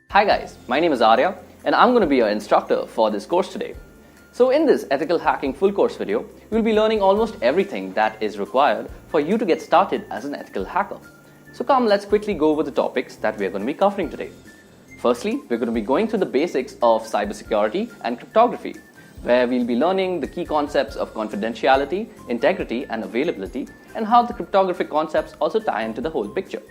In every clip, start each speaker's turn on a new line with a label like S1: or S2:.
S1: Hi guys, my name is Arya and I'm going to be your instructor for this course today. So in this ethical hacking full course video, you'll be learning almost everything that is required for you to get started as an ethical hacker. So come, let's quickly go over the topics that we're going to be covering today. Firstly, we're going to be going through the basics of cybersecurity and cryptography, where we'll be learning the key concepts of confidentiality, integrity and availability, and how the cryptographic concepts also tie into the whole picture.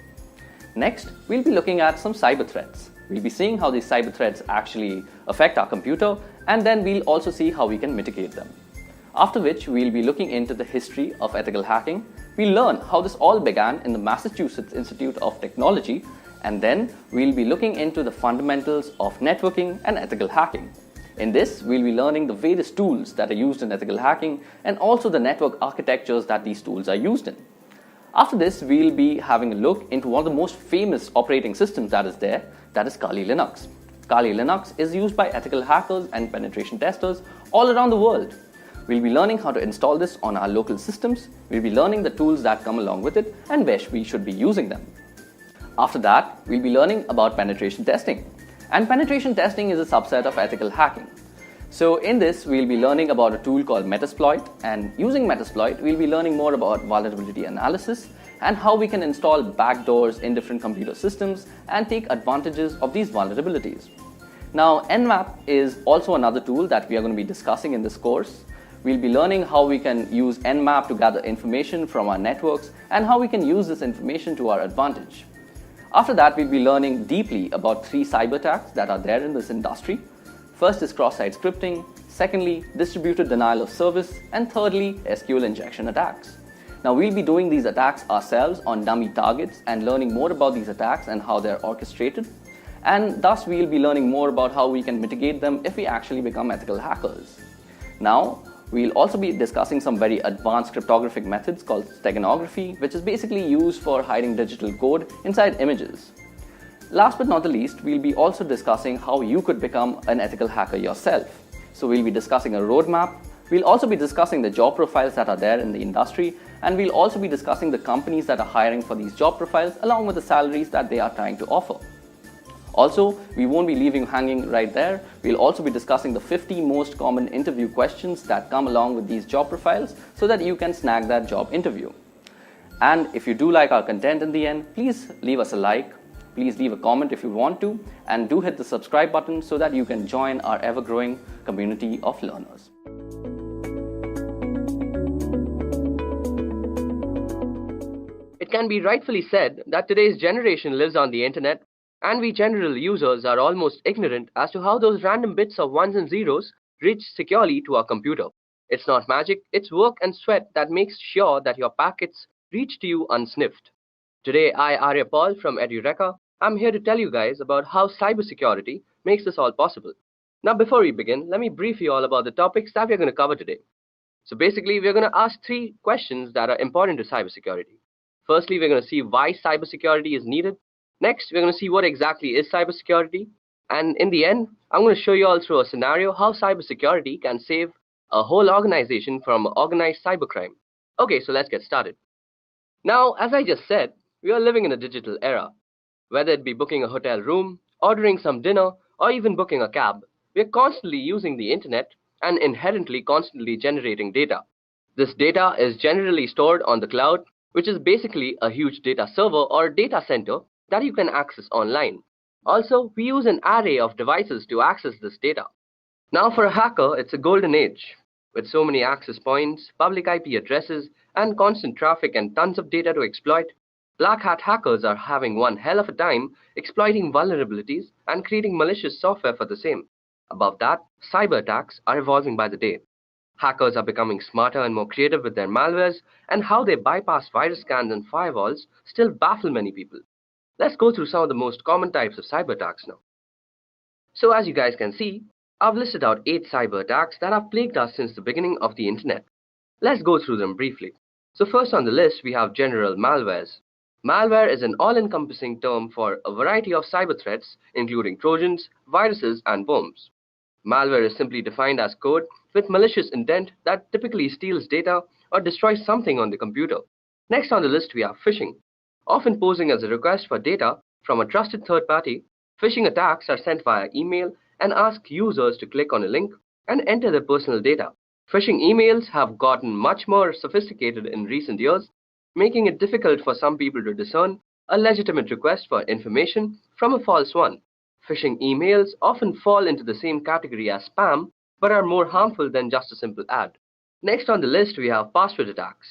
S1: Next, we'll be looking at some cyber threats. We'll be seeing how these cyber threats actually affect our computer, and then we'll also see how we can mitigate them. After which, we'll be looking into the history of ethical hacking. We'll learn how this all began in the Massachusetts Institute of Technology, and then we'll be looking into the fundamentals of networking and ethical hacking. In this, we'll be learning the various tools that are used in ethical hacking and also the network architectures that these tools are used in. After this, we'll be having a look into one of the most famous operating systems that is there, that is Kali Linux. Kali Linux is used by ethical hackers and penetration testers all around the world. We'll be learning how to install this on our local systems. We'll be learning the tools that come along with it and where we should be using them. After that, we'll be learning about penetration testing. And penetration testing is a subset of ethical hacking. So in this, we'll be learning about a tool called Metasploit, and using Metasploit, we'll be learning more about vulnerability analysis and how we can install backdoors in different computer systems and take advantages of these vulnerabilities. Now, Nmap is also another tool that we are going to be discussing in this course. We'll be learning how we can use Nmap to gather information from our networks and how we can use this information to our advantage. After that, we'll be learning deeply about 3 cyber attacks that are there in this industry. First is cross-site scripting, secondly, distributed denial of service, and thirdly, SQL injection attacks. Now, we'll be doing these attacks ourselves on dummy targets and learning more about these attacks and how they're orchestrated. And thus, we'll be learning more about how we can mitigate them if we actually become ethical hackers. Now, we'll also be discussing some very advanced cryptographic methods called steganography, which is basically used for hiding digital code inside images. Last but not the least, we'll be also discussing how you could become an ethical hacker yourself. So we'll be discussing a roadmap. We'll also be discussing the job profiles that are there in the industry, and we'll also be discussing the companies that are hiring for these job profiles along with the salaries that they are trying to offer. Also, we won't be leaving you hanging right there. We'll also be discussing the 50 most common interview questions that come along with these job profiles so that you can snag that job interview. And if you do like our content in the end, please leave us a like. Please leave a comment if you want to, and do hit the subscribe button so that you can join our ever-growing community of learners.
S2: It can be rightfully said that today's generation lives on the internet, and we general users are almost ignorant as to how those random bits of ones and zeros reach securely to our computer. It's not magic, it's work and sweat that makes sure that your packets reach to you unsniffed. Today, I, Arya Paul from Edureka, I'm here to tell you guys about how cybersecurity makes this all possible. Now, before we begin, let me brief you all about the topics that we're going to cover today. So basically, we're going to ask 3 questions that are important to cybersecurity. Firstly, we're going to see why cybersecurity is needed. Next, we're going to see what exactly is cybersecurity. And in the end, I'm going to show you all through a scenario how cybersecurity can save a whole organization from organized cybercrime. Okay, so let's get started. Now, as I just said, we are living in a digital era. Whether it be booking a hotel room, ordering some dinner, or even booking a cab, we are constantly using the internet and inherently constantly generating data. This data is generally stored on the cloud, which is basically a huge data server or data center that you can access online. Also, we use an array of devices to access this data. Now, for a hacker, it's a golden age. With so many access points, public IP addresses, and constant traffic and tons of data to exploit, black hat hackers are having one hell of a time exploiting vulnerabilities and creating malicious software for the same. Above that, cyber attacks are evolving by the day. Hackers are becoming smarter and more creative with their malwares, and how they bypass virus scans and firewalls still baffle many people. Let's go through some of the most common types of cyber attacks now. So as you guys can see, I've listed out 8 cyber attacks that have plagued us since the beginning of the internet. Let's go through them briefly. So first on the list, we have general malwares. Malware is an all-encompassing term for a variety of cyber threats, including trojans, viruses, and worms. Malware is simply defined as code with malicious intent that typically steals data or destroys something on the computer. Next on the list, we have phishing, often posing as a request for data from a trusted third party Phishing attacks are sent via email and ask users to click on a link and enter their personal data. Phishing emails have gotten much more sophisticated in recent years, making it difficult for some people to discern a legitimate request for information from a false one. Phishing emails often fall into the same category as spam, but are more harmful than just a simple ad. Next on the list, we have password attacks.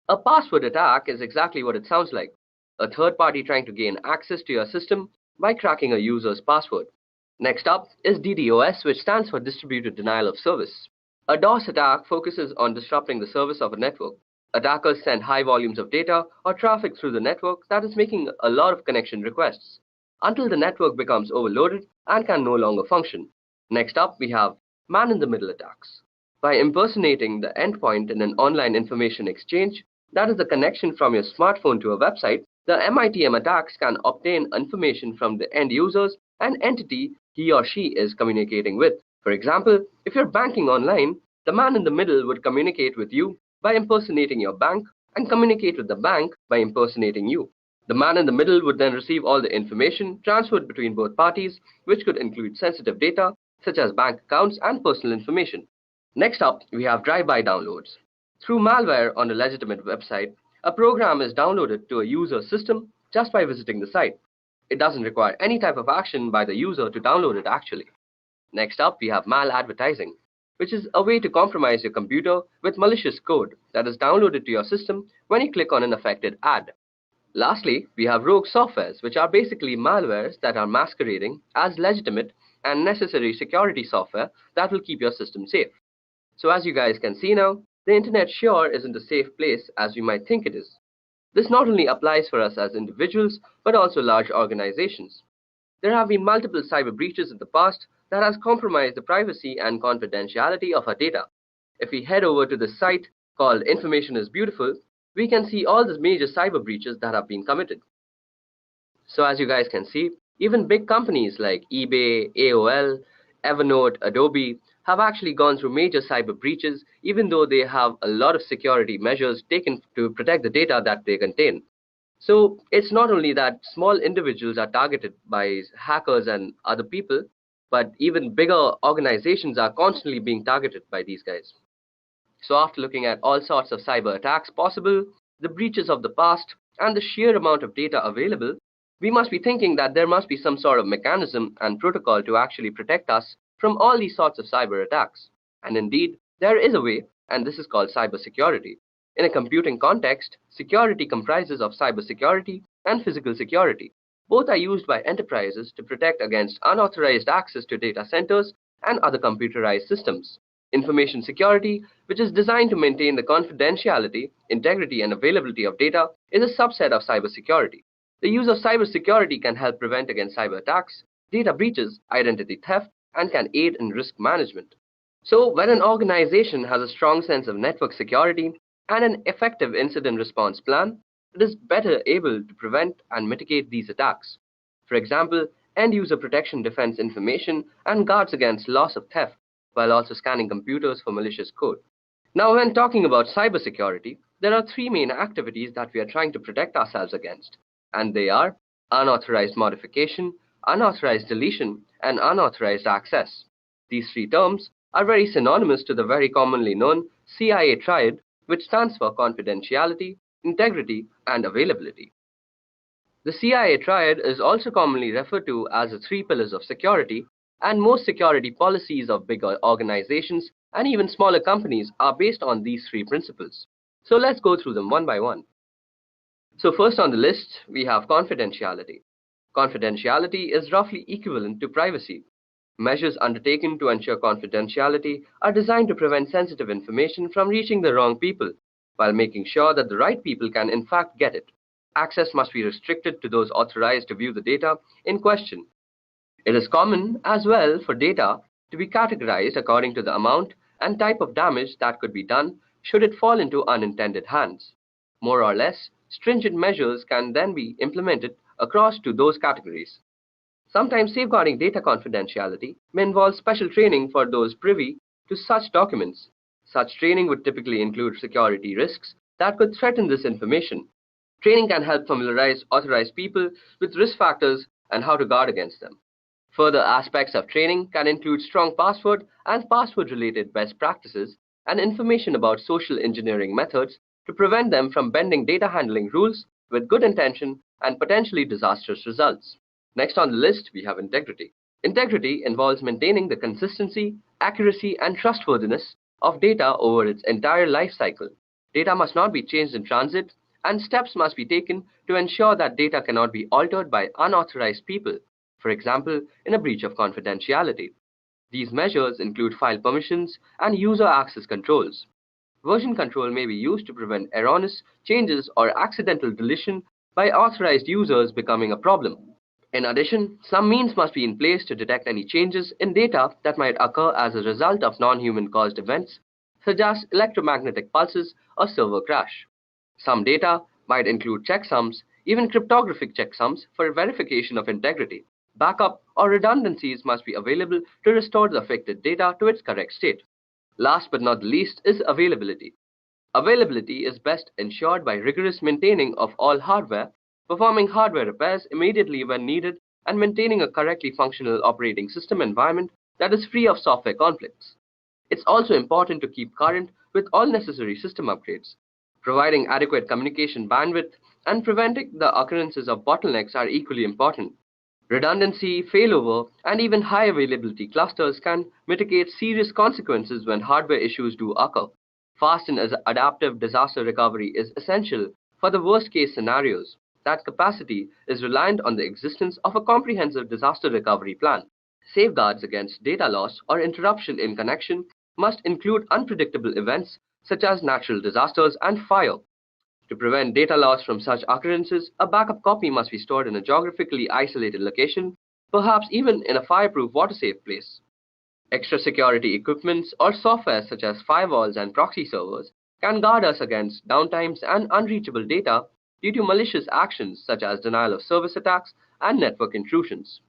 S2: A password attack is exactly what it sounds like: a third party trying to gain access to your system by cracking a user's password. Next up is DDoS, which stands for Distributed Denial of Service. A DOS attack focuses on disrupting the service of a network. Attackers send high volumes of data or traffic through the network that is making a lot of connection requests, until the network becomes overloaded and can no longer function. Next up, we have man-in-the-middle attacks. By impersonating the endpoint in an online information exchange, that is the connection from your smartphone to a website, the MITM attacks can obtain information from the end users and entity he or she is communicating with. For example, if you're banking online, the man in the middle would communicate with you by impersonating your bank and communicate with the bank by impersonating you. The man in the middle would then receive all the information transferred between both parties, which could include sensitive data such as bank accounts and personal information. Next up, we have drive-by downloads. Through malware on a legitimate website, a program is downloaded to a user's system just by visiting the site. It doesn't require any type of action by the user to download it actually. Next up, we have maladvertising, which is a way to compromise your computer with malicious code that is downloaded to your system when you click on an affected ad. Lastly, we have rogue softwares, which are basically malwares that are masquerading as legitimate and necessary security software that will keep your system safe. So as you guys can see now, the internet sure isn't a safe place as we might think it is. This not only applies for us as individuals, but also large organizations. There have been multiple cyber breaches in the past that has compromised the privacy and confidentiality of our data. If we head over to the site called Information is Beautiful, we can see all the major cyber breaches that have been committed. So as you guys can see, even big companies like eBay, AOL, Evernote, Adobe have actually gone through major cyber breaches, even though they have a lot of security measures taken to protect the data that they contain. So it's not only that small individuals are targeted by hackers and other people, but even bigger organizations are constantly being targeted by these guys. So after looking at all sorts of cyber attacks possible, the breaches of the past, and the sheer amount of data available, we must be thinking that there must be some sort of mechanism and protocol to actually protect us from all these sorts of cyber attacks. And indeed, there is a way, and this is called cybersecurity. In a computing context, security comprises of cybersecurity and physical security. Both are used by enterprises to protect against unauthorized access to data centers and other computerized systems. Information security, which is designed to maintain the confidentiality, integrity, and availability of data, is a subset of cybersecurity. The use of cybersecurity can help prevent against cyber attacks, data breaches, identity theft, and can aid in risk management. So when an organization has a strong sense of network security and an effective incident response plan, it is better able to prevent and mitigate these attacks. For example, end-user protection defends information and guards against loss of theft, while also scanning computers for malicious code. Now, when talking about cybersecurity, there are three main activities that we are trying to protect ourselves against, and they are unauthorized modification, unauthorized deletion, and unauthorized access. These three terms are very synonymous to the very commonly known CIA triad, which stands for confidentiality, integrity, and availability. The CIA triad is also commonly referred to as the three pillars of security, and most security policies of bigger organizations and even smaller companies are based on these three principles. So let's go through them one by one. So first on the list, we have confidentiality. Confidentiality is roughly equivalent to privacy. Measures undertaken to ensure confidentiality are designed to prevent sensitive information from reaching the wrong people, while making sure that the right people can in fact get it. Access must be restricted to those authorized to view the data in question. It is common as well for data to be categorized according to the amount and type of damage that could be done should it fall into unintended hands. More or less, stringent measures can then be implemented across to those categories. Sometimes safeguarding data confidentiality may involve special training for those privy to such documents. Such training would typically include security risks that could threaten this information. Training can help familiarize authorized people with risk factors and how to guard against them. Further aspects of training can include strong password and password-related best practices and information about social engineering methods to prevent them from bending data handling rules with good intention and potentially disastrous results. Next on the list, we have integrity. Integrity involves maintaining the consistency, accuracy, and trustworthiness of data over its entire life cycle. Data must not be changed in transit, and steps must be taken to ensure that data cannot be altered by unauthorized people, for example, in a breach of confidentiality. These measures include file permissions and user access controls. Version control may be used to prevent erroneous changes or accidental deletion by authorized users becoming a problem. In addition, some means must be in place to detect any changes in data that might occur as a result of non-human caused events, such as electromagnetic pulses or server crash. Some data might include checksums, even cryptographic checksums for verification of integrity. Backup or redundancies must be available to restore the affected data to its correct state. Last but not the least is availability. Availability is best ensured by rigorous maintaining of all hardware, performing hardware repairs immediately when needed, and maintaining a correctly functional operating system environment that is free of software conflicts. It's also important to keep current with all necessary system upgrades. Providing adequate communication bandwidth and preventing the occurrences of bottlenecks are equally important. Redundancy, failover, and even high availability clusters can mitigate serious consequences when hardware issues do occur. Fast and adaptive disaster recovery is essential for the worst-case scenarios. That capacity is reliant on the existence of a comprehensive disaster recovery plan. Safeguards against data loss or interruption in connection must include unpredictable events such as natural disasters and fire. To prevent data loss from such occurrences, a backup copy must be stored in a geographically isolated location, perhaps even in a fireproof water-safe place. Extra security equipments or software such as firewalls and proxy servers can guard us against downtimes and unreachable data due to malicious actions such as denial of service attacks and network intrusions.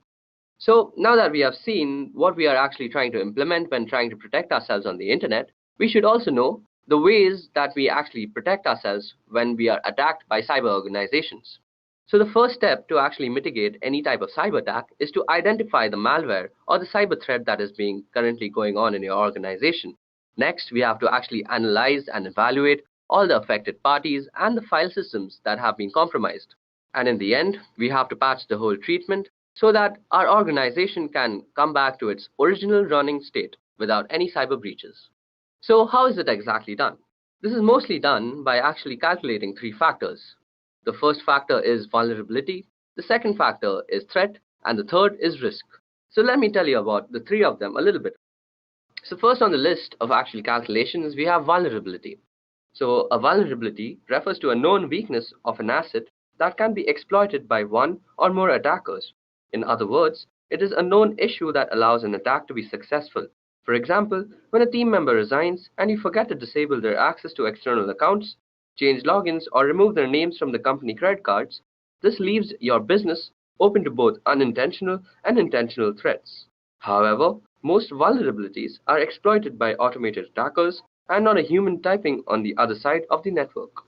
S2: So now that we have seen what we are actually trying to implement when trying to protect ourselves on the internet, we should also know the ways that we actually protect ourselves when we are attacked by cyber organizations. So the first step to actually mitigate any type of cyber attack is to identify the malware or the cyber threat that is being currently going on in your organization. Next, we have to actually analyze and evaluate all the affected parties and the file systems that have been compromised. And in the end, we have to patch the whole treatment so that our organization can come back to its original running state without any cyber breaches. So how is it exactly done? This is mostly done by actually calculating three factors. The first factor is vulnerability, the second factor is threat, and the third is risk. So let me tell you about the three of them a little bit. So first on the list of actual calculations, we have vulnerability. So a vulnerability refers to a known weakness of an asset that can be exploited by one or more attackers. In other words, it is a known issue that allows an attack to be successful. For example, when a team member resigns and you forget to disable their access to external accounts, change logins, or remove their names from the company credit cards, this leaves your business open to both unintentional and intentional threats. However, most vulnerabilities are exploited by automated attackers and not a human typing on the other side of the network.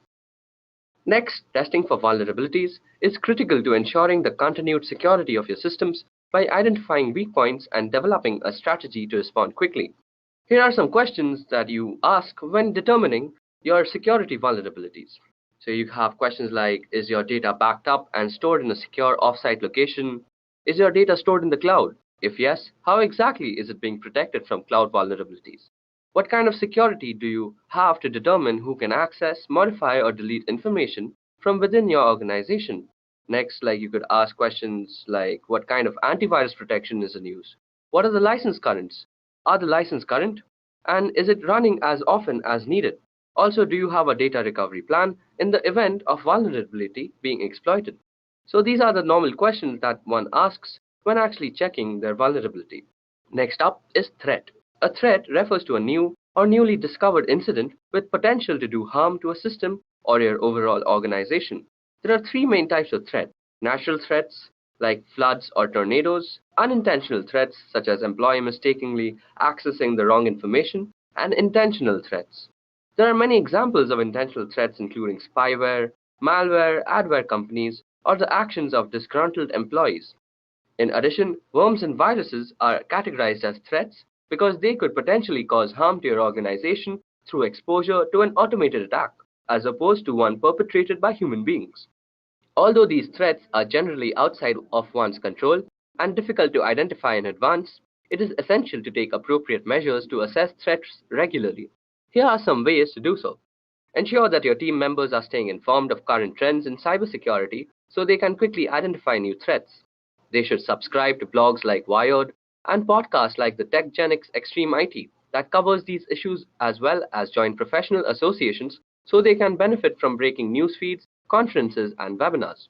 S2: Next, testing for vulnerabilities is critical to ensuring the continued security of your systems by identifying weak points and developing a strategy to respond quickly. Here are some questions that you ask when determining your security vulnerabilities. So you have questions like, is your data backed up and stored in a secure offsite location? Is your data stored in the cloud? If yes, how exactly is it being protected from cloud vulnerabilities? What kind of security do you have to determine who can access, modify, or delete information from within your organization? Next, you could ask questions like, what kind of antivirus protection is in use? What are the license currents? Are the license current? And is it running as often as needed? Also, do you have a data recovery plan in the event of vulnerability being exploited? So these are the normal questions that one asks when actually checking their vulnerability. Next up is threat. A threat refers to a new or newly discovered incident with potential to do harm to a system or your overall organization. There are three main types of threat: natural threats like floods or tornadoes, unintentional threats such as employee mistakenly accessing the wrong information, and intentional threats. There are many examples of intentional threats including spyware, malware, adware companies, or the actions of disgruntled employees. In addition, worms and viruses are categorized as threats because they could potentially cause harm to your organization through exposure to an automated attack, as opposed to one perpetrated by human beings. Although these threats are generally outside of one's control and difficult to identify in advance, it is essential to take appropriate measures to assess threats regularly. Here are some ways to do so. Ensure that your team members are staying informed of current trends in cybersecurity so they can quickly identify new threats. They should subscribe to blogs like Wired and podcasts like the TechGenics Extreme IT that covers these issues, as well as join professional associations so they can benefit from breaking news feeds, conferences, and webinars.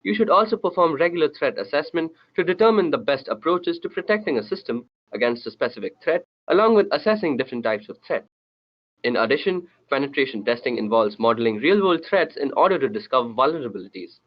S2: You should also perform regular threat assessment to determine the best approaches to protecting a system against a specific threat, along with assessing different types of threat. In addition, penetration testing involves modeling real-world threats in order to discover vulnerabilities.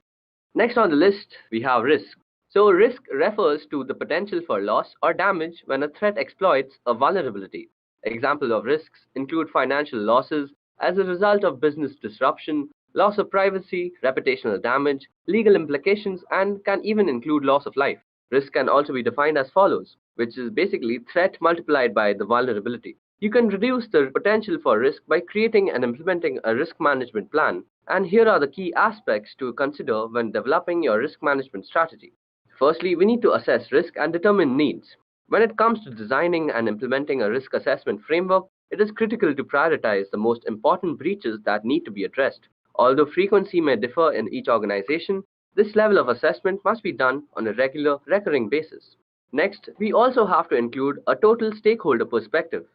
S2: Next on the list, we have risk. So risk refers to the potential for loss or damage when a threat exploits a vulnerability. Examples of risks include financial losses as a result of business disruption, loss of privacy, reputational damage, legal implications, and can even include loss of life. Risk can also be defined as follows, which is basically threat multiplied by the vulnerability. You can reduce the potential for risk by creating and implementing a risk management plan, and here are the key aspects to consider when developing your risk management strategy. Firstly, we need to assess risk and determine needs. When it comes to designing and implementing a risk assessment framework, it is critical to prioritize the most important breaches that need to be addressed. Although frequency may differ in each organization, this level of assessment must be done on a regular, recurring basis. Next, we also have to include a total stakeholder perspective.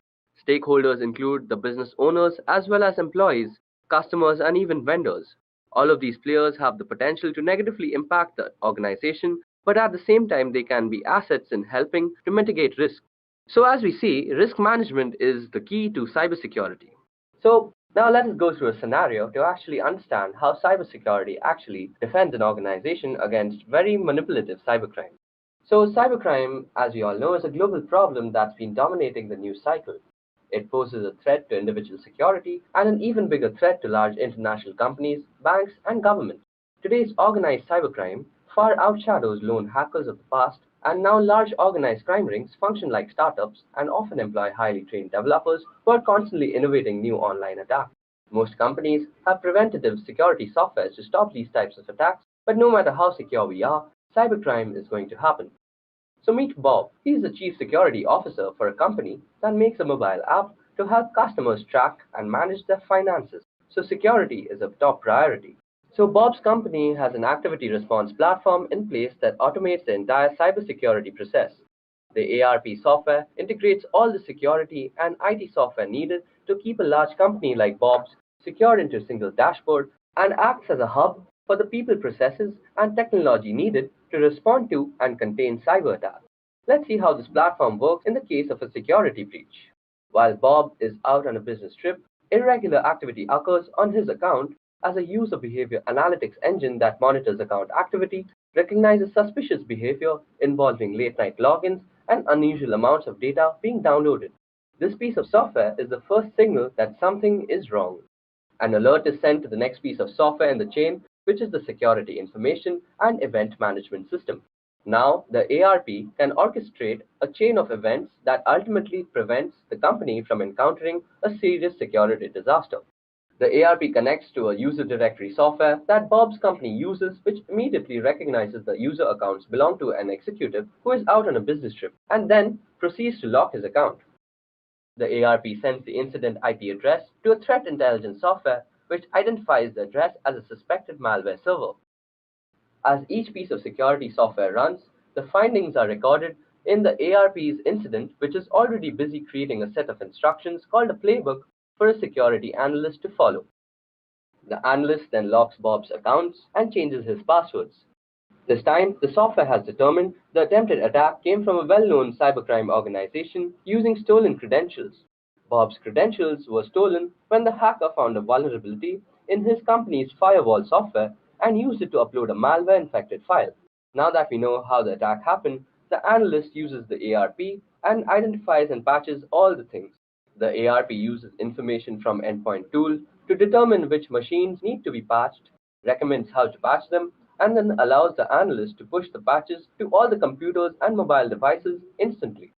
S2: Stakeholders include the business owners as well as employees, customers, and even vendors. All of these players have the potential to negatively impact the organization, but at the same time, they can be assets in helping to mitigate risk. So, as we see, risk management is the key to cybersecurity. So, now let us go through a scenario to actually understand how cybersecurity actually defends an organization against very manipulative cybercrime. So, cybercrime, as we all know, is a global problem that's been dominating the news cycle. It poses a threat to individual security and an even bigger threat to large international companies, banks, and governments. Today's organized cybercrime far outshadows lone hackers of the past, and now large organized crime rings function like startups and often employ highly trained developers who are constantly innovating new online attacks. Most companies have preventative security software to stop these types of attacks, but no matter how secure we are, cybercrime is going to happen. So meet Bob. He is the chief security officer for a company that makes a mobile app to help customers track and manage their finances. So security is a top priority. So Bob's company has an activity response platform in place that automates the entire cybersecurity process. The ARP software integrates all the security and IT software needed to keep a large company like Bob's secured into a single dashboard and acts as a hub for the people, processes, and technology needed to respond to and contain cyber attacks. Let's see how this platform works in the case of a security breach. While Bob is out on a business trip, irregular activity occurs on his account as a user behavior analytics engine that monitors account activity, recognizes suspicious behavior involving late night logins, and unusual amounts of data being downloaded. This piece of software is the first signal that something is wrong. An alert is sent to the next piece of software in the chain, which is the Security Information and Event Management System. Now, the ARP can orchestrate a chain of events that ultimately prevents the company from encountering a serious security disaster. The ARP connects to a user directory software that Bob's company uses, which immediately recognizes the user accounts belong to an executive who is out on a business trip, and then proceeds to lock his account. The ARP sends the incident IP address to a threat intelligence software, which identifies the address as a suspected malware server. As each piece of security software runs, the findings are recorded in the ARP's incident, which is already busy creating a set of instructions called a playbook for a security analyst to follow. The analyst then locks Bob's accounts and changes his passwords. This time, the software has determined the attempted attack came from a well-known cybercrime organization using stolen credentials. Bob's credentials were stolen when the hacker found a vulnerability in his company's firewall software and used it to upload a malware-infected file. Now that we know how the attack happened, the analyst uses the ARP and identifies and patches all the things. The ARP uses information from Endpoint Tool to determine which machines need to be patched, recommends how to patch them, and then allows the analyst to push the patches to all the computers and mobile devices instantly.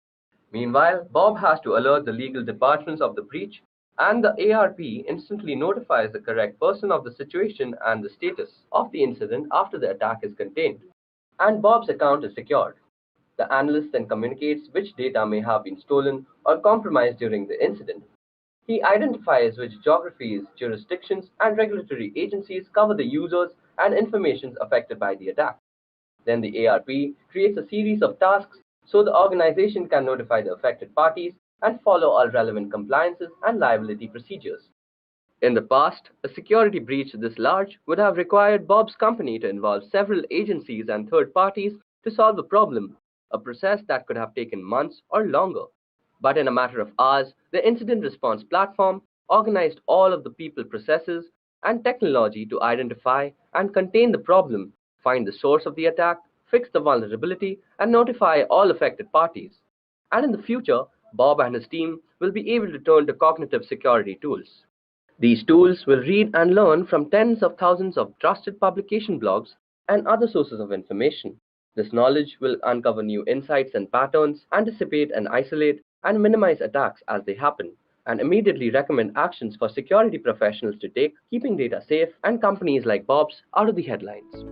S2: Meanwhile, Bob has to alert the legal departments of the breach, and the ARP instantly notifies the correct person of the situation and the status of the incident after the attack is contained. And Bob's account is secured. The analyst then communicates which data may have been stolen or compromised during the incident. He identifies which geographies, jurisdictions, and regulatory agencies cover the users and information affected by the attack. Then the ARP creates a series of tasks so the organization can notify the affected parties and follow all relevant compliances and liability procedures. In the past, a security breach this large would have required Bob's company to involve several agencies and third parties to solve a problem, a process that could have taken months or longer. But in a matter of hours, the incident response platform organized all of the people, processes, and technology to identify and contain the problem, find the source of the attack, fix the vulnerability, and notify all affected parties. And in the future, Bob and his team will be able to turn to cognitive security tools. These tools will read and learn from tens of thousands of trusted publication blogs and other sources of information. This knowledge will uncover new insights and patterns, anticipate and isolate, and minimize attacks as they happen, and immediately recommend actions for security professionals to take, keeping data safe and companies like Bob's out of the headlines.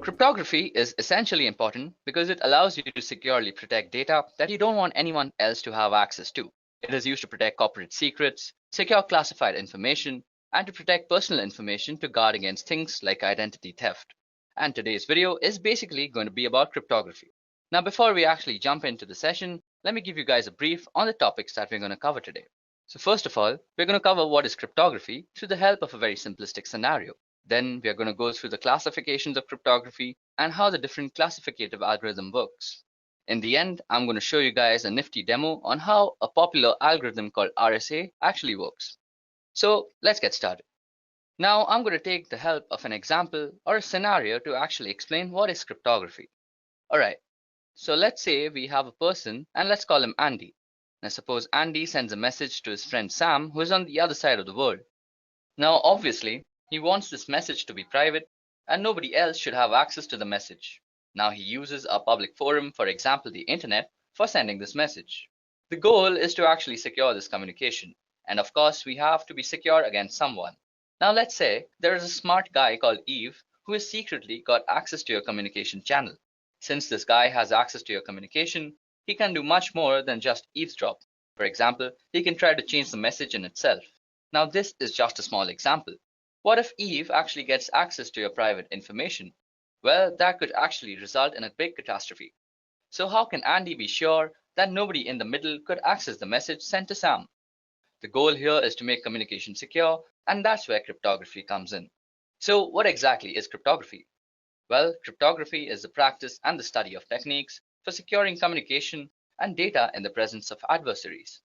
S1: Cryptography is essentially important because it allows you to securely protect data that you don't want anyone else to have access to. It is used to protect corporate secrets, secure classified information, and to protect personal information to guard against things like identity theft. And today's video is basically going to be about cryptography. Now, before we actually jump into the session, let me give you guys a brief on the topics that we're going to cover today. So first of all, we're going to cover what is cryptography through the help of a very simplistic scenario. Then we are going to go through the classifications of cryptography and how the different classificative algorithm works. In the end, I'm going to show you guys a nifty demo on how a popular algorithm called RSA actually works. So let's get started. Now I'm going to take the help of an example or a scenario to actually explain what is cryptography. Alright, so let's say we have a person and let's call him Andy. Now suppose Andy sends a message to his friend Sam who is on the other side of the world. Now obviously, he wants this message to be private and nobody else should have access to the message. Now he uses a public forum, for example the internet, for sending this message. The goal is to actually secure this communication. And of course, we have to be secure against someone. Now let's say there is a smart guy called Eve who has secretly got access to your communication channel. Since this guy has access to your communication, he can do much more than just eavesdrop. For example, he can try to change the message in itself. Now this is just a small example. What if Eve actually gets access to your private information? Well, that could actually result in a big catastrophe. So how can Andy be sure that nobody in the middle could access the message sent to Sam? The goal here is to make communication secure, and that's where cryptography comes in. So what exactly is cryptography? Well, cryptography is the practice and the study of techniques for securing communication and data in the presence of adversaries.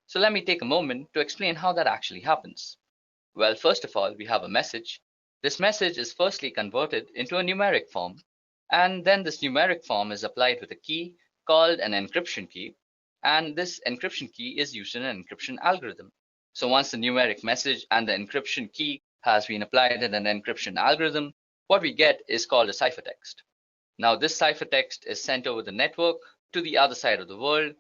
S1: So let me take a moment to explain how that actually happens. Well, first of all, we have a message. This message is firstly converted into a numeric form, and then this numeric form is applied with a key called an encryption key. And this encryption key is used in an encryption algorithm. So once the numeric message and the encryption key has been applied in an encryption algorithm, what we get is called a ciphertext. Now this ciphertext is sent over the network to the other side of the world,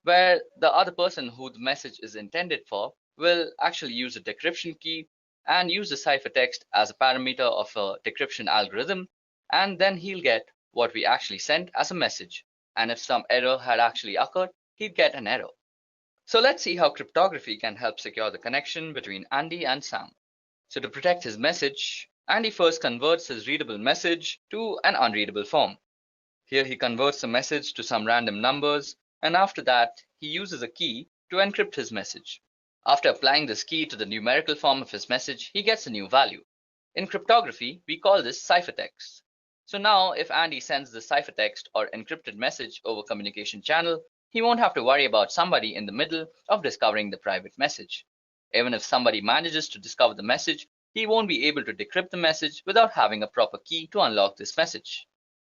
S1: where the other person who the message is intended for will actually use a decryption key and use the ciphertext as a parameter of a decryption algorithm, and then he'll get what we actually sent as a message. And if some error had actually occurred, he'd get an error. So let's see how cryptography can help secure the connection between Andy and Sam. So to protect his message, Andy first converts his readable message to an unreadable form. Here he converts the message to some random numbers, and after that he uses a key to encrypt his message. After applying this key to the numerical form of his message, he gets a new value. In cryptography, we call this ciphertext. So now if Andy sends the ciphertext or encrypted message over communication channel, he won't have to worry about somebody in the middle of discovering the private message. Even if somebody manages to discover the message, he won't be able to decrypt the message without having a proper key to unlock this message.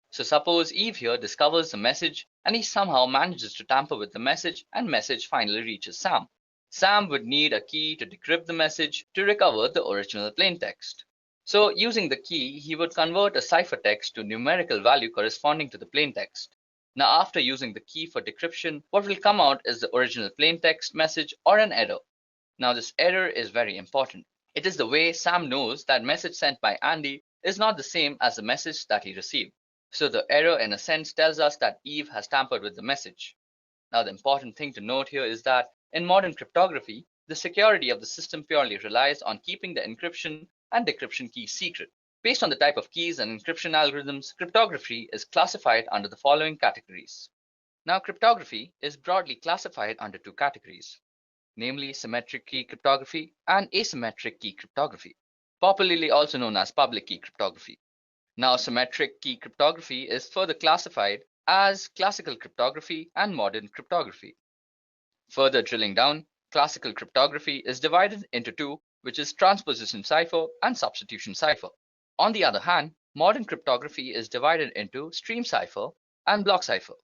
S1: So suppose Eve here discovers the message and he somehow manages to tamper with the message and message finally reaches Sam. Sam would need a key to decrypt the message to recover the original plaintext. So using the key, he would convert a ciphertext to numerical value corresponding to the plaintext. Now after using the key for decryption, what will come out is the original plaintext message or an error. Now this error is very important. It is the way Sam knows that message sent by Andy is not the same as the message that he received. So the error in a sense tells us that Eve has tampered with the message. Now the important thing to note here is that in modern cryptography, the security of the system purely relies on keeping the encryption and decryption keys secret. Based on the type of keys and encryption algorithms, cryptography is classified under the following categories. Now cryptography is broadly classified under two categories, namely symmetric key cryptography and asymmetric key cryptography, popularly also known as public key cryptography. Now, symmetric key cryptography is further classified as classical cryptography and modern cryptography. Further drilling down, classical cryptography is divided into two, which is transposition cipher and substitution cipher. On the other hand, modern cryptography is divided into stream cipher and block cipher.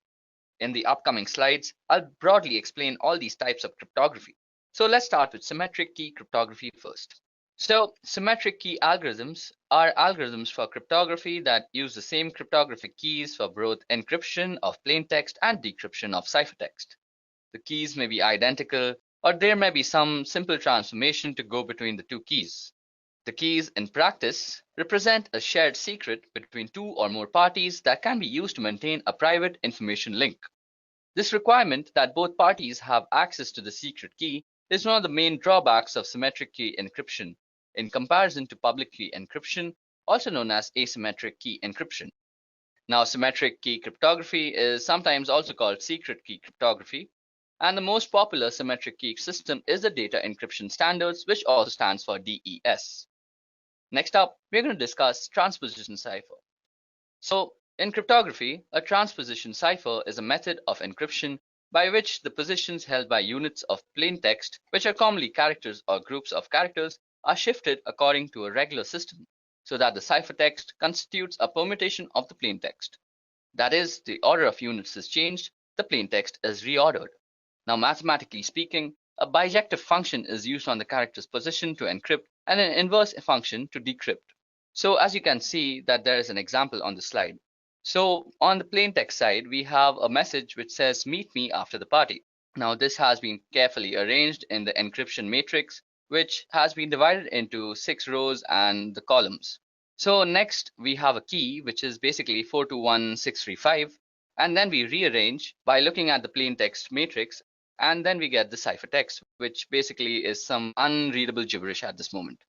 S1: In the upcoming slides, I'll broadly explain all these types of cryptography. So let's start with symmetric key cryptography first. So symmetric key algorithms are algorithms for cryptography that use the same cryptographic keys for both encryption of plaintext and decryption of ciphertext. The keys may be identical, or there may be some simple transformation to go between the two keys. The keys in practice represent a shared secret between two or more parties that can be used to maintain a private information link. This requirement that both parties have access to the secret key is one of the main drawbacks of symmetric key encryption in comparison to public key encryption, also known as asymmetric key encryption. Now, symmetric key cryptography is sometimes also called secret key cryptography, and the most popular symmetric key system is the Data Encryption Standards, which also stands for DES. Next up, we're going to discuss transposition cipher. So, in cryptography, a transposition cipher is a method of encryption by which the positions held by units of plaintext, which are commonly characters or groups of characters, are shifted according to a regular system, so that the ciphertext constitutes a permutation of the plaintext. That is, the order of units is changed, the plaintext is reordered. Now, mathematically speaking, a bijective function is used on the character's position to encrypt and an inverse function to decrypt. So as you can see that there is an example on the slide. So on the plaintext side, we have a message which says, "Meet me after the party." Now this has been carefully arranged in the encryption matrix, which has been divided into 6 rows and the columns. So next we have a key, which is basically 421635, and then we rearrange by looking at the plaintext matrix, and then we get the ciphertext, which basically is some unreadable gibberish at this moment.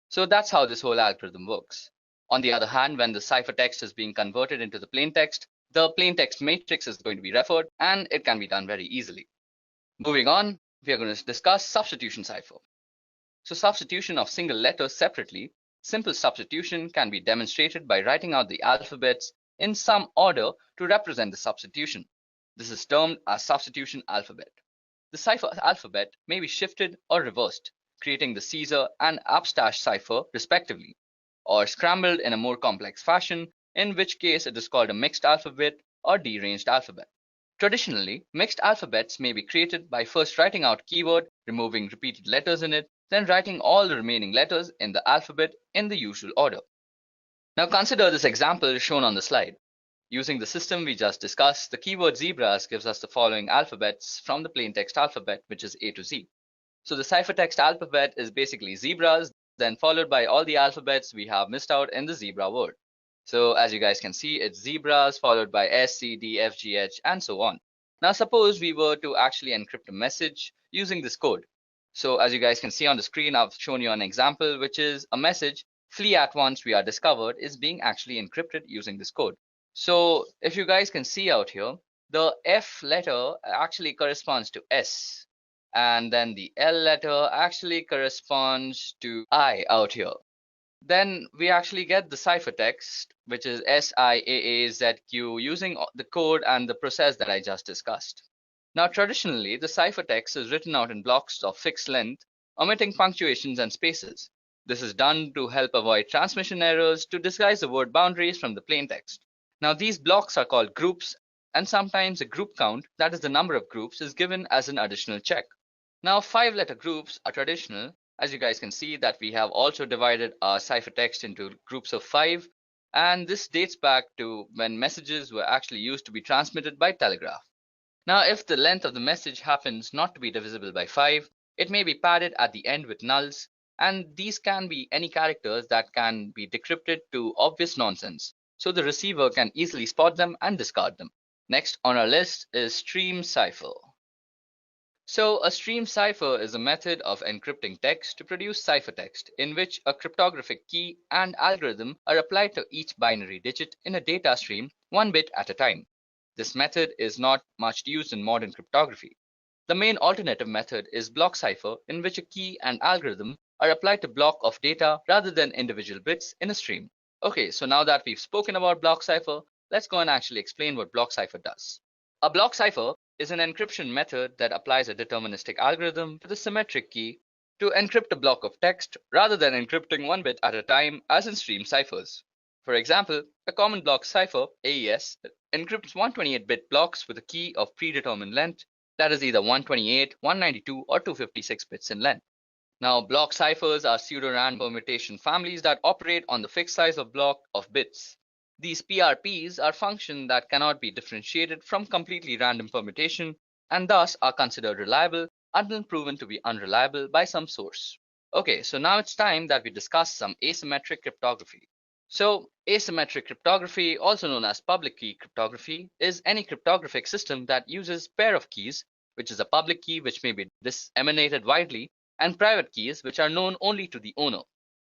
S1: So that's how this whole algorithm works. On the other hand, when the ciphertext is being converted into the plaintext, the plaintext matrix is going to be referred, and it can be done very easily. Moving on, we are going to discuss substitution cipher. So substitution of single letters separately, simple substitution can be demonstrated by writing out the alphabets in some order to represent the substitution. This is termed as substitution alphabet. The cipher alphabet may be shifted or reversed, creating the Caesar and Upstash cipher respectively, or scrambled in a more complex fashion, in which case it is called a mixed alphabet or deranged alphabet. Traditionally, mixed alphabets may be created by first writing out keyword, removing repeated letters in it, then writing all the remaining letters in the alphabet in the usual order. Now consider this example shown on the slide. Using the system we just discussed, the keyword zebras gives us the following alphabets from the plaintext alphabet, which is A to Z. So the ciphertext alphabet is basically zebras, then followed by all the alphabets we have missed out in the zebra word. So as you guys can see, it's zebras followed by S, C, D, F, G, H, and so on. Now suppose we were to actually encrypt a message using this code. So as you guys can see on the screen, I've shown you an example, which is a message, "Flee at once, we are discovered," is being actually encrypted using this code. So if you guys can see out here, the F letter actually corresponds to S, and then the L letter actually corresponds to I out here. Then we actually get the ciphertext, which is SIAAZQ, using the code and the process that I just discussed. Now traditionally, the ciphertext is written out in blocks of fixed length, omitting punctuations and spaces. This is done to help avoid transmission errors to disguise the word boundaries from the plaintext. Now these blocks are called groups, and sometimes a group count, that is the number of groups, is given as an additional check.
S3: Now, 5-letter groups are traditional. As you guys can see that we have also divided our ciphertext into groups of 5, and this dates back to when messages were actually used to be transmitted by telegraph. Now, if the length of the message happens not to be divisible by 5, it may be padded at the end with nulls, and these can be any characters that can be decrypted to obvious nonsense, so the receiver can easily spot them and discard them. Next on our list is stream cipher. So a stream cipher is a method of encrypting text to produce ciphertext in which a cryptographic key and algorithm are applied to each binary digit in a data stream 1 bit at a time. This method is not much used in modern cryptography. The main alternative method is block cipher, in which a key and algorithm are applied to block of data rather than individual bits in a stream. Okay, so now that we've spoken about block cipher, let's go and actually explain what block cipher does. A block cipher is an encryption method that applies a deterministic algorithm to the symmetric key to encrypt a block of text rather than encrypting 1 bit at a time as in stream ciphers. For example, a common block cipher, AES, encrypts 128-bit blocks with a key of predetermined length that is either 128, 192, or 256 bits in length. Now, block ciphers are pseudo-random permutation families that operate on the fixed size of block of bits. These PRPs are functions that cannot be differentiated from completely random permutation and thus are considered reliable until proven to be unreliable by some source. Okay, so now it's time that we discuss some asymmetric cryptography. So, asymmetric cryptography, also known as public key cryptography, is any cryptographic system that uses pair of keys, which is a public key which may be disseminated widely, and private keys which are known only to the owner.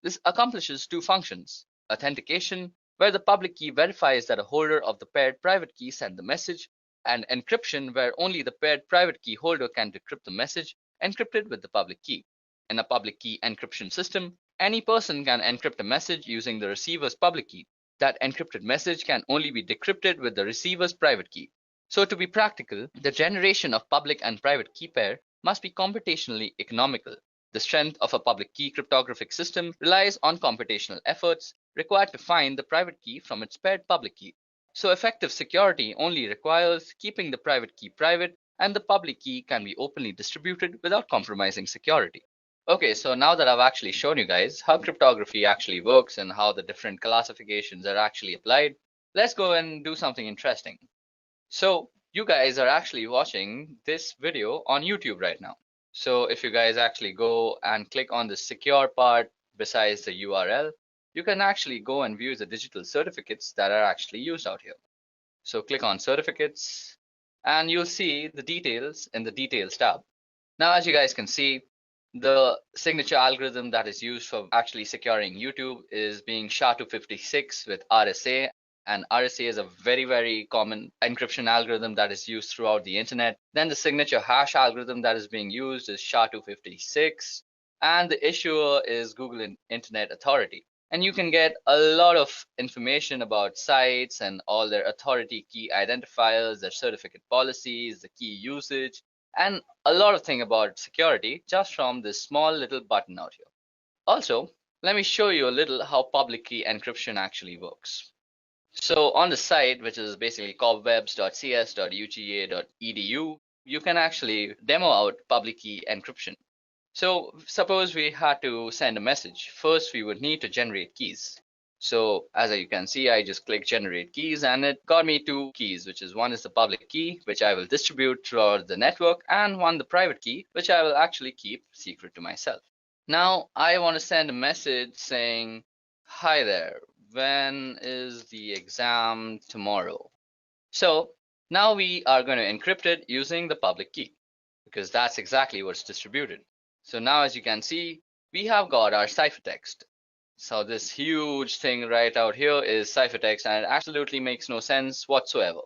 S3: This accomplishes two functions: authentication, where the public key verifies that a holder of the paired private key sent the message, and encryption, where only the paired private key holder can decrypt the message encrypted with the public key. In a public key encryption system, any person can encrypt a message using the receiver's public key. That encrypted message can only be decrypted with the receiver's private key. So to be practical, the generation of public and private key pair must be computationally economical. The strength of a public key cryptographic system relies on computational efforts required to find the private key from its paired public key. So effective security only requires keeping the private key private, and the public key can be openly distributed without compromising security. Okay, so now that I've actually shown you guys how cryptography actually works and how the different classifications are actually applied, let's go and do something interesting. So you guys are actually watching this video on YouTube right now. So if you guys actually go and click on the secure part besides the URL, you can actually go and view the digital certificates that are actually used out here. So click on certificates and you'll see the details in the details tab. Now, as you guys can see, the signature algorithm that is used for actually securing YouTube is being SHA-256 with RSA. And RSA is a very common encryption algorithm that is used throughout the internet. Then the signature hash algorithm that is being used is SHA-256, and the issuer is Google Internet Authority. And you can get a lot of information about sites and all their authority key identifiers, their certificate policies, the key usage, and a lot of things about security just from this small little button out here. Also, let me show you a little how public key encryption actually works. So on the site, which is basically cobwebs.cs.uga.edu, you can actually demo out public key encryption. So suppose we had to send a message. First, we would need to generate keys. So as you can see, I just click generate keys and it got me two keys, which is one is the public key, which I will distribute throughout the network, and one the private key, which I will actually keep secret to myself. Now I want to send a message saying, hi there, when is the exam tomorrow? So now we are going to encrypt it using the public key because that's exactly what's distributed. So now as you can see, we have got our ciphertext. So this huge thing right out here is ciphertext, and it absolutely makes no sense whatsoever.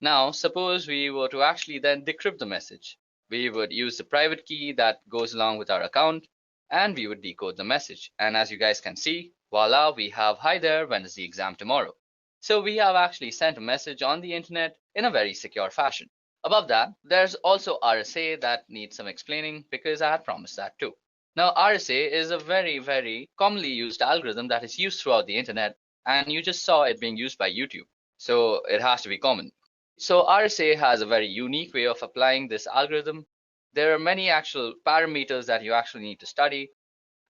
S3: Now suppose we were to actually then decrypt the message. We would use the private key that goes along with our account, and we would decode the message. And as you guys can see, voila, we have hi there, when is the exam tomorrow? So we have actually sent a message on the internet in a very secure fashion. Above that, there's also RSA that needs some explaining because I had promised that too. Now RSA is a very commonly used algorithm that is used throughout the internet, and you just saw it being used by YouTube. So it has to be common. So RSA has a very unique way of applying this algorithm. There are many actual parameters that you actually need to study.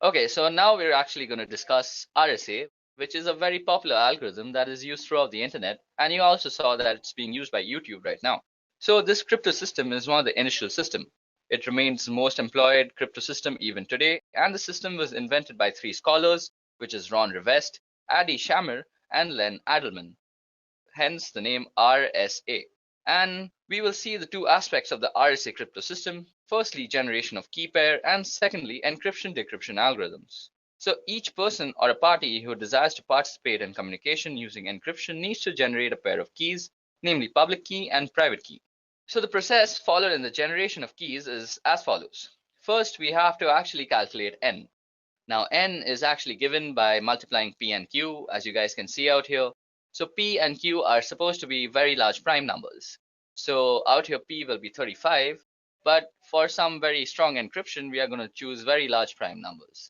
S3: Okay, so now we're actually going to discuss RSA, which is a very popular algorithm that is used throughout the internet. And you also saw that it's being used by YouTube right now. So this crypto system is one of the initial system. It remains the most employed crypto system even today. And the system was invented by three scholars, which is Ron Rivest, Adi Shamir, and Len Adelman. Hence the name RSA. And we will see the two aspects of the RSA crypto system. Firstly, generation of key pair, and secondly, encryption-decryption algorithms. So each person or a party who desires to participate in communication using encryption needs to generate a pair of keys, namely public key and private key. So the process followed in the generation of keys is as follows. First, we have to actually calculate n. Now n is actually given by multiplying p and q, as you guys can see out here. So P and Q are supposed to be very large prime numbers. So out here P will be 35, but for some very strong encryption, we are going to choose very large prime numbers.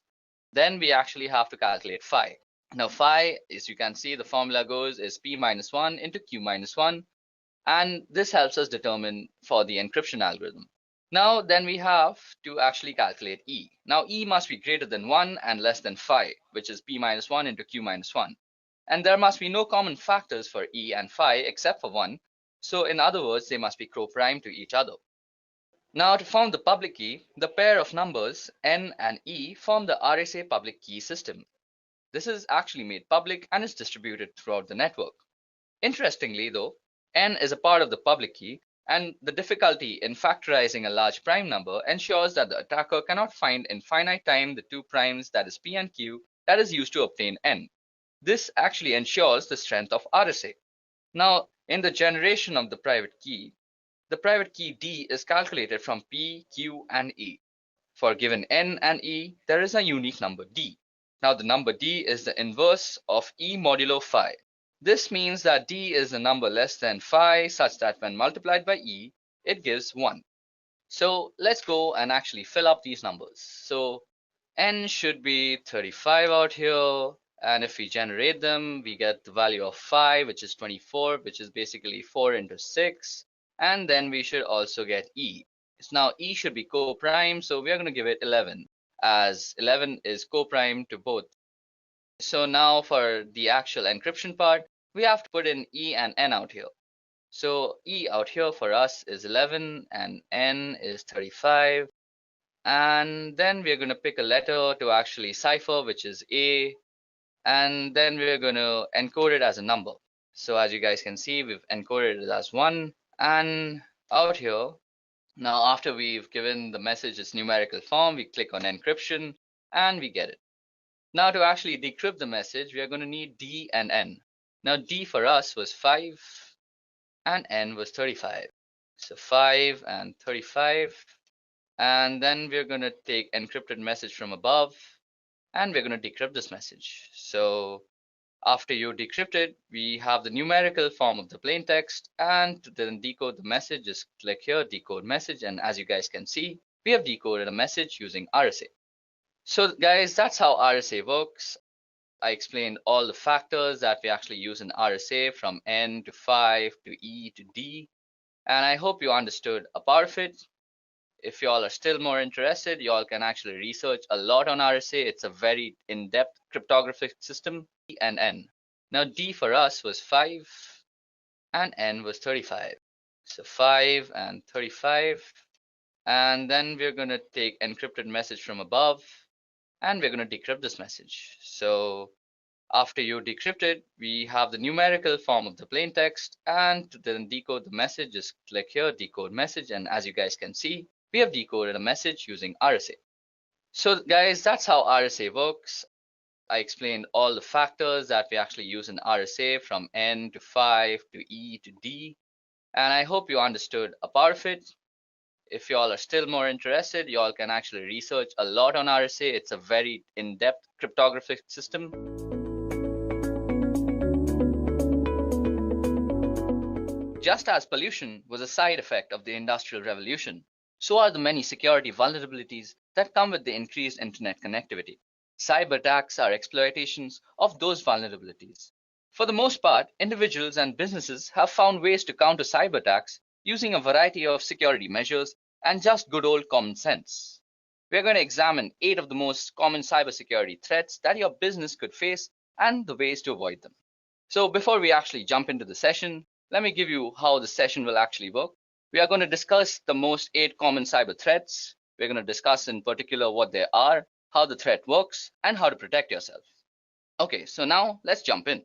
S3: Then we actually have to calculate phi. Now phi, as you can see, the formula goes is P minus 1 into Q minus 1. And this helps us determine for the encryption algorithm. Now then we have to actually calculate E. Now E must be greater than 1 and less than phi, which is P minus 1 into Q minus 1. And there must be no common factors for E and phi except for 1. So in other words, they must be co-prime to each other. Now to form the public key, the pair of numbers N and E form the RSA public key system. This is actually made public and is distributed throughout the network. Interestingly though, N is a part of the public key, and the difficulty in factorizing a large prime number ensures that the attacker cannot find in finite time the two primes, that is P and Q, that is used to obtain N. This actually ensures the strength of RSA. Now, in the generation of the private key D is calculated from P, Q, and E. For given N and E, there is a unique number D. Now, the number D is the inverse of E modulo phi. This means that D is a number less than phi such that when multiplied by E, it gives 1. So let's go and actually fill up these numbers. So N should be 35 out here. And if we generate them, we get the value of phi, which is 24, which is basically 4 into 6. And then we should also get E. Now E should be co-prime, so we are going to give it 11, as 11 is co-prime to both. So now for the actual encryption part, we have to put in E and N out here. So E out here for us is 11 and N is 35. And then we're going to pick a letter to actually cipher, which is A. And then we're going to encode it as a number. So as you guys can see, we've encoded it as 1. And out here, now after we've given the message its numerical form, we click on encryption and we get it. Now to actually decrypt the message, we are going to need D and N. Now D for us was 5 and N was 35. So 5 and 35. And then we're going to take encrypted message from above. And we're going to decrypt this message. So after you decrypt it, we have the numerical form of the plain text. And to then decode the message, just click here, decode message. And as you guys can see, we have decoded a message using RSA. So guys, that's how RSA works. I explained all the factors that we actually use in RSA, from N to 5 to E to D. And I hope you understood a part of it. If y'all are still more interested, y'all can actually research a lot on RSA. It's a very in-depth cryptographic system. D and N. Now D for us was 5 and N was 35. So 5 and 35. And then we're going to take encrypted message from above. And we're going to decrypt this message. So after you decrypt it, we have the numerical form of the plain text. And to then decode the message, just click here, decode message. And as you guys can see, we have decoded a message using RSA. So guys, that's how RSA works. I explained all the factors that we actually use in RSA, from N to 5 to E to D. And I hope you understood a part of it. If y'all are still more interested, y'all can actually research a lot on RSA. It's a very in-depth cryptographic system. Just as pollution was a side effect of the Industrial Revolution, so are the many security vulnerabilities that come with the increased internet connectivity. Cyber attacks are exploitations of those vulnerabilities. For the most part, individuals and businesses have found ways to counter cyber attacks using a variety of security measures and just good old common sense. We're going to examine 8 of the most common cybersecurity threats that your business could face and the ways to avoid them. So before we actually jump into the session, let me give you how the session will actually work. We are going to discuss the most 8 common cyber threats. We're going to discuss in particular what they are, how the threat works, and how to protect yourself. Okay, so now let's jump in.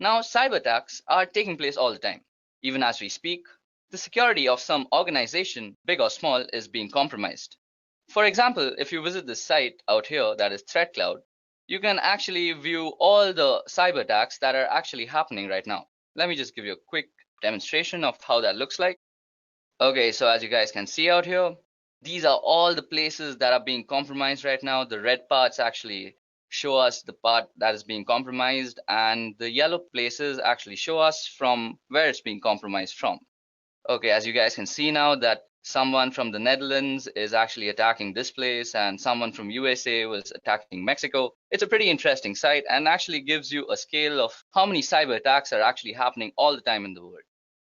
S3: Now, cyber attacks are taking place all the time. Even as we speak, the security of some organization, big or small, is being compromised. For example, if you visit this site out here, that is ThreatCloud, you can actually view all the cyber attacks that are actually happening right now. Let me just give you a quick demonstration of how that looks like. Okay, so as you guys can see out here, these are all the places that are being compromised right now. The red parts actually show us the part that is being compromised, and the yellow places actually show us from where it's being compromised from. Okay, as you guys can see now that someone from the Netherlands is actually attacking this place and someone from USA was attacking Mexico. It's a pretty interesting site and actually gives you a scale of how many cyber attacks are actually happening all the time in the world.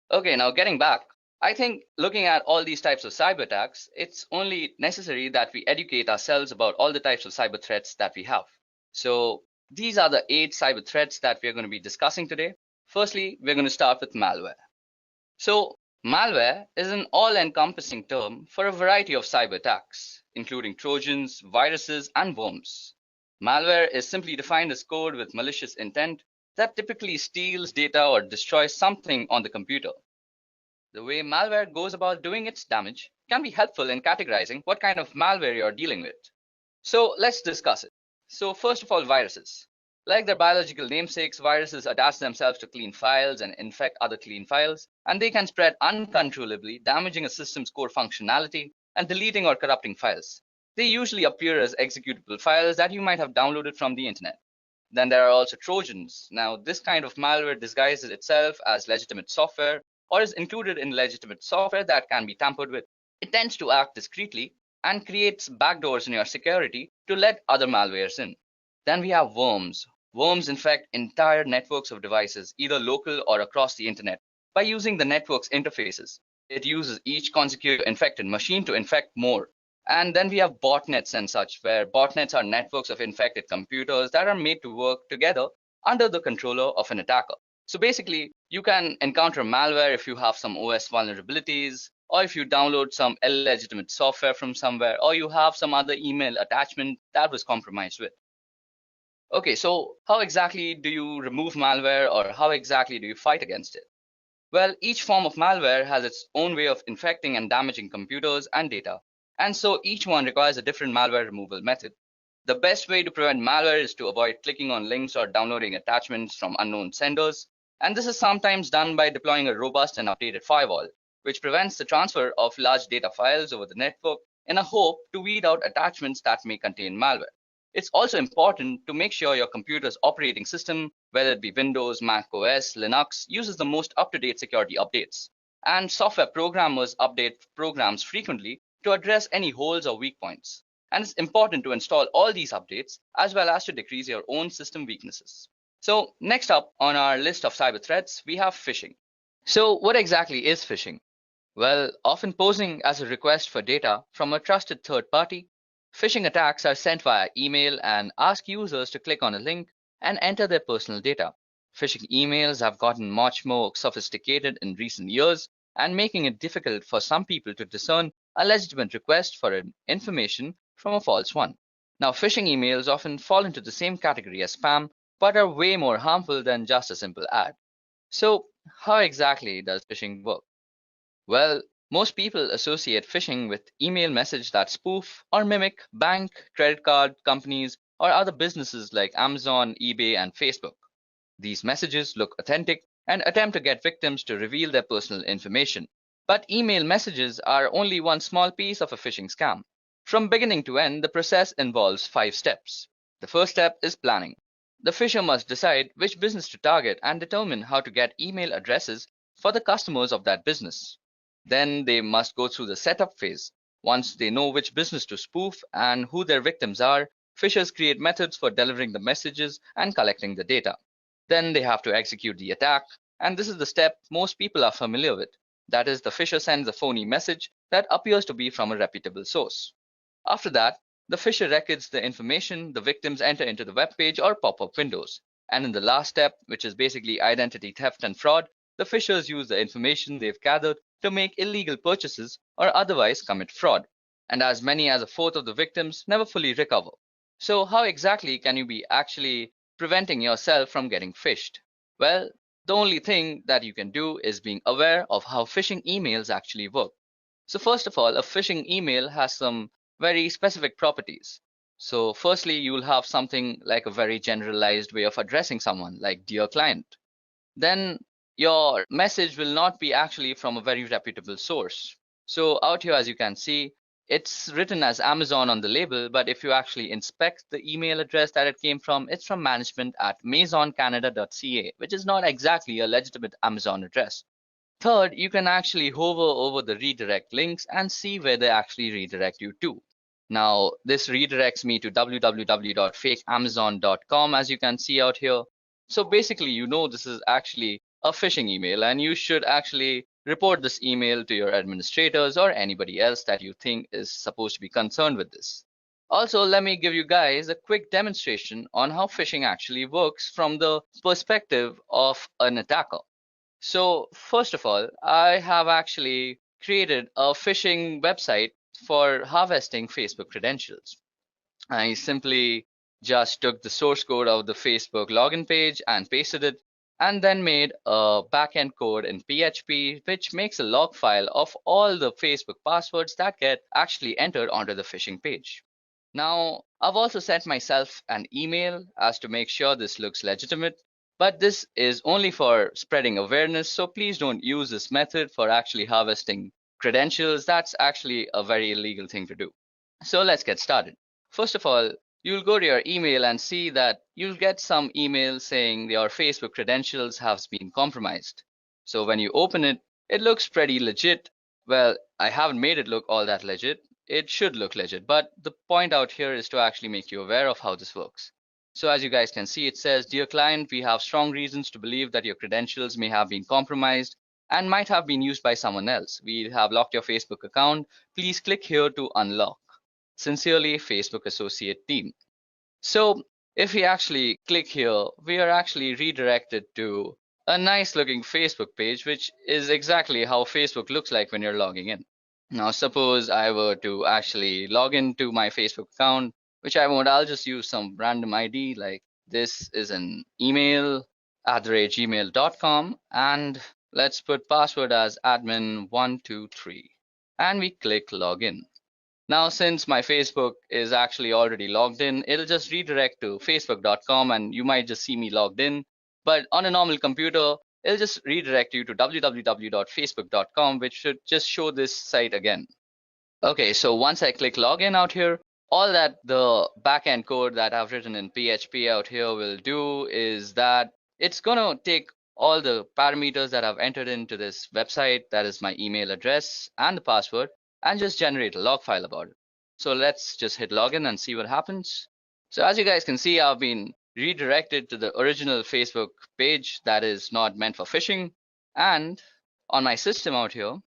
S3: Okay, now getting back, I think looking at all these types of cyber attacks, it's only necessary that we educate ourselves about all the types of cyber threats that we have. So these are the 8 cyber threats that we're going to be discussing today. Firstly, we're going to start with malware. So malware is an all-encompassing term for a variety of cyber attacks, including Trojans, viruses, and worms. Malware is simply defined as code with malicious intent that typically steals data or destroys something on the computer. The way malware goes about doing its damage can be helpful in categorizing what kind of malware you're dealing with. So let's discuss it. So first of all, viruses. Like their biological namesakes, viruses attach themselves to clean files and infect other clean files, and they can spread uncontrollably, damaging a system's core functionality and deleting or corrupting files. They usually appear as executable files that you might have downloaded from the internet. Then there are also Trojans. Now, this kind of malware disguises itself as legitimate software or is included in legitimate software that can be tampered with. It tends to act discreetly and creates backdoors in your security to let other malwares in. Then we have worms. Worms infect entire networks of devices, either local or across the internet, by using the network's interfaces. It uses each consecutive infected machine to infect more. And then we have botnets and such, where botnets are networks of infected computers that are made to work together under the controller of an attacker. So basically, you can encounter malware if you have some OS vulnerabilities, or if you download some illegitimate software from somewhere, or you have some other email attachment that was compromised with. Okay, so how exactly do you remove malware, or how exactly do you fight against it? Well, each form of malware has its own way of infecting and damaging computers and data, and so each one requires a different malware removal method. The best way to prevent malware is to avoid clicking on links or downloading attachments from unknown senders, and this is sometimes done by deploying a robust and updated firewall, which prevents the transfer of large data files over the network in a hope to weed out attachments that may contain malware. It's also important to make sure your computer's operating system, whether it be Windows, Mac OS, Linux, uses the most up-to-date security updates. And software programmers update programs frequently to address any holes or weak points. And it's important to install all these updates as well as to decrease your own system weaknesses. So next up on our list of cyber threats, we have phishing. So what exactly is phishing? Well, often posing as a request for data from a trusted third party, phishing attacks are sent via email and ask users to click on a link and enter their personal data. Phishing emails have gotten much more sophisticated in recent years and making it difficult for some people to discern a legitimate request for information from a false one. Now, phishing emails often fall into the same category as spam, but are way more harmful than just a simple ad. So, how exactly does phishing work? Well, most people associate phishing with email messages that spoof or mimic bank, credit card companies, or other businesses like Amazon, eBay, and Facebook. These messages look authentic and attempt to get victims to reveal their personal information. But email messages are only one small piece of a phishing scam. From beginning to end, the process involves 5 steps. The first step is planning. The phisher must decide which business to target and determine how to get email addresses for the customers of that business. Then they must go through the setup phase. Once they know which business to spoof and who their victims are, phishers create methods for delivering the messages and collecting the data. Then they have to execute the attack, and this is the step most people are familiar with. That is, the phisher sends a phony message that appears to be from a reputable source. After that, the phisher records the information the victims enter into the web page or pop-up windows. And in the last step, which is basically identity theft and fraud, the phishers use the information they've gathered to make illegal purchases or otherwise commit fraud. And as many as a fourth of the victims never fully recover. So how exactly can you be actually preventing yourself from getting phished? Well, the only thing that you can do is being aware of how phishing emails actually work. So first of all, a phishing email has some very specific properties. So firstly, you will have something like a very generalized way of addressing someone, like dear client. Then your message will not be actually from a very reputable source. So out here, as you can see, it's written as Amazon on the label, but if you actually inspect the email address that it came from, it's from management@maisoncanada.ca, which is not exactly a legitimate Amazon address. Third, you can actually hover over the redirect links and see where they actually redirect you to. Now, this redirects me to www.fakeamazon.com, as you can see out here. So basically, you know this is actually a phishing email, and you should actually report this email to your administrators or anybody else that you think is supposed to be concerned with this. Also, let me give you guys a quick demonstration on how phishing actually works from the perspective of an attacker. So first of all, I have actually created a phishing website for harvesting Facebook credentials. I simply just took the source code of the Facebook login page and pasted it, and then made a backend code in PHP, which makes a log file of all the Facebook passwords that get actually entered onto the phishing page. Now, I've also sent myself an email as to make sure this looks legitimate, but this is only for spreading awareness, so please don't use this method for actually harvesting credentials. That's actually a very illegal thing to do. So let's get started. First of all, you'll go to your email and see that you'll get some email saying your Facebook credentials have been compromised. So when you open it, it looks pretty legit. Well, I haven't made it look all that legit. It should look legit, but the point out here is to actually make you aware of how this works. So as you guys can see, it says, "Dear client, we have strong reasons to believe that your credentials may have been compromised and might have been used by someone else. We have locked your Facebook account. Please click here to unlock. Sincerely, Facebook Associate Team." So if we actually click here, we are actually redirected to a nice looking Facebook page, which is exactly how Facebook looks like when you're logging in. Now, suppose I were to actually log into my Facebook account, which I won't, I'll just use some random ID, like this is an email @gmail.com, and let's put password as admin123, and we click login. Now, since my Facebook is actually already logged in, it'll just redirect to facebook.com, and you might just see me logged in. But on a normal computer, it'll just redirect you to www.facebook.com, which should just show this site again. Okay, so once I click login out here, all that the backend code that I've written in PHP out here will do is that it's gonna take all the parameters that I've entered into this website, that is my email address and the password, and just generate a log file about it. So let's just hit login and see what happens. So as you guys can see, I've been redirected to the original Facebook page that is not meant for phishing. And on my system out here,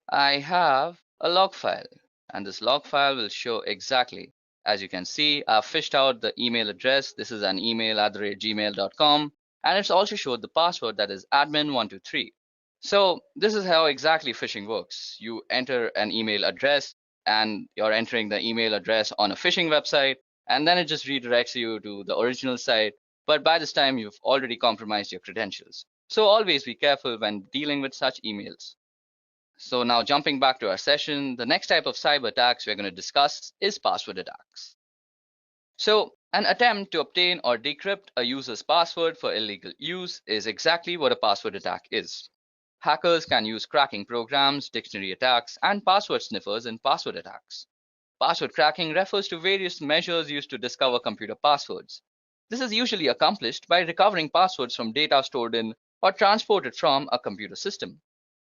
S3: I have a log file, and this log file will show exactly, as you can see, I've fished out the email address. This is an email @gmail.com, and it's also showed the password, that is admin123. So this is how exactly phishing works. You enter an email address, and you're entering the email address on a phishing website, and then it just redirects you to the original site. But by this time, you've already compromised your credentials. So always be careful when dealing with such emails. So now jumping back to our session, the next type of cyber attacks we're going to discuss is password attacks. So an attempt to obtain or decrypt a user's password for illegal use is exactly what a password attack is. Hackers can use cracking programs, dictionary attacks, and password sniffers in password attacks. Password cracking refers to various measures used to discover computer passwords. This is usually accomplished by recovering passwords from data stored in or transported from a computer system.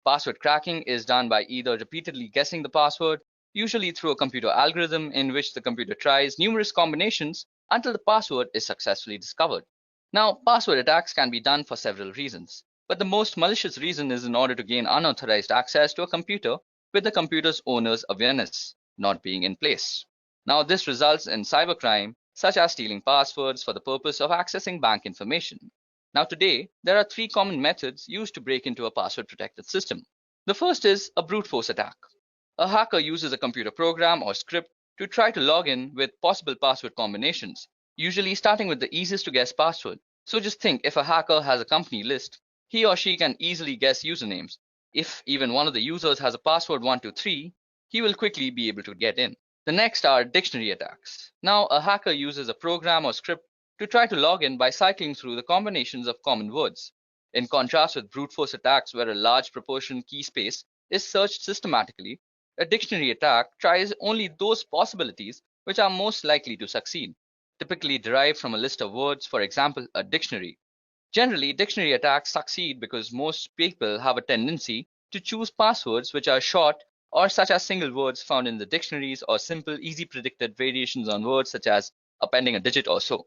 S3: Password cracking is done by either repeatedly guessing the password, usually through a computer algorithm in which the computer tries numerous combinations until the password is successfully discovered. Now, password attacks can be done for several reasons, but the most malicious reason is in order to gain unauthorized access to a computer with the computer's owner's awareness not being in place. Now, this results in cybercrime, such as stealing passwords for the purpose of accessing bank information. Now, today, there are three common methods used to break into a password-protected system. The first is a brute force attack. A hacker uses a computer program or script to try to log in with possible password combinations, usually starting with the easiest to guess password. So just think, if a hacker has a company list, he or she can easily guess usernames. If even one of the users has a password 123, he will quickly be able to get in. The next are dictionary attacks. Now, a hacker uses a program or script to try to log in by cycling through the combinations of common words. In contrast with brute force attacks where a large proportion key space is searched systematically, a dictionary attack tries only those possibilities which are most likely to succeed, typically derived from a list of words, for example, a dictionary. Generally, dictionary attacks succeed because most people have a tendency to choose passwords which are short or such as single words found in the dictionaries or simple, easy predicted variations on words such as appending a digit or so.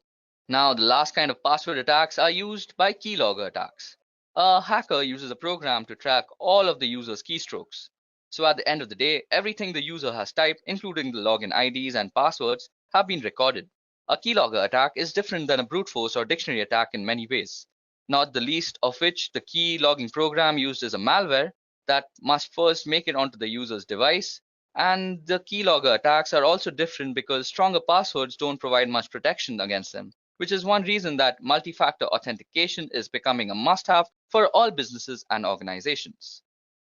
S3: Now, the last kind of password attacks are used by keylogger attacks. A hacker uses a program to track all of the user's keystrokes. So at the end of the day, everything the user has typed, including the login IDs and passwords, have been recorded. A keylogger attack is different than a brute force or dictionary attack in many ways, not the least of which the key logging program used is a malware that must first make it onto the user's device. And the keylogger attacks are also different because stronger passwords don't provide much protection against them, which is one reason that multi-factor authentication is becoming a must-have for all businesses and organizations.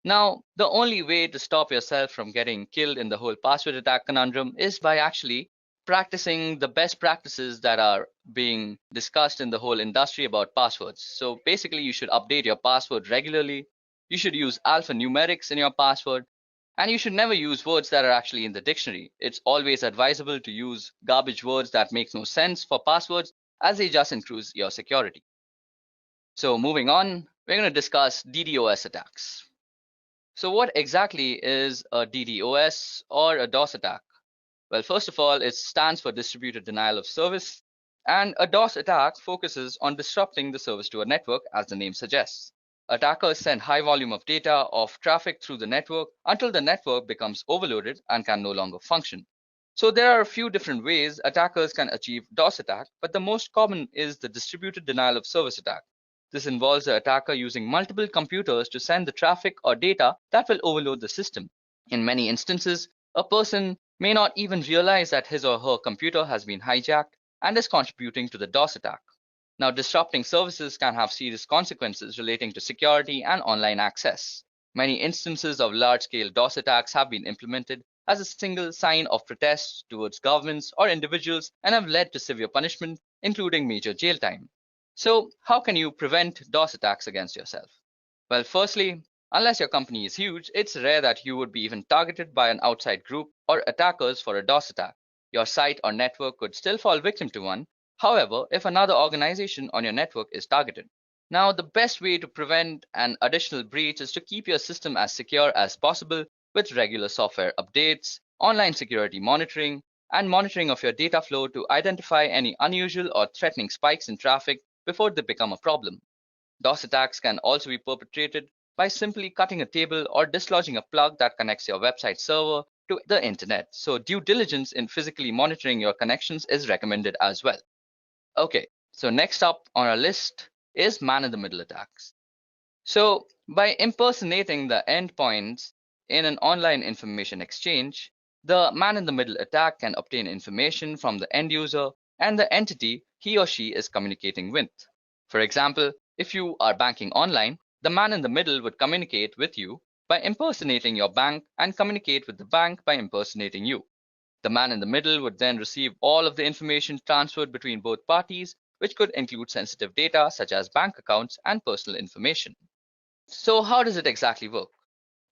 S3: Now, the only way to stop yourself from getting killed in the whole password attack conundrum is by actually practicing the best practices that are being discussed in the whole industry about passwords. So basically, you should update your password regularly. You should use alphanumerics in your password. And you should never use words that are actually in the dictionary. It's always advisable to use garbage words that make no sense for passwords, as they just increase your security. So moving on, we're going to discuss DDoS attacks. So what exactly is a DDoS or a DOS attack? Well, first of all, it stands for distributed denial of service, and a DOS attack focuses on disrupting the service to a network, as the name suggests. Attackers send high volume of data of traffic through the network until the network becomes overloaded and can no longer function. So there are a few different ways attackers can achieve DOS attack, but the most common is the distributed denial of service attack. This involves the attacker using multiple computers to send the traffic or data that will overload the system. In many instances, a person may not even realize that his or her computer has been hijacked and is contributing to the DOS attack. Now, disrupting services can have serious consequences relating to security and online access. Many instances of large-scale DOS attacks have been implemented as a single sign of protest towards governments or individuals and have led to severe punishment, including major jail time. So, how can you prevent DOS attacks against yourself? Well, firstly, unless your company is huge, it's rare that you would be even targeted by an outside group or attackers for a DOS attack. Your site or network could still fall victim to one, however, if another organization on your network is targeted. Now, the best way to prevent an additional breach is to keep your system as secure as possible with regular software updates, online security monitoring, and monitoring of your data flow to identify any unusual or threatening spikes in traffic before they become a problem. DOS attacks can also be perpetrated by simply cutting a cable or dislodging a plug that connects your website server to the internet. So due diligence in physically monitoring your connections is recommended as well. Okay, so next up on our list is man-in-the-middle attacks. So by impersonating the endpoints in an online information exchange, the man-in-the-middle attack can obtain information from the end user and the entity he or she is communicating with. For example, if you are banking online, the man in the middle would communicate with you by impersonating your bank and communicate with the bank by impersonating you. The man in the middle would then receive all of the information transferred between both parties, which could include sensitive data such as bank accounts and personal information. So how does it exactly work?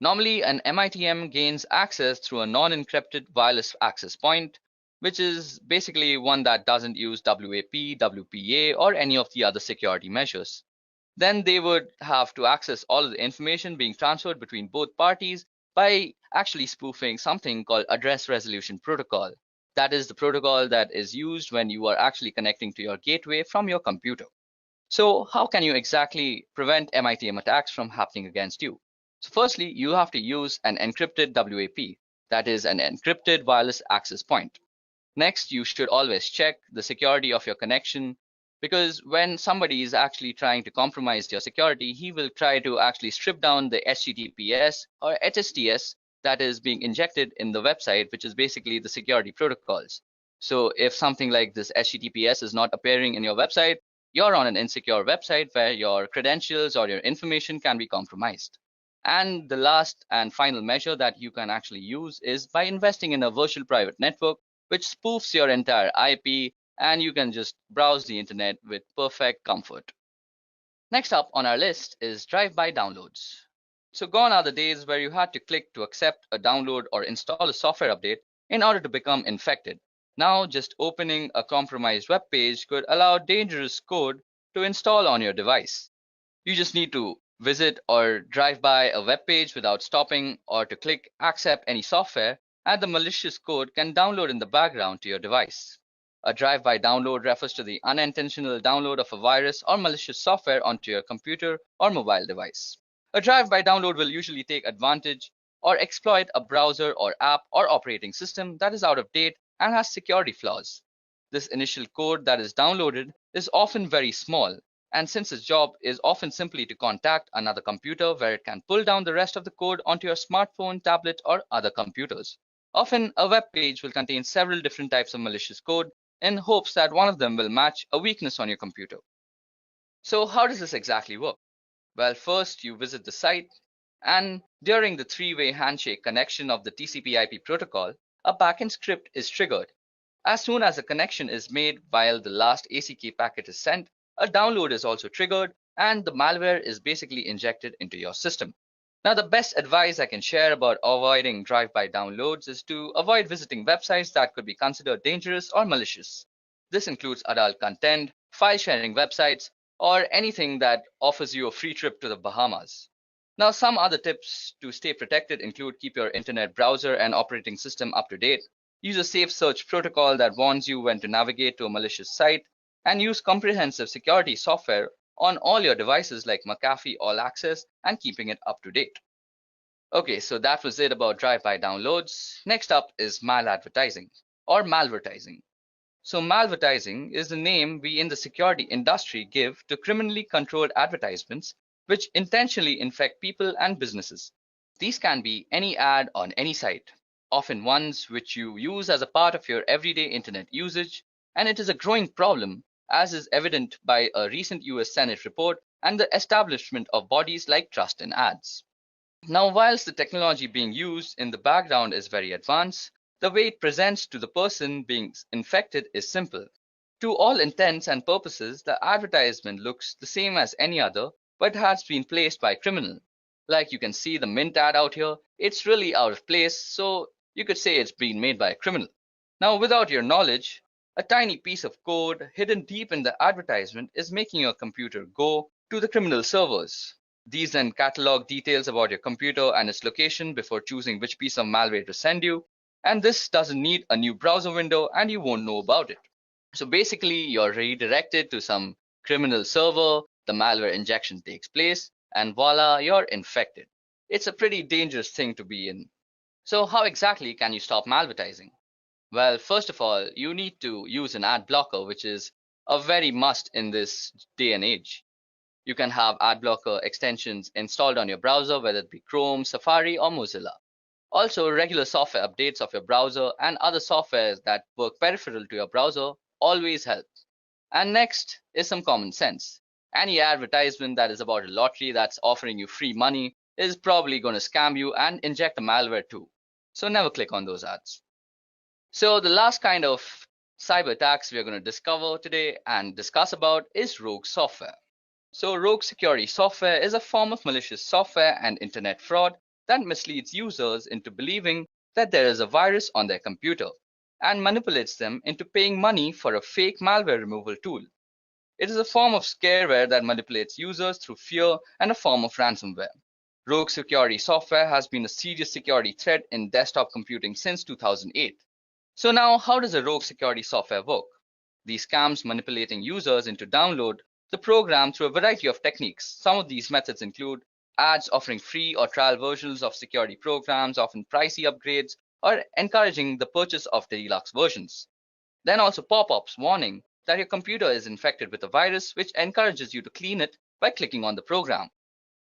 S3: Normally, an MITM gains access through a non-encrypted wireless access point, which is basically one that doesn't use WAP, WPA, or any of the other security measures. Then they would have to access all of the information being transferred between both parties by actually spoofing something called address resolution protocol. That is the protocol that is used when you are actually connecting to your gateway from your computer. So how can you exactly prevent MITM attacks from happening against you? So firstly, you have to use an encrypted WAP, that is an encrypted wireless access point. Next, you should always check the security of your connection, because when somebody is actually trying to compromise your security, he will try to actually strip down the HTTPS or HSTS that is being injected in the website, which is basically the security protocols. So if something like this HTTPS is not appearing in your website, you're on an insecure website where your credentials or your information can be compromised. And the last and final measure that you can actually use is by investing in a virtual private network which spoofs your entire IP, and you can just browse the internet with perfect comfort. Next up on our list is drive-by downloads. So gone are the days where you had to click to accept a download or install a software update in order to become infected. Now just opening a compromised web page could allow dangerous code to install on your device. You just need to visit or drive by a web page without stopping, or to click accept any software, and the malicious code can download in the background to your device. A drive-by download refers to the unintentional download of a virus or malicious software onto your computer or mobile device. A drive-by download will usually take advantage or exploit a browser or app or operating system that is out of date and has security flaws. This initial code that is downloaded is often very small, and since its job is often simply to contact another computer where it can pull down the rest of the code onto your smartphone, tablet, or other computers. Often, a web page will contain several different types of malicious code in hopes that one of them will match a weakness on your computer. So how does this exactly work? Well, first you visit the site, and during the three-way handshake connection of the TCP/IP protocol, a backend script is triggered. As soon as a connection is made while the last ACK packet is sent, a download is also triggered and the malware is basically injected into your system. Now, the best advice I can share about avoiding drive-by downloads is to avoid visiting websites that could be considered dangerous or malicious. This includes adult content, file-sharing websites, or anything that offers you a free trip to the Bahamas. Now, some other tips to stay protected include keep your internet browser and operating system up to date, use a safe search protocol that warns you when to navigate to a malicious site, and use comprehensive security software on all your devices like McAfee All Access and keeping it up to date. Okay, so that was it about drive-by downloads. Next up is maladvertising or malvertising. So malvertising is the name we in the security industry give to criminally controlled advertisements which intentionally infect people and businesses. These can be any ad on any site, often ones which you use as a part of your everyday internet usage, and it is a growing problem, as is evident by a recent US Senate report and the establishment of bodies like Trust in Ads. Now, whilst the technology being used in the background is very advanced, the way it presents to the person being infected is simple. To all intents and purposes, the advertisement looks the same as any other, but has been placed by a criminal. Like you can see the mint ad out here, it's really out of place, so you could say it's been made by a criminal. Now, without your knowledge, a tiny piece of code hidden deep in the advertisement is making your computer go to the criminal servers. These then catalog details about your computer and its location before choosing which piece of malware to send you. And this doesn't need a new browser window and you won't know about it. So basically, you're redirected to some criminal server, the malware injection takes place, and voila, you're infected. It's a pretty dangerous thing to be in. So how exactly can you stop malvertising? Well, first of all, you need to use an ad blocker, which is a very must in this day and age. You can have ad blocker extensions installed on your browser, whether it be Chrome, Safari, or Mozilla. Also, regular software updates of your browser and other softwares that work peripheral to your browser always help. And next is some common sense. Any advertisement that is about a lottery that's offering you free money is probably going to scam you and inject a malware too. So never click on those ads. So the last kind of cyber attacks we are going to discover today and discuss about is rogue software. So rogue security software is a form of malicious software and internet fraud that misleads users into believing that there is a virus on their computer and manipulates them into paying money for a fake malware removal tool. It is a form of scareware that manipulates users through fear and a form of ransomware. Rogue security software has been a serious security threat in desktop computing since 2008. So now, how does a rogue security software work? These scams manipulating users into download the program through a variety of techniques. Some of these methods include ads offering free or trial versions of security programs, often pricey upgrades, or encouraging the purchase of the deluxe versions. Then also pop-ups warning that your computer is infected with a virus, which encourages you to clean it by clicking on the program.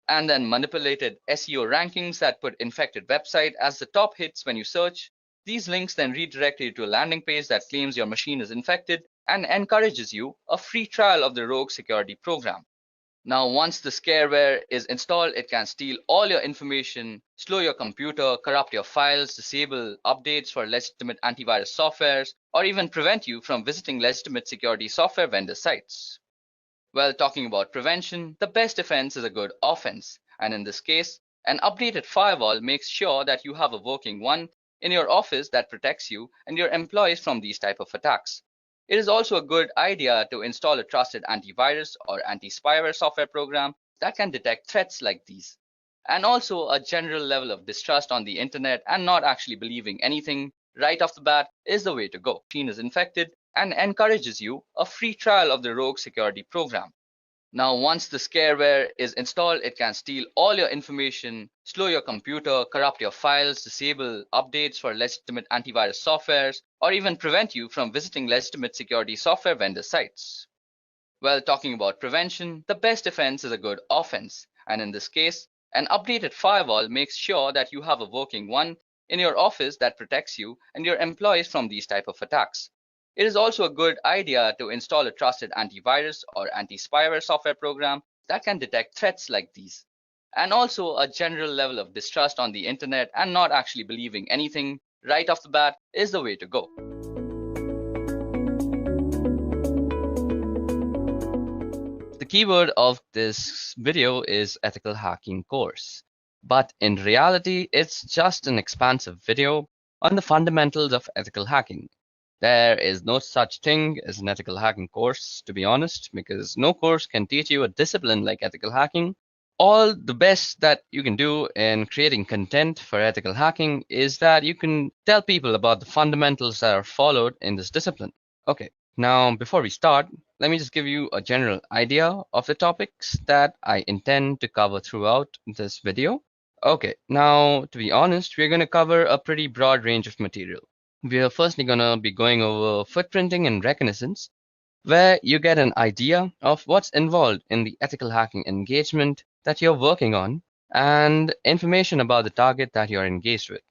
S3: And then manipulated SEO rankings that put infected website as the top hits when you search. These links then redirect you to a landing page that claims your machine is infected and encourages you a free trial of the rogue security program. Now, once the scareware is installed, it can steal all your information, slow your computer, corrupt your files, disable updates for legitimate antivirus softwares, or even prevent you from visiting legitimate security software vendor sites. Well, talking about prevention, the best defense is a good offense. And in this case, an updated firewall makes sure that you have a working one in your office that protects you and your employees from these type of attacks. It is also a good idea to install a trusted antivirus or anti-spyware software program that can detect threats like these. And also a general level of distrust on the internet and not actually believing anything right off the bat is the way to go. Machine is infected and encourages you a free trial of the rogue security program. Now, once the scareware is installed, it can steal all your information, slow your computer, corrupt your files, disable updates for legitimate antivirus softwares, or even prevent you from visiting legitimate security software vendor sites. Well, talking about prevention, the best defense is a good offense. And in this case, an updated firewall makes sure that you have a working one in your office that protects you and your employees from these type of attacks. It is also a good idea to install a trusted antivirus or anti-spyware software program that can detect threats like these. And also a general level of distrust on the internet and not actually believing anything right off the bat is the way to go. The keyword of this video is ethical hacking course. But in reality, it's just an expansive video on the fundamentals of ethical hacking. There is no such thing as an ethical hacking course, to be honest, because no course can teach you a discipline like ethical hacking. All the best that you can do in creating content for ethical hacking is that you can tell people about the fundamentals that are followed in this discipline. Okay, now before we start, let me just give you a general idea of the topics that I intend to cover throughout this video. Okay, now to be honest, we're going to cover a pretty broad range of material. We are firstly going to be going over footprinting and reconnaissance, where you get an idea of what's involved in the ethical hacking engagement that you're working on and information about the target that you're engaged with.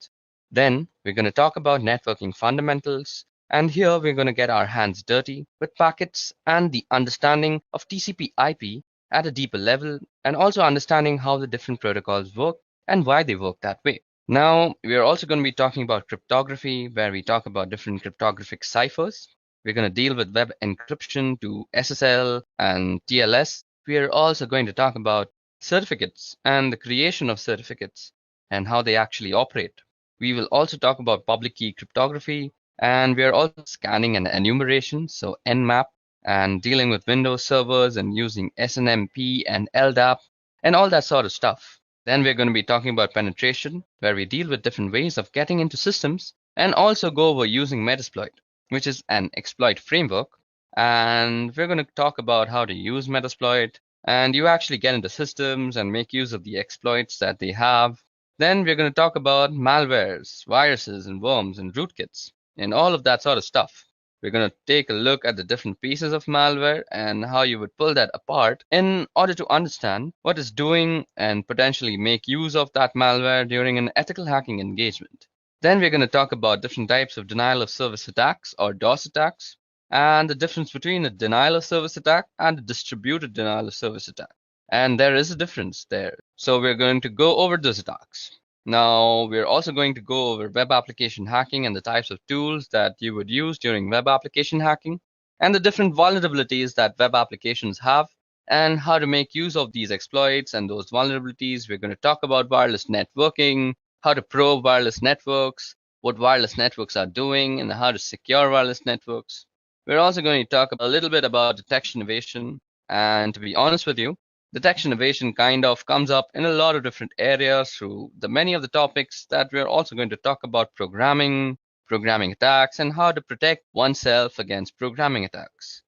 S3: Then we're going to talk about networking fundamentals, and here we're going to get our hands dirty with packets and the understanding of TCP/IP at a deeper level, and also understanding how the different protocols work and why they work that way. Now, we are also going to be talking about cryptography, where we talk about different cryptographic ciphers. We're going to deal with web encryption to SSL and TLS. We are also going to talk about certificates and the creation of certificates and how they actually operate. We will also talk about public key cryptography, and we are also scanning and enumeration, so Nmap, and dealing with Windows servers and using SNMP and LDAP and all that sort of stuff. Then we're going to be talking about penetration, where we deal with different ways of getting into systems and also go over using Metasploit, which is an exploit framework. And we're going to talk about how to use Metasploit, and you actually get into systems and make use of the exploits that they have. Then we're going to talk about malwares, viruses, and worms and rootkits, and all of that sort of stuff. We're going to take a look at the different pieces of malware and how you would pull that apart in order to understand what it's doing and potentially make use of that malware during an ethical hacking engagement. Then we're going to talk about different types of denial of service attacks or DOS attacks, and the difference between a denial of service attack and a distributed denial of service attack. And there is a difference there. So we're going to go over those attacks. Now, we're also going to go over web application hacking and the types of tools that you would use during web application hacking, and the different vulnerabilities that web applications have, and how to make use of these exploits and those vulnerabilities. We're going to talk about wireless networking, how to probe wireless networks, what wireless networks are doing, and how to secure wireless networks. We're also going to talk a little bit about detection evasion, and to be honest with you, detection evasion kind of comes up in a lot of different areas through the many of the topics that we're also going to talk about: programming attacks, and how to protect oneself against programming attacks.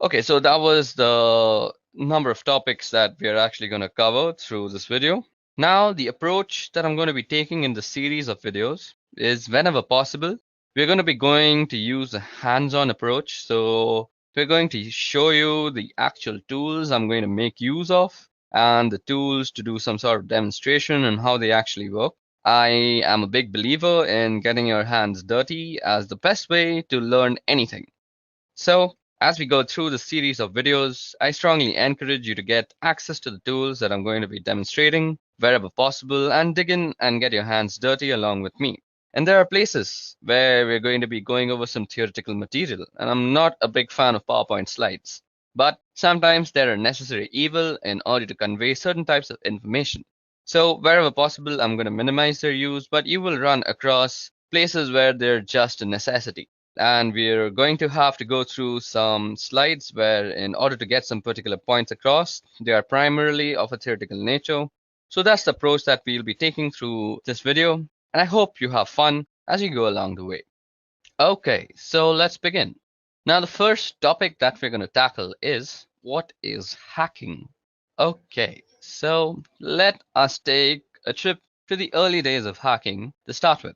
S3: Okay, so that was the number of topics that we are actually going to cover through this video. Now, the approach that I'm going to be taking in the series of videos is whenever possible, we're going to be going to use a hands-on approach. So we're going to show you the actual tools I'm going to make use of and the tools to do some sort of demonstration and how they actually work. I am a big believer in getting your hands dirty as the best way to learn anything. So, as we go through the series of videos, I strongly encourage you to get access to the tools that I'm going to be demonstrating wherever possible and dig in and get your hands dirty along with me. And there are places where we're going to be going over some theoretical material, and I'm not a big fan of PowerPoint slides. But sometimes they're a necessary evil in order to convey certain types of information. So wherever possible, I'm going to minimize their use, but you will run across places where they're just a necessity. And we're going to have to go through some slides where in order to get some particular points across, they are primarily of a theoretical nature. So that's the approach that we'll be taking through this video. And I hope you have fun as you go along the way. Okay, so let's begin. Now, the first topic that we're going to tackle is what is hacking? Okay, so let us take a trip to the early days of hacking to start with.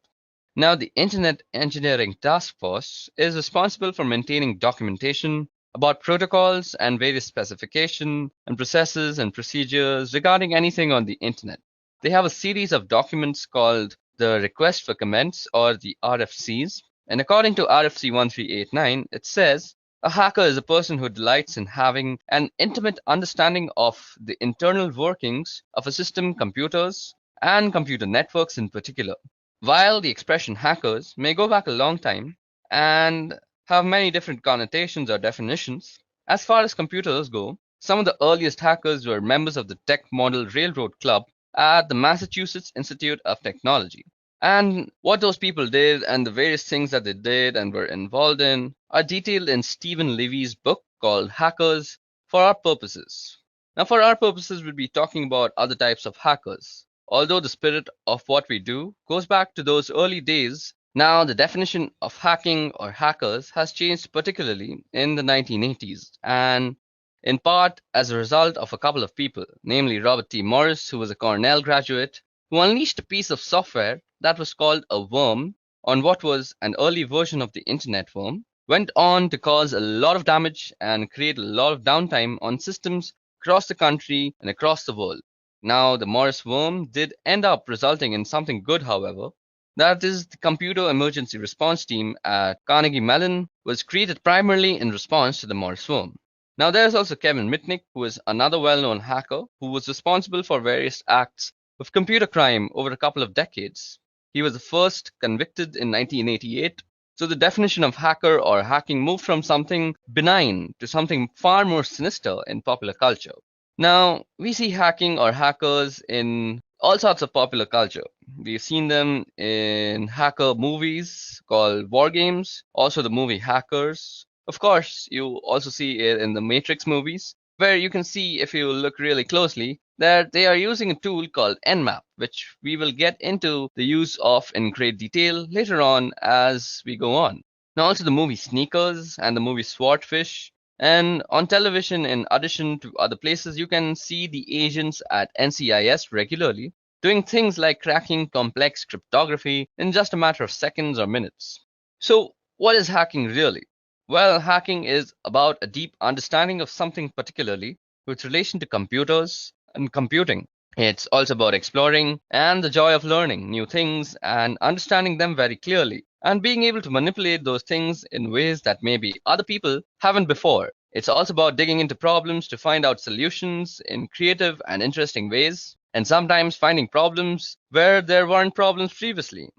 S3: Now, the Internet Engineering Task Force is responsible for maintaining documentation about protocols and various specifications and processes and procedures regarding anything on the Internet. They have a series of documents called the Request for Comments or the RFCs. And according to RFC 1389, it says, a hacker is a person who delights in having an intimate understanding of the internal workings of a system, computers, and computer networks in particular. While the expression hackers may go back a long time and have many different connotations or definitions, as far as computers go, some of the earliest hackers were members of the Tech Model Railroad Club at the Massachusetts Institute of Technology. And what those people did and the various things that they did and were involved in are detailed in Stephen Levy's book called Hackers for Our Purposes. Now, for our purposes, we'll be talking about other types of hackers. Although the spirit of what we do goes back to those early days, now the definition of hacking or hackers has changed particularly in the 1980s, and in part as a result of a couple of people, namely Robert T. Morris, who was a Cornell graduate, who unleashed a piece of software that was called a worm on what was an early version of the internet worm, went on to cause a lot of damage and create a lot of downtime on systems across the country and across the world. Now, the Morris worm did end up resulting in something good, however. That is, the Computer Emergency Response Team at Carnegie Mellon was created primarily in response to the Morris worm. Now, there's also Kevin Mitnick, who is another well-known hacker who was responsible for various acts of computer crime over a couple of decades. He was the first convicted in 1988. So the definition of hacker or hacking moved from something benign to something far more sinister in popular culture. Now, we see hacking or hackers in all sorts of popular culture. We've seen them in hacker movies called war games, also the movie Hackers. Of course, you also see it in the Matrix movies, where you can see, if you look really closely, that they are using a tool called Nmap, which we will get into the use of in great detail later on as we go on. Now, also the movie Sneakers and the movie Swordfish. And on television, in addition to other places, you can see the agents at NCIS regularly doing things like cracking complex cryptography in just a matter of seconds or minutes. So, what is hacking really? Well, hacking is about a deep understanding of something particularly with relation to computers and computing. It's also about exploring and the joy of learning new things and understanding them very clearly and being able to manipulate those things in ways that maybe other people haven't before. It's also about digging into problems to find out solutions in creative and interesting ways, and sometimes finding problems where there weren't problems previously.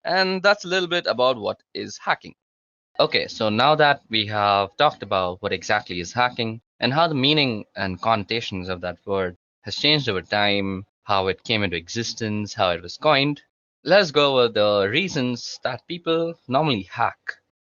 S3: And that's a little bit about what is hacking. Okay, so now that we have talked about what exactly is hacking and how the meaning and connotations of that word has changed over time, how it came into existence, how it was coined, let's go over the reasons that people normally hack.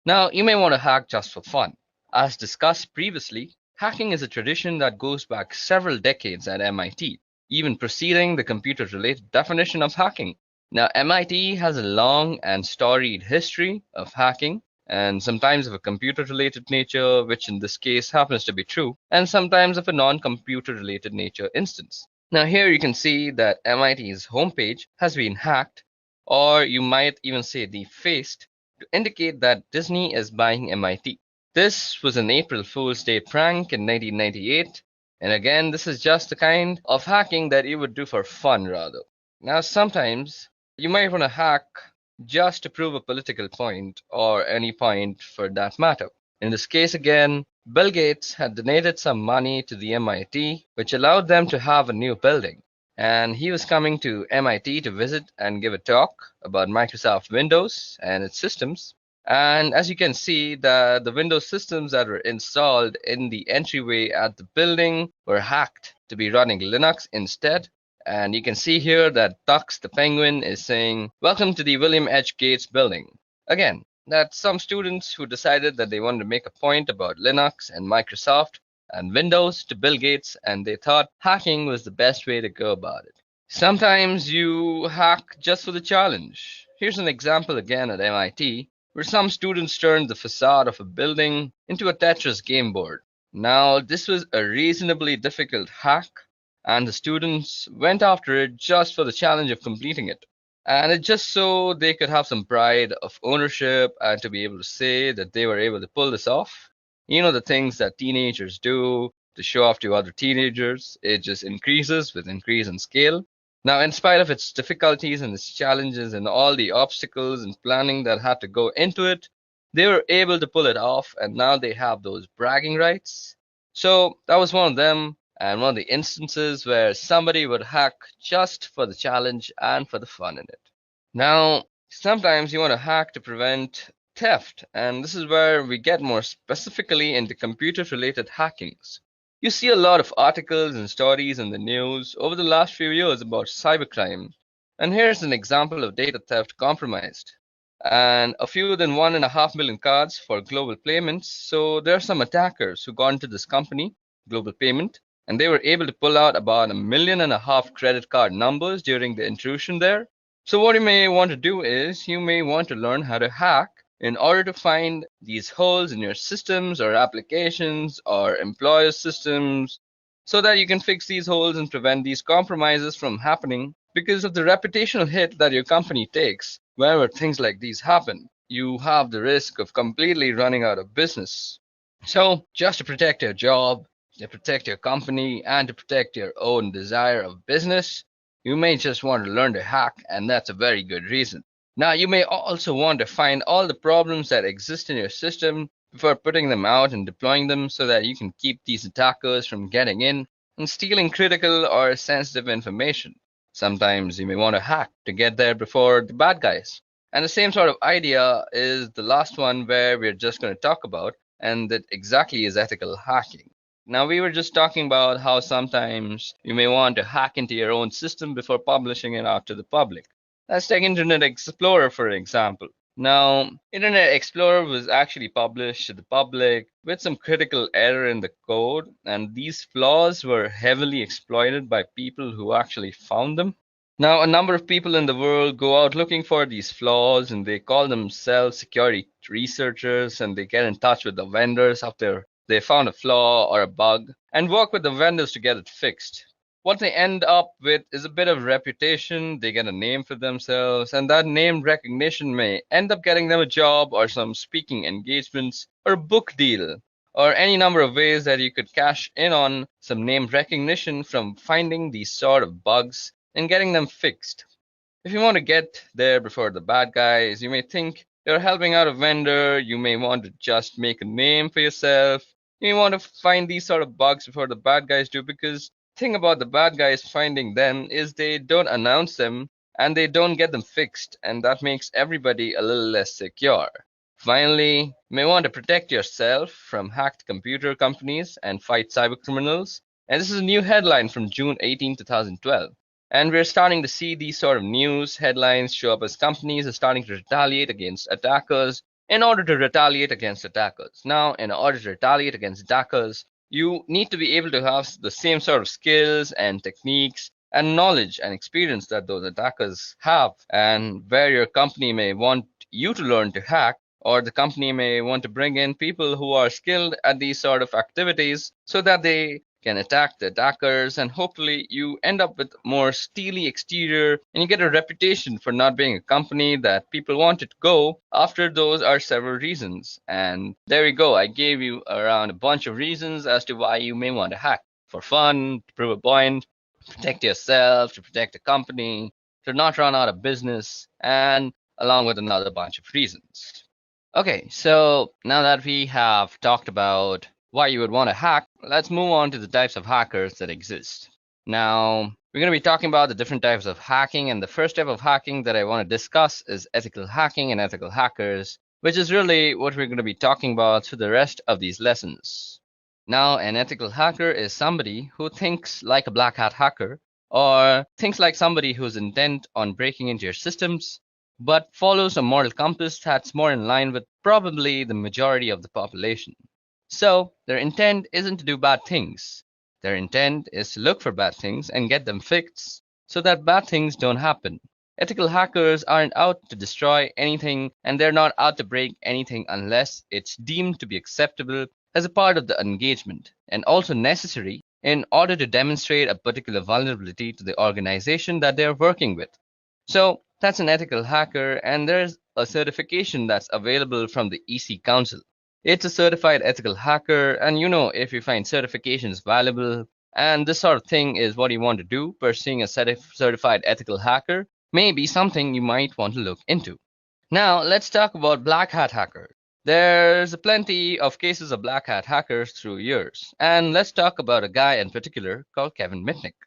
S3: Now, you may want to hack just for fun. As discussed previously, hacking is a tradition that goes back several decades at MIT, even preceding the computer-related definition of hacking. Now, MIT has a long and storied history of hacking, and sometimes of a computer related nature, which in this case happens to be true, and sometimes of a non computer related nature instance. Now, here you can see that MIT's homepage has been hacked, or you might even say defaced, to indicate that Disney is buying MIT. This was an April Fool's Day prank in 1998, and again, this is just the kind of hacking that you would do for fun rather. Now, sometimes you might want to hack just to prove a political point, or any point for that matter. In this case, again, Bill Gates had donated some money to the MIT, which allowed them to have a new building. And he was coming to MIT to visit and give a talk about Microsoft Windows and its systems. And as you can see, the Windows systems that were installed in the entryway at the building were hacked to be running Linux instead. And you can see here that Tux the Penguin is saying, "Welcome to the William H. Gates building." Again, that's some students who decided that they wanted to make a point about Linux and Microsoft and Windows to Bill Gates, and they thought hacking was the best way to go about it. Sometimes you hack just for the challenge. Here's an example again at MIT, where some students turned the facade of a building into a Tetris game board. Now, this was a reasonably difficult hack, and the students went after it just for the challenge of completing it. And it just so they could have some pride of ownership and to be able to say that they were able to pull this off. You know, the things that teenagers do to show off to other teenagers, it just increases with increase in scale. Now, in spite of its difficulties and its challenges and all the obstacles and planning that had to go into it, they were able to pull it off, and now they have those bragging rights. So that was one of them, and one of the instances where somebody would hack just for the challenge and for the fun in it. Now, sometimes you want to hack to prevent theft, and this is where we get more specifically into computer related hackings. You see a lot of articles and stories in the news over the last few years about cybercrime, and here's an example of data theft compromised. And a fewer than 1.5 million cards for global payments. So there are some attackers who got into this company, Global Payment, and they were able to pull out about 1.5 million credit card numbers during the intrusion there. So what you may want to do is you may want to learn how to hack in order to find these holes in your systems or applications or employer systems, so that you can fix these holes and prevent these compromises from happening because of the reputational hit that your company takes whenever things like these happen. You have the risk of completely running out of business. So just to protect your job, to protect your company, and to protect your own desire of business, you may just want to learn to hack, and that's a very good reason. Now, you may also want to find all the problems that exist in your system before putting them out and deploying them so that you can keep these attackers from getting in and stealing critical or sensitive information. Sometimes you may want to hack to get there before the bad guys. And the same sort of idea is the last one where we're just going to talk about, and that exactly is ethical hacking. Now, we were just talking about how sometimes you may want to hack into your own system before publishing it out to the public. Let's take Internet Explorer for example. Now, Internet Explorer was actually published to the public with some critical error in the code, and these flaws were heavily exploited by people who actually found them. Now, a number of people in the world go out looking for these flaws, and they call themselves security researchers, and they get in touch with the vendors after they found a flaw or a bug and work with the vendors to get it fixed. What they end up with is a bit of reputation, they get a name for themselves, and that name recognition may end up getting them a job or some speaking engagements or a book deal or any number of ways that you could cash in on some name recognition from finding these sort of bugs and getting them fixed. If you want to get there before the bad guys, you may think you're helping out a vendor, you may want to just make a name for yourself. You want to find these sort of bugs before the bad guys do, because the thing about the bad guys finding them is they don't announce them and they don't get them fixed, and that makes everybody a little less secure. Finally, you may want to protect yourself from hacked computer companies and fight cybercriminals. And this is a new headline from June 18, 2012. And we're starting to see these sort of news headlines show up as companies are starting to retaliate against attackers in order to retaliate against attackers. Now, in order to retaliate against attackers, you need to be able to have the same sort of skills and techniques and knowledge and experience that those attackers have, and where your company may want you to learn to hack, or the company may want to bring in people who are skilled at these sort of activities so that they can attack the attackers, and hopefully you end up with more steely exterior and you get a reputation for not being a company that people want to go after. Those are several reasons, and there we go. I gave you around a bunch of reasons as to why you may want to hack: for fun, to prove a point, protect yourself, to protect the company, to not run out of business, and along with another bunch of reasons. Okay, so now that we have talked about why you would want to hack, let's move on to the types of hackers that exist. Now, we're going to be talking about the different types of hacking, and the first type of hacking that I want to discuss is ethical hacking and ethical hackers, which is really what we're going to be talking about through the rest of these lessons. Now, an ethical hacker is somebody who thinks like a black hat hacker, or thinks like somebody who's intent on breaking into your systems, but follows a moral compass that's more in line with probably the majority of the population. So, their intent isn't to do bad things. Their intent is to look for bad things and get them fixed so that bad things don't happen. Ethical hackers aren't out to destroy anything, and they're not out to break anything unless it's deemed to be acceptable as a part of the engagement, and also necessary in order to demonstrate a particular vulnerability to the organization that they're working with. So that's an ethical hacker, and there's a certification that's available from the EC Council. It's a certified ethical hacker, and if you find certifications valuable and this sort of thing is what you want to do, pursuing a certified ethical hacker may be something you might want to look into. Now, let's talk about black hat hackers. There's plenty of cases of black hat hackers through years, and let's talk about a guy in particular called Kevin Mitnick.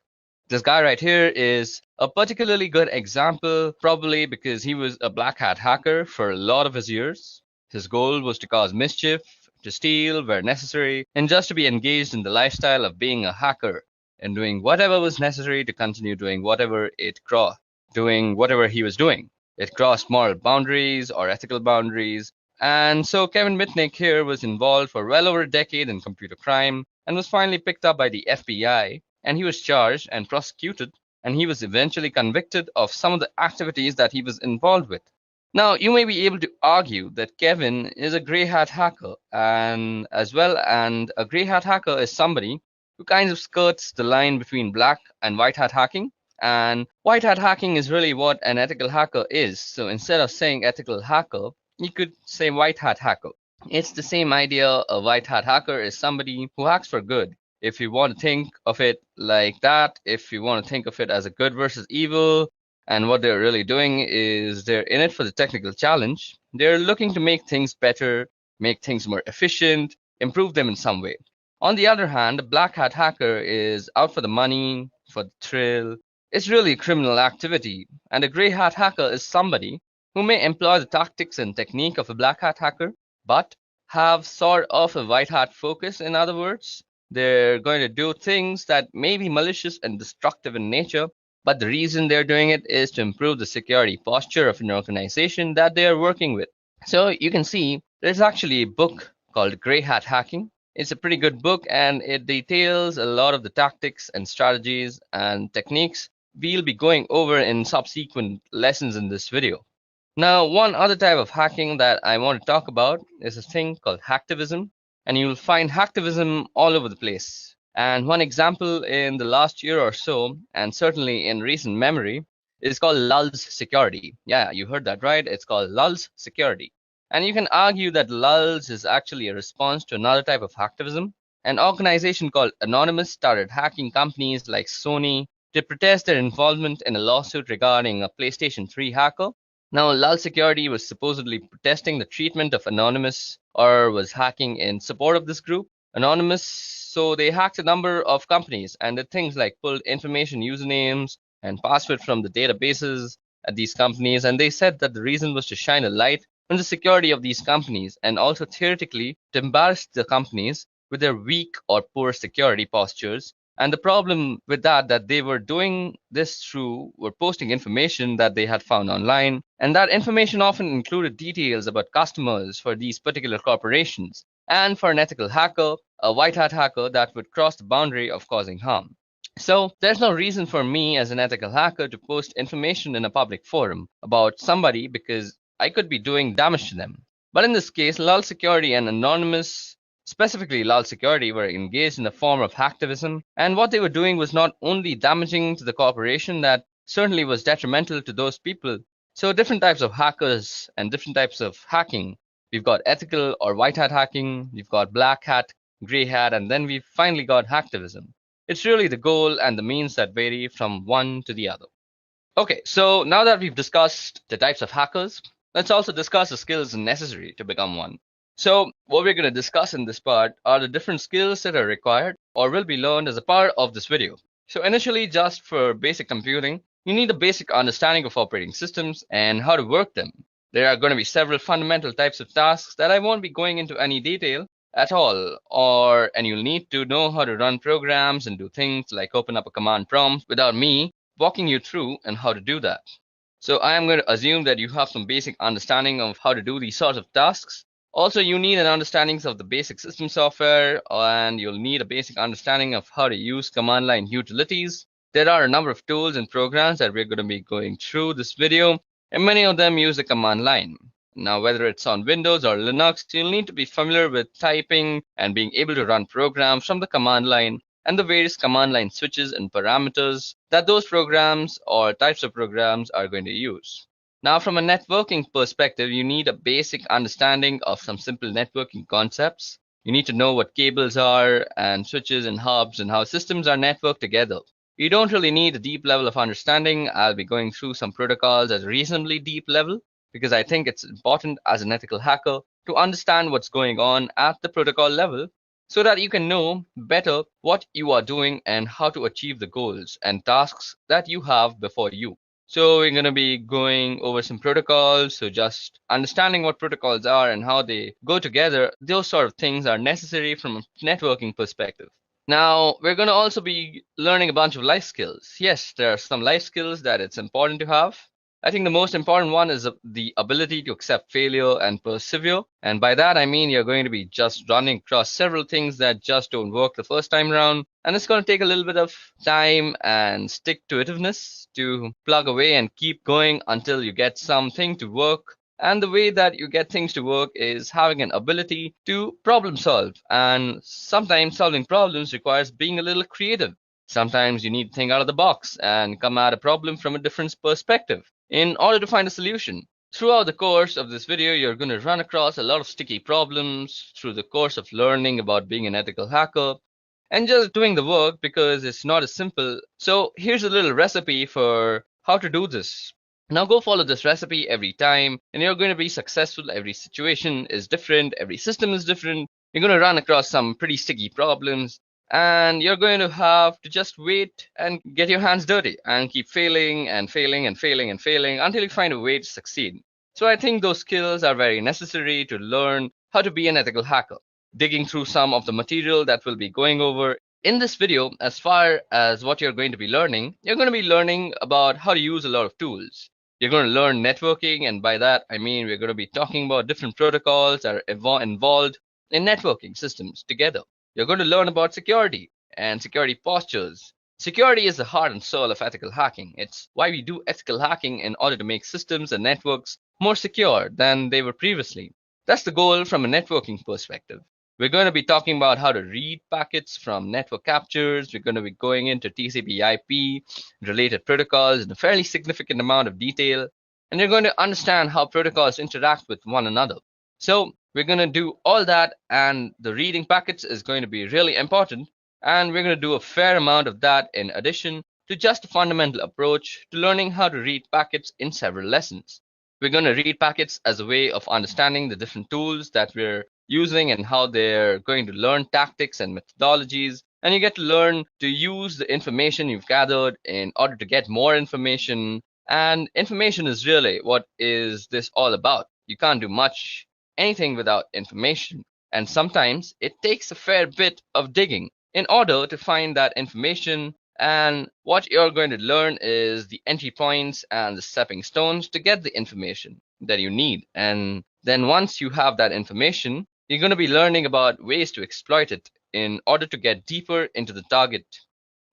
S3: This guy right here is a particularly good example, probably because he was a black hat hacker for a lot of his years. His goal was to cause mischief, to steal where necessary, and just to be engaged in the lifestyle of being a hacker and doing whatever was necessary to continue doing whatever he was doing. It crossed moral boundaries or ethical boundaries. And so Kevin Mitnick here was involved for well over a decade in computer crime and was finally picked up by the FBI, and he was charged and prosecuted, and he was eventually convicted of some of the activities that he was involved with. Now, you may be able to argue that Kevin is a grey hat hacker, and a grey hat hacker is somebody who kind of skirts the line between black and white hat hacking. And white hat hacking is really what an ethical hacker is. So instead of saying ethical hacker, you could say white hat hacker. It's the same idea. A white hat hacker is somebody who hacks for good. If you want to think of it like that, if you want to think of it as a good versus evil, and what they're really doing is they're in it for the technical challenge. They're looking to make things better, make things more efficient, improve them in some way. On the other hand, a black hat hacker is out for the money, for the thrill. It's really a criminal activity. And a grey hat hacker is somebody who may employ the tactics and technique of a black hat hacker, but have sort of a white hat focus. In other words, they're going to do things that may be malicious and destructive in nature, but the reason they're doing it is to improve the security posture of an organization that they are working with. So you can see there's actually a book called Grey Hat Hacking. It's a pretty good book, and it details a lot of the tactics and strategies and techniques we'll be going over in subsequent lessons in this video. Now, one other type of hacking that I want to talk about is a thing called hacktivism, and you'll find hacktivism all over the place. And one example in the last year or so, and certainly in recent memory, is called Lulz Security. Yeah, you heard that right. It's called Lulz Security. And you can argue that Lulz is actually a response to another type of hacktivism. An organization called Anonymous started hacking companies like Sony to protest their involvement in a lawsuit regarding a PlayStation 3 hacker. Now, Lulz Security was supposedly protesting the treatment of Anonymous, or was hacking in support of this group, Anonymous. So they hacked a number of companies and did things like pulled information, usernames, and passwords from the databases at these companies. And they said that the reason was to shine a light on the security of these companies, and also theoretically to embarrass the companies with their weak or poor security postures. And the problem with that they were doing this through were posting information that they had found online. And that information often included details about customers for these particular corporations. And for an ethical hacker, a white hat hacker, that would cross the boundary of causing harm. So there's no reason for me as an ethical hacker to post information in a public forum about somebody, because I could be doing damage to them. But in this case, Lal Security and Anonymous, specifically Lal Security, were engaged in a form of hacktivism, and what they were doing was not only damaging to the corporation, that certainly was detrimental to those people. So different types of hackers and different types of hacking. We've got ethical or white hat hacking, we've got black hat, gray hat, and then we've finally got hacktivism. It's really the goal and the means that vary from one to the other. Okay, so now that we've discussed the types of hackers, let's also discuss the skills necessary to become one. So, what we're going to discuss in this part are the different skills that are required or will be learned as a part of this video. So, initially, just for basic computing, you need a basic understanding of operating systems and how to work them. There are going to be several fundamental types of tasks that I won't be going into any detail at all, and you'll need to know how to run programs and do things like open up a command prompt without me walking you through and how to do that. So I am going to assume that you have some basic understanding of how to do these sorts of tasks. Also, you need an understanding of the basic system software, and you'll need a basic understanding of how to use command line utilities. There are a number of tools and programs that we're going to be going through this video, and many of them use the command line. Now, whether it's on Windows or Linux, you'll need to be familiar with typing and being able to run programs from the command line and the various command line switches and parameters that those programs or types of programs are going to use. Now, from a networking perspective, you need a basic understanding of some simple networking concepts. You need to know what cables are and switches and hubs and how systems are networked together. You don't really need a deep level of understanding. I'll be going through some protocols at a reasonably deep level because I think it's important as an ethical hacker to understand what's going on at the protocol level, so that you can know better what you are doing and how to achieve the goals and tasks that you have before you. So we're going to be going over some protocols. So just understanding what protocols are and how they go together, those sort of things are necessary from a networking perspective. Now, we're going to also be learning a bunch of life skills. Yes, there are some life skills that it's important to have. I think the most important one is the ability to accept failure and persevere. And by that, I mean you're going to be just running across several things that just don't work the first time around. And it's going to take a little bit of time and stick-to-itiveness to plug away and keep going until you get something to work. And the way that you get things to work is having an ability to problem solve. And sometimes solving problems requires being a little creative. Sometimes you need to think out of the box and come at a problem from a different perspective in order to find a solution. Throughout the course of this video, you're going to run across a lot of sticky problems through the course of learning about being an ethical hacker and just doing the work, because it's not as simple. So here's a little recipe for how to do this. Now go follow this recipe every time and you're going to be successful. Every situation is different. Every system is different. You're going to run across some pretty sticky problems, and you're going to have to just wait and get your hands dirty and keep failing and failing and failing and failing until you find a way to succeed. So I think those skills are very necessary to learn how to be an ethical hacker. Digging through some of the material that we'll be going over in this video, as far as what you're going to be learning, you're going to be learning about how to use a lot of tools. You're going to learn networking, and by that I mean we're going to be talking about different protocols that are involved in networking systems together. You're going to learn about security and security postures. Security is the heart and soul of ethical hacking. It's why we do ethical hacking, in order to make systems and networks more secure than they were previously. That's the goal from a networking perspective. We're going to be talking about how to read packets from network captures. We're going to be going into TCP/IP related protocols in a fairly significant amount of detail. And you're going to understand how protocols interact with one another. So we're going to do all that, and the reading packets is going to be really important. And we're going to do a fair amount of that in addition to just a fundamental approach to learning how to read packets in several lessons. We're going to read packets as a way of understanding the different tools that we're using and how they're going to learn tactics and methodologies. And you get to learn to use the information you've gathered in order to get more information. And information is really what is this all about. You can't do anything without information. And sometimes it takes a fair bit of digging in order to find that information. And what you're going to learn is the entry points and the stepping stones to get the information that you need. And then once you have that information, you're going to be learning about ways to exploit it in order to get deeper into the target.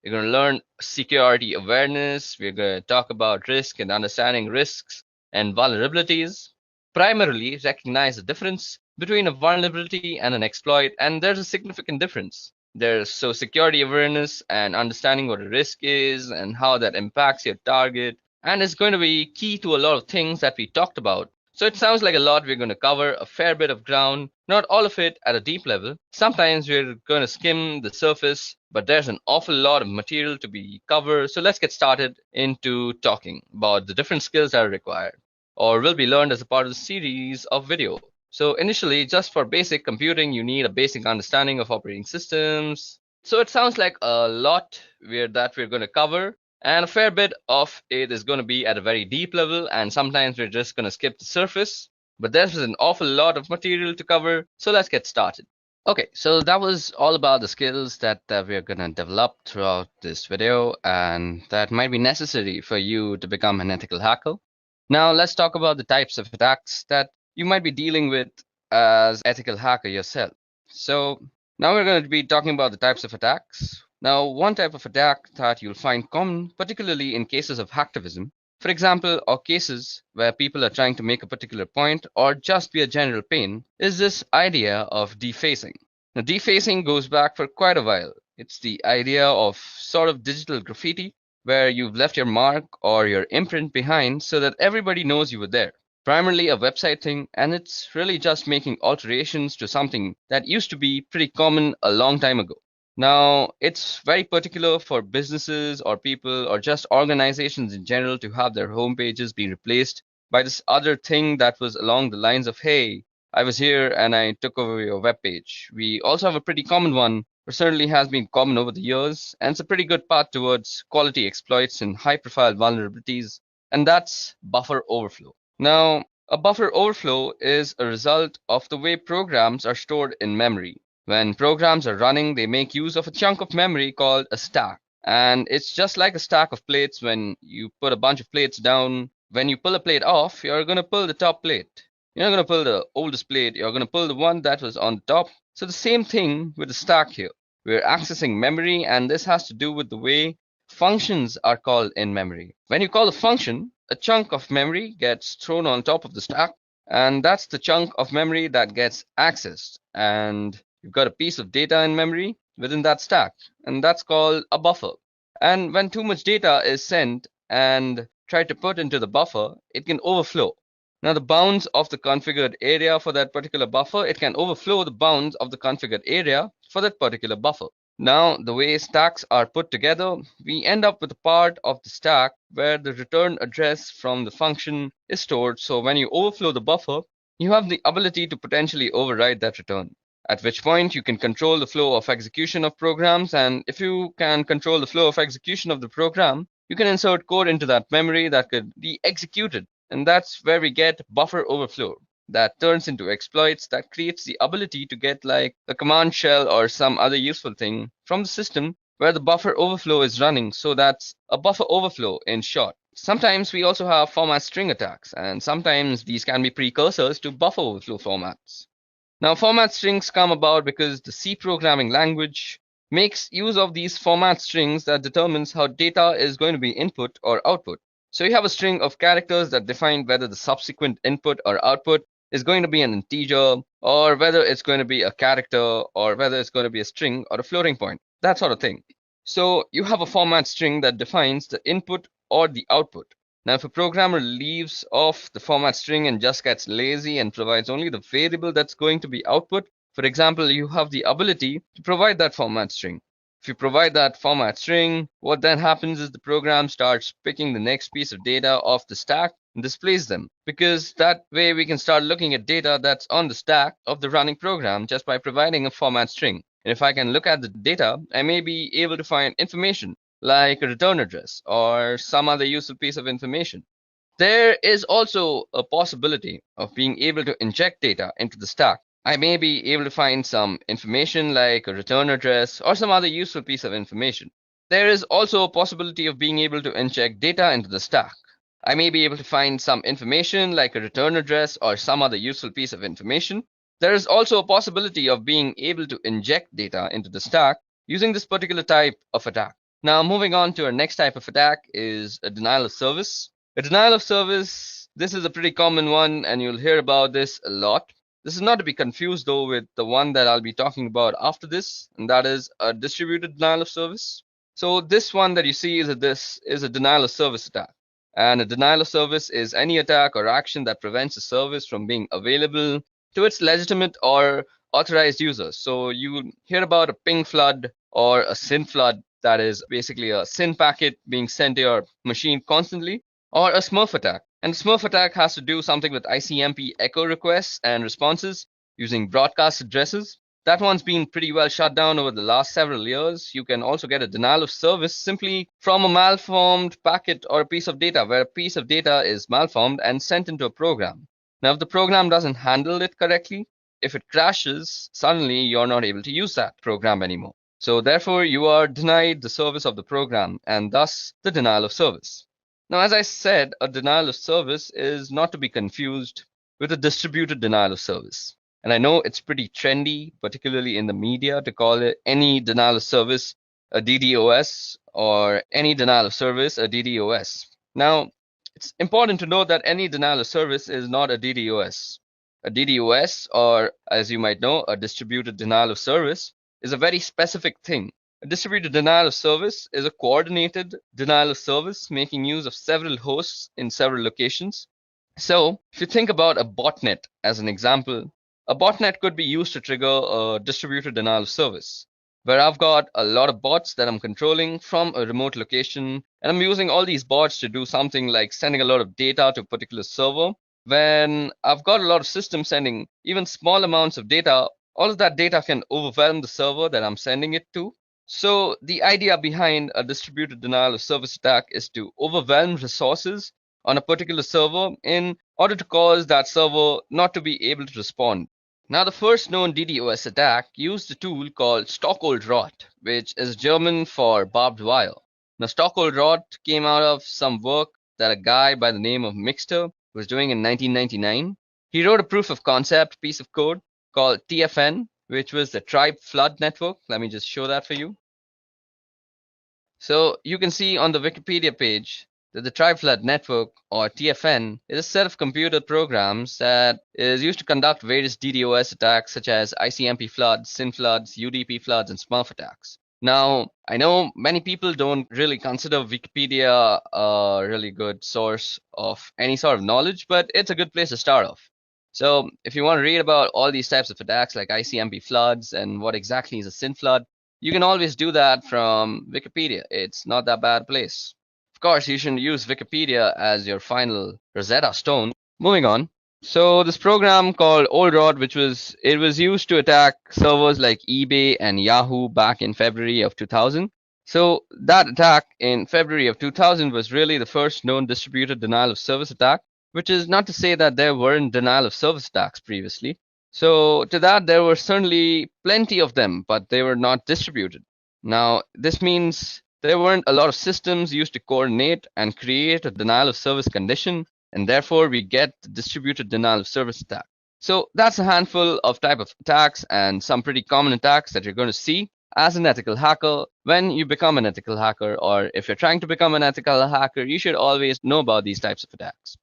S3: You're going to learn security awareness. We're going to talk about risk and understanding risks and vulnerabilities. primarily recognize the difference between a vulnerability and an exploit, and there's a significant difference. There's security awareness and understanding what a risk is and how that impacts your target, and it's going to be key to a lot of things that we talked about. So it sounds like a lot. We're going to cover a fair bit of ground, not all of it at a deep level. Sometimes we're going to skim the surface, but there's an awful lot of material to be covered. So let's get started into talking about the different skills that are required or will be learned as a part of the series of video. So initially, just for basic computing, you need a basic understanding of operating systems. So it sounds like a lot that we're going to cover, and a fair bit of it is going to be at a very deep level, and sometimes we're just going to skip the surface. But there's an awful lot of material to cover, so let's get started. Okay, so that was all about the skills that we're going to develop throughout this video, and that might be necessary for you to become an ethical hacker. Now let's talk about the types of attacks that you might be dealing with as ethical hacker yourself. So now we're going to be talking about the types of attacks. Now, one type of attack that you'll find common, particularly in cases of hacktivism, for example, or cases where people are trying to make a particular point or just be a general pain, is this idea of defacing. Now, defacing goes back for quite a while. It's the idea of sort of digital graffiti, where you've left your mark or your imprint behind so that everybody knows you were there. Primarily a website thing, and it's really just making alterations to something that used to be pretty common a long time ago. Now, it's very particular for businesses or people or just organizations in general to have their home pages be replaced by this other thing that was along the lines of, hey, I was here and I took over your web page. We also have a pretty common one, or certainly has been common over the years, and it's a pretty good path towards quality exploits and high-profile vulnerabilities, and that's buffer overflow. Now, a buffer overflow is a result of the way programs are stored in memory. When programs are running, they make use of a chunk of memory called a stack. And it's just like a stack of plates. When you put a bunch of plates down, when you pull a plate off, you're going to pull the top plate. You're not going to pull the oldest plate, you're going to pull the one that was on the top. So the same thing with the stack here. We're accessing memory, and this has to do with the way functions are called in memory. When you call a function, a chunk of memory gets thrown on top of the stack, and that's the chunk of memory that gets accessed. And you've got a piece of data in memory within that stack, and that's called a buffer. And when too much data is sent and tried to put into the buffer, it can overflow. Now, the bounds of the configured area for that particular buffer, it can overflow the bounds of the configured area for that particular buffer. Now, the way stacks are put together, we end up with a part of the stack where the return address from the function is stored. So when you overflow the buffer, you have the ability to potentially override that return, at which point you can control the flow of execution of programs. And if you can control the flow of execution of the program, you can insert code into that memory that could be executed. And that's where we get buffer overflow. That turns into exploits that creates the ability to get like a command shell or some other useful thing from the system where the buffer overflow is running. So that's a buffer overflow in short. Sometimes we also have format string attacks, and sometimes these can be precursors to buffer overflow formats. Now, format strings come about because the C programming language makes use of these format strings that determines how data is going to be input or output. So you have a string of characters that define whether the subsequent input or output is going to be an integer, or whether it's going to be a character, or whether it's going to be a string or a floating point, that sort of thing. So you have a format string that defines the input or the output. Now, if a programmer leaves off the format string and just gets lazy and provides only the variable that's going to be output, for example, you have the ability to provide that format string. If you provide that format string, what then happens is the program starts picking the next piece of data off the stack and displays them, because that way we can start looking at data that's on the stack of the running program just by providing a format string. And if I can look at the data, I may be able to find information like a return address or some other useful piece of information. There is also a possibility of being able to inject data into the stack. I may be able to find some information like a return address or some other useful piece of information. There is also a possibility of being able to inject data into the stack. I may be able to find some information like a return address or some other useful piece of information. There is also a possibility of being able to inject data into the stack using this particular type of attack. Now, moving on to our next type of attack is a denial of service. A denial of service
S4: This is a pretty common one, and you'll hear about this a lot. This is not to be confused though with the one that I'll be talking about after this, and that is a distributed denial of service. So this one that you see this is a denial of service attack. And a denial of service is any attack or action that prevents a service from being available to its legitimate or authorized users. So you hear about a ping flood or a SYN flood, that is basically a SYN packet being sent to your machine constantly, or a Smurf attack. And the Smurf attack has to do something with ICMP echo requests and responses using broadcast addresses. That one's been pretty well shut down over the last several years. You can also get a denial of service simply from a malformed packet or a piece of data, where a piece of data is malformed and sent into a program. Now, if the program doesn't handle it correctly, if it crashes, suddenly you're not able to use that program anymore. So therefore, you are denied the service of the program and thus the denial of service. Now, as I said, a denial of service is not to be confused with a distributed denial of service. And I know it's pretty trendy, particularly in the media, to call it any denial of service a DDoS or any denial of service a DDoS. Now, it's important to note that any denial of service is not a DDoS. A DDoS, or as you might know, a distributed denial of service, is a very specific thing. A distributed denial of service is a coordinated denial of service making use of several hosts in several locations. So, if you think about a botnet as an example, a botnet could be used to trigger a distributed denial of service, where I've got a lot of bots that I'm controlling from a remote location, and I'm using all these bots to do something like sending a lot of data to a particular server. When I've got a lot of systems sending even small amounts of data, all of that data can overwhelm the server that I'm sending it to. So the idea behind a distributed denial of service attack is to overwhelm resources on a particular server in order to cause that server not to be able to respond. Now, the first known DDoS attack used a tool called Stockholrot, which is German for barbed wire. Now, Stockholrot came out of some work that a guy by the name of Mixter was doing in 1999. He wrote a proof of concept piece of code called TFN, which was the Tribe Flood Network. Let me just show that for you. So you can see on the Wikipedia page that the Tribe Flood Network, or TFN, is a set of computer programs that is used to conduct various DDoS attacks such as ICMP floods, SYN floods, UDP floods, and Smurf attacks. Now, I know many people don't really consider Wikipedia a really good source of any sort of knowledge, but it's a good place to start off. So if you want to read about all these types of attacks like ICMP floods and what exactly is a SYN flood, you can always do that from Wikipedia. It's not that bad a place. Of course, you shouldn't use Wikipedia as your final Rosetta Stone. Moving on. So this program called OldRod, which was used to attack servers like eBay and Yahoo back in February of 2000. So that attack in February of 2000 was really the first known distributed denial of service attack, which is not to say that there weren't denial of service attacks previously. So to that, there were certainly plenty of them, but they were not distributed. Now, this means there weren't a lot of systems used to coordinate and create a denial of service condition, and therefore we get the distributed denial of service attack. So that's a handful of type of attacks and some pretty common attacks that you're going to see as an ethical hacker when you become an ethical hacker, or if you're trying to become an ethical hacker, you should always know about these types of attacks.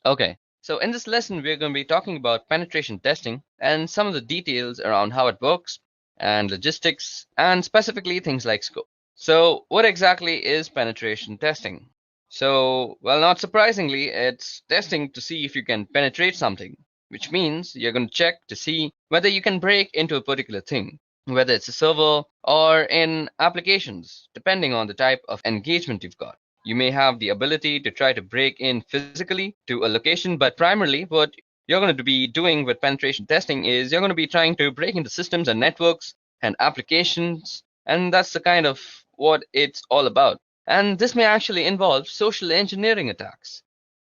S4: Okay, so in this lesson, we're going to be talking about penetration testing and some of the details around how it works and logistics and specifically things like scope. So what exactly is penetration testing? So, well, not surprisingly, it's testing to see if you can penetrate something, which means you're going to check to see whether you can break into a particular thing, whether it's a server or in applications, depending on the type of engagement you've got. You may have the ability to try to break in physically to a location, but primarily what you're going to be doing with penetration testing is you're going to be trying to break into systems and networks and applications, and that's the kind of what it's all about. And this may actually involve social engineering attacks.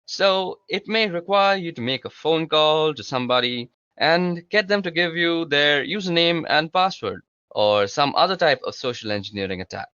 S4: So it may require you to make a phone call to somebody and get them to give you their username and password, or some other type of social engineering attack,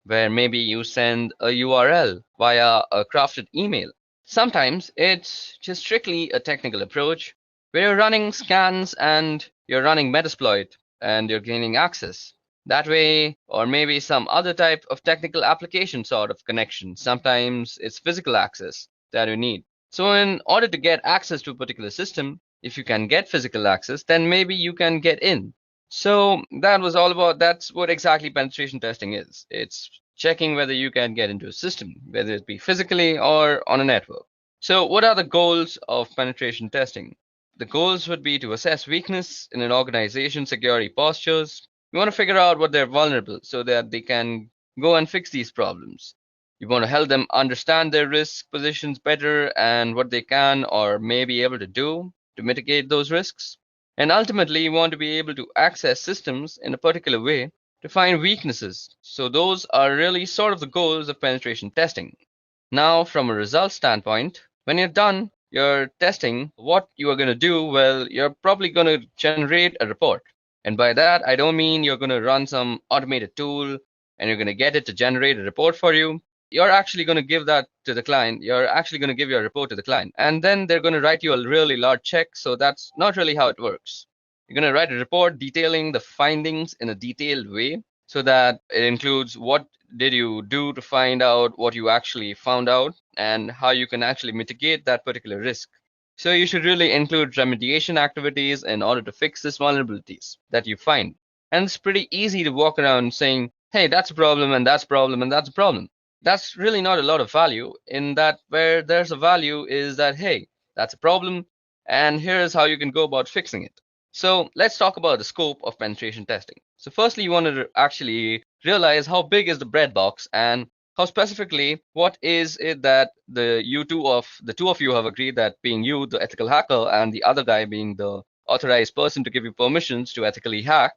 S4: where maybe you send a URL via a crafted email. Sometimes it's just strictly a technical approach where you're running scans and you're running Metasploit and you're gaining access that way, or maybe some other type of technical application sort of connection. Sometimes it's physical access that you need. So in order to get access to a particular system, if you can get physical access, then maybe you can get in. So that's what exactly penetration testing is. It's checking whether you can get into a system, whether it be physically or on a network. So what are the goals of penetration testing? The goals would be to assess weakness in an organization's security postures. You want to figure out what they're vulnerable so that they can go and fix these problems. You want to help them understand their risk positions better and what they can or may be able to do to mitigate those risks. And ultimately, you want to be able to access systems in a particular way to find weaknesses. So those are really sort of the goals of penetration testing. Now, from a result standpoint, when you're done your testing, what you are going to do, well, you're probably going to generate a report. And by that, I don't mean you're going to run some automated tool and you're going to get it to generate a report for you. You're actually going to give that to the client. You're actually going to give your report to the client. And then they're going to write you a really large check. So that's not really how it works. You're going to write a report detailing the findings in a detailed way so that it includes what did you do to find out what you actually found out and how you can actually mitigate that particular risk. So you should really include remediation activities in order to fix these vulnerabilities that you find. And it's pretty easy to walk around saying, hey, that's a problem and that's a problem and that's a problem. That's really not a lot of value. In that, where there's a value is that, hey, that's a problem and here's how you can go about fixing it. So let's talk about the scope of penetration testing. So firstly, you want to actually realize how big is the breadbox and how specifically what is it that the two of you have agreed, that being you, the ethical hacker, and the other guy being the authorized person to give you permissions to ethically hack,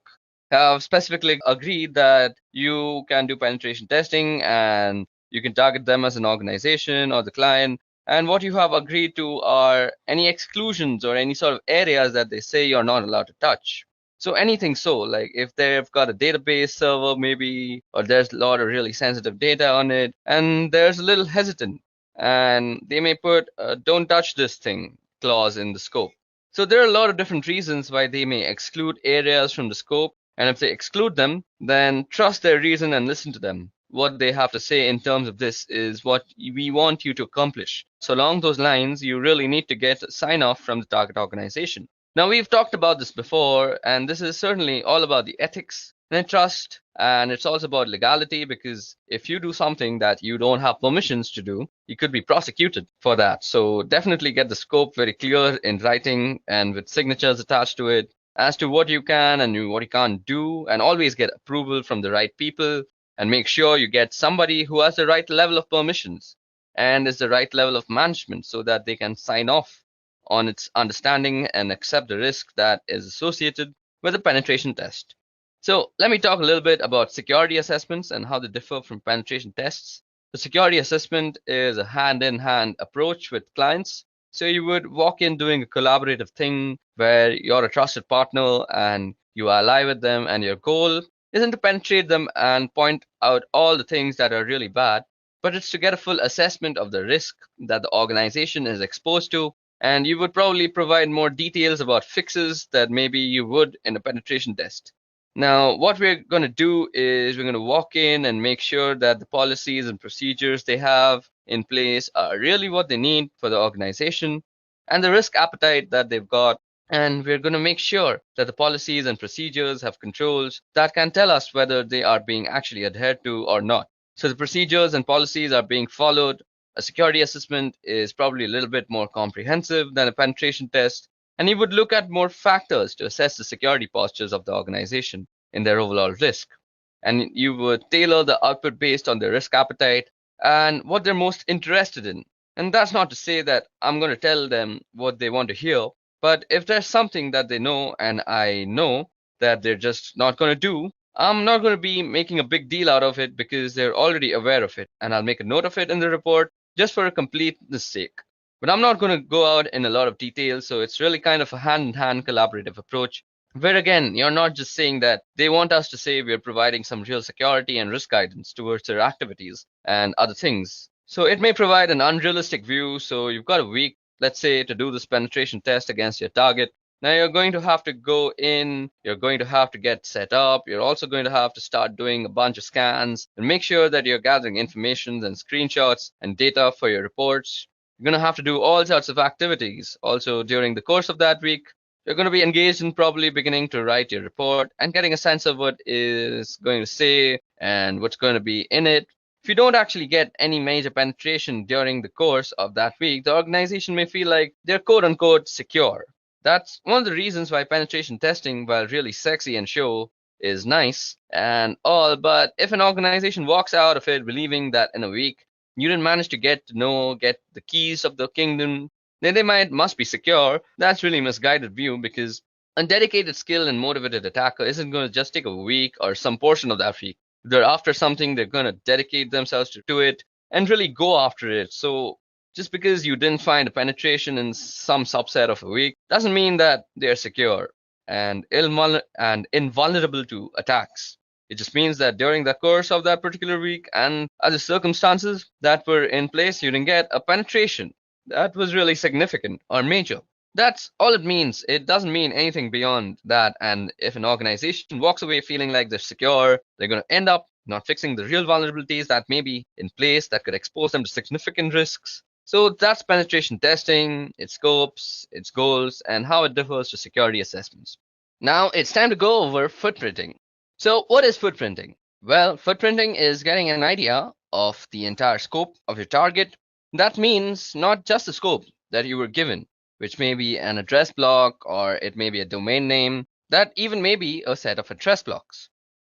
S4: have specifically agreed that you can do penetration testing and you can target them as an organization or the client. And what you have agreed to are any exclusions or any sort of areas that they say you're not allowed to touch. So anything, so like if they've got a database server maybe, or there's a lot of really sensitive data on it, and there's a little hesitant, and they may put a don't touch this thing clause in the scope. So there are a lot of different reasons why they may exclude areas from the scope. And if they exclude them, then trust their reason and listen to them. What they have to say in terms of this is what we want you to accomplish. So along those lines, you really need to get a sign off from the target organization. Now, we've talked about this before, and this is certainly all about the ethics and trust, and it's also about legality, because if you do something that you don't have permissions to do, you could be prosecuted for that. So definitely get the scope very clear in writing and with signatures attached to it as to what you can and what you can't do, and always get approval from the right people, and make sure you get somebody who has the right level of permissions and is the right level of management so that they can sign off on its understanding and accept the risk that is associated with a penetration test. So let me talk a little bit about security assessments and how they differ from penetration tests. The security assessment is a hand-in-hand approach with clients. So you would walk in doing a collaborative thing where you're a trusted partner and you ally with them, and your goal isn't to penetrate them and point out all the things that are really bad, but it's to get a full assessment of the risk that the organization is exposed to. And you would probably provide more details about fixes that maybe you would in a penetration test. Now, what we're going to do is we're going to walk in and make sure that the policies and procedures they have in place are really what they need for the organization and the risk appetite that they've got. And we're going to make sure that the policies and procedures have controls that can tell us whether they are being actually adhered to or not. So the procedures and policies are being followed. A security assessment is probably a little bit more comprehensive than a penetration test, and you would look at more factors to assess the security postures of the organization in their overall risk. And you would tailor the output based on their risk appetite and what they're most interested in. And that's not to say that I'm going to tell them what they want to hear, but if there's something that they know and I know that they're just not going to do, I'm not going to be making a big deal out of it because they're already aware of it. And I'll make a note of it in the report just for a completeness sake. But I'm not going to go out in a lot of detail, so it's really kind of a hand-in-hand collaborative approach, where again, you're not just saying that they want us to say we're providing some real security and risk guidance towards their activities and other things. So it may provide an unrealistic view, so you've got a week, let's say, to do this penetration test against your target. Now you're going to have to go in, you're going to have to get set up, you're also going to have to start doing a bunch of scans and make sure that you're gathering information and screenshots and data for your reports. You're going to have to do all sorts of activities. Also, during the course of that week, you're going to be engaged in probably beginning to write your report and getting a sense of what is going to say and what's going to be in it. If you don't actually get any major penetration during the course of that week, the organization may feel like they're quote unquote secure. That's one of the reasons why penetration testing, while really sexy and show, is nice and all, but if an organization walks out of it believing that in a week you didn't manage to get the keys of the kingdom, then they must be secure. That's really misguided view, because a dedicated, skilled, and motivated attacker isn't going to just take a week or some portion of that week. If they're after something, they're going to dedicate themselves to it and really go after it. So just because you didn't find a penetration in some subset of a week doesn't mean that they're secure and invulnerable to attacks. It just means that during the course of that particular week and other circumstances that were in place, you didn't get a penetration that was really significant or major. That's all it means. It doesn't mean anything beyond that. And if an organization walks away feeling like they're secure, they're going to end up not fixing the real vulnerabilities that may be in place that could expose them to significant risks. So that's penetration testing, its scopes, its goals, and how it differs to security assessments. Now it's time to go over footprinting. So what is footprinting? Well, footprinting is getting an idea of the entire scope of your target. That means not just the scope that you were given, which may be an address block or it may be a domain name, that even may be a set of address blocks.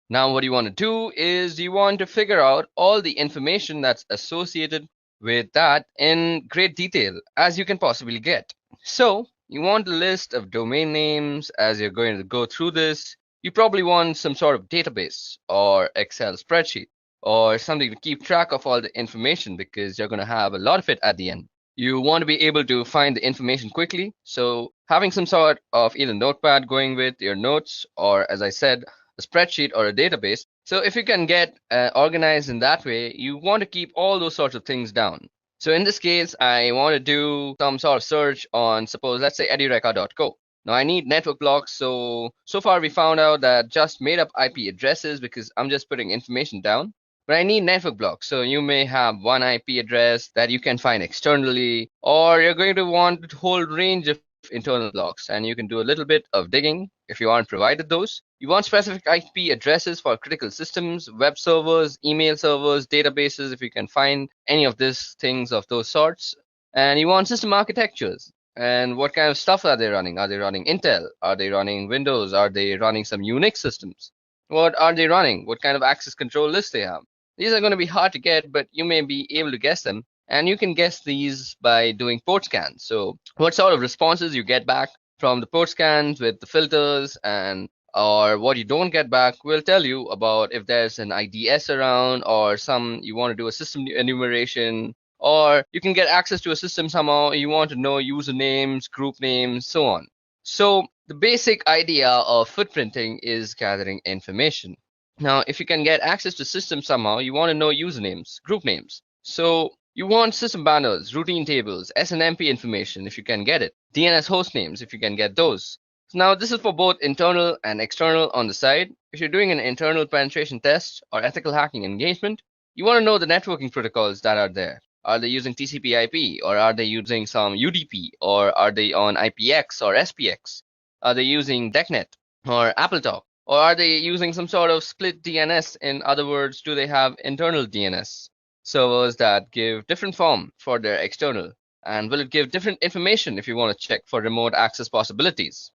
S4: Now what you want to do is you want to figure out all the information that's associated with that in great detail as you can possibly get. So you want a list of domain names. As you're going to go through this, you probably want some sort of database or Excel spreadsheet or something to keep track of all the information, because you're going to have a lot of it at the end. You want to be able to find the information quickly, so having some sort of either notepad going with your notes, or as I said, a spreadsheet or a database. So if you can get organized in that way, you want to keep all those sorts of things down. So in this case, I want to do some sort of search on, suppose, let's say edureca.co. Now I need network blocks. So far we found out that just made up IP addresses, because I'm just putting information down. But I need network blocks. So you may have one IP address that you can find externally, or you're going to want a whole range of internal blocks, and you can do a little bit of digging if you aren't provided those. You want specific IP addresses for critical systems, web servers, email servers, databases, if you can find any of these things of those sorts. And you want system architectures. And what kind of stuff are they running? Are they running Intel? Are they running Windows? Are they running some Unix systems? What are they running? What kind of access control lists they have? These are going to be hard to get, but you may be able to guess them. And you can guess these by doing port scans. So what sort of responses you get back from the port scans with the filters, and or what you don't get back will tell you about if there's an IDS around, or you want to do a system enumeration, or you can get access to a system somehow. You want to know usernames, group names, so on. So the basic idea of footprinting is gathering information. Now, if you can get access to systems somehow, you want to know usernames, group names. So you want system banners, routine tables, SNMP information if you can get it, DNS host names if you can get those. So now this is for both internal and external on the side. If you're doing an internal penetration test or ethical hacking engagement, you want to know the networking protocols that are there. Are they using TCP/IP, or are they using some UDP, or are they on IPX or SPX? Are they using DECnet or AppleTalk? Or are they using some sort of split DNS? In other words, do they have internal DNS servers that give different form for their external? And will it give different information if you want to check for remote access possibilities?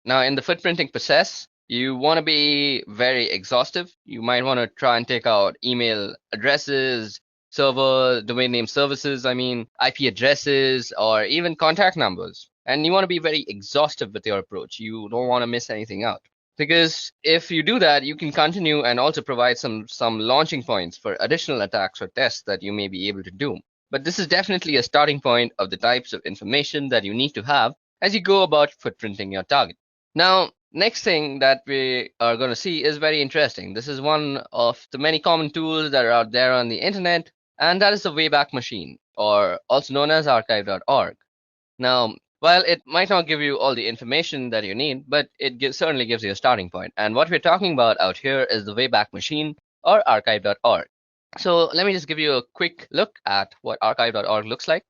S4: Now, in the footprinting process, you want to be very exhaustive. You might want to try and take out email addresses, server, domain name services, IP addresses, or even contact numbers. And you want to be very exhaustive with your approach. You don't want to miss anything out. Because if you do that, you can continue and also provide some launching points for additional attacks or tests that you may be able to do. But this is definitely a starting point of the types of information that you need to have as you go about footprinting your target. Now, next thing that we are going to see is very interesting. This is one of the many common tools that are out there on the internet, and that is the Wayback Machine, or also known as archive.org. Now, while it might not give you all the information that you need, but it certainly gives you a starting point. And what we're talking about out here is the Wayback Machine, or archive.org. So let me just give you a quick look at what archive.org looks like.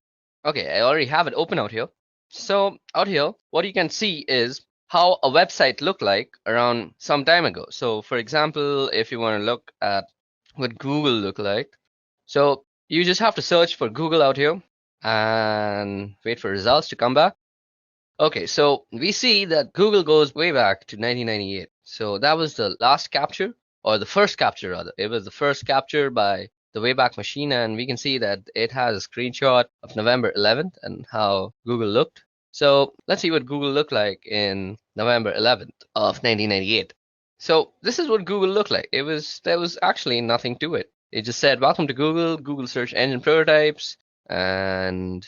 S4: Okay, I already have it open out here. So out here, what you can see is how a website looked like around some time ago. So for example, if you want to look at what Google looked like, so you just have to search for Google out here and wait for results to come back. Okay, so we see that Google goes way back to 1998. So that was the last capture, or the first capture rather. It was the first capture by the Wayback Machine, and we can see that it has a screenshot of November 11th and how Google looked. So let's see what Google looked like in November 11th of 1998. So this is what Google looked like. There was actually nothing to it. It just said, "Welcome to Google, Google search engine prototypes," and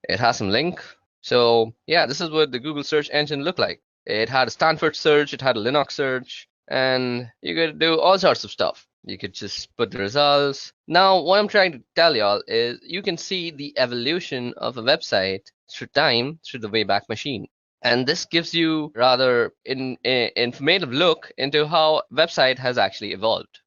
S4: it has some link. So yeah, this is what the Google search engine looked like. It had a Stanford search, it had a Linux search, and you could do all sorts of stuff. You could just put the results. Now, what I'm trying to tell y'all is you can see the evolution of a website through time through the Wayback Machine. And this gives you rather informative look into how website has actually evolved.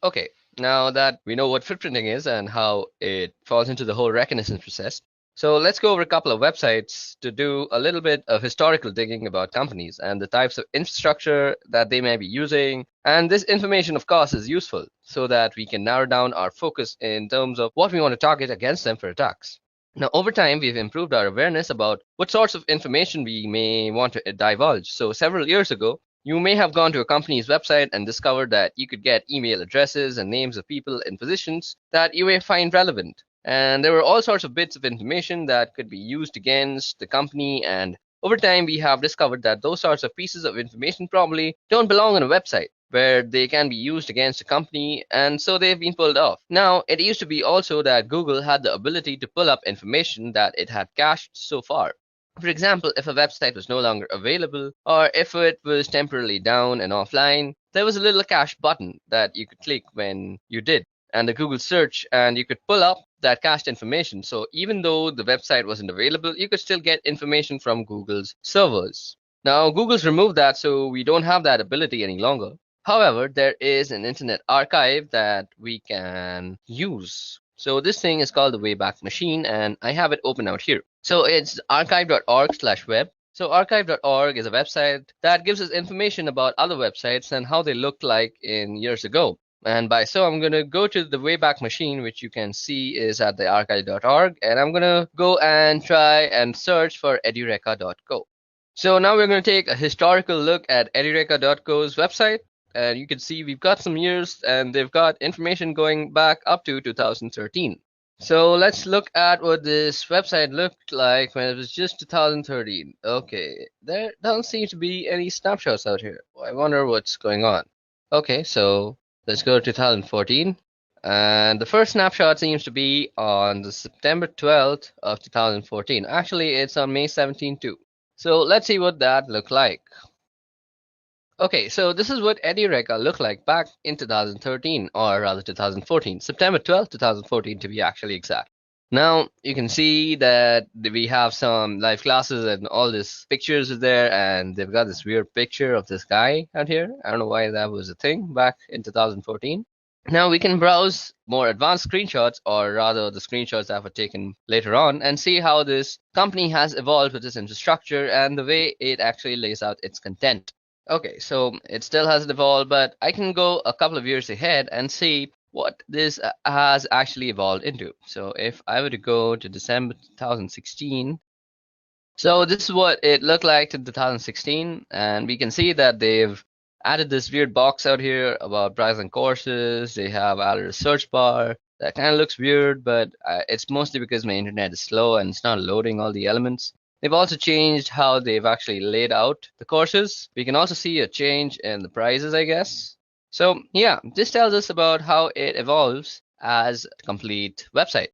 S4: Okay, now that we know what footprinting is and how it falls into the whole reconnaissance process, so let's go over a couple of websites to do a little bit of historical digging about companies and the types of infrastructure that they may be using. And this information, of course, is useful so that we can narrow down our focus in terms of what we want to target against them for attacks. Now, over time, we've improved our awareness about what sorts of information we may want to divulge. So several years ago, you may have gone to a company's website and discovered that you could get email addresses and names of people in positions that you may find relevant. And there were all sorts of bits of information that could be used against the company. And over time, we have discovered that those sorts of pieces of information probably don't belong on a website where they can be used against a company, and so they've been pulled off. Now, it used to be also that Google had the ability to pull up information that it had cached so far. For example, if a website was no longer available, or if it was temporarily down and offline, there was a little cache button that you could click when you did, and the Google search, and you could pull up that cached information. So even though the website wasn't available, you could still get information from Google's servers. Now, Google's removed that, so we don't have that ability any longer. However, there is an internet archive that we can use. So this thing is called the Wayback Machine, and I have it open out here. So it's archive.org/web. So archive.org is a website that gives us information about other websites and how they looked like in years ago. And by so, I'm going to go to the Wayback Machine, which you can see is at the archive.org, and I'm going to go and try and search for edureka.co. So now we're going to take a historical look at edureka.co's website. And you can see we've got some years and they've got information going back up to 2013. So let's look at what this website looked like when it was just 2013. Okay, there don't seem to be any snapshots out here. I wonder what's going on. Okay, so let's go to 2014. And the first snapshot seems to be on the September 12th of 2014. Actually, it's on May 17th too. So let's see what that looked like. Okay, so this is what Edureka looked like back in 2013, or rather 2014, September 12th, 2014 to be actually exact. Now, you can see that we have some live classes and all these pictures are there, and they've got this weird picture of this guy out here. I don't know why that was a thing back in 2014. Now we can browse more advanced screenshots, or rather the screenshots that were taken later on, and see how this company has evolved with its infrastructure and the way it actually lays out its content. Okay, so it still hasn't evolved, but I can go a couple of years ahead and see what this has actually evolved into. So if I were to go to December 2016, so this is what it looked like in 2016, and we can see that they've added this weird box out here about browsing courses. They have added a search bar. That kind of looks weird, but it's mostly because my internet is slow and it's not loading all the elements. They've also changed how they've actually laid out the courses. We can also see a change in the prices, I guess. So yeah, this tells us about how it evolves as a complete website.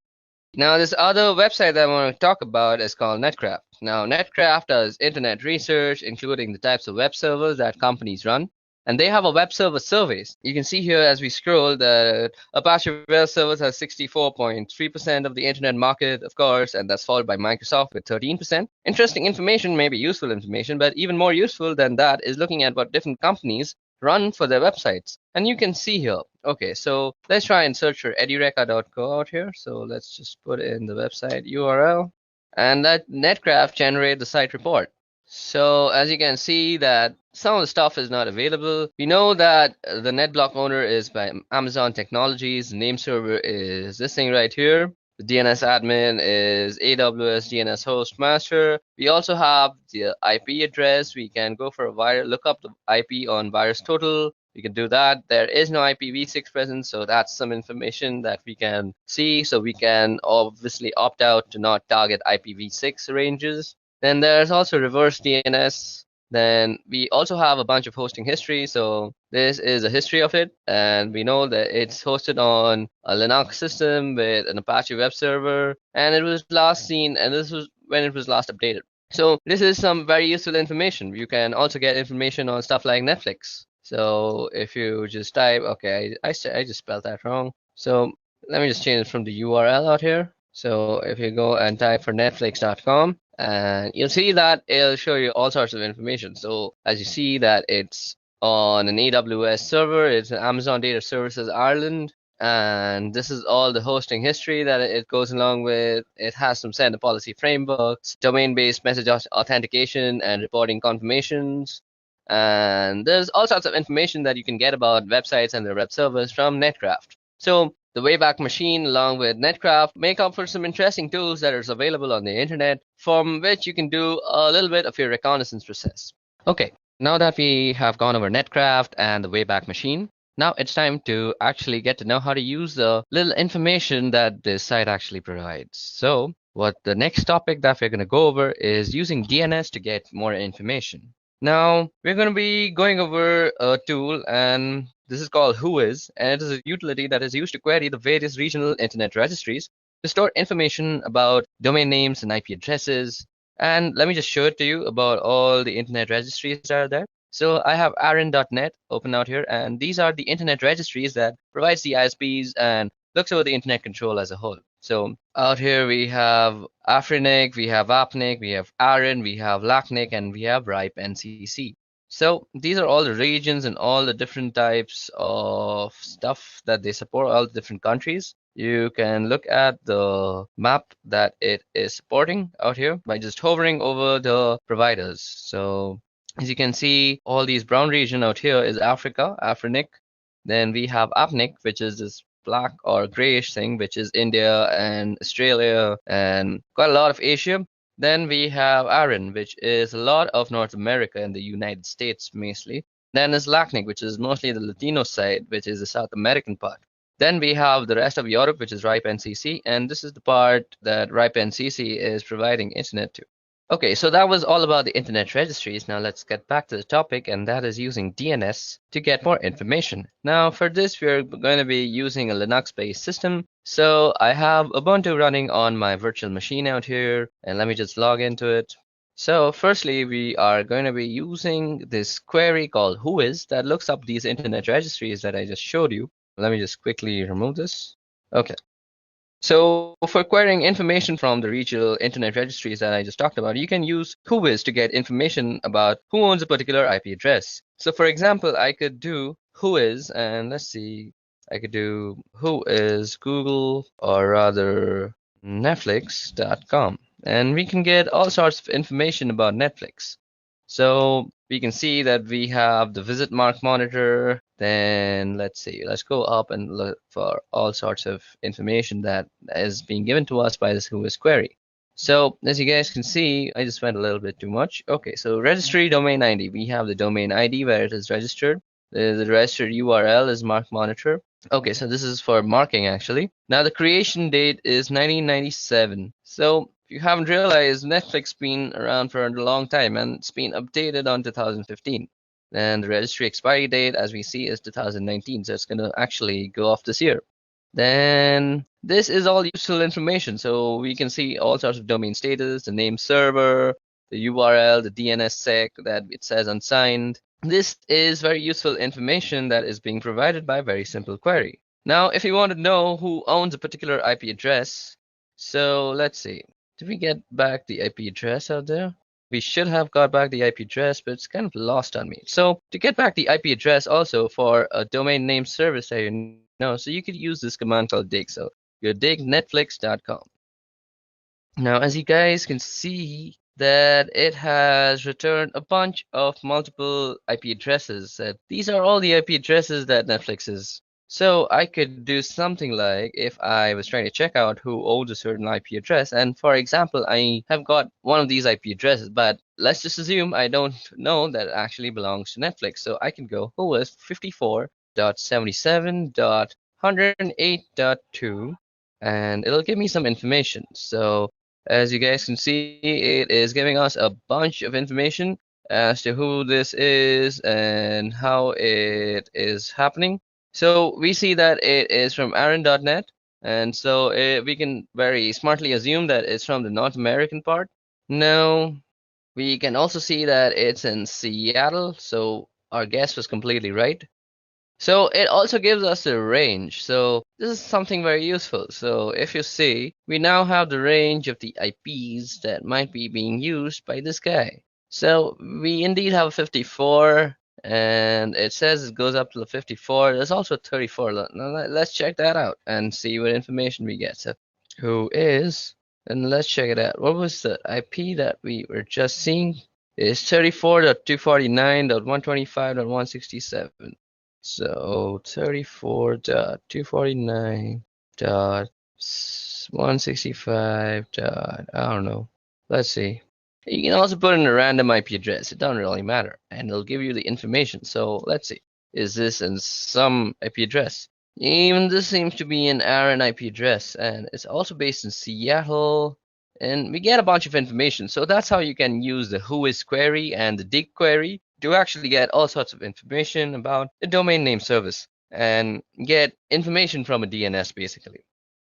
S4: Now, this other website that I want to talk about is called Netcraft. Now, Netcraft does internet research, including the types of web servers that companies run. And they have a web server surveys. You can see here as we scroll that Apache Web Services has 64.3% of the internet market, of course, and that's followed by Microsoft with 13%. Interesting information, maybe useful information, but even more useful than that is looking at what different companies run for their websites. And you can see here. Okay, so let's try and search for edureka.co out here. So let's just put in the website URL. and that Netcraft generate the site report. So as you can see that some of the stuff is not available. We know that the NetBlock owner is by Amazon Technologies. The name server is this thing right here. The DNS admin is AWS DNS host master. We also have the IP address. We can go for a look up the IP on VirusTotal. We can do that. There is no IPv6 present, so that's some information that we can see. So we can obviously opt out to not target IPv6 ranges. Then there's also reverse DNS. Then we also have a bunch of hosting history. So this is a history of it. And we know that it's hosted on a Linux system with an Apache web server. And it was last seen, and this was when it was last updated. So this is some very useful information. You can also get information on stuff like Netflix. So if you just type, okay, I just spelled that wrong. So let me just change it from the URL out here. So if you go and type for netflix.com, and you'll see that it'll show you all sorts of information. So as you see that it's on an AWS server, it's an Amazon Data Services Ireland, and this is all the hosting history that it goes along with. It has some send policy frameworks, domain-based message authentication and reporting confirmations, and there's all sorts of information that you can get about websites and their web servers from Netcraft. So the Wayback Machine along with Netcraft make up for some interesting tools that are available on the internet from which you can do a little bit of your reconnaissance process. Okay, now that we have gone over Netcraft and the Wayback Machine, now it's time to actually get to know how to use the little information that this site actually provides. So what the next topic that we're going to go over is using DNS to get more information. Now, we're going to be going over a tool, and this is called Whois, and it is a utility that is used to query the various regional internet registries to store information about domain names and IP addresses. And let me just show it to you about all the internet registries that are there. So I have aaron.net open out here, and these are the internet registries that provides the ISPs and looks over the internet control as a whole. So out here we have Afrinic, we have Apnic, we have Aaron, we have Lacnic, and we have RIPE NCC. So these are all the regions and all the different types of stuff that they support, all the different countries. You can look at the map that it is supporting out here by just hovering over the providers. So as you can see, all these brown region out here is Africa, Afrinic. Then we have Apnic, which is this black or grayish thing, which is India and Australia and quite a lot of Asia. Then we have Aaron, which is a lot of North America and the United States mostly. Then is Lacnic, which is mostly the Latino side, which is the South American part. Then we have the rest of Europe, which is RIPE NCC, and this is the part that RIPE NCC is providing internet to. Okay, so that was all about the internet registries. Now let's get back to the topic, and that is using DNS to get more information. Now for this, we're going to be using a Linux-based system. So I have Ubuntu running on my virtual machine out here, and let me just log into it. So firstly, we are going to be using this query called Whois that looks up these internet registries that I just showed you. Let me just quickly remove this. Okay. So for querying information from the regional internet registries that I just talked about, you can use Whois to get information about who owns a particular IP address. So for example, I could do Whois, and let's see, I could do Whois Google, or rather Netflix.com, and we can get all sorts of information about Netflix. So we can see that we have the visit mark monitor. Then let's see, let's go up and look for all sorts of information that is being given to us by this Whois query. So as you guys can see, I just went a little bit too much. Okay, so registry domain ID. We have the domain ID where it is registered. The registered URL is mark monitor. Okay, so this is for marking actually. Now the creation date is 1997. So if you haven't realized, Netflix been around for a long time and it's been updated on 2015. And the registry expiry date, as we see, is 2019. So it's going to actually go off this year. Then this is all useful information. So we can see all sorts of domain status, the name server, the URL, the DNS sec that it says unsigned. This is very useful information that is being provided by a very simple query. Now, if you want to know who owns a particular IP address, so let's see. Did we get back the IP address out there? We should have got back the IP address, but it's kind of lost on me. So to get back the IP address also for a domain name service that you know, so you could use this command called dig. So you dig netflix.com. Now, as you guys can see, that it has returned a bunch of multiple IP addresses. These are all the IP addresses that Netflix is. So I could do something like if I was trying to check out who owns a certain IP address, and for example, I have got one of these IP addresses, but let's just assume I don't know that it actually belongs to Netflix. So I can go who is 54.77.108.2, and it'll give me some information. So as you guys can see, it is giving us a bunch of information as to who this is and how it is happening. So we see that it is from Aaron.net, and so we can very smartly assume that it's from the North American part. Now, we can also see that it's in Seattle, so our guess was completely right. So it also gives us a range. So this is something very useful. So if you see, we now have the range of the IPs that might be being used by this guy. So we indeed have 54, and it says it goes up to the 54. There's also 34. Now let's check that out and see what information we get. So who is, and let's check it out. What was the IP that we were just seeing? It's 34.249.125.167. So 34.249.165. I don't know. Let's see. You can also put in a random IP address. It doesn't really matter, and it'll give you the information. So let's see. Is this in some IP address? Even this seems to be an Aaron IP address, and it's also based in Seattle. And we get a bunch of information. So that's how you can use the whois query and the dig query to actually get all sorts of information about a domain name service and get information from a DNS basically.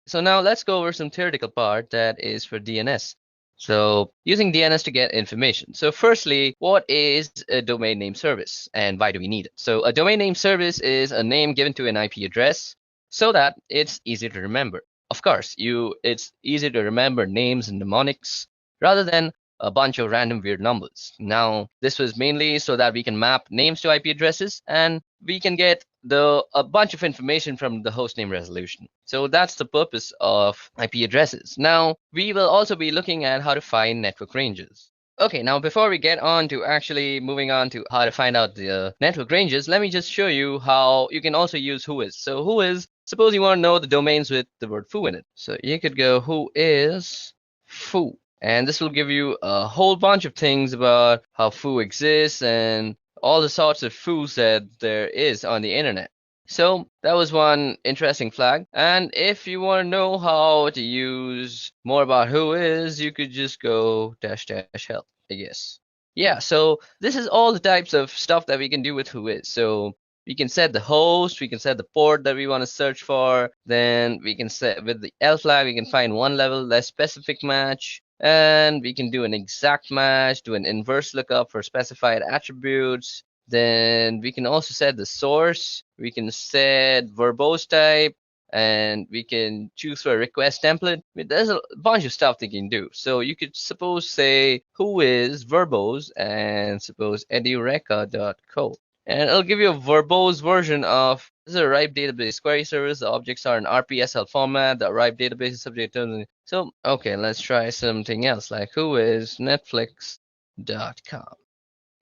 S4: So now let's go over some theoretical part that is for DNS. So using DNS to get information. So firstly, what is a domain name service and why do we need it? So a domain name service is a name given to an IP address so that it's easy to remember. Of course, it's easy to remember names and mnemonics rather than a bunch of random weird numbers. Now, this was mainly so that we can map names to IP addresses and we can get a bunch of information from the hostname resolution. So that's the purpose of IP addresses. Now, we will also be looking at how to find network ranges. Okay, now before we get on to actually moving on to how to find out the network ranges, let me just show you how you can also use whois. So whois, suppose you want to know the domains with the word foo in it. So you could go whois foo. And this will give you a whole bunch of things about how foo exists and all the sorts of foos that there is on the internet. So that was one interesting flag. And if you want to know how to use more about whois, you could just go -- help, I guess. Yeah, so this is all the types of stuff that we can do with whois. So we can set the host, we can set the port that we want to search for, then we can set with the L flag, we can find one level less specific match, and we can do an exact match, do an inverse lookup for specified attributes. Then we can also set the source, we can set verbose type, and we can choose for a request template. I mean, there's a bunch of stuff they can do. So you could suppose say whois verbose and suppose edureka.co. And it'll give you a verbose version of this is a RIPE database query service. The objects are in RPSL format. The RIPE database is subject to. So, okay, let's try something else like whois netflix.com.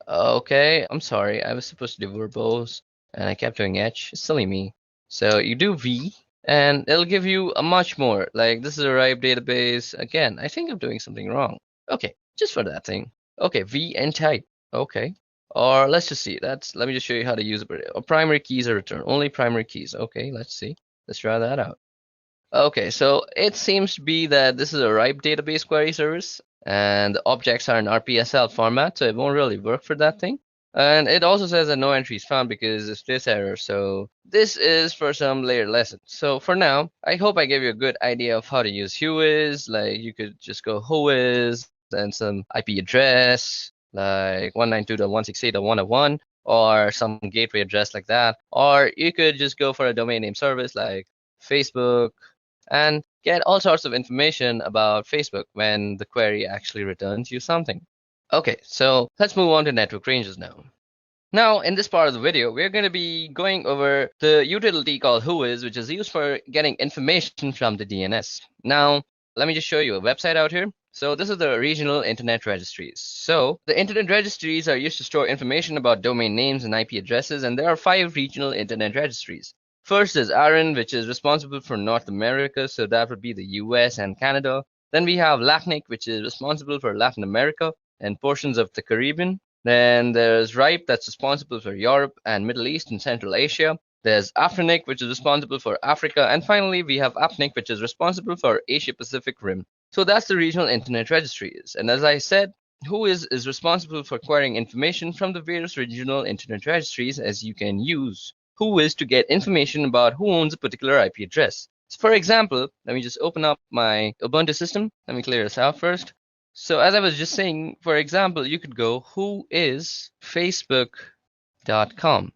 S4: Okay, I'm sorry. I was supposed to do verbose and I kept doing H. Silly me. So you do V and it'll give you a much more. Like this is a RIPE database. Again, I think I'm doing something wrong. Okay, just for that thing. Okay, V and type. Okay. Or let's just see. Let me just show you how to use it. Primary keys are returned. Only primary keys. Okay, let's see. Let's try that out. Okay, so it seems to be that this is a RIPE database query service, and the objects are in RPSL format, so it won't really work for that thing. And it also says that no entries found because it's this error. So this is for some later lesson. So for now, I hope I gave you a good idea of how to use whois. Like you could just go whois and some IP address like 192.168.101 or some gateway address like that. Or you could just go for a domain name service like Facebook and get all sorts of information about Facebook when the query actually returns you something. Okay, so let's move on to network ranges now. Now, in this part of the video, we're going to be going over the utility called whois, which is used for getting information from the DNS. Now, let me just show you a website out here. So this is the regional internet registries. So the internet registries are used to store information about domain names and IP addresses, and there are 5 regional internet registries. First is ARIN, which is responsible for North America, so that would be the US and Canada. Then we have LACNIC, which is responsible for Latin America and portions of the Caribbean. Then there's RIPE, that's responsible for Europe and Middle East and Central Asia. There's AFRINIC, which is responsible for Africa. And finally, we have APNIC, which is responsible for Asia Pacific Rim. So that's the regional internet registries. And as I said, WHOIS is responsible for acquiring information from the various regional internet registries, as you can use WHOIS to get information about who owns a particular IP address. So for example, let me just open up my Ubuntu system. Let me clear this out first. So as I was just saying, for example, you could go whoisfacebook.com.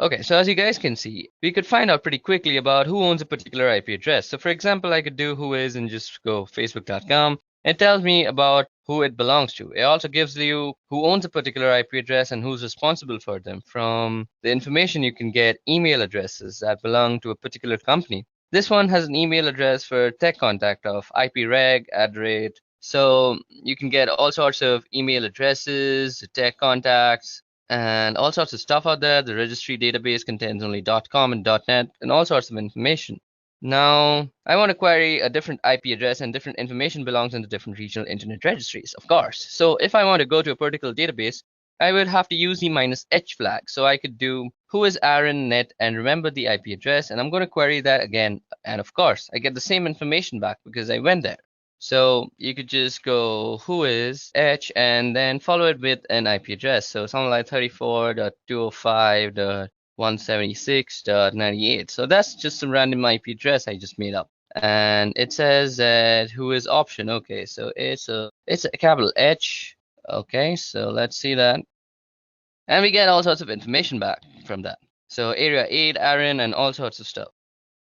S4: Okay, so as you guys can see, we could find out pretty quickly about who owns a particular IP address. So for example, I could do WHOIS and just go facebook.com. It tells me about who it belongs to. It also gives you who owns a particular IP address and who's responsible for them. From the information, you can get email addresses that belong to a particular company. This one has an email address for tech contact of ipreg@. So you can get all sorts of email addresses, tech contacts, and all sorts of stuff out there. The registry database contains only .com and .net and all sorts of information. Now, I want to query a different IP address, and different information belongs in the different regional internet registries, of course. So if I want to go to a particular database, I would have to use the -h flag. So I could do whois ARIN net and remember the IP address, and I'm going to query that again. And of course, I get the same information back because I went there. So you could just go whois h and then follow it with an IP address. So something like 34.205.176.98. So that's just some random IP address I just made up. And it says that WHOIS option. Okay, so it's a capital H. Okay, so let's see that. And we get all sorts of information back from that. So area 8, ARIN, and all sorts of stuff.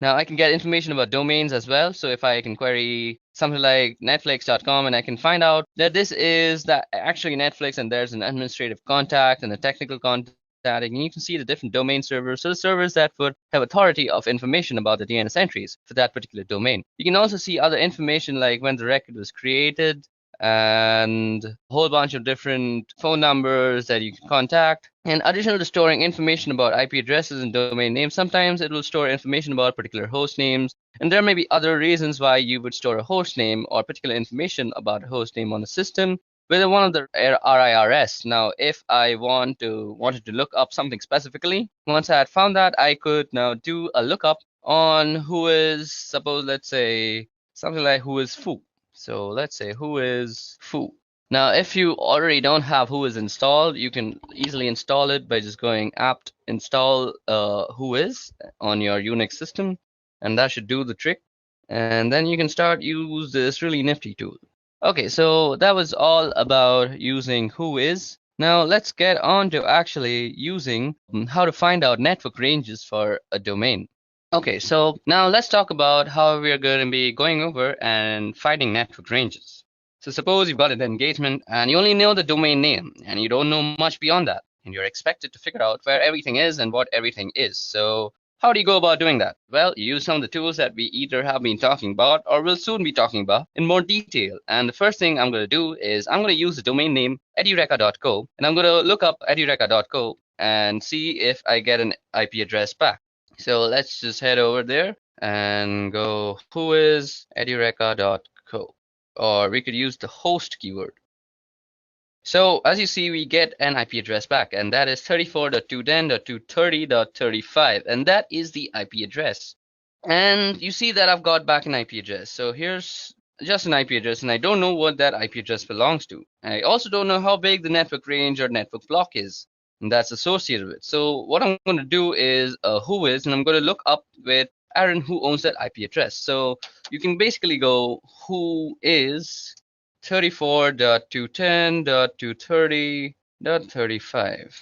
S4: Now I can get information about domains as well. So if I can query something like netflix.com, and I can find out that this is actually Netflix, and there's an administrative contact and a technical contact, and you can see the different domain servers. So the servers that would have authority of information about the DNS entries for that particular domain. You can also see other information like when the record was created, and a whole bunch of different phone numbers that you can contact. In addition to storing information about IP addresses and domain names, sometimes it will store information about particular host names. And there may be other reasons why you would store a host name or particular information about a host name on a system, whether one of the RIRS. Now, if I wanted to look up something specifically, once I had found that, I could now do a lookup on WHOIS, suppose, let's say, something like WHOIS foo. So let's say WHOIS foo. Now, if you already don't have WHOIS installed, you can easily install it by just going apt install WHOIS on your Unix system, and that should do the trick. And then you can start use this really nifty tool. Okay, so that was all about using WHOIS. Now let's get on to actually using how to find out network ranges for a domain. Okay, so now let's talk about how we are going to be going over and finding network ranges. So suppose you've got an engagement and you only know the domain name and you don't know much beyond that, and you're expected to figure out where everything is and what everything is. So how do you go about doing that? Well, you use some of the tools that we either have been talking about or will soon be talking about in more detail. And the first thing I'm going to do is I'm going to use the domain name edureka.co, and I'm going to look up edureka.co and see if I get an IP address back. So let's just head over there and go WHOIS edureka.co, or we could use the host keyword. So as you see, we get an IP address back, and that is 34.210.230.35, and that is the IP address. And you see that I've got back an IP address. So here's just an IP address, and I don't know what that IP address belongs to. I also don't know how big the network range or network block is, and that's associated with. So what I'm going to do is WHOIS, and I'm going to look up with ARIN who owns that IP address. So you can basically go WHOIS 34.210.230.35.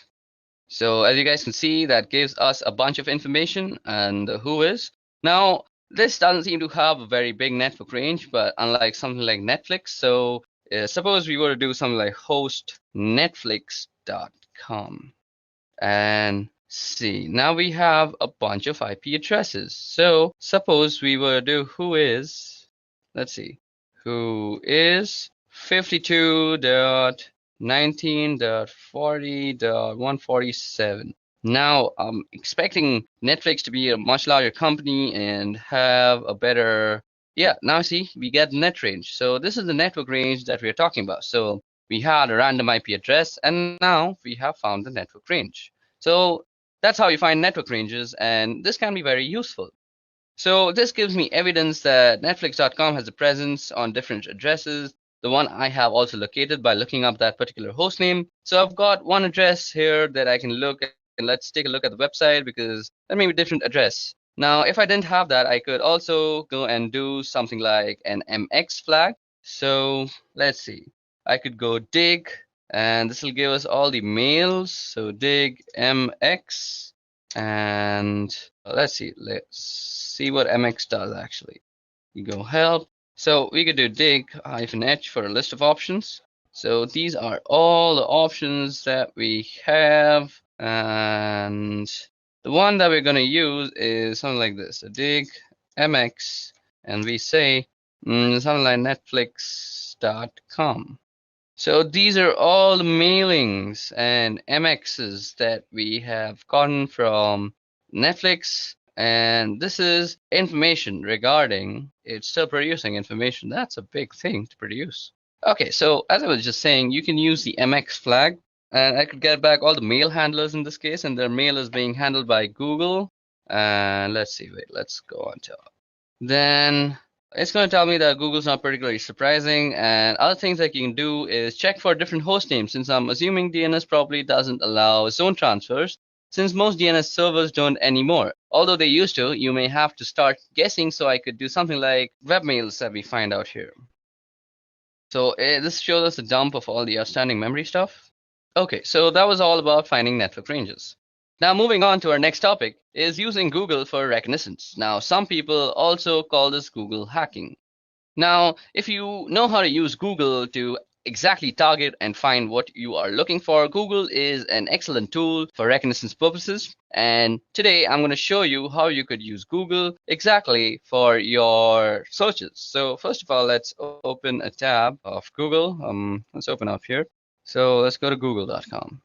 S4: So as you guys can see, that gives us a bunch of information and WHOIS. Now, this doesn't seem to have a very big network range, but unlike something like Netflix, so suppose we were to do something like host netflix.com and see, now we have a bunch of IP addresses. So suppose we were to do WHOIS let's see, who is 52.19.40.147. Now, I'm expecting Netflix to be a much larger company and have a better, yeah, now see, we get net range. So this is the network range that we're talking about. So we had a random IP address, and now we have found the network range. So that's how you find network ranges, and this can be very useful. So this gives me evidence that Netflix.com has a presence on different addresses. The one I have also located by looking up that particular host name. So I've got one address here that I can look at, and let's take a look at the website because that may be a different address. Now, if I didn't have that, I could also go and do something like an MX flag. So let's see. I could go dig, and this will give us all the mails. So dig MX, and let's see what MX does actually. You go help. So we could do dig-h for a list of options. So these are all the options that we have, and the one that we're going to use is something like this. So dig mx, and we say something like netflix.com. So these are all the mailings and MXs that we have gotten from Netflix, and this is information regarding it's still producing information. That's a big thing to produce. Okay, so as I was just saying, you can use the MX flag, and I could get back all the mail handlers in this case, and their mail is being handled by Google. And let's see, wait, let's go on to then it's going to tell me that Google's not particularly surprising, and other things that you can do is check for different host names, since I'm assuming DNS probably doesn't allow zone transfers, since most DNS servers don't anymore. Although they used to, you may have to start guessing, so I could do something like webmails that we find out here. So this shows us a dump of all the outstanding memory stuff. Okay, so that was all about finding network ranges. Now moving on to our next topic is using Google for reconnaissance. Now some people also call this Google hacking. Now if you know how to use Google to exactly target and find what you are looking for, Google is an excellent tool for reconnaissance purposes. And today I'm going to show you how you could use Google exactly for your searches. So first of all, let's open a tab of Google. Let's open up here. So let's go to google.com.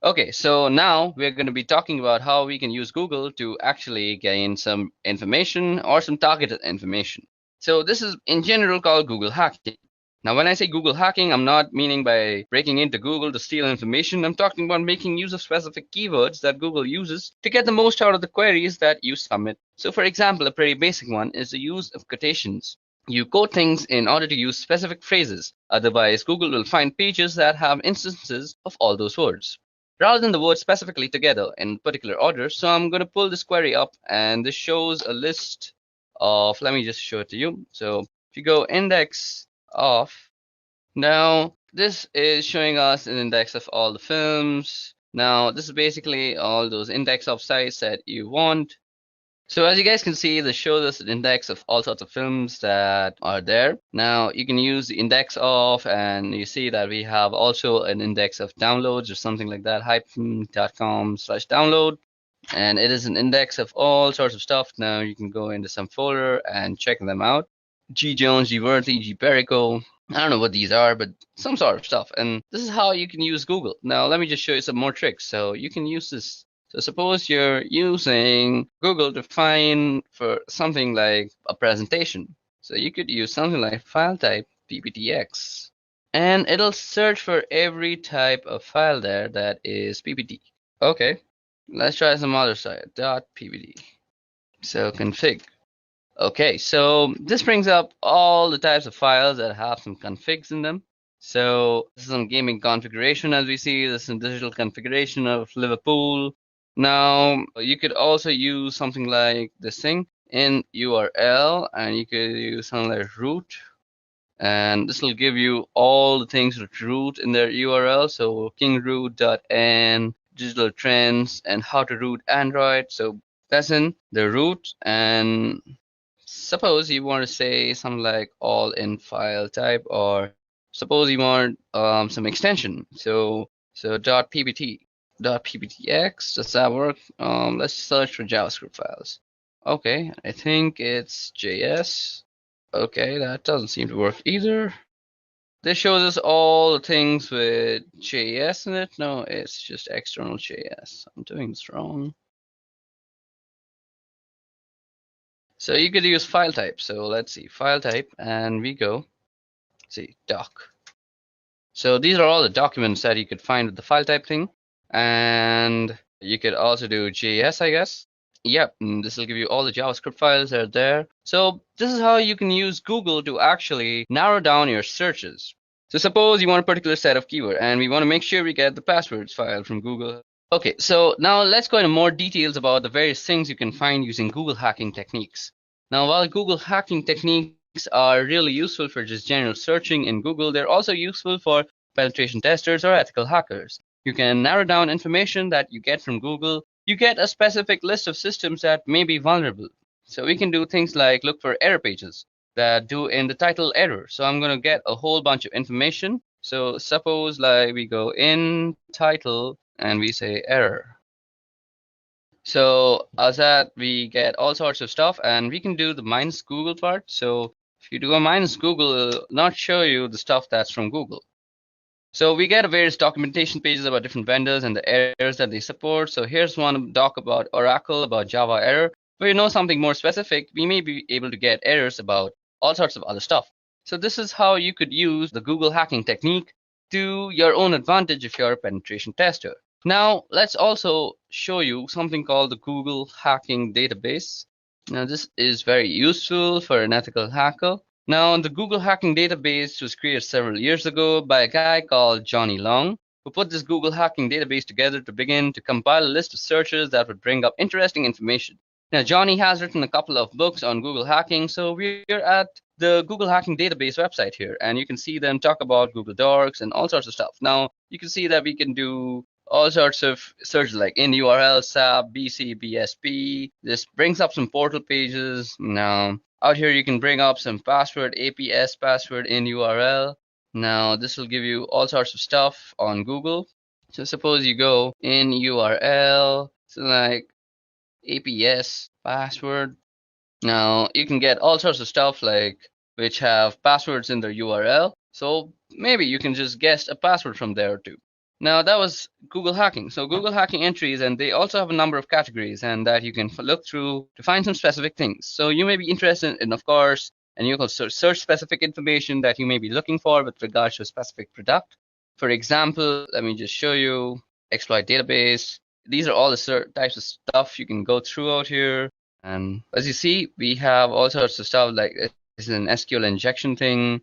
S4: Okay, so now we're going to be talking about how we can use Google to actually gain some information or some targeted information. So this is in general called Google hacking. Now when I say Google hacking, I'm not meaning by breaking into Google to steal information. I'm talking about making use of specific keywords that Google uses to get the most out of the queries that you submit. So for example, a pretty basic one is the use of quotations. You quote things in order to use specific phrases. Otherwise, Google will find pages that have instances of all those words, rather than the words specifically together in particular order. So I'm going to pull this query up, and this shows a list of, let me just show it to you. So if you go index of, now this is showing us an index of all the films. Now this is basically all those index of sites that you want. So as you guys can see, this shows us an index of all sorts of films that are there. Now you can use the index of, and you see that we have also an index of downloads or something like that, hyphen.com/download. And it is an index of all sorts of stuff. Now you can go into some folder and check them out. G Jones, G Worthy, G Perico. I don't know what these are, but some sort of stuff. And this is how you can use Google. Now let me just show you some more tricks. So you can use this. So suppose you're using Google to find for something like a presentation. So you could use something like file type PPTX, and it'll search for every type of file there that is PPT. Okay, let's try some other site, .ppt. So config. Okay, so this brings up all the types of files that have some configs in them. So this is some gaming configuration, as we see. This is some digital configuration of Liverpool. Now you could also use something like this thing in URL, and you could use something like root, and this will give you all the things with root in their URL. So kingroot.n, digital trends, and how to root Android. So that's in the root, and suppose you want to say something like all in file type, or suppose you want some extension. So .ppt. .pptx, does that work? Let's search for JavaScript files. Okay, I think it's JS. Okay, that doesn't seem to work either. This shows us all the things with JS in it. No, it's just external JS. I'm doing this wrong. So you could use file type. So let's see, file type, and we go, see, doc. So these are all the documents that you could find with the file type thing. And you could also do JS, I guess. Yep, this will give you all the JavaScript files that are there. So this is how you can use Google to actually narrow down your searches. So suppose you want a particular set of keyword and we want to make sure we get the passwords file from Google. Okay, so now let's go into more details about the various things you can find using Google hacking techniques. Now, while Google hacking techniques are really useful for just general searching in Google, they're also useful for penetration testers or ethical hackers. You can narrow down information that you get from Google. You get a specific list of systems that may be vulnerable. So we can do things like look for error pages that do in the title error. So I'm going to get a whole bunch of information. So suppose like we go in title and we say error. So as that we get all sorts of stuff and we can do the minus Google part. So if you do a minus Google, it'll not show you the stuff that's from Google. So we get various documentation pages about different vendors and the errors that they support. So here's one doc about Oracle, about Java error. Where you know something more specific, we may be able to get errors about all sorts of other stuff. So this is how you could use the Google hacking technique to your own advantage if you're a penetration tester. Now, let's also show you something called the Google hacking database. Now, this is very useful for an ethical hacker. Now, the Google hacking database was created several years ago by a guy called Johnny Long, who put this Google hacking database together to begin to compile a list of searches that would bring up interesting information. Now, Johnny has written a couple of books on Google hacking, so we're at the Google hacking database website here, and you can see them talk about Google Docs and all sorts of stuff. Now, you can see that we can do all sorts of searches like in URL, SAP, BC, BSP. This brings up some portal pages. Now, out here you can bring up some password, APS password in URL. Now, this will give you all sorts of stuff on Google. So suppose you go in URL, so like APS password. Now, you can get all sorts of stuff like which have passwords in their URL. So maybe you can just guess a password from there too. Now that was Google hacking. So Google hacking entries, and they also have a number of categories and that you can look through to find some specific things. So you may be interested in, of course, and you can search specific information that you may be looking for with regards to a specific product. For example, let me just show you exploit database. These are all the types of stuff you can go through out here. And as you see, we have all sorts of stuff like this is an SQL injection thing.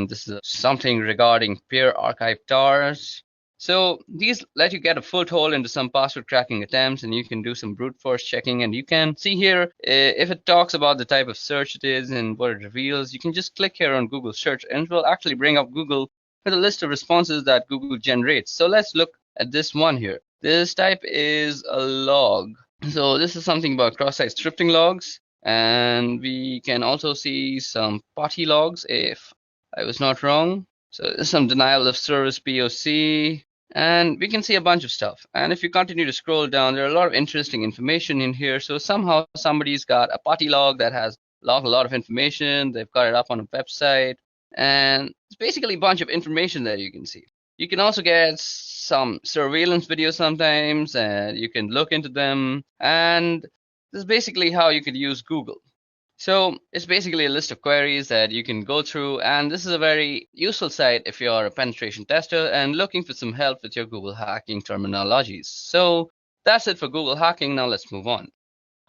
S4: This is something regarding peer archive tars. So these let you get a foothold into some password cracking attempts, and you can do some brute force checking. And you can see here if it talks about the type of search it is and what it reveals. You can just click here on Google search, and it will actually bring up Google with a list of responses that Google generates. So let's look at this one here. This type is a log. So this is something about cross-site scripting logs, and we can also see some POTI logs if I was not wrong. So there's some denial of service POC. And we can see a bunch of stuff. And if you continue to scroll down, there are a lot of interesting information in here. So somehow somebody's got a POTI log that has logged a lot of information. They've got it up on a website. And it's basically a bunch of information that you can see. You can also get some surveillance videos sometimes, and you can look into them. And this is basically how you could use Google. So it's basically a list of queries that you can go through, and this is a very useful site if you're a penetration tester and looking for some help with your Google hacking terminologies. So that's it for Google hacking. Now let's move on.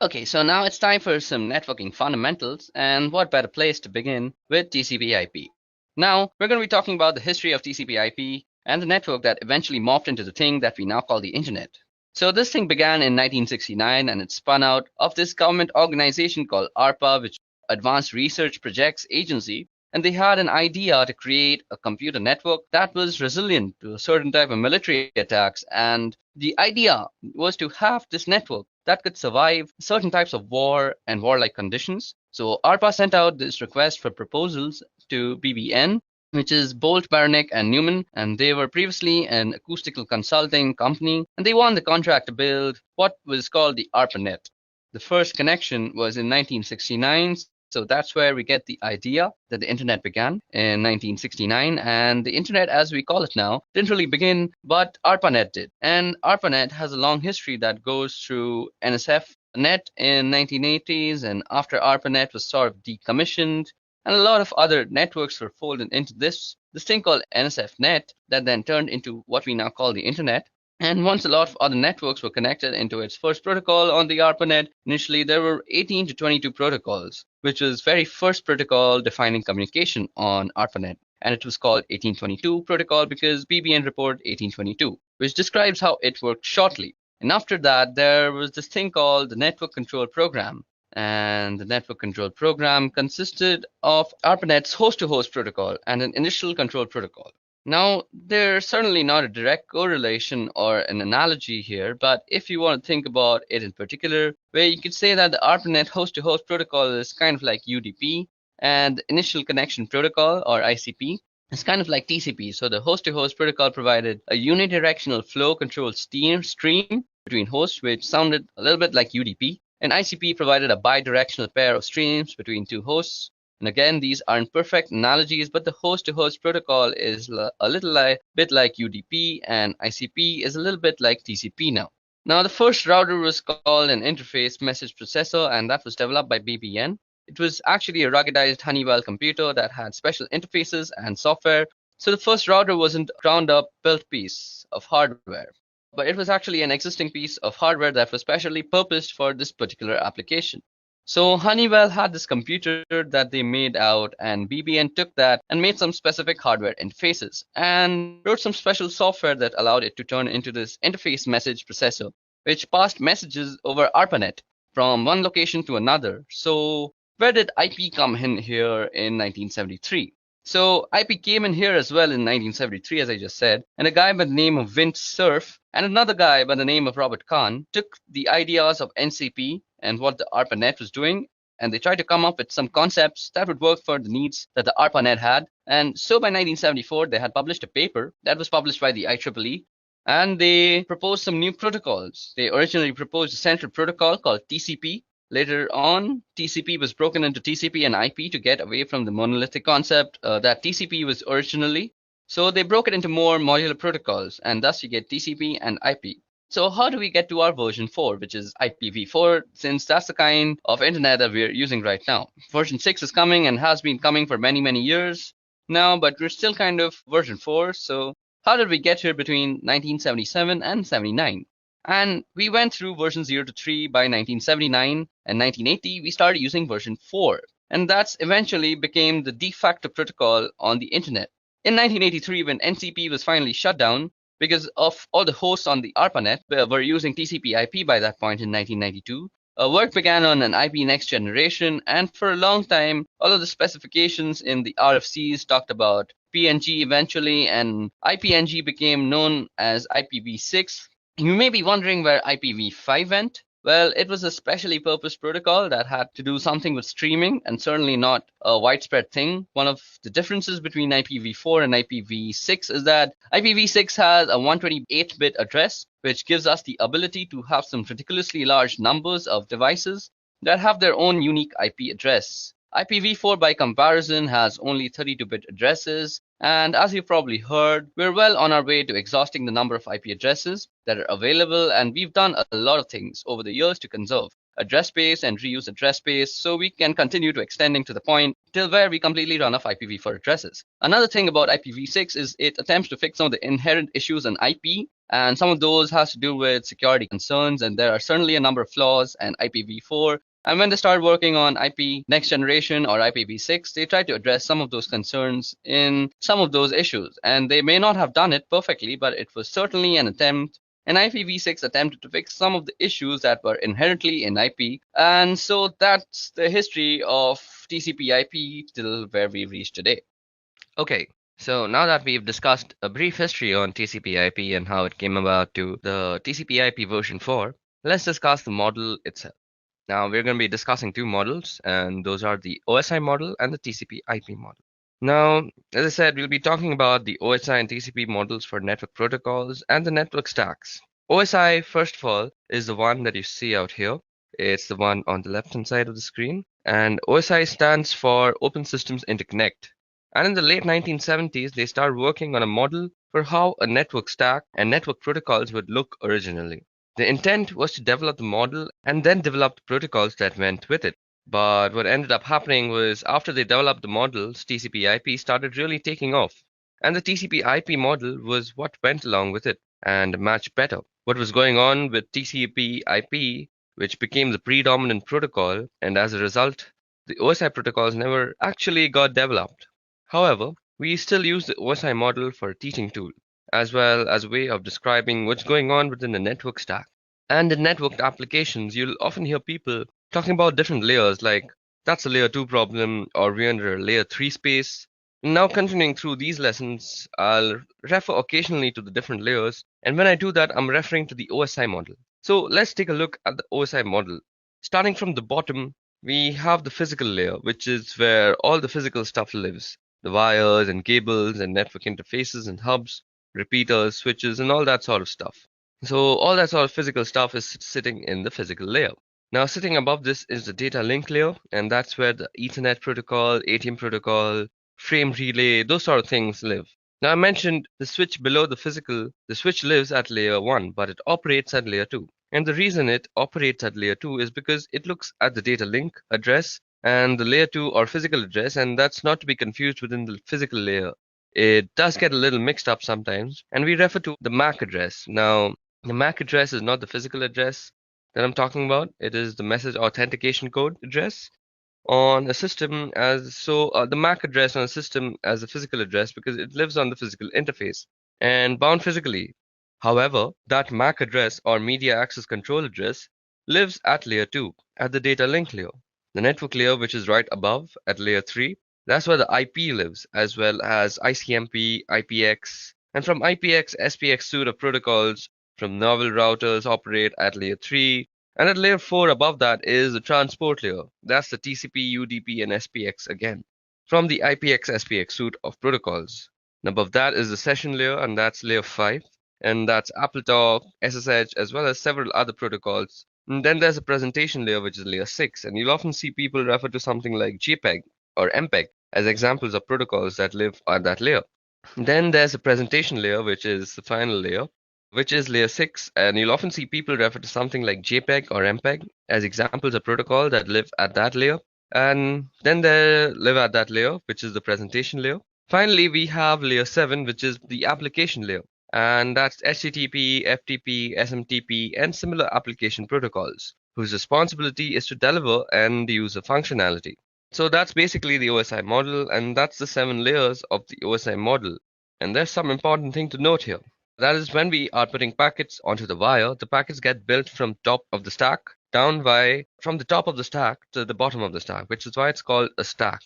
S4: Okay, so now it's time for some networking fundamentals, and what better place to begin with TCP/IP. Now we're going to be talking about the history of TCP/IP and the network that eventually morphed into the thing that we now call the internet. So this thing began in 1969, and it spun out of this government organization called ARPA, which Advanced Research Projects Agency, and they had an idea to create a computer network that was resilient to a certain type of military attacks. And the idea was to have this network that could survive certain types of war and warlike conditions. So ARPA sent out this request for proposals to BBN, which is Bolt, Beranek, and Newman, and they were previously an acoustical consulting company, and they won the contract to build what was called the ARPANET. The first connection was in 1969, So that's where we get the idea that the internet began in 1969, and the internet as we call it now didn't really begin, but ARPANET did. And ARPANET has a long history that goes through NSFNet in 1980s, and after ARPANET was sort of decommissioned, and a lot of other networks were folded into this thing called NSFNet that then turned into what we now call the internet. And once a lot of other networks were connected into its first protocol on the ARPANET, initially there were 18 to 22 protocols, which was very first protocol defining communication on ARPANET. And it was called 1822 protocol because BBN report 1822, which describes how it worked shortly. And after that, there was this thing called the Network Control Program. And the Network Control Program consisted of ARPANET's host-to-host protocol and an initial control protocol. Now, there's certainly not a direct correlation or an analogy here, but if you want to think about it in particular, where you could say that the ARPANET host-to-host protocol is kind of like UDP, and the Initial Connection Protocol, or ICP, is kind of like TCP. So the host-to-host protocol provided a unidirectional flow control stream between hosts, which sounded a little bit like UDP, and ICP provided a bidirectional pair of streams between two hosts. And again, these aren't perfect analogies, but the host-to-host protocol is a bit like UDP, and ICP is a little bit like TCP now. Now, the first router was called an Interface Message Processor, and that was developed by BBN. It was actually a ruggedized Honeywell computer that had special interfaces and software. So the first router wasn't a ground-up built piece of hardware, but it was actually an existing piece of hardware that was specially purposed for this particular application. So Honeywell had this computer that they made out, and BBN took that and made some specific hardware interfaces and wrote some special software that allowed it to turn into this interface message processor, which passed messages over ARPANET from one location to another. So where did IP come in here in 1973? So IP came in here as well in 1973, as I just said, and a guy by the name of Vint Cerf and another guy by the name of Robert Kahn took the ideas of NCP and what the ARPANET was doing, and they tried to come up with some concepts that would work for the needs that the ARPANET had. And so by 1974, they had published a paper that was published by the IEEE, and they proposed some new protocols. They originally proposed a central protocol called TCP. Later on, TCP was broken into TCP and IP to get away from the monolithic concept that TCP was originally. So they broke it into more modular protocols, and thus you get TCP and IP. So how do we get to our version 4, which is IPv4, since that's the kind of internet that we're using right now? Version 6 is coming and has been coming for many, many years now, but we're still kind of version 4. So how did we get here between 1977 and 79? And we went through version 0 to 3 by 1979, and 1980 we started using version 4. And that's eventually became the de facto protocol on the internet. In 1983, when NCP was finally shut down, because of all the hosts on the ARPANET were using TCP IP by that point in 1992, work began on an IP next generation, and for a long time, all of the specifications in the RFCs talked about PNG eventually, and IPNG became known as IPv6. You may be wondering where IPv5 went. Well, it was a specially purposed protocol that had to do something with streaming, and certainly not a widespread thing. One of the differences between IPv4 and IPv6 is that IPv6 has a 128-bit address, which gives us the ability to have some ridiculously large numbers of devices that have their own unique IP address. IPv4, by comparison, has only 32-bit addresses, and as you've probably heard, we're well on our way to exhausting the number of IP addresses that are available, and we've done a lot of things over the years to conserve address space and reuse address space so we can continue to extending to the point till where we completely run off IPv4 addresses. Another thing about IPv6 is it attempts to fix some of the inherent issues in IP, and some of those has to do with security concerns, and there are certainly a number of flaws in IPv4. And when they started working on IP next generation or IPv6, they tried to address some of those concerns in some of those issues. And they may not have done it perfectly, but it was certainly an attempt. And IPv6 attempted to fix some of the issues that were inherently in IP. And so that's the history of TCP/IP till where we've reached today.
S5: Okay, so now that we've discussed a brief history on TCP/IP and how it came about to the TCP/IP version 4, let's discuss the model itself. Now we're going to be discussing two models, and those are the OSI model and the TCP/IP model. Now, as I said, we'll be talking about the OSI and TCP models for network protocols and the network stacks. OSI, first of all, is the one that you see out here. It's the one on the left hand side of the screen. And OSI stands for Open Systems Interconnect. And in the late 1970s, they started working on a model for how a network stack and network protocols would look originally. The intent was to develop the model and then develop the protocols that went with it. But what ended up happening was after they developed the models, TCP/IP started really taking off. And the TCP/IP model was what went along with it and matched better. What was going on with TCP/IP, which became the predominant protocol, and as a result, the OSI protocols never actually got developed. However, we still use the OSI model for a teaching tool, as well as a way of describing what's going on within the network stack. And in networked applications, you'll often hear people talking about different layers, like that's a layer 2 problem, or we're under a layer 3 space. Now, continuing through these lessons, I'll refer occasionally to the different layers, and when I do that, I'm referring to the OSI model. So let's take a look at the OSI model. Starting from the bottom, we have the physical layer, which is where all the physical stuff lives. The wires and cables and network interfaces and hubs, repeaters, switches, and all that sort of stuff. So all that sort of physical stuff is sitting in the physical layer. Now sitting above this is the data link layer, and that's where the Ethernet protocol, ATM protocol, frame relay, those sort of things live. Now I mentioned the switch below the physical, the switch lives at layer 1, but it operates at layer 2. And the reason it operates at layer 2 is because it looks at the data link address and the layer 2 or physical address, and that's not to be confused within the physical layer. It does get a little mixed up sometimes, and we refer to the MAC address. Now, the MAC address is not the physical address that I'm talking about. It is the message authentication code address on a system the MAC address on a system as a physical address because it lives on the physical interface and bound physically. However, that MAC address or media access control address lives at layer 2 at the data link layer. The network layer, which is right above at layer 3, that's where the IP lives, as well as ICMP, IPX, and from IPX, SPX suite of protocols from novel routers operate at layer 3, and at layer 4 above that is the transport layer. That's the TCP, UDP, and SPX again, from the IPX, SPX suite of protocols. And above that is the session layer, and that's layer 5, and that's AppleTalk, SSH, as well as several other protocols. And then there's a presentation layer, which is layer 6, and you'll often see people refer to something like JPEG or MPEG as examples of protocols that live at that layer. Then there's a presentation layer, which is the final layer, which is layer 6, and you'll often see people refer to something like JPEG or MPEG as examples of protocol that live at that layer. And then they live at that layer, which is the presentation layer. Finally, we have layer 7, which is the application layer, and that's HTTP, FTP, SMTP, and similar application protocols, whose responsibility is to deliver end user functionality. So that's basically the OSI model, and that's the 7 layers of the OSI model. And there's some important thing to note here. That is, when we are putting packets onto the wire, the packets get built from top of the stack from the top of the stack to the bottom of the stack, which is why it's called a stack.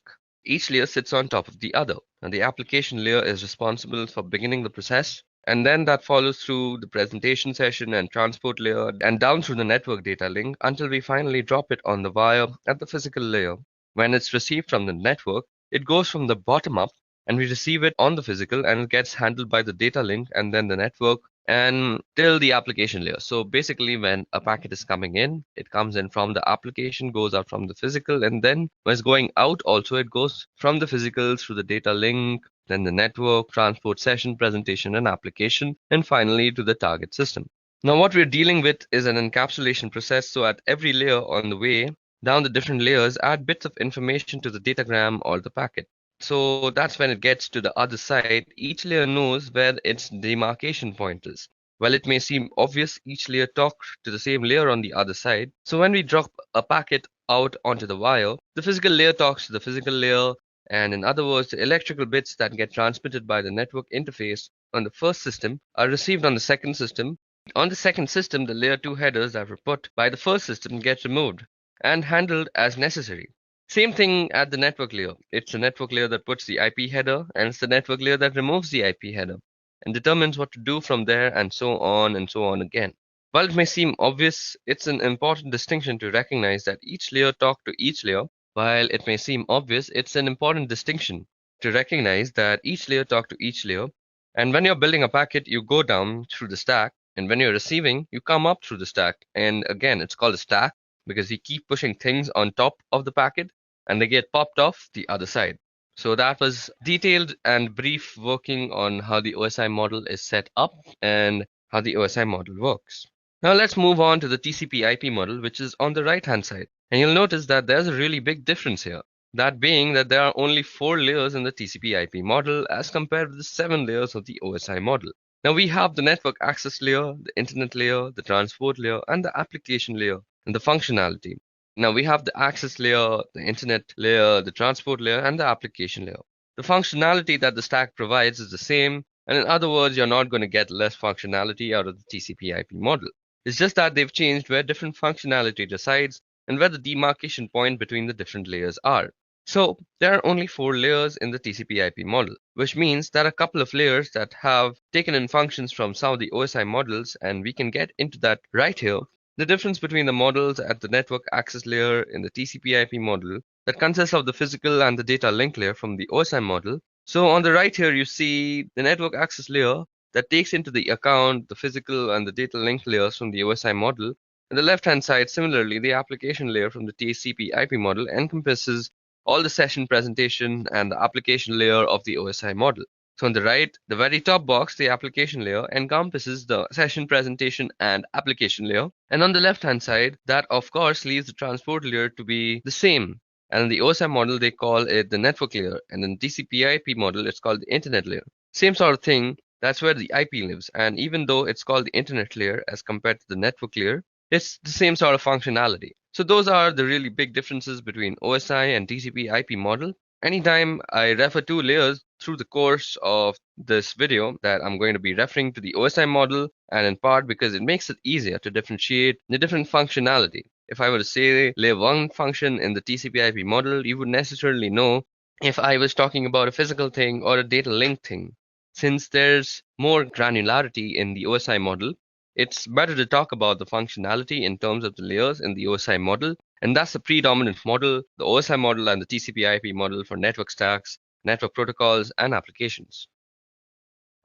S5: Each layer sits on top of the other, and the application layer is responsible for beginning the process, and then that follows through the presentation session and transport layer and down through the network data link until we finally drop it on the wire at the physical layer. When it's received from the network, it goes from the bottom up and we receive it on the physical and it gets handled by the data link and then the network and till the application layer. So basically when a packet is coming in, it comes in from the application, goes out from the physical, and then when it's going out also, it goes from the physical through the data link, then the network, transport session, presentation and application, and finally to the target system. Now what we're dealing with is an encapsulation process. So at every layer on the way down the different layers, add bits of information to the datagram or the packet. So that's when it gets to the other side. Each layer knows where its demarcation point is. While it may seem obvious, each layer talks to the same layer on the other side. So when we drop a packet out onto the wire, the physical layer talks to the physical layer, and in other words, the electrical bits that get transmitted by the network interface on the first system are received on the second system. On the second system, the layer 2 headers that were put by the first system get removed and handled as necessary. Same thing at the network layer. It's the network layer that puts the IP header, and it's the network layer that removes the IP header and determines what to do from there, and so on again. While it may seem obvious, it's an important distinction to recognize that each layer talks to each layer. While it may seem obvious, it's an important distinction to recognize that each layer talks to each layer. And when you're building a packet, you go down through the stack, and when you're receiving, you come up through the stack. And again, it's called a stack. because we keep pushing things on top of the packet and they get popped off the other side. So that was detailed and brief working on how the OSI model is set up and how the OSI model works. Now let's move on to the TCP/IP model, which is on the right hand side. And you'll notice that there's a really big difference here. That being that there are only 4 layers in the TCP/IP model as compared with the 7 layers of the OSI model. Now we have the network access layer, the internet layer, the transport layer, and the application layer, and the functionality. Now we have the access layer, the internet layer, the transport layer, and the application layer. The functionality that the stack provides is the same, and in other words, you're not going to get less functionality out of the TCP/IP model. It's just that they've changed where different functionality resides and where the demarcation point between the different layers are. So there are only 4 layers in the TCP/IP model, which means there are a couple of layers that have taken in functions from some of the OSI models, and we can get into that right here. The difference between the models at the network access layer in the TCP/IP model that consists of the physical and the data link layer from the OSI model. So on the right here, you see the network access layer that takes into the account the physical and the data link layers from the OSI model. On the left-hand side, similarly, the application layer from the TCP/IP model encompasses all the session presentation and the application layer of the OSI model. So on the right, the very top box, the application layer, encompasses the session presentation and application layer. And on the left-hand side, that of course leaves the transport layer to be the same. And in the OSI model, they call it the network layer. And in the TCP/IP model, it's called the internet layer. Same sort of thing, that's where the IP lives. And even though it's called the internet layer as compared to the network layer, it's the same sort of functionality. So those are the really big differences between OSI and TCP/IP model. Anytime I refer to layers through the course of this video, that I'm going to be referring to the OSI model, and in part because it makes it easier to differentiate the different functionality. If I were to say layer 1 function in the TCP/IP model, you would necessarily know if I was talking about a physical thing or a data link thing. Since there's more granularity in the OSI model, it's better to talk about the functionality in terms of the layers in the OSI model, and that's the predominant model, the OSI model and the TCP/IP model for network stacks, network protocols, and applications.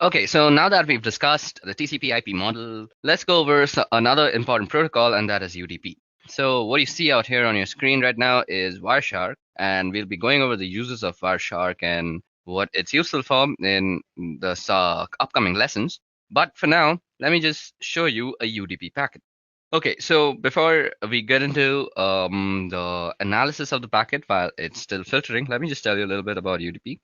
S4: Okay, so now that we've discussed the TCP/IP model, let's go over another important protocol, and that is UDP. So what you see out here on your screen right now is Wireshark, and we'll be going over the uses of Wireshark and what it's useful for in the upcoming lessons. But for now, let me just show you a UDP packet. Okay, so before we get into the analysis of the packet while it's still filtering, let me just tell you a little bit about UDP.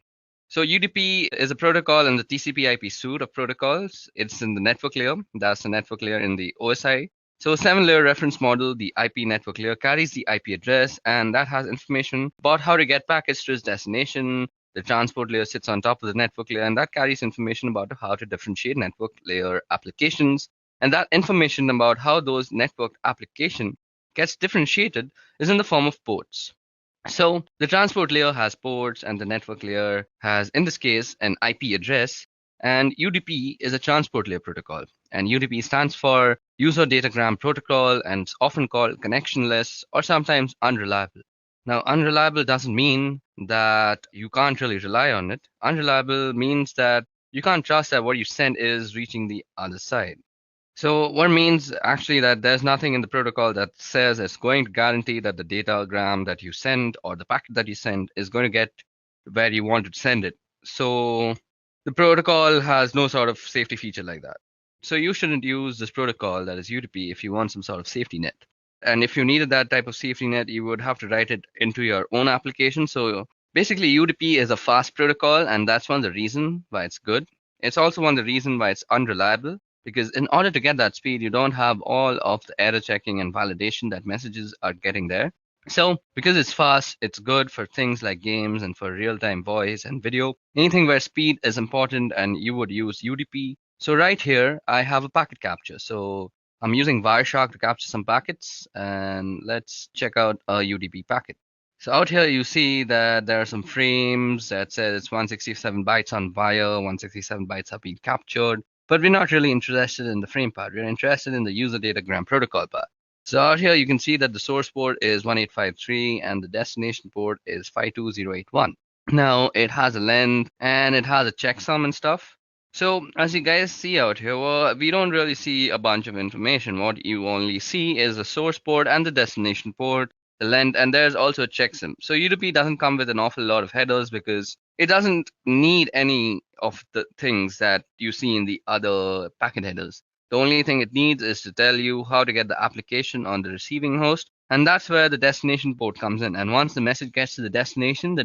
S4: So UDP is a protocol in the TCP/IP suite of protocols. It's in the network layer. That's the network layer in the OSI. So a 7-layer reference model, the IP network layer carries the IP address, and that has information about how to get packets to its destination. The transport layer sits on top of the network layer, and that carries information about how to differentiate network layer applications. And that information about how those network application gets differentiated is in the form of ports. So the transport layer has ports, and the network layer has, in this case, an IP address. And UDP is a transport layer protocol. And UDP stands for User Datagram Protocol, and it's often called connectionless or sometimes unreliable. Now, unreliable doesn't mean that you can't really rely on it. Unreliable means that you can't trust that what you send is reaching the other side. So what means actually that there's nothing in the protocol that says it's going to guarantee that the datagram that you send or the packet that you send is going to get where you want to send it. So the protocol has no sort of safety feature like that. So you shouldn't use this protocol, that is UDP, if you want some sort of safety net. And if you needed that type of safety net, you would have to write it into your own application. So basically UDP is a fast protocol, and that's one of the reasons why it's good. It's also one of the reasons why it's unreliable, because in order to get that speed, you don't have all of the error checking and validation that messages are getting there. So because it's fast, it's good for things like games and for real-time voice and video, anything where speed is important, and you would use UDP. So right here, I have a packet capture. So I'm using Wireshark to capture some packets, and let's check out a UDP packet. So out here, you see that there are some frames that says it's 167 bytes on wire, 167 bytes have been captured. But we're not really interested in the frame part. We're interested in the user datagram protocol part. So out here, you can see that the source port is 1853 and the destination port is 52081. Now, it has a length and it has a checksum and stuff.
S5: So as you guys see out here, well, we don't really see a bunch of information. What you only see is the source port and the destination port, the length, and there's also a checksum. So UDP doesn't come with an awful lot of headers because it doesn't need any of the things that you see in the other packet headers. The only thing it needs is to tell you how to get the application on the receiving host, and that's where the destination port comes in. And once the message gets to the destination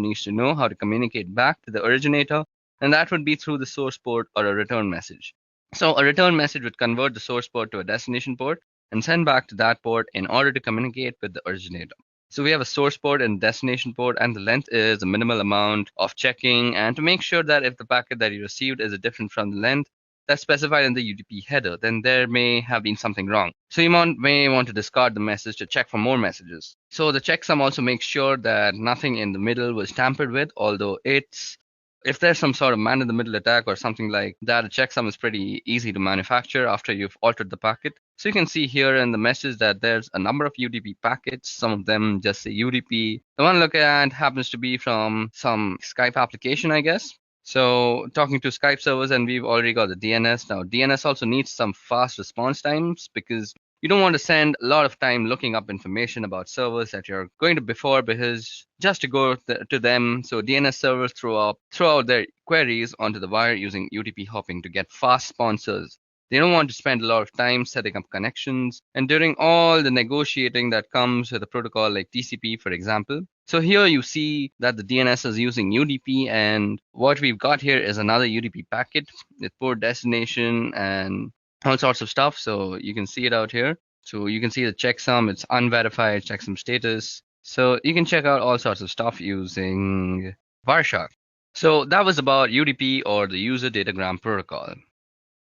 S5: needs to know how to communicate back to the originator, and that would be through the source port or a return message. So a return message would convert the source port to a destination port and send back to that port in order to communicate with the originator. So we have a source port and destination port, and the length is a minimal amount of checking, and to make sure that if the packet that you received is different from the length that's specified in the UDP header, then there may have been something wrong. So you may want to discard the message to check for more messages. So the checksum also makes sure that nothing in the middle was tampered with, although if there's some sort of man-in-the-middle attack or something like that, a checksum is pretty easy to manufacture after you've altered the packet. So you can see here in the message that there's a number of UDP packets. Some of them just say UDP. The one I look at happens to be from some Skype application, I guess. So talking to Skype servers, and we've already got the DNS. Now, DNS also needs some fast response times because you don't want to spend a lot of time looking up information about servers that you're going to before, because just to go to them. So DNS servers throw out their queries onto the wire using UDP hopping to get fast sponsors. They don't want to spend a lot of time setting up connections and doing all the negotiating that comes with a protocol like TCP, for example. So here you see that the DNS is using UDP, and what we've got here is another UDP packet with port destination and all sorts of stuff. So you can see it out here. So you can see the checksum, it's unverified checksum status. So you can check out all sorts of stuff using Wireshark. So that was about UDP, or the user datagram protocol.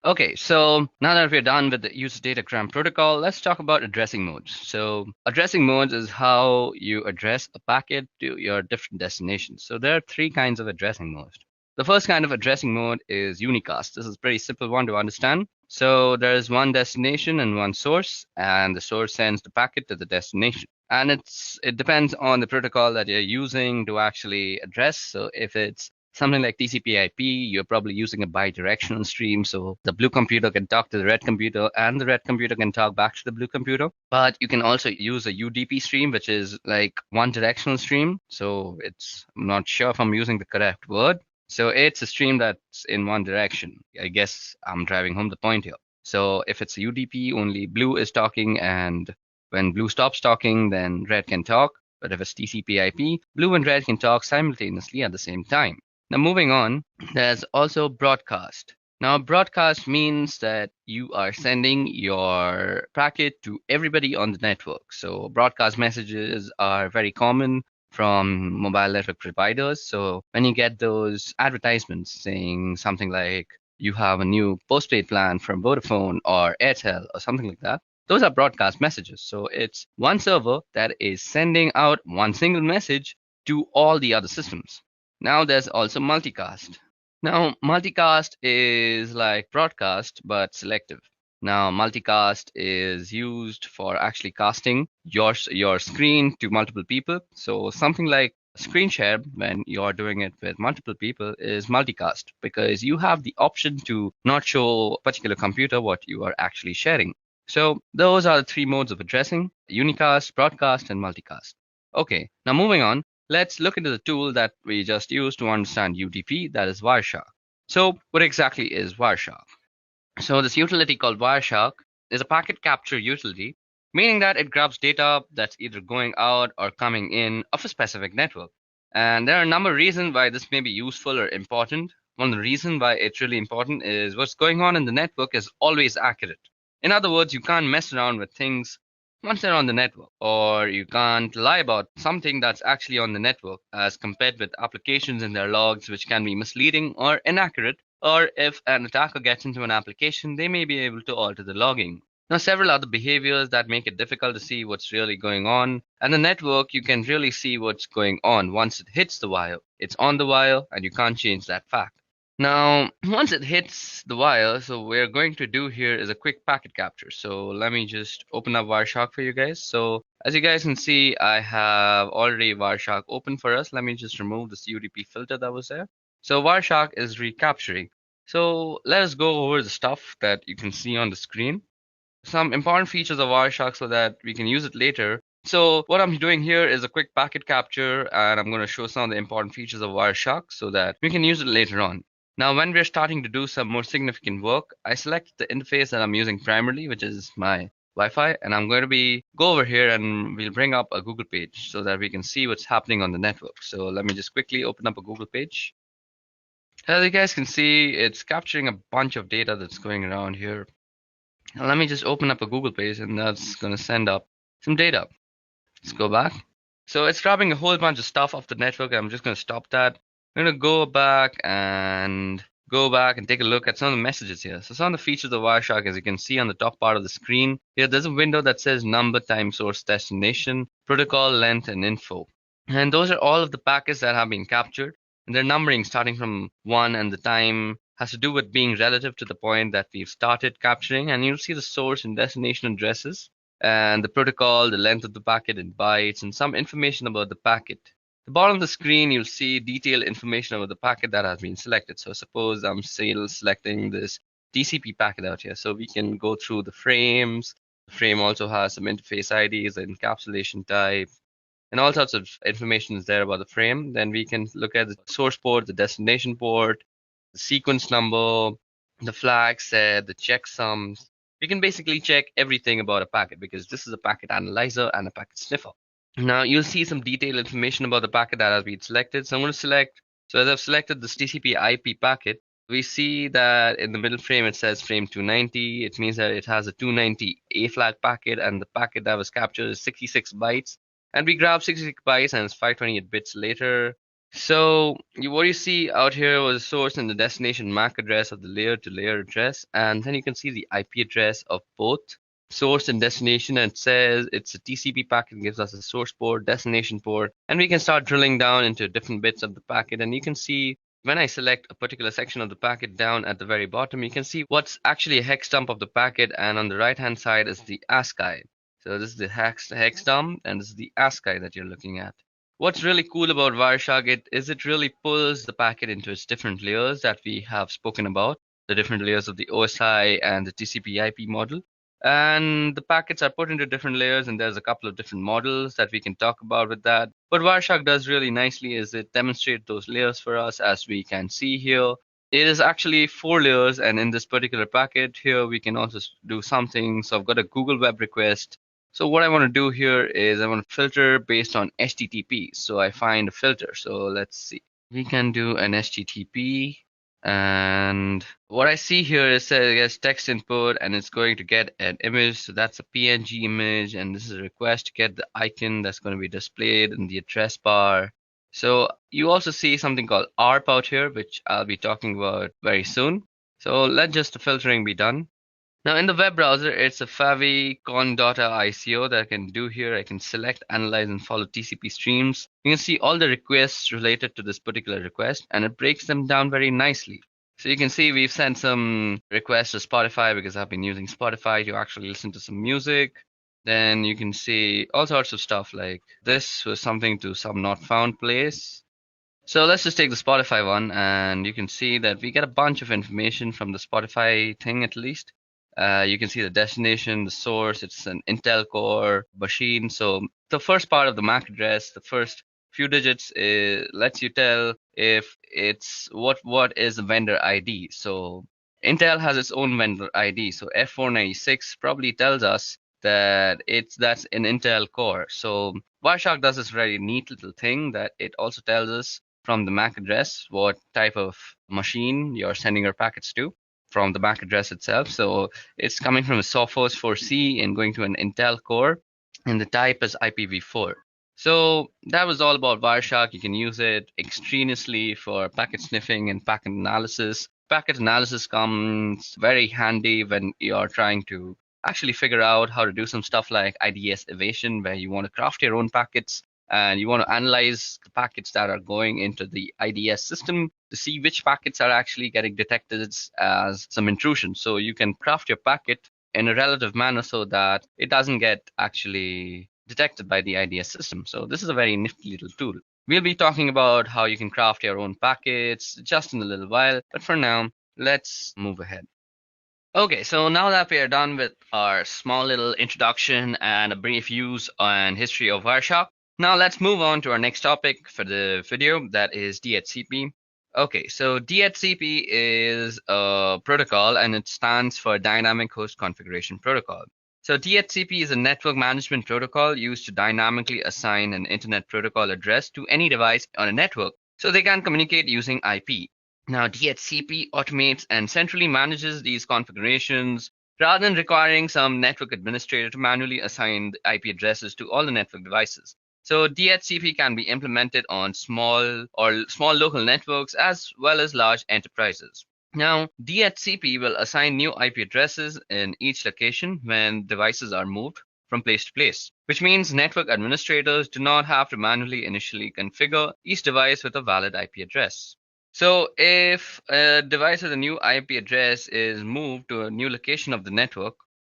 S5: Okay, so now that we're done with the user datagram protocol, let's talk about addressing modes. So addressing modes is how you address a packet to your different destinations. So there are three kinds of addressing modes. The first kind of addressing mode is unicast. This is a pretty simple one to understand. So there's one destination and one source, and the source sends the packet to the destination. And it depends on the protocol that you're using to actually address. So if it's something like TCP/IP, you're probably using a bidirectional stream, so the blue computer can talk to the red computer, and the red computer can talk back to the blue computer. But you can also use a UDP stream, which is like one directional stream. So I'm not sure if I'm using the correct word. So it's a stream that's in one direction. I guess I'm driving home the point here. So if it's a UDP, only blue is talking, and when blue stops talking, then red can talk. But if it's TCP/IP, blue and red can talk simultaneously at the same time. Now, moving on, there's also broadcast. Now, broadcast means that you are sending your packet to everybody on the network. So broadcast messages are very common from mobile network providers. So when you get those advertisements saying something like you have a new postpaid plan from Vodafone or Airtel or something like that, those are broadcast messages. So it's one server that is sending out one single message to all the other systems. Now there's also multicast. Now multicast is like broadcast but selective. Now multicast is used for actually casting your screen to multiple people. So something like screen share, when you're doing it with multiple people, is multicast, because you have the option to not show a particular computer what you are actually sharing. So those are the three modes of addressing: unicast, broadcast, and multicast. Okay, now moving on. Let's look into the tool that we just used to understand UDP, that is Wireshark. So what exactly is Wireshark? So this utility called Wireshark is a packet capture utility, meaning that it grabs data that's either going out or coming in of a specific network. And there are a number of reasons why this may be useful or important. One of the reasons why it's really important is what's going on in the network is always accurate. In other words, you can't mess around with things once they're on the network, or you can't lie about something that's actually on the network, as compared with applications in their logs, which can be misleading or inaccurate. Or if an attacker gets into an application, they may be able to alter the logging. Now, several other behaviors that make it difficult to see what's really going on. And the network, you can really see what's going on once it hits the wire. It's on the wire, and you can't change that fact. Now, once it hits the wire, so we're going to do here is a quick packet capture. So let me just open up Wireshark for you guys. So as you guys can see, I have already Wireshark open for us. Let me just remove this UDP filter that was there. So Wireshark is recapturing. So let us go over the stuff that you can see on the screen. Some important features of Wireshark so that we can use it later. So what I'm doing here is a quick packet capture, and I'm going to show some of the important features of Wireshark so that we can use it later on. Now, when we're starting to do some more significant work, I select the interface that I'm using primarily, which is my Wi-Fi, and I'm going to go over here and we'll bring up a Google page so that we can see what's happening on the network. So let me just quickly open up a Google page. As you guys can see, it's capturing a bunch of data that's going around here. Now let me just open up a Google page and that's going to send up some data. Let's go back. So it's grabbing a whole bunch of stuff off the network. I'm just going to stop that. I'm going to go back and take a look at some of the messages here. So some of the features of Wireshark, as you can see on the top part of the screen, here there's a window that says number, time, source, destination, protocol, length, and info. And those are all of the packets that have been captured. And they're numbering starting from 1, and the time has to do with being relative to the point that we've started capturing. And you'll see the source and destination addresses and the protocol, the length of the packet in bytes, and some information about the packet. At the bottom of the screen, you'll see detailed information about the packet that has been selected. So suppose I'm selecting this TCP packet out here. So we can go through the frames. The frame also has some interface IDs, the encapsulation type, and all sorts of information is there about the frame. Then we can look at the source port, the destination port, the sequence number, the flag set, the checksums. We can basically check everything about a packet because this is a packet analyzer and a packet sniffer. Now you'll see some detailed information about the packet that has been selected. So I'm going to select, so as I've selected this TCP IP packet, we see that in the middle frame it says frame 290. It means that it has a 290 A flag packet, and the packet that was captured is 66 bytes. And we grab 66 bytes and it's 528 bits later. So what you see out here was the source and the destination MAC address of the layer to layer address. And then you can see the IP address of both source and destination. And it says it's a TCP packet, it gives us a source port, destination port. And we can start drilling down into different bits of the packet. And you can see when I select a particular section of the packet down at the very bottom, you can see what's actually a hex dump of the packet. And on the right hand side is the ASCII. So this is the hex dump, and this is the ASCII that you're looking at. What's really cool about Wireshark it really pulls the packet into its different layers that we have spoken about, the different layers of the OSI and the TCP/IP model. And the packets are put into different layers, and there's a couple of different models that we can talk about with that. What Wireshark does really nicely is it demonstrates those layers for us, as we can see here. It is actually 4 layers, and in this particular packet here, we can also do something. So I've got a Google web request. So what I want to do here is I want to filter based on HTTP. So I find a filter. So let's see. We can do an HTTP. And what I see here is it gets text input and it's going to get an image. So that's a PNG image. And this is a request to get the icon that's going to be displayed in the address bar. So you also see something called ARP out here, which I'll be talking about very soon. So let just the filtering be done. Now in the web browser, it's a favicon.ico that I can do here. I can select, analyze, and follow TCP streams. You can see all the requests related to this particular request, and it breaks them down very nicely. So you can see we've sent some requests to Spotify because I've been using Spotify to actually listen to some music. Then you can see all sorts of stuff like this was something to some not found place. So let's just take the Spotify one, and you can see that we get a bunch of information from the Spotify thing at least. You can see the destination, the source, it's an Intel Core machine. So the first part of the MAC address, the first few digits lets you tell if it's what is the vendor ID. So Intel has its own vendor ID. So F496 probably tells us that that's an Intel Core. So Wireshark does this very neat little thing that it also tells us from the MAC address what type of machine you're sending your packets to from the MAC address itself. So it's coming from a Sophos 4C and going to an Intel Core, and the type is IPv4. So that was all about Wireshark. You can use it extraneously for packet sniffing and packet analysis. Packet analysis comes very handy when you're trying to actually figure out how to do some stuff like IDS evasion, where you want to craft your own packets and you want to analyze the packets that are going into the IDS system to see which packets are actually getting detected as some intrusion. So you can craft your packet in a relative manner so that it doesn't get actually detected by the IDS system. So this is a very nifty little tool. We'll be talking about how you can craft your own packets just in a little while, but for now, let's move ahead. Okay, so now that we are done with our small little introduction and a brief use and history of Wireshark, now let's move on to our next topic for the video, that is DHCP. Okay, so DHCP is a protocol and it stands for Dynamic Host Configuration Protocol. So DHCP is a network management protocol used to dynamically assign an internet protocol address to any device on a network so they can communicate using IP. Now, DHCP automates and centrally manages these configurations rather than requiring some network administrator to manually assign the IP addresses to all the network devices. So DHCP can be implemented on small local networks as well as large enterprises. Now, DHCP will assign new IP addresses in each location when devices are moved from place to place, which means network administrators do not have to manually initially configure each device with a valid IP address. So if a device with a new IP address is moved to a new location of the network,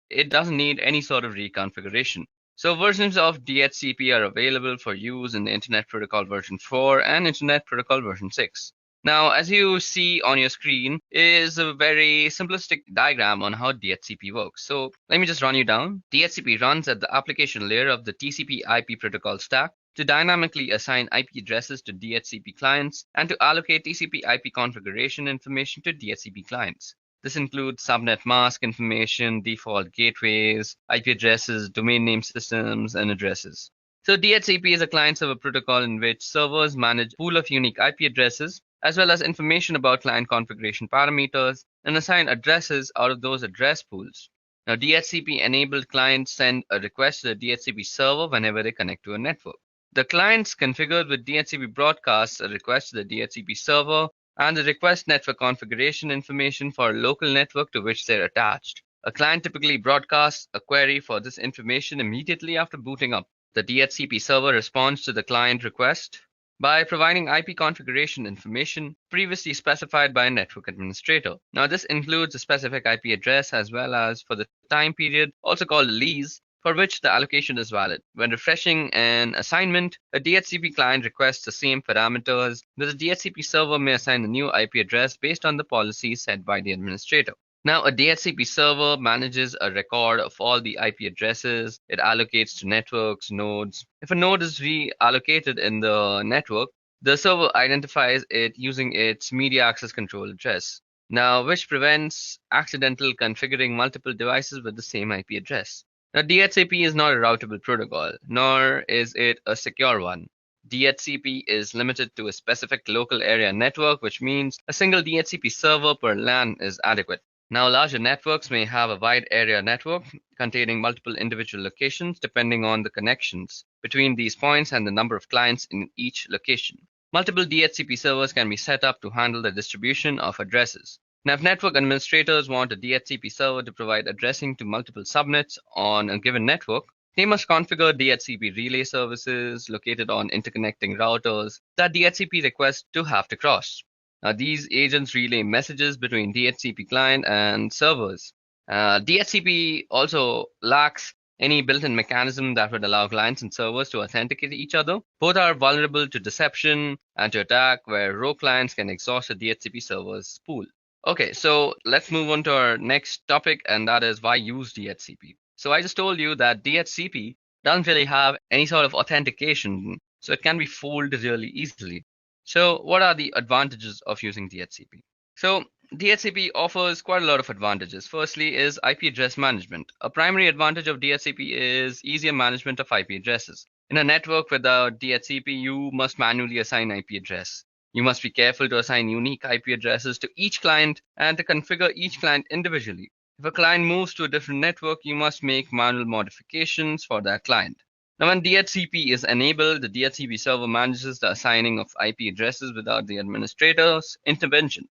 S5: it doesn't need any sort of reconfiguration. So versions of DHCP are available for use in the Internet Protocol version 4 and Internet Protocol version 6. Now, as you see on your screen is a very simplistic diagram on how DHCP works. So let me just run you down. DHCP runs at the application layer of the TCP IP protocol stack to dynamically assign IP addresses to DHCP clients and to allocate TCP IP configuration information to DHCP clients. This includes subnet mask information, default gateways, IP addresses, domain name systems, and addresses. So DHCP is a client-server protocol in which servers manage a pool of unique IP addresses, as well as information about client configuration parameters, and assign addresses out of those address pools. Now, DHCP-enabled clients send a request to the DHCP server whenever they connect to a network. The clients configured with DHCP broadcasts a request to the DHCP server and the request network configuration information for a local network to which they're attached. A client typically broadcasts a query for this information immediately after booting up. The DHCP server responds to the client request by providing IP configuration information previously specified by a network administrator. Now, this includes a specific IP address as well as for the time period, also called a lease, for which the allocation is valid. When refreshing an assignment, a DHCP client requests the same parameters, but the DHCP server may assign a new IP address based on the policies set by the administrator. Now, a DHCP server manages a record of all the IP addresses. It allocates to networks, nodes. If a node is reallocated in the network, the server identifies it using its media access control address. Now, which prevents accidental configuring multiple devices with the same IP address. Now, DHCP is not a routable protocol, nor is it a secure one. DHCP is limited to a specific local area network, which means a single DHCP server per LAN is adequate. Now, larger networks may have a wide area network containing multiple individual locations depending on the connections between these points and the number of clients in each location. Multiple DHCP servers can be set up to handle the distribution of addresses. Now, if network administrators want a DHCP server to provide addressing to multiple subnets on a given network, they must configure DHCP relay services located on interconnecting routers that DHCP requests to have to cross. Now, these agents relay messages between DHCP client and servers. DHCP also lacks any built-in mechanism that would allow clients and servers to authenticate each other. Both are vulnerable to deception and to attack, where rogue clients can exhaust a DHCP server's pool. Okay, so let's move on to our next topic, and that is why use DHCP. So I just told you that DHCP doesn't really have any sort of authentication, so it can be fooled really easily. So what are the advantages of using DHCP? So DHCP offers quite a lot of advantages. Firstly is IP address management. A primary advantage of DHCP is easier management of IP addresses. In a network without DHCP, you must manually assign IP address. You must be careful to assign unique IP addresses to each client and to configure each client individually. If a client moves to a different network, you must make manual modifications for that client. Now, when DHCP is enabled, the DHCP server manages the assigning of IP addresses without the administrator's intervention.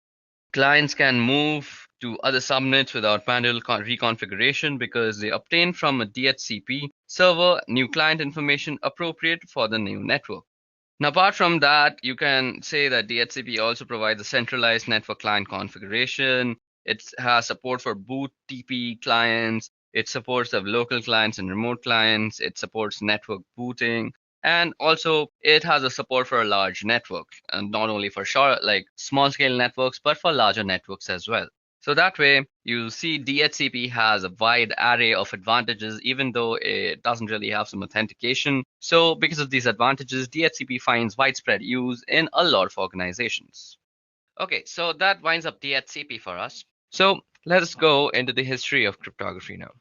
S5: Clients can move to other subnets without manual reconfiguration because they obtain from a DHCP server new client information appropriate for the new network. Now, apart from that, you can say that DHCP also provides a centralized network client configuration. It has support for boot TP clients. It supports the local clients and remote clients. It supports network booting. And also, it has a support for a large network, and not only for short, like small scale networks, but for larger networks as well. So that way, you see DHCP has a wide array of advantages, even though it doesn't really have some authentication. So because of these advantages, DHCP finds widespread use in a lot of organizations. Okay, so that winds up DHCP for us. So let us go into the history of cryptography now.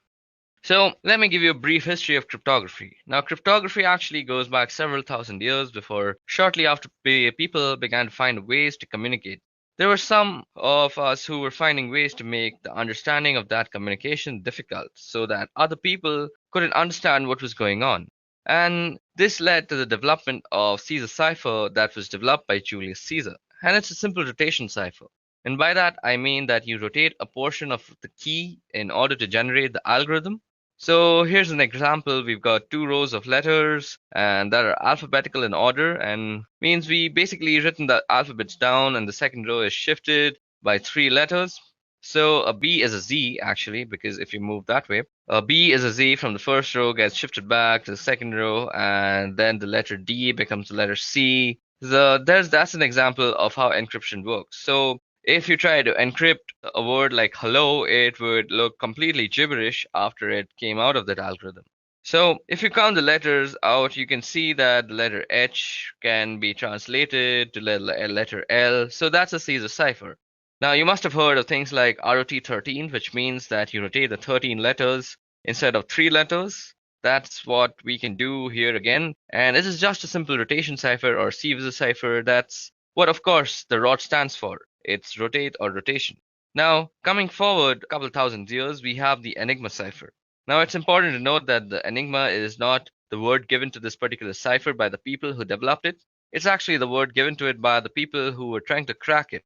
S5: So let me give you a brief history of cryptography. Now, cryptography actually goes back several thousand years before, shortly after people began to find ways to communicate. There were some of us who were finding ways to make the understanding of that communication difficult so that other people couldn't understand what was going on. And this led to the development of Caesar cipher that was developed by Julius Caesar. And it's a simple rotation cipher. And by that, I mean that you rotate a portion of the key in order to generate the algorithm. So here's an example. We've got two rows of letters and that are alphabetical in order, and means we basically written the alphabets down and the second row is shifted by three letters. So a B is a Z actually, because if you move that way, a B is a Z from the first row gets shifted back to the second row, and then the letter D becomes the letter C. That's an example of how encryption works. So if you try to encrypt a word like hello, it would look completely gibberish after it came out of that algorithm. So if you count the letters out, you can see that the letter H can be translated to letter L. So that's a Caesar cipher. Now you must have heard of things like ROT13, which means that you rotate the 13 letters instead of 3 letters. That's what we can do here again. And this is just a simple rotation cipher or Caesar cipher. That's what, of course, the ROT stands for. It's rotate or rotation. Now, coming forward a couple thousand years, we have the Enigma cipher. Now, it's important to note that the Enigma is not the word given to this particular cipher by the people who developed it. It's actually the word given to it by the people who were trying to crack it.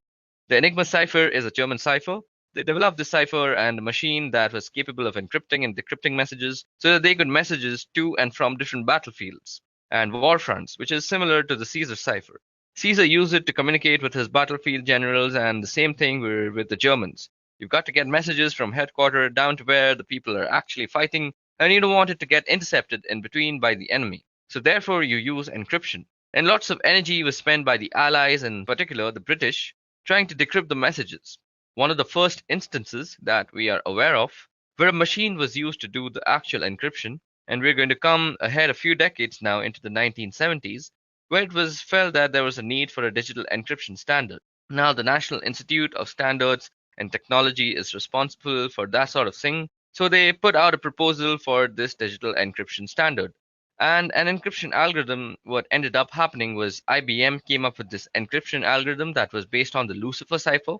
S5: The Enigma cipher is a German cipher. They developed this cipher and a machine that was capable of encrypting and decrypting messages so that they could messages to and from different battlefields and war fronts, which is similar to the Caesar cipher. Caesar used it to communicate with his battlefield generals, and the same thing with the Germans. You've got to get messages from headquarters down to where the people are actually fighting, and you don't want it to get intercepted in between by the enemy. So therefore you use encryption. And lots of energy was spent by the Allies, in particular the British, trying to decrypt the messages. One of the first instances that we are aware of where a machine was used to do the actual encryption, and we're going to come ahead a few decades now into the 1970s, where it was felt that there was a need for a digital encryption standard. Now, the National Institute of Standards and Technology is responsible for that sort of thing, so they put out a proposal for this digital encryption standard. And an encryption algorithm, what ended up happening was IBM came up with this encryption algorithm that was based on the Lucifer cipher.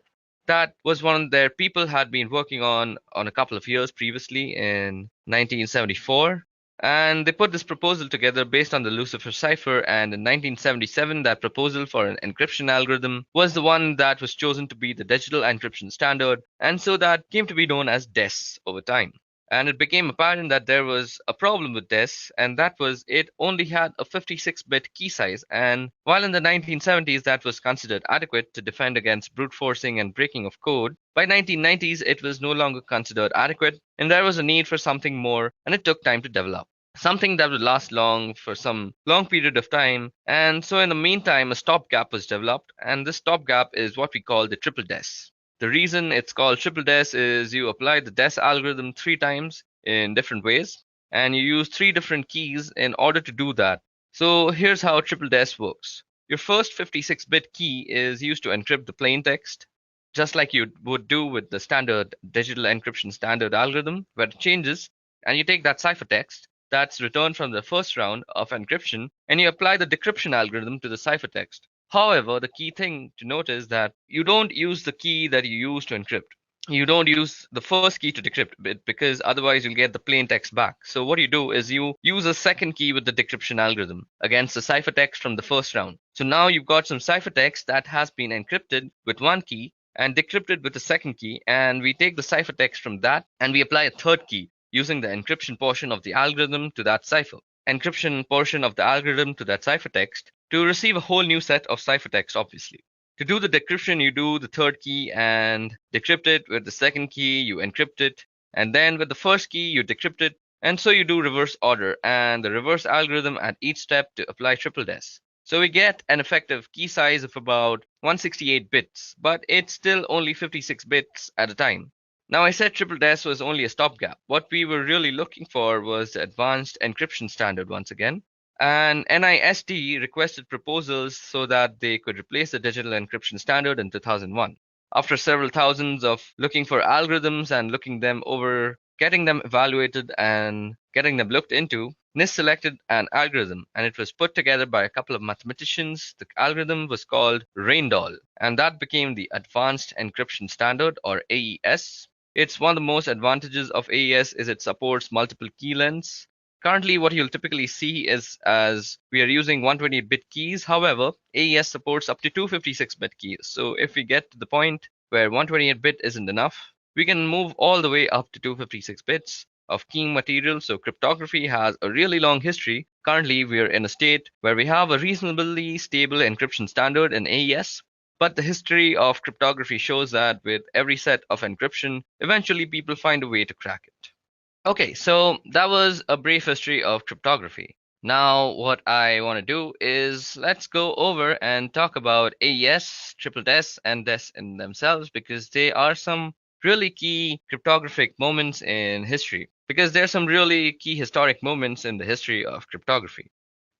S5: That was one their people had been working on a couple of years previously in 1974. And they put this proposal together based on the Lucifer cipher, and in 1977, that proposal for an encryption algorithm was the one that was chosen to be the digital encryption standard, and so that came to be known as DES over time. And it became apparent that there was a problem with DES, and that was it only had a 56-bit key size, and while in the 1970s that was considered adequate to defend against brute forcing and breaking of code, by 1990s it was no longer considered adequate, and there was a need for something more, and it took time to develop. Something that would last long for some long period of time, and so in the meantime a stopgap was developed, and this stopgap is what we call the triple DES. The reason it's called triple DES is you apply the DES algorithm 3 times in different ways, and you use 3 different keys in order to do that. So here's how triple DES works. Your first 56-bit key is used to encrypt the plain text, just like you would do with the standard digital encryption standard algorithm, where it changes, and you take that ciphertext that's returned from the first round of encryption, and you apply the decryption algorithm to the ciphertext. However, the key thing to note is that you don't use the key that you use to encrypt. You don't use the first key to decrypt it, because otherwise you'll get the plain text back. So what you do is you use a second key with the decryption algorithm against the ciphertext from the first round. So now you've got some ciphertext that has been encrypted with one key and decrypted with the second key, and we take the ciphertext from that and we apply a third key using the encryption portion of the algorithm to that cipher. Encryption portion of the algorithm to that ciphertext to receive a whole new set of ciphertext, obviously. To do the decryption, you do the third key and decrypt it. With the second key, you encrypt it. And then with the first key, you decrypt it. And so you do reverse order and the reverse algorithm at each step to apply triple des. So we get an effective key size of about 168 bits, but it's still only 56 bits at a time. Now I said triple des was only a stopgap. What we were really looking for was the advanced encryption standard once again. And NIST requested proposals so that they could replace the digital encryption standard in 2001. After several thousands of looking for algorithms and looking them over, getting them evaluated and getting them looked into, NIST selected an algorithm and it was put together by a couple of mathematicians. The algorithm was called Reindoll and that became the Advanced Encryption Standard or AES. It's one of the most advantages of AES is it supports multiple key lengths. Currently, what you'll typically see is as we are using 128-bit keys. However, AES supports up to 256-bit keys. So if we get to the point where 128-bit isn't enough, we can move all the way up to 256 bits of keying material. So cryptography has a really long history. Currently, we are in a state where we have a reasonably stable encryption standard in AES. But the history of cryptography shows that with every set of encryption, eventually people find a way to crack it. Okay, so that was a brief history of cryptography. Now, what I want to do is let's go over and talk about AES, triple DES, and DES in themselves because they are some really key cryptographic moments in history. Because there are some really key historic moments in the history of cryptography.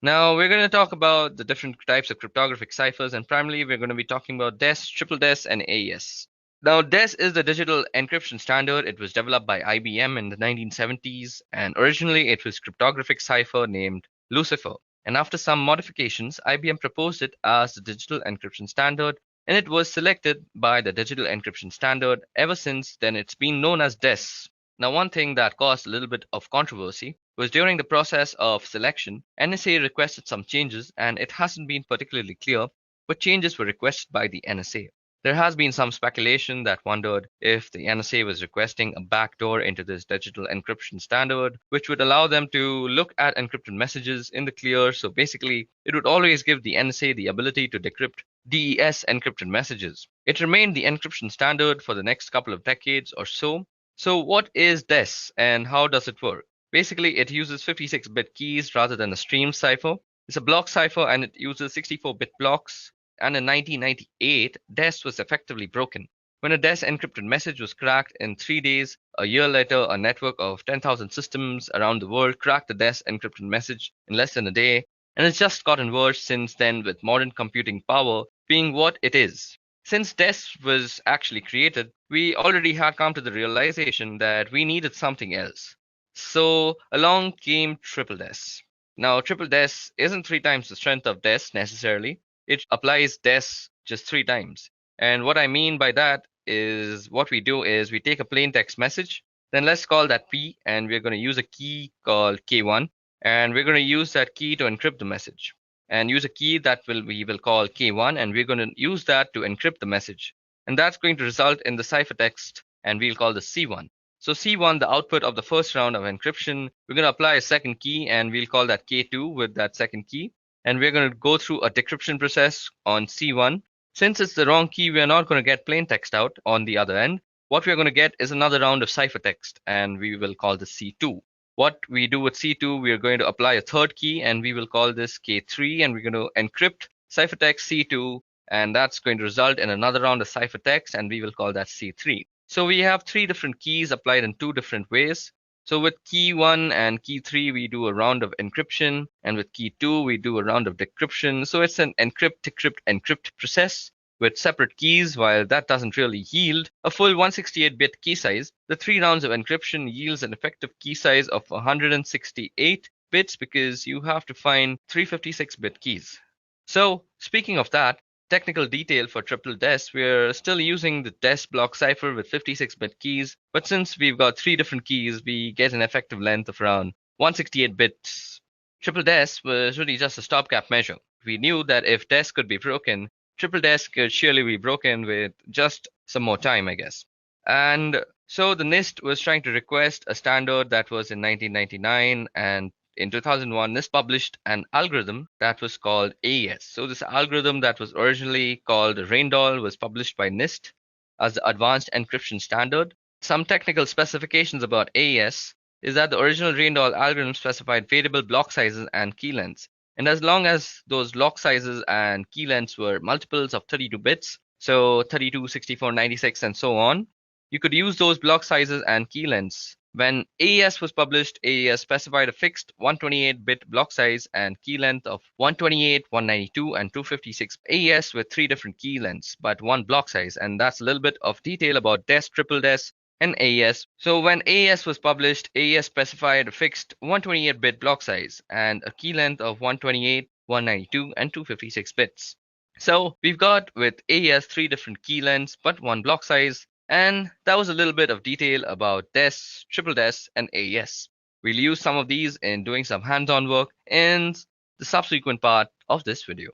S5: Now, we're going to talk about the different types of cryptographic ciphers, and primarily we're going to be talking about DES, triple DES, and AES. Now, DES is the digital encryption standard. It was developed by IBM in the 1970s, and originally it was cryptographic cipher named Lucifer. And after some modifications, IBM proposed it as the digital encryption standard, and it was selected by the digital encryption standard. Ever since then, it's been known as DES. Now, one thing that caused a little bit of controversy was during the process of selection, NSA requested some changes, and it hasn't been particularly clear what changes were requested by the NSA. There has been some speculation that wondered if the NSA was requesting a backdoor into this digital encryption standard, which would allow them to look at encrypted messages in the clear. So basically, it would always give the NSA the ability to decrypt DES encrypted messages. It remained the encryption standard for the next couple of decades or so. So what is DES and how does it work? Basically, it uses 56-bit keys rather than a stream cipher. It's a block cipher and it uses 64-bit blocks. And in 1998, DES was effectively broken. When a DES encrypted message was cracked in 3 days, a year later, a network of 10,000 systems around the world cracked the DES encrypted message in less than a day. And it's just gotten worse since then with modern computing power being what it is. Since DES was actually created, we already had come to the realization that we needed something else. So along came triple DES. Now, triple DES isn't 3 times the strength of DES necessarily. It applies DES just 3 times. And what I mean by that is what we do is we take a plain text message, then let's call that P, and we're going to use a key called K1, and we're going to use that key to encrypt the message. And use a key that we will call K1, and we're going to use that to encrypt the message. And that's going to result in the ciphertext, and we'll call this C1. So C1, the output of the first round of encryption, we're going to apply a second key, and we'll call that K2 with that second key. And we're going to go through a decryption process on C1. Since it's the wrong key, we're not going to get plain text out on the other end. What we're going to get is another round of ciphertext, and we will call this C2. What we do with C2, we are going to apply a third key, and we will call this K3, and we're going to encrypt ciphertext C2, and that's going to result in another round of ciphertext, and we will call that C3. So we have 3 different keys applied in 2 different ways. So with key 1 and key 3, we do a round of encryption, and with key 2, we do a round of decryption. So it's an encrypt, decrypt, encrypt process with separate keys. While that doesn't really yield a full 168-bit key size, the 3 rounds of encryption yields an effective key size of 168 bits because you have to find 356-bit keys. So speaking of that, technical detail for triple DES, we're still using the DES block cipher with 56-bit keys, but since we've got 3 different keys, we get an effective length of around 168 bits. Triple DES was really just a stopgap measure. We knew that if DES could be broken, triple DES could surely be broken with just some more time, I guess. And so the NIST was trying to request a standard that was in 1999, and in 2001, NIST published an algorithm that was called AES. So this algorithm that was originally called Reindoll was published by NIST as the Advanced Encryption Standard. Some technical specifications about AES. is that the original Randall algorithm specified variable block sizes and key lengths. And as long as those block sizes and key lengths were multiples of 32 bits, so 32, 64, 96, and so on, you could use those block sizes and key lengths. When AES was published, AES specified a fixed 128-bit block size and key length of 128, 192, and 256. AES with 3 different key lengths, but 1 block size, and that's a little bit of detail about DES, triple DES, and AES. So when AES was published, AES specified a fixed 128-bit block size and a key length of 128, 192, and 256 bits. So we've got with AES 3 different key lengths but 1 block size, and that was a little bit of detail about DES, triple DES, and AES. We'll use some of these in doing some hands-on work in the subsequent part of this video.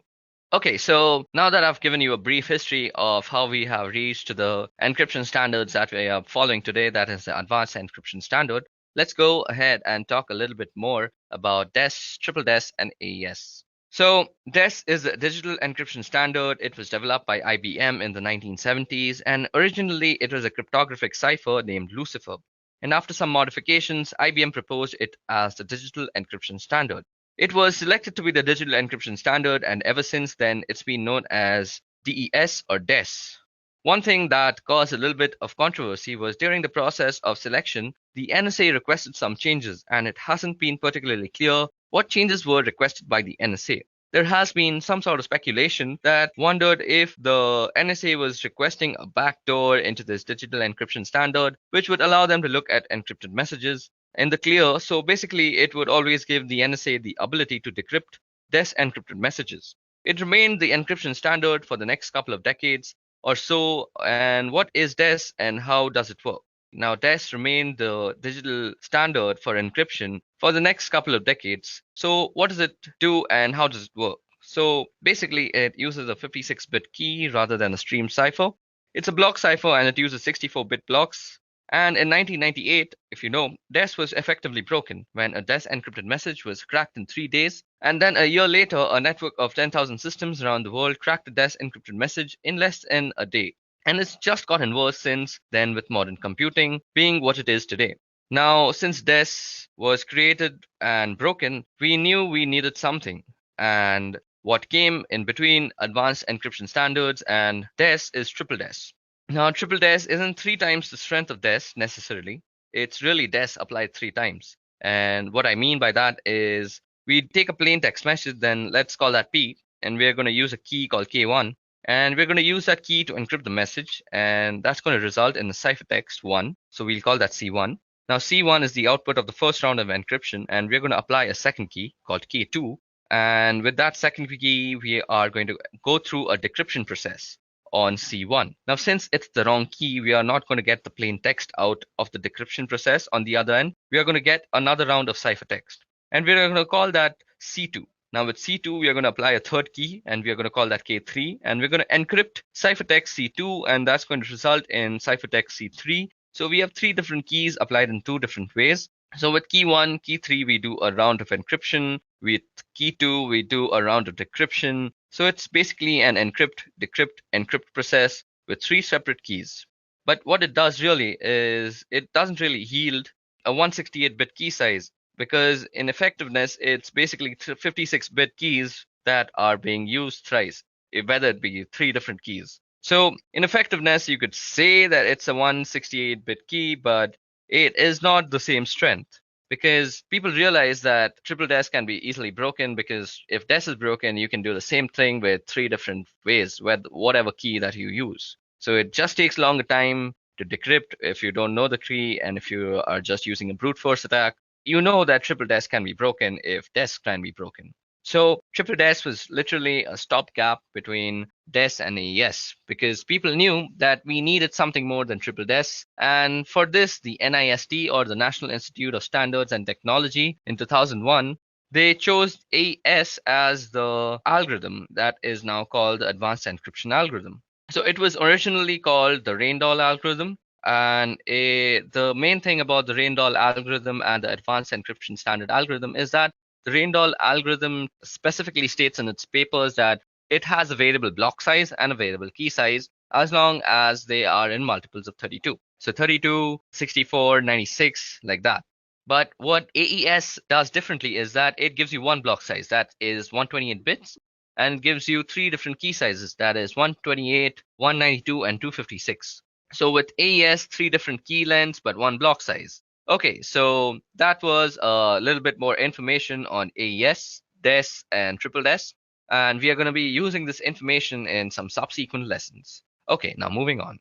S5: Okay, so now that I've given you a brief history of how we have reached to the encryption standards that we are following today, that is the Advanced Encryption Standard, let's go ahead and talk a little bit more about DES, triple DES, and AES. So DES is a digital encryption standard. It was developed by IBM in the 1970s, and originally it was a cryptographic cipher named Lucifer. And after some modifications, IBM proposed it as the digital encryption standard. It was selected to be the digital encryption standard, and ever since then, it's been known as DES or DES. One thing that caused a little bit of controversy was during the process of selection, the NSA requested some changes, and it hasn't been particularly clear what changes were requested by the NSA. There has been some sort of speculation that wondered if the NSA was requesting a backdoor into this digital encryption standard, which would allow them to look at encrypted messages in the clear. So basically, it would always give the NSA the ability to decrypt DES encrypted messages. It remained the encryption standard for the next couple of decades or so. And what is DES and how does it work? Now, DES remained the digital standard for encryption for the next couple of decades. So what does it do and how does it work? So basically, it uses a 56-bit key rather than a stream cipher. It's a block cipher and it uses 64-bit blocks. And in 1998, if you know, DES was effectively broken when a DES encrypted message was cracked in 3 days. And then a year later, a network of 10,000 systems around the world cracked a DES encrypted message in less than a day. And it's just gotten worse since then with modern computing being what it is today. Now, since DES was created and broken, we knew we needed something. And what came in between advanced encryption standards and DES is triple DES. Now, triple DES isn't 3 times the strength of DES necessarily. It's really DES applied 3 times. And what I mean by that is we take a plain text message, then let's call that P, and we're going to use a key called K1. And we're going to use that key to encrypt the message, and that's going to result in the ciphertext 1. So we'll call that C1. Now, C1 is the output of the first round of encryption, and we're going to apply a second key called K2. And with that second key, we are going to go through a decryption process on C1. Now, since it's the wrong key, we are not going to get the plain text out of the decryption process. On the other end, we are going to get another round of ciphertext, and we're going to call that C2. Now with C2, we are going to apply a third key, and we are going to call that K3, and we're going to encrypt ciphertext C2, and that's going to result in ciphertext C3. So we have 3 different keys applied in 2 different ways. So with key 1, key 3, we do a round of encryption. With key 2, we do a round of decryption. So it's basically an encrypt, decrypt, encrypt process with 3 separate keys. But what it does really is it doesn't really yield a 168-bit key size, because in effectiveness, it's basically 56-bit keys that are being used thrice, whether it be 3 different keys. So in effectiveness, you could say that it's a 168-bit key, but it is not the same strength, because people realize that triple DES can be easily broken, because if DES is broken, you can do the same thing with 3 different ways with whatever key that you use. So it just takes longer time to decrypt if you don't know the key, and if you are just using a brute force attack, you know that triple DES can be broken if DES can be broken. So triple DES was literally a stopgap between DES and AES, because people knew that we needed something more than triple DES. And for this, the NIST, or the National Institute of Standards and Technology, in 2001, they chose AES as the algorithm that is now called the Advanced Encryption Algorithm. So it was originally called the Randall algorithm. And the main thing about the Randall algorithm and the Advanced Encryption Standard algorithm is that the Randall algorithm specifically states in its papers that it has a variable block size and a variable key size as long as they are in multiples of 32. So 32, 64, 96, like that. But what AES does differently is that it gives you one block size, that is 128 bits, and gives you three different key sizes, that is 128, 192, and 256. So with AES, three different key lengths, but one block size. Okay, so that was a little bit more information on AES, DES, and triple DES, and we are going to be using this information in some subsequent lessons. Okay, now moving on.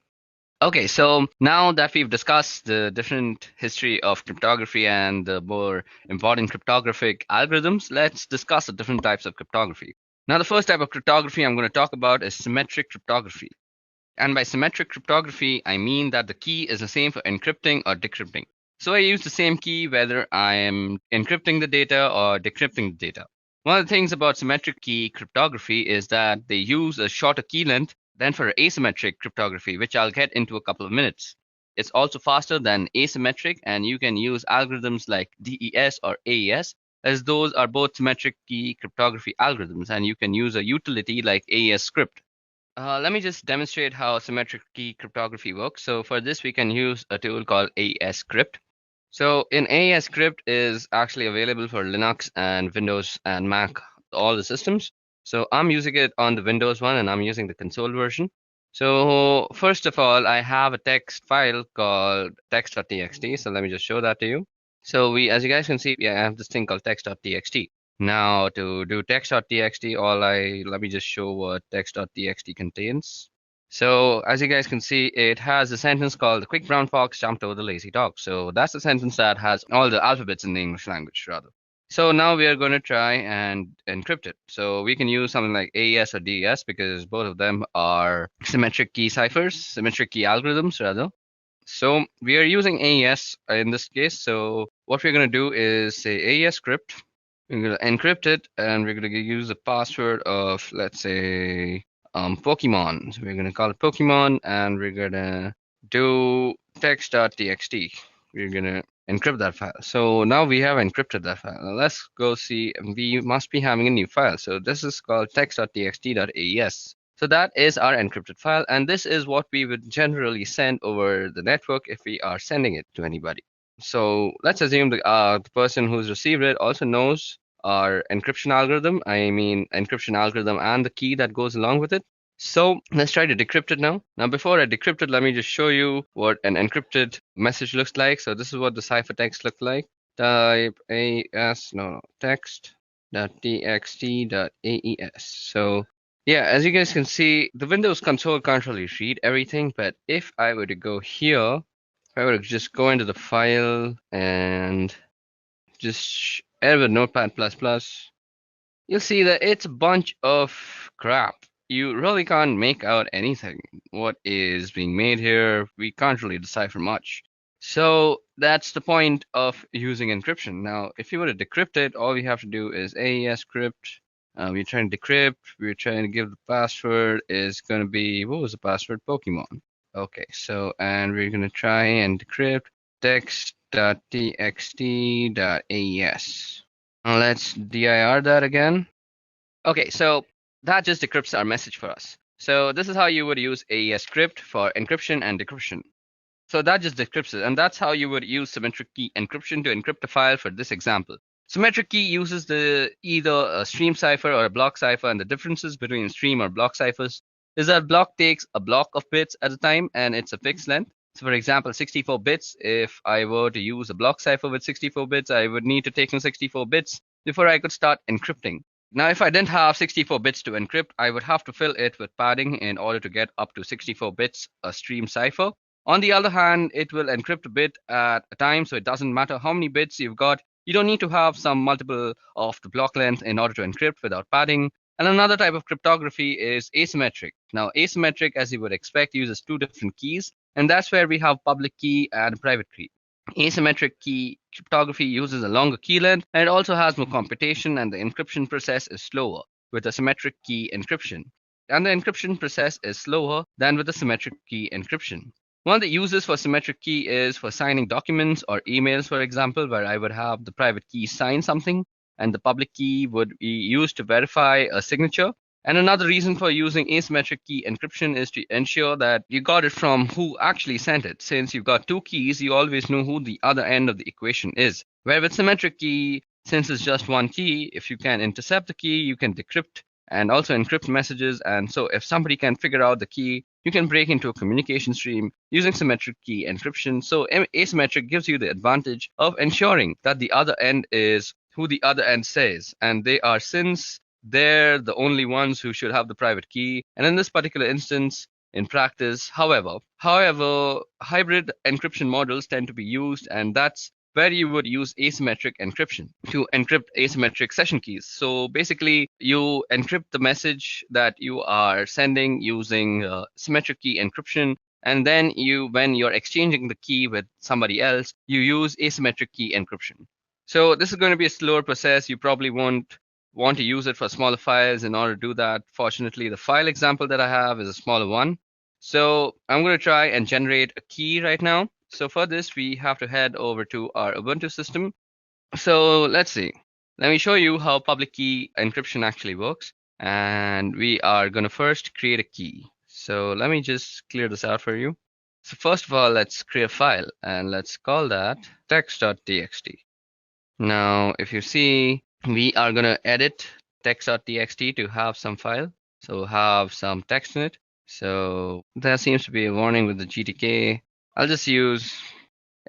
S5: Okay, so now that we've discussed the different history of cryptography and the more important cryptographic algorithms, let's discuss the different types of cryptography. Now, the first type of cryptography I'm going to talk about is symmetric cryptography. And by symmetric cryptography, I mean that the key is the same for encrypting or decrypting. So I use the same key whether I am encrypting the data or decrypting the data. One of the things about symmetric key cryptography is that they use a shorter key length than for asymmetric cryptography, which I'll get into a couple of minutes. It's also faster than asymmetric, and you can use algorithms like DES or AES, as those are both symmetric key cryptography algorithms, and you can use a utility like AES script. Let me just demonstrate how symmetric key cryptography works. So for this, we can use a tool called AES script. So in AES script is actually available for Linux and Windows and Mac, all the systems. So I'm using it on the Windows one, and I'm using the console version. So first of all, I have a text file called text.txt. So let me just show that to you. So as you guys can see, I have this thing called text.txt. Now to do text.txt, let me just show what text.txt contains. So as you guys can see, it has a sentence called "The quick brown fox jumped over the lazy dog." So that's the sentence that has all the alphabets in the English language, rather. So now we are going to try and encrypt it. So we can use something like AES or DES because both of them are symmetric key ciphers, symmetric key algorithms, rather. So we are using AES in this case. So what we're going to do is say AES script. We're going to encrypt it, and we're going to use a password of, let's say, Pokemon. So we're going to call it Pokemon, and we're going to do text.txt. We're going to encrypt that file. So now we have encrypted that file. Now let's go see. We must be having a new file. So this is called text.txt.aes. So that is our encrypted file, and this is what we would generally send over the network if we are sending it to anybody. So let's assume the person who's received it also knows our encryption algorithm. I mean, encryption algorithm and the key that goes along with it. So let's try to decrypt it now. Now, before I decrypt it, let me just show you what an encrypted message looks like. So this is what the ciphertext looks like. Type text.txt.aes. So yeah, as you guys can see, the Windows console can't really read everything, but if I were to go here, if I were to just go into the file and just edit Notepad++, you'll see that it's a bunch of crap. You really can't make out anything. What is being made here, we can't really decipher much. So that's the point of using encryption. Now, if you were to decrypt it, all we have to do is AES script. We're trying to decrypt. We're trying to give the password is going to be, what was the password? Pokemon. Okay, so, and we're going to try and decrypt text.txt.aes. Now let's dir that again. Okay, so that just decrypts our message for us. So this is how you would use AES script for encryption and decryption. So that just decrypts it, and that's how you would use symmetric key encryption to encrypt a file for this example. Symmetric key uses either a stream cipher or a block cipher, and the differences between stream or block ciphers is that block takes a block of bits at a time, and it's a fixed length. So for example, 64 bits, if I were to use a block cipher with 64 bits, I would need to take in 64 bits before I could start encrypting. Now, if I didn't have 64 bits to encrypt, I would have to fill it with padding in order to get up to 64 bits a stream cipher. On the other hand, it will encrypt a bit at a time, so it doesn't matter how many bits you've got. You don't need to have some multiple of the block length in order to encrypt without padding. And another type of cryptography is asymmetric. Now, asymmetric, as you would expect, uses two different keys, and that's where we have public key and private key. Asymmetric key cryptography uses a longer key length, and it also has more computation, and the encryption process is slower with a symmetric key encryption. And the encryption process is slower than with the symmetric key encryption. One of the uses for symmetric key is for signing documents or emails, for example, where I would have the private key sign something, and the public key would be used to verify a signature.
S4: And another reason for using asymmetric key encryption is to ensure that you got it from who actually sent it. Since you've got two keys, you always know who the other end of the equation is. Where with symmetric key, since it's just one key, if you can intercept the key, you can decrypt and also encrypt messages. And so if somebody can figure out the key, you can break into a communication stream using symmetric key encryption. So asymmetric gives you the advantage of ensuring that the other end is who the other end says, and they are, since they're the only ones who should have the private key. And in this particular instance, in practice, however, hybrid encryption models tend to be used, and that's where you would use asymmetric encryption to encrypt asymmetric session keys. So basically, you encrypt the message that you are sending using symmetric key encryption, and then when you're exchanging the key with somebody else, you use asymmetric key encryption. So this is going to be a slower process. You probably won't want to use it for smaller files. In order to do that, fortunately, the file example that I have is a smaller one. So I'm going to try and generate a key right now. So for this, we have to head over to our Ubuntu system. So let's see. Let me show you how public key encryption actually works. And we are going to first create a key. So let me just clear this out for you. So first of all, let's create a file, and let's call that text.txt. Now, if you see, we are going to edit text.txt to have some file, so have some text in it. So there seems to be a warning with the GTK. I'll just use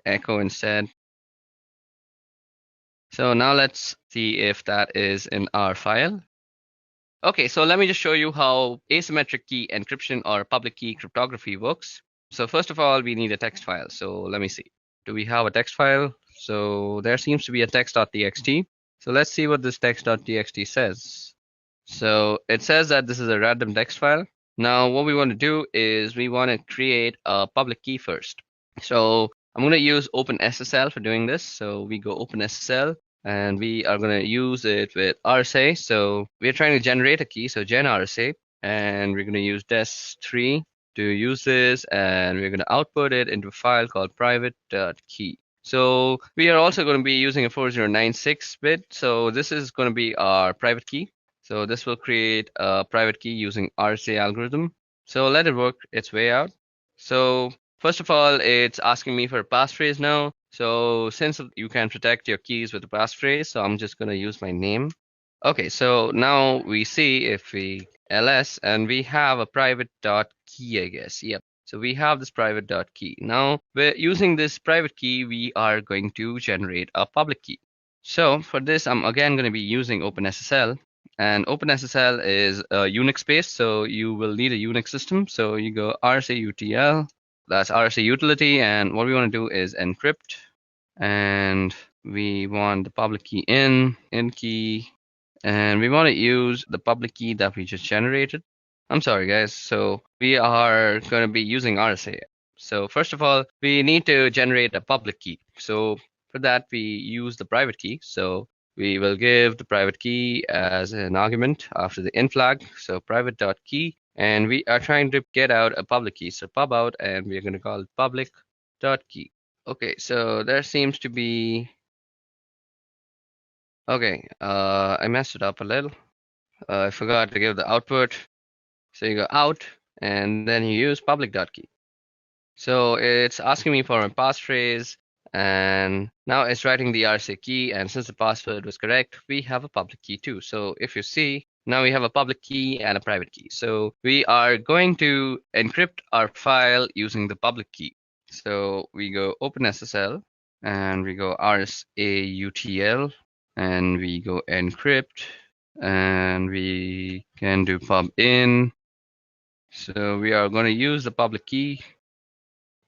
S4: echo instead. So now let's see if that is in our file. Okay, so let me just show you how asymmetric key encryption or public key cryptography works. So first of all, we need a text file. So let me see. Do we have a text file? So there seems to be a text.txt. So let's see what this text.txt says. So it says that this is a random text file. Now what we want to do is we want to create a public key first. So I'm going to use OpenSSL for doing this. So we go OpenSSL, and we are going to use it with RSA. So we're trying to generate a key, so gen RSA, and we're going to use des3 to use this, and we're going to output it into a file called private.key. So we are also going to be using a 4096 bit. So this is going to be our private key. So this will create a private key using RSA algorithm. So let it work its way out. So first of all, it's asking me for a passphrase now. So since you can protect your keys with a passphrase, so I'm just going to use my name. Okay, so now we see if we ls, and we have a private dot key, I guess. Yep. So we have this private dot key. Now we're using this private key, we are going to generate a public key. So for this, I'm again going to be using OpenSSL. And OpenSSL is a Unix based, so you will need a Unix system. So you go RSA-UTL, that's RSA utility, and what we want to do is encrypt, and we want the public key in key, and we want to use the public key that we just generated. I'm sorry guys, so we are going to be using RSA. So first of all, we need to generate a public key. So for that, we use the private key. So we will give the private key as an argument after the in flag. So private.key, and we are trying to get out a public key. So pub out, and we're going to call it public.key. Okay, so there seems to be, okay, I messed it up a little. I forgot to give the output. So you go out, and then you use public.key. So it's asking me for a passphrase, and now it's writing the RSA key, and since the password was correct, we have a public key too. So if you see, now we have a public key and a private key. So we are going to encrypt our file using the public key. So we go OpenSSL, and we go RSA-UTL, and we go encrypt, and we can do pub in. So we are going to use the public key,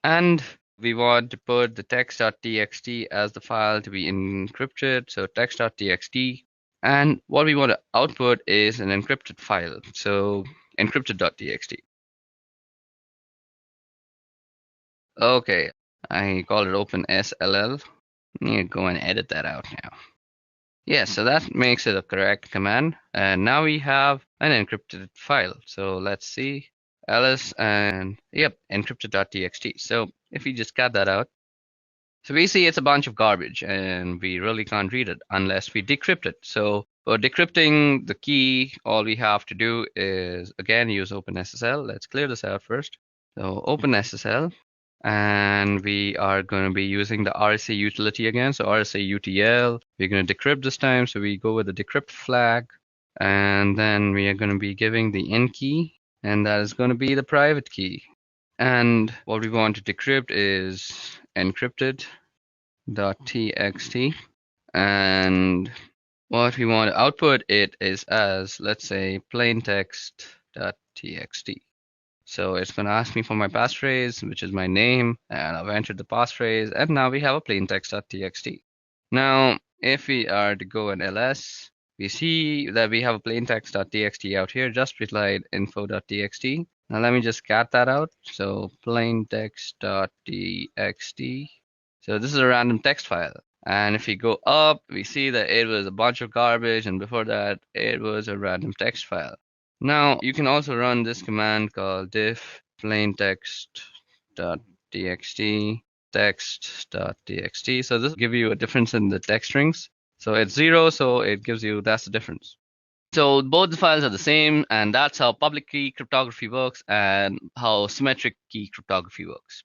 S4: and we want to put the text.txt as the file to be encrypted. So text.txt, and what we want to output is an encrypted file. So encrypted.txt. Okay, I called it OpenSSL. I need to go and edit that out now. Yeah, so that makes it a correct command. And now we have an encrypted file. So let's see, ls, and yep, encrypted.txt. So if we just cut that out, so we see it's a bunch of garbage, and we really can't read it unless we decrypt it. So
S5: For decrypting the key, all we have to do is again use OpenSSL. Let's clear this out first. So OpenSSL, and we are going to be using the RSA utility again. So RSA UTL, we're going to decrypt this time. So we go with the decrypt flag, and then we are going to be giving the N key, and that is going to be the private key. And what we want to decrypt is encrypted.txt, and what we want to output it is as, let's say, plaintext.txt. So it's going to ask me for my passphrase, which is my name, and I've entered the passphrase, and now we have a plaintext.txt. Now, if we are to go in ls, we see that we have a plaintext.txt out here, just beside info.txt. Now let me just cat that out. So plaintext.txt. So this is a random text file. And if we go up, we see that it was a bunch of garbage, and before that, it was a random text file. Now, you can also run this command called diff plaintext.txt text.txt. So this will give you a difference in the text strings. So it's 0, so it gives you, that's the difference. So both the files are the same, and that's how public key cryptography works and how symmetric key cryptography works.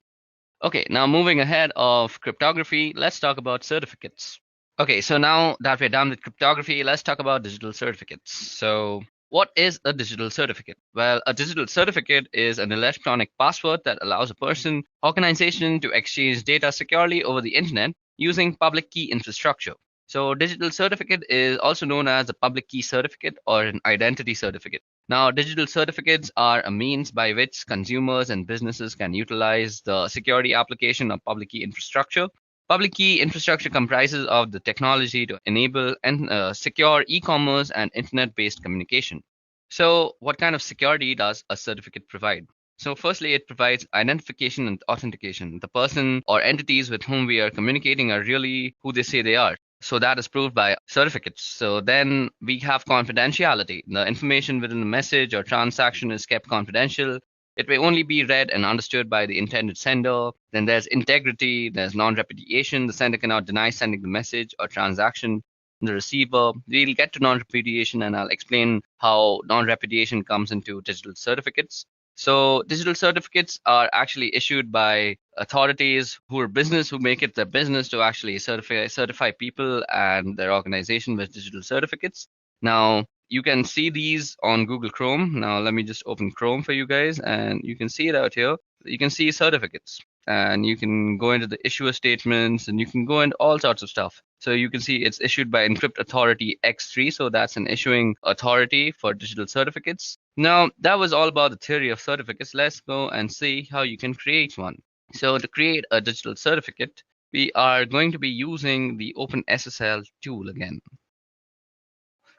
S5: Okay, now moving ahead of cryptography, let's talk about certificates. Okay, so now that we're done with cryptography, let's talk about digital certificates. So what is a digital certificate? Well, a digital certificate is an electronic password that allows a person, organization to exchange data securely over the internet using public key infrastructure. So digital certificate is also known as a public key certificate or an identity certificate. Now, digital certificates are a means by which consumers and businesses can utilize the security application of public key infrastructure. Public key infrastructure comprises of the technology to enable and secure e-commerce and internet-based communication. So what kind of security does a certificate provide? So firstly, it provides identification and authentication. The person or entities with whom we are communicating are really who they say they are. So that is proved by certificates. So then we have confidentiality. The information within the message or transaction is kept confidential. It may only be read and understood by the intended sender. Then there's integrity, there's non-repudiation. The sender cannot deny sending the message or transaction. The receiver, we'll get to non-repudiation, and I'll explain how non-repudiation comes into digital certificates. So digital certificates are actually issued by authorities who are business, who make it their business to actually certify people and their organization with digital certificates. Now, you can see these on Google Chrome. Now, let me just open Chrome for you guys, and you can see it out here. You can see certificates, and you can go into the issuer statements, and you can go into all sorts of stuff. So you can see it's issued by Encrypt Authority X3. So that's an issuing authority for digital certificates. Now, that was all about the theory of certificates. Let's go and see how you can create one. So to create a digital certificate, we are going to be using the OpenSSL tool again.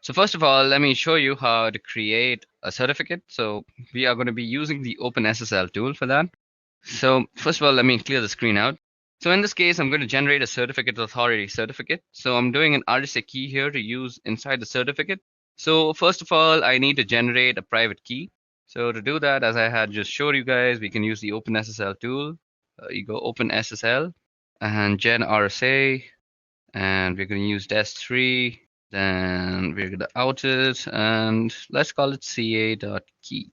S5: So first of all, let me show you how to create a certificate. So we are going to be using the OpenSSL tool for that. So first of all, let me clear the screen out. So in this case, I'm going to generate a certificate authority certificate. So I'm doing an RSA key here to use inside the certificate. So first of all, I need to generate a private key. So to do that, as I had just showed you guys, we can use the OpenSSL tool. You go OpenSSL and gen RSA, and we're going to use DES3. Then we're going to out it, and let's call it ca.key.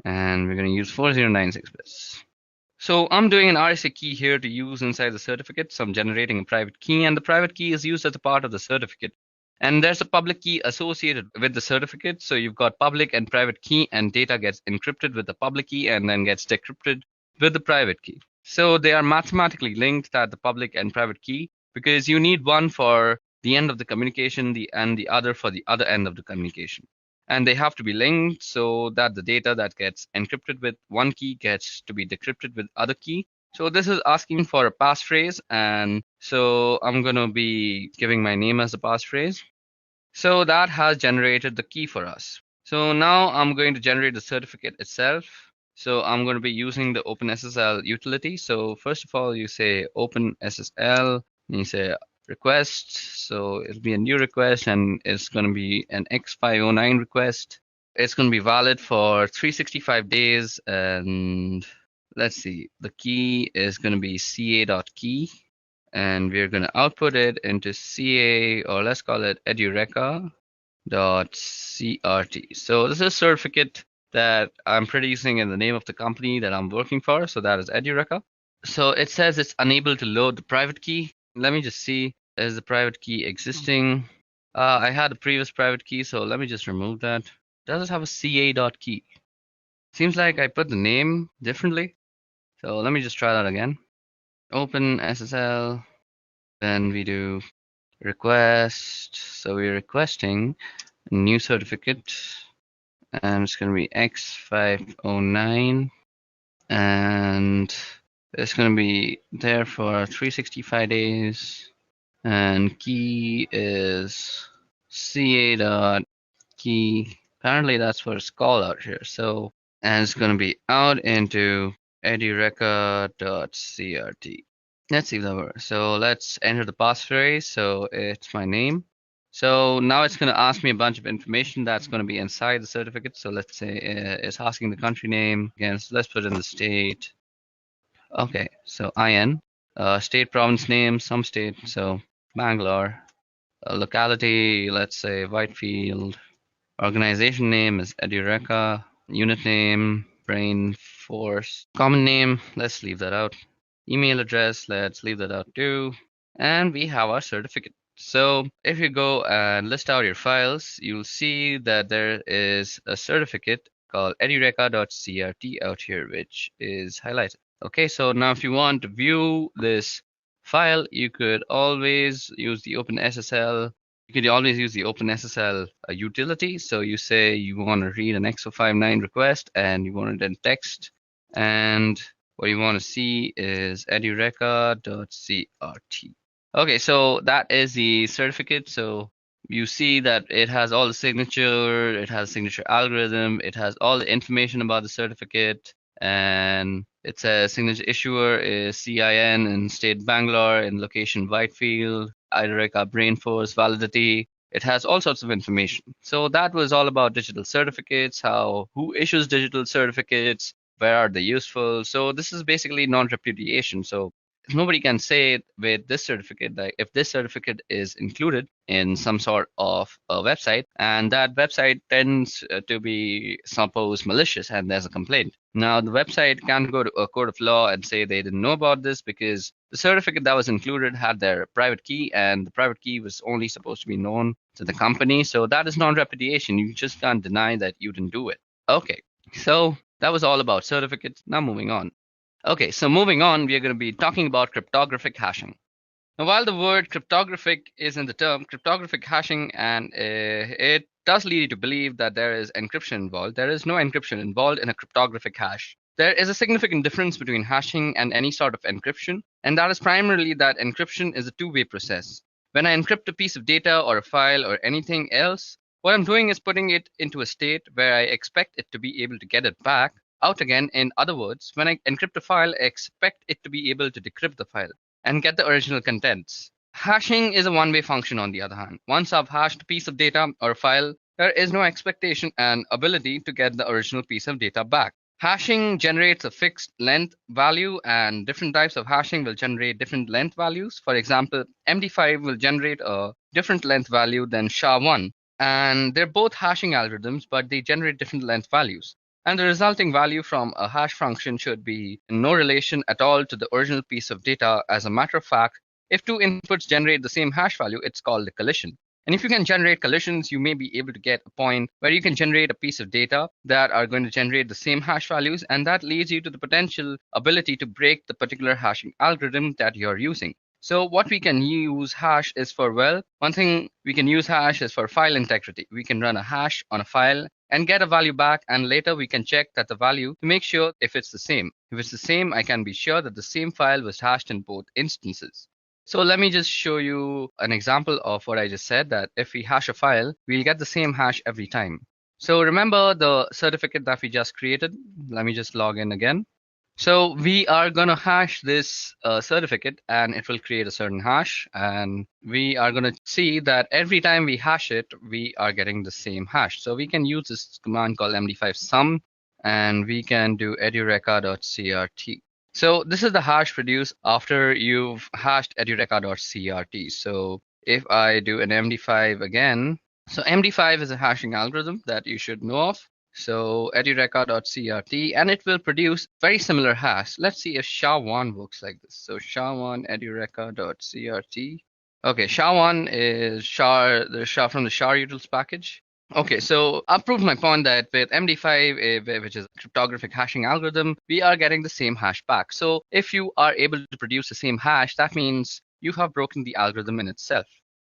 S5: And we're going to use 4096 bits. So I'm doing an RSA key here to use inside the certificate. So I'm generating a private key, and the private key is used as a part of the certificate. And there's a public key associated with the certificate. So you've got public and private key, and data gets encrypted with the public key and then gets decrypted with the private key. So they are mathematically linked at the public and private key, because you need one for the end of the communication and the other for the other end of the communication. And they have to be linked so that the data that gets encrypted with one key gets to be decrypted with other key. So this is asking for a passphrase, and so I'm going to be giving my name as a passphrase. So that has generated the key for us. So now I'm going to generate the certificate itself. So I'm going to be using the OpenSSL utility. So first of all, you say OpenSSL, and you say request. So it'll be a new request, and it's going to be an X509 request. It's going to be valid for 365 days, and let's see, the key is going to be ca.key, and we're going to output it into ca, or let's call it edureka, .crt. So this is a certificate that I'm producing in the name of the company that I'm working for. So that is Edureka. So it says it's unable to load the private key. Let me just see, is the private key existing? I had a previous private key, so let me just remove that. Does it have a ca.key? Seems like I put the name differently. So let me just try that again. Open SSL, then we do request. So we're requesting a new certificate, and it's going to be X509, and it's going to be there for 365 days, and key is ca.key. Apparently that's what it's called out here. So, and it's going to be out into edureka.crt. Let's see if that works. So let's enter the passphrase. So it's my name. So now it's going to ask me a bunch of information that's going to be inside the certificate. So let's say it's asking the country name. Again, so let's put in the state. Okay, so IN, state, province name, some state. So Bangalore. Locality, let's say Whitefield. Organization name is Edureka. Unit name, Brain Force. Common name, let's leave that out. Email address, let's leave that out too. And we have our certificate. So if you go and list out your files, you'll see that there is a certificate called edureka.crt out here, which is highlighted. Okay, so now if you want to view this file, you could always use the OpenSSL. You could always use the OpenSSL utility. So you say you want to read an X059 request and you want it in text, and what you want to see is edureka.crt. Okay, so that is the certificate. So you see that it has all the signature, it has signature algorithm, it has all the information about the certificate, and it says signature issuer is CIN in state Bangalore, in location Whitefield, Edureka Brainforce, validity. It has all sorts of information. So that was all about digital certificates, who issues digital certificates, where are they useful. So this is basically non-repudiation. So nobody can say with this certificate that if this certificate is included in some sort of a website and that website tends to be suppose malicious and there's a complaint. Now the website can't go to a court of law and say they didn't know about this because the certificate that was included had their private key and the private key was only supposed to be known to the company. So that is non-repudiation. You just can't deny that you didn't do it. Okay, so that was all about certificates. Now moving on. Okay, so moving on, we are going to be talking about cryptographic hashing. Now, while the word cryptographic is in the term cryptographic hashing, and it does lead you to believe that there is encryption involved, there is no encryption involved in a cryptographic hash. There is a significant difference between hashing and any sort of encryption, and that is primarily that encryption is a two-way process. When I encrypt a piece of data or a file or anything else, what I'm doing is putting it into a state where I expect it to be able to get it back out again. In other words, when I encrypt a file, I expect it to be able to decrypt the file and get the original contents. Hashing is a one-way function on the other hand. Once I've hashed a piece of data or a file, there is no expectation and ability to get the original piece of data back. Hashing generates a fixed length value and different types of hashing will generate different length values. For example, MD5 will generate a different length value than SHA-1. And they're both hashing algorithms, but they generate different length values. And the resulting value from a hash function should be in no relation at all to the original piece of data. As a matter of fact, if two inputs generate the same hash value, it's called a collision. And if you can generate collisions, you may be able to get a point where you can generate a piece of data that are going to generate the same hash values, and that leads you to the potential ability to break the particular hashing algorithm that you're using. So what we can use hash is for, well, one thing we can use hash is for file integrity. We can run a hash on a file and get a value back, and later we can check that the value to make sure if it's the same. If it's the same, I can be sure that the same file was hashed in both instances. So let me just show you an example of what I just said, that if we hash a file, we'll get the same hash every time. So remember the certificate that we just created. Let me just log in again. So we are going to hash this certificate and it will create a certain hash. And we are going to see that every time we hash it, we are getting the same hash. So we can use this command called md5 sum and we can do edureka.crt. So this is the hash produced after you've hashed edureka.crt. So if I do an md5 again,
S4: So MD5 is a hashing algorithm that you should know of. So edureca.crt, and it will produce very similar hash. Let's see if SHA-1 works like this. So SHA-1 edureca.crt. Okay, SHA-1 is the SHA from the SHA-utils package. Okay, so I've proved my point that with MD5, which is a cryptographic hashing algorithm, we are getting the same hash back. So if you are able to produce the same hash, that means you have broken the algorithm in itself.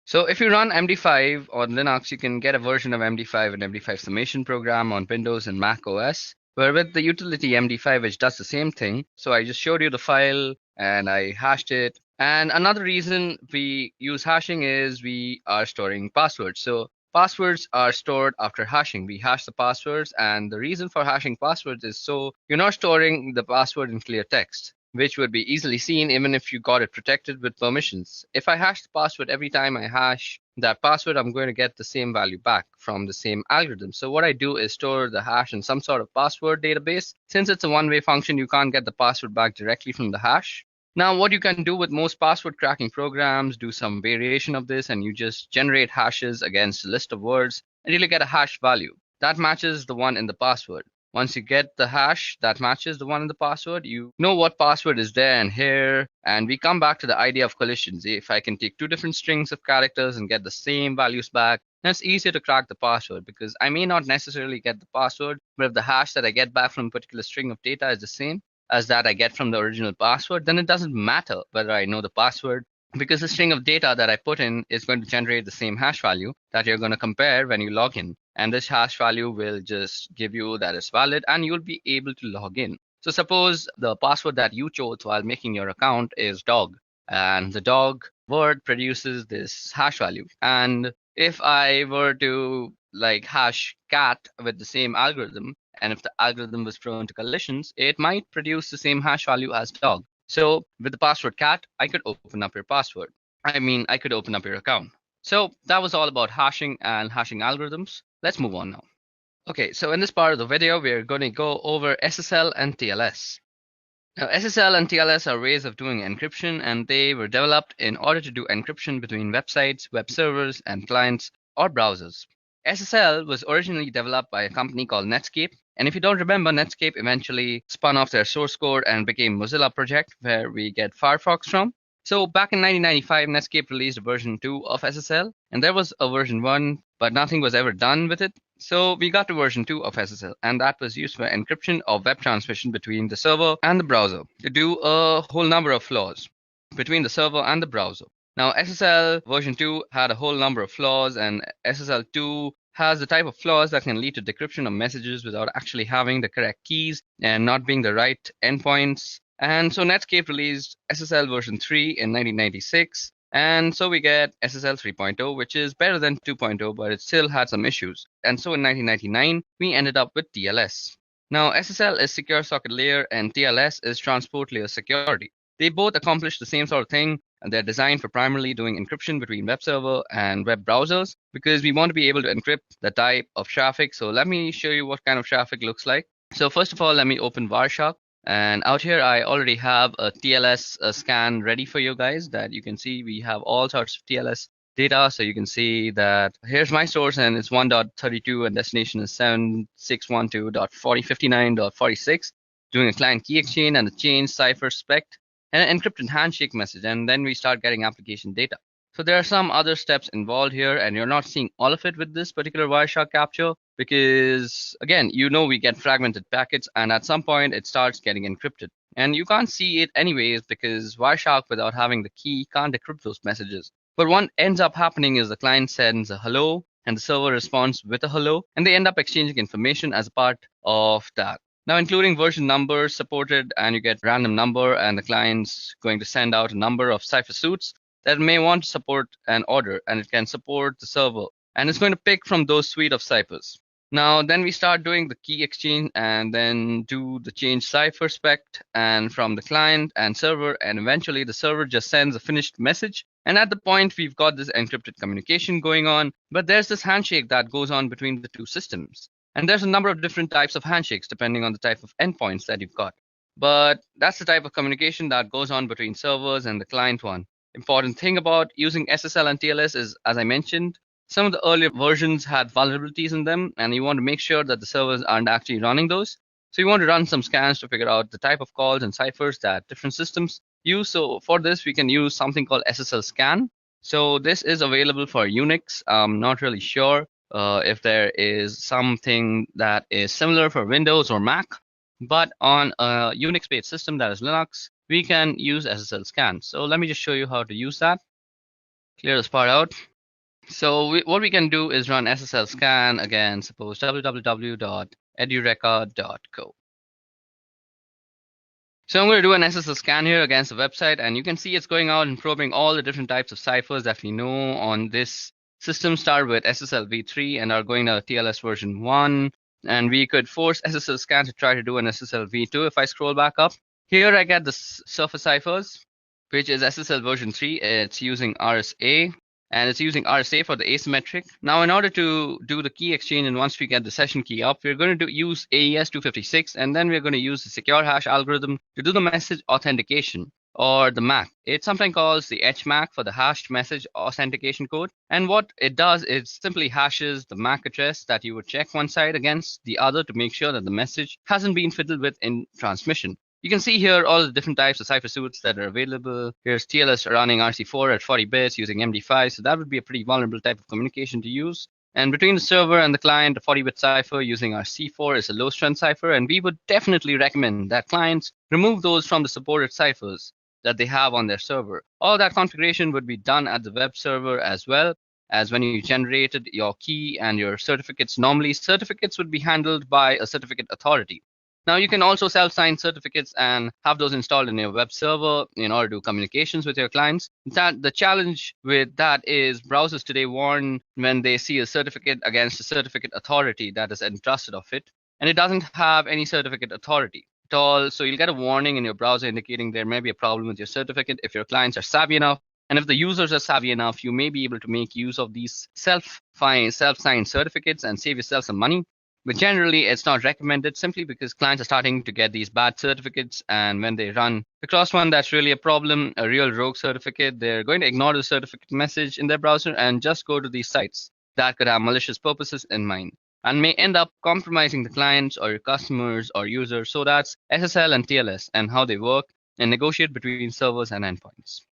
S4: So if you run MD5 on Linux, you can get a version of MD5 and MD5 summation program on Windows and Mac OS, where with the utility MD5, which does the same thing. So I just showed you the file and I hashed it. And another reason we use hashing is we are storing passwords. So passwords are stored after hashing. We hash the passwords, and the reason for hashing passwords is so you're not storing the password in clear text, which would be easily seen even if you got it protected with permissions. If I hash the password every time I hash that password, I'm going to get the same value back from the same algorithm. So what I do is store the hash in some sort of password database. Since it's a one-way function, you can't get the password back directly from the hash. Now, what you can do with most password cracking programs, do some variation of this, and you just generate hashes against a list of words until you get a hash value that matches the one in the password. Once you get the hash that matches the one in the password, you know what password is there and here. And we come back to the idea of collisions. If I can take two different strings of characters and get the same values back, then it's easier to crack the password because I may not necessarily get the password, but if the hash that I get back from a particular string of data is the same as that I get from the original password, then it doesn't matter whether I know the password because the string of data that I put in is going to generate the same hash value that you're going to compare when you log in. And this hash value will just give you that it's valid and you'll be able to log in. So suppose the password that you chose while making your account is dog, and the dog word produces this hash value. And if I were to like hash cat with the same algorithm, and if the algorithm was prone to collisions, it might produce the same hash value as dog. So with the password cat, I could open up your password. I could open up your account. So that was all about hashing and hashing algorithms. Let's move on now. Okay, so in this part of the video, we're going to go over SSL and TLS. Now, SSL and TLS are ways of doing encryption, and they were developed in order to do encryption between websites, web servers, and clients or browsers. SSL was originally developed by a company called Netscape, and if you don't remember, Netscape eventually spun off their source code and became Mozilla Project, where we get Firefox from. So back in 1995, Netscape released a version 2 of SSL, and there was a version 1, but nothing was ever done with it. So we got to version 2 of SSL, and that was used for encryption of web transmission between the server and the browser to do a whole number of flaws between the server and the browser. Now, SSL version 2 had a whole number of flaws, and SSL 2 has the type of flaws that can lead to decryption of messages without actually having the correct keys and not being the right endpoints. And so Netscape released SSL version 3 in 1996. And so we get SSL 3.0, which is better than 2.0, but it still had some issues. And so in 1999, we ended up with TLS. Now, SSL is secure socket layer and TLS is transport layer security. They both accomplish the same sort of thing, and they're designed for primarily doing encryption between web server and web browsers because we want to be able to encrypt the type of traffic. So let me show you what kind of traffic looks like. So first of all, let me open Wireshark. And out here, I already have a TLS scan ready for you guys that you can see. We have all sorts of TLS data. So you can see that here's my source and it's 1.32 and destination is 7612.4059.46, doing a client key exchange and the change cipher spec and an encrypted handshake message. And then we start getting application data. So there are some other steps involved here, and you're not seeing all of it with this particular Wireshark capture because, again, we get fragmented packets, and at some point it starts getting encrypted. And you can't see it anyways because Wireshark, without having the key, can't decrypt those messages. But what ends up happening is the client sends a hello, and the server responds with a hello, and they end up exchanging information as a part of that. Now, including version numbers supported, and you get random number, and the client's going to send out a number of cipher suits that may want to support an order, and it can support the server, and it's going to pick from those suite of ciphers. Now, then we start doing the key exchange and then do the change cipher spec and from the client and server, and eventually the server just sends a finished message. And at the point, we've got this encrypted communication going on, but there's this handshake that goes on between the two systems. And there's a number of different types of handshakes depending on the type of endpoints that you've got. But that's the type of communication that goes on between servers and the client one. Important thing about using SSL and TLS is, as I mentioned, some of the earlier versions had vulnerabilities in them, and you want to make sure that the servers aren't actually running those. So you want to run some scans to figure out the type of calls and ciphers that different systems use. So for this, we can use something called SSL scan. So this is available for Unix. I'm not really sure if there is something that is similar for Windows or Mac, but on a Unix-based system that is Linux, we can use SSL scan. So let me just show you how to use that. Clear this part out. So what we can do is run SSL scan, again, suppose www.edureca.co. So I'm going to do an SSL scan here against the website, and you can see it's going out and probing all the different types of ciphers that we know on this system. Start with SSL v3 and are going to TLS version 1. And we could force SSL scan to try to do an SSL v2. If I scroll back up, here I get the surface ciphers, which is SSL version 3. It's using RSA. And it's using RSA for the asymmetric. Now, in order to do the key exchange, and once we get the session key up, we're going to use AES 256, and then we're going to use the secure hash algorithm to do the message authentication, or the MAC. It sometimes calls the HMAC for the hashed message authentication code. And what it does is simply hashes the MAC address that you would check one side against the other to make sure that the message hasn't been fiddled with in transmission. You can see here all the different types of cipher suites that are available. Here's TLS running RC4 at 40 bits using MD5, so that would be a pretty vulnerable type of communication to use. And between the server and the client, a 40-bit cipher using RC4 is a low-strength cipher, and we would definitely recommend that clients remove those from the supported ciphers that they have on their server. All that configuration would be done at the web server as well as when you generated your key and your certificates. Normally, certificates would be handled by a certificate authority. Now, you can also self-sign certificates and have those installed in your web server in order to do communications with your clients. The challenge with that is browsers today warn when they see a certificate against a certificate authority that is entrusted of it, and it doesn't have any certificate authority at all. So you'll get a warning in your browser indicating there may be a problem with your certificate. If your clients are savvy enough, and if the users are savvy enough, you may be able to make use of these self-signed certificates and save yourself some money. But generally, it's not recommended simply because clients are starting to get these bad certificates. And when they run across one that's really a problem, a real rogue certificate, they're going to ignore the certificate message in their browser and just go to these sites that could have malicious purposes in mind and may end up compromising the clients or your customers or users. So that's SSL and TLS and how they work and negotiate between servers and endpoints.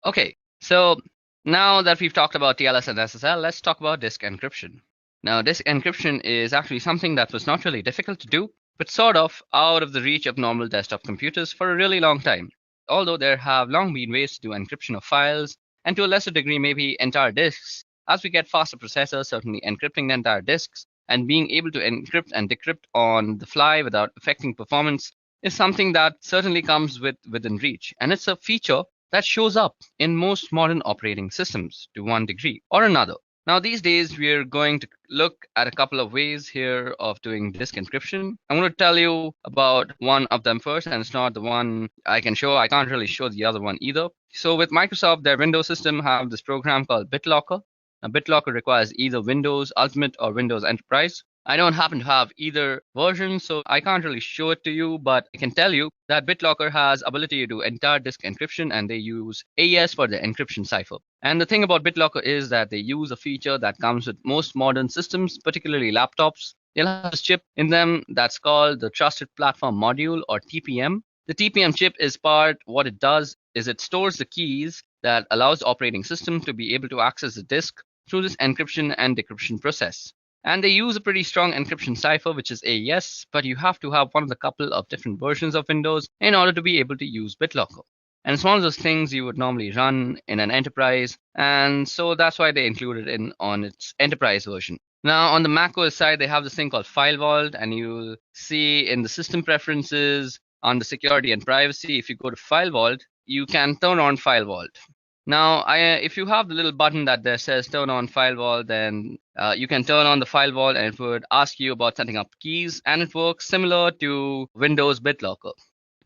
S4: Okay, so now that we've talked about TLS and SSL, let's talk about disk encryption. Now, disk encryption is actually something that was not really difficult to do, but sort of out of the reach of normal desktop computers for a really long time. Although there have long been ways to do encryption of files, and to a lesser degree maybe entire disks, as we get faster processors, certainly encrypting the entire disks and being able to encrypt and decrypt on the fly without affecting performance is something that certainly comes within reach. And it's a feature that shows up in most modern operating systems to one degree or another. Now, these days, we're going to look at a couple of ways here of doing disk encryption. I'm going to tell you about one of them first, and it's not the one I can show. I can't really show the other one either. So with Microsoft, their Windows system have this program called BitLocker. Now, BitLocker requires either Windows Ultimate or Windows Enterprise. I don't happen to have either version, so I can't really show it to you, but I can tell you that BitLocker has ability to do entire disk encryption, and they use AES for the encryption cipher. And the thing about BitLocker is that they use a feature that comes with most modern systems, particularly laptops. They'll have a chip in them that's called the Trusted Platform Module, or TPM. The TPM chip is what it does is it stores the keys that allows the operating system to be able to access the disk through this encryption and decryption process. And they use a pretty strong encryption cipher, which is AES, but you have to have one of the couple of different versions of Windows in order to be able to use BitLocker. And it's one of those things you would normally run in an enterprise, and so that's why they included it on its enterprise version. Now, on the macOS side, they have this thing called File Vault, and you'll see in the system preferences on the security and privacy, if you go to File Vault, you can turn on File Vault. Now, if you have the little button that there says turn on File Vault, then you can turn on the File Vault and it would ask you about setting up keys, and it works similar to Windows BitLocker.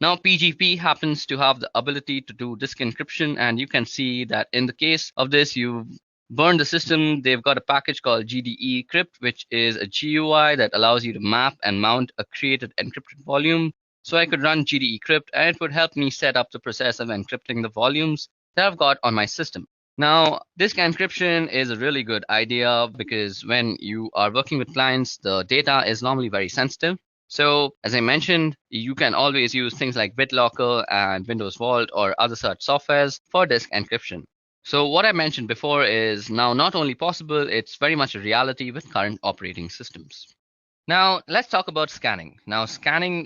S4: Now, PGP happens to have the ability to do disk encryption, and you can see that in the case of this, you've burned the system. They've got a package called GDE Crypt, which is a GUI that allows you to map and mount a created encrypted volume. So I could run GDE Crypt, and it would help me set up the process of encrypting the volumes that I've got on my system. Now, disk encryption is a really good idea because when you are working with clients, the data is normally very sensitive. So, as I mentioned, you can always use things like BitLocker and Windows Vault or other such softwares for disk encryption. So, what I mentioned before is now not only possible, it's very much a reality with current operating systems. Now, let's talk about scanning. Now, scanning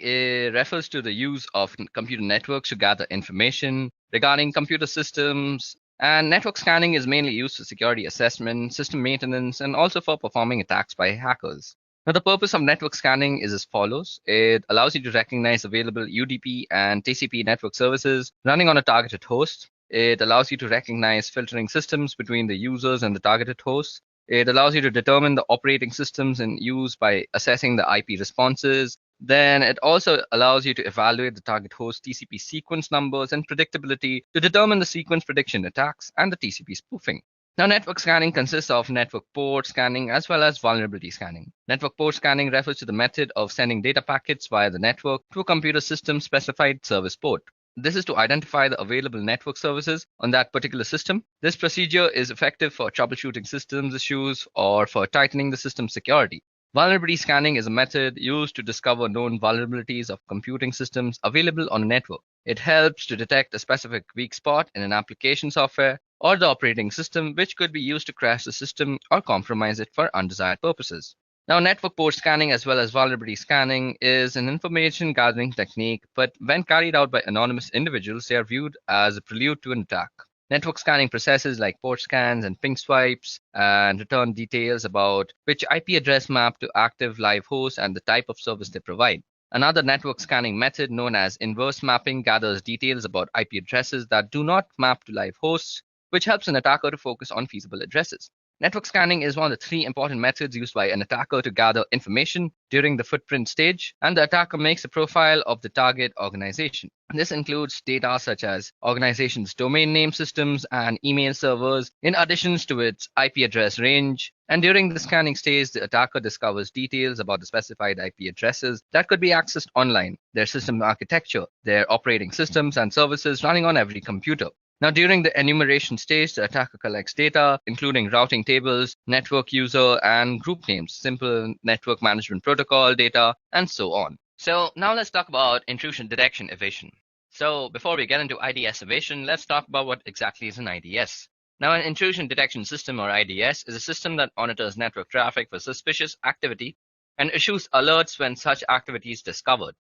S4: refers to the use of computer networks to gather information regarding computer systems. And network scanning is mainly used for security assessment, system maintenance, and also for performing attacks by hackers. Now, the purpose of network scanning is as follows. It allows you to recognize available UDP and TCP network services running on a targeted host. It allows you to recognize filtering systems between the users and the targeted hosts. It allows you to determine the operating systems in use by assessing the IP responses. Then it also allows you to evaluate the target host TCP sequence numbers and predictability to determine the sequence prediction attacks and the TCP spoofing. Now, network scanning consists of network port scanning as well as vulnerability scanning. Network port scanning refers to the method of sending data packets via the network to a computer system specified service port. This is to identify the available network services on that particular system. This procedure is effective for troubleshooting systems issues or for tightening the system security. Vulnerability scanning is a method used to discover known vulnerabilities of computing systems available on a network. It helps to detect a specific weak spot in an application software or the operating system, which could be used to crash the system or compromise it for undesired purposes. Now, network port scanning as well as vulnerability scanning is an information gathering technique, but when carried out by anonymous individuals, they are viewed as a prelude to an attack. Network scanning processes like port scans and ping swipes and return details about which IP address map to active live host and the type of service they provide. Another network scanning method known as inverse mapping gathers details about IP addresses that do not map to live hosts, which helps an attacker to focus on feasible addresses. Network scanning is one of the three important methods used by an attacker to gather information during the footprint stage, and the attacker makes a profile of the target organization. This includes data such as organization's domain name systems and email servers, in addition to its IP address range. And during the scanning stage, the attacker discovers details about the specified IP addresses that could be accessed online, their system architecture, their operating systems and services running on every computer. Now, during the enumeration stage, the attacker collects data, including routing tables, network user, and group names, simple network management protocol data, and so on. So now let's talk about intrusion detection evasion. So before we get into IDS evasion, let's talk about what exactly is an IDS. Now, an intrusion detection system, or IDS, is a system that monitors network traffic for suspicious activity and issues alerts when such activity is discovered.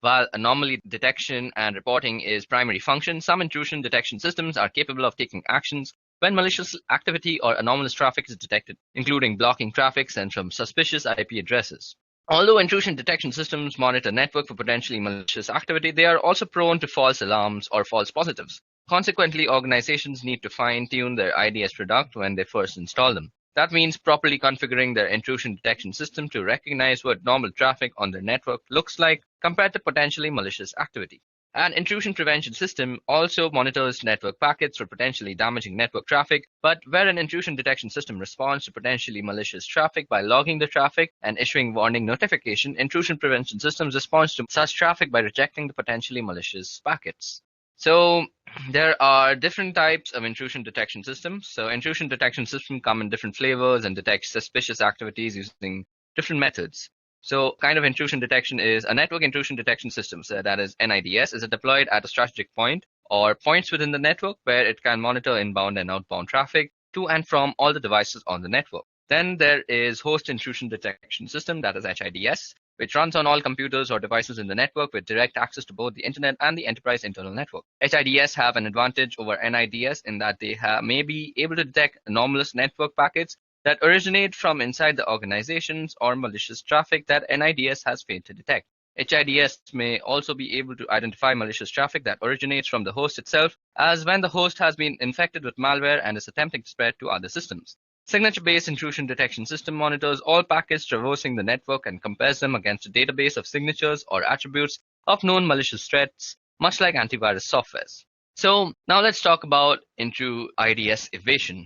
S4: While anomaly detection and reporting is primary function, some intrusion detection systems are capable of taking actions when malicious activity or anomalous traffic is detected, including blocking traffic sent from suspicious IP addresses. Although intrusion detection systems monitor network for potentially malicious activity, they are also prone to false alarms or false positives. Consequently, organizations need to fine-tune their IDS product when they first install them. That means properly configuring their intrusion detection system to recognize what normal traffic on their network looks like compared to potentially malicious activity. An intrusion prevention system also monitors network packets for potentially damaging network traffic, but where an intrusion detection system responds to potentially malicious traffic by logging the traffic and issuing warning notification, intrusion prevention systems respond to such traffic by rejecting the potentially malicious packets. So there are different types of intrusion detection systems. So intrusion detection systems come in different flavors and detect suspicious activities using different methods. So kind of intrusion detection is a network intrusion detection system. So that is NIDS is deployed at a strategic point or points within the network where it can monitor inbound and outbound traffic to and from all the devices on the network. Then there is host intrusion detection system, that is HIDS, which runs on all computers or devices in the network with direct access to both the internet and the enterprise internal network. HIDS have an advantage over NIDS in that they may be able to detect anomalous network packets that originate from inside the organizations or malicious traffic that NIDS has failed to detect. HIDS may also be able to identify malicious traffic that originates from the host itself, as when the host has been infected with malware and is attempting to spread to other systems. Signature-based intrusion detection system monitors all packets traversing the network and compares them against a database of signatures or attributes of known malicious threats, much like antivirus softwares. So now let's talk about into IDS evasion.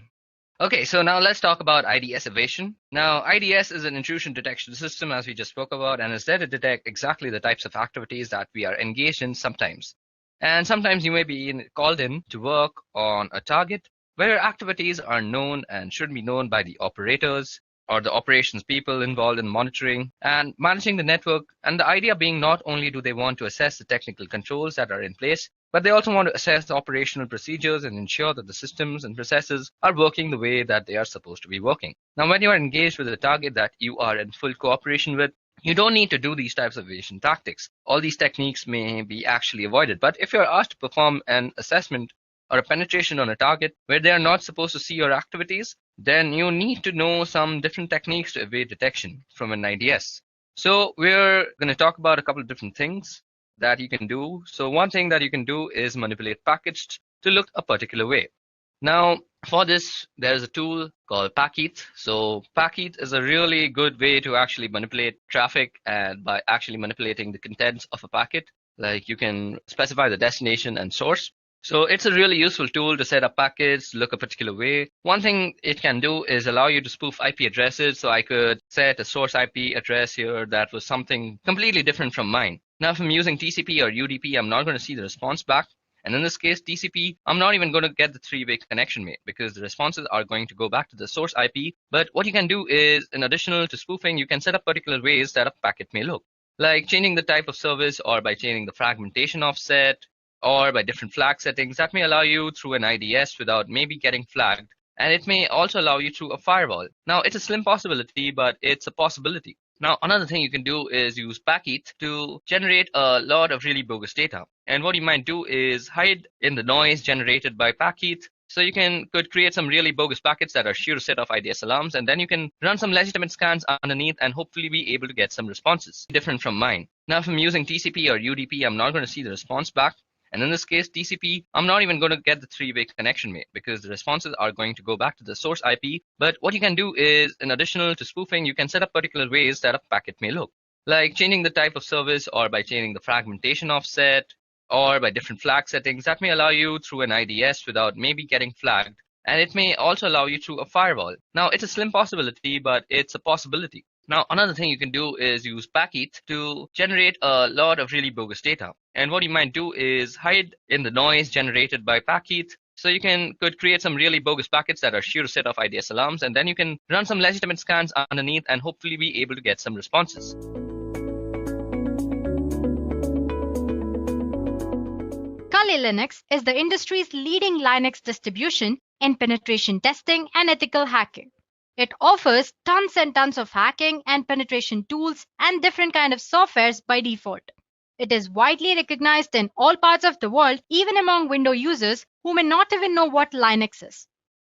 S4: Okay, so now let's talk about IDS evasion. Now, IDS is an intrusion detection system, as we just spoke about, and is there to detect exactly the types of activities that we are engaged in sometimes. And sometimes you may be called in to work on a target
S5: where your activities are known and should be known by the operators or the operations people involved in monitoring and managing the network. And the idea being not only do they want to assess the technical controls that are in place, but they also want to assess the operational procedures and ensure that the systems and processes are working the way that they are supposed to be working. Now, when you are engaged with a target that you are in full cooperation with, you don't need to do these types of evasion tactics. All these techniques may be actually avoided. But if you're asked to perform an assessment or a penetration on a target where they are not supposed to see your activities, then you need to know some different techniques to evade detection from an IDS. So we're going to talk about a couple of different things that you can do. So one thing that you can do is manipulate packets to look a particular way. Now, for this, there is a tool called Packeth. So Packeth is a really good way to actually manipulate traffic, and by actually manipulating the contents of a packet, like you can specify the destination and source. So it's a really useful tool to set up packets, look a particular way. One thing it can do is allow you to spoof IP addresses. So I could set a source IP address here that was something completely different from mine. Now, if I'm using TCP or UDP, I'm not going to see the response back. And in this case, TCP, I'm not even going to get the three-way connection made because the responses are going to go back to the source IP. But what you can do is, in addition to spoofing, you can set up particular ways that a packet may look, like changing the type of service, or by changing the fragmentation offset, or by different flag settings that may allow you through an IDS without maybe getting flagged. And it may also allow you through a firewall. Now, it's a slim possibility, but it's a possibility. Now, another thing you can do is use Packeth to generate a lot of really bogus data. And what you might do is hide in the noise generated by Packeth. So you could create some really bogus packets that are sure to set off IDS alarms, and then you can run some legitimate scans underneath and hopefully be able to get some responses different from mine. Now, if I'm using TCP or UDP, I'm not going to see the response back. And in this case, TCP, I'm not even going to get the three-way connection made because the responses are going to go back to the source IP. But what you can do is, in addition to spoofing, you can set up particular ways that a packet may look, like changing the type of service, or by changing the fragmentation offset, or by different flag settings that may allow you through an IDS without maybe getting flagged. And it may also allow you through a firewall. Now, it's a slim possibility, but it's a possibility. Now, another thing you can do is use Packeth to generate a lot of really bogus data. And what you might do is hide in the noise generated by Packeth. So you could create some really bogus packets that are sure to set off IDS alarms, and then you can run some legitimate scans underneath and hopefully be able to get some responses.
S6: Kali Linux is the industry's leading Linux distribution in penetration testing and ethical hacking. It offers tons and tons of hacking and penetration tools and different kinds of softwares by default. It is widely recognized in all parts of the world, even among Windows users who may not even know what Linux is.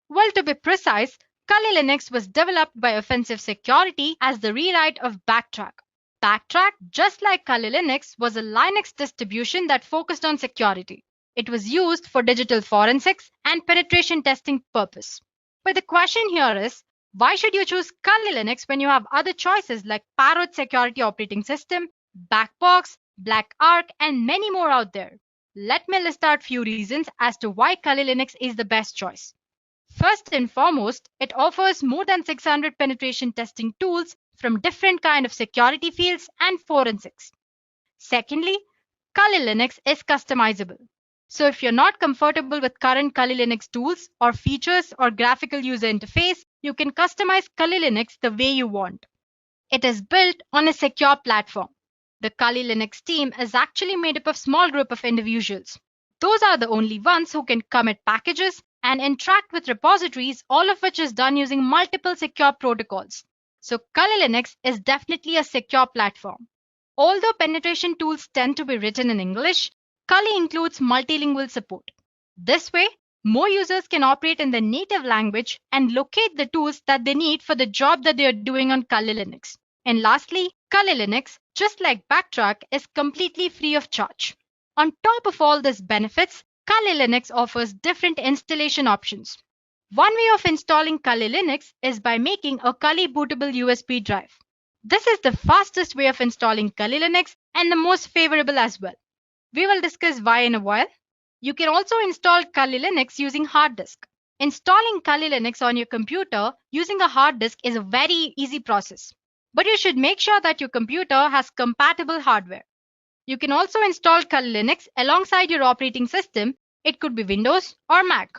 S6: Well, to be precise, Kali Linux was developed by Offensive Security as the rewrite of Backtrack. Backtrack, just like Kali Linux, was a Linux distribution that focused on security. It was used for digital forensics and penetration testing purpose. But the question here is, why should you choose Kali Linux when you have other choices like Parrot Security Operating System, Backbox, Black Arc, and many more out there? Let me list out few reasons as to why Kali Linux is the best choice. First and foremost, it offers more than 600 penetration testing tools from different kinds of security fields and forensics. Secondly, Kali Linux is customizable. So if you're not comfortable with current Kali Linux tools or features or graphical user interface, you can customize Kali Linux the way you want. It is built on a secure platform. The Kali Linux team is actually made up of a small group of individuals. Those are the only ones who can commit packages and interact with repositories, all of which is done using multiple secure protocols. So Kali Linux is definitely a secure platform. Although penetration tools tend to be written in English, Kali includes multilingual support. This way, more users can operate in their native language and locate the tools that they need for the job that they are doing on Kali Linux. And lastly, Kali Linux, just like Backtrack, is completely free of charge. On top of all these benefits, Kali Linux offers different installation options. One way of installing Kali Linux is by making a Kali bootable USB drive. This is the fastest way of installing Kali Linux and the most favorable as well. We will discuss why in a while. You can also install Kali Linux using hard disk. Installing Kali Linux on your computer using a hard disk is a very easy process. But you should make sure that your computer has compatible hardware. You can also install Kali Linux alongside your operating system. It could be Windows or Mac.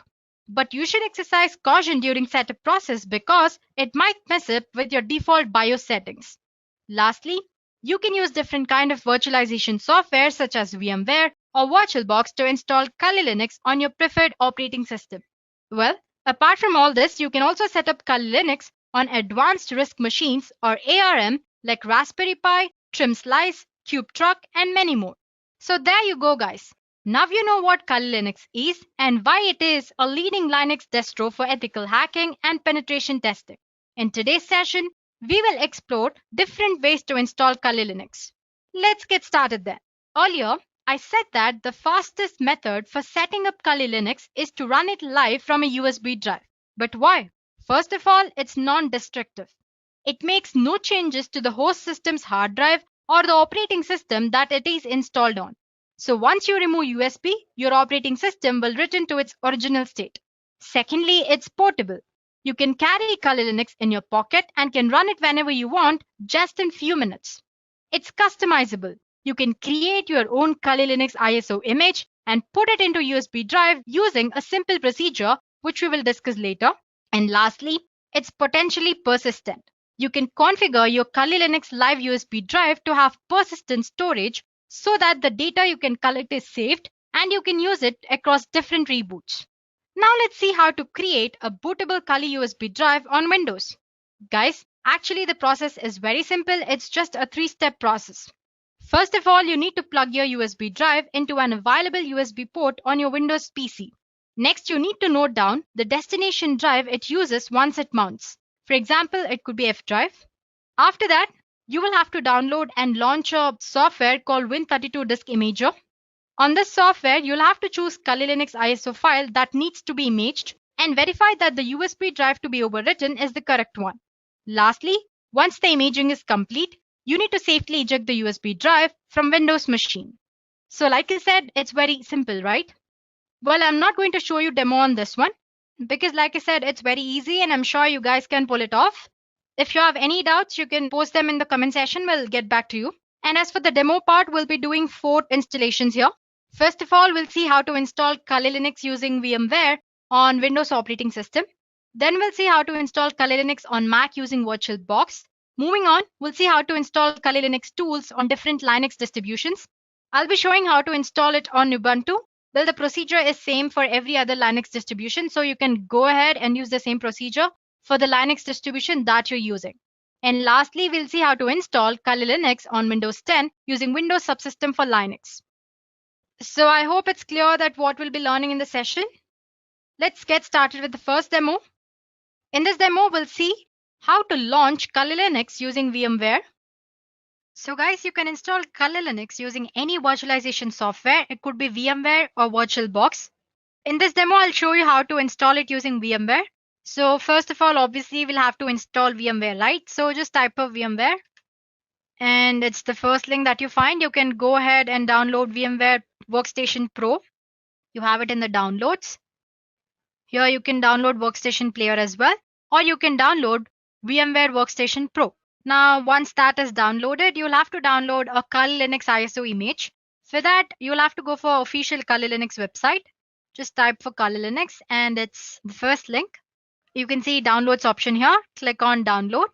S6: But you should exercise caution during setup process because it might mess up with your default BIOS settings. Lastly, you can use different kind of virtualization software such as VMware or VirtualBox to install Kali Linux on your preferred operating system. Well, apart from all this, you can also set up Kali Linux on advanced RISC machines or ARM like Raspberry Pi, Trim Slice, Cube Truck, and many more. So there you go, guys. Now you know what Kali Linux is and why it is a leading Linux distro for ethical hacking and penetration testing. In today's session, we will explore different ways to install Kali Linux. Let's get started then. Earlier, I said that the fastest method for setting up Kali Linux is to run it live from a USB drive. But why? First of all, it's non-destructive. It makes no changes to the host system's hard drive or the operating system that it is installed on. So once you remove USB, your operating system will return to its original state. Secondly, it's portable. You can carry Kali Linux in your pocket and can run it whenever you want, just in few minutes. It's customizable. You can create your own Kali Linux ISO image and put it into USB drive using a simple procedure, which we will discuss later. And lastly, it's potentially persistent. You can configure your Kali Linux live USB drive to have persistent storage so that the data you can collect is saved and you can use it across different reboots. Now let's see how to create a bootable Kali USB drive on Windows. Guys, actually the process is very simple. It's just a 3-step process. First of all, you need to plug your USB drive into an available USB port on your Windows PC. Next, you need to note down the destination drive it uses once it mounts. For example, it could be F drive. After that, you will have to download and launch a software called Win32 Disk Imager. On this software, you'll have to choose Kali Linux ISO file that needs to be imaged and verify that the USB drive to be overwritten is the correct one. Lastly, once the imaging is complete, you need to safely eject the USB drive from Windows machine. So like I said, it's very simple, right? Well, I'm not going to show you demo on this one because like I said, it's very easy and I'm sure you guys can pull it off. If you have any doubts, you can post them in the comment section. We'll get back to you. And as for the demo part, we'll be doing 4 installations here. First of all, we'll see how to install Kali Linux using VMware on Windows operating system. Then we'll see how to install Kali Linux on Mac using VirtualBox. Moving on, we'll see how to install Kali Linux tools on different Linux distributions. I'll be showing how to install it on Ubuntu. Well, the procedure is same for every other Linux distribution, so you can go ahead and use the same procedure for the Linux distribution that you're using. And lastly, we'll see how to install Kali Linux on Windows 10 using Windows Subsystem for Linux. So I hope it's clear that what we'll be learning in the session. Let's get started with the first demo. In this demo, we'll see how to launch Kali Linux using VMware. So guys, you can install Kali Linux using any virtualization software. It could be VMware or VirtualBox. In this demo, I'll show you how to install it using VMware. So first of all, obviously, we'll have to install VMware, right? So just type of VMware. And it's the first link that you find. You can go ahead and download VMware Workstation Pro. You have it in the downloads. Here you can download Workstation Player as well. Or you can download VMware Workstation Pro. Now, once that is downloaded, you'll have to download a Kali Linux ISO image. For that, you'll have to go for official Kali Linux website. Just type for Kali Linux and it's the first link. You can see downloads option here. Click on download.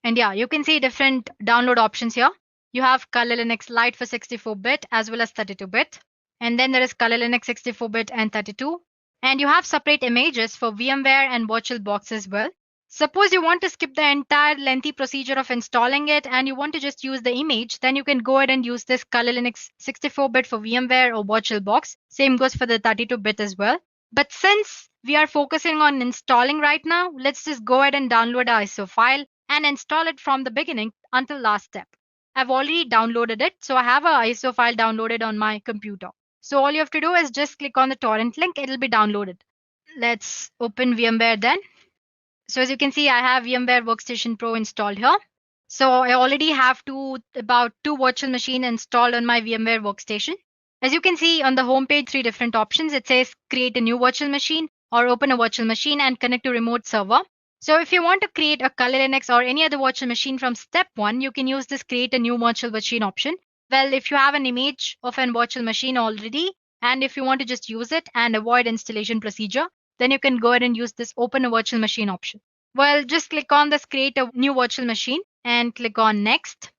S6: And yeah, you can see different download options here. You have Kali Linux Lite for 64-bit as well as 32-bit. And then there is Kali Linux 64-bit and 32. And you have separate images for VMware and VirtualBox as well. Suppose you want to skip the entire lengthy procedure of installing it and you want to just use the image, then you can go ahead and use this Kali Linux 64-bit for VMware or VirtualBox. Same goes for the 32-bit as well. But since we are focusing on installing right now, let's just go ahead and download our ISO file and install it from the beginning until last step. I've already downloaded it, so I have an ISO file downloaded on my computer. So all you have to do is just click on the torrent link, it'll be downloaded. Let's open VMware then. So as you can see, I have VMware Workstation Pro installed here. So I already have about two virtual machines installed on my VMware Workstation. As you can see on the home page, 3 different options. It says create a new virtual machine or open a virtual machine and connect to remote server. So if you want to create a Kali Linux or any other virtual machine from step 1, you can use this create a new virtual machine option. Well, if you have an image of a virtual machine already, and if you want to just use it and avoid installation procedure, then you can go ahead and use this open a virtual machine option. Well, just click on this create a new virtual machine and click on next.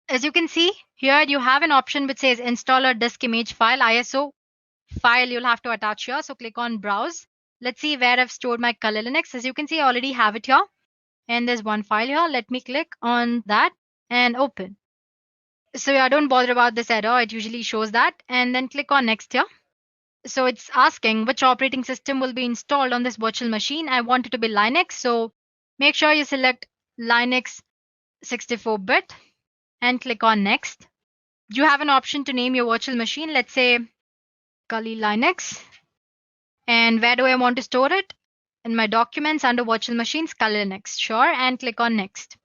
S6: As you can see here, you have an option which says installer disk image file ISO file you'll have to attach here. So click on browse. Let's see where I've stored my Kali Linux. As you can see, I already have it here. And there's one file here. Let me click on that and open. So yeah, don't bother about this error. It usually shows that. And then click on next here. So it's asking which operating system will be installed on this virtual machine. I want it to be Linux. So make sure you select Linux 64-bit and click on next. You have an option to name your virtual machine. Let's say Kali Linux. And where do I want to store it? In my documents under virtual machines, Kali Linux. Sure, and click on next.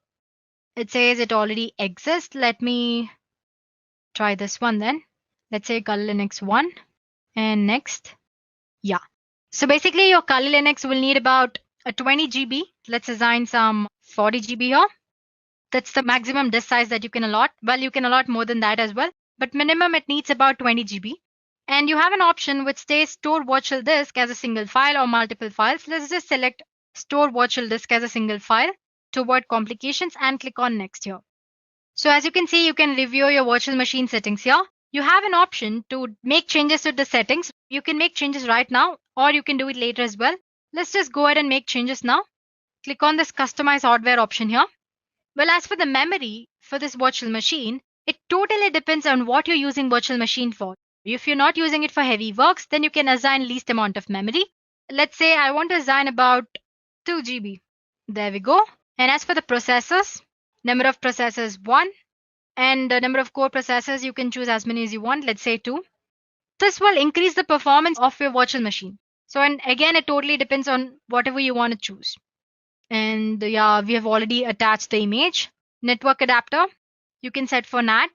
S6: It says it already exists. Let me try this one then. Let's say Kali Linux 1 and next. Yeah. So basically your Kali Linux will need about a 20 GB. Let's assign some 40 GB here. That's the maximum disk size that you can allot. Well, you can allot more than that as well, but minimum it needs about 20 GB. And you have an option which says store virtual disk as a single file or multiple files. Let's just select store virtual disk as a single file to avoid complications and click on next here. So as you can see, you can review your virtual machine settings here. You have an option to make changes to the settings. You can make changes right now or you can do it later as well. Let's just go ahead and make changes now. Click on this customize hardware option here. Well, as for the memory for this virtual machine, it totally depends on what you're using virtual machine for. If you're not using it for heavy works, then you can assign least amount of memory. Let's say I want to assign about 2 GB. There we go. And as for the processors, number of processors 1 and the number of core processors, you can choose as many as you want. Let's say 2. This will increase the performance of your virtual machine. So, and again, it totally depends on whatever you want to choose. And yeah, we have already attached the image. Network adapter, you can set for NAT.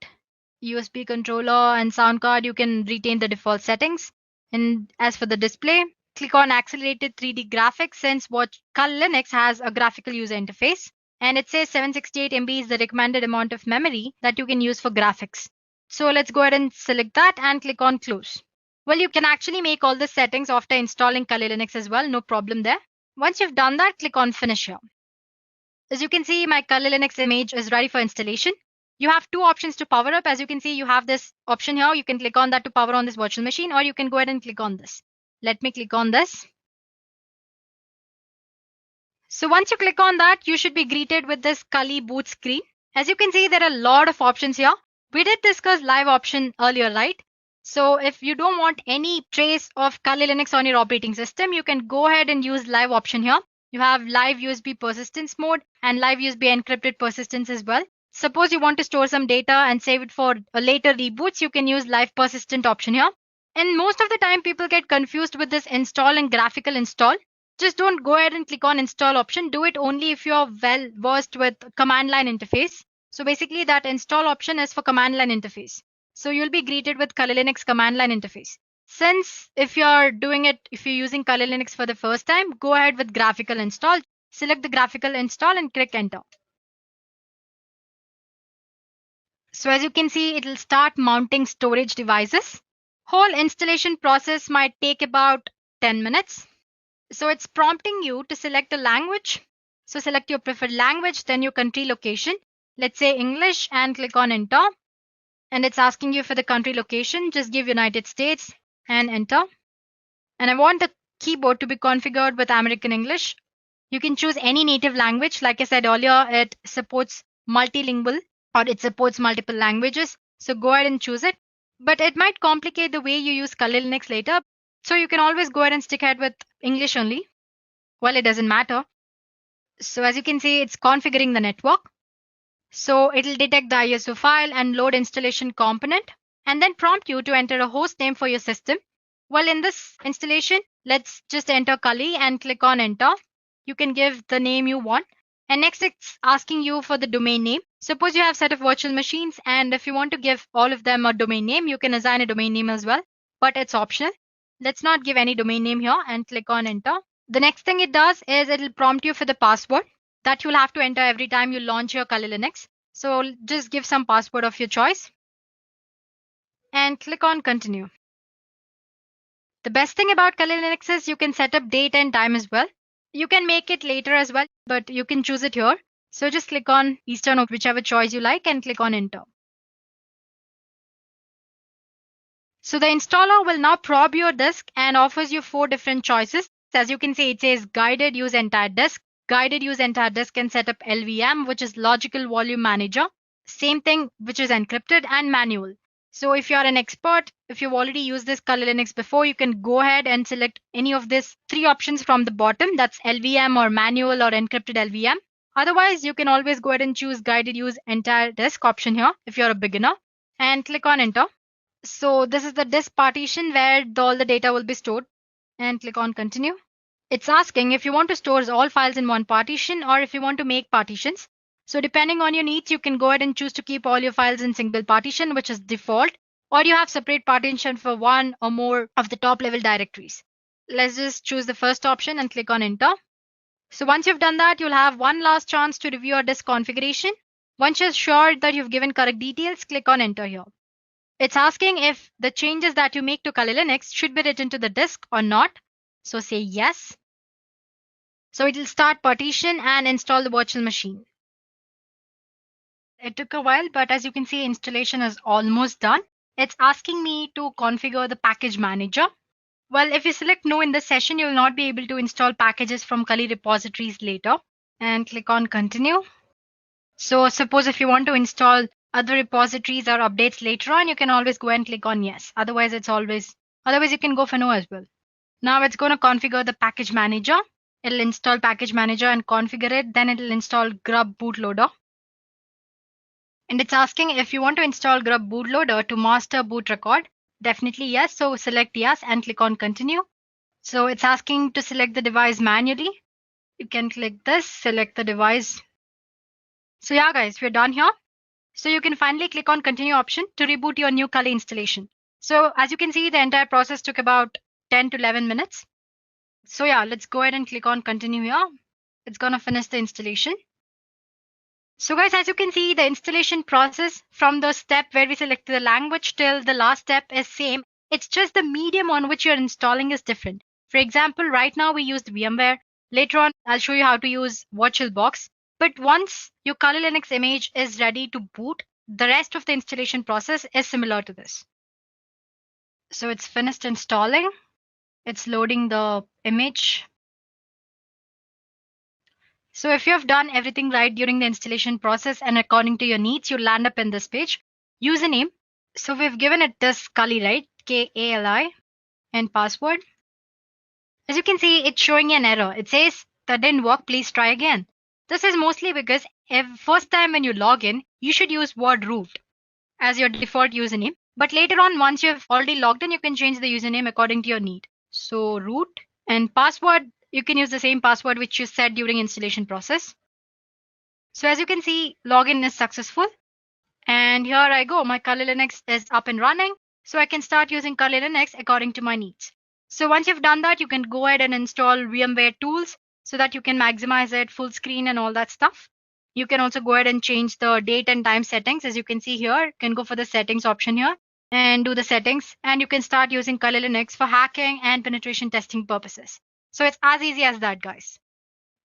S6: USB controller and sound card, you can retain the default settings. And as for the display, click on accelerated 3D graphics since what Kali Linux has a graphical user interface. And it says 768 MB is the recommended amount of memory that you can use for graphics. So let's go ahead and select that and click on close. Well, you can actually make all the settings after installing Kali Linux as well, no problem there. Once you've done that, click on finish here. As you can see, my Kali Linux image is ready for installation. You have two options to power up. As you can see, you have this option here. You can click on that to power on this virtual machine, or you can go ahead and click on this. Let me click on this. So once you click on that, you should be greeted with this Kali boot screen. As you can see, there are a lot of options here. We did discuss live option earlier, right? So if you don't want any trace of Kali Linux on your operating system, you can go ahead and use live option here. You have live USB persistence mode and live USB encrypted persistence as well. Suppose you want to store some data and save it for a later reboots, you can use live persistent option here. And most of the time people get confused with this install and graphical install. Just don't go ahead and click on install option. Do it only if you're well versed with command line interface. So basically that install option is for command line interface. So you'll be greeted with Kali Linux command line interface. Since if you're using Kali Linux for the first time, go ahead with graphical install. Select the graphical install and click enter. So as you can see, it'll start mounting storage devices. Whole installation process might take about 10 minutes. So it's prompting you to select a language. So select your preferred language, then your country location. Let's say English and click on enter. And it's asking you for the country location. Just give United States and enter. And I want the keyboard to be configured with American English. You can choose any native language. Like I said earlier, it supports multilingual or it supports multiple languages. So go ahead and choose it. But it might complicate the way you use Kali Linux later. So you can always go ahead and stick ahead with English only. Well, it doesn't matter. So as you can see, it's configuring the network. So it'll detect the ISO file and load installation component and then prompt you to enter a host name for your system. Well, in this installation, let's just enter Kali and click on enter. You can give the name you want. And next it's asking you for the domain name. Suppose you have a set of virtual machines and if you want to give all of them a domain name, you can assign a domain name as well, but it's optional. Let's not give any domain name here and click on enter. The next thing it does is it'll prompt you for the password that you'll have to enter every time you launch your Kali Linux. So just give some password of your choice and click on continue. The best thing about Kali Linux is you can set up date and time as well. You can make it later as well, but you can choose it here. So just click on Eastern or whichever choice you like and click on enter. So the installer will now probe your disk and offers you 4 different choices. As you can see, it says guided use entire disk. Guided use entire disk can set up LVM, which is logical volume manager. Same thing, which is encrypted, and manual. So if you're an expert, if you've already used this Kali Linux before, you can go ahead and select any of these 3 options from the bottom. That's LVM or manual or encrypted LVM. Otherwise, you can always go ahead and choose guided use entire disk option here if you're a beginner and click on enter. So this is the disk partition where all the data will be stored and click on continue. It's asking if you want to store all files in one partition or if you want to make partitions. So depending on your needs, you can go ahead and choose to keep all your files in single partition, which is default, or you have separate partition for one or more of the top level directories. Let's just choose the first option and click on enter. So once you've done that, you'll have one last chance to review your disk configuration. Once you're sure that you've given correct details, click on enter here. It's asking if the changes that you make to Kali Linux should be written to the disk or not. So say yes. So it will start partition and install the virtual machine. It took a while, but as you can see, installation is almost done. It's asking me to configure the package manager. Well, if you select no in this session, you will not be able to install packages from Kali repositories later. And click on continue. So suppose if you want to install other repositories or updates later on, you can always go and click on yes. Otherwise you can go for no as well. Now it's going to configure the package manager. It'll install package manager and configure it. Then it'll install grub bootloader. And it's asking if you want to install grub bootloader to master boot record. Definitely yes. So select yes and click on continue. So it's asking to select the device manually. You can click this, select the device. So yeah guys, we're done here. So you can finally click on continue option to reboot your new Kali installation. So as you can see, the entire process took about 10 to 11 minutes. So yeah, let's go ahead and click on continue here. It's going to finish the installation. So guys, as you can see, the installation process from the step where we selected the language till the last step is same. It's just the medium on which you're installing is different. For example, right now we used VMware. Later on, I'll show you how to use VirtualBox. But once your Kali Linux image is ready to boot, the rest of the installation process is similar to this. So it's finished installing. It's loading the image. So if you have done everything right during the installation process and according to your needs, you'll land up in this page. Username. So we've given it this Kali, right? Kali and password. As you can see, it's showing an error. It says that didn't work. Please try again. This is mostly because first time when you log in, you should use word root as your default username. But later on, once you've already logged in, you can change the username according to your need. So root and password, you can use the same password which you set during installation process. So as you can see, login is successful. And here I go. My Kali Linux is up and running. So I can start using Kali Linux according to my needs. So once you've done that, you can go ahead and install VMware tools so that you can maximize it, full screen and all that stuff. You can also go ahead and change the date and time settings. As you can see here, you can go for the settings option here and do the settings. And you can start using Kali Linux for hacking and penetration testing purposes. So it's as easy as that, guys.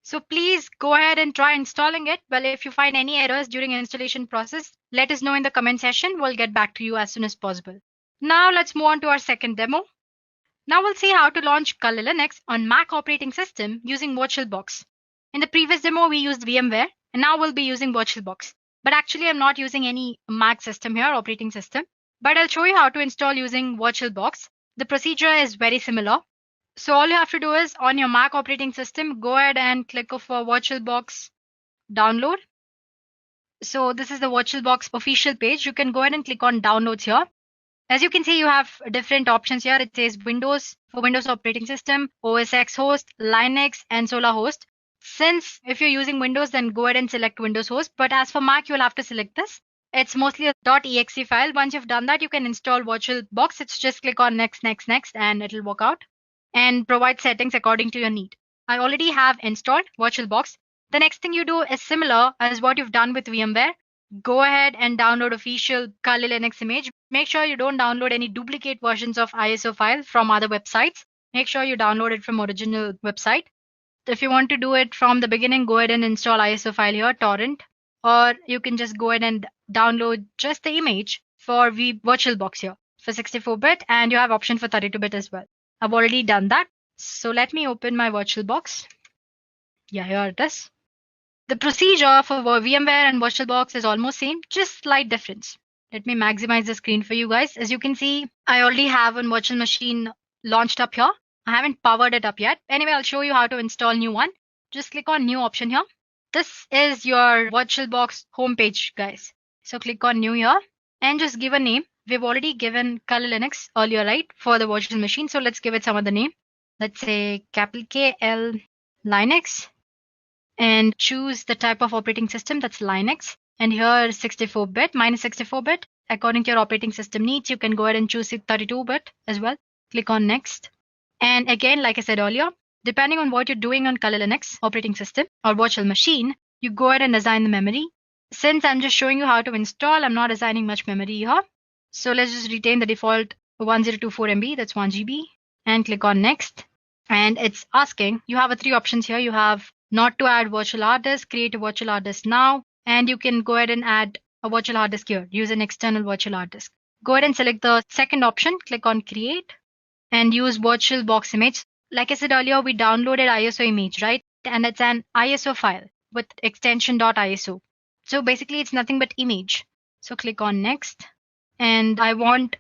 S6: So please go ahead and try installing it. Well, if you find any errors during installation process, let us know in the comment section. We'll get back to you as soon as possible. Now let's move on to our second demo. Now we'll see how to launch Kali Linux on Mac operating system using VirtualBox. In the previous demo, we used VMware, and now we'll be using VirtualBox. But actually, I'm not using any Mac system here, operating system. But I'll show you how to install using VirtualBox. The procedure is very similar. So all you have to do is on your Mac operating system, go ahead and click for VirtualBox download. So this is the VirtualBox official page. You can go ahead and click on downloads here. As you can see, you have different options here. It says Windows for Windows operating system, OS X host, Linux, and Solar host. Since if you're using Windows, then go ahead and select Windows host. But as for Mac, you'll have to select this. It's mostly a .exe file. Once you've done that, you can install VirtualBox. It's just click on next, and it'll work out and provide settings according to your need. I already have installed VirtualBox. The next thing you do is similar as what you've done with VMware. go ahead and download official Kali Linux image. Make sure you don't download any duplicate versions of ISO file from other websites. Make sure you download it from original website. If you want to do it from the beginning, go ahead and install ISO file here, torrent, or you can just go ahead and download just the image for VirtualBox here for 64-bit, and you have option for 32-bit as well. I've already done that. So let me open my VirtualBox. Yeah, here it is. The procedure for VMware and VirtualBox is almost same, just slight difference. Let me maximize the screen for you guys. As you can see, I already have a virtual machine launched up here. I haven't powered it up yet. Anyway, I'll show you how to install new one. Just click on new option here. This is your VirtualBox homepage, guys. So click on new here and just give a name. We've already given Kali Linux earlier, right, for the virtual machine. So let's give it some other name. Let's say capital KL Linux, and choose the type of operating system, that's Linux. And here 64-bit, minus 64-bit. According to your operating system needs, you can go ahead and choose 32-bit as well. Click on next. And again, like I said earlier, depending on what you're doing on Kali Linux operating system or virtual machine, you go ahead and assign the memory. Since I'm just showing you how to install, I'm not assigning much memory here. So let's just retain the default 1024 MB, that's 1 GB, and click on next. And it's asking, you have 3 options here. You have not to add virtual hard disk, create a virtual hard disk now, and you can go ahead and add a virtual hard disk here, use an external virtual hard disk. Go ahead and select the second option, click on create, and use VirtualBox image. Like I said earlier, we downloaded ISO image, right? And it's an ISO file with extension .iso. So basically it's nothing but image. So click on next. And I want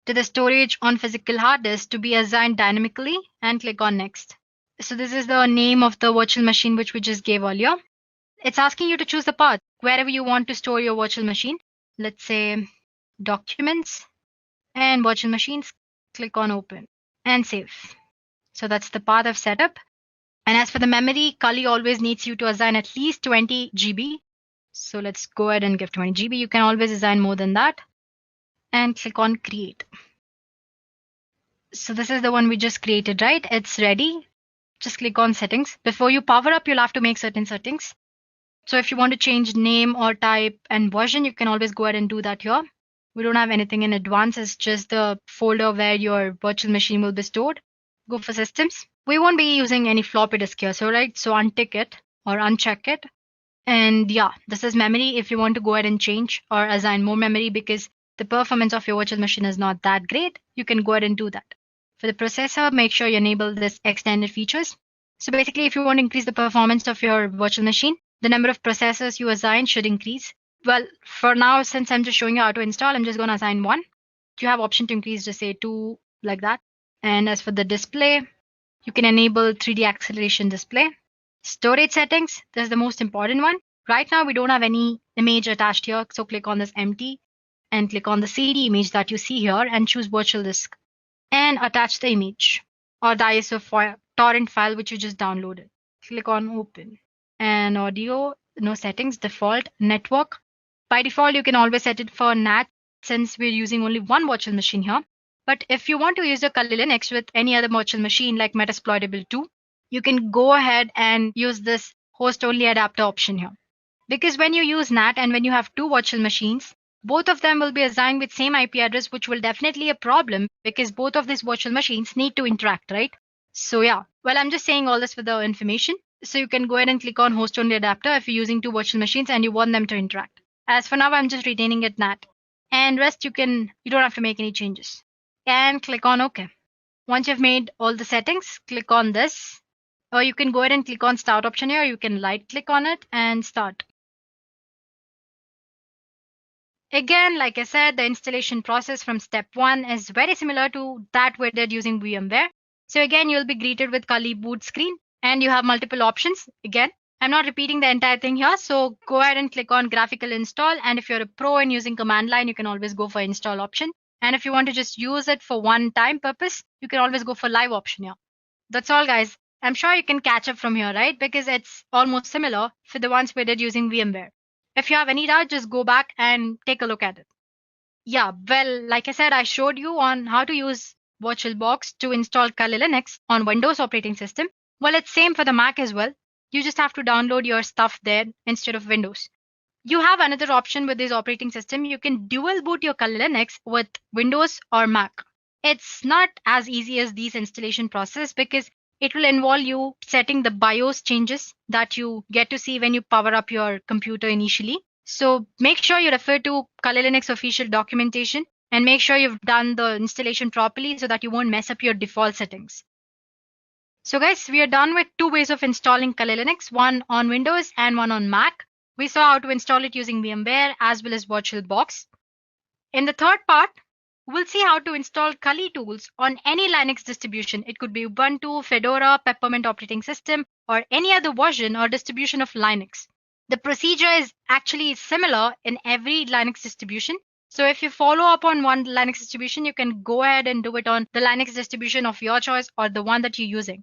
S6: the storage on physical hard disk to be assigned dynamically, and click on next. So this is the name of the virtual machine which we just gave earlier. It's asking you to choose the path wherever you want to store your virtual machine. Let's say documents and virtual machines. Click on open and save. So that's the path I've set up. And as for the memory, Kali always needs you to assign at least 20 GB. So let's go ahead and give 20 GB. You can always assign more than that. And click on create. So this is the one we just created, right? It's ready. Just click on settings. Before you power up, you'll have to make certain settings. So if you want to change name or type and version, you can always go ahead and do that here. We don't have anything in advance. It's just the folder where your virtual machine will be stored. Go for systems. We won't be using any floppy disk here. So untick it or uncheck it. And yeah, this is memory. If you want to go ahead and change or assign more memory because the performance of your virtual machine is not that great, you can go ahead and do that. For the processor, make sure you enable this extended features. So basically, if you want to increase the performance of your virtual machine, the number of processors you assign should increase. Well, for now, since I'm just showing you how to install, I'm just going to assign 1. You have option to increase to say 2, like that. And as for the display, you can enable 3D acceleration display. Storage settings, this is the most important one. Right now, we don't have any image attached here. So click on this empty and click on the CD image that you see here and choose virtual disk. And attach the image or the ISO file, torrent file which you just downloaded. Click on open. And audio, no settings, default, network. By default, you can always set it for NAT since we're using only one virtual machine here. But if you want to use your Kali Linux with any other virtual machine like Metasploitable 2, you can go ahead and use this host only adapter option here. Because when you use NAT and when you have 2 virtual machines, both of them will be assigned with same IP address, which will definitely a problem because both of these virtual machines need to interact, right? So yeah, well, I'm just saying all this for the information. So you can go ahead and click on host only adapter if you're using 2 virtual machines and you want them to interact. As for now, I'm just retaining it NAT. And rest you don't have to make any changes. And click on OK. Once you've made all the settings, click on this. Or you can go ahead and click on start option here. You can right click on it and start. Again, like I said, the installation process from step 1 is very similar to that we did using VMware. So again, you'll be greeted with Kali boot screen and you have multiple options. Again, I'm not repeating the entire thing here. So go ahead and click on graphical install. And if you're a pro in using command line, you can always go for install option. And if you want to just use it for one time purpose, you can always go for live option here. That's all, guys. I'm sure you can catch up from here, right? Because it's almost similar for the ones we did using VMware. If you have any doubt, just go back and take a look at it. Yeah, well, like I said, I showed you on how to use VirtualBox to install Kali Linux on Windows operating system. Well, it's same for the Mac as well. You just have to download your stuff there instead of Windows. You have another option with this operating system. You can dual boot your Kali Linux with Windows or Mac. It's not as easy as these installation process because it will involve you setting the BIOS changes that you get to see when you power up your computer initially. So make sure you refer to Kali Linux official documentation and make sure you've done the installation properly so that you won't mess up your default settings. So guys, we are done with two ways of installing Kali Linux, one on Windows and one on Mac. We saw how to install it using VMware as well as VirtualBox. In the third part, we'll see how to install Kali tools on any Linux distribution. It could be Ubuntu, Fedora, Peppermint operating system, or any other version or distribution of Linux. The procedure is actually similar in every Linux distribution. So if you follow up on one Linux distribution, you can go ahead and do it on the Linux distribution of your choice or the one that you're using.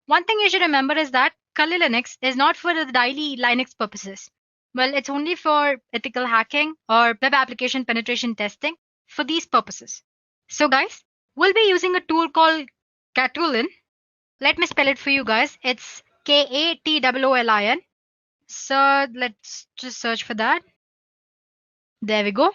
S6: One thing you should remember is that Kali Linux is not for the daily Linux purposes. Well, it's only for ethical hacking or web application penetration testing for these purposes. So guys, we'll be using a tool called Katulin. Let me spell it for you guys. It's Katolin. So let's just search for that. There we go.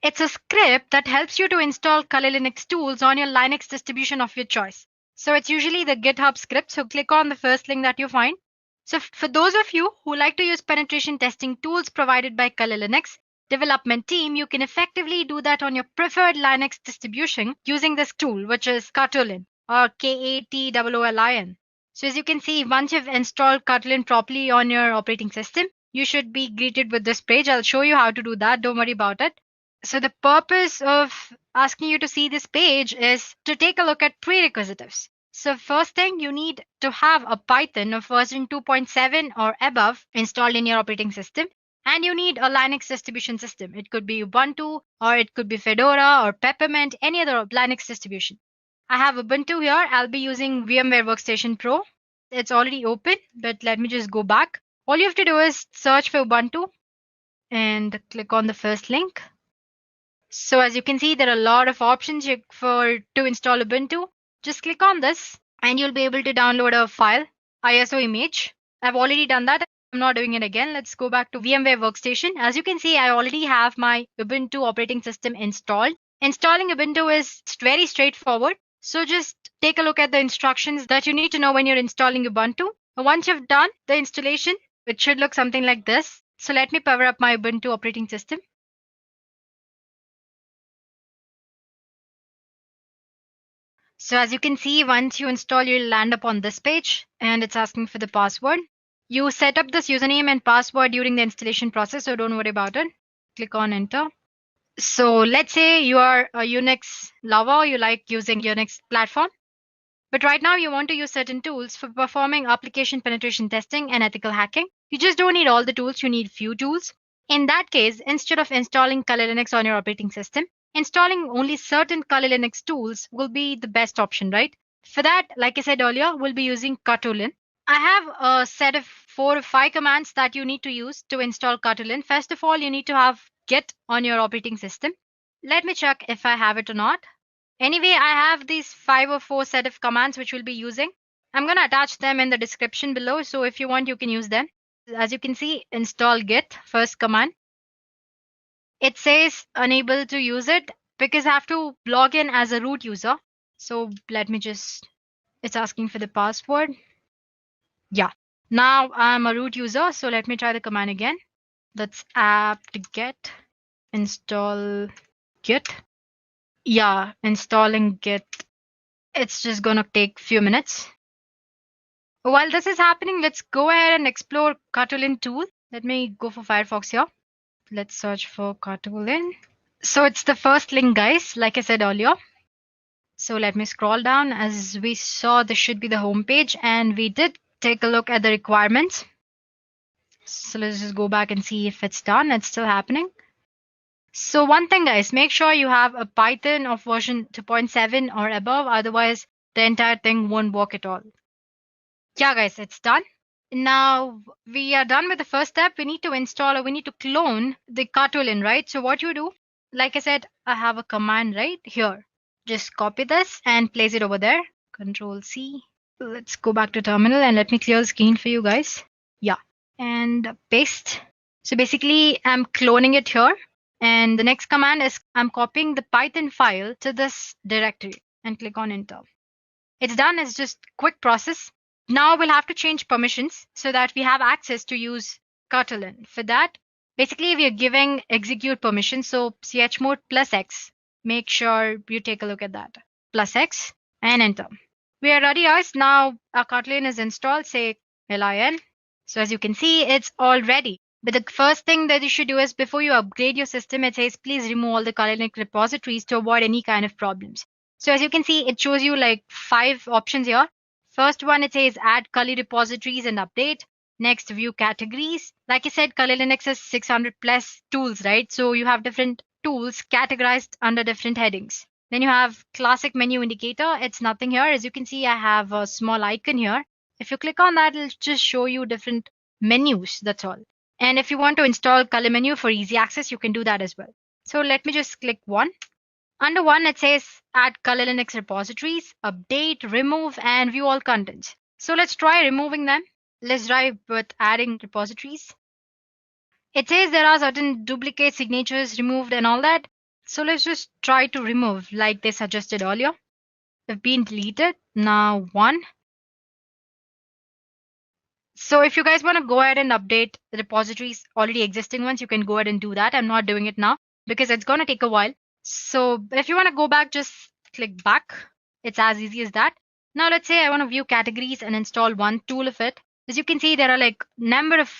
S6: It's a script that helps you to install Kali Linux tools on your Linux distribution of your choice. So it's usually the GitHub script. So click on the first link that you find. So for those of you who like to use penetration testing tools provided by Kali Linux development team, you can effectively do that on your preferred Linux distribution using this tool, which is Katolin or Katolin. So as you can see, once you've installed Katolin properly on your operating system, you should be greeted with this page. I'll show you how to do that. Don't worry about it. So the purpose of asking you to see this page is to take a look at prerequisites. So first thing, you need to have a Python of version 2.7 or above installed in your operating system. And you need a Linux distribution system. It could be Ubuntu or it could be Fedora or Peppermint, any other Linux distribution. I have Ubuntu here. I'll be using VMware Workstation Pro. It's already open, but let me just go back. All you have to do is search for Ubuntu and click on the first link. So as you can see, there are a lot of options to install Ubuntu. Just click on this and you'll be able to download a file, ISO image. I've already done that. I'm not doing it again. Let's go back to VMware Workstation. As you can see, I already have my Ubuntu operating system installed. Installing Ubuntu is very straightforward. So just take a look at the instructions that you need to know when you're installing Ubuntu. Once you've done the installation, it should look something like this. So let me power up my Ubuntu operating system. So as you can see, once you install, you'll land up on this page and it's asking for the password. You set up this username and password during the installation process, so don't worry about it. Click on enter. So let's say you are a Unix lover, you like using Unix platform. But right now you want to use certain tools for performing application penetration testing and ethical hacking. You just don't need all the tools, you need few tools. In that case, instead of installing Kali Linux on your operating system, installing only certain Kali Linux tools will be the best option, right? For that, like I said earlier, we'll be using Katolin. I have a set of 4 or 5 commands that you need to use to install Katolin. First of all, you need to have Git on your operating system. Let me check if I have it or not. Anyway, I have these 5 or 4 set of commands which we'll be using. I'm going to attach them in the description below. So if you want, you can use them. As you can see, install Git, first command. It says unable to use it because I have to log in as a root user. So let me just, it's asking for the password. Yeah, now I'm a root user. So let me try the command again. That's apt-get install Git. Yeah, installing Git. It's just going to take a few minutes. While this is happening, let's go ahead and explore Katolin tool. Let me go for Firefox here. Let's search for Katolin. So it's the first link, guys, like I said earlier. So let me scroll down. As we saw, this should be the home page, and we did take a look at the requirements. So let's just go back and see if it's done. It's still happening. So one thing, guys, make sure you have a Python of version 2.7 or above. Otherwise, the entire thing won't work at all. Yeah, guys, it's done. Now we are done with the first step. We need to install, or we need to clone the Katolin, right? So what you do, like I said, I have a command right here. Just copy this and place it over there. Control C. Let's go back to terminal and let me clear the screen for you guys. Yeah, and paste. So basically, I'm cloning it here. And the next command is I'm copying the Python file to this directory and click on enter. It's done. It's just quick process. Now we'll have to change permissions so that we have access to use Kotlin. For that, basically we are giving execute permission. So chmod plus X. Make sure you take a look at that. Plus X and enter. We are ready, guys. Now our Kotlin is installed. Say lin. So as you can see, it's all ready. But the first thing that you should do is before you upgrade your system, it says please remove all the Kotlin repositories to avoid any kind of problems. So as you can see, it shows you like 5 options here. First one, it says add Kali repositories and update. Next, view categories. Like I said, Kali Linux has 600 plus tools, right? So you have different tools categorized under different headings. Then you have classic menu indicator. It's nothing here. As you can see, I have a small icon here. If you click on that, it'll just show you different menus. That's all. And if you want to install Kali menu for easy access, you can do that as well. So let me just click one. Under one, it says add Kali Linux repositories, update, remove, and view all contents. So let's try removing them. Let's try with adding repositories. It says there are certain duplicate signatures removed and all that. So let's just try to remove like they suggested earlier. They've been deleted. Now one. So if you guys want to go ahead and update the repositories, already existing ones, you can go ahead and do that. I'm not doing it now because it's going to take a while. So if you want to go back, just click back. It's as easy as that. Now let's say I want to view categories and install one tool of it. As you can see, there are like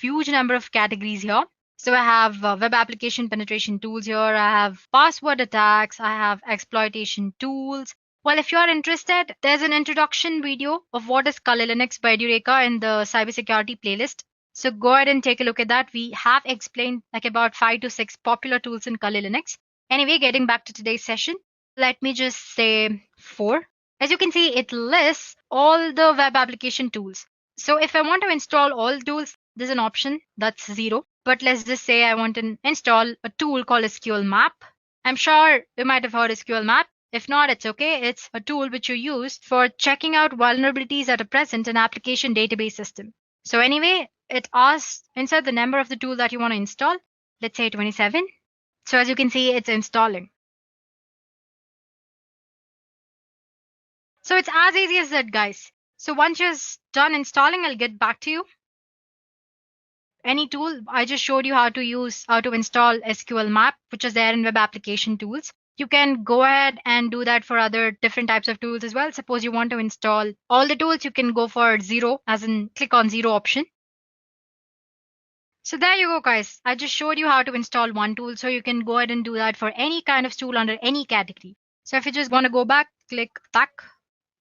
S6: huge number of categories here. So I have web application penetration tools here. I have password attacks. I have exploitation tools. Well, if you are interested, there's an introduction video of what is Kali Linux by Dureka in the cybersecurity playlist. So go ahead and take a look at that. We have explained like about 5 to 6 popular tools in Kali Linux. Anyway, getting back to today's session, let me just say 4. As you can see, it lists all the web application tools. So if I want to install all tools, there's an option that's 0. But let's just say I want to install a tool called SQL Map. I'm sure you might have heard SQL Map. If not, it's okay. It's a tool which you use for checking out vulnerabilities that are present in application database system. So anyway, it asks insert the number of the tool that you want to install. Let's say 27. So as you can see, it's installing. So it's as easy as that, guys. So once you're done installing, I'll get back to you. Any tool, I just showed you how to install SQL Map, which is there in web application tools. You can go ahead and do that for other different types of tools as well. Suppose you want to install all the tools, you can go for 0, as in click on 0 option. So there you go, guys. I just showed you how to install one tool. So you can go ahead and do that for any kind of tool under any category. So if you just want to go back, click back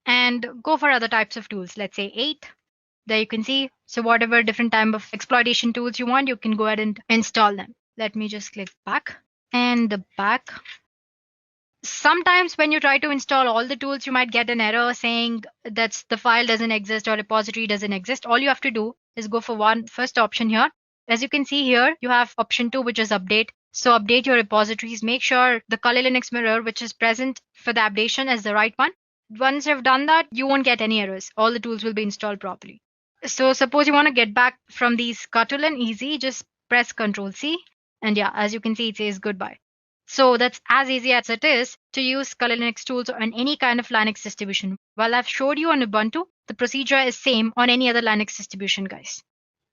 S6: and go for other types of tools. Let's say 8. There you can see. So whatever different type of exploitation tools you want, you can go ahead and install them. Let me just click back and the back. Sometimes when you try to install all the tools, you might get an error saying that the file doesn't exist or repository doesn't exist. All you have to do is go for first option here. As you can see here, you have option 2, which is update. So update your repositories. Make sure the Kali Linux mirror, which is present for the updation, is the right one. Once you've done that, you won't get any errors. All the tools will be installed properly. So suppose you want to get back from these Kotlin, easy, just press Ctrl C. And yeah, as you can see, it says goodbye. So that's as easy as it is to use Kali Linux tools on any kind of Linux distribution. While I've showed you on Ubuntu, the procedure is same on any other Linux distribution, guys.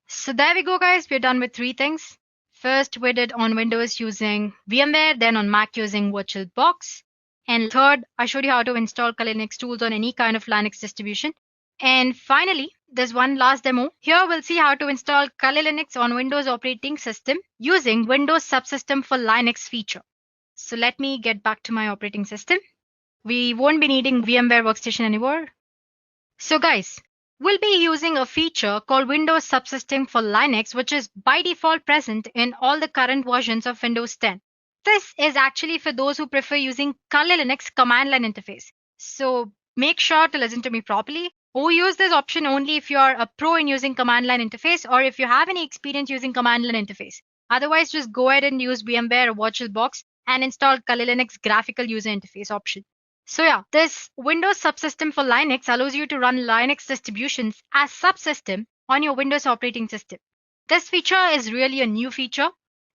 S6: So there we go, guys. We're done with 3 things. First, we did on Windows using VMware, then on Mac using VirtualBox. And third, I showed you how to install Kali Linux tools on any kind of Linux distribution. And finally, there's one last demo. Here we'll see how to install Kali Linux on Windows operating system using Windows Subsystem for Linux feature. So let me get back to my operating system. We won't be needing VMware Workstation anymore. So guys, we'll be using a feature called Windows Subsystem for Linux, which is by default present in all the current versions of Windows 10. This is actually for those who prefer using Kali Linux command line interface. So make sure to listen to me properly. Or use this option only if you are a pro in using command line interface or if you have any experience using command line interface. Otherwise, just go ahead and use VMware or VirtualBox and install Kali Linux graphical user interface option. So yeah, this Windows Subsystem for Linux allows you to run Linux distributions as subsystem on your Windows operating system. This feature is really a new feature.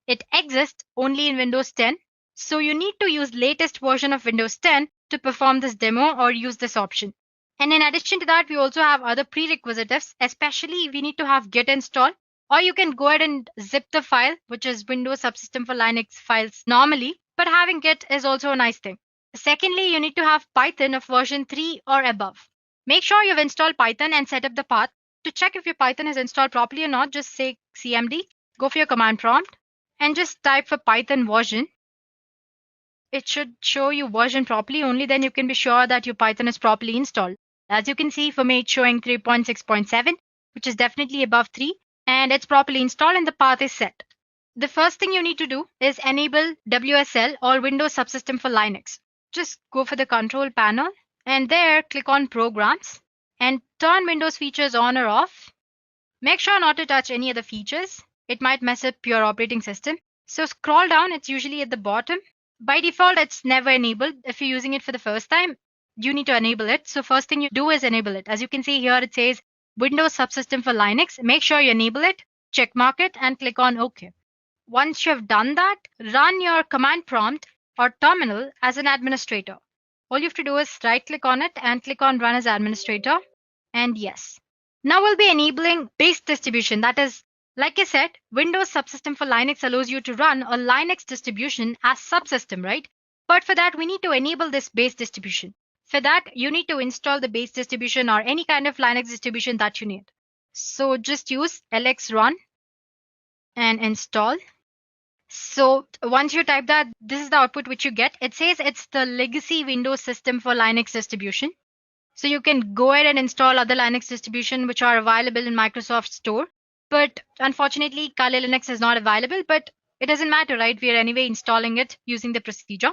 S6: It exists only in Windows 10. So you need to use latest version of Windows 10 to perform this demo or use this option. And in addition to that, we also have other prerequisites, especially we need to have Git installed, or you can go ahead and zip the file, which is Windows Subsystem for Linux files normally, but having Git is also a nice thing. Secondly, you need to have Python of version 3 or above. Make sure you've installed Python and set up the path. To check if your Python is installed properly or not, just say cmd, go for your command prompt, and just type for Python version. It should show you version properly, only then you can be sure that your Python is properly installed. As you can see, for me it's showing 3.6.7, which is definitely above 3, and it's properly installed and the path is set. The first thing you need to do is enable WSL or Windows Subsystem for Linux. Just go for the control panel and there click on Programs and turn Windows features on or off. Make sure not to touch any other features. It might mess up your operating system. So scroll down, it's usually at the bottom. By default, it's never enabled. If you're using it for the first time, you need to enable it. So first thing you do is enable it. As you can see here, it says Windows Subsystem for Linux. Make sure you enable it, check mark it, and click on OK. Once you have done that, run your command prompt or terminal as an administrator. All you have to do is right click on it and click on Run as Administrator. And yes. Now we'll be enabling base distribution. That is, like I said, Windows Subsystem for Linux allows you to run a Linux distribution as subsystem, right? But for that, we need to enable this base distribution. For that, you need to install the base distribution or any kind of Linux distribution that you need. So just use lxrun and install. So once you type that, this is the output which you get. It says it's the legacy Windows system for Linux distribution. So you can go ahead and install other Linux distribution which are available in Microsoft Store. But unfortunately, Kali Linux is not available, but it doesn't matter, right? We are anyway installing it using the procedure.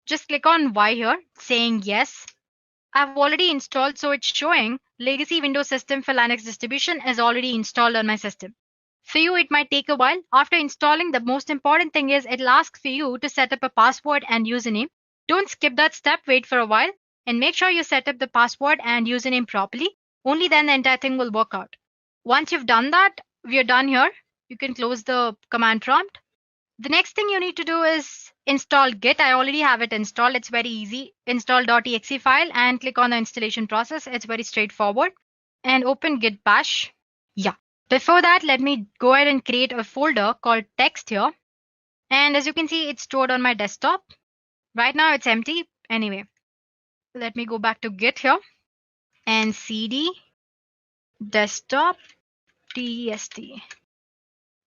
S6: Just click on Y here, saying yes. I've already installed, so it's showing Legacy Windows System for Linux distribution is already installed on my system. For you, it might take a while. After installing, the most important thing is it'll ask for you to set up a password and username. Don't skip that step, wait for a while, and make sure you set up the password and username properly. Only then the entire thing will work out. Once you've done that, we are done here. You can close the command prompt. The next thing you need to do is install Git. I already have it installed. It's very easy. Install.exe file and click on the installation process. It's very straightforward. And open Git bash. Yeah. Before that, let me go ahead and create a folder called text here. And as you can see, it's stored on my desktop. Right now it's empty. Anyway, let me go back to Git here and cd desktop test.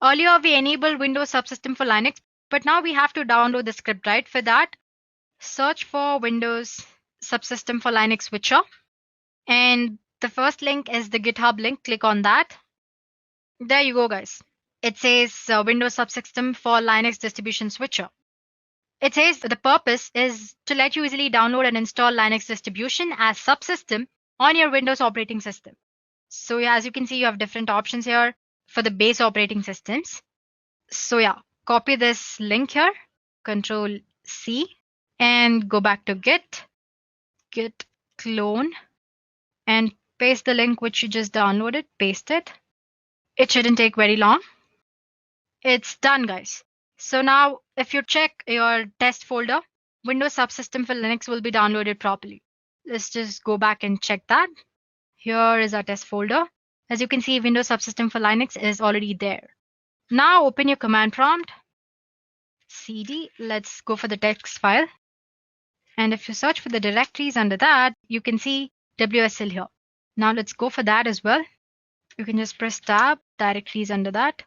S6: Earlier, we enabled Windows Subsystem for Linux, but now we have to download the script, right? For that, search for Windows Subsystem for Linux switcher. And the first link is the GitHub link. Click on that. There you go, guys. It says Windows Subsystem for Linux distribution switcher. It says the purpose is to let you easily download and install Linux distribution as subsystem on your Windows operating system. So yeah, as you can see, you have different options here for the base operating systems. So yeah, copy this link here, Control C, and go back to Git clone, and paste the link which you just downloaded, paste it. It shouldn't take very long. It's done, guys. So now if you check your test folder, Windows Subsystem for Linux will be downloaded properly. Let's just go back and check that. Here is our test folder. As you can see, Windows Subsystem for Linux is already there. Now open your command prompt, cd, let's go for the text file. And if you search for the directories under that, you can see WSL here. Now let's go for that as well. You can just press tab, directories under that.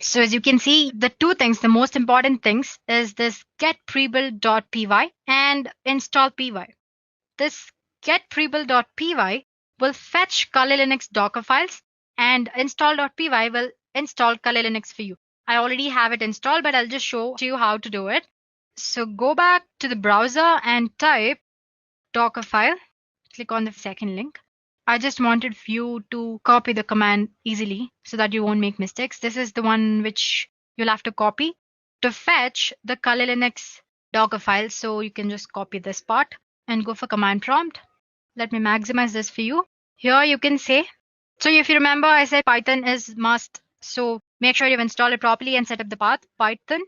S6: So as you can see, the two things, the most important things is this get prebuild.py and install py. This get prebuild.py will fetch Kali Linux Docker files, and install.py will install Kali Linux for you. I already have it installed, but I'll just show you how to do it. So go back to the browser and type Docker file. Click on the second link. I just wanted you to copy the command easily so that you won't make mistakes. This is the one which you'll have to copy to fetch the Kali Linux Docker file. So you can just copy this part and go for command prompt. Let me maximize this for you. Here you can say, so if you remember, I said Python is must So make sure you've installed it properly and set up the path. Python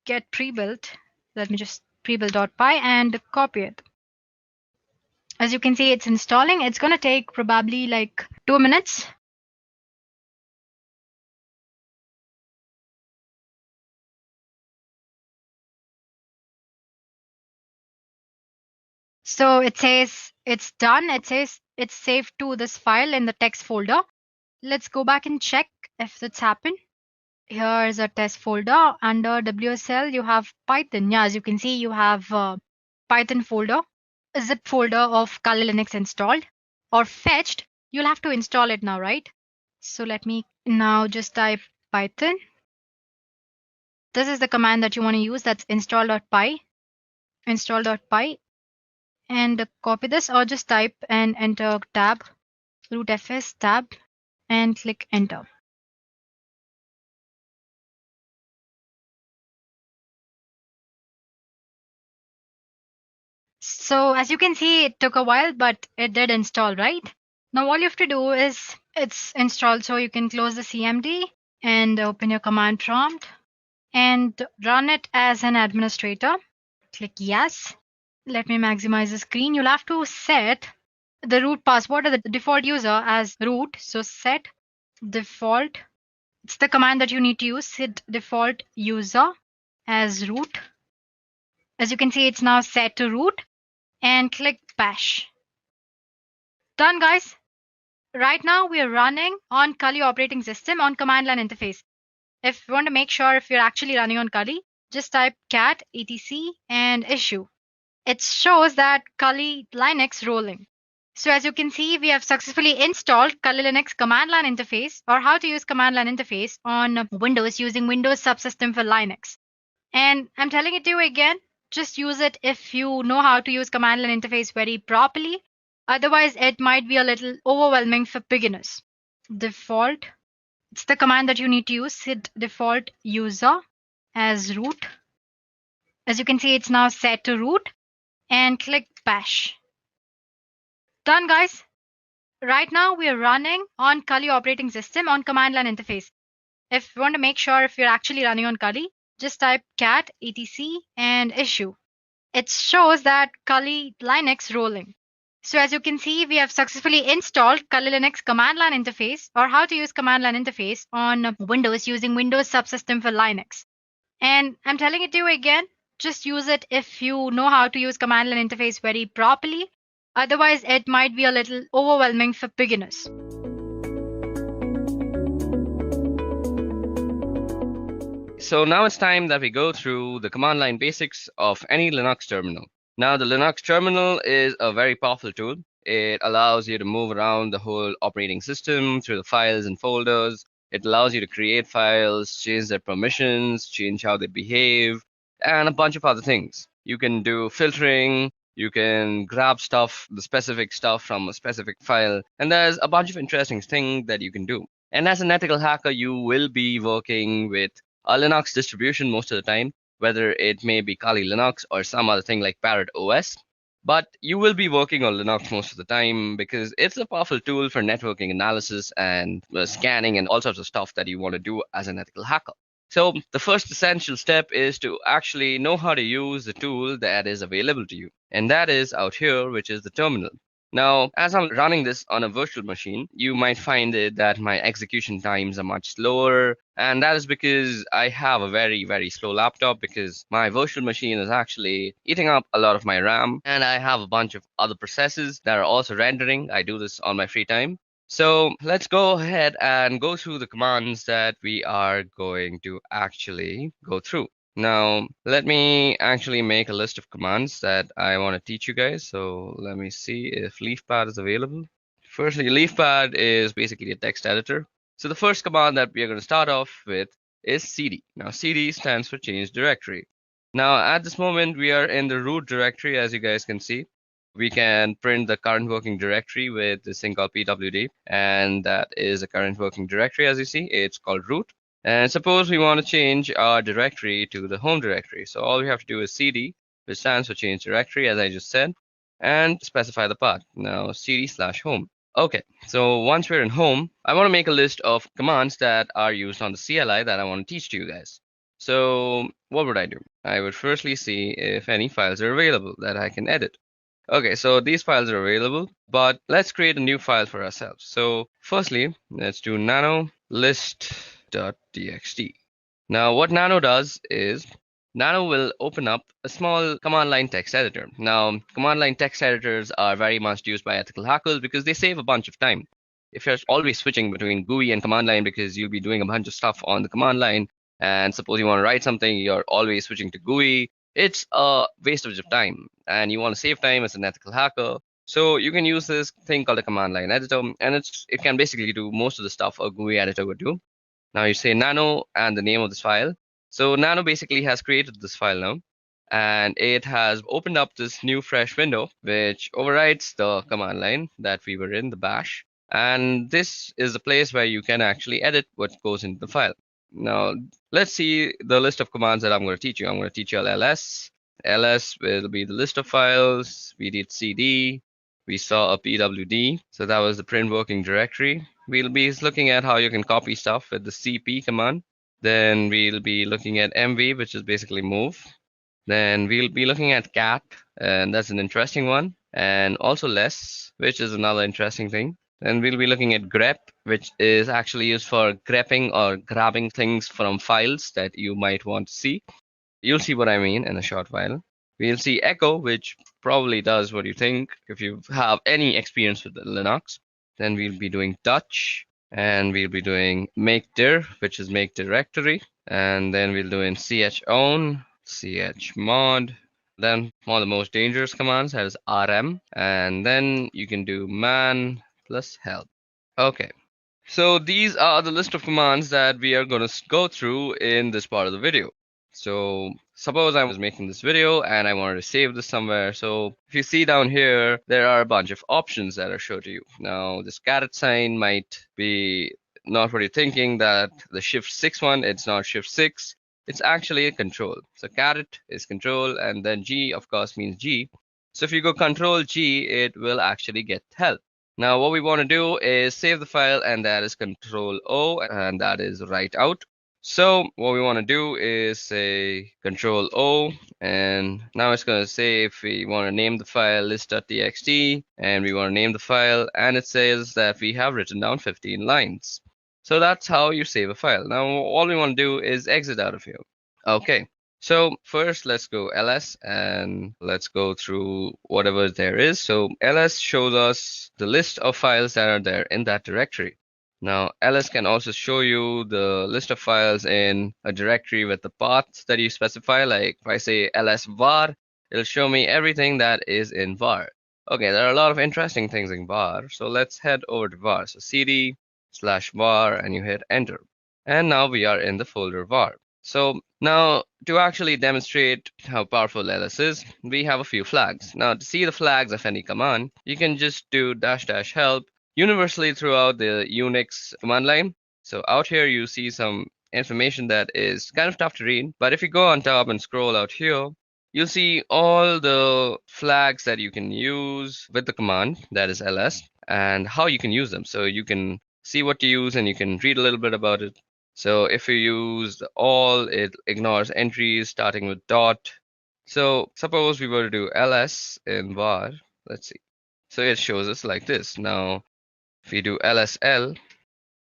S6: get pre-built. Let me just pre-build.py and copy it. As you can see, it's installing. It's going to take probably like 2 minutes. So it says it's done. It says it's saved to this file in the text folder. Let's go back and check if it's happened. Here is a test folder. Under WSL, you have Python. Yeah, as you can see, you have Python folder, a zip folder of Kali Linux installed or fetched. You'll have to install it now, right? So let me now just type Python. This is the command that you want to use. That's install.py, and copy this, or just type and enter tab, root fs tab, and click enter. So as you can see, it took a while, but it did install, right? Now all you have to do is it's installed, so you can close the CMD and open your command prompt and run it as an administrator. Click yes. Let me maximize the screen. You'll have to set the root password or the default user as root. So set default. It's the command that you need to use. Set default user as root. As you can see, it's now set to root, and click bash. Done, guys. Right now we are running on Kali operating system on command line interface. If you want to make sure if you're actually running on Kali, just type cat etc and issue. It shows that Kali Linux rolling. So as you can see, we have successfully installed Kali Linux command line interface, or how to use command line interface on Windows using Windows subsystem for Linux. And I'm telling it to you again, just use it if you know how to use command line interface very properly. Otherwise, it might be a little overwhelming for beginners. Default. It's the command that you need to use. Set default user as root. As you can see, it's now set to root, and click bash. Done, guys. Right now we are running on Kali operating system on command line interface. If you want to make sure if you're actually running on Kali, just type cat etc and issue. It shows that Kali Linux rolling. So as you can see, we have successfully installed Kali Linux command line interface, or how to use command line interface on Windows using Windows subsystem for Linux. And I'm telling it to you again, just use it if you know how to use command line interface very properly. Otherwise, it might be a little overwhelming for beginners.
S5: So now it's time that we go through the command line basics of any Linux terminal. Now the Linux terminal is a very powerful tool. It allows you to move around the whole operating system through the files and folders. It allows you to create files, change their permissions, change how they behave, and a bunch of other things. You can do filtering, you can grab stuff, the specific stuff from a specific file, and there's a bunch of interesting things that you can do. And as an ethical hacker, you will be working with a Linux distribution most of the time, whether it may be Kali Linux or some other thing like Parrot OS. But you will be working on Linux most of the time because it's a powerful tool for networking analysis and scanning and all sorts of stuff that you want to do as an ethical hacker. So the first essential step is to actually know how to use the tool that is available to you. And that is out here, which is the terminal. Now, as I'm running this on a virtual machine, you might find it that my execution times are much slower. And that is because I have a very, very slow laptop because my virtual machine is actually eating up a lot of my RAM. And I have a bunch of other processes that are also rendering. I do this on my free time. So let's go ahead and go through the commands that we are going to actually go through. Now, let me actually make a list of commands that I want to teach you guys. So let me see if LeafPad is available. Firstly, LeafPad is basically a text editor. So the first command that we are going to start off with is cd. Now, cd stands for change directory. Now, at this moment, we are in the root directory, as you guys can see. We can print the current working directory with this thing called pwd, and that is a current working directory, as you see. It's called root. And suppose we want to change our directory to the home directory. So all we have to do is cd, which stands for change directory, as I just said, and specify the path. Now cd/home. Okay, so once we're in home, I want to make a list of commands that are used on the CLI that I want to teach to you guys. So what would I do? I would firstly see if any files are available that I can edit. Okay, so these files are available, but let's create a new file for ourselves. So firstly, let's do nano list.txt. Now what nano does is Nano will open up a small command line text editor. Now, command line text editors are very much used by ethical hackers because they save a bunch of time. If you're always switching between GUI and command line because you'll be doing a bunch of stuff on the command line, and suppose you want to write something, you're always switching to GUI, it's a wastage of time, and you want to save time as an ethical hacker. So you can use this thing called a command line editor, and it can basically do most of the stuff a GUI editor would do. Now you say nano and the name of this file. So Nano basically has created this file now, and it has opened up this new fresh window, which overrides the command line that we were in, the bash. And this is the place where you can actually edit what goes into the file. Now, let's see the list of commands that I'm going to teach you. I'm going to teach you ls. ls will be the list of files. We did cd. We saw a pwd. So that was the print working directory. We'll be looking at how you can copy stuff with the cp command. Then we'll be looking at mv, which is basically move. Then we'll be looking at cat, and that's an interesting one. And also less, which is another interesting thing. Then we'll be looking at grep, which is actually used for grepping or grabbing things from files that you might want to see. You'll see what I mean in a short while. We'll see echo, which probably does what you think if you have any experience with Linux. Then we'll be doing touch, and we'll be doing make dir, which is make directory, and then we'll do in chown, chmod, then one of the most dangerous commands that is rm, and then you can do man plus help. Okay, so these are the list of commands that we are going to go through in this part of the video. So suppose I was making this video and I wanted to save this somewhere. So if you see down here, there are a bunch of options that are shown to you. Now this caret sign might be not what you're thinking, that the shift 6 one, it's not shift 6. It's actually a control. So caret is control, and then G of course means G. So if you go control G, it will actually get help. Now what we want to do is save the file, and that is control O, and that is write out. So what we want to do is say control O, and now it's going to say if we want to name the file list.txt, and we want to name the file, and it says that we have written down 15 lines. So that's how you save a file. Now all we want to do is exit out of here. Okay, so first let's go ls, and let's go through whatever there is. So ls shows us the list of files that are there in that directory. Now ls can also show you the list of files in a directory with the paths that you specify. Like if I say ls var, it'll show me everything that is in var. Okay, there are a lot of interesting things in var, so let's head over to var. So cd/var, and you hit enter, and now we are in the folder var. So now to actually demonstrate how powerful ls is, we have a few flags. Now to see the flags of any command, you can just do -- help universally throughout the Unix command line. So out here you see some information that is kind of tough to read, but if you go on top and scroll out here, you'll see all the flags that you can use with the command, that is ls, and how you can use them. So you can see what to use, and you can read a little bit about it. So if you use all, it ignores entries starting with dot. So suppose we were to do ls in var, let's see. So it shows us like this. Now if we do lsl,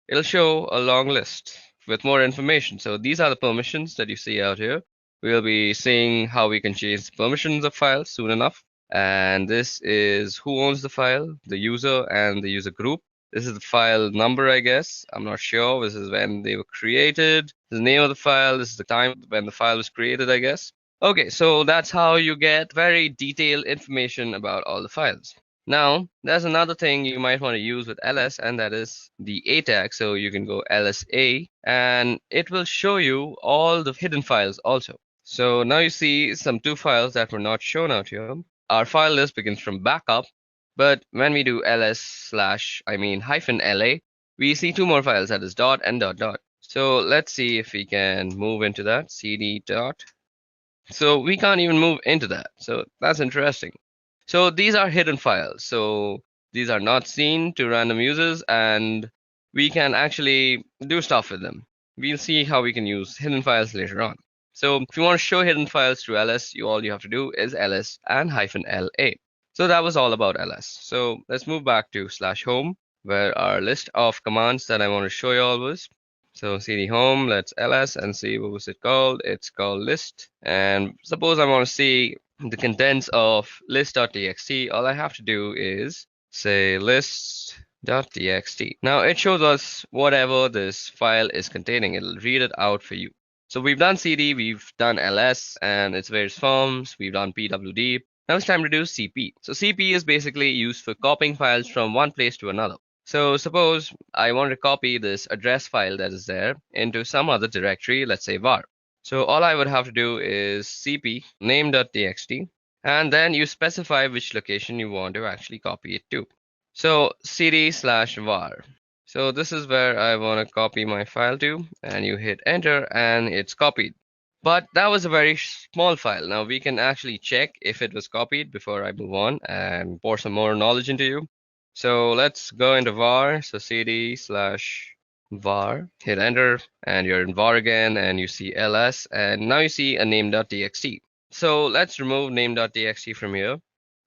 S5: it'll show a long list with more information. So these are the permissions that you see out here. We'll be seeing how we can change the permissions of files soon enough. And this is who owns the file, the user and the user group. This is the file number, I guess. I'm not sure. This is when they were created. This is the name of the file. This is the time when the file was created, I guess. Okay, so that's how you get very detailed information about all the files. Now, there's another thing you might want to use with ls, and that is the a tag. So you can go lsa, and it will show you all the hidden files also. So now you see some 2 files that were not shown out here. Our file list begins from backup, but when we do -la, we see 2 more files, that is dot and dot dot. So let's see if we can move into that, cd dot. So we can't even move into that. So that's interesting. So these are hidden files. So These are not seen to random users, and we can actually do stuff with them. We'll see how we can use hidden files later on. So if you want to show hidden files through ls, all you have to do is ls and -la. So that was all about ls. So let's move back to /home, where our list of commands that I want to show you all was. So cd home, let's ls and see what was it called. It's called list. And suppose I want to see the contents of list.txt. All I have to do is say list.txt. Now it shows us whatever this file is containing. It'll read it out for you. So we've done cd, we've done ls and its various forms, we've done pwd. Now it's time to do cp. So cp is basically used for copying files from one place to another. So suppose I want to copy this address file that is there into some other directory, let's say var. So all I would have to do is cp name.txt, and then you specify which location you want to actually copy it to. So cd/var. So this is where I want to copy my file to, and you hit enter and it's copied. But that was a very small file. Now we can actually check if it was copied before I move on and pour some more knowledge into you. So let's go into var. So cd/var, hit enter, and you're in var again, and you see ls, and now you see a name.txt. So let's remove name.txt from here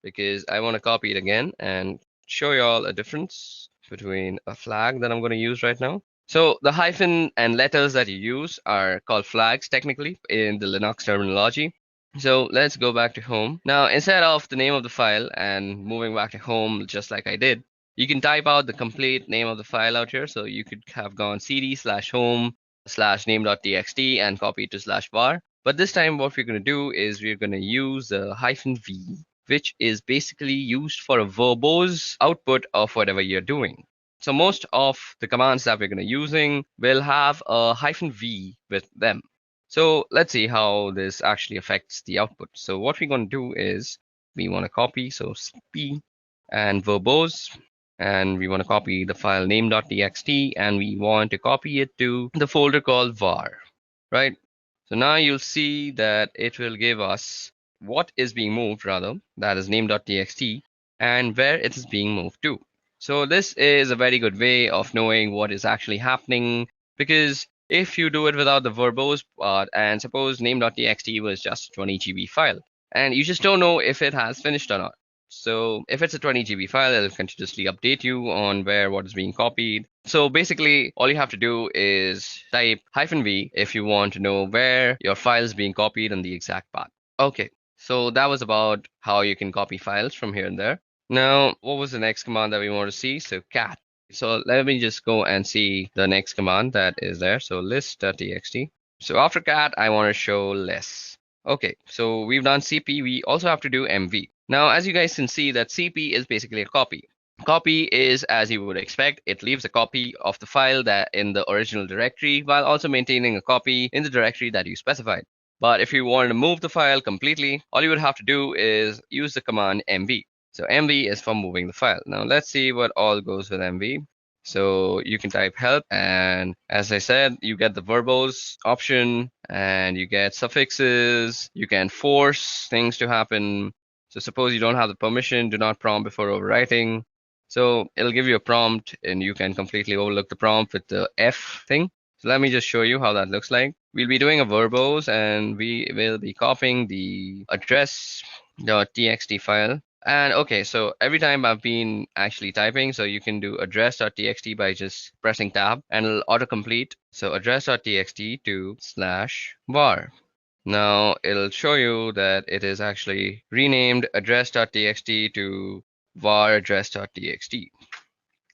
S5: because I want to copy it again and show you all a difference between a flag that I'm going to use right now. So the hyphen and letters that you use are called flags technically in the Linux terminology. So let's go back to home. Now, instead of the name of the file and moving back to home just like I did, you can type out the complete name of the file out here. So you could have gone cd/home/name.txt and copy it to /var. But this time what we're going to do is we're going to use a -v, which is basically used for a verbose output of whatever you're doing. So most of the commands that we're going to using will have a -v with them. So let's see how this actually affects the output. So what we're going to do is we want to copy, so cp and verbose, and we want to copy the file name.txt, and we want to copy it to the folder called var, right? So now you'll see that it will give us what is being moved, rather, that is name.txt, and where it is being moved to. So this is a very good way of knowing what is actually happening, because if you do it without the verbose part, and suppose name.txt was just a 20 GB file, and you just don't know if it has finished or not. So if it's a 20 GB file, it'll continuously update you on where what is being copied. So basically, all you have to do is type -v if you want to know where your file is being copied on the exact path. Okay, so that was about how you can copy files from here and there. Now, what was the next command that we want to see? So cat. So let me just go and see the next command that is there. So list.txt. So after cat, I want to show less. Okay, so we've done cp. We also have to do mv. Now, as you guys can see, that cp is basically a copy. Copy is, as you would expect, it leaves a copy of the file that in the original directory while also maintaining a copy in the directory that you specified. But if you wanted to move the file completely, all you would have to do is use the command mv. So mv is for moving the file. Now let's see what all goes with mv. So you can type help, and as I said, you get the verbose option and you get suffixes. You can force things to happen. So suppose you don't have the permission, do not prompt before overwriting. So it'll give you a prompt and you can completely overlook the prompt with the F thing. So let me just show you how that looks like. We'll be doing a verbose and we will be copying the address.txt file. And okay, so every time I've been actually typing, so you can do address.txt by just pressing tab and it'll autocomplete. So address.txt to /var. Now it'll show you that it is actually renamed address.txt to var address.txt.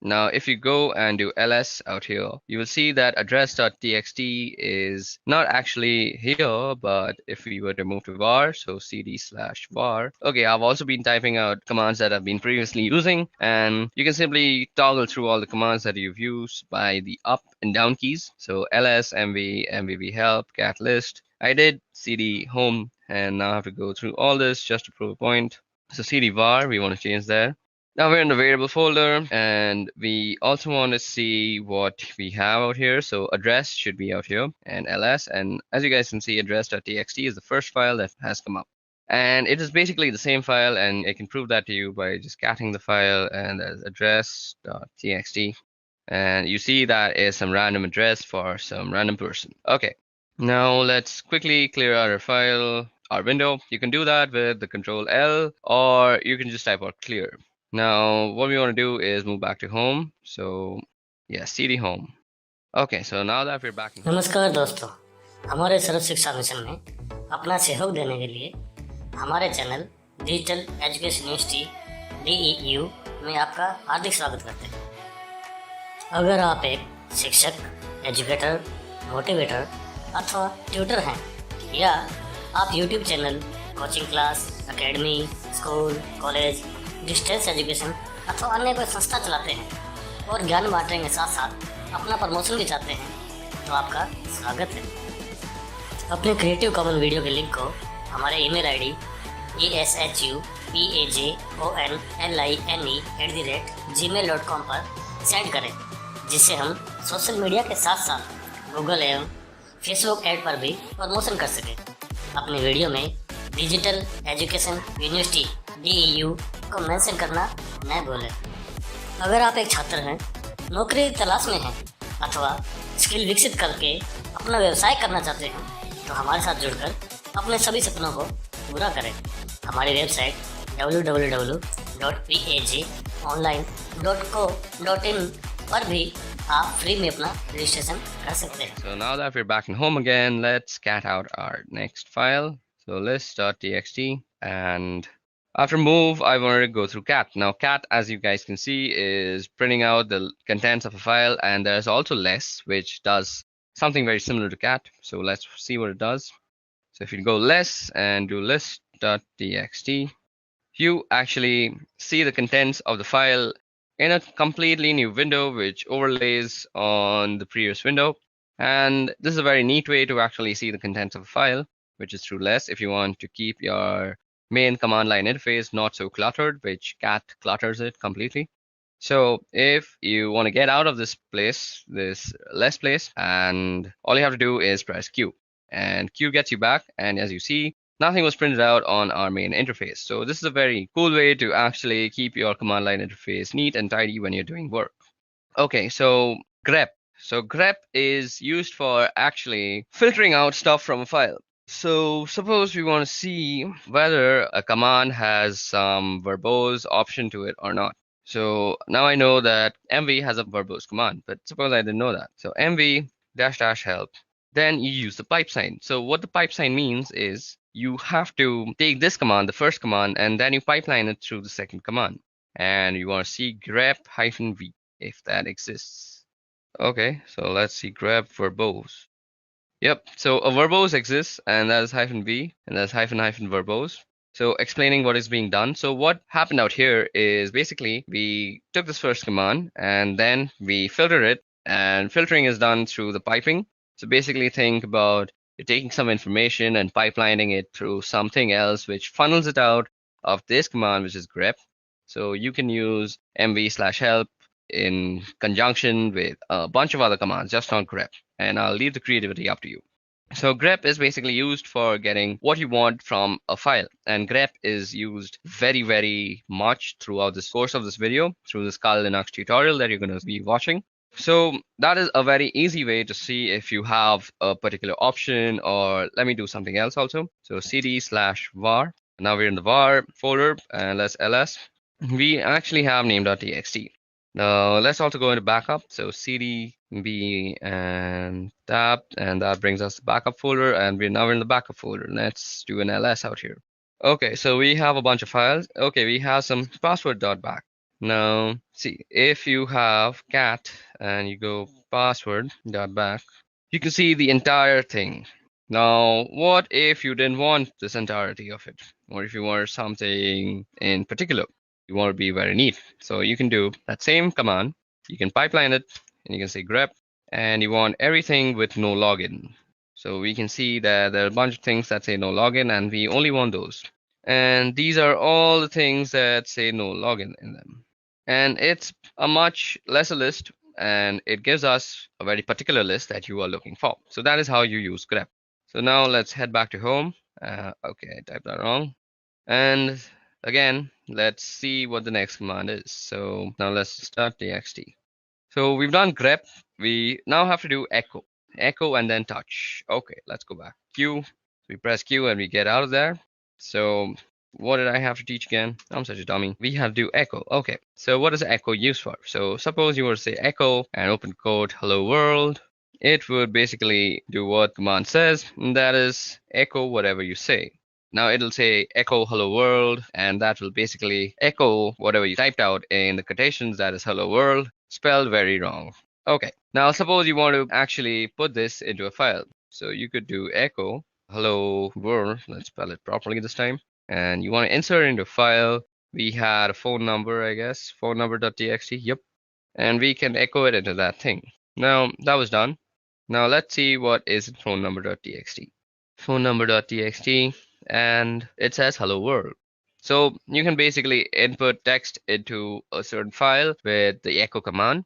S5: Now, if you go and do ls out here, you will see that address.txt is not actually here, but if we were to move to var, so cd/var. Okay, I've also been typing out commands that I've been previously using, and you can simply toggle through all the commands that you've used by the up and down keys. So ls, mv, mvv help, cat list. I did cd home, and now I have to go through all this just to prove a point. So cd var, we want to change there. Now we're in the variable folder, and we also want to see what we have out here. So address should be out here, and ls. And as you guys can see, address.txt is the first file that has come up. And it is basically the same file, and I can prove that to you by just catting the file, and there's address.txt, and you see that is some random address for some random person. Okay, now let's quickly clear out our file, our window. You can do that with the Control L, or you can just type out clear. Now what we want to do is move back to home. So yeah, cd home. Okay, so now that we're back in home.
S7: नमस्कार दोस्तों, हमारे सर्व शिक्षा mission में अपना सहयोग देने के लिए हमारे channel digital education university DEU में आपका हार्दिक स्वागत करते हैं। अगर आप एक शिक्षक, एजुकेटर, मोटिवेटर अथवा ट्यूटर हैं, या आप YouTube channel, coaching class, academy, school, college, distance education अथवा अन्य कोई संस्था चलाते हैं और ज्ञान बांटने के साथ साथ अपना प्रमोशन भी चाहते हैं, तो आपका स्वागत है। अपने क्रिएटिव कॉमन वीडियो के लिंक को हमारे ईमेल आईडी ashupajonline@gmail.com पर सेंड करें, जिससे हम सोशल मीडिया के साथ साथ गूगल एवं फेसबुक ऐड पर भी प्रमोशन कर सकें। अपने वीडियो में डिजिटल एजुकेशन यूनिवर्सिटी DEU को मेंशन करना न भूलें। अगर आप एक छात्र हैं, नौकरी तलाश में हैं अथवा स्किल विकसित करके अपना व्यवसाय करना चाहते हैं, तो हमारे साथ जुड़कर अपने सभी सपनों को पूरा करें। हमारी वेबसाइट www.pajonline.co.in पर भी आप फ्री में अपना रजिस्ट्रेशन कर सकते हैं।
S5: So now that we're back in home again, let's cat out our next file. So list.txt, and after move, I wanted to go through cat. Now cat, as you guys can see, is printing out the contents of a file, and there's also less, which does something very similar to cat. So let's see what it does. So if you go less and do list.txt, you actually see the contents of the file in a completely new window, which overlays on the previous window. And this is a very neat way to actually see the contents of a file, which is through less if you want to keep your main command line interface not so cluttered, which cat clutters it completely. So if you want to get out of this place, this less place, and all you have to do is press Q, and Q gets you back, and as you see, nothing was printed out on our main interface. So this is a very cool way to actually keep your command line interface neat and tidy when you're doing work. Okay, so grep. So grep is used for actually filtering out stuff from a file. So suppose we want to see whether a command has some verbose option to it or not. So now I know that mv has a verbose command, but suppose I didn't know that. So mv -- help, then you use the pipe sign. So what the pipe sign means is you have to take this command, the first command, and then you pipeline it through the second command. And you want to see grep-v if that exists. Okay, so let's see grep verbose. Yep, so a verbose exists, and that is -v, and that's -- verbose. So explaining what is being done. So what happened out here is basically we took this first command and then we filter it, and filtering is done through the piping. So basically think about you're taking some information and pipelining it through something else, which funnels it out of this command, which is grep. So you can use mv/help in conjunction with a bunch of other commands, just not grep. And I'll leave the creativity up to you. So grep is basically used for getting what you want from a file. And grep is used very, very much throughout this course of this video, through this Kali Linux tutorial that you're going to be watching. So that is a very easy way to see if you have a particular option, or let me do something else also. So cd/var. Now we're in the var folder, and let's ls. We actually have name.txt. Now let's also go into backup. So cd b and tab, and that brings us the backup folder, and we're now in the backup folder. Let's do an ls out here. Okay, so we have a bunch of files. Okay, we have some password.back. Now see, if you have cat and you go password.back, you can see the entire thing. Now what if you didn't want this entirety of it, or if you wanted something in particular? You want to be very neat. So you can do that same command, you can pipeline it, and you can say grep, and you want everything with no login. So we can see that there are a bunch of things that say no login, and we only want those. And these are all the things that say no login in them. And it's a much lesser list, and it gives us a very particular list that you are looking for. So that is how you use grep. So now let's head back to home. Okay, I typed that wrong. And again, let's see what the next command is. So now let's start txt. So we've done grep. We now have to do echo. Echo and then touch. Okay, let's go back. Q. We press Q and we get out of there. So what did I have to teach again? I'm such a dummy. We have to do echo. Okay, so what is echo used for? So suppose you were to say echo and open quote hello world. It would basically do what command says, and that is echo whatever you say. Now it'll say echo hello world, and that will basically echo whatever you typed out in the quotations, that is hello world, spelled very wrong. Okay, now suppose you want to actually put this into a file. So you could do echo hello world, let's spell it properly this time, and you want to insert it into a file. We had a phone number, I guess, phone number.txt, yep, and we can echo it into that thing. Now that was done. Now let's see what is in phone number.txt. Phone number.txt, and it says hello world. So you can basically input text into a certain file with the echo command,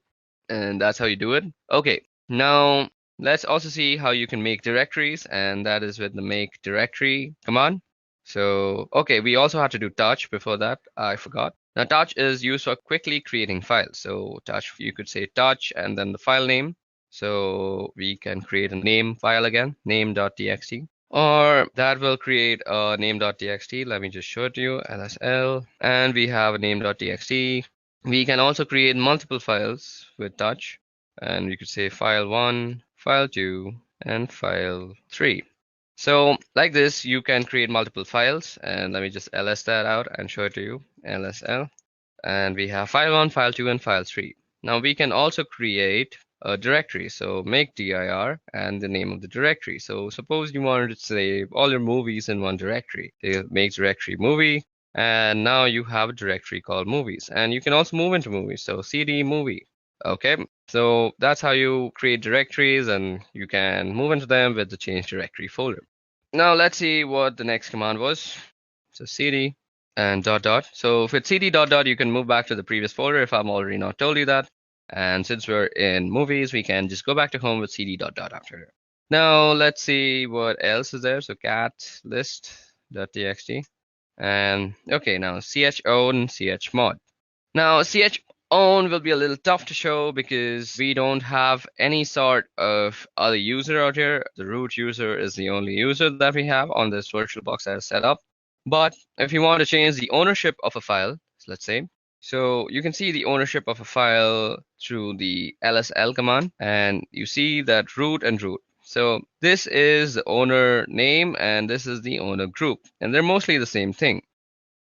S5: and that's how you do it. Okay, now let's also see how you can make directories, and that is with the make directory command. So, okay, we also have to do touch before that, I forgot. Now touch is used for quickly creating files. So touch, you could say touch and then the file name. So we can create a name file again, name.txt. Or that will create a name.txt. Let me just show it to you, lsl. And we have a name.txt. We can also create multiple files with touch. And we could say file 1, file 2, and file 3. So like this, you can create multiple files. And let me just ls that out and show it to you, lsl. And we have file 1, file 2, and file 3. Now we can also create a directory. So make dir and the name of the directory. So suppose you wanted to save all your movies in one directory. Make directory movie, and now you have a directory called movies. And you can also move into movies. So cd movie. Okay, so that's how you create directories, and you can move into them with the change directory folder. Now let's see what the next command was. So cd and dot dot. So with cd dot dot, you can move back to the previous folder if I'm already not told you that. And since we're in movies, we can just go back to home with cd dot dot after. Now let's see what else is there. So cat list.txt. And okay, now chown chmod. Now chown will be a little tough to show because we don't have any sort of other user out here. The root user is the only user that we have on this VirtualBox that is set up. But if you want to change the ownership of a file, let's say, so you can see the ownership of a file through the lsl command, and you see that root and root. So this is the owner name and this is the owner group, and they're mostly the same thing.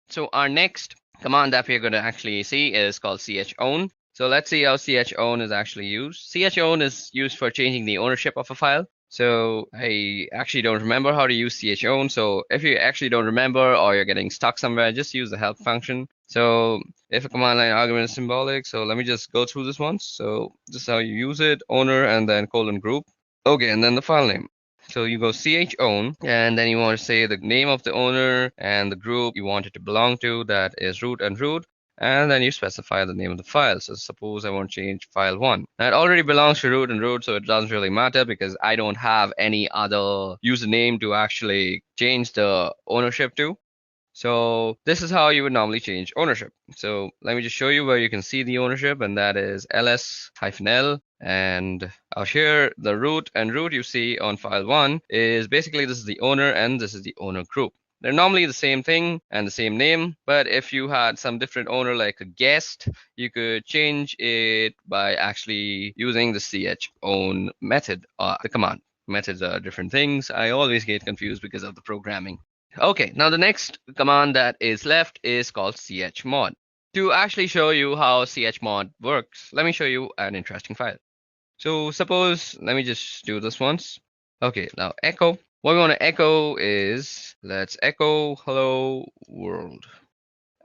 S5: So our next command that we're going to actually see is called chown. So let's see how chown is actually used. Chown is used for changing the ownership of a file. So I actually don't remember how to use chown. So if you actually don't remember or you're getting stuck somewhere, just use the help function. So if a command line argument is symbolic, so let me just go through this once. So this is how you use it, owner and then colon group. Okay, and then the file name. So you go chown, and then you want to say the name of the owner and the group you want it to belong to, that is root and root. And then you specify the name of the file. So suppose I want to change file 1. Now it already belongs to root and root, so it doesn't really matter because I don't have any other username to actually change the ownership to. So this is how you would normally change ownership. So let me just show you where you can see the ownership, and that is ls-l. And out here, the root and root you see on file 1 is basically this is the owner and this is the owner group. They're normally the same thing and the same name, but if you had some different owner like a guest, you could change it by actually using the chown method, the command. Methods are different things. I always get confused because of the programming. Okay, now the next command that is left is called chmod. To actually show you how chmod works, let me show you an interesting file. So suppose, let me just do this once. Okay, now echo. What we want to echo is, let's echo hello world.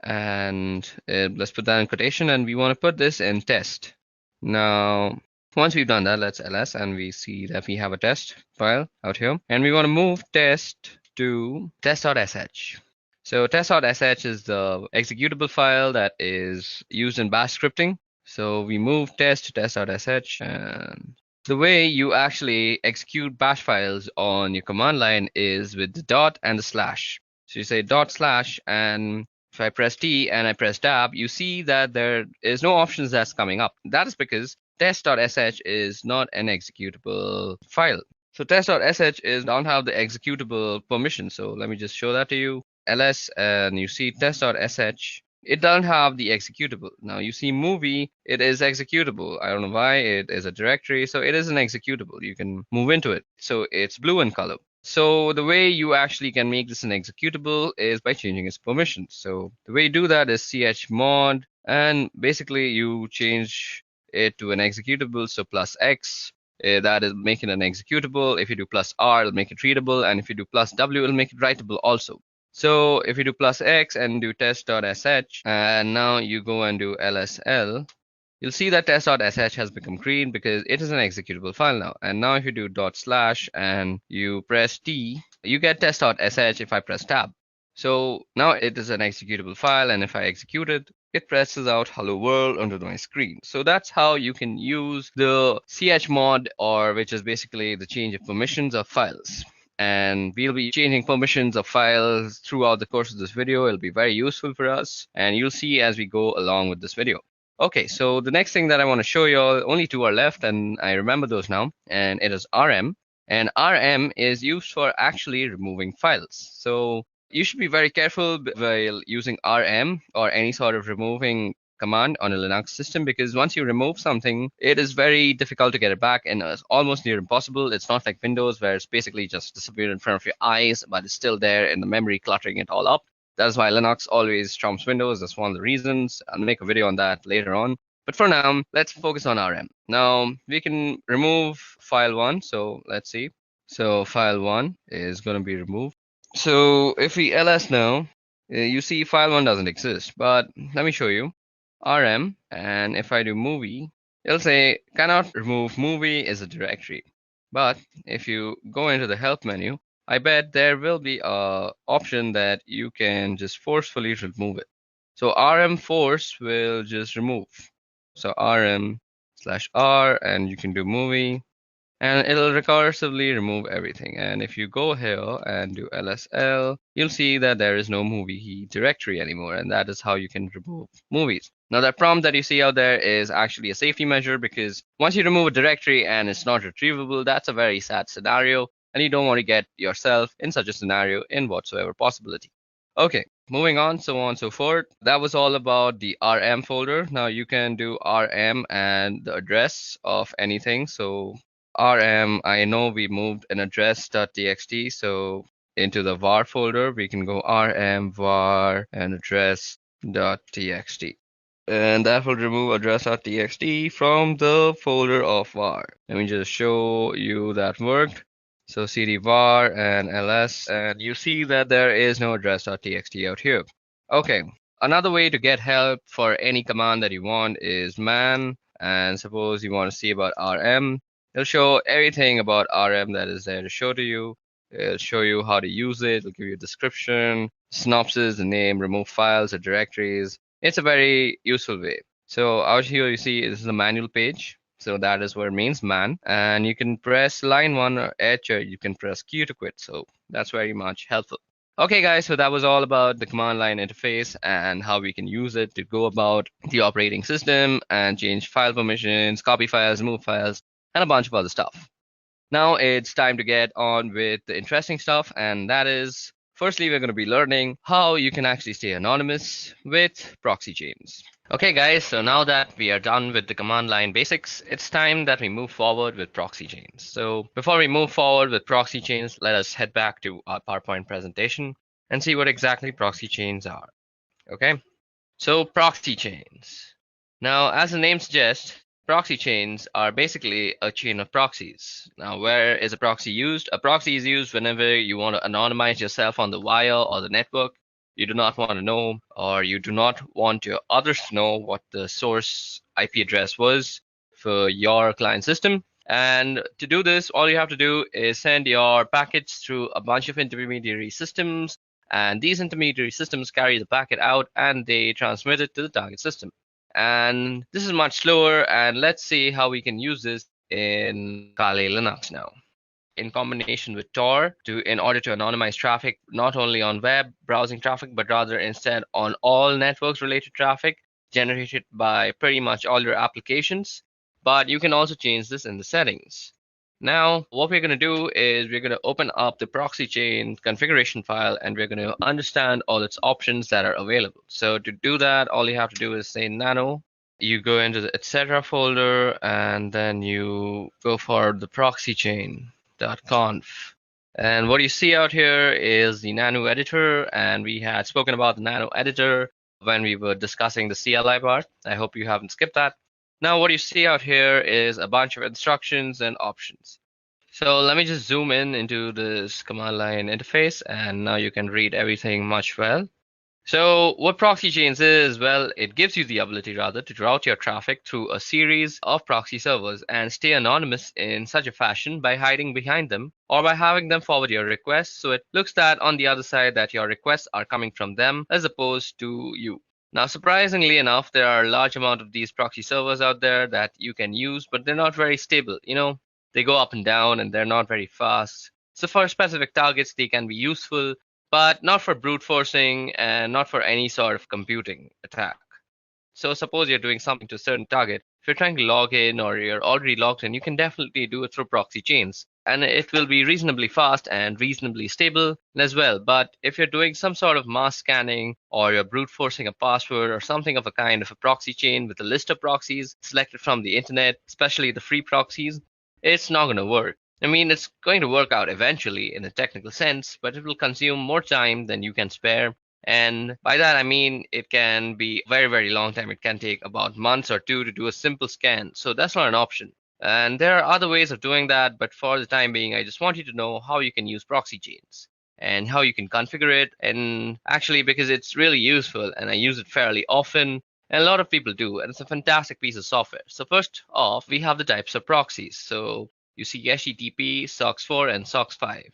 S5: And let's put that in quotation, and we want to put this in test. Now, once we've done that, let's ls, and we see that we have a test file out here. And we want to move test to test.sh. So test.sh is the executable file that is used in bash scripting. So we move test to test.sh, and the way you actually execute bash files on your command line is with the dot and the slash. So you say // and if I press T and I press tab, you see that there is no options that's coming up. That is because test.sh is not an executable file. So test.sh don't have the executable permission. So let me just show that to you. ls and you see test.sh. It doesn't have the executable. Now you see movie, it is executable. I don't know why, it is a directory, so it is an executable. You can move into it. So it's blue in color. So the way you actually can make this an executable is by changing its permissions. So the way you do that is chmod, and basically you change it to an executable. So +x, that is make it an executable. If you do +r, it'll make it readable, and if you do +w, it'll make it writable also. So if you do +x and do test.sh, and now you go and do lsl, you'll see that test.sh has become green because it is an executable file now. And now if you do // and you press T, you get test.sh if I press tab. So now it is an executable file, and if I execute it, it presses out hello world onto my screen. So that's how you can use the chmod, or which is basically the change of permissions of files. And we'll be changing permissions of files throughout the course of this video. It'll be very useful for us, and you'll see as we go along with this video. Okay, so the next thing that I want to show you all, only two are left, and I remember those now, and it is RM. And RM is used for actually removing files. So you should be very careful while using RM or any sort of removing command on a Linux system, because once you remove something, it is very difficult to get it back, and it's almost near impossible. It's not like Windows where it's basically just disappeared in front of your eyes, but it's still there in the memory, cluttering it all up. That's why Linux always trumps Windows. That's one of the reasons. I'll make a video on that later on. But for now, let's focus on RM. Now, we can remove file 1. So let's see. So file 1 is going to be removed. So if we ls now, you see file 1 doesn't exist. But let me show you. RM, and if I do movie, it'll say cannot remove movie is a directory. But if you go into the help menu, I bet there will be a option that you can just forcefully remove it. So rm force will just remove. So rm/r, and you can do movie, and it'll recursively remove everything. And if you go here and do lsl, you'll see that there is no movie directory anymore, and that is how you can remove movies. Now that prompt that you see out there is actually a safety measure, because once you remove a directory and it's not retrievable, that's a very sad scenario, and you don't want to get yourself in such a scenario in whatsoever possibility. Okay, moving on, so on and so forth. That was all about the RM folder. Now you can do RM and the address of anything. So RM, I know we moved an address.txt, so into the var folder, we can go rm var and address.txt. And that will remove address.txt from the folder of var. Let me just show you that worked. So cd var and ls, and you see that there is no address.txt out here. Okay, another way to get help for any command that you want is man, and suppose you want to see about rm. It'll show everything about RM that is there to show to you. It'll show you how to use it. It'll give you a description, synopsis, the name, remove files or directories. It's a very useful way. So out here you see this is the manual page. So that is what it means, man. And you can press line 1 or H, or you can press Q to quit. So that's very much helpful. Okay guys, so that was all about the command line interface and how we can use it to go about the operating system and change file permissions, copy files, move files, and a bunch of other stuff. Now it's time to get on with the interesting stuff, and that is, firstly, we're going to be learning how you can actually stay anonymous with proxy chains. Okay guys, so now that we are done with the command line basics, it's time that we move forward with proxy chains. So before we move forward with proxy chains, let us head back to our PowerPoint presentation and see what exactly proxy chains are. Okay, so proxy chains. Now, as the name suggests, proxy chains are basically a chain of proxies. Now, where is a proxy used? A proxy is used whenever you want to anonymize yourself on the wire or the network. You do not want to know, or you do not want your others to know what the source IP address was for your client system. And to do this, all you have to do is send your packets through a bunch of intermediary systems, and these intermediary systems carry the packet out and they transmit it to the target system. And this is much slower, and let's see how we can use this in Kali Linux now. in combination with Tor in order to anonymize traffic, not only on web browsing traffic, but rather instead on all networks related traffic generated by pretty much all your applications. But you can also change this in the settings. Now, what we're going to do is we're going to open up the proxy chain configuration file and we're going to understand all its options that are available. So to do that, all you have to do is say nano. You go into the etc folder and then you go for the proxy chain.conf. And what you see out here is the nano editor, and we had spoken about the nano editor when we were discussing the CLI part. I hope you haven't skipped that. Now what you see out here is a bunch of instructions and options. So let me just zoom in into this command line interface, and now you can read everything much well. So what proxy chains is, well, it gives you the ability rather to route your traffic through a series of proxy servers and stay anonymous in such a fashion by hiding behind them or by having them forward your requests, so it looks that on the other side that your requests are coming from them as opposed to you. Now, surprisingly enough, there are a large amount of these proxy servers out there that you can use, but they're not very stable. They go up and down and they're not very fast. So for specific targets, they can be useful, but not for brute forcing and not for any sort of computing attack. So suppose you're doing something to a certain target. If you're trying to log in or you're already logged in, you can definitely do it through proxy chains. And it will be reasonably fast and reasonably stable as well. But if you're doing some sort of mass scanning or you're brute forcing a password or something of a kind of a proxy chain with a list of proxies selected from the internet, especially the free proxies, it's not going to work. I mean, it's going to work out eventually in a technical sense, but it will consume more time than you can spare. And by that, I mean, it can be a very, very long time. It can take about months or two to do a simple scan. So that's not an option. And there are other ways of doing that, but for the time being, I just want you to know how you can use proxy chains and how you can configure it. And actually, because it's really useful and I use it fairly often, and a lot of people do, and it's a fantastic piece of software. So first off, we have the types of proxies. So you see HTTP, SOCKS4, and SOCKS5.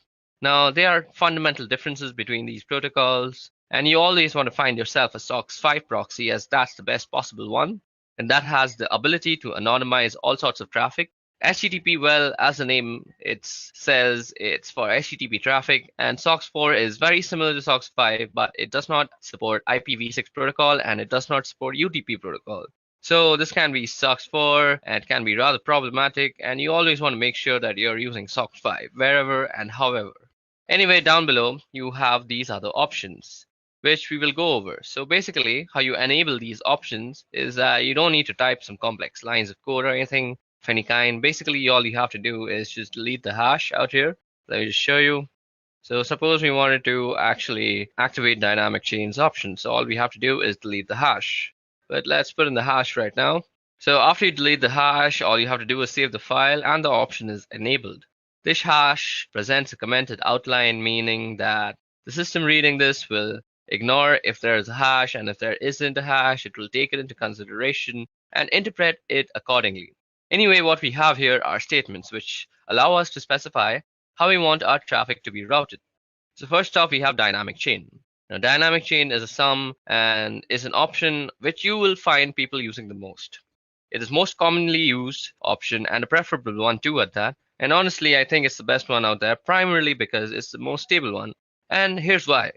S5: Now, there are fundamental differences between these protocols, and you always want to find yourself a SOCKS5 proxy, as that's the best possible one. And that has the ability to anonymize all sorts of traffic. HTTP, well, as the name it says, it's for HTTP traffic, and SOCKS4 is very similar to SOCKS5, but it does not support IPv6 protocol and it does not support UDP protocol. So this can be SOCKS4 and it can be rather problematic, and you always want to make sure that you're using SOCKS5 wherever and however. Anyway, down below, you have these other options, which we will go over. So basically, how you enable these options is that you don't need to type some complex lines of code or anything of any kind. Basically, all you have to do is just delete the hash out here. Let me just show you. So suppose we wanted to actually activate dynamic chains option. So all we have to do is delete the hash. But let's put in the hash right now. So after you delete the hash, all you have to do is save the file and the option is enabled. This hash presents a commented outline, meaning that the system reading this will ignore if there is a hash, and if there isn't a hash, it will take it into consideration and interpret it accordingly. Anyway, what we have here are statements which allow us to specify how we want our traffic to be routed. So first off, we have dynamic chain. Now, dynamic chain is a sum and is an option which you will find people using the most. It is most commonly used option and a preferable one too at that. And honestly, I think it's the best one out there, primarily because it's the most stable one. And here's why.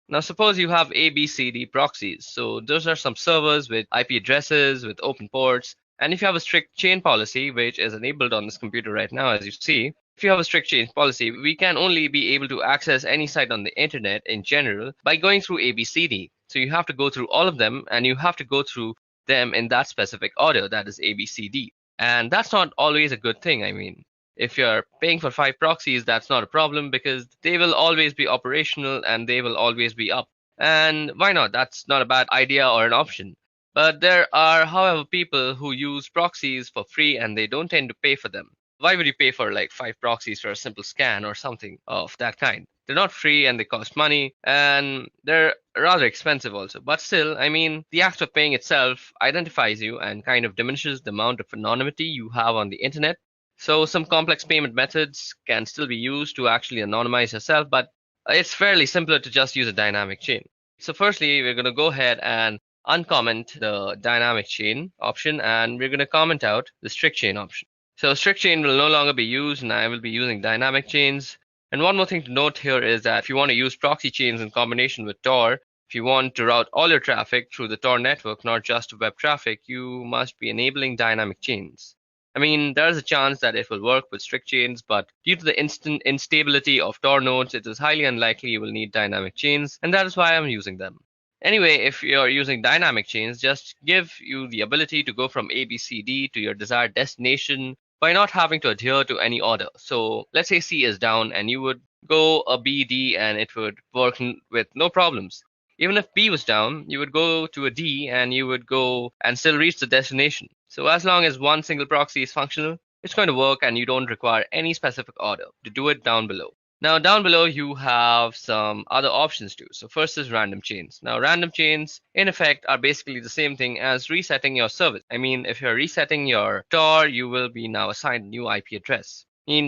S5: Now, suppose you have ABCD proxies. So those are some servers with IP addresses, with open ports. And if you have a strict chain policy, which is enabled on this computer right now, as you see, if you have a strict chain policy, we can only be able to access any site on the internet in general by going through ABCD. So you have to go through all of them, and you have to go through them in that specific order, that is ABCD. And that's not always a good thing. I mean, if you're paying for 5 proxies, that's not a problem because they will always be operational and they will always be up. And why not? That's not a bad idea or an option. But there are, however, people who use proxies for free and they don't tend to pay for them. Why would you pay for like 5 proxies for a simple scan or something of that kind? They're not free and they cost money and they're rather expensive also. But still, I mean, the act of paying itself identifies you and kind of diminishes the amount of anonymity you have on the internet. So some complex payment methods can still be used to actually anonymize yourself, but it's fairly simpler to just use a dynamic chain. So firstly, we're going to go ahead and uncomment the dynamic chain option, and we're going to comment out the strict chain option. So strict chain will no longer be used, and I will be using dynamic chains. And one more thing to note here is that if you want to use proxy chains in combination with Tor, if you want to route all your traffic through the Tor network, not just web traffic, you must be enabling dynamic chains. I mean, there is a chance that it will work with strict chains, but due to the instant instability of Tor nodes, it is highly unlikely you will need dynamic chains, and that is why I'm using them. Anyway, if you're using dynamic chains, just give you the ability to go from A, B, C, D to your desired destination by not having to adhere to any order. So let's say C is down and you would go a B, D, and it would work with no problems. Even if B was down, you would go to a D and you would go and still reach the destination. So as long as one single proxy is functional, it's going to work and you don't require any specific order to do it down below. Now down below you have some other options too. So first is random chains. Now random chains in effect are basically the same thing as resetting your service. I mean, if you're resetting your Tor, you will be now assigned a new IP address.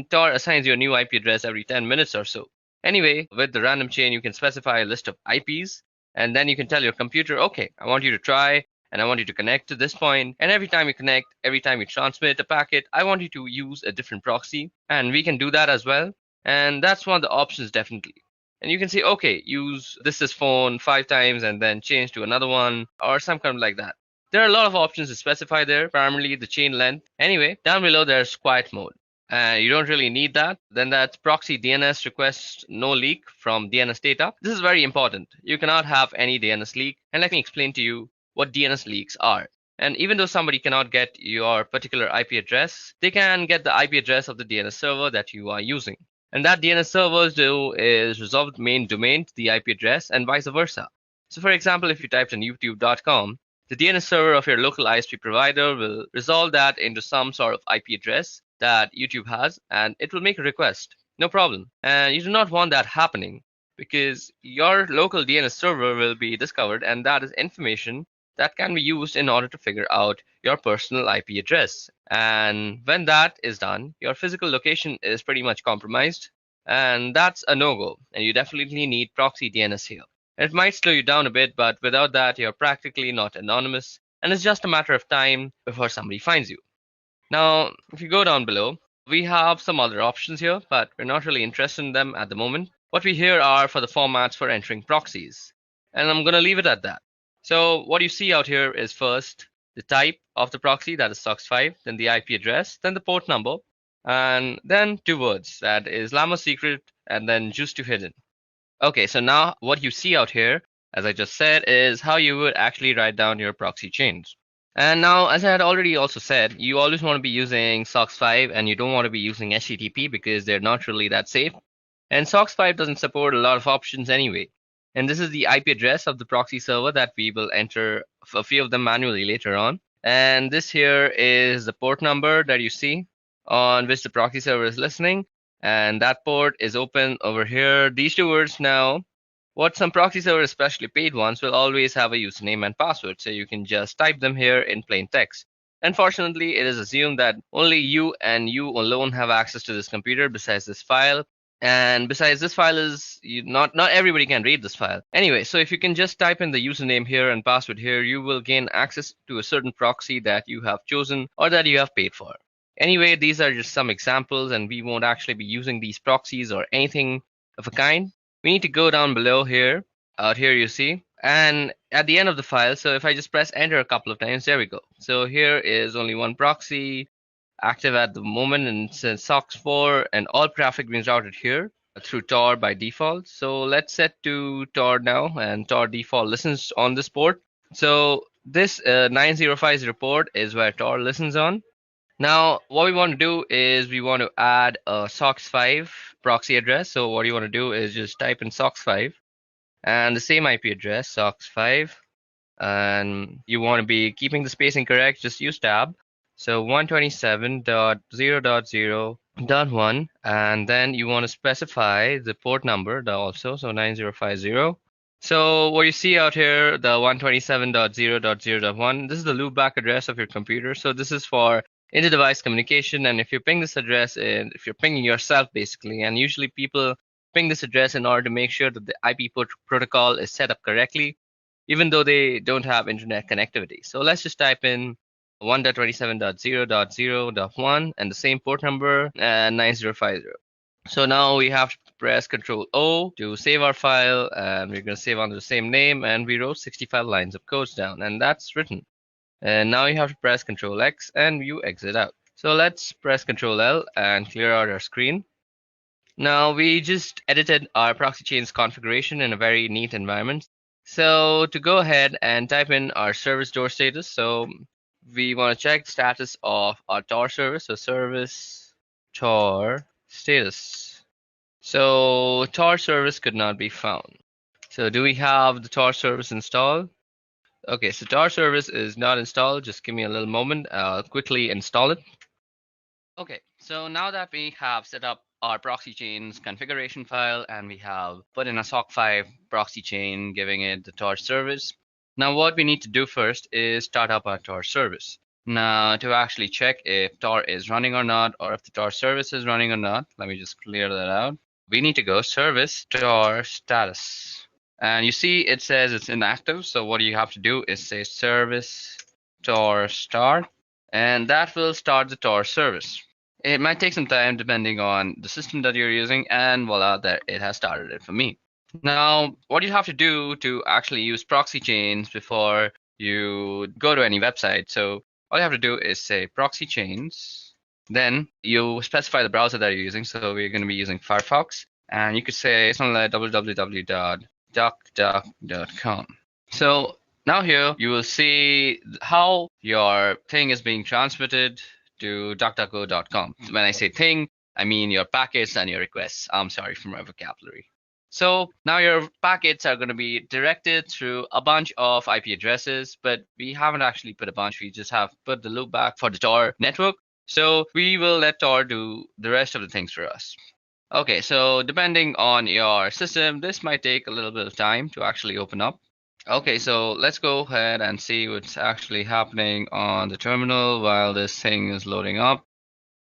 S5: Tor assigns you a new IP address every 10 minutes or so. Anyway, with the random chain, you can specify a list of IPs, and then you can tell your computer, okay, I want you to try and I want you to connect to this point. And every time you connect, every time you transmit a packet, I want you to use a different proxy. And we can do that as well. And that's one of the options definitely. And you can say, okay, use this is phone 5 times and then change to another one or some kind of like that. There are a lot of options to specify there, primarily the chain length. Anyway, down below there's quiet mode. You don't really need that. Then that's proxy DNS request no leak from DNS data. This is very important. You cannot have any DNS leak. And let me explain to you what DNS leaks are. And even though somebody cannot get your particular IP address, they can get the IP address of the DNS server that you are using. And that DNS servers do is resolve the main domain to the IP address and vice versa. So for example, if you typed in youtube.com, the DNS server of your local ISP provider will resolve that into some sort of IP address that YouTube has, and it will make a request. No problem. And you do not want that happening because your local DNS server will be discovered, and that is information that can be used in order to figure out your personal IP address. And when that is done, your physical location is pretty much compromised, and that's a no-go. And you definitely need proxy DNS here. It might slow you down a bit, but without that, you're practically not anonymous, and it's just a matter of time before somebody finds you. Now, if you go down below, we have some other options here, but we're not really interested in them at the moment. What we here are for the formats for entering proxies, and I'm going to leave it at that. So what you see out here is first the type of the proxy, that is SOX5, then the IP address, then the port number, and then 2 words, that is Llama secret and then juice to hidden. Okay, so now what you see out here, as I just said, is how you would actually write down your proxy chains. And now, as I had already also said, you always want to be using SOX5 and you don't want to be using HTTP because they're not really that safe. And SOX5 doesn't support a lot of options anyway. And this is the IP address of the proxy server that we will enter a few of them manually later on. And this here is the port number that you see on which the proxy server is listening. And that port is open over here. These 2 words now, what some proxy servers, especially paid ones, will always have a username and password. So you can just type them here in plain text. Unfortunately, it is assumed that only you and you alone have access to this computer besides this file. And besides, this file is not everybody can read this file. Anyway, so if you can just type in the username here and password here, you will gain access to a certain proxy that you have chosen or that you have paid for. Anyway, these are just some examples, and we won't actually be using these proxies or anything of a kind. We need to go down below here. Out here you see. And at the end of the file, so if I just press enter a couple of times, there we go. So here is only one proxy active at the moment, and it says SOX4, and all traffic being routed here through Tor by default. So let's set to Tor now, and Tor default listens on this port. So this 9050 port is where Tor listens on. Now, what we want to do is we want to add a SOX5 proxy address. So what you want to do is just type in SOX5 and the same IP address, SOX5, and you want to be keeping the spacing correct, just use tab. So 127.0.0.1, and then you want to specify the port number also, so 9050. So what you see out here, the 127.0.0.1, this is the loopback address of your computer. So this is for inter-device communication, and if you ping this address, if you're pinging yourself basically, and usually people ping this address in order to make sure that the IP protocol is set up correctly, even though they don't have internet connectivity. So let's just type in 1.27.0.0.1 and the same port number and 9050. So now we have to press Control O to save our file, and we're going to save under the same name, and we wrote 65 lines of codes down, and that's written. And now you have to press Control X and you exit out. So let's press Control L and clear out our screen. Now we just edited our proxy chains configuration in a very neat environment. So to go ahead and type in our service door status, so we want to check the status of our Tor service, so service Tor status. So Tor service could not be found. So do we have the Tor service installed? Okay, so Tor service is not installed. Just give me a little moment. I'll quickly install it. Okay, so now that we have set up our proxy chains configuration file and we have put in a SOC 5 proxy chain, giving it the Tor service. Now what we need to do first is start up our Tor service. Now to actually check if Tor is running or not, or if the Tor service is running or not, let me just clear that out. We need to go service Tor status. And you see it says it's inactive. So what you have to do is say service Tor start, and that will start the Tor service. It might take some time depending on the system that you're using, and voila, there it has started it for me. Now, what you have to do to actually use proxy chains before you go to any website. So all you have to do is say proxy chains. Then you specify the browser that you're using. So we're going to be using Firefox, and you could say something like www.duckduck.com. So now here you will see how your thing is being transmitted to DuckDuckGo.com. When I say thing, I mean your packets and your requests. I'm sorry for my vocabulary. So now your packets are going to be directed through a bunch of IP addresses, but we haven't actually put a bunch. We just have put the loopback for the Tor network. So we will let Tor do the rest of the things for us. Okay, so depending on your system, this might take a little bit of time to actually open up. Okay, so let's go ahead and see what's actually happening on the terminal while this thing is loading up.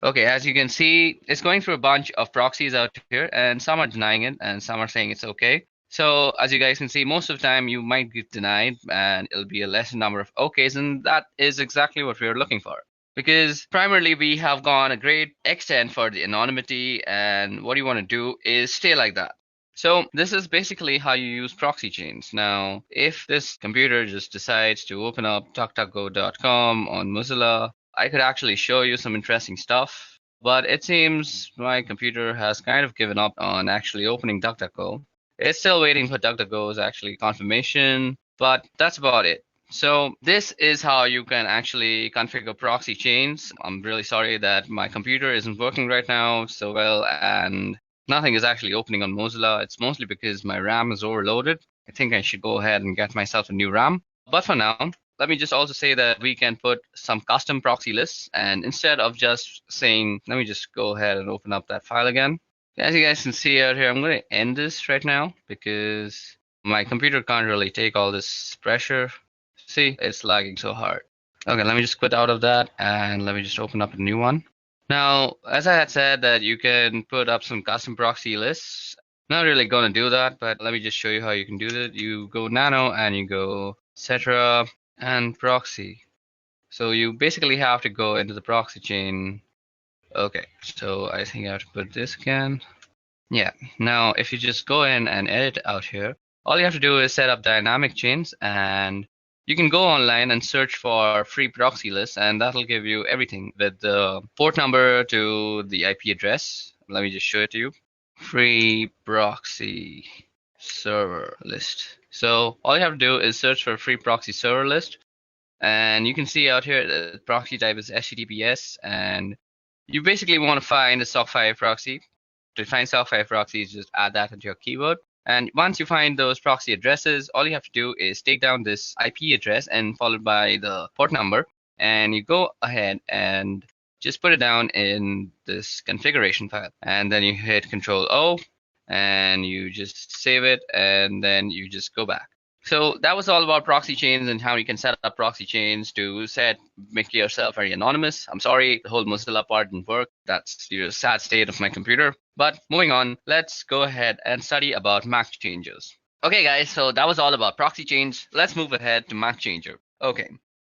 S5: Okay, as you can see, it's going through a bunch of proxies out here, and some are denying it, and some are saying it's okay. So as you guys can see, most of the time you might get denied, and it'll be a lesser number of okays, and that is exactly what we're looking for. Because primarily we have gone a great extent for the anonymity, and what you want to do is stay like that. So this is basically how you use proxy chains. Now, if this computer just decides to open up DuckDuckGo.com on Mozilla, I could actually show you some interesting stuff, but it seems my computer has kind of given up on actually opening DuckDuckGo. It's still waiting for DuckDuckGo's actually confirmation, but that's about it. So this is how you can actually configure proxy chains. I'm really sorry that my computer isn't working right now so well, and nothing is actually opening on Mozilla. It's mostly because my RAM is overloaded. I think I should go ahead and get myself a new RAM. But for now, let me just also say that we can put some custom proxy lists, and instead of just saying, let me just go ahead and open up that file again. As you guys can see out here, I'm going to end this right now because my computer can't really take all this pressure. See, it's lagging so hard. Okay, let me just quit out of that and let me just open up a new one. Now, as I had said that you can put up some custom proxy lists. Not really going to do that, but let me just show you how you can do that. You go nano and you go etc. and proxy. So you basically have to go into the proxy chain. Okay, so I think I have to put this again. Yeah, now if you just go in and edit out here, all you have to do is set up dynamic chains, and you can go online and search for free proxy lists, and that'll give you everything with the port number to the IP address. Let me just show it to you. Free proxy server list. So all you have to do is search for free proxy server list, and you can see out here the proxy type is HTTPS, and you basically want to find a SOC 5 proxy. To find SOC 5 proxies, just add that into your keyword. And once you find those proxy addresses, all you have to do is take down this IP address and followed by the port number, and you go ahead and just put it down in this configuration file. And then you hit Control O and you just save it, and then you just go back. So that was all about proxy chains and how you can set up proxy chains to make yourself very anonymous. I'm sorry, the whole Mozilla part didn't work. That's the sad state of my computer. But moving on, let's go ahead and study about MAC changes. Okay guys, so that was all about proxy chains. Let's move ahead to MAC changer. Okay,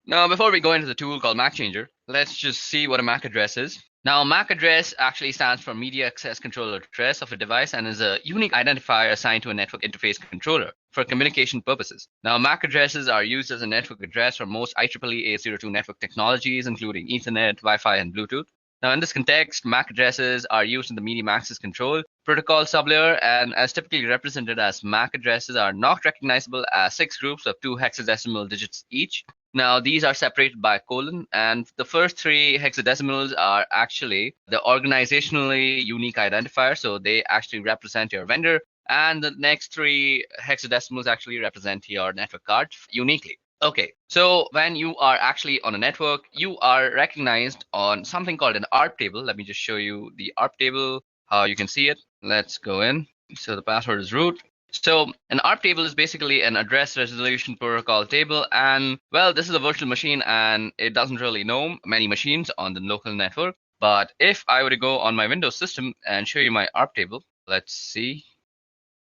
S5: Now, before we go into the tool called MAC Changer, let's just see what a MAC address is. Now, MAC address actually stands for Media Access Controller Address of a device and is a unique identifier assigned to a network interface controller for communication purposes. Now, MAC addresses are used as a network address for most IEEE 802 network technologies, including Ethernet, Wi-Fi, and Bluetooth. Now, in this context, MAC addresses are used in the medium access control protocol sublayer, and as typically represented as MAC addresses are not recognizable as 6 groups of 2 hexadecimal digits each. Now, these are separated by a colon, and the first 3 hexadecimals are actually the organizationally unique identifier, so they actually represent your vendor, and the next 3 hexadecimals actually represent your network card uniquely. Okay, so when you are actually on a network, you are recognized on something called an ARP table. Let me just show you the ARP table, how you can see it. Let's go in. So the password is root. So an ARP table is basically an address resolution protocol table, and well, this is a virtual machine and it doesn't really know many machines on the local network. But if I were to go on my Windows system and show you my ARP table, let's see.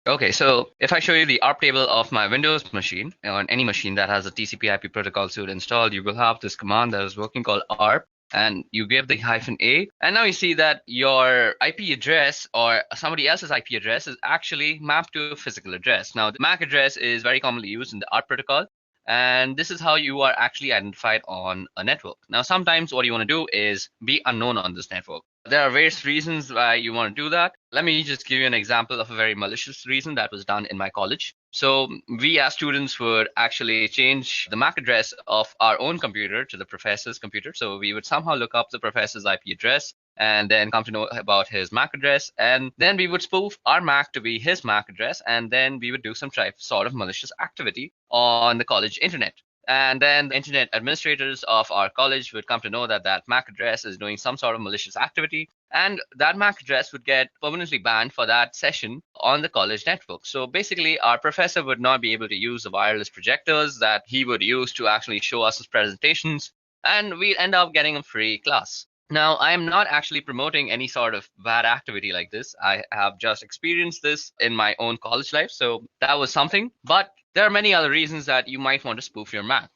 S5: Okay, so if I show you the ARP table of my Windows machine, on any machine that has a TCP/IP protocol suite installed, you will have this command that is working called ARP, and you give the -a, and now you see that your IP address or somebody else's IP address is actually mapped to a physical address. Now, the MAC address is very commonly used in the ARP protocol, and this is how you are actually identified on a network. Now, sometimes what you want to do is be unknown on this network. There are various reasons why you want to do that. Let me just give you an example of a very malicious reason that was done in my college. So we as students would actually change the MAC address of our own computer to the professor's computer. So we would somehow look up the professor's IP address and then come to know about his MAC address. And then we would spoof our MAC to be his MAC address. And then we would do some sort of malicious activity on the college internet. And then the internet administrators of our college would come to know that that MAC address is doing some sort of malicious activity, and that MAC address would get permanently banned for that session on the college network. So basically, our professor would not be able to use the wireless projectors that he would use to actually show us his presentations, and we'd end up getting a free class. Now, I am not actually promoting any sort of bad activity like this. I have just experienced this in my own college life, so that was something. But there are many other reasons that you might want to spoof your MAC.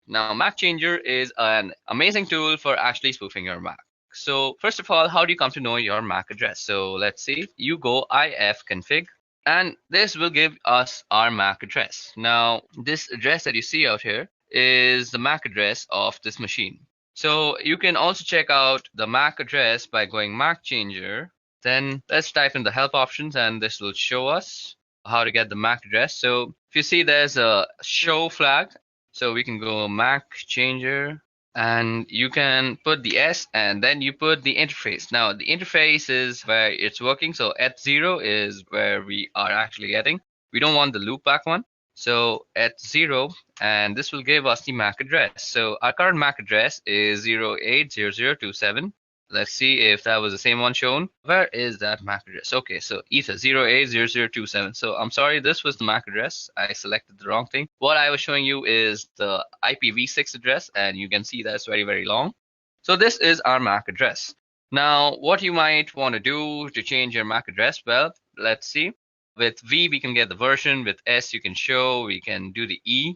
S5: Now, MAC Changer is an amazing tool for actually spoofing your MAC. So first of all, how do you come to know your MAC address? So let's see, you go ifconfig, and this will give us our MAC address. Now, this address that you see out here is the MAC address of this machine. So you can also check out the MAC address by going MAC Changer. Then let's type in the help options, and this will show us how to get the MAC address. So if you see there's a show flag, so we can go MAC Changer, and you can put the S and then you put the interface. Now the interface is where it's working, so eth0 is where we are actually getting. We don't want the loopback one, so eth0, and this will give us the MAC address. So our current MAC address is 080027. Let's see if that was the same one shown. Where is that MAC address? Okay, so ether 080027. So I'm sorry, this was the MAC address. I selected the wrong thing. What I was showing you is the IPv6 address, and you can see that's very, very long. So this is our MAC address. Now, what you might want to do to change your MAC address, well, let's see. With V, we can get the version. With S, you can show. We can do the E.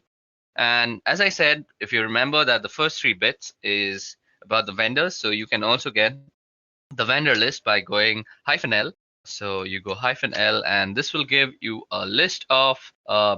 S5: And as I said, if you remember that the first 3 bits is about the vendors, so you can also get the vendor list by going -L. So you go -L, and this will give you a list of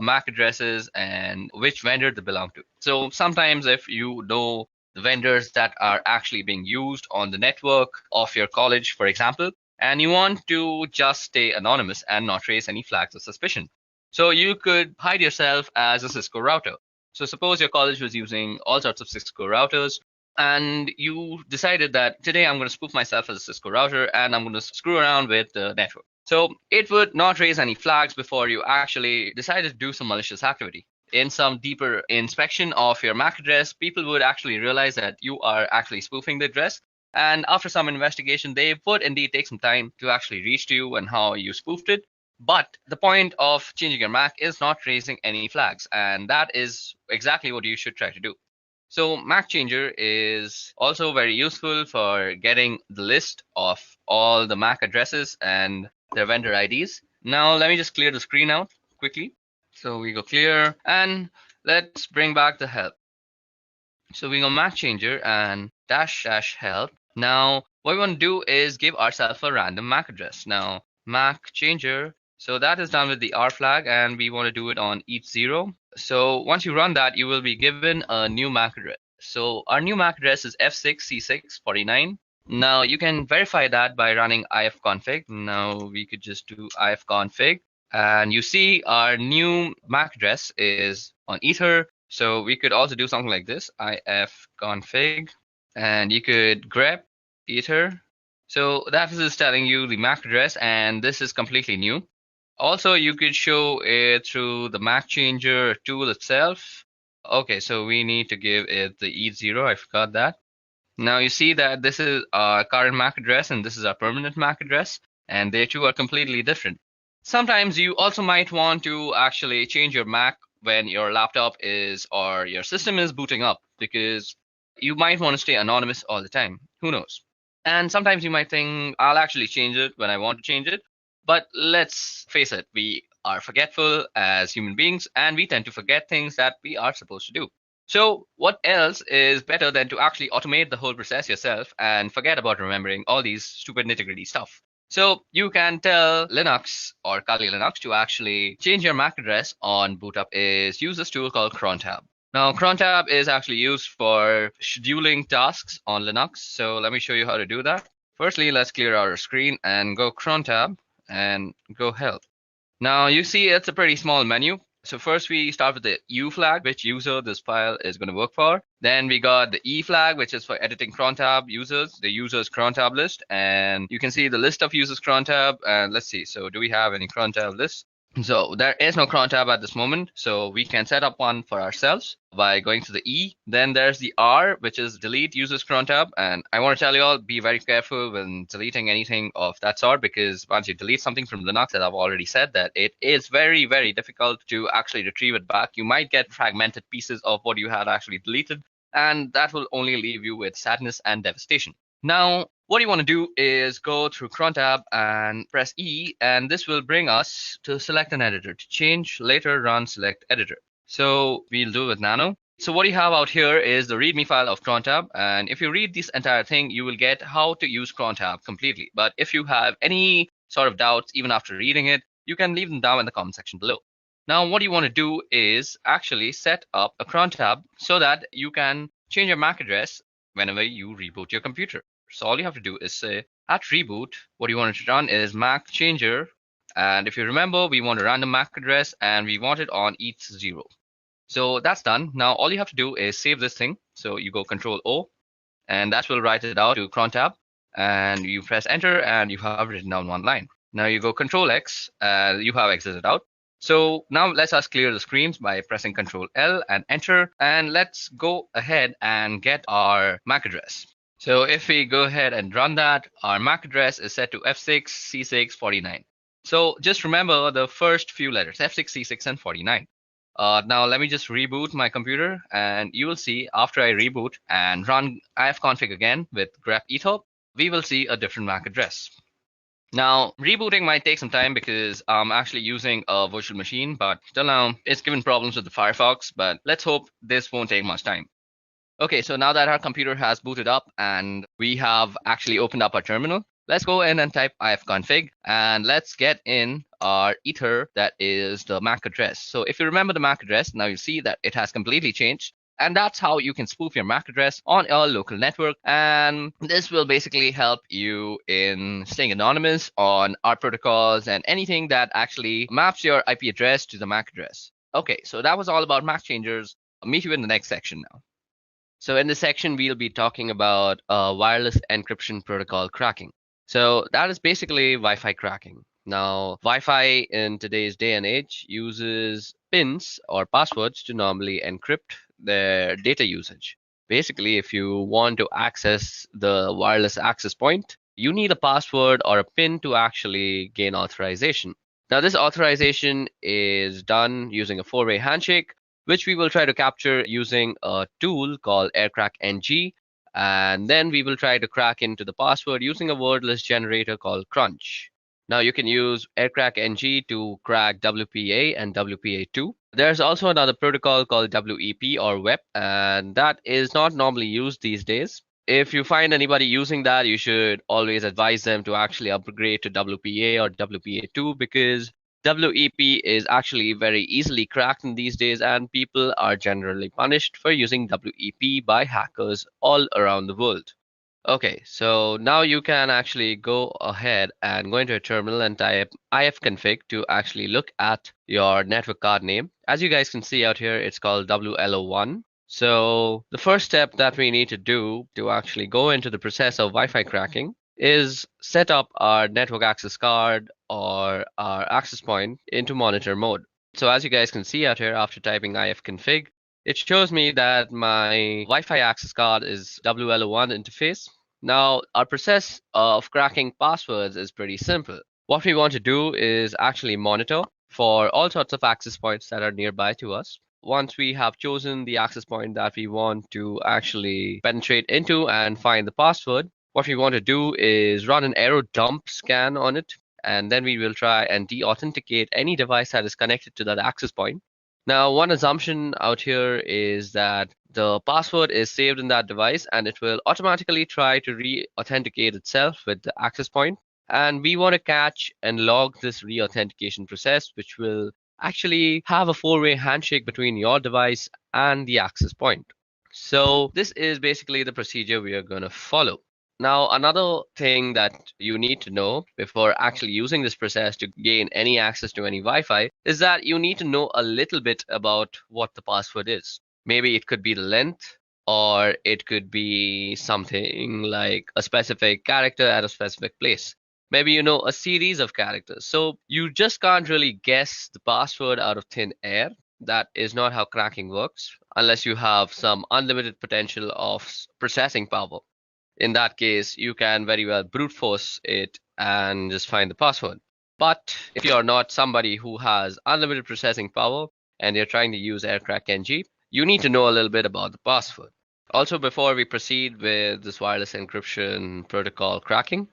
S5: MAC addresses and which vendor they belong to. So sometimes if you know the vendors that are actually being used on the network of your college, for example, and you want to just stay anonymous and not raise any flags of suspicion, so you could hide yourself as a Cisco router. So suppose your college was using all sorts of Cisco routers, and you decided that today I'm going to spoof myself as a Cisco router and I'm going to screw around with the network. So it would not raise any flags before you actually decided to do some malicious activity. In some deeper inspection of your MAC address, people would actually realize that you are actually spoofing the address. And after some investigation, they would indeed take some time to actually reach to you and how you spoofed it. But the point of changing your MAC is not raising any flags. And that is exactly what you should try to do. So MAC Changer is also very useful for getting the list of all the MAC addresses and their vendor IDs. Now let me just clear the screen out quickly. So we go clear, and let's bring back the help. So we go Mac changer and dash dash help. Now what we want to do is give ourselves a random MAC address. Now Mac changer. So that is done with the R flag, and we want to do it on each 0. So once you run that, you will be given a new MAC address. So our new MAC address is F6C649. Now you can verify that by running ifconfig. Now we could just do ifconfig, and you see our new MAC address is on Ether. So we could also do something like this, ifconfig, and you could grep Ether. So that is telling you the MAC address, and this is completely new. Also, you could show it through the MAC changer tool itself. Okay, so we need to give it the ETH0. I forgot that. Now you see that this is our current MAC address and this is our permanent MAC address, and they two are completely different. Sometimes you also might want to actually change your MAC when your laptop is or your system is booting up, because you might want to stay anonymous all the time. Who knows? And sometimes you might think, I'll actually change it when I want to change it. But let's face it, we are forgetful as human beings, and we tend to forget things that we are supposed to do. So what else is better than to actually automate the whole process yourself and forget about remembering all these stupid nitty-gritty stuff? So you can tell Linux or Kali Linux to actually change your MAC address on boot up is use this tool called crontab. Now crontab is actually used for scheduling tasks on Linux. So let me show you how to do that. Firstly, let's clear our screen and go crontab and go help. Now you see it's a pretty small menu. So first we start with the U flag, which user this file is going to work for. Then we got the E flag, which is for editing crontab users, the users crontab list. And you can see the list of users crontab. And let's see, so do we have any crontab lists? So there is no crontab at this moment, so we can set up one for ourselves by going to the E. Then there's the R, which is delete users crontab. And I want to tell you all, be very careful when deleting anything of that sort, because once you delete something from Linux, as I've already said, that it is very, very difficult to actually retrieve it back. You might get fragmented pieces of what you had actually deleted, and that will only leave you with sadness and devastation. Now, what you want to do is go through crontab and press E, and this will bring us to select an editor. To change, later run select editor. So we'll do it with nano. So what you have out here is the README file of crontab, and if you read this entire thing, you will get how to use crontab completely. But if you have any sort of doubts, even after reading it, you can leave them down in the comment section below. Now, what you want to do is actually set up a crontab so that you can change your MAC address whenever you reboot your computer. So all you have to do is say at reboot, what you want to run is MAC changer. And if you remember, we want a random MAC address and we want it on each 0. So that's done. Now all you have to do is save this thing. So you go Control O, and that will write it out to crontab. And you press enter and you have written down one line. Now you go Control X, you have exited out. So now let's us clear the screens by pressing Control L and enter. And let's go ahead and get our MAC address. So if we go ahead and run that, our MAC address is set to F6C649. So just remember the first few letters, F6, C6, and 49. Now let me just reboot my computer, and you will see after I reboot and run ifconfig again with grep ethop, we will see a different MAC address. Now, rebooting might take some time because I'm actually using a virtual machine, but till now it's given problems with the Firefox, but let's hope this won't take much time. Okay, so now that our computer has booted up and we have actually opened up our terminal, let's go in and type ifconfig and let's get in our ether, that is the MAC address. So if you remember the MAC address, now you see that it has completely changed. And that's how you can spoof your MAC address on your local network. And this will basically help you in staying anonymous on our protocols and anything that actually maps your IP address to the MAC address. Okay, so that was all about MAC changers. I'll meet you in the next section now. So in this section, we'll be talking about wireless encryption protocol cracking. So that is basically Wi-Fi cracking. Now, Wi-Fi in today's day and age uses pins or passwords to normally encrypt their data usage. Basically, if you want to access the wireless access point, you need a password or a pin to actually gain authorization. Now, this authorization is done using a 4-way handshake, which we will try to capture using a tool called AirCrackNG. And then we will try to crack into the password using a wordless generator called Crunch. Now you can use aircrack-ng to crack WPA and WPA2. There's also another protocol called WEP or WEP, and that is not normally used these days. If you find anybody using that, you should always advise them to actually upgrade to WPA or WPA2 because WEP is actually very easily cracked in these days, and people are generally punished for using WEP by hackers all around the world. Okay, so now you can actually go ahead and go into a terminal and type ifconfig to actually look at your network card name. As you guys can see out here, it's called WLO1. So the first step that we need to do to actually go into the process of Wi-Fi cracking is set up our network access card or our access point into monitor mode. So as you guys can see out here, after typing ifconfig, it shows me that my Wi-Fi access card is WLO1 interface. Now, our process of cracking passwords is pretty simple. What we want to do is actually monitor for all sorts of access points that are nearby to us. Once we have chosen the access point that we want to actually penetrate into and find the password, what we want to do is run an arrow dump scan on it, and then we will try and de-authenticate any device that is connected to that access point. Now, one assumption out here is that the password is saved in that device and it will automatically try to re-authenticate itself with the access point. And we want to catch and log this re-authentication process, which will actually have a four-way handshake between your device and the access point. So this is basically the procedure we are going to follow. Now, another thing that you need to know before actually using this process to gain any access to any Wi-Fi is that you need to know a little bit about what the password is. Maybe it could be the length, or it could be something like a specific character at a specific place. Maybe you know a series of characters. So you just can't really guess the password out of thin air. That is not how cracking works, unless you have some unlimited potential of processing power. In that case, you can very well brute force it and just find the password. But if you're not somebody who has unlimited processing power and you're trying to use aircrack-ng, you need to know a little bit about the password. Also, before we proceed with this wireless encryption protocol cracking,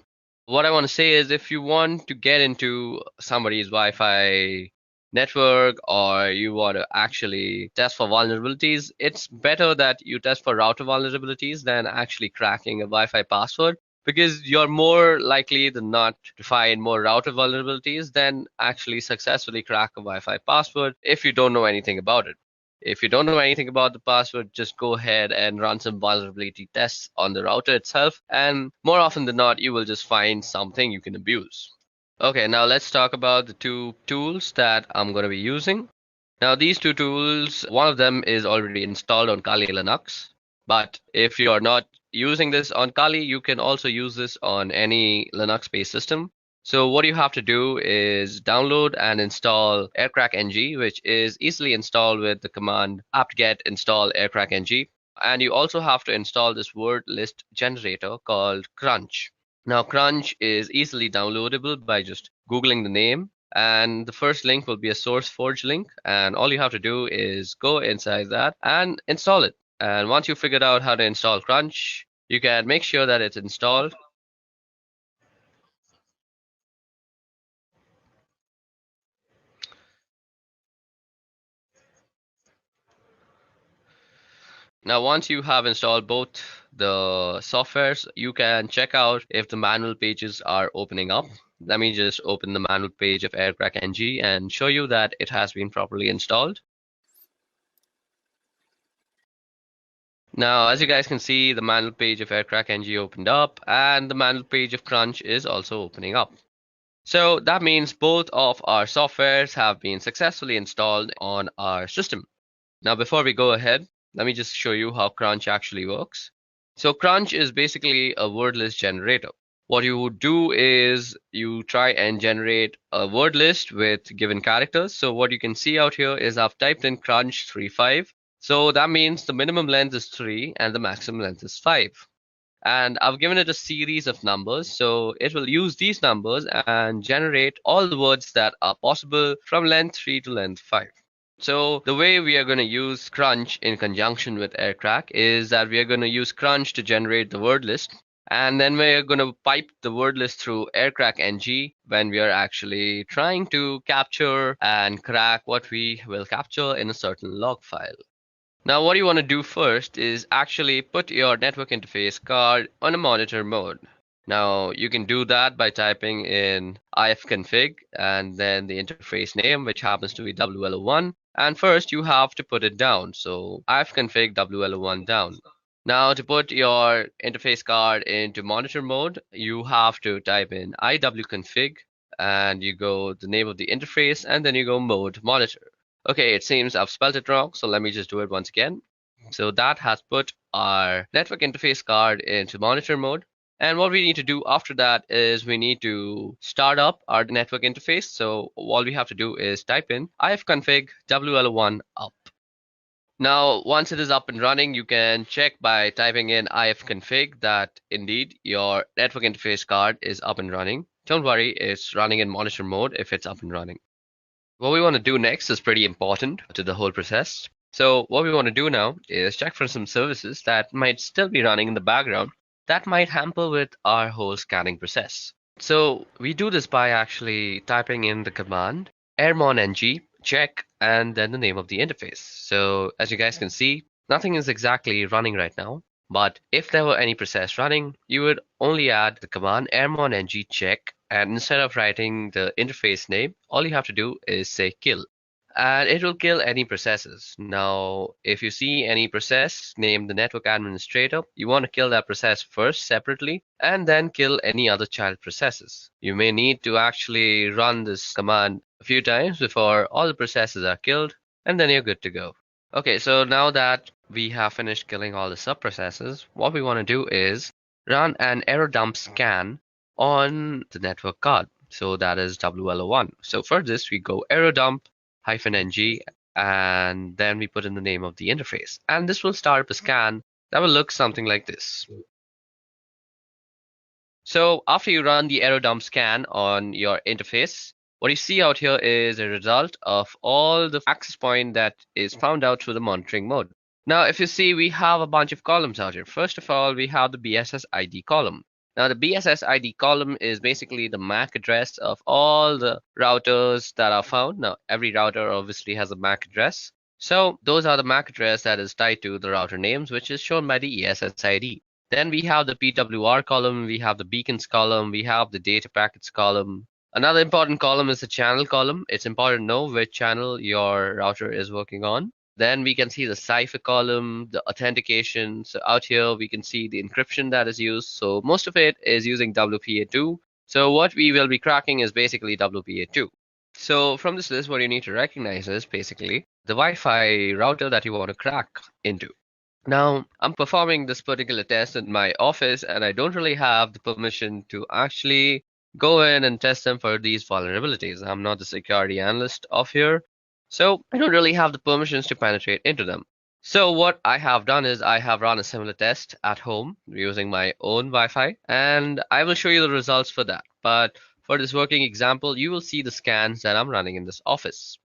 S5: what I want to say is if you want to get into somebody's Wi-Fi network or you want to actually test for vulnerabilities, it's better that you test for router vulnerabilities than actually cracking a Wi-Fi password because you're more likely than not to find more router vulnerabilities than actually successfully crack a Wi-Fi password if you don't know anything about it. If you don't know anything about the password, just go ahead and run some vulnerability tests on the router itself, and more often than not, you will just find something you can abuse. Okay, now let's talk about the two tools that I'm going to be using. Now, these two tools, one of them is already installed on Kali Linux, but if you're not using this on Kali, you can also use this on any Linux-based system. So what you have to do is download and install aircrack-ng, which is easily installed with the command apt-get install aircrack-ng. And you also have to install this word list generator called Crunch. Now, Crunch is easily downloadable by just Googling the name, and the first link will be a SourceForge link, and all you have to do is go inside that and install it. And once you figured out how to install Crunch, you can make sure that it's installed. Now, once you have installed both the softwares, you can check out if the manual pages are opening up. Let me just open the manual page of aircrack-ng and show you that it has been properly installed. Now, as you guys can see, the manual page of aircrack-ng opened up and the manual page of Crunch is also opening up. So that means both of our softwares have been successfully installed on our system. Now, before we go ahead, let me just show you how Crunch actually works. So Crunch is basically a word list generator. What you would do is you try and generate a word list with given characters. So what you can see out here is I've typed in Crunch 35. So that means the minimum length is 3 and the maximum length is 5. And I've given it a series of numbers. So it will use these numbers and generate all the words that are possible from length 3 to length 5. So the way we are going to use Crunch in conjunction with aircrack is that we are going to use Crunch to generate the word list.
S4: And then we're going to pipe the word list through aircrack ng when we are actually trying to capture and crack what we will capture in a certain log file. Now, what you want to do first is actually put your network interface card on a monitor mode. Now, you can do that by typing in ifconfig and then the interface name, which happens to be WLO1. And first, you have to put it down. So, ifconfig WLO1 down. Now, to put your interface card into monitor mode, you have to type in iwconfig and you go the name of the interface and then you go mode monitor. Okay, it seems I've spelled it wrong, so let me just do it once again. So that has put our network interface card into monitor mode. And what we need to do after that is we need to start up our network interface. So all we have to do is type in ifconfig WL1 up. Now, once it is up and running, you can check by typing in ifconfig that indeed your network interface card is up and running. Don't worry, it's running in monitor mode if it's up and running. What we want to do next is pretty important to the whole process. So what we want to do now is check for some services that might still be running in the background that might hamper with our whole scanning process. So we do this by actually typing in the command airmon-ng check and then the name of the interface. So as you guys can see, nothing is exactly running right now. But if there were any process running, you would only add the command airmon-ng check, and instead of writing the interface name, all you have to do is say kill. And it will kill any processes. Now, if you see any process named the network administrator, you want to kill that process first separately and then kill any other child processes. You may need to actually run this command a few times before all the processes are killed, and then you're good to go. Okay, so now that we have finished killing all the subprocesses, what we want to do is run an error dump scan on the network card. So that is WLO1. So for this, we go error dump -ng and then we put in the name of the interface. And this will start up a scan that will look something like this. So after you run the error dump scan on your interface, what you see out here is a result of all the access point that is found out through the monitoring mode. Now, if you see, we have a bunch of columns out here. First of all, we have the BSS ID column. Now, the BSS ID column is basically the MAC address of all the routers that are found. Now, every router obviously has a MAC address. So those are the MAC address that is tied to the router names, which is shown by the ESS ID. Then we have the PWR column, we have the beacons column, we have the data packets column. Another important column is the channel column. It's important to know which channel your router is working on. Then we can see the cipher column, the authentication. So out here we can see the encryption that is used. So most of it is using WPA2. So what we will be cracking is basically WPA2. So from this list, what you need to recognize is basically the Wi-Fi router that you want to crack into. Now, I'm performing this particular test in my office and I don't really have the permission to actually go in and test them for these vulnerabilities. I'm not the security analyst of here, so I don't really have the permissions to penetrate into them. So what I have done is I have run a similar test at home using my own Wi-Fi, and I will show you the results for that. But for this working example, you will see the scans that I'm running in this office.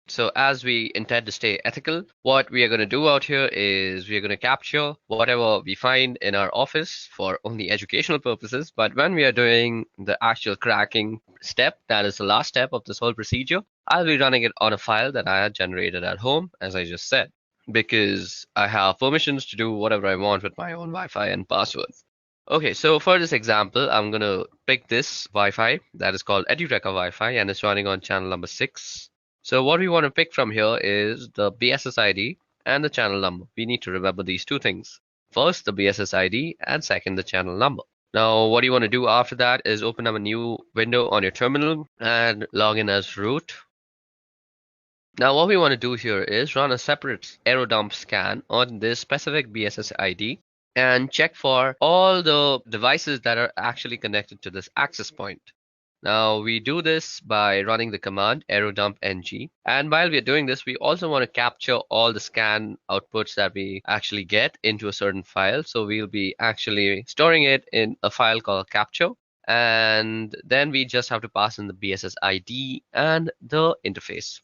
S4: So as we intend to stay ethical, what we are going to do out here is we are going to capture whatever we find in our office for only educational purposes. But when we are doing the actual cracking step, that is the last step of this whole procedure, I'll be running it on a file that I had generated at home, as I just said, because I have permissions to do whatever I want with my own Wi-Fi and passwords. Okay, so for this example, I'm going to pick this Wi-Fi that is called EduReca Wi-Fi and it's running on channel number 6. So what we want to pick from here is the BSS ID and the channel number. We need to remember these two things. First, the BSS ID, and second, the channel number. Now, what you want to do after that is open up a new window on your terminal and log in as root. Now, what we want to do here is run a separate error dump scan on this specific BSS ID and check for all the devices that are actually connected to this access point. Now we do this by running the command error dump ng, and while we're doing this, we also want to capture all the scan outputs that we actually get into a certain file. So we'll be actually storing it in a file called capture, and then we just have to pass in the BSS ID and the interface.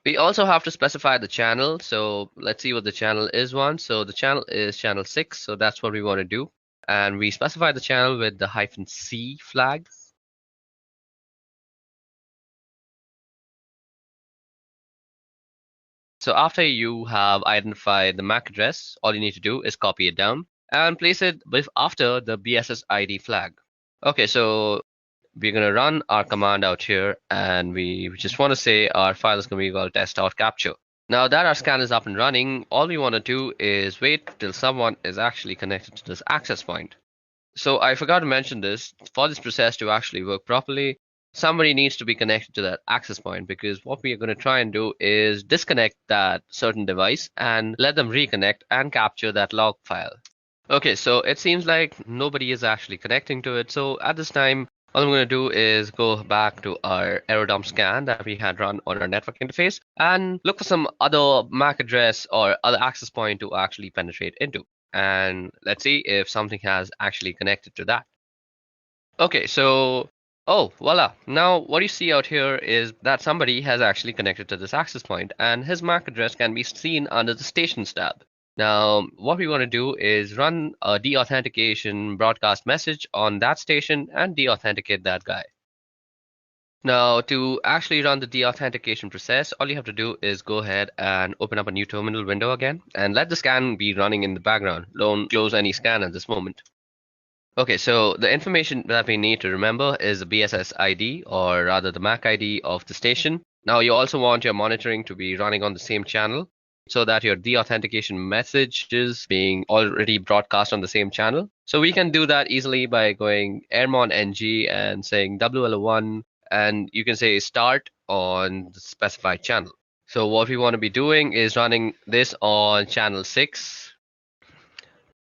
S5: We also have to specify the channel. So let's see what the channel is one. So the channel is channel 6. So that's what we want to do. And we specify the channel with the -C flag. So after you have identified the MAC address, all you need to do is copy it down and place it after the BSS ID flag. Okay, so we're going to run our command out here, and we just want to say our file is going to be called test.capture. Now that our scan is up and running, all we want to do is wait till someone is actually connected to this access point. So I forgot to mention this. For this process to actually work properly, somebody needs to be connected to that access point, because what we are going to try and do is disconnect that certain device and let them reconnect and capture that log file. Okay, so it seems like nobody is actually connecting to it. So at this time, all I'm going to do is go back to our error dump scan that we had run on our network interface and look for some other MAC address or other access point to actually penetrate into. And let's see if something has actually connected to that. Okay, so, oh, voila. Now what you see out here is that somebody has actually connected to this access point, and his MAC address can be seen under the stations tab. Now, what we want to do is run a deauthentication broadcast message on that station and deauthenticate that guy. Now, to actually run the deauthentication process, all you have to do is go ahead and open up a new terminal window again and let the scan be running in the background. Don't close any scan at this moment. Okay, so the information that we need to remember is the BSS ID, or rather the MAC ID of the station. Now, you also want your monitoring to be running on the same channel, so that your deauthentication message is being already broadcast on the same channel. So we can do that easily by going airmon ng and saying WL1, and you can say start on the specified channel. So what we want to be doing is running this on channel 6.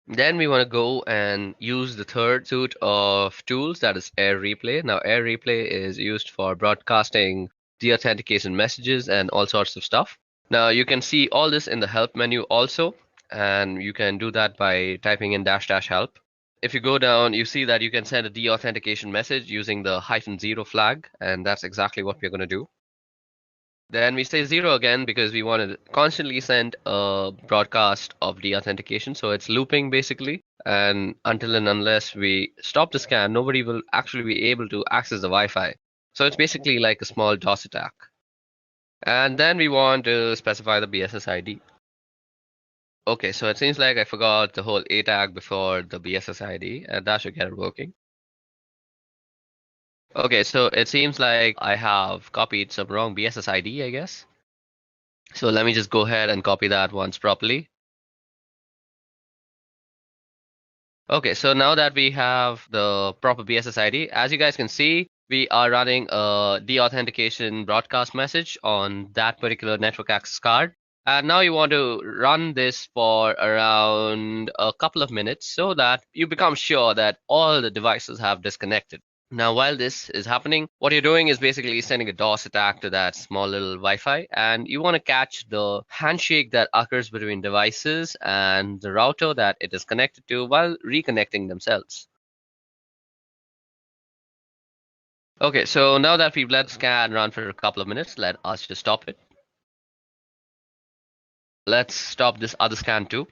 S5: Then we want to go and use the third suite of tools, that is Air Replay. Now, Air Replay is used for broadcasting deauthentication messages and all sorts of stuff. Now you can see all this in the help menu also, and you can do that by typing in --help. If you go down, you see that you can send a deauthentication message using the -0 flag, and that's exactly what we're going to do. Then we say 0 again because we want to constantly send a broadcast of deauthentication, so it's looping basically, and until and unless we stop the scan, nobody will actually be able to access the Wi-Fi. So it's basically like a small DOS attack. And then we want to specify the BSS ID. Okay, so it seems like I forgot the whole A tag before the BSS ID, and that should get it working. Okay, so it seems like I have copied some wrong BSS ID, I guess. So let me just go ahead and copy that once properly. Okay, so now that we have the proper BSS ID, as you guys can see, we are running a deauthentication broadcast message on that particular network access card. And now you want to run this for around a couple of minutes so that you become sure that all the devices have disconnected. Now, while this is happening, what you're doing is basically sending a DOS attack to that small little Wi-Fi, and you want to catch the handshake that occurs between devices and the router that it is connected to while reconnecting themselves. Okay, so now that we've let the scan run for a couple of minutes, let us just stop it. Let's stop this other scan too.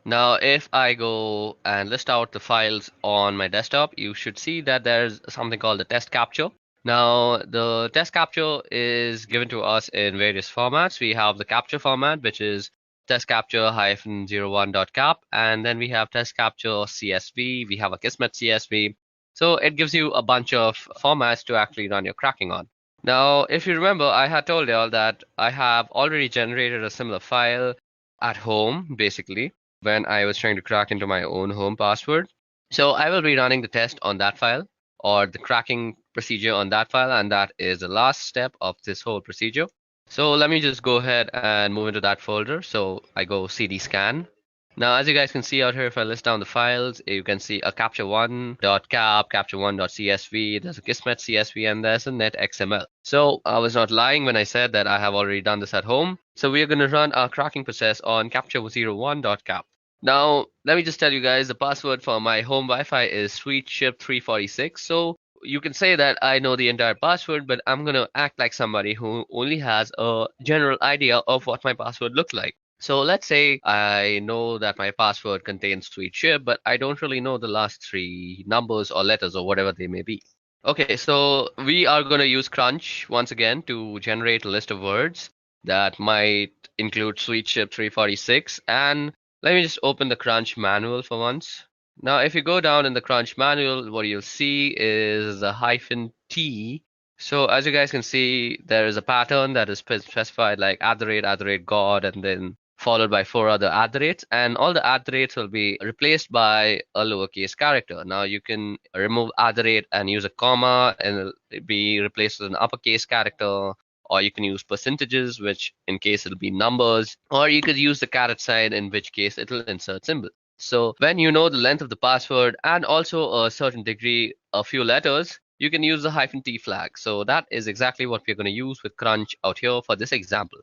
S5: Now, if I go and list out the files on my desktop, you should see that there's something called the test capture. Now, the test capture is given to us in various formats. We have the capture format, which is test capture -01.cap, and then we have test capture CSV. We have a Kismet CSV. So it gives you a bunch of formats to actually run your cracking on. Now, if you remember, I had told y'all that I have already generated a similar file at home, basically, when I was trying to crack into my own home password. So I will be running the test on that file, or the cracking procedure on that file, and that is the last step of this whole procedure. So let me just go ahead and move into that folder. So I go cd scan. Now, as you guys can see out here, if I list down the files, you can see a capture1.cap, capture1.csv, there's a Kismet CSV, and there's a netxml. So I was not lying when I said that I have already done this at home. So we are going to run our cracking process on capture01.cap. Now, let me just tell you guys, the password for my home Wi-Fi is sweetship346. So you can say that I know the entire password, but I'm going to act like somebody who only has a general idea of what my password looks like. So let's say I know that my password contains sweet ship, but I don't really know the last three numbers or letters or whatever they may be. Okay, so we are going to use Crunch once again to generate a list of words that might include sweet ship 346. And let me just open the Crunch manual for once. Now, if you go down in the Crunch manual, what you'll see is the hyphen T. So as you guys can see, there is a pattern that is specified like @God, and then followed by 4 other @, and all the @ will be replaced by a lowercase character. Now you can remove @ and use a comma, and it'll be replaced with an uppercase character, or you can use percentages, which in case it'll be numbers, or you could use the caret sign, in which case it'll insert symbol. So when you know the length of the password and also a certain degree, a few letters, you can use the hyphen T flag. So that is exactly what we're going to use with Crunch out here for this example.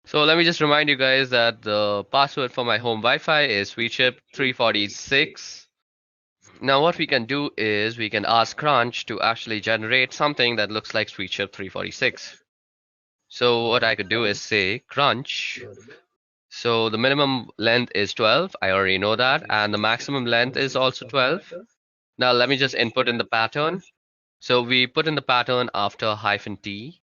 S5: So let me just remind you guys that the password for my home Wi-Fi is sweetship346. Now what we can do is we can ask Crunch to actually generate something that looks like sweetship346. So what I could do is say Crunch. So the minimum length is 12. I already know that. And the maximum length is also 12. Now let me just input in the pattern. So we put in the pattern after hyphen T.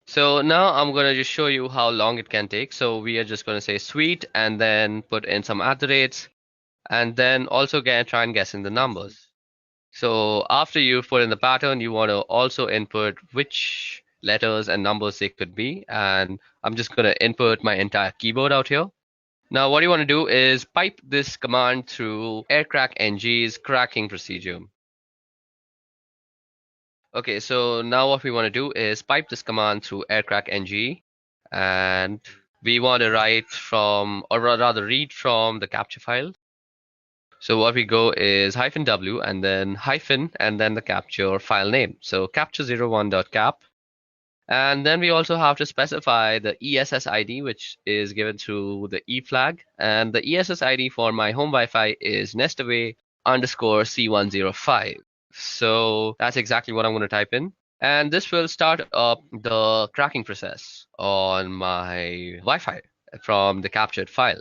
S5: So now I'm going to just show you how long it can take. So we are just going to say sweet and then put in some @, and then also try and guess in the numbers. So after you put in the pattern, you want to also input which letters and numbers they could be. And I'm just going to input my entire keyboard out here. Now what you want to do is pipe this command through aircrackng's cracking procedure. Okay, so now what we want to do is pipe this command through aircrackng, and we want to write from, or rather read from, the capture file. So what we go is -w and then hyphen and then the capture file name. So capture01.cap. And then we also have to specify the ESS ID, which is given through the E flag. And the ESS ID for my home Wi-Fi is nestaway_C105. So that's exactly what I'm going to type in. And this will start up the cracking process on my Wi-Fi from the captured file.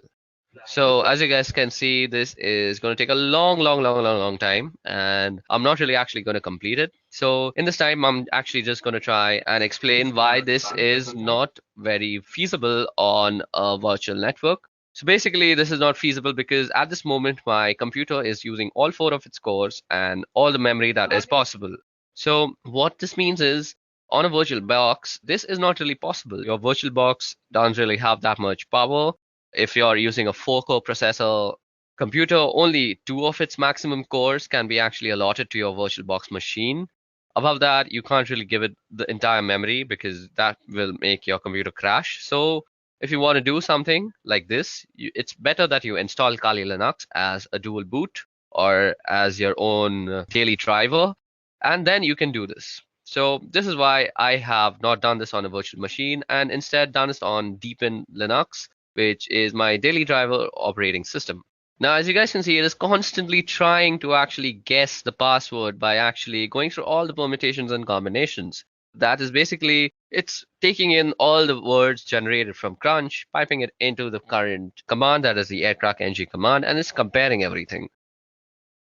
S5: So as you guys can see, this is going to take a long time, and I'm not really actually going to complete it. So in this time, I'm actually just going to try and explain why this is not very feasible on a virtual network. So basically, this is not feasible because at this moment, my computer is using all 4 of its cores and all the memory that is possible. So what this means is, on a virtual box, this is not really possible. Your virtual box doesn't really have that much power. If you're using a 4-core processor computer, only 2 of its maximum cores can be actually allotted to your VirtualBox machine. Above that, you can't really give it the entire memory because that will make your computer crash. So if you want to do something like this, it's better that you install Kali Linux as a dual boot or as your own daily driver, and then you can do this. So this is why I have not done this on a virtual machine and instead done this on Deepin Linux, which is my daily driver operating system. Now, as you guys can see, it is constantly trying to actually guess the password by actually going through all the permutations and combinations. That is basically, it's taking in all the words generated from Crunch, piping it into the current command, that is the aircrackng command, and it's comparing everything.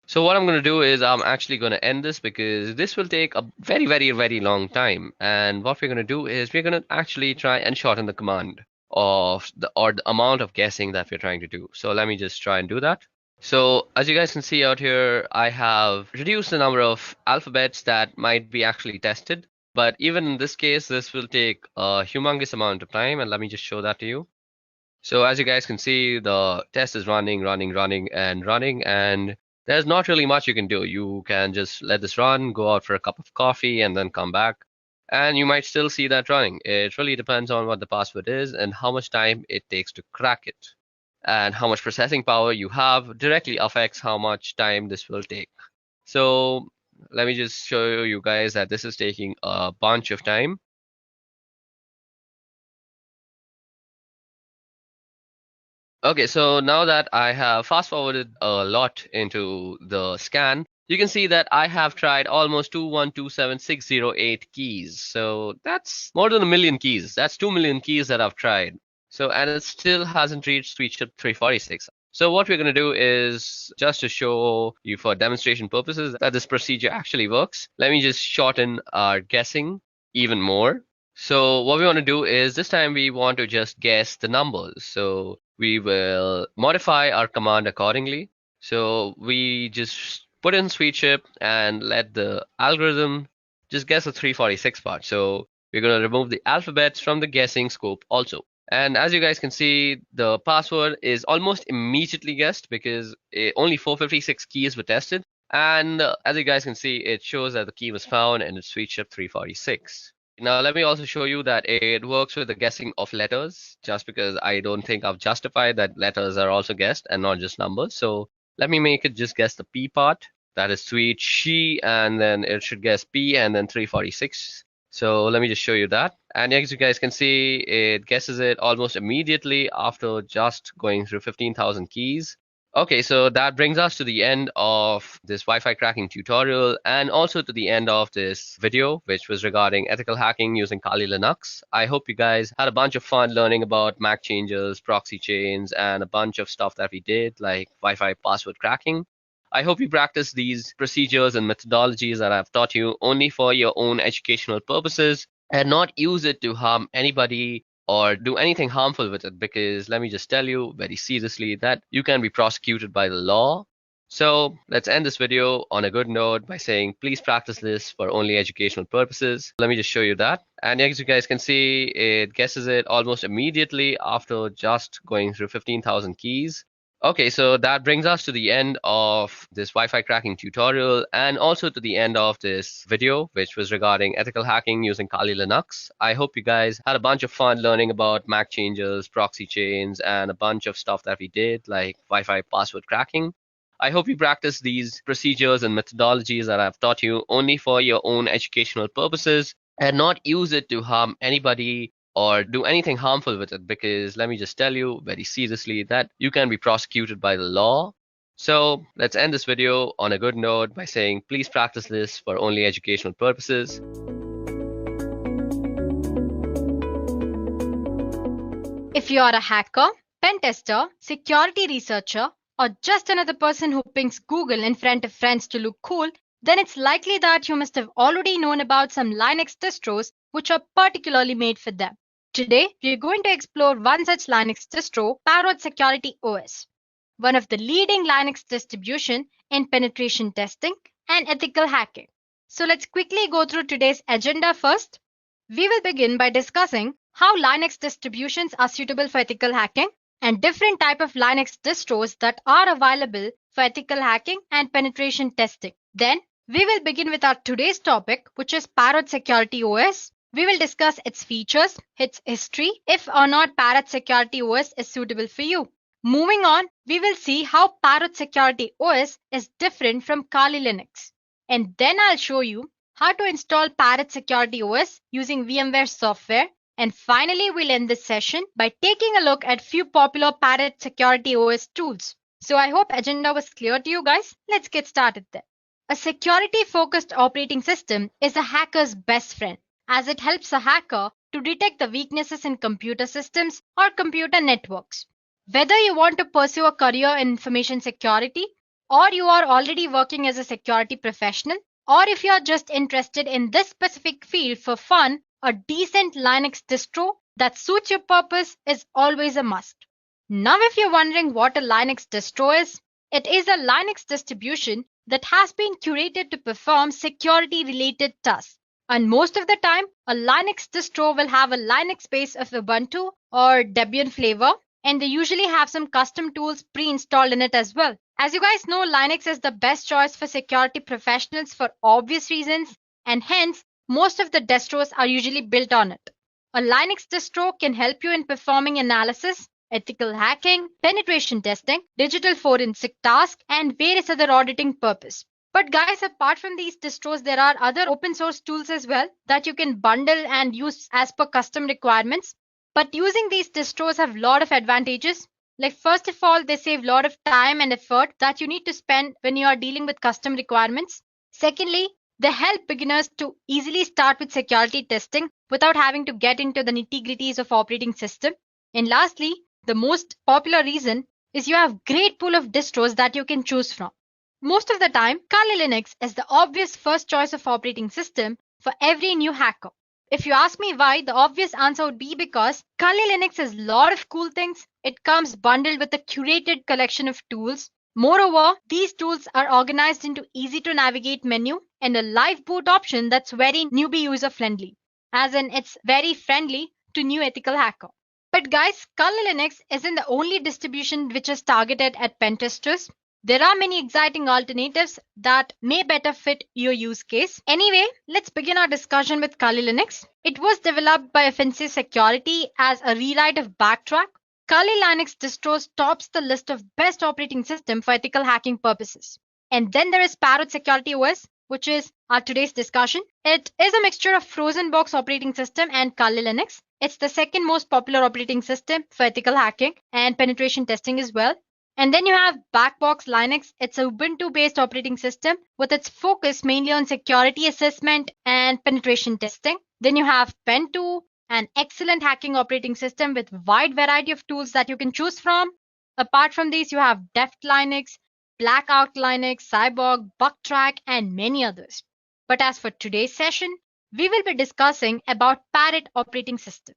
S5: So what I'm going to do is I'm actually going to end this because this will take a very long time. And what we're going to do is we're going to actually try and shorten the command of the amount of guessing that we're trying to do. So let me just try and do that. So as you guys can see out here, I have reduced the number of alphabets that might be actually tested. But even in this case, this will take a humongous amount of time. And let me just show that to you. So as you guys can see, the test is running, and there's not really much you can do. You can just let this run, go out for a cup of coffee, and then come back. And you might still see that running. It really depends on what the password is and how much time it takes to crack it. And how much processing power you have directly affects how much time this will take. So let me just show you guys that this is taking a bunch of time. Okay, so now that I have fast forwarded a lot into the scan, you can see that I have tried almost 2127608 keys. So that's more than a million keys. That's 2 million keys that I've tried. So, and it still hasn't reached SweetShip 346. So what we're going to do is, just to show you for demonstration purposes that this procedure actually works, let me just shorten our guessing even more. So what we want to do is, this time we want to just guess the numbers. So we will modify our command accordingly. So we just put in SweetShip and let the algorithm just guess the 346 part. So we're going to remove the alphabets from the guessing scope also. And as you guys can see, the password is almost immediately guessed because only 456 keys were tested. And as you guys can see, it shows that the key was found and it's SweetShip 346. Now, let me also show you that it works with the guessing of letters, just because I don't think I've justified that letters are also guessed and not just numbers. So let me make it just guess the P part. That is sweet she, and then it should guess P and then 346. So let me just show you that. And as you guys can see, it guesses it almost immediately after just going through 15,000 keys. Okay, so that brings us to the end of this Wi-Fi cracking tutorial, and also to the end of this video, which was regarding ethical hacking using Kali Linux. I hope you guys had a bunch of fun learning about MAC changes, proxy chains, and a bunch of stuff that we did, like Wi-Fi password cracking. I hope you practice these procedures and methodologies that I've taught you only for your own educational purposes, and not use it to harm anybody or do anything harmful with it, because let me just tell you very seriously that you can be prosecuted by the law. So let's end this video on a good note by saying, please practice this for only educational purposes. Let me just show you that. And as you guys can see, it guesses it almost immediately after just going through 15,000 keys. Okay, so that brings us to the end of this Wi-Fi cracking tutorial, and also to the end of this video, which was regarding ethical hacking using Kali Linux. I hope you guys had a bunch of fun learning about MAC changes, proxy chains, and a bunch of stuff that we did, like Wi-Fi password cracking. I hope you practice these procedures and methodologies that I've taught you only for your own educational purposes, and not use it to harm anybody or do anything harmful with it, because let me just tell you very seriously that you can be prosecuted by the law. So let's end this video on a good note by saying, please practice this for only educational purposes.
S6: If you are a hacker, pen tester, security researcher, or just another person who pings Google in front of friends to look cool, then it's likely that you must have already known about some Linux distros which are particularly made for them. Today, we are going to explore one such Linux distro, Parrot Security OS, one of the leading Linux distribution in penetration testing and ethical hacking. So let's quickly go through today's agenda first. We will begin by discussing how Linux distributions are suitable for ethical hacking and different type of Linux distros that are available for ethical hacking and penetration testing. Then, we will begin with our today's topic, which is Parrot Security OS. We will discuss its features, its history, if or not Parrot Security OS is suitable for you. Moving on, we will see how Parrot Security OS is different from Kali Linux. And then I'll show you how to install Parrot Security OS using VMware software. And finally, we'll end this session by taking a look at few popular Parrot Security OS tools. So I hope agenda was clear to you guys. Let's get started then. A security-focused operating system is a hacker's best friend, as it helps a hacker to detect the weaknesses in computer systems or computer networks. Whether you want to pursue a career in information security, or you are already working as a security professional, or if you are just interested in this specific field for fun, a decent Linux distro that suits your purpose is always a must. Now, if you're wondering what a Linux distro is, it is a Linux distribution that has been curated to perform security-related tasks. And most of the time, a Linux distro will have a Linux base of Ubuntu or Debian flavor, and they usually have some custom tools pre-installed in it as well. As you guys know, Linux is the best choice for security professionals for obvious reasons, and hence, most of the distros are usually built on it. A Linux distro can help you in performing analysis, ethical hacking, penetration testing, digital forensic tasks, and various other auditing purposes. But guys, apart from these distros, there are other open source tools as well that you can bundle and use as per custom requirements. But using these distros have a lot of advantages. Like first of all, they save a lot of time and effort that you need to spend when you are dealing with custom requirements. Secondly, they help beginners to easily start with security testing without having to get into the nitty-gritties of operating system. And lastly, the most popular reason is you have great pool of distros that you can choose from. Most of the time, Kali Linux is the obvious first choice of operating system for every new hacker. If you ask me why, the obvious answer would be because Kali Linux has a lot of cool things. It comes bundled with a curated collection of tools. Moreover, these tools are organized into easy to navigate menu and a live boot option that's very newbie user friendly. As in, it's very friendly to new ethical hacker. But guys, Kali Linux isn't the only distribution which is targeted at pen testers. There are many exciting alternatives that may better fit your use case. Anyway, let's begin our discussion with Kali Linux. It was developed by Offensive Security as a rewrite of Backtrack. Kali Linux distros tops the list of best operating system for ethical hacking purposes. And then there is Parrot Security OS, which is our today's discussion. It is a mixture of frozen box operating system and Kali Linux. It's the second most popular operating system for ethical hacking and penetration testing as well. And then you have Backbox Linux. It's a Ubuntu-based operating system with its focus mainly on security assessment and penetration testing. Then you have Pen2, an excellent hacking operating system with wide variety of tools that you can choose from. Apart from these, you have Deft Linux, Blackout Linux, Cyborg, Bugtrack, and many others. But as for today's session, we will be discussing about Parrot operating system.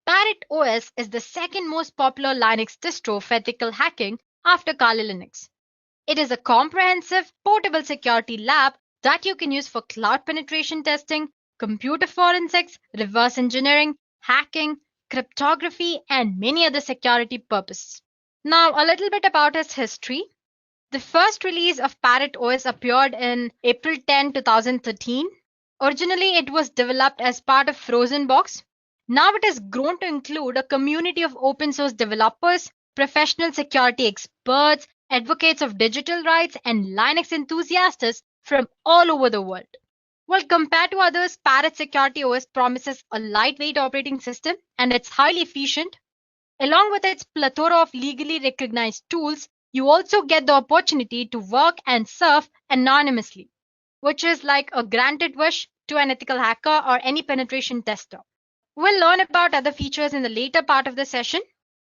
S6: Parrot OS is the second most popular Linux distro for ethical hacking after Kali Linux. It is a comprehensive, portable security lab that you can use for cloud penetration testing, computer forensics, reverse engineering, hacking, cryptography, and many other security purposes. Now, a little bit about its history. The first release of Parrot OS appeared in April 10, 2013. Originally, it was developed as part of Frozen Box. Now it has grown to include a community of open source developers, professional security experts, advocates of digital rights, and Linux enthusiasts from all over the world. Well, compared to others, Parrot Security OS promises a lightweight operating system and it's highly efficient. Along with its plethora of legally recognized tools, you also get the opportunity to work and surf anonymously, which is like a granted wish to an ethical hacker or any penetration tester. We'll learn about other features in the later part of the session.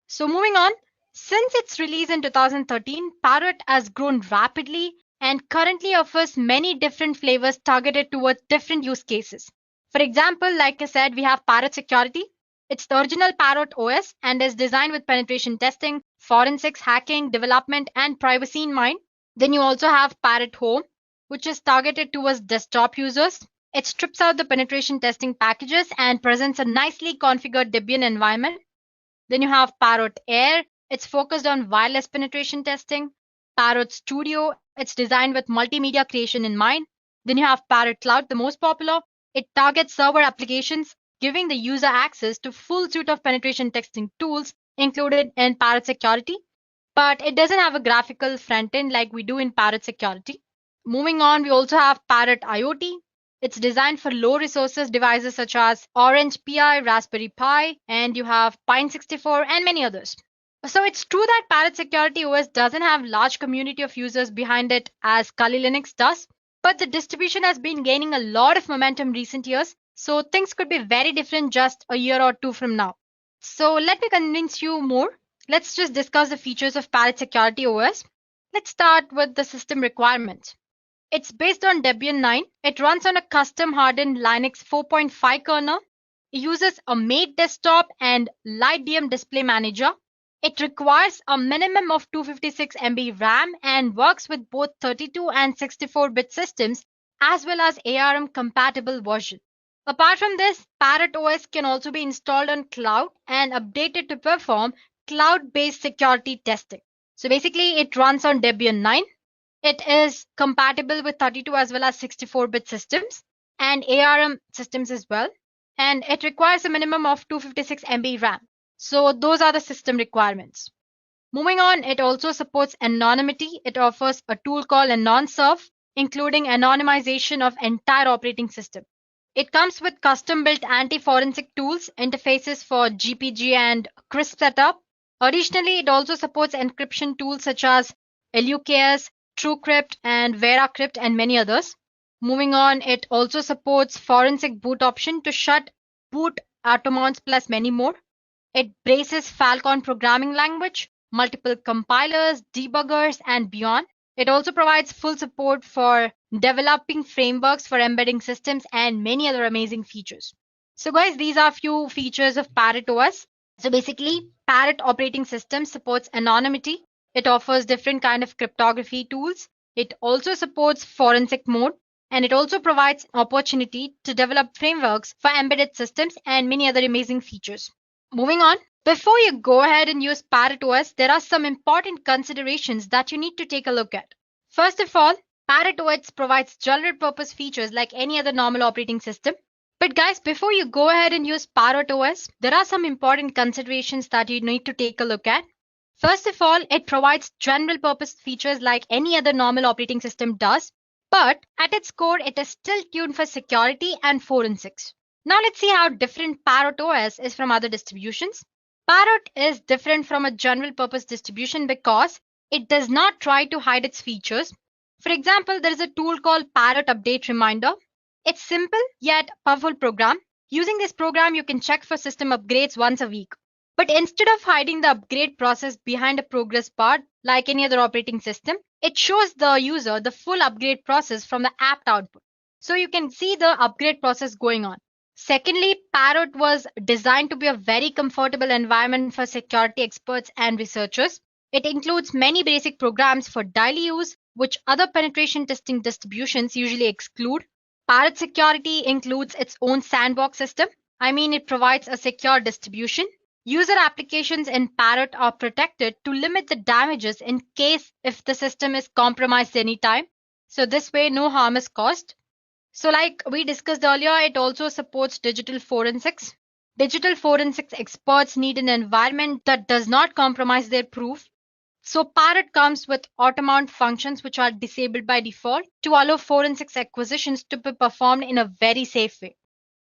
S6: So moving on, since its release in 2013, Parrot has grown rapidly and currently offers many different flavors targeted towards different use cases. For example, like I said, we have Parrot Security. It's the original Parrot OS and is designed with penetration testing, forensics, hacking, development, and privacy in mind. Then you also have Parrot Home, which is targeted towards desktop users. It strips out the penetration testing packages and presents a nicely configured Debian environment. Then you have Parrot Air. It's focused on wireless penetration testing. Parrot Studio. It's designed with multimedia creation in mind. Then you have Parrot Cloud, the most popular. It targets server applications, giving the user access to full suite of penetration testing tools included in Parrot Security. But it doesn't have a graphical front end like we do in Parrot Security. Moving on, we also have Parrot IoT. It's designed for low resources devices such as Orange Pi, Raspberry Pi, and you have Pine64 and many others. So it's true that Parrot Security OS doesn't have large community of users behind it as Kali Linux does, but the distribution has been gaining a lot of momentum recent years, so things could be very different just a year or two from now. So let me convince you more. Let's just discuss the features of Parrot Security OS. Let's start with the system requirements. It's based on Debian 9. It runs on a custom hardened Linux 4.5 kernel. It uses a made desktop and LightDM display manager. It requires a minimum of 256 MB RAM and works with both 32 and 64-bit systems as well as ARM compatible version. Apart from this, Parrot OS can also be installed on cloud and updated to perform cloud-based security testing. So basically, it runs on Debian 9. It is compatible with 32 as well as 64-bit systems and ARM systems as well. And it requires a minimum of 256 MB RAM. So those are the system requirements. Moving on, it also supports anonymity. It offers a tool called AnonServe, including anonymization of entire operating system. It comes with custom-built anti-forensic tools, interfaces for GPG and CRISP setup. Additionally, it also supports encryption tools such as LUKS, TrueCrypt, and VeraCrypt, and many others. Moving on, it also supports forensic boot option to shut boot automounts plus many more. It braces Falcon programming language, multiple compilers, debuggers, and beyond. It also provides full support for developing frameworks for embedding systems and many other amazing features. So guys, these are few features of Parrot OS. So basically, Parrot operating system supports anonymity. It offers different kind of cryptography tools. It also supports forensic mode, and it also provides opportunity to develop frameworks for embedded systems and many other amazing features. Moving on, before you go ahead and use Parrot OS, there are some important considerations that you need to take a look at. First of all, Parrot OS provides general purpose features like any other normal operating system. But guys, before you go ahead and use Parrot OS, there are some important considerations that you need to take a look at. First of all, it provides general purpose features like any other normal operating system does, but at its core, it is still tuned for security and forensics. Now let's see how different Parrot OS is from other distributions. Parrot is different from a general purpose distribution because it does not try to hide its features. For example, there is a tool called Parrot Update Reminder. It's simple yet powerful program. Using this program, you can check for system upgrades once a week. But instead of hiding the upgrade process behind a progress bar like any other operating system, it shows the user the full upgrade process from the apt output. So you can see the upgrade process going on. Secondly, Parrot was designed to be a very comfortable environment for security experts and researchers. It includes many basic programs for daily use, which other penetration testing distributions usually exclude. Parrot Security includes its own sandbox system. It provides a secure distribution. User applications in Parrot are protected to limit the damages in case if the system is compromised anytime. So this way, no harm is caused. So like we discussed earlier, it also supports digital forensics. Digital forensics experts need an environment that does not compromise their proof. So Parrot comes with automount functions which are disabled by default to allow forensics acquisitions to be performed in a very safe way.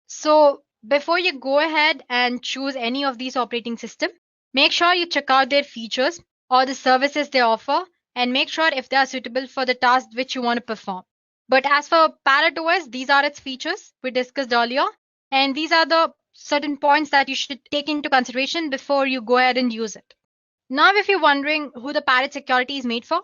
S6: So before you go ahead and choose any of these operating systems, make sure you check out their features or the services they offer and make sure if they are suitable for the task which you want to perform. But as for Parrot OS, these are its features we discussed earlier, and these are the certain points that you should take into consideration before you go ahead and use it. Now, if you're wondering who the Parrot Security is made for,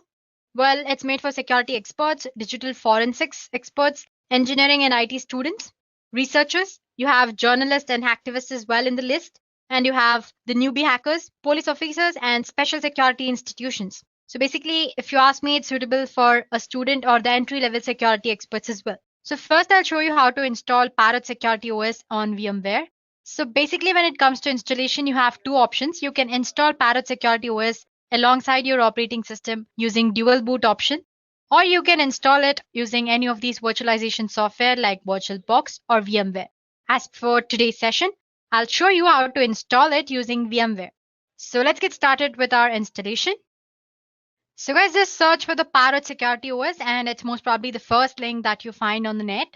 S6: well, it's made for security experts, digital forensics experts, engineering and IT students, researchers. You have journalists and activists as well in the list, and you have the newbie hackers, police officers, and special security institutions. So basically, if you ask me, it's suitable for a student or the entry-level security experts as well. So first, I'll show you how to install Parrot Security OS on VMware. So basically, when it comes to installation, you have two options. You can install Parrot Security OS alongside your operating system using dual boot option, or you can install it using any of these virtualization software like VirtualBox or VMware. As for today's session, I'll show you how to install it using VMware. So let's get started with our installation. So guys, just search for the Parrot Security OS and it's most probably the first link that you find on the net.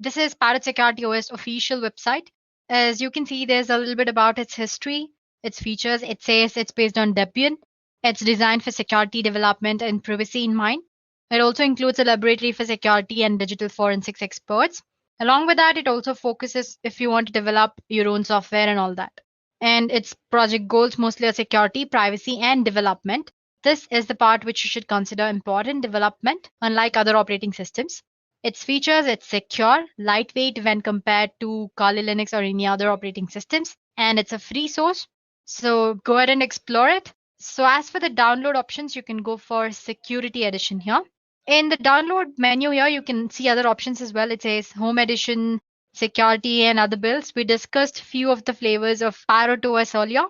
S6: This is Parrot Security OS official website. As you can see, there's a little bit about its history, its features. It says it's based on Debian. It's designed for security development and privacy in mind. It also includes a laboratory for security and digital forensics experts. Along with that, it also focuses if you want to develop your own software and all that. And its project goals mostly are security, privacy, and development. This is the part which you should consider important development, unlike other operating systems. Its features, it's secure, lightweight when compared to Kali Linux or any other operating systems, and it's a free source. So go ahead and explore it. So as for the download options, you can go for Security Edition here. In the download menu here, you can see other options as well. It says Home Edition, Security, and other builds. We discussed few of the flavors of Parrot OS earlier.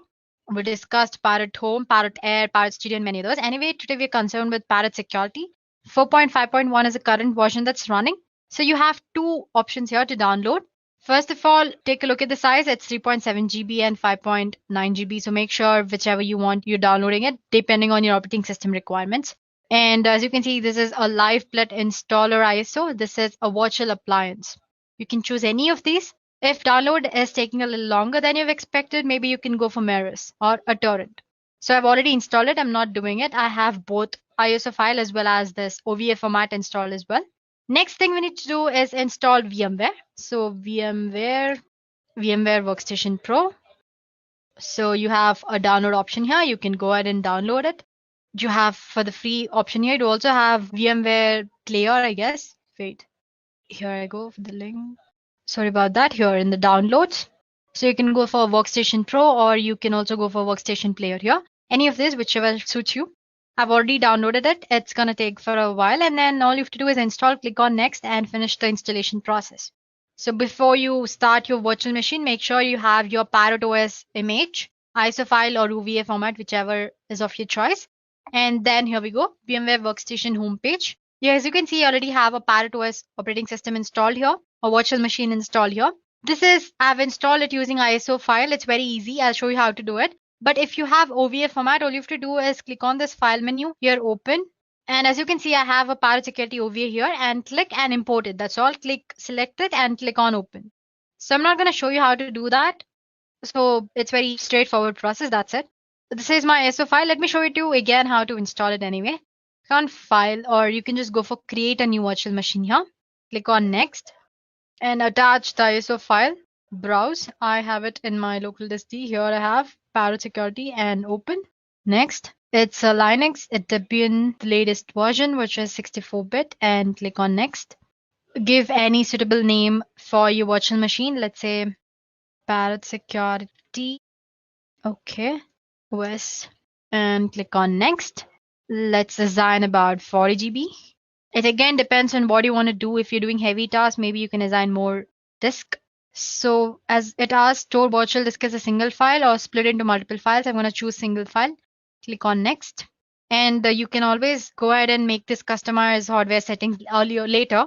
S6: We discussed Parrot Home, Parrot Air, Parrot Studio, and many others. Anyway, today we're concerned with Parrot Security. 4.5.1 is the current version that's running. So you have two options here to download. First of all, take a look at the size. It's 3.7 GB and 5.9 GB. So make sure whichever you want, you're downloading it depending on your operating system requirements. And as you can see, this is a live plet installer ISO. This is a virtual appliance. You can choose any of these. If download is taking a little longer than you've expected, maybe you can go for Maris or a torrent. So I've already installed it. I'm not doing it. I have both ISO file as well as this OVA format installed as well. Next thing we need to do is install VMware. So VMware Workstation Pro. So you have a download option here. You can go ahead and download it. You have for the free option here. You also have VMware Player, I guess. Wait, here I go for the link. Sorry about that. Here in the downloads. So you can go for Workstation Pro or you can also go for Workstation Player here. Any of this, whichever suits you. I've already downloaded it. It's going to take for a while, and then all you have to do is install, click on next, and finish the installation process. So before you start your virtual machine, make sure you have your Parrot OS image, ISO file or OVA format, whichever is of your choice. And then here we go, VMware Workstation homepage. Yeah, as you can see, I already have a Parrot OS operating system installed here, a virtual machine installed here. I've installed it using ISO file. It's very easy. I'll show you how to do it. But if you have OVA format, all you have to do is click on this file menu here, open. And as you can see, I have a Parrot Security OVA here, and click and import it. That's all. Click, select it and click on open. So I'm not going to show you how to do that. So it's very straightforward process. That's it. This is my ISO file. Let me show you to again how to install it anyway. Click on file, or you can just go for create a new virtual machine here. Click on next and attach the ISO file. Browse. I have it in my local disk D. Here I have Parrot Security and open. Next, it's a Linux. It Debian, the latest version, which is 64-bit, and click on next. Give any suitable name for your virtual machine. Let's say Parrot Security. Okay. OS, and click on next. Let's assign about 40 GB. It again depends on what you want to do. If you're doing heavy tasks, maybe you can assign more disk. So as it asks, store virtual disk as a single file or split into multiple files. I'm going to choose single file. Click on next. And you can always go ahead and make this customize hardware settings later.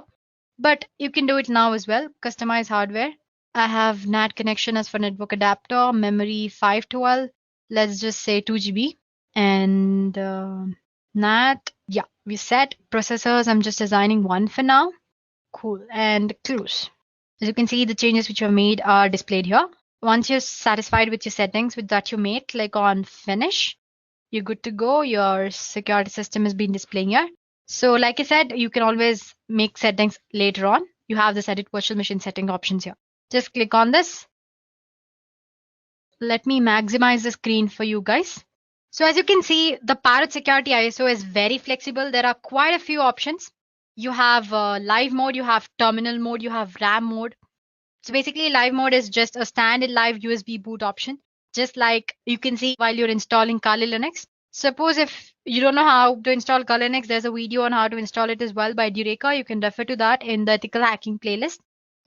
S6: But you can do it now as well. Customize hardware. I have NAT connection as for network adapter, memory 512. Let's just say 2 GB. And NAT, yeah, we set processors. I'm just assigning one for now. Cool. And close. As you can see, the changes which you have made are displayed here. Once you're satisfied with your settings that you made, click on finish. You're good to go. Your security system has been displaying here. So like I said, you can always make settings later on. You have this edit virtual machine setting options here. Just click on this. Let me maximize the screen for you guys. So as you can see, the Parrot Security ISO is very flexible. There are quite a few options. You have live mode, you have terminal mode, you have RAM mode. So basically live mode is just a standard live USB boot option, just like you can see while you're installing Kali Linux. Suppose if you don't know how to install Kali Linux, there's a video on how to install it as well by Dureka. You can refer to that in the ethical hacking playlist.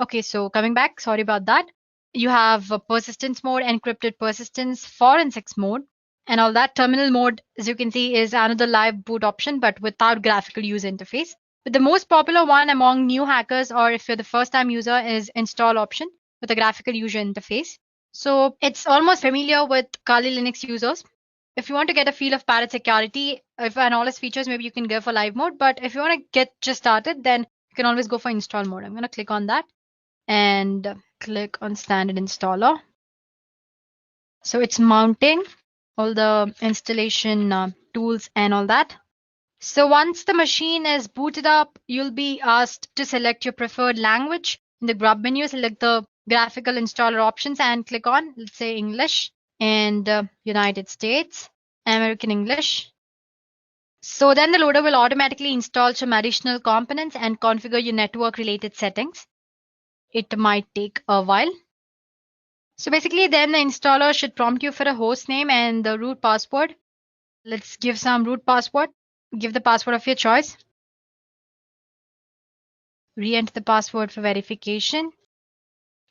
S6: Okay, so coming back, sorry about that. You have persistence mode, encrypted persistence, forensics mode, and all that. Terminal mode, as you can see, is another live boot option, but without graphical user interface. But the most popular one among new hackers, or if you're the first time user, is install option with a graphical user interface. So it's almost familiar with Kali Linux users. If you want to get a feel of Parrot Security, and all its features, maybe you can go for live mode. But if you want to get just started, then you can always go for install mode. I'm going to click on that and click on standard installer. So it's mounting all the installation tools and all that. So once the machine is booted up, you'll be asked to select your preferred language. In the grub menu, select the graphical installer options and click on, let's say, English and United States, American English. So then the loader will automatically install some additional components and configure your network related settings. It might take a while. So basically then the installer should prompt you for a host name and the root password. Let's give some root password. Give the password of your choice. Re-enter the password for verification.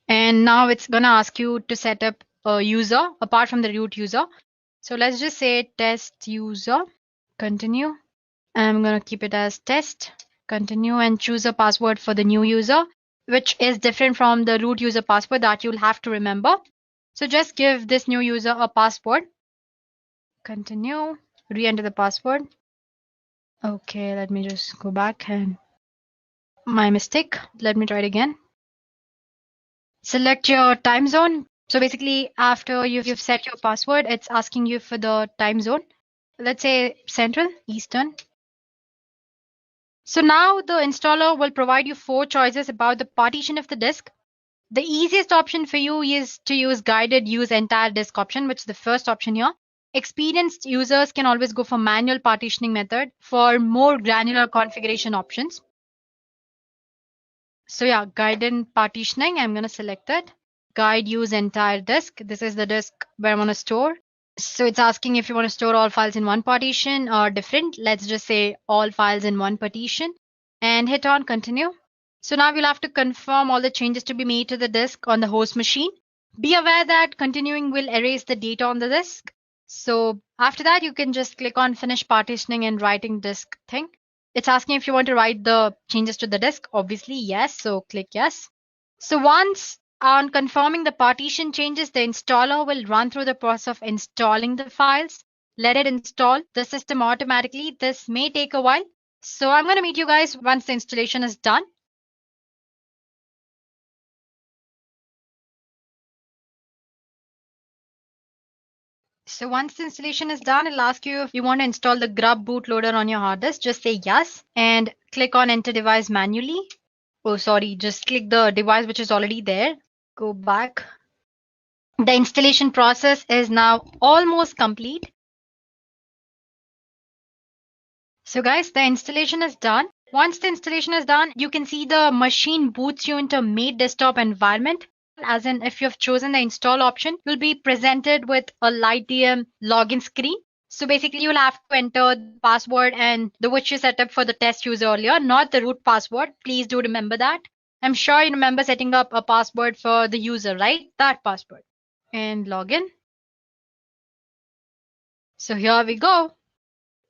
S6: And now it's going to ask you to set up a user apart from the root user. So let's just say test user. Continue. I'm going to keep it as test. Continue and choose a password for the new user, which is different from the root user password that you'll have to remember. So just give this new user a password. Continue. Re-enter the password. Okay, let me just go back and my mistake. Let me try it again. Select your time zone. So basically, after you've set your password, it's asking you for the time zone. Let's say Central, Eastern. So now the installer will provide you 4 choices about the partition of the disk. The easiest option for you is to use guided use entire disk option, which is the first option here. Experienced users can always go for manual partitioning method for more granular configuration options. So yeah, guided partitioning, I'm going to select that. Guide use entire disk. This is the disk where I want to store. So it's asking if you want to store all files in one partition or different. Let's just say all files in one partition and hit on continue. So now we'll have to confirm all the changes to be made to the disk on the host machine. Be aware that continuing will erase the data on the disk. So after that, you can just click on finish partitioning and writing disk thing. It's asking if you want to write the changes to the disk. Obviously, yes. So click yes. So once on confirming the partition changes, the installer will run through the process of installing the files. Let it install the system automatically. This may take a while. So I'm going to meet you guys once the installation is done. So once the installation is done, it'll ask you if you want to install the grub bootloader on your hard disk. Just say yes and click on enter device manually. Oh, sorry, just click the device which is already there. Go back. The installation process is now almost complete. So guys, the installation is done. Once the installation is done, you can see the machine boots you into made desktop environment. As in, if you've chosen the install option, you'll be presented with a LightDM login screen. So basically, you'll have to enter the password and the which you set up for the test user earlier, not the root password. Please do remember that. I'm sure you remember setting up a password for the user, right? That password. And login. So here we go.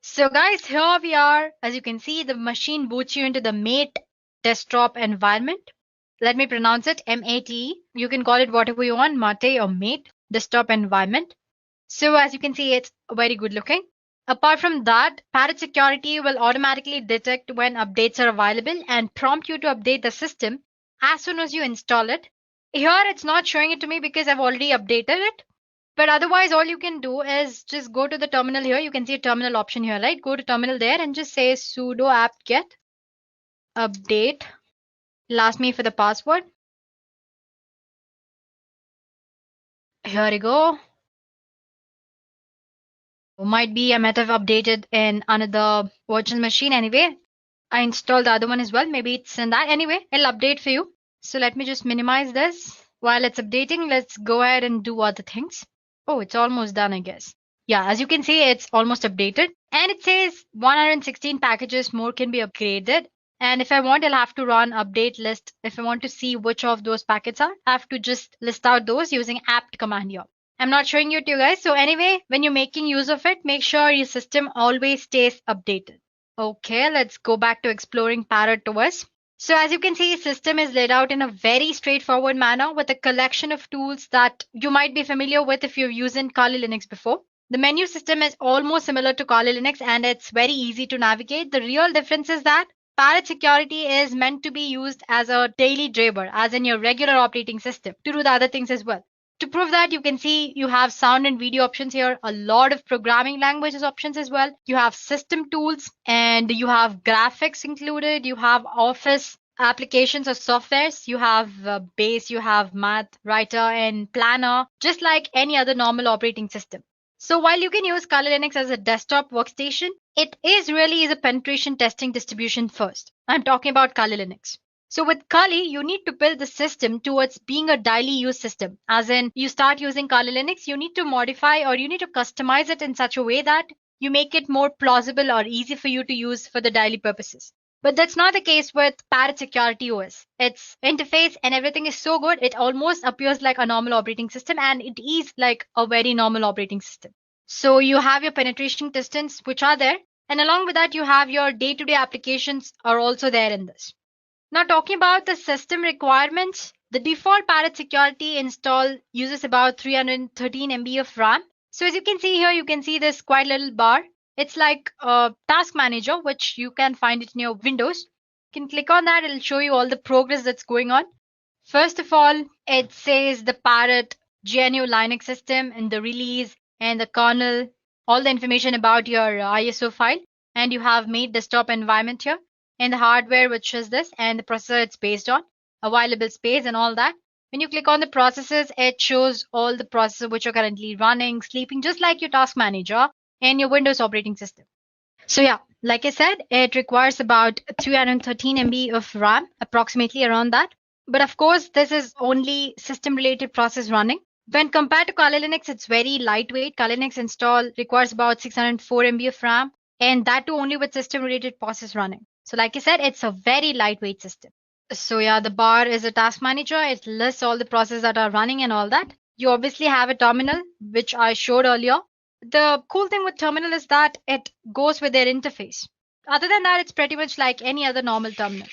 S6: So guys, here we are. As you can see, the machine boots you into the mate desktop environment. Let me pronounce it M-A-T-E. You can call it whatever you want, mate or mate desktop environment. So as you can see, it's very good looking. Apart from that, Parrot Security will automatically detect when updates are available and prompt you to update the system as soon as you install it. Here, it's not showing it to me because I've already updated it. But otherwise, all you can do is just go to the terminal here. You can see a terminal option here, right? Go to terminal there and just say sudo apt-get update. It'll ask me for the password. Here we go. Might be I might have updated in another virtual machine anyway. I installed the other one as well. Maybe it's in that. Anyway, it'll update for you. So let me just minimize this. While it's updating, let's go ahead and do other things. Oh, it's almost done, I guess. Yeah, as you can see, it's almost updated. And it says 116 packages more can be upgraded. And if I want, I'll have to run update list. If I want to see which of those packets are, I have to just list out those using apt command here. I'm not showing you to you guys. So anyway, when you're making use of it, make sure your system always stays updated. Okay, let's go back to exploring Parrot OS. So as you can see, system is laid out in a very straightforward manner with a collection of tools that you might be familiar with if you've used Kali Linux before. The menu system is almost similar to Kali Linux and it's very easy to navigate. The real difference is that Parrot Security is meant to be used as a daily driver, as in your regular operating system, to do the other things as well. To prove that, you can see you have sound and video options here, a lot of programming languages options as well. You have system tools and you have graphics included. You have office applications or softwares. You have base, you have math, writer and planner, just like any other normal operating system. So while you can use Kali Linux as a desktop workstation, it really is a penetration testing distribution first. I'm talking about Kali Linux. So with Kali, you need to build the system towards being a daily use system. As in, you start using Kali Linux, you need to modify or you need to customize it in such a way that you make it more plausible or easy for you to use for the daily purposes. But that's not the case with Parrot Security OS. Its interface and everything is so good, it almost appears like a normal operating system and it is like a very normal operating system. So you have your penetration testings which are there. And along with that, you have your day-to-day applications are also there in this. Now talking about the system requirements, the default Parrot Security install uses about 313 MB of RAM. So as you can see here, you can see this quite little bar. It's like a task manager, which you can find it in your Windows. You can click on that. It'll show you all the progress that's going on. First of all, it says the Parrot GNU Linux system and the release and the kernel, all the information about your ISO file, and you have made desktop environment here and the hardware which is this and the processor it's based on, available space and all that. When you click on the processes, it shows all the processes which are currently running, sleeping, just like your task manager and your Windows operating system. So yeah, like I said, it requires about 313 MB of RAM, approximately around that. But of course, this is only system-related process running. When compared to Kali Linux, it's very lightweight. Kali Linux install requires about 604 MB of RAM, and that too only with system-related process running. So like I said, it's a very lightweight system. So yeah, the bar is a task manager. It lists all the processes that are running and all that. You obviously have a terminal, which I showed earlier. The cool thing with terminal is that it goes with their interface. Other than that, it's pretty much like any other normal terminal.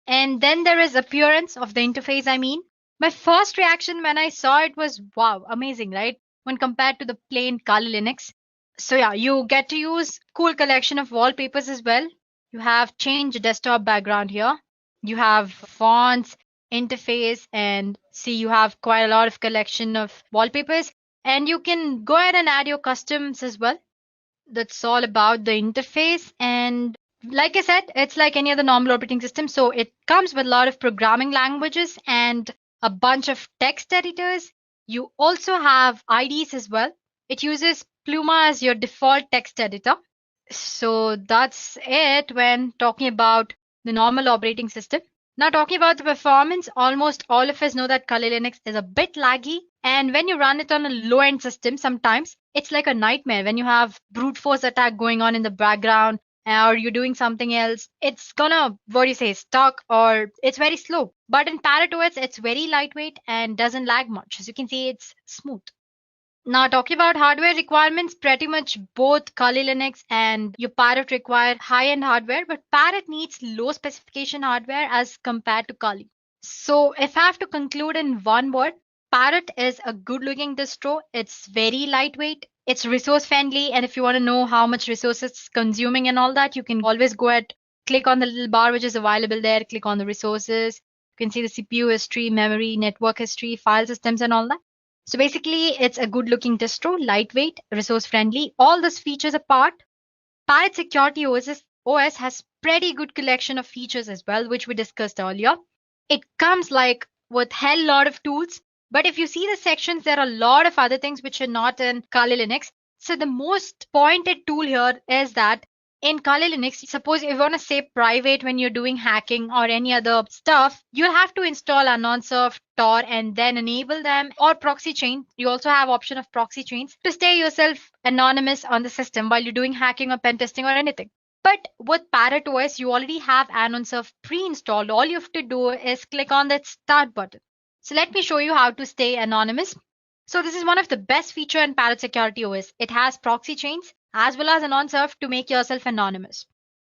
S6: And then there is appearance of the interface, I mean. My first reaction when I saw it was, wow, amazing, right? When compared to the plain Kali Linux. So yeah, you get to use cool collection of wallpapers as well. You have change desktop background here. You have fonts, interface, and see you have quite a lot of collection of wallpapers. And you can go ahead and add your customs as well. That's all about the interface. And like I said, it's like any other normal operating system. So it comes with a lot of programming languages and a bunch of text editors. You also have IDs as well. It uses Pluma as your default text editor. So that's it when talking about the normal operating system. Now talking about the performance, almost all of us know that Kali Linux is a bit laggy, and when you run it on a low-end system, sometimes it's like a nightmare when you have brute force attack going on in the background or you're doing something else. It's gonna, what do you say, stuck or it's very slow. But in Parrot OS, it's very lightweight and doesn't lag much. As you can see, it's smooth. Now, talking about hardware requirements, pretty much both Kali Linux and your Parrot require high-end hardware, but Parrot needs low specification hardware as compared to Kali. So, if I have to conclude in one word, Parrot is a good-looking distro. It's very lightweight. It's resource friendly, and if you want to know how much resources it's consuming and all that, you can always go ahead, click on the little bar which is available there, click on the resources. You can see the CPU history, memory, network history, file systems, and all that. So basically, it's a good looking distro, lightweight, resource friendly. All these features apart, Parrot Security OS has pretty good collection of features as well, which we discussed earlier. It comes like with hell lot of tools, but if you see the sections, there are a lot of other things which are not in Kali Linux. So the most pointed tool here is that in Kali Linux, suppose if you want to say private when you're doing hacking or any other stuff, you have to install Anonsurf, Tor, and then enable them or proxy chain. You also have option of proxy chains to stay yourself anonymous on the system while you're doing hacking or pen testing or anything. But with Parrot OS, you already have Anonsurf pre-installed. All you have to do is click on that start button. So let me show you how to stay anonymous. So this is one of the best feature in Parrot Security OS. It has proxy chains as well as Anonsurf to make yourself anonymous.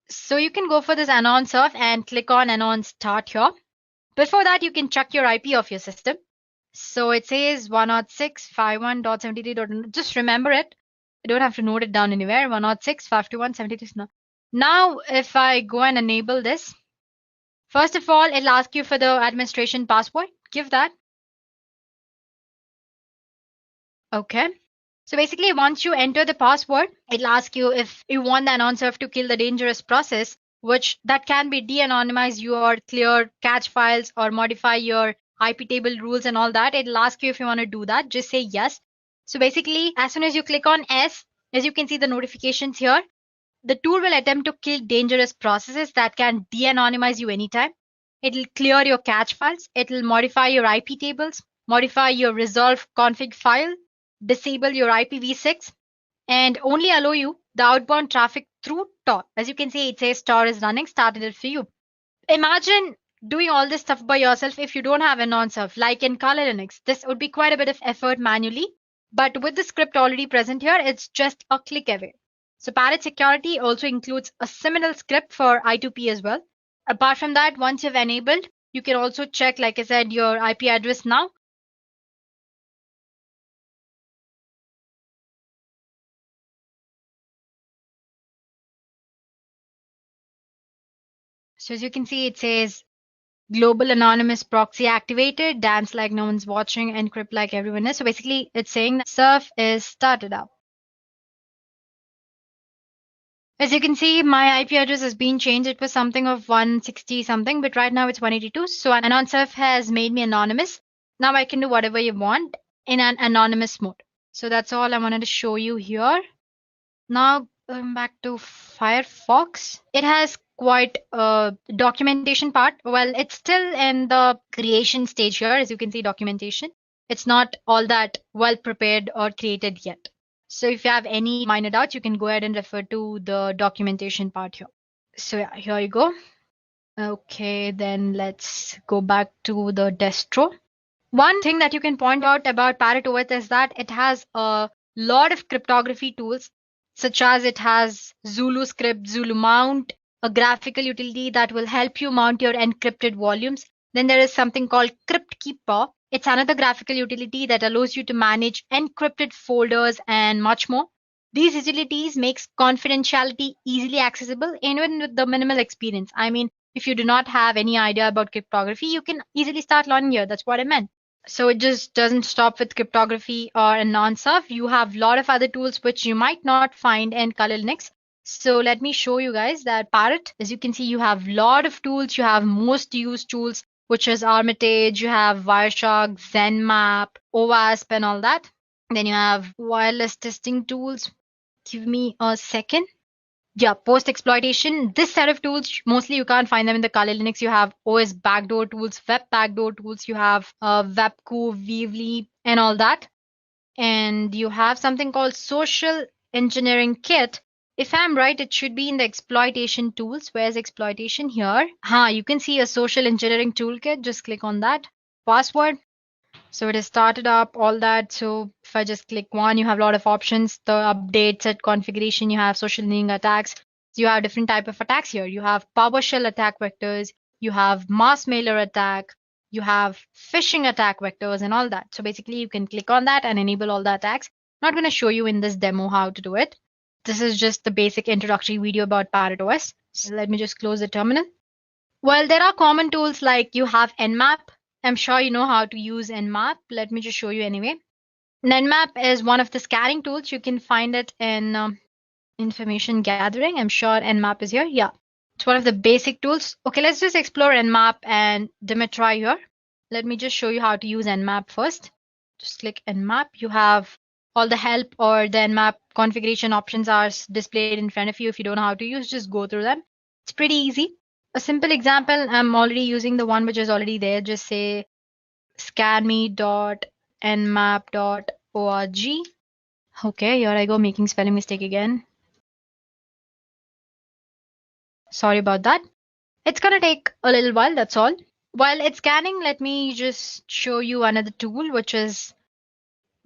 S6: So you can go for this Anonsurf and click on Anon Start here. Before that, you can check your IP of your system. So it says 106.51.73. Just remember it. You don't have to note it down anywhere. 106.51.73. Now, if I go and enable this, first of all, it'll ask you for the administration password. Give that. Okay. So basically, once you enter the password, it'll ask you if you want the Anonsurf to kill the dangerous process, which that can be de-anonymize your clear cache files or modify your IP table rules and all that. It'll ask you if you want to do that. Just say yes. So basically, as soon as you click on S, as you can see the notifications here, the tool will attempt to kill dangerous processes that can de-anonymize you anytime. It'll clear your cache files. It'll modify your IP tables, modify your resolve config file, disable your IPv6, and only allow you the outbound traffic through Tor. As you can see, it says Tor is running, started it for you. Imagine doing all this stuff by yourself if you don't have Anonsurf, like in Kali Linux. This would be quite a bit of effort manually, but with the script already present here, it's just a click away. So Parrot Security also includes a similar script for I2P as well. Apart from that, once you've enabled, you can also check, like I said, your IP address now. So as you can see, it says Global anonymous proxy activated, dance like no one's watching, encrypt like everyone is. So basically, it's saying that surf is started up. As you can see, my IP address has been changed. It was something of 160 something, but right now it's 182. So AnonSurf has made me anonymous. Now I can do whatever you want in an anonymous mode. So that's all I wanted to show you here. Now going back to Firefox, it has quite a documentation part. Well, it's still in the creation stage here. As you can see, documentation. It's not all that well prepared or created yet. So if you have any minor doubts, you can go ahead and refer to the documentation part here. So yeah, here you go. Okay, then let's go back to the distro. One thing that you can point out about Parrot OS is that it has a lot of cryptography tools, such as it has Zulu script, Zulu mount, a graphical utility that will help you mount your encrypted volumes. Then there is something called CryptKeeper. It's another graphical utility that allows you to manage encrypted folders and much more. These utilities makes confidentiality easily accessible even with the minimal experience. I mean, if you do not have any idea about cryptography, you can easily start learning here. That's what I meant. So it just doesn't stop with cryptography or AnonSurf. You have a lot of other tools which you might not find in Kali Linux. So let me show you guys that Parrot, as you can see, you have a lot of tools. You have most used tools, which is Armitage, you have Wireshark, ZenMap, OWASP and all that. Then you have wireless testing tools. Give me a second. Yeah, post exploitation. This set of tools, mostly you can't find them in the Kali Linux. You have OS backdoor tools, web backdoor tools, you have Webco, Weavly, and all that. And you have something called social engineering kit. If I'm right, it should be in the exploitation tools. Where's exploitation here? You can see a social engineering toolkit. Just click on that. Password. So it has started up all that. So if I just click one, you have a lot of options. The update set configuration, you have social engineering attacks. So you have different type of attacks here. You have PowerShell attack vectors, you have mass mailer attack, you have phishing attack vectors and all that. So basically you can click on that and enable all the attacks. I'm not going to show you in this demo how to do it. This is just the basic introductory video about Parrot OS. So let me just close the terminal. Well, there are common tools like you have Nmap. I'm sure you know how to use Nmap. Let me just show you anyway. Nmap is one of the scanning tools. You can find it in information gathering. I'm sure Nmap is here. Yeah, it's one of the basic tools. Okay, let's just explore Nmap and Dimitri here. Let me just show you how to use Nmap first. Just click Nmap. You have all the help or the Nmap configuration options are displayed in front of you. If you don't know how to use, just go through them. It's pretty easy. A simple example, I'm already using the one which is already there. Just say scanme.nmap.org. Okay, here I go, making spelling mistake again. Sorry about that. It's gonna take a little while, that's all. While it's scanning, let me just show you another tool, which is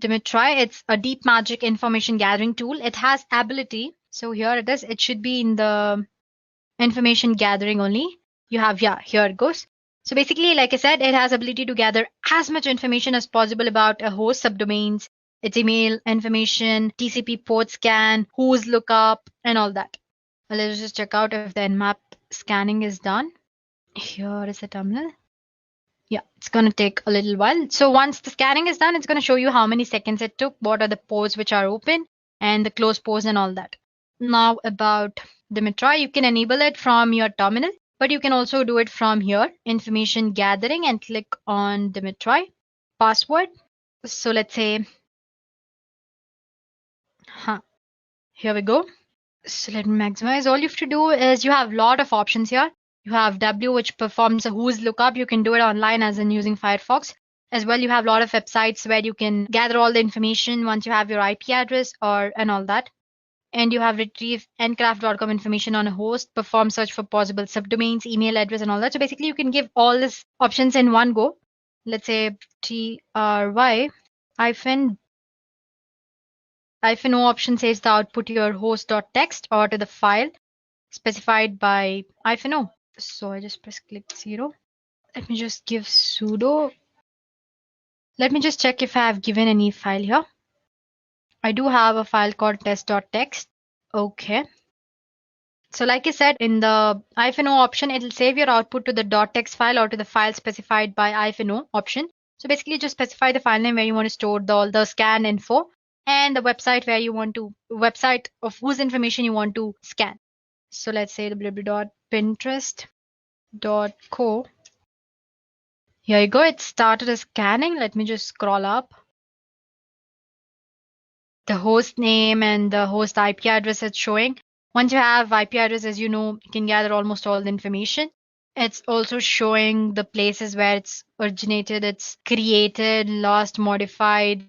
S6: Dimitri. It's a deep magic information gathering tool. It has ability. So here it is. It should be in the information gathering only. You have, yeah, here it goes. So basically, like I said, it has ability to gather as much information as possible about a host subdomains, its email information, TCP port scan, who's lookup, and all that. Well, let's just check out if the Nmap scanning is done. Here is the terminal. Yeah, it's going to take a little while. So once the scanning is done, it's going to show you how many seconds it took, what are the ports which are open, and the closed ports and all that. Now about Dimitri, you can enable it from your terminal, but you can also do it from here, information gathering, and click on Dimitri. Password. So let's say, here we go. So let me maximize. All you have to do is you have a lot of options here. You have W, which performs a who's lookup. You can do it online as in using Firefox. As well, you have a lot of websites where you can gather all the information once you have your IP address and all that. And you have retrieve ncraft.com information on a host, perform search for possible subdomains, email address, and all that. So basically, you can give all these options in one go. Let's say try hyphen O option says the output to your host.txt or to the file specified by -o. So I just press click 0. Let me just give sudo. Let me just check if I have given any file here. I do have a file called test.txt. Okay. So like I said, in the -o option, it'll save your output to the .text file or to the file specified by -o option. So basically just specify the file name where you want to store all the scan info and the website website of whose information you want to scan. So let's say www.pinterest.co. Here you go. It started as scanning. Let me just scroll up. The host name and the host IP address it's showing. Once you have IP address, as you know, you can gather almost all the information. It's also showing the places where it's originated, it's created, lost, modified.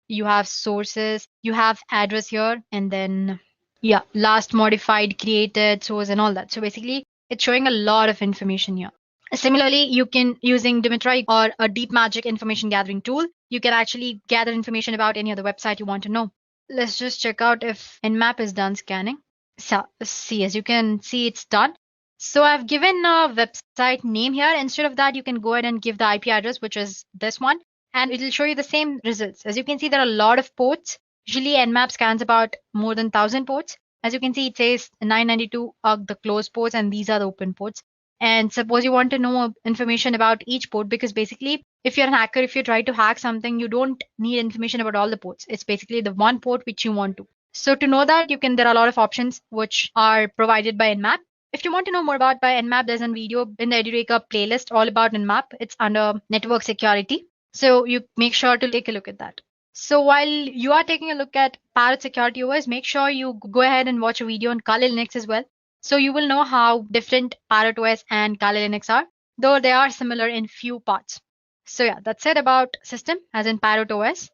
S6: You have sources, you have address here, and then, yeah, last modified, created, source, and all that. So basically, it's showing a lot of information here. Similarly, you can, using Dimitri or a deep magic information gathering tool, you can actually gather information about any other website you want to know. Let's just check out if Nmap is done scanning. So see, as you can see, it's done. So I've given a website name here. Instead of that, you can go ahead and give the IP address, which is this one, and it will show you the same results. As you can see, there are a lot of ports. Usually Nmap scans about more than 1,000 ports. As you can see, it says 992 are the closed ports and these are the open ports. And suppose you want to know information about each port, because basically if you're an hacker, if you try to hack something, you don't need information about all the ports. It's basically the one port which you want to. So to know that, there are a lot of options which are provided by Nmap. If you want to know more about by Nmap, there's a video in the Edureka playlist all about Nmap. It's under network security. So you make sure to take a look at that. So while you are taking a look at Parrot Security OS, make sure you go ahead and watch a video on Kali Linux as well. So you will know how different Parrot OS and Kali Linux are, though they are similar in few parts. So yeah, that's it about system as in Parrot OS.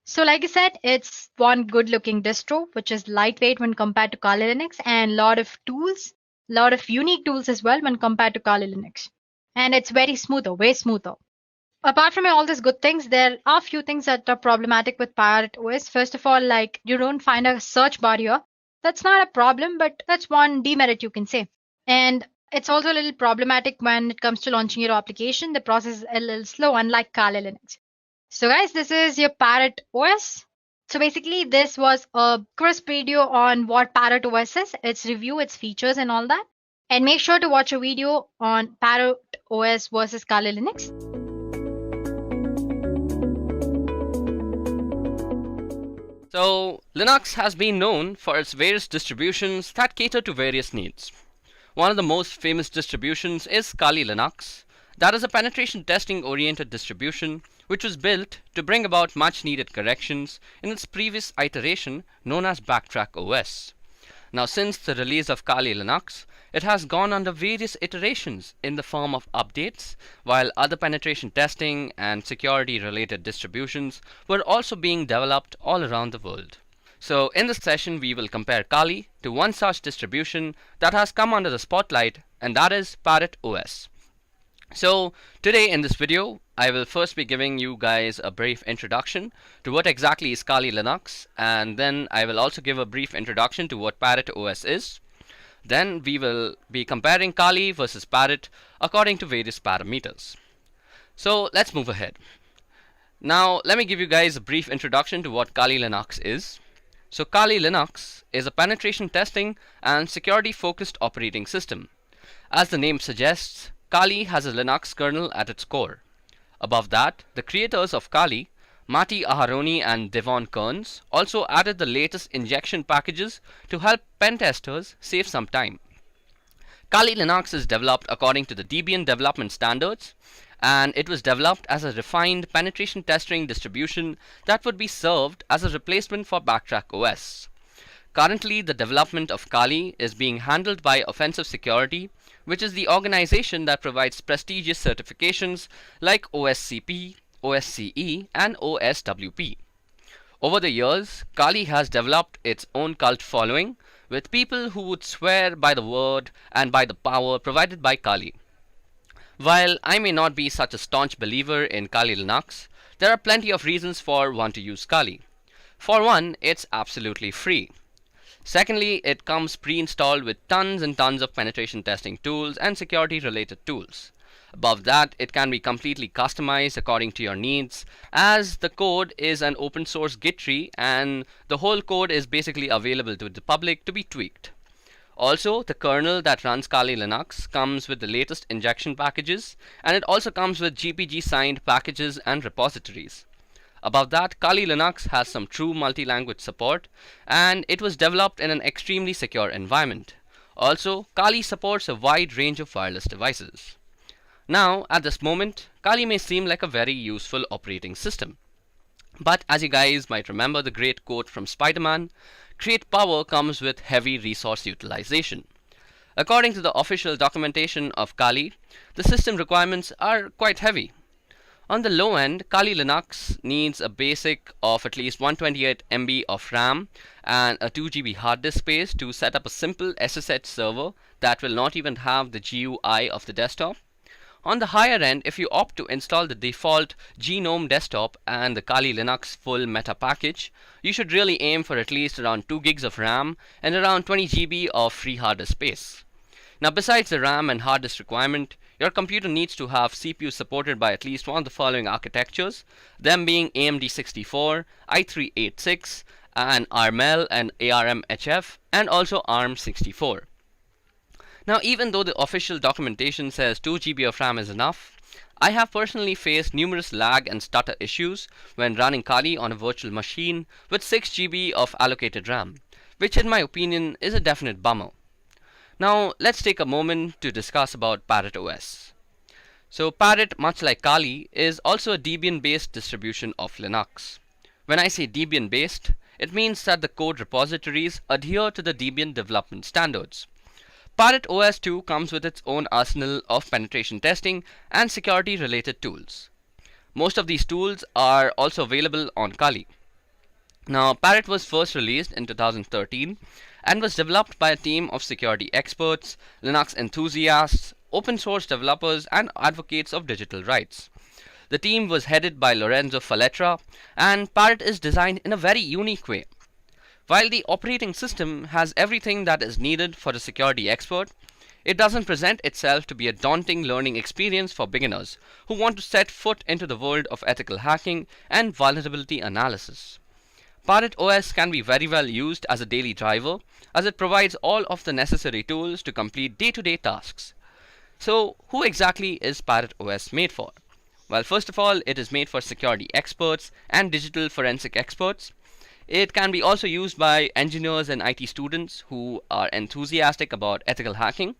S6: So like I said, it's one good looking distro, which is lightweight when compared to Kali Linux, and lot of tools, lot of unique tools as well when compared to Kali Linux. And it's very smoother, way smoother. Apart from all these good things, there are a few things that are problematic with Parrot OS. First of all, like you don't find a search bar here. That's not a problem, but that's one demerit you can say. And it's also a little problematic when it comes to launching your application. The process is a little slow, unlike Kali Linux. So guys, this is your Parrot OS. So basically, this was a crisp video on what Parrot OS is, its review, its features and all that. And make sure to watch a video on Parrot OS versus Kali Linux.
S5: So, Linux has been known for its various distributions that cater to various needs. One of the most famous distributions is Kali Linux. That is a penetration testing oriented distribution which was built to bring about much needed corrections in its previous iteration known as Backtrack OS. Now, since the release of Kali Linux, it has gone under various iterations in the form of updates, while other penetration testing and security related distributions were also being developed all around the world. So in this session, we will compare Kali to one such distribution that has come under the spotlight, and that is Parrot OS. So today in this video, I will first be giving you guys a brief introduction to what exactly is Kali Linux, and then I will also give a brief introduction to what Parrot OS is. Then we will be comparing Kali versus Parrot according to various parameters. So let's move ahead. Now let me give you guys a brief introduction to what Kali Linux is. So Kali Linux is a penetration testing and security focused operating system. As the name suggests, Kali has a Linux kernel at its core. Above that, the creators of Kali, Matti Aharoni and Devon Kearns, also added the latest injection packages to help pen testers save some time. Kali Linux is developed according to the Debian development standards, and it was developed as a refined penetration testing distribution that would be served as a replacement for Backtrack OS. Currently, the development of Kali is being handled by Offensive Security, which is the organization that provides prestigious certifications like OSCP, OSCE, and OSWP. Over the years, Kali has developed its own cult following, with people who would swear by the word and by the power provided by Kali. While I may not be such a staunch believer in Kali Linux, there are plenty of reasons for one to use Kali. For one, it's absolutely free. Secondly, it comes pre-installed with tons and tons of penetration testing tools and security related tools. Above that, it can be completely customized according to your needs, as the code is an open source Git tree and the whole code is basically available to the public to be tweaked. Also, the kernel that runs Kali Linux comes with the latest injection packages, and it also comes with GPG signed packages and repositories. Above that, Kali Linux has some true multi-language support, and it was developed in an extremely secure environment. Also, Kali supports a wide range of wireless devices. Now, at this moment, Kali may seem like a very useful operating system. But as you guys might remember the great quote from Spider-Man, great power comes with heavy resource utilization. According to the official documentation of Kali, the system requirements are quite heavy. On the low end, Kali Linux needs a basic of at least 128 MB of RAM and a 2 GB hard disk space to set up a simple SSH server that will not even have the GUI of the desktop. On the higher end, if you opt to install the default GNOME desktop and the Kali Linux full meta package, you should really aim for at least around 2 gigs of RAM and around 20 GB of free hard disk space. Now, besides the RAM and hard disk requirement, your computer needs to have CPU supported by at least one of the following architectures, them being AMD 64, i386, and ARML and ARMHF, and also ARM 64. Now, even though the official documentation says 2 GB of RAM is enough, I have personally faced numerous lag and stutter issues when running Kali on a virtual machine with 6 GB of allocated RAM, which in my opinion is a definite bummer. Now, let's take a moment to discuss about Parrot OS. So, Parrot, much like Kali, is also a Debian-based distribution of Linux. When I say Debian-based, it means that the code repositories adhere to the Debian development standards. Parrot OS 2 comes with its own arsenal of penetration testing and security related tools. Most of these tools are also available on Kali. Now, Parrot was first released in 2013 and was developed by a team of security experts, Linux enthusiasts, open source developers, and advocates of digital rights. The team was headed by Lorenzo Falletra, and Parrot is designed in a very unique way. While the operating system has everything that is needed for a security expert, it doesn't present itself to be a daunting learning experience for beginners who want to set foot into the world of ethical hacking and vulnerability analysis. Parrot OS can be very well used as a daily driver, as it provides all of the necessary tools to complete day-to-day tasks. So, who exactly is Parrot OS made for? Well, first of all, it is made for security experts and digital forensic experts. It can be also used by engineers and IT students who are enthusiastic about ethical hacking.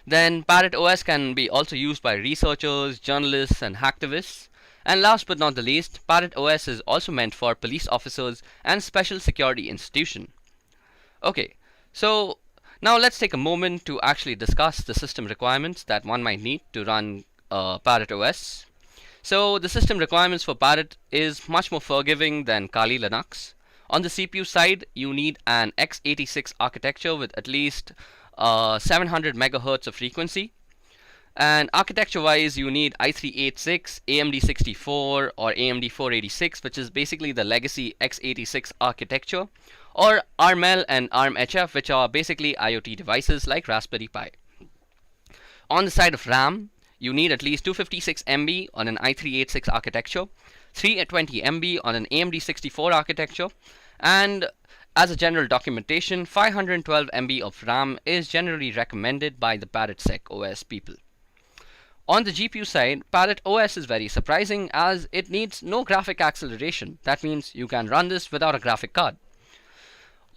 S5: Then Parrot OS can be also used by researchers, journalists, and hacktivists. And last but not the least, Parrot OS is also meant for police officers and special security institutions. Okay, so now let's take a moment to actually discuss the system requirements that one might need to run Parrot OS. So the system requirements for Parrot is much more forgiving than Kali Linux. On the CPU side, you need an x86 architecture with at least 700 MHz of frequency. And architecture-wise, you need i386, AMD 64, or AMD 486, which is basically the legacy x86 architecture, or ARML and ARMHF, which are basically IoT devices like Raspberry Pi. On the side of RAM, you need at least 256 MB on an i386 architecture, 320 MB on an AMD 64 architecture, and as a general documentation, 512 MB of RAM is generally recommended by the ParrotSec OS people. On the GPU side, Parrot OS is very surprising as it needs no graphic acceleration. That means you can run this without a graphic card.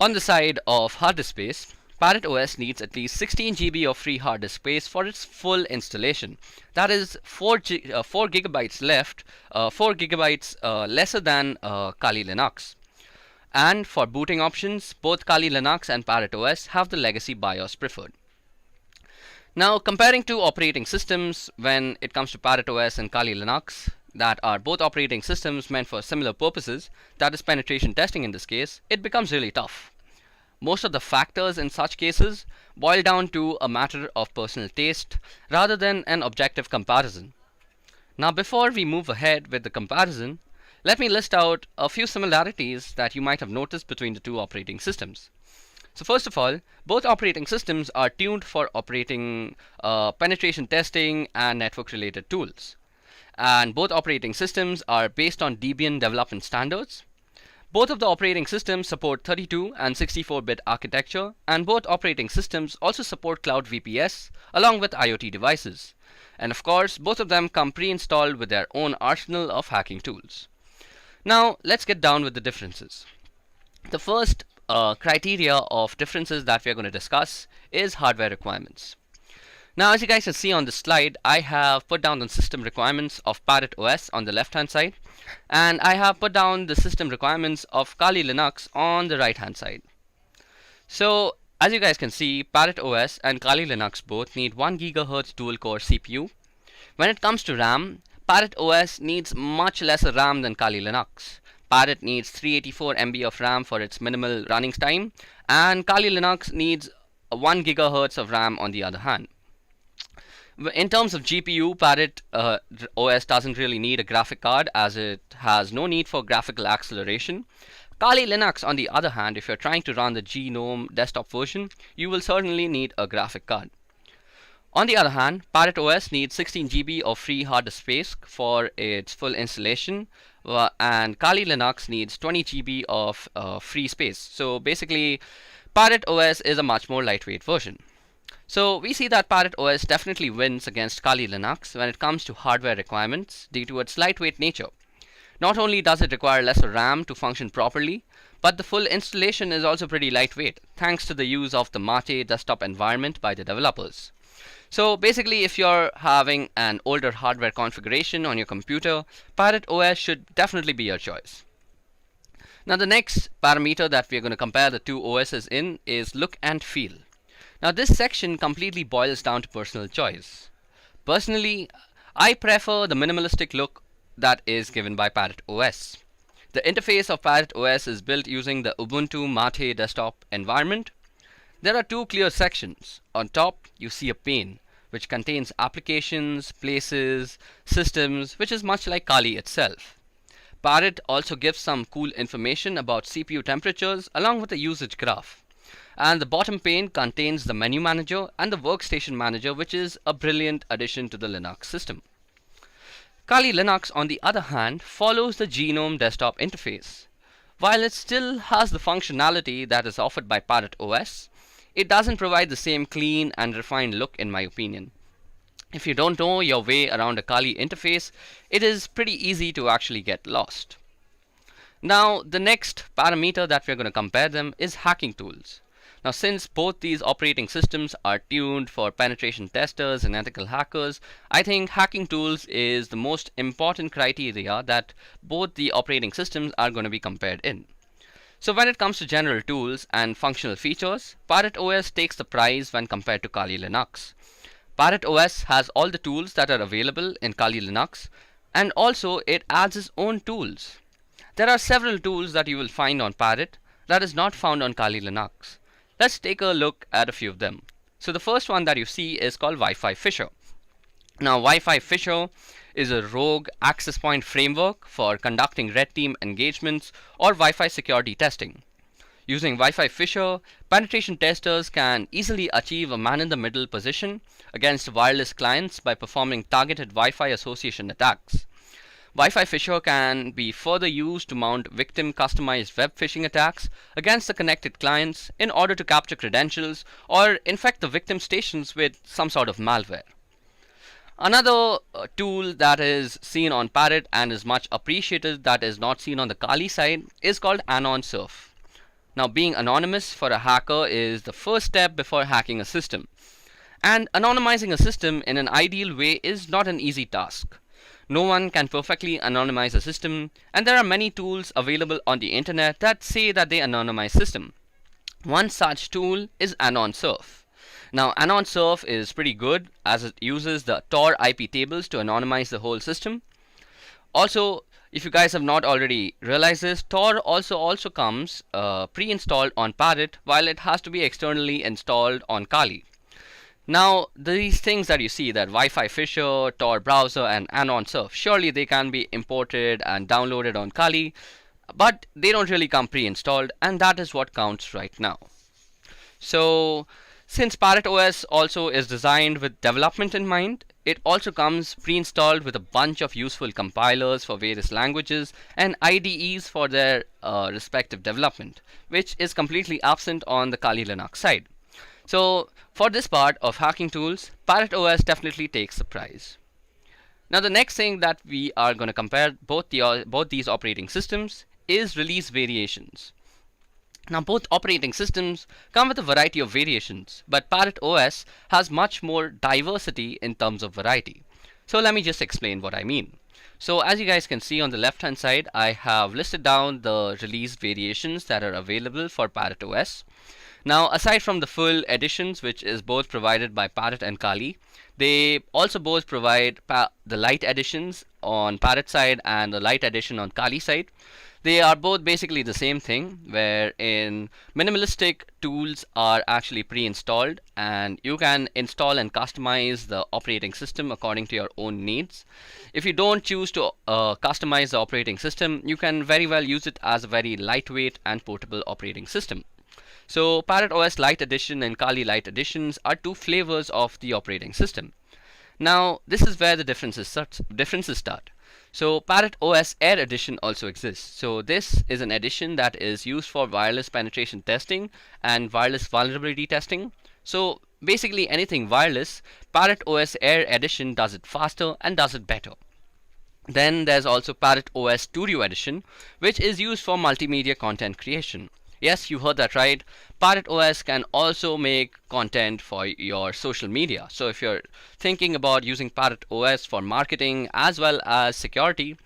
S5: On the side of hard disk space, Parrot OS needs at least 16 GB of free hard disk space for its full installation. That is 4 gigabytes left, 4 gigabytes lesser than Kali Linux. And for booting options, both Kali Linux and Parrot OS have the legacy BIOS preferred. Now, comparing two operating systems when it comes to Parrot OS and Kali Linux, that are both operating systems meant for similar purposes, that is penetration testing in this case, it becomes really tough. Most of the factors in such cases boil down to a matter of personal taste rather than an objective comparison. Now, before we move ahead with the comparison, let me list out a few similarities that you might have noticed between the two operating systems. So first of all, both operating systems are tuned for operating penetration testing and network related tools. And both operating systems are based on Debian development standards.
S4: Both of the operating systems support 32 and 64-bit architecture, and both operating systems also support cloud VPS along with IoT devices. And of course, both of them come pre-installed with their own arsenal of hacking tools. Now, let's get down with the differences. The first criteria of differences that we are going to discuss is hardware requirements. Now, as you guys can see on the slide, I have put down the system requirements of Parrot OS on the left hand side, and I have put down the system requirements of Kali Linux on the right hand side. So, as you guys can see, Parrot OS and Kali Linux both need 1 GHz dual core CPU. When it comes to RAM, Parrot OS needs much lesser RAM than Kali Linux. Parrot needs 384 MB of RAM for its minimal running time, and Kali Linux needs 1 GHz of RAM on the other hand. In terms of GPU, Parrot OS doesn't really need a graphic card as it has no need for graphical acceleration. Kali Linux, on the other hand, if you're trying to run the GNOME desktop version, you will certainly need a graphic card. On the other hand, Parrot OS needs 16 GB of free hard disk space for its full installation, and Kali Linux needs 20 GB of free space. So basically, Parrot OS is a much more lightweight version. So we see that Parrot OS definitely wins against Kali Linux when it comes to hardware requirements due to its lightweight nature. Not only does it require lesser RAM to function properly, but the full installation is also pretty lightweight thanks to the use of the Mate desktop environment by the developers. So basically, if you're having an older hardware configuration on your computer, Parrot OS should definitely be your choice. Now the next parameter that we're going to compare the two OSs in is look and feel. Now this section completely boils down to personal choice. Personally, I prefer the minimalistic look that is given by Parrot OS. The interface of Parrot OS is built using the Ubuntu Mate desktop environment. There are two clear sections. On top, you see a pane, which contains applications, places, systems, which is much like Kali itself. Parrot also gives some cool information about CPU temperatures along with a usage graph. And the bottom pane contains the menu manager and the workstation manager, which is a brilliant addition to the Linux system. Kali Linux, on the other hand, follows the GNOME desktop interface. While it still has the functionality that is offered by Parrot OS, it doesn't provide the same clean and refined look in my opinion. If you don't know your way around a Kali interface, it is pretty easy to actually get lost. Now, the next parameter that we're going to compare them is hacking tools. Now, since both these operating systems are tuned for penetration testers and ethical hackers, I think hacking tools is the most important criteria that both the operating systems are going to be compared in. So when it comes to general tools and functional features, Parrot OS takes the prize when compared to Kali Linux. Parrot OS has all the tools that are available in Kali Linux, and also it adds its own tools. There are several tools that you will find on Parrot that is not found on Kali Linux. Let's take a look at a few of them. So the first one that you see is called Wi-Fi Fisher. Now, Wi-Fi Fisher is a rogue access point framework for conducting red team engagements or Wi-Fi security testing. Using Wi-Fi Fisher, penetration testers can easily achieve a man-in-the-middle position against wireless clients by performing targeted Wi-Fi association attacks. Wi-Fi Fisher can be further used to mount victim customized web phishing attacks against the connected clients in order to capture credentials or infect the victim stations with some sort of malware. Another tool that is seen on Parrot and is much appreciated that is not seen on the Kali side is called Anon Surf. Now, being anonymous for a hacker is the first step before hacking a system. And anonymizing a system in an ideal way is not an easy task. No one can perfectly anonymize a system, and there are many tools available on the internet that say that they anonymize system. One such tool is Anon Surf. Now, Anon Surf is pretty good as it uses the Tor IP tables to anonymize the whole system. Also, if you guys have not already realized this, Tor also comes pre-installed on Parrot, while it has to be externally installed on Kali. Now, these things that you see, that Wi-Fi Fisher, Tor browser, and Anon Surf, surely they can be imported and downloaded on Kali, but they don't really come pre-installed, and that is what counts right now. So, since Parrot OS also is designed with development in mind, it also comes pre-installed with a bunch of useful compilers for various languages and IDEs for their respective development, which is completely absent on the Kali Linux side. So for this part of hacking tools, Parrot OS definitely takes the prize. Now the next thing that we are going to compare both these operating systems is release variations. Now both operating systems come with a variety of variations, but Parrot OS has much more diversity in terms of variety. So let me just explain what I mean. So as you guys can see on the left hand side, I have listed down the release variations that are available for Parrot OS. Now aside from the full editions, which is both provided by Parrot and Kali, they also both provide the light editions on Parrot side and the light edition on Kali side. They are both basically the same thing, wherein minimalistic tools are actually pre-installed and you can install and customize the operating system according to your own needs. If you don't choose to customize the operating system, you can very well use it as a very lightweight and portable operating system. So Parrot OS Lite Edition and Kali Lite Editions are two flavors of the operating system. Now this is where the differences start. So Parrot OS Air Edition also exists. So this is an edition that is used for wireless penetration testing and wireless vulnerability testing. So basically anything wireless, Parrot OS Air Edition does it faster and does it better. Then there's also Parrot OS Studio Edition, which is used for multimedia content creation. Yes, you heard that right. Parrot OS can also make content for your social media. So if you're thinking about using Parrot OS for marketing as well as security,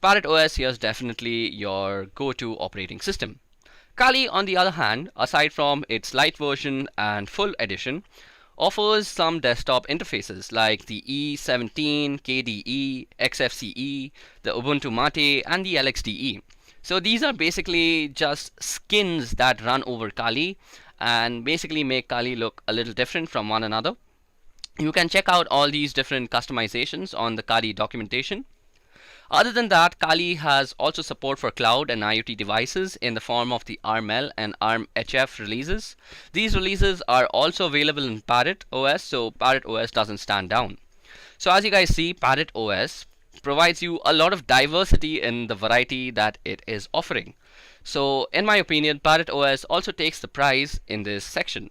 S4: Parrot OS is definitely your go-to operating system. Kali, on the other hand, aside from its light version and full edition, offers some desktop interfaces like the E17, KDE, XFCE, the Ubuntu Mate, and the LXDE. So these are basically just skins that run over Kali and basically make Kali look a little different from one another. You can check out all these different customizations on the Kali documentation. Other than that, Kali has also support for cloud and IoT devices in the form of the ARM-L and ARM-HF releases. These releases are also available in Parrot OS, so Parrot OS doesn't stand down. So as you guys see, Parrot OS provides you a lot of diversity in the variety that it is offering. So in my opinion, Parrot OS also takes the prize in this section.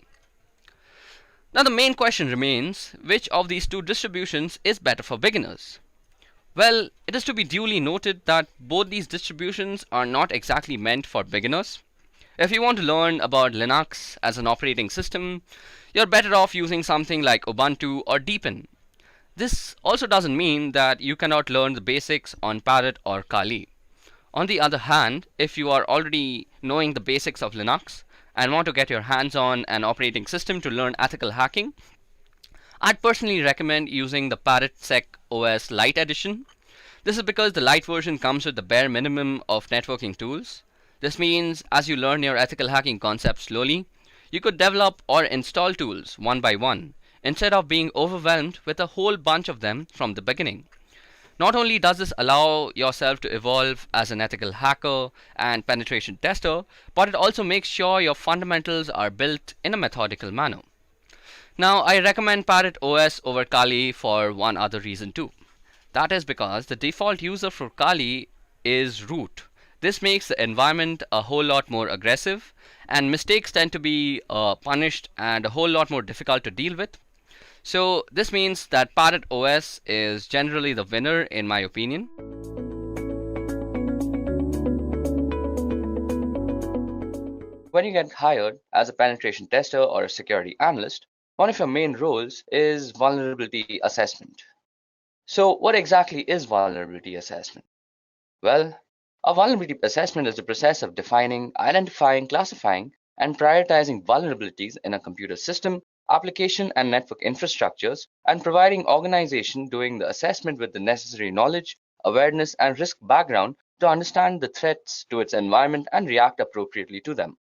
S4: Now the main question remains, which of these two distributions is better for beginners? Well, it is to be duly noted that both these distributions are not exactly meant for beginners. If you want to learn about Linux as an operating system, you're better off using something like Ubuntu or Deepin. This also doesn't mean that you cannot learn the basics on Parrot or Kali. On the other hand, if you are already knowing the basics of Linux and want to get your hands on an operating system to learn ethical hacking, I'd personally recommend using the ParrotSec OS Lite Edition. This is because the Lite version comes with the bare minimum of networking tools. This means as you learn your ethical hacking concepts slowly, you could develop or install tools one by one, instead of being overwhelmed with a whole bunch of them from the beginning. Not only does this allow yourself to evolve as an ethical hacker and penetration tester, but it also makes sure your fundamentals are built in a methodical manner. Now, I recommend Parrot OS over Kali for one other reason too. That is because the default user for Kali is root. This makes the environment a whole lot more aggressive, and mistakes tend to be punished and a whole lot more difficult to deal with. So this means that Parrot OS is generally the winner in my opinion.
S3: When you get hired as a penetration tester or a security analyst, one of your main roles is vulnerability assessment. So what exactly is vulnerability assessment? Well, a vulnerability assessment is the process of defining, identifying, classifying, and prioritizing vulnerabilities in a computer system, application, and network infrastructures, and providing organization doing the assessment with the necessary knowledge, awareness, and risk background to understand the threats to its environment and react appropriately to them.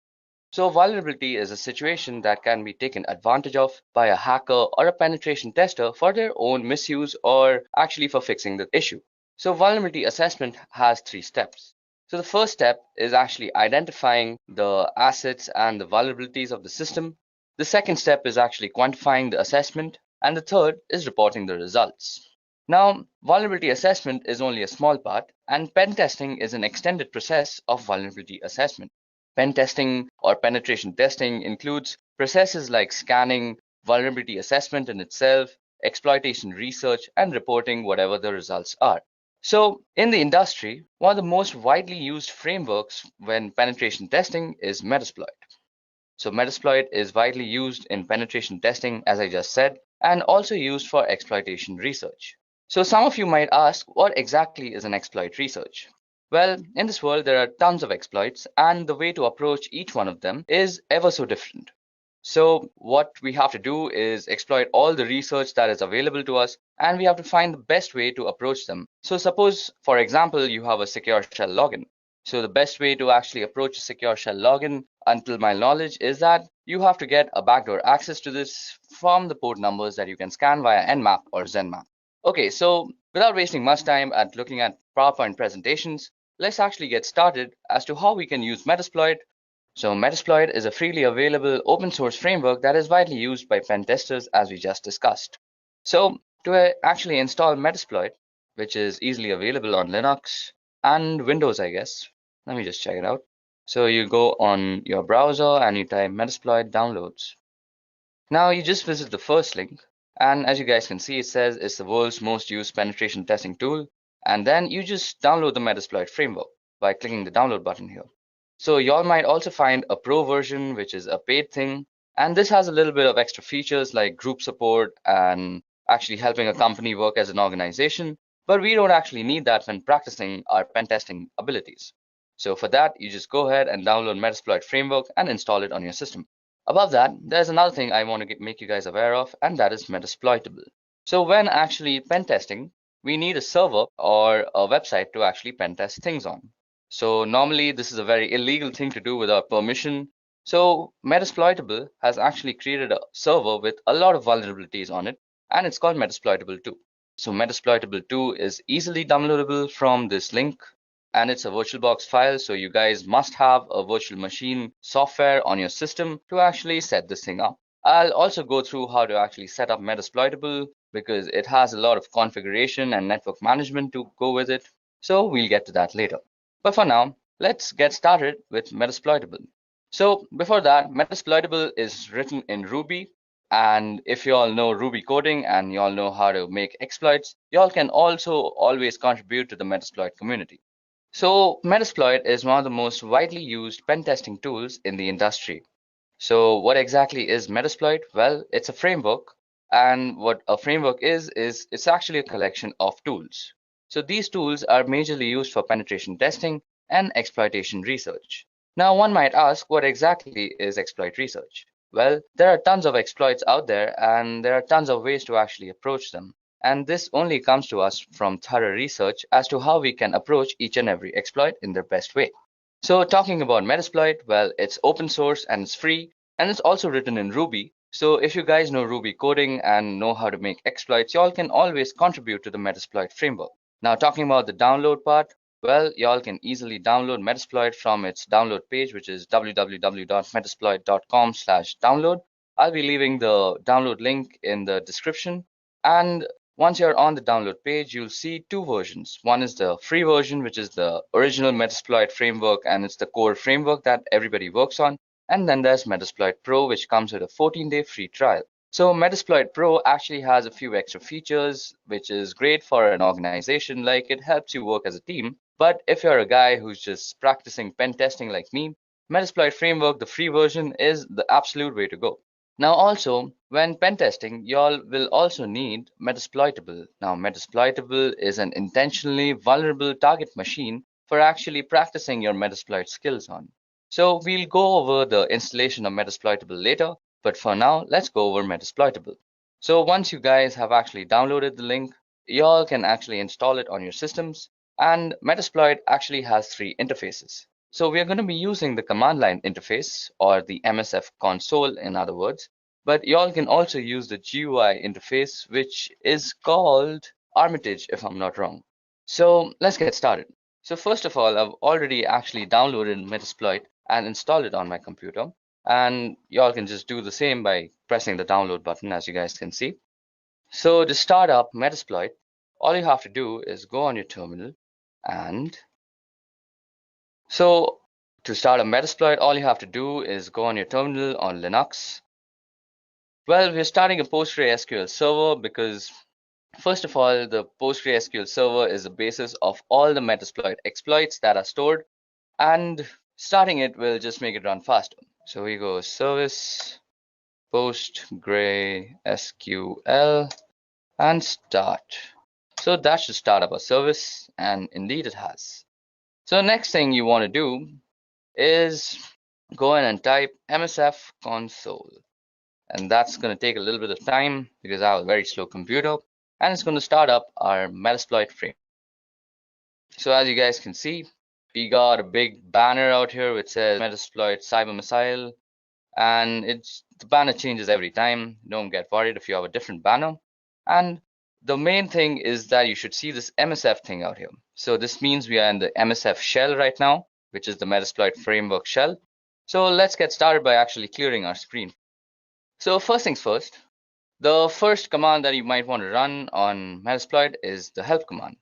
S3: So vulnerability is a situation that can be taken advantage of by a hacker or a penetration tester for their own misuse or actually for fixing the issue. So vulnerability assessment has 3 steps. So the first step is actually identifying the assets and the vulnerabilities of the system. The second step is actually quantifying the assessment. and the third is reporting the results. Now, vulnerability assessment is only a small part, and pen testing is an extended process of vulnerability assessment. Pen testing or penetration testing includes processes like scanning, vulnerability assessment in itself, exploitation research, and reporting whatever the results are. So, in the industry, one of the most widely used frameworks when penetration testing is Metasploit. So Metasploit is widely used in penetration testing, as I just said, and also used for exploitation research. So some of you might ask, what exactly is an exploit research? Well, in this world, there are tons of exploits, and the way to approach each one of them is ever so different. So what we have to do is exploit all the research that is available to us, and we have to find the best way to approach them. So suppose, for example, you have a secure shell login. So the best way to actually approach a secure shell login, until my knowledge, is that you have to get a backdoor access to this from the port numbers that you can scan via Nmap or Zenmap. Okay, so without wasting much time at looking at PowerPoint presentations, let's actually get started as to how we can use Metasploit. So Metasploit is a freely available open source framework that is widely used by pen testers, as we just discussed. So to actually install Metasploit, which is easily available on Linux and Windows, I guess, let me just check it out. So you go on your browser and you type Metasploit downloads. Now you just visit the first link, and as you guys can see, it says it's the world's most used penetration testing tool, and then you just download the Metasploit framework by clicking the download button here. So y'all might also find a pro version, which is a paid thing, and this has a little bit of extra features like group support and actually helping a company work as an organization, but we don't actually need that when practicing our pen testing abilities. So for that, you just go ahead and download Metasploit framework and install it on your system. Above that, there's another thing I want to make you guys aware of, and that is Metasploitable. So when actually pen testing, we need a server or a website to actually pen test things on. So normally this is a very illegal thing to do without permission. So Metasploitable has actually created a server with a lot of vulnerabilities on it, and it's called Metasploitable 2. So Metasploitable 2 is easily downloadable from this link, and it's a VirtualBox file, so you guys must have a virtual machine software on your system to actually set this thing up. I'll also go through how to actually set up Metasploitable because it has a lot of configuration and network management to go with it, so we'll get to that later. But for now, let's get started with Metasploitable. So before that, Metasploitable is written in Ruby, and if you all know Ruby coding and you all know how to make exploits, you all can also always contribute to the Metasploit community. So Metasploit is one of the most widely used pen testing tools in the industry. So what exactly is Metasploit? Well, it's a framework, and what a framework is it's actually a collection of tools. So these tools are majorly used for penetration testing and exploitation research. Now one might ask, what exactly is exploit research? Well, there are tons of exploits out there, and there are tons of ways to actually approach them. And this only comes to us from thorough research as to how we can approach each and every exploit in their best way. So talking about Metasploit, well, it's open source and it's free, and it's also written in Ruby. So if you guys know Ruby coding and know how to make exploits, y'all can always contribute to the Metasploit framework. Now talking about the download part, well, y'all can easily download Metasploit from its download page, which is www.metasploit.com/download. I'll be leaving the download link in the description. And once you're on the download page, you'll see two versions. One is the free version, which is the original Metasploit framework, and it's the core framework that everybody works on. And then there's Metasploit Pro, which comes with a 14-day free trial. So Metasploit Pro actually has a few extra features, which is great for an organization, like it helps you work as a team. But if you're a guy who's just practicing pen testing like me, Metasploit framework, the free version, is the absolute way to go. Now also, when pen testing, y'all will also need Metasploitable. Now Metasploitable is an intentionally vulnerable target machine for actually practicing your Metasploit skills on. So we'll go over the installation of Metasploitable later, but for now, let's go over Metasploitable. So once you guys have actually downloaded the link, y'all can actually install it on your systems, and Metasploit actually has three interfaces. So we are going to be using the command line interface, or the MSF console in other words, but y'all can also use the GUI interface, which is called Armitage if I'm not wrong. So let's get started. So first of all, I've already actually downloaded Metasploit and installed it on my computer, and y'all can just do the same by pressing the download button, as you guys can see. So to start up Metasploit, all you have to do is go on your terminal and so to start a Metasploit, all you have to do is go on your terminal on Linux. Well, we're starting a PostgreSQL server because first of all, the PostgreSQL server is the basis of all the Metasploit exploits that are stored, and starting it will just make it run faster. So we go service PostgreSQL and start. So that should start up a service, and indeed it has. So next thing you want to do is go in and type msf console, and that's going to take a little bit of time because I have a very slow computer, and it's going to start up our Metasploit frame. So as you guys can see, we got a big banner out here which says Metasploit Cyber Missile, and the banner changes every time. Don't get worried if you have a different banner. And the main thing is that you should see this MSF thing out here. So this means we are in the MSF shell right now, which is the Metasploit framework shell. So let's get started by actually clearing our screen. So first things first, the first command that you might want to run on Metasploit is the help command.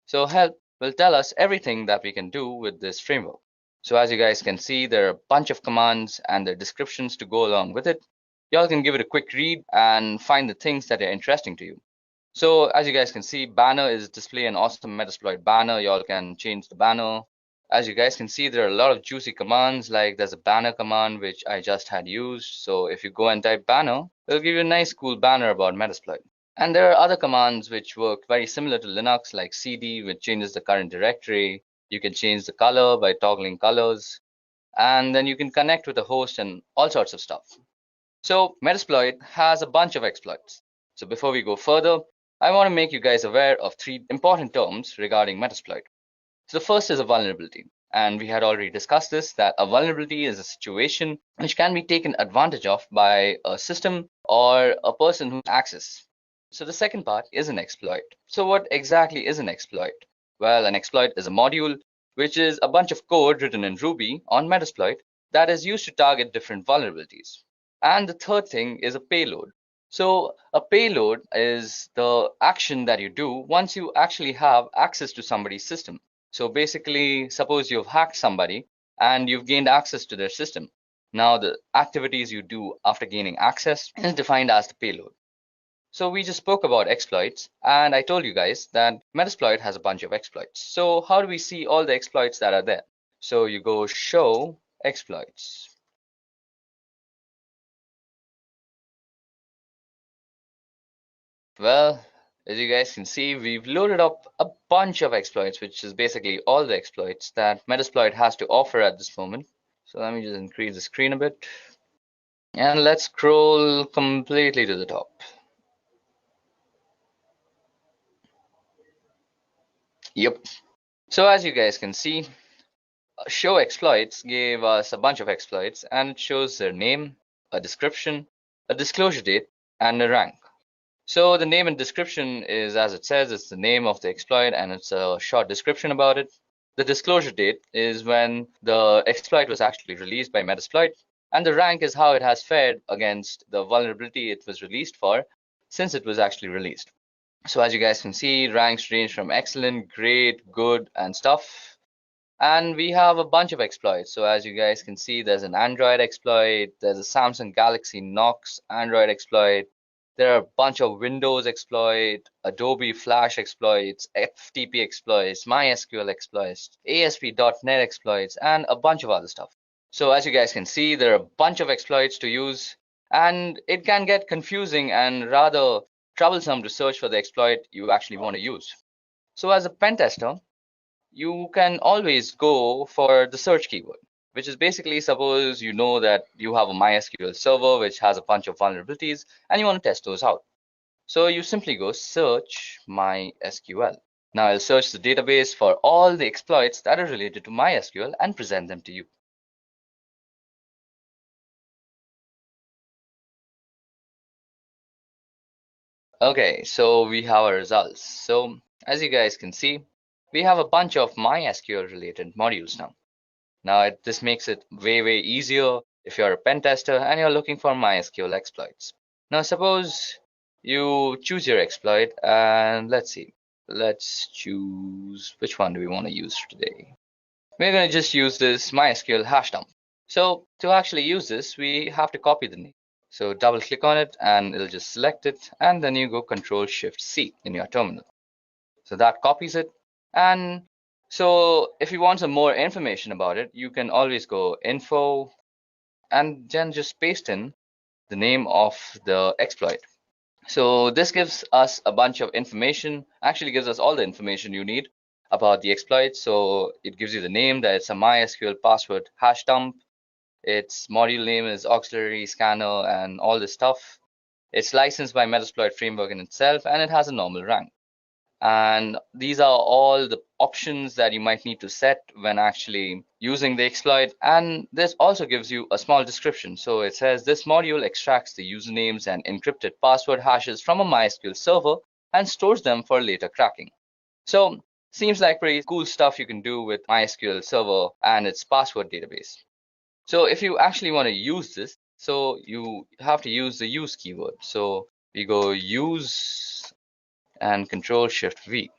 S3: So help will tell us everything that we can do with this framework. So as you guys can see, there are a bunch of commands and their descriptions to go along with it. Y'all can give it a quick read and find the things that are interesting to you. So as you guys can see, banner is display an awesome Metasploit banner. Y'all can change the banner. As you guys can see, there are a lot of juicy commands, like there's a banner command which I just had used. So if you go and type banner, it'll give you a nice cool banner about Metasploit. And there are other commands which work very similar to Linux, like cd, which changes the current directory. You can change the color by toggling colors. And then you can connect with a host and all sorts of stuff. So Metasploit has a bunch of exploits. So before we go further, I want to make you guys aware of 3 important terms regarding Metasploit. So the first is a vulnerability. And we had already discussed this, that a vulnerability is a situation which can be taken advantage of by a system or a person who access. So the second part is an exploit. So what exactly is an exploit? Well, an exploit is a module, which is a bunch of code written in Ruby on Metasploit that is used to target different vulnerabilities. And the third thing is a payload. So a payload is the action that you do once you actually have access to somebody's system. So basically, suppose you've hacked somebody and you've gained access to their system. Now the activities you do after gaining access is defined as the payload. So we just spoke about exploits, and I told you guys that Metasploit has a bunch of exploits. So how do we see all the exploits that are there? So you go show exploits. Well, as you guys can see, we've loaded up a bunch of exploits, which is basically all the exploits that Metasploit has to offer at this moment. So let me just increase the screen a bit. And let's scroll completely to the top. Yep. So as you guys can see, show exploits gave us a bunch of exploits, and it shows their name, a description, a disclosure date, and a rank. So the name and description is, as it says, it's the name of the exploit and it's a short description about it. The disclosure date is when the exploit was actually released by Metasploit, and the rank is how it has fared against the vulnerability it was released for since it was actually released. So as you guys can see, ranks range from excellent, great, good, and stuff. And we have a bunch of exploits. So as you guys can see, there's an Android exploit, there's a Samsung Galaxy Knox Android exploit, there are a bunch of Windows exploit, Adobe Flash exploits, FTP exploits, MySQL exploits, ASP.NET exploits, and a bunch of other stuff. So as you guys can see, there are a bunch of exploits to use, and it can get confusing and rather troublesome to search for the exploit you actually want to use. So as a pen tester, you can always go for the search keyword, which is basically, suppose you know that you have a MySQL server which has a bunch of vulnerabilities and you want to test those out. So you simply go search MySQL. Now I'll search the database for all the exploits that are related to MySQL and present them to you. Okay, so we have our results. So as you guys can see, we have a bunch of MySQL related modules now. Now this makes it way easier if you're a pen tester and you're looking for MySQL exploits. Now suppose you choose your exploit, and let's see. Let's choose, which one do we want to use today? We're going to just use this MySQL hash dump. So to actually use this, we have to copy the name. So double click on it and it'll just select it, and then you go Control Shift C in your terminal. So that copies it. And so if you want some more information about it, you can always go info and then just paste in the name of the exploit. So this gives us a bunch of information, actually gives us all the information you need about the exploit. So it gives you the name, that it's a MySQL password hash dump. Its module name is auxiliary scanner and all this stuff. It's licensed by Metasploit framework in itself, and it has a normal rank. And these are all the options that you might need to set when actually using the exploit. And this also gives you a small description. So it says this module extracts the usernames and encrypted password hashes from a MySQL server and stores them for later cracking. So seems like pretty cool stuff you can do with MySQL server and its password database. So if you actually want to use this, so you have to use the use keyword. So we go use and Control Shift V.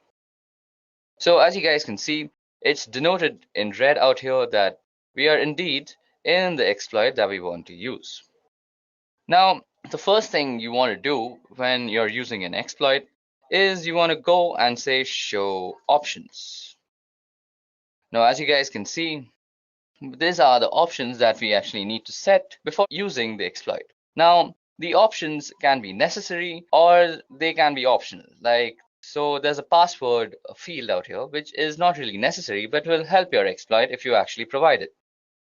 S3: So as you guys can see, it's denoted in red out here that we are indeed in the exploit that we want to use. Now, the first thing you want to do when you're using an exploit is you want to go and say show options. Now, as you guys can see, these are the options that we actually need to set before using the exploit. Now, the options can be necessary or they can be optional. So there's a password field out here, which is not really necessary, but will help your exploit if you actually provide it.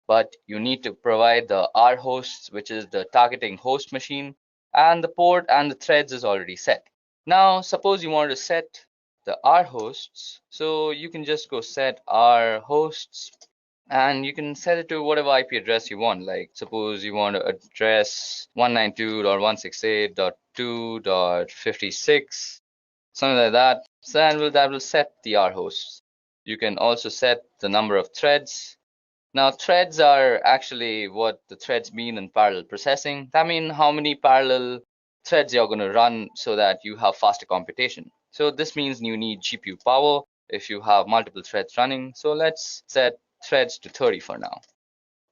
S3: But you need to provide the R hosts, which is the targeting host machine, and the port and the threads is already set. Now, suppose you want to set the R hosts, so you can just go set R hosts, and you can set it to whatever IP address you want. Like suppose you want to address 192.168.2.56, something like that. So that will set the R hosts. You can also set the number of threads. Now threads are actually what the threads mean in parallel processing. That means how many parallel threads you're going to run so that you have faster computation. So this means you need GPU power if you have multiple threads running. So let's set threads to 30 for now.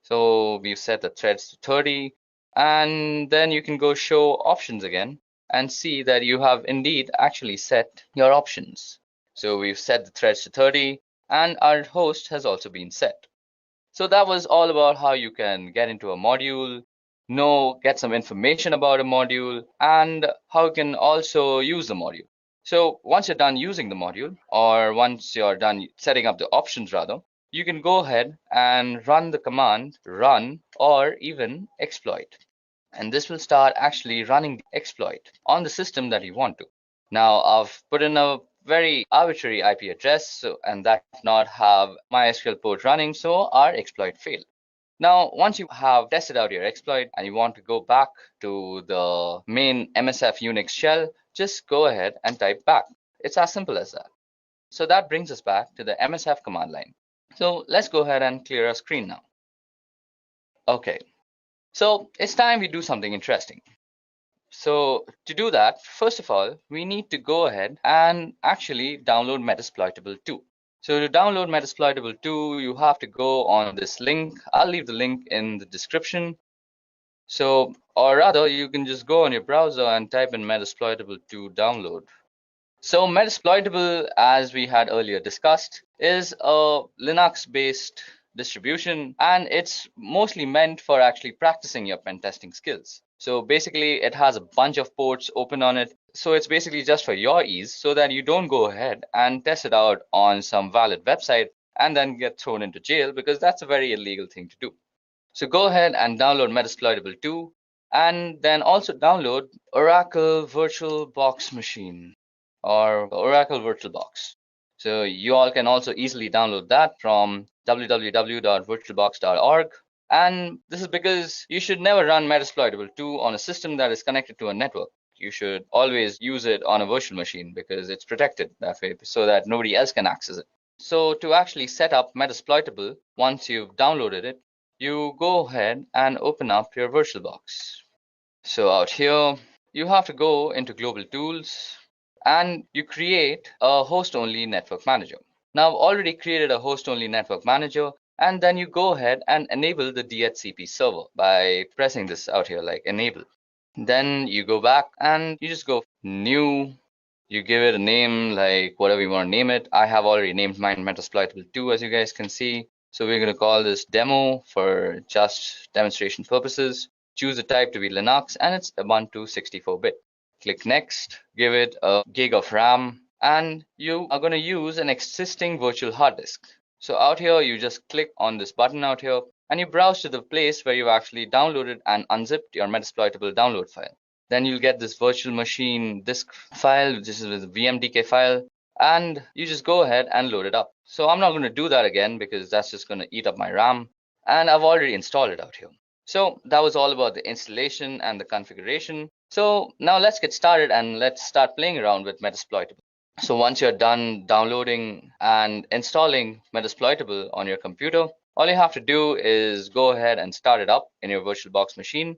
S3: So we've set the threads to 30, and then you can go show options again and see that you have indeed actually set your options. So we've set the threads to 30 and our host has also been set. So that was all about how you can get into a module, get some information about a module, and how you can also use the module. So once you're done using the module, or once you're done setting up the options rather, you can go ahead and run the command run or even exploit. And this will start actually running the exploit on the system that you want to. Now I've put in a very arbitrary IP address, and that does not have MySQL port running, so our exploit failed. Now, once you have tested out your exploit and you want to go back to the main MSF Unix shell, just go ahead and type back. It's as simple as that. So that brings us back to the MSF command line. So let's go ahead and clear our screen now. Okay, so it's time we do something interesting. So to do that, first of all, we need to go ahead and actually download Metasploitable 2. So to download Metasploitable 2, you have to go on this link. I'll leave the link in the description. So, or rather, you can just go on your browser and type in Metasploitable 2 download. So Metasploitable, as we had earlier discussed, is a Linux-based distribution, and it's mostly meant for actually practicing your pen testing skills. So basically, it has a bunch of ports open on it. So it's basically just for your ease so that you don't go ahead and test it out on some valid website and then get thrown into jail, because that's a very illegal thing to do. So go ahead and download Metasploitable 2, and then also download Oracle VirtualBox Machine or Oracle VirtualBox. So you all can also easily download that from www.virtualbox.org. And this is because you should never run Metasploitable 2 on a system that is connected to a network. You should always use it on a virtual machine because it's protected that way so that nobody else can access it. So to actually set up Metasploitable, once you've downloaded it, you go ahead and open up your VirtualBox. So out here, you have to go into Global Tools and you create a host-only network manager. Now I've already created a host-only network manager, and then you go ahead and enable the DHCP server by pressing this out here like enable. Then you go back and you just go new. You give it a name like whatever you want to name it. I have already named mine Metasploitable 2, as you guys can see. So we're going to call this demo for just demonstration purposes. Choose the type to be Linux, and it's Ubuntu 64-bit. Click next, give it a gig of RAM, and you are going to use an existing virtual hard disk. So out here, you just click on this button out here, and you browse to the place where you've actually downloaded and unzipped your Metasploitable download file. Then you'll get this virtual machine disk file, which is a VMDK file, and you just go ahead and load it up. So I'm not going to do that again because that's just going to eat up my RAM, and I've already installed it out here. So that was all about the installation and the configuration. So now let's get started and let's start playing around with Metasploitable. So once you're done downloading and installing Metasploitable on your computer, all you have to do is go ahead and start it up in your VirtualBox machine.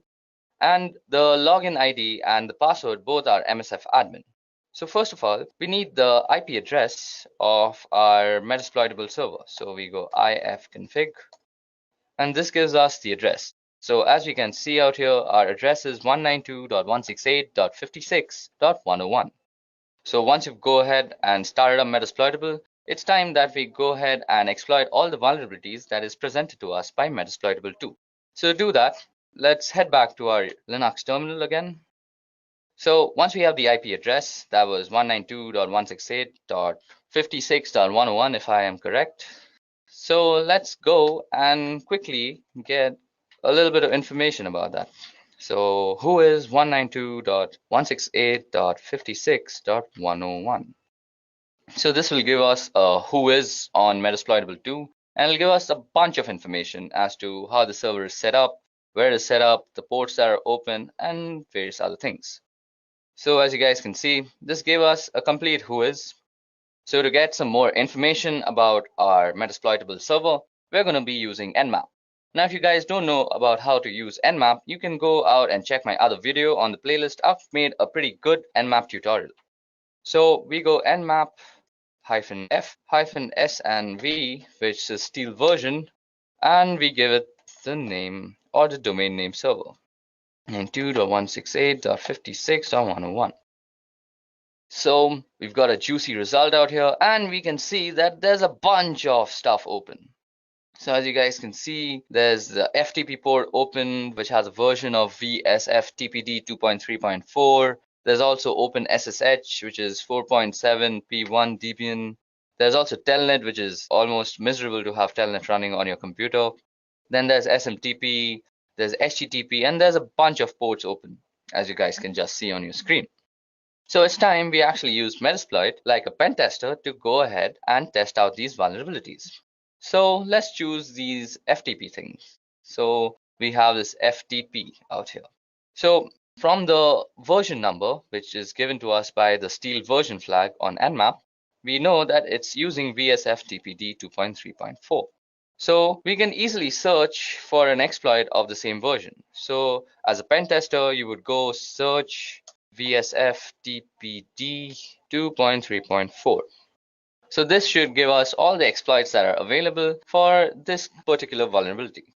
S3: And the login ID and the password both are MSF admin. So first of all, we need the IP address of our Metasploitable server. So we go ifconfig, and this gives us the address. So as we can see out here, our address is 192.168.56.101. So once you go ahead and started up Metasploitable, it's time that we go ahead and exploit all the vulnerabilities that is presented to us by Metasploitable 2. So to do that, let's head back to our Linux terminal again. So once we have the IP address, that was 192.168.56.101 if I am correct. So let's go and quickly get a little bit of information about that. So who is 192.168.56.101? So this will give us a who is on Metasploitable 2, and it'll give us a bunch of information as to how the server is set up, where it is set up, the ports that are open, and various other things. So as you guys can see, this gave us a complete who is. So to get some more information about our Metasploitable server, we're going to be using Nmap. Now, if you guys don't know about how to use Nmap, you can go out and check my other video on the playlist. I've made a pretty good Nmap tutorial. So we go Nmap-F-S and V, which is steel version, and we give it the name or the domain name server, 92.168.56.101. So we've got a juicy result out here, and we can see that there's a bunch of stuff open. So as you guys can see, there's the FTP port open, which has a version of VSFTPD 2.3.4. There's also OpenSSH, which is 4.7 P1 Debian. There's also Telnet, which is almost miserable to have Telnet running on your computer. Then there's SMTP, there's HTTP, and there's a bunch of ports open, as you guys can just see on your screen. So it's time we actually use Metasploit like a pen tester to go ahead and test out these vulnerabilities. So let's choose these FTP things. So we have this FTP out here. So from the version number, which is given to us by the steel version flag on Nmap, we know that it's using VSFTPD 2.3.4. So we can easily search for an exploit of the same version. So as a pen tester, you would go search VSFTPD 2.3.4. So this should give us all the exploits that are available for this particular vulnerability.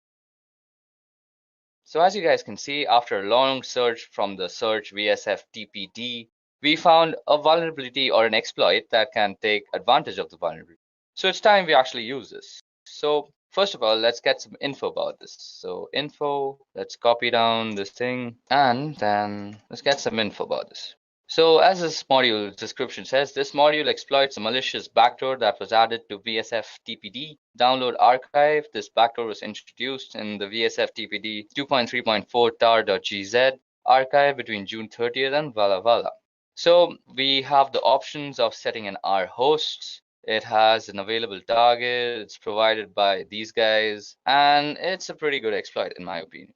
S3: So as you guys can see, after a long search from the search VSFTPD, we found a vulnerability or an exploit that can take advantage of the vulnerability. So it's time we actually use this. So first of all, let's get some info about this. So info, let's copy down this thing, and then let's get some info about this. So as this module description says, this module exploits a malicious backdoor that was added to VSFTPD download archive. This backdoor was introduced in the VSFTPD 2.3.4 tar.gz archive between June 30th and Walla Walla. So we have the options of setting an R host. It has an available target. It's provided by these guys, and it's a pretty good exploit in my opinion.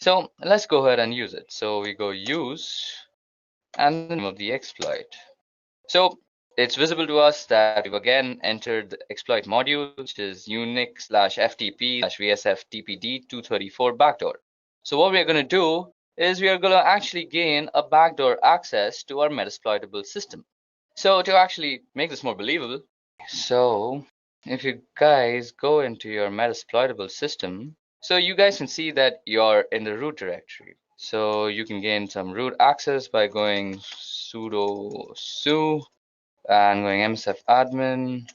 S3: So let's go ahead and use it. So we go use and the name of the exploit. So it's visible to us that we've again entered the exploit module, which is Unix/FTP/VSFTPD 234 backdoor. So what we're going to do is we are going to actually gain a backdoor access to our Metasploitable system. So to actually make this more believable, so if you guys go into your Metasploitable system, so you guys can see that you're in the root directory. So you can gain some root access by going sudo su and going msf admin.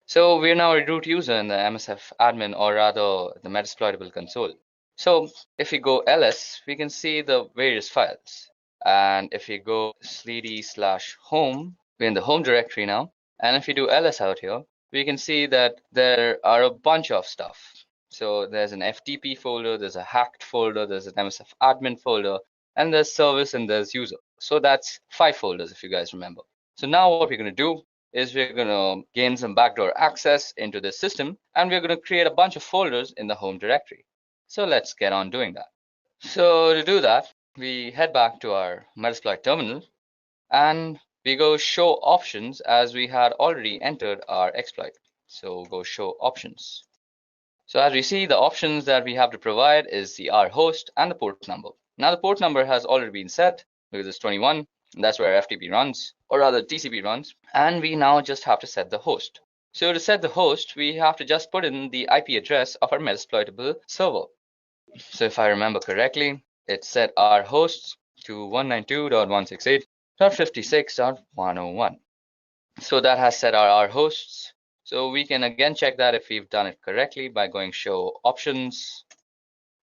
S3: So we're now a root user in the msf admin, or rather the Metasploitable console. So if we go ls, we can see the various files. And if we go /home, we're in the home directory now. And if we do ls out here, we can see that there are a bunch of stuff. So there's an FTP folder, there's a hacked folder, there's an MSF admin folder, and there's service and there's user. So that's 5 folders if you guys remember. So now what we're going to do is we're going to gain some backdoor access into this system, and we're going to create a bunch of folders in the home directory. So let's get on doing that. So to do that, we head back to our Metasploit terminal, and we go show options as we had already entered our exploit. So go show options. So as we see, the options that we have to provide is the R host and the port number. Now the port number has already been set because it's 21, and that's where FTP runs, or rather TCP runs. And we now just have to set the host. So to set the host, we have to just put in the IP address of our Metasploitable server. So if I remember correctly, it set our hosts to 192.168.56.101. So that has set our hosts. So we can again check that if we've done it correctly by going show options.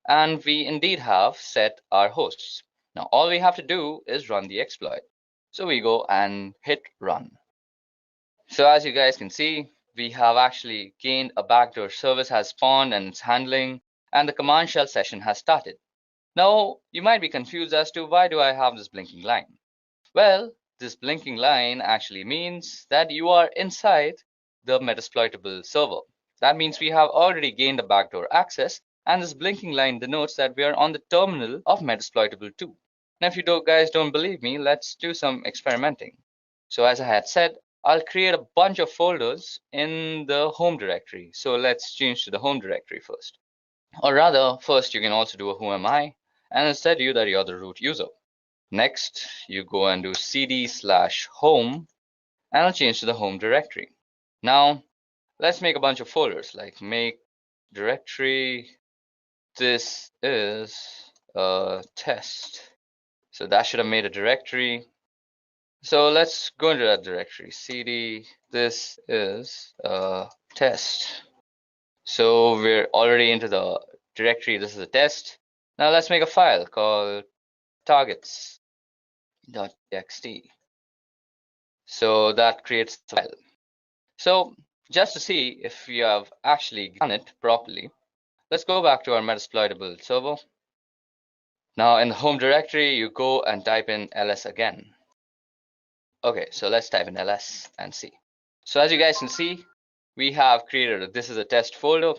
S3: And we indeed have set our hosts. Now all we have to do is run the exploit. So we go and hit run. So as you guys can see, we have actually gained a backdoor service has spawned and it's handling, and the command shell session has started. Now you might be confused as to why do I have this blinking line? Well, this blinking line actually means that you are inside the Metasploitable server. That means we have already gained a backdoor access, and this blinking line denotes that we are on the terminal of Metasploitable 2. Now if you guys don't believe me, let's do some experimenting. So as I had said, I'll create a bunch of folders in the home directory. So let's change to the home directory first. Or rather, first you can also do a who am I, and instead that you're the root user. Next, you go and do cd/home, and I'll change to the home directory. Now, let's make a bunch of folders, like make directory, this is a test. So that should have made a directory. So let's go into that directory, cd, this is a test. So we're already into the directory, this is a test. Now let's make a file called targets.txt. So that creates the file. So just to see if we have actually done it properly, let's go back to our Metasploitable server. Now in the home directory, you go and type in ls again. Okay, so let's type in ls and see. So as you guys can see, we have created a this is a test folder,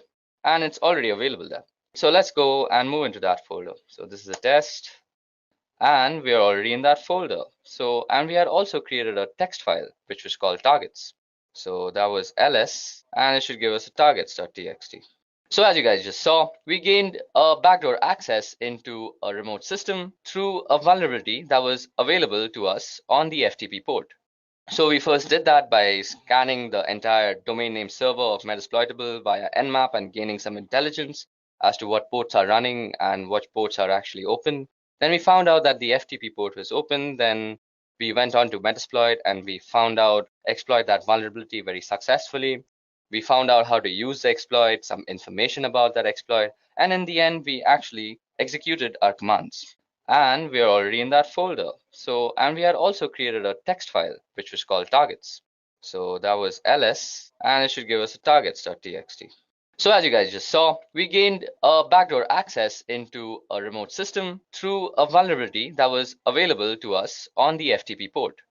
S3: and it's already available there. So let's go and move into that folder. So this is a test, and we are already in that folder. So, and we had also created a text file which was called targets. So that was ls, and it should give us a targets.txt. So as you guys just saw, we gained a backdoor access into a remote system through a vulnerability that was available to us on the FTP port. So we first did that by scanning the entire domain name server of Metasploitable via Nmap and gaining some intelligence as to what ports are running and what ports are actually open. Then we found out that the FTP port was open. Then we went on to Metasploit and we found out exploit that vulnerability very successfully. We found out how to use the exploit, some information about that exploit, and in the end, we actually executed our commands. And we are already in that folder. So, and we had also created a text file which was called targets. So that was ls, and it should give us a targets.txt. So as you guys just saw, we gained a backdoor access into a remote system through a vulnerability that was available to us on the FTP port.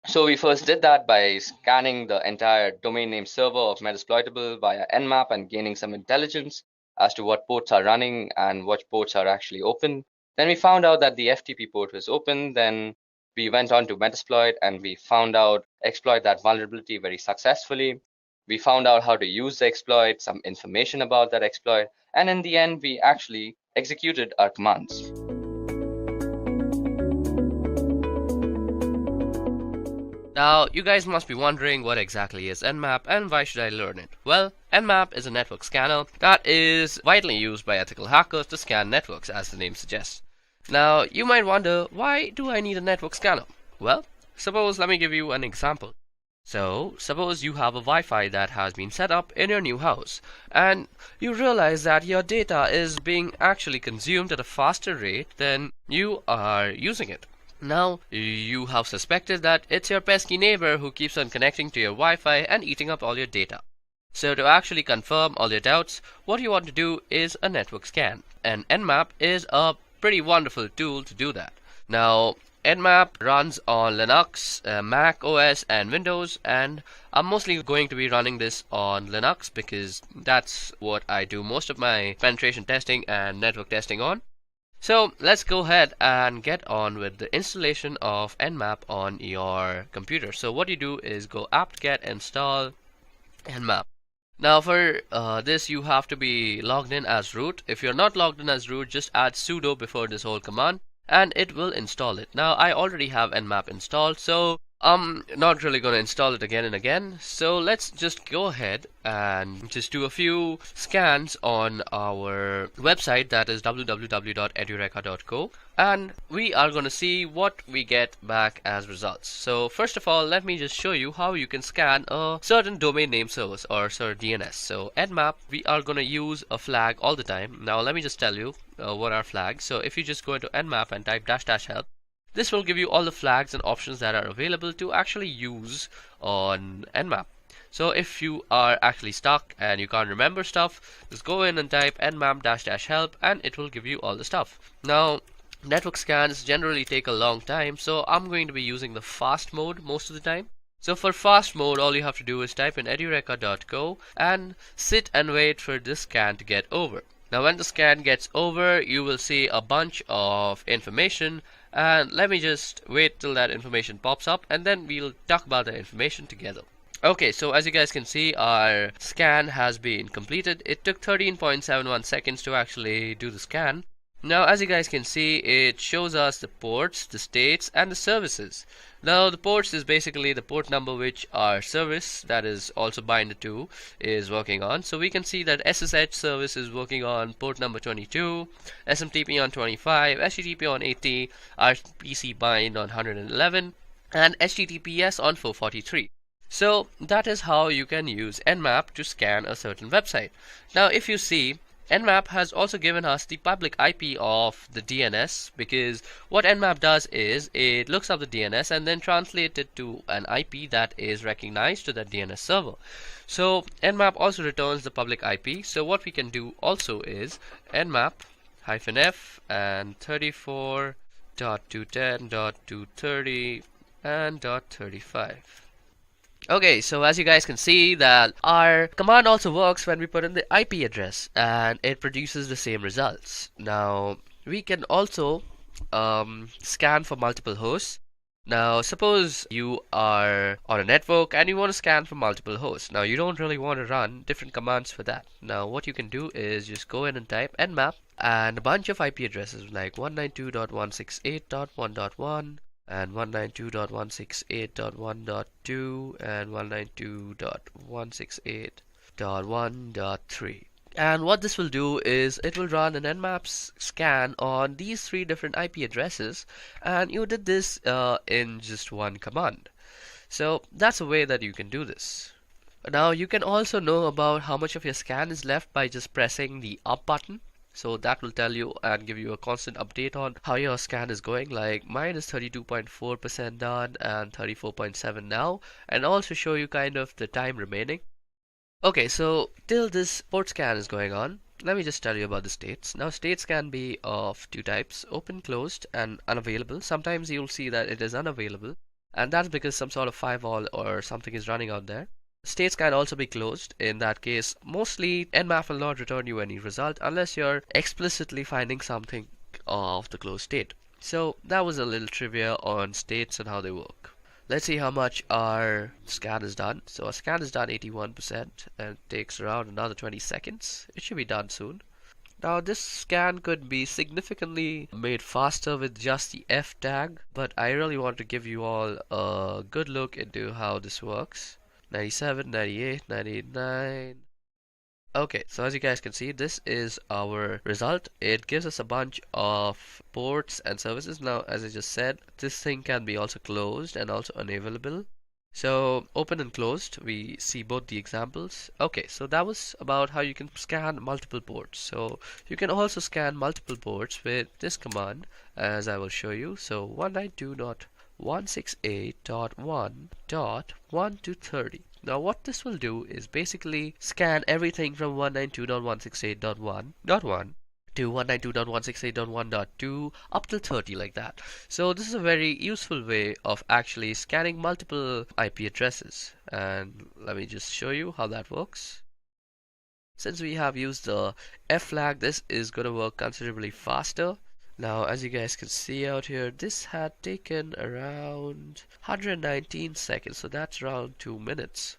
S3: So we first did that by scanning the entire domain name server of Metasploitable via Nmap and gaining some intelligence as to what ports are running and what ports are actually open. Then we found out that the FTP port was open. Then we went on to Metasploit and we found out exploit that vulnerability very successfully. We found out how to use the exploit, some information about that exploit, and in the end, we actually executed our commands.
S5: Now, you guys must be wondering what exactly is Nmap and why should I learn it? Well, Nmap is a network scanner that is widely used by ethical hackers to scan networks, as the name suggests. Now, you might wonder, why do I need a network scanner? Well, let me give you an example. So, suppose you have a Wi-Fi that has been set up in your new house, and you realize that your data is being actually consumed at a faster rate than you are using it. Now, you have suspected that it's your pesky neighbor who keeps on connecting to your Wi-Fi and eating up all your data. So to actually confirm all your doubts, what you want to do is a network scan. And Nmap is a pretty wonderful tool to do that. Now, Nmap runs on Linux, Mac OS and Windows, and I'm mostly going to be running this on Linux because that's what I do most of my penetration testing and network testing on. So let's go ahead and get on with the installation of Nmap on your computer. So what you do is go apt-get install Nmap. Now for this you have to be logged in as root. If you're not logged in as root, just add sudo before this whole command and it will install it. Now I already have Nmap installed, so I'm not really going to install it again and again. So let's just go ahead and just do a few scans on our website, that is www.edureka.co, and we are going to see what we get back as results. So first of all, let me just show you how you can scan a certain domain name service or DNS. So Nmap, we are going to use a flag all the time. Now let me just tell you what are flags. So if you just go into Nmap and type --help, this will give you all the flags and options that are available to actually use on Nmap. So if you are actually stuck and you can't remember stuff, just go in and type nmap --help and it will give you all the stuff. Now, network scans generally take a long time, so I'm going to be using the fast mode most of the time. So for fast mode, all you have to do is type in edureka.co and sit and wait for this scan to get over. Now when the scan gets over, you will see a bunch of information, and let me just wait till that information pops up and then we'll talk about the information together. Okay, so as you guys can see, our scan has been completed. It took 13.71 seconds to actually do the scan. Now as you guys can see, it shows us the ports, the states and the services. Now the ports is basically the port number which our service, that is also bind to, is working on. So we can see that SSH service is working on port number 22, SMTP on 25, HTTP on 80, RPC bind on 111 and HTTPS on 443. So that is how you can use Nmap to scan a certain website. Now if you see, Nmap has also given us the public IP of the DNS, because what Nmap does is it looks up the DNS and then translates it to an IP that is recognized to that DNS server. So Nmap also returns the public IP. So what we can do also is Nmap -f and 34.210.230 and .35. Okay, so as you guys can see that our command also works when we put in the IP address and it produces the same results. Now we can also scan for multiple hosts. Now suppose you are on a network and you want to scan for multiple hosts. Now you don't really want to run different commands for that. Now what you can do is just go in and type nmap and a bunch of IP addresses like 192.168.1.1 and 192.168.1.2 and 192.168.1.3. And what this will do is it will run an nmap scan on these three different IP addresses, and you did this in just one command. So that's a way that you can do this. Now you can also know about how much of your scan is left by just pressing the up button. So that will tell you and give you a constant update on how your scan is going. Like mine is 32.4% done and 34.7 now, and also show you kind of the time remaining. Okay, so till this port scan is going on, let me just tell you about the states. Now states can be of two types: open, closed and unavailable. Sometimes you'll see that it is unavailable, and that's because some sort of firewall or something is running out there. States can also be closed. In that case, mostly Nmap will not return you any result unless you're explicitly finding something of the closed state. So that was a little trivia on states and how they work. Let's see how much our scan is done. So our scan is done 81% and it takes around another 20 seconds. It should be done soon.
S4: Now this scan could be significantly made faster with just the F tag, but I really want to give you all a good look into how this works. 97, 98, 99. Okay, so as you guys can see, this is our result. It gives us a bunch of ports and services. Now, as I just said, this thing can be also closed and also unavailable. So open and closed, we see both the examples. Okay, so that was about how you can scan multiple ports. So you can also scan multiple ports with this command, as I will show you. So 192.168.1.1 to 30. Now what this will do is basically scan everything from 192.168.1.1 to 192.168.1.2 up till 30 like that. So this is a very useful way of actually scanning multiple IP addresses, and let me just show you how that works. Since we have used the F flag, this is going to work considerably faster. Now as you guys can see out here, this had taken around 119 seconds, so that's around 2 minutes.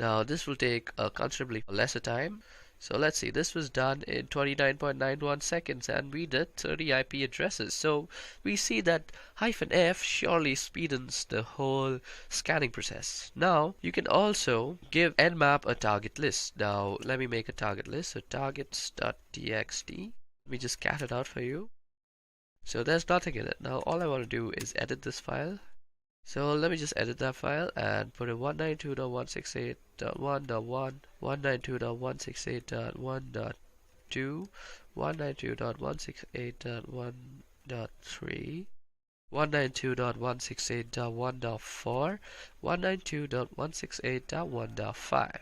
S4: Now this will take a considerably lesser time. So let's see, this was done in 29.91 seconds and we did 30 IP addresses. So we see that -F surely speedens the whole scanning process. Now you can also give Nmap a target list. Now let me make a target list. So targets.txt. Let me just cat it out for you. So there's nothing in it. Now all I want to do is edit this file. So let me just edit that file and put it 192.168.1.1, 192.168.1.2, 192.168.1.3, 192.168.1.4, 192.168.1.5,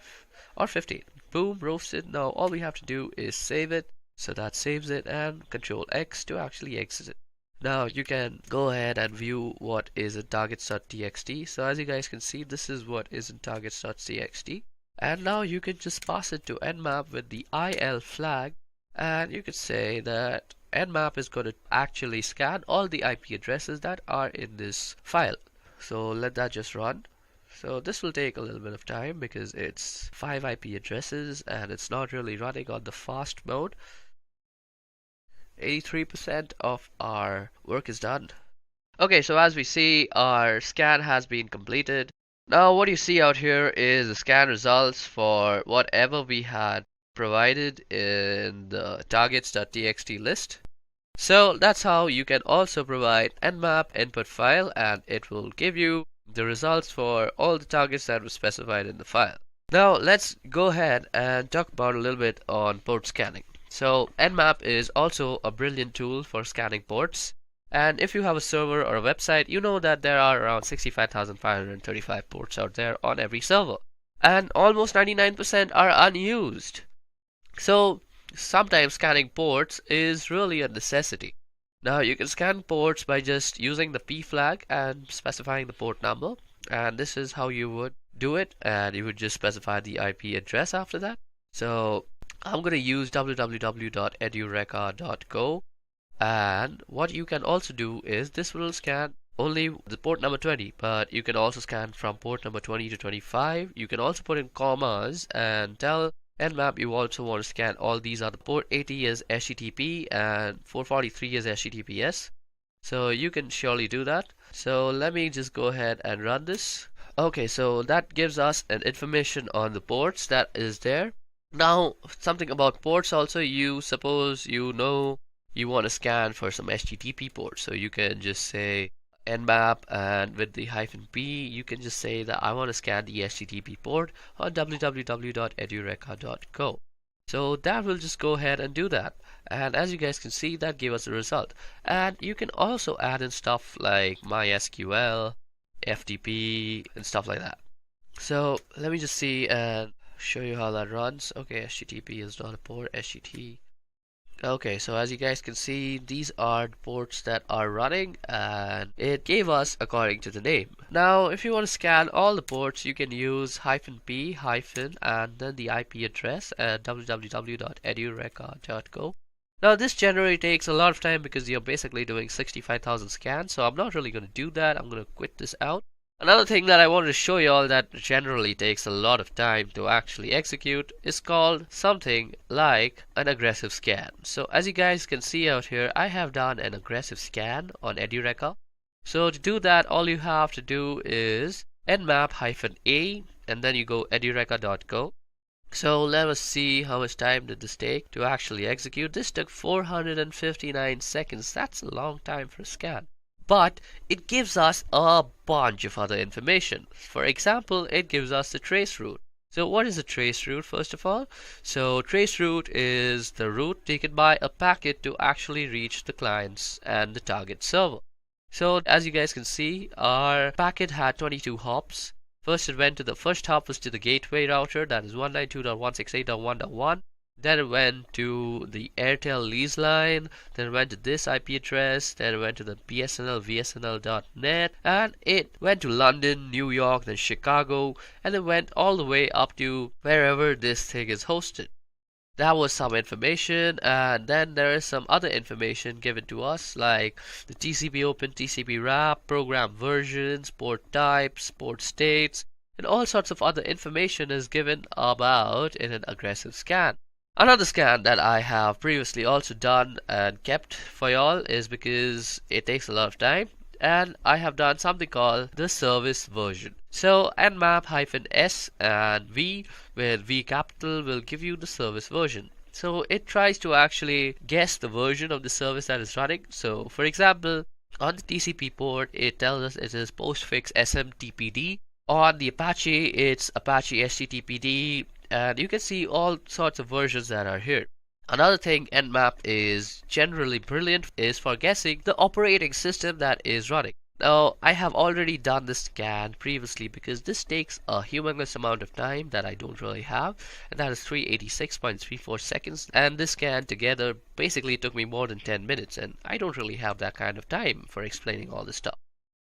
S4: or 15. Boom, roasted. Now all we have to do is save it. So that saves it, and Control X to actually exit it. Now you can go ahead and view what is in targets.txt. So as you guys can see, this is what is in targets.txt. And now you can just pass it to Nmap with the IL flag, and you could say that Nmap is going to actually scan all the IP addresses that are in this file. So let that just run. So this will take a little bit of time because it's 5 IP addresses and it's not really running on the fast mode. 83% of our work is done. Okay, so as we see, our scan has been completed. Now what you see out here is the scan results for whatever we had provided in the targets.txt list. So that's how you can also provide Nmap input file, and it will give you the results for all the targets that were specified in the file. Now let's go ahead and talk about a little bit on port scanning. So Nmap is also a brilliant tool for scanning ports, and if you have a server or a website, you know that there are around 65,535 ports out there on every server, and almost 99% are unused. So sometimes scanning ports is really a necessity. Now you can scan ports by just using the P flag and specifying the port number, and this is how you would do it, and you would just specify the IP address after that. So I'm going to use www.edureka.go, and what you can also do is this will scan only the port number 20, but you can also scan from port number 20 to 25. You can also put in commas and tell Nmap you also want to scan all these other port 80 as HTTP and 443 as HTTPS. So you can surely do that. So let me just go ahead and run this. Okay, so that gives us an information on the ports that is there. Now something about ports also, you suppose you know you want to scan for some HTTP ports, so you can just say Nmap, and with the -p you can just say that I want to scan the HTTP port on www.edureka.go. So that will just go ahead and do that, and as you guys can see, that gave us a result. And you can also add in stuff like MySQL, FTP, and stuff like that. So let me just see and show you how that runs. Okay, HTTP is not a port, HTTP. Okay, so as you guys can see, these are the ports that are running, and it gave us according to the name. Now if you want to scan all the ports, you can use -p and then the IP address at www.edureka.go. Now this generally takes a lot of time because you're basically doing 65,000 scans, so I'm not really going to do that. I'm going to quit this out.
S5: Another thing that I wanted to show you all that generally takes a lot of time to actually execute is called something like an aggressive scan. So as you guys can see out here, I have done an aggressive scan on Edureka. So to do that, all you have to do is nmap-a and then you go edureka.go. So let us see how much time did this take to actually execute. This took 459 seconds. That's a long time for a scan. But it gives us a bunch of other information. For example, it gives us the trace route. So what is a trace route first of all? So trace route is the route taken by a packet to actually reach the clients and the target server. So as you guys can see, our packet had 22 hops. First it went to the first hop was to the gateway router, that is 192.168.1.1. Then it went to the Airtel lease line, then it went to this IP address, then it went to the BSNL VSNL.net, and it went to London, New York, then Chicago, and it went all the way up to wherever this thing is hosted. That was some information, and then there is some other information given to us like the TCP open, TCP wrap, program versions, port types, port states, and all sorts of other information is given about in an aggressive scan. Another scan that I have previously also done and kept for y'all is because it takes a lot of time, and I have done something called the service version. So nmap-s and v with v capital will give you the service version. So it tries to actually guess the version of the service that is running. So for example, on the TCP port it tells us it is postfix SMTPD. On the Apache it's Apache HTTPD, and you can see all sorts of versions that are here. Another thing nmap is generally brilliant is for guessing the operating system that is running. Now, I have already done this scan previously because this takes a humongous amount of time that I don't really have, and that is 386.34 seconds, and this scan together basically took me more than 10 minutes, and I don't really have that kind of time for explaining all this stuff.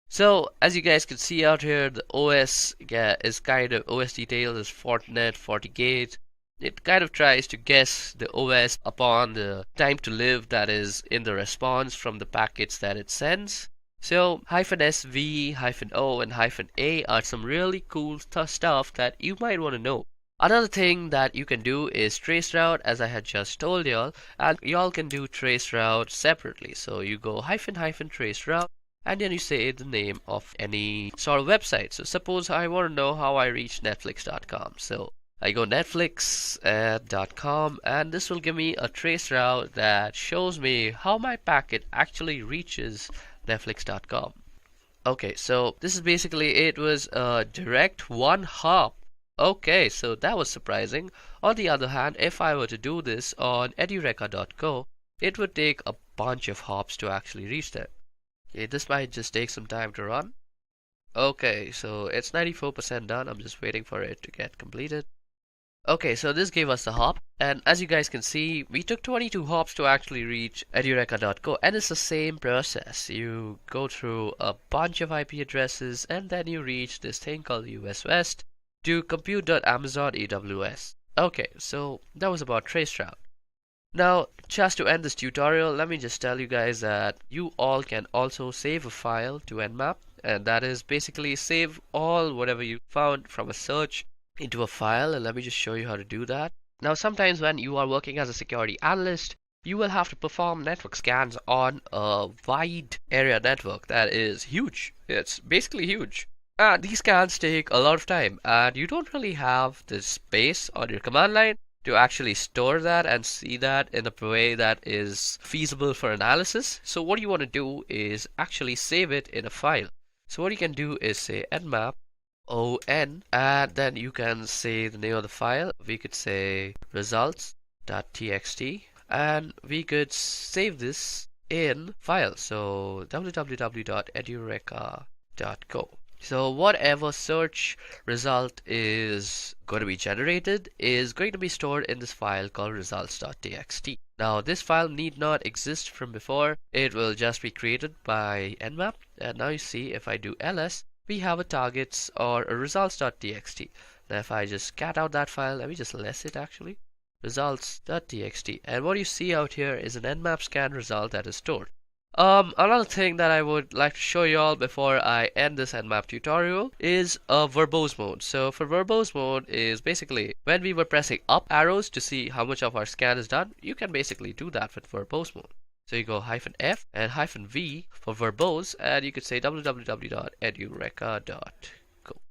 S5: So, as you guys can see out here, the OS is kind of, OS detail is Fortinet, FortiGate. It kind of tries to guess the OS upon the time to live that is in the response from the packets that it sends. So -SV, -O, and -A are some really cool stuff that you might want to know. Another thing that you can do is traceroute, as I had just told y'all, and y'all can do traceroute separately. So you go -traceroute, and then you say the name of any sort of website. So suppose I want to know how I reach Netflix.com. So I go netflix.com, and this will give me a trace route that shows me how my packet actually reaches netflix.com. Okay, so this is basically it was a direct one hop. Okay, so that was surprising. On the other hand, if I were to do this on edureka.co, it would take a bunch of hops to actually reach there. Okay, this might just take some time to run. Okay, so it's 94% done. I'm just waiting for it to get completed. Okay, so this gave us the hop, and as you guys can see, we took 22 hops to actually reach edureka.co, and it's the same process. You go through a bunch of IP addresses, and then you reach this thing called US West to compute.amazon AWS. Okay, so that was about traceroute. Now, just to end this tutorial, let me just tell you guys that you all can also save a file to nmap, and that is basically save all whatever you found from a search into a file, and let me just show you how to do that. Now, sometimes when you are working as a security analyst, you will have to perform network scans on a wide area network that is huge. It's basically huge. And these scans take a lot of time, and you don't really have the space on your command line to actually store that and see that in a way that is feasible for analysis. So what you want to do is actually save it in a file. So what you can do is say nmap on, and then you can say the name of the file. We could say results.txt, and we could save this in file. So www.edureka.co. So whatever search result is going to be generated is going to be stored in this file called results.txt. Now this file need not exist from before. It will just be created by nmap, and now you see if I do ls, we have a targets or a results.txt. Now if I just cat out that file, let me just less it actually, results.txt, and what you see out here is an nmap scan result that is stored. Another thing that I would like to show you all before I end this Nmap tutorial is a verbose mode. So for verbose mode is basically when we were pressing up arrows to see how much of our scan is done, you can basically do that with verbose mode. So you go -F and -V for verbose, and you could say www.edureka.co.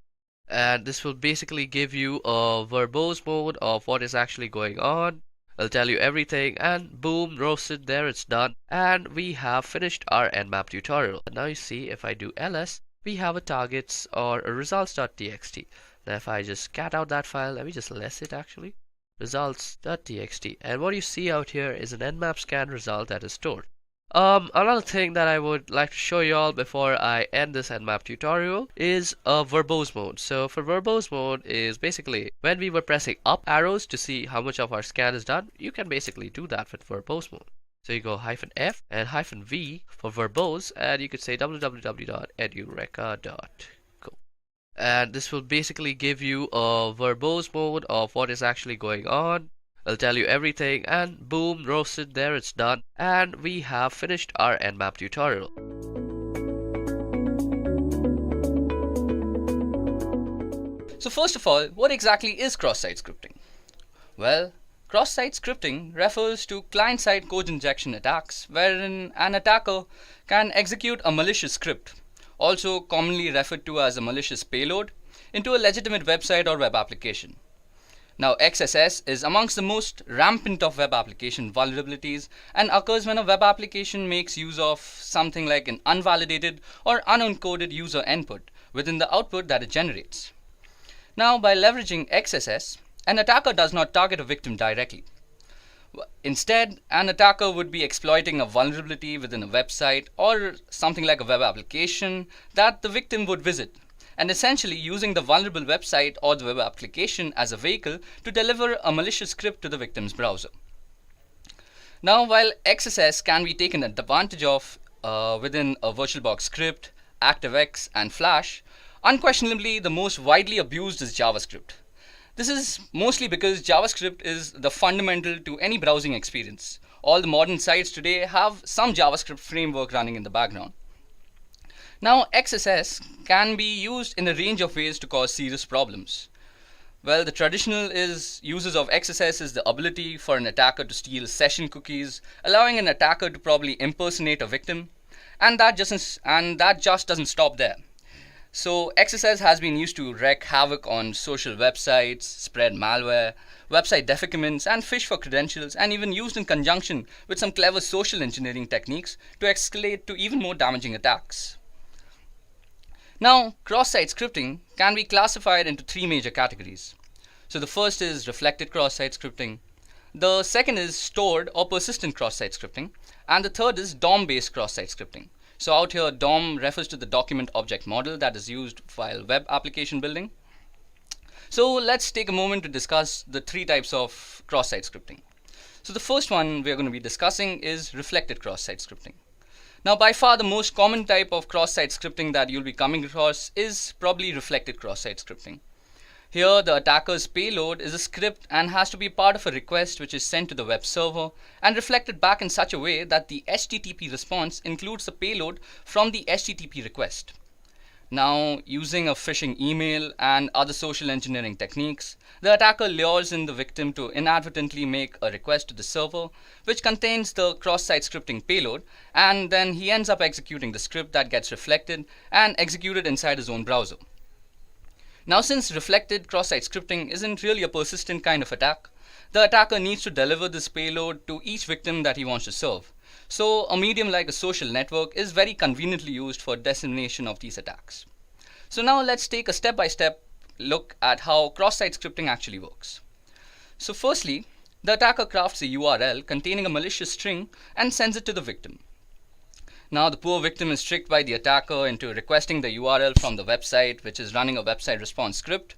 S5: And this will basically give you a verbose mode of what is actually going on. I'll tell you everything, and boom, roasted, there it's done. And we have finished our Nmap tutorial. And now you see if I do ls, we have a targets or a results.txt. Now if I just cat out that file, let me just less it actually. Results.txt. And what you see out here is an Nmap scan result that is stored. Another thing that I would like to show you all before I end this Nmap tutorial is a verbose mode. So for verbose mode is basically when we were pressing up arrows to see how much of our scan is done, you can basically do that with verbose mode. So you go -F and -V for verbose, and you could say www.edureka.co. And this will basically give you a verbose mode of what is actually going on. I'll tell you everything, and boom, roasted, there it's done. And we have finished our Nmap tutorial.
S3: So first of all, what exactly is cross-site scripting? Well, cross-site scripting refers to client-side code injection attacks wherein an attacker can execute a malicious script, also commonly referred to as a malicious payload, into a legitimate website or web application. Now, XSS is amongst the most rampant of web application vulnerabilities and occurs when a web application makes use of something like an unvalidated or unencoded user input within the output that it generates. Now, by leveraging XSS, an attacker does not target a victim directly. Instead, an attacker would be exploiting a vulnerability within a website or something like a web application that the victim would visit, and essentially using the vulnerable website or the web application as a vehicle to deliver a malicious script to the victim's browser. Now, while XSS can be taken advantage of within a VirtualBox script, ActiveX, and Flash, unquestionably the most widely abused is JavaScript. This is mostly because JavaScript is the fundamental to any browsing experience. All the modern sites today have some JavaScript framework running in the background. Now, XSS can be used in a range of ways to cause serious problems. Well, the traditional uses of XSS is the ability for an attacker to steal session cookies, allowing an attacker to probably impersonate a victim, and that just doesn't stop there. So XSS has been used to wreak havoc on social websites, spread malware, website defacements, and fish for credentials, and even used in conjunction with some clever social engineering techniques to escalate to even more damaging attacks. Now, cross-site scripting can be classified into three major categories. So the first is reflected cross-site scripting. The second is stored or persistent cross-site scripting. And the third is DOM-based cross-site scripting. So out here, DOM refers to the document object model that is used while web application building. So let's take a moment to discuss the three types of cross-site scripting. So the first one we're going to be discussing is reflected cross-site scripting. Now, by far the most common type of cross-site scripting that you'll be coming across is probably reflected cross-site scripting. Here, the attacker's payload is a script and has to be part of a request which is sent to the web server and reflected back in such a way that the HTTP response includes the payload from the HTTP request. Now, using a phishing email and other social engineering techniques, the attacker lures in the victim to inadvertently make a request to the server which contains the cross-site scripting payload, and then he ends up executing the script that gets reflected and executed inside his own browser. Now, since reflected cross-site scripting isn't really a persistent kind of attack, the attacker needs to deliver this payload to each victim that he wants to serve. So a medium like a social network is very conveniently used for dissemination of these attacks. So now let's take a step-by-step look at how cross-site scripting actually works. So firstly, the attacker crafts a URL containing a malicious string and sends it to the victim. Now the poor victim is tricked by the attacker into requesting the URL from the website which is running a website response script,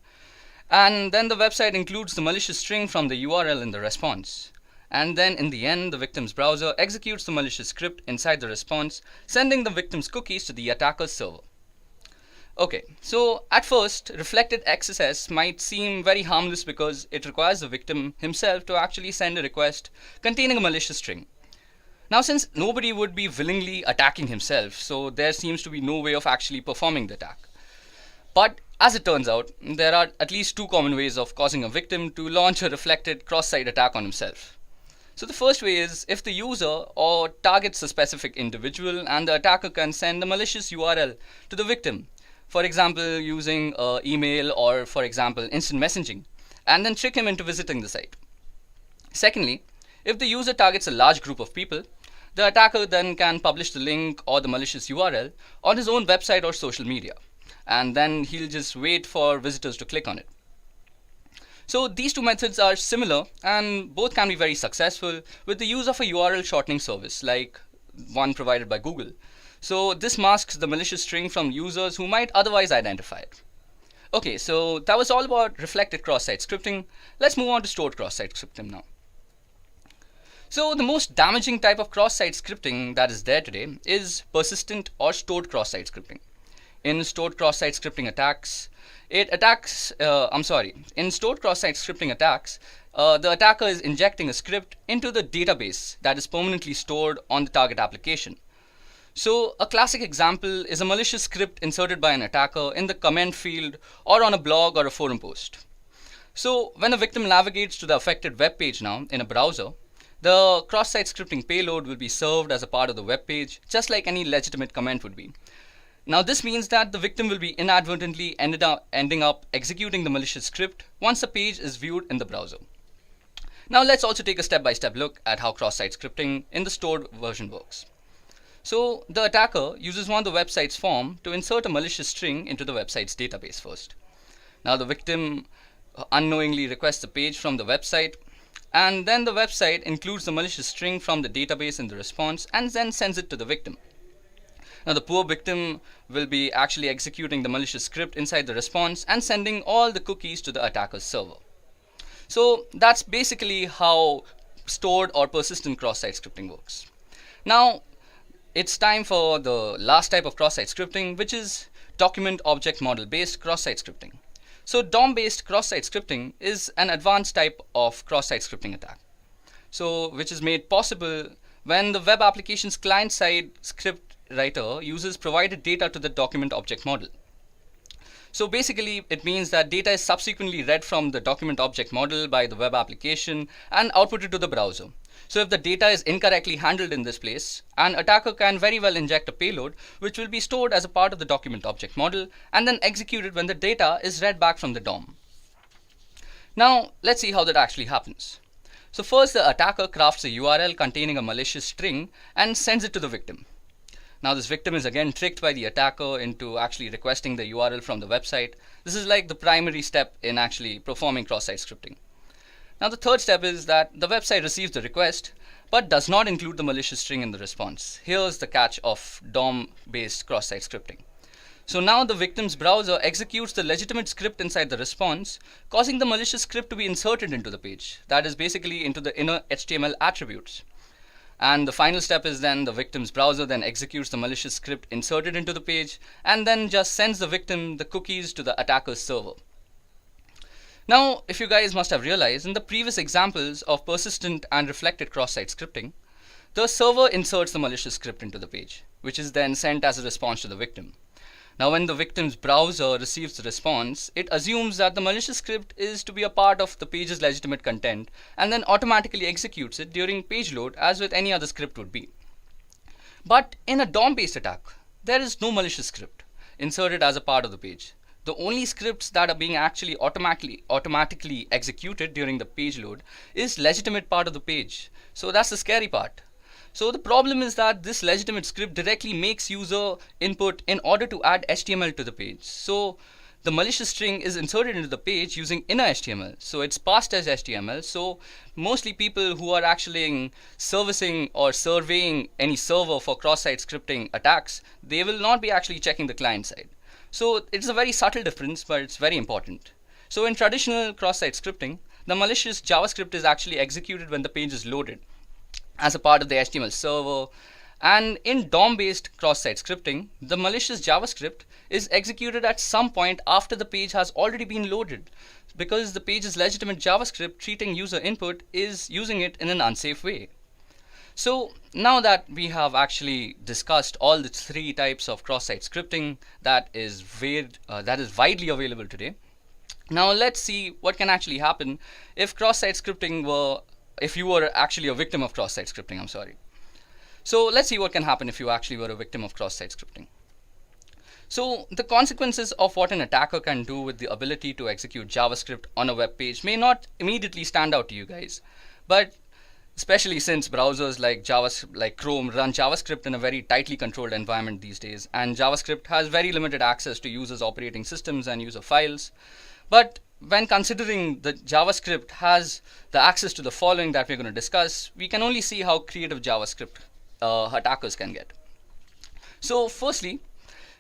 S3: and then the website includes the malicious string from the URL in the response. And then in the end, the victim's browser executes the malicious script inside the response, sending the victim's cookies to the attacker's server. Okay, so at first, reflected XSS might seem very harmless because it requires the victim himself to actually send a request containing a malicious string. Now, since nobody would be willingly attacking himself, so there seems to be no way of actually performing the attack. But as it turns out, there are at least two common ways of causing a victim to launch a reflected cross-site attack on himself. So the first way is if the user or targets a specific individual and the attacker can send a malicious URL to the victim, for example using email or for example instant messaging, and then trick him into visiting the site. Secondly, if the user targets a large group of people, the attacker then can publish the link or the malicious URL on his own website or social media, and then he'll just wait for visitors to click on it. So these two methods are similar and both can be very successful with the use of a URL shortening service like one provided by Google. So this masks the malicious string from users who might otherwise identify it. Okay, so that was all about reflected cross-site scripting. Let's move on to stored cross-site scripting now. So the most damaging type of cross-site scripting that is there today is persistent or stored cross-site scripting. In stored cross-site scripting attacks, in stored cross-site scripting attacks, the attacker is injecting a script into the database that is permanently stored on the target application. So a classic example is a malicious script inserted by an attacker in the comment field or on a blog or a forum post. So when a victim navigates to the affected web page now in a browser, the cross-site scripting payload will be served as a part of the web page, just like any legitimate comment would be. Now this means that the victim will be inadvertently ending up executing the malicious script once the page is viewed in the browser. Now let's also take a step-by-step look at how cross-site scripting in the stored version works. So the attacker uses one of the website's form to insert a malicious string into the website's database first. Now the victim unknowingly requests a page from the website, and then the website includes the malicious string from the database in the response and then sends it to the victim. Now the poor victim will be actually executing the malicious script inside the response and sending all the cookies to the attacker's server. So that's basically how stored or persistent cross-site scripting works. Now it's time for the last type of cross-site scripting, which is document object model based cross-site scripting. So DOM based cross-site scripting is an advanced type of cross-site scripting attack, so which is made possible when the web application's client-side script writer uses provided data to the document object model. So basically it means that data is subsequently read from the document object model by the web application and outputted to the browser. So if the data is incorrectly handled in this place, an attacker can very well inject a payload which will be stored as a part of the document object model and then executed when the data is read back from the DOM. Now let's see how that actually happens. So first the attacker crafts a URL containing a malicious string and sends it to the victim. Now this victim is again tricked by the attacker into actually requesting the URL from the website. This is like the primary step in actually performing cross-site scripting. Now the third step is that the website receives the request but does not include the malicious string in the response. Here's the catch of DOM-based cross-site scripting. So now the victim's browser executes the legitimate script inside the response, causing the malicious script to be inserted into the page. That is basically into the inner HTML attributes. And the final step is then the victim's browser then executes the malicious script inserted into the page and then just sends the victim the cookies to the attacker's server. Now, if you guys must have realized, in the previous examples of persistent and reflected cross-site scripting, the server inserts the malicious script into the page, which is then sent as a response to the victim. Now, when the victim's browser receives the response, it assumes that the malicious script is to be a part of the page's legitimate content and then automatically executes it during page load as with any other script would be. But in a DOM-based attack, there is no malicious script inserted as a part of the page. The only scripts that are being actually automatically executed during the page load is legitimate part of the page. So that's the scary part. So the problem is that this legitimate script directly makes user input in order to add HTML to the page. So the malicious string is inserted into the page using inner HTML. So it's passed as HTML. So mostly people who are actually servicing or surveying any server for cross-site scripting attacks, they will not be actually checking the client side. So it's a very subtle difference, but it's very important. So in traditional cross-site scripting, the malicious JavaScript is actually executed when the page is loaded as a part of the HTML server. And in DOM-based cross-site scripting, the malicious JavaScript is executed at some point after the page has already been loaded, because the page's legitimate JavaScript treating user input is using it in an unsafe way. So now that we have actually discussed all the three types of cross-site scripting that is widely available today, now let's see what can actually happen if if you were actually a victim of cross-site scripting. I'm sorry. So let's see what can happen if you actually were a victim of cross-site scripting. So the consequences of what an attacker can do with the ability to execute JavaScript on a web page may not immediately stand out to you guys, but especially since browsers like Chrome run JavaScript in a very tightly controlled environment these days, and JavaScript has very limited access to users' operating systems and user files. But when considering that JavaScript has the access to the following that we're going to discuss, we can only see how creative JavaScript attackers can get. So firstly,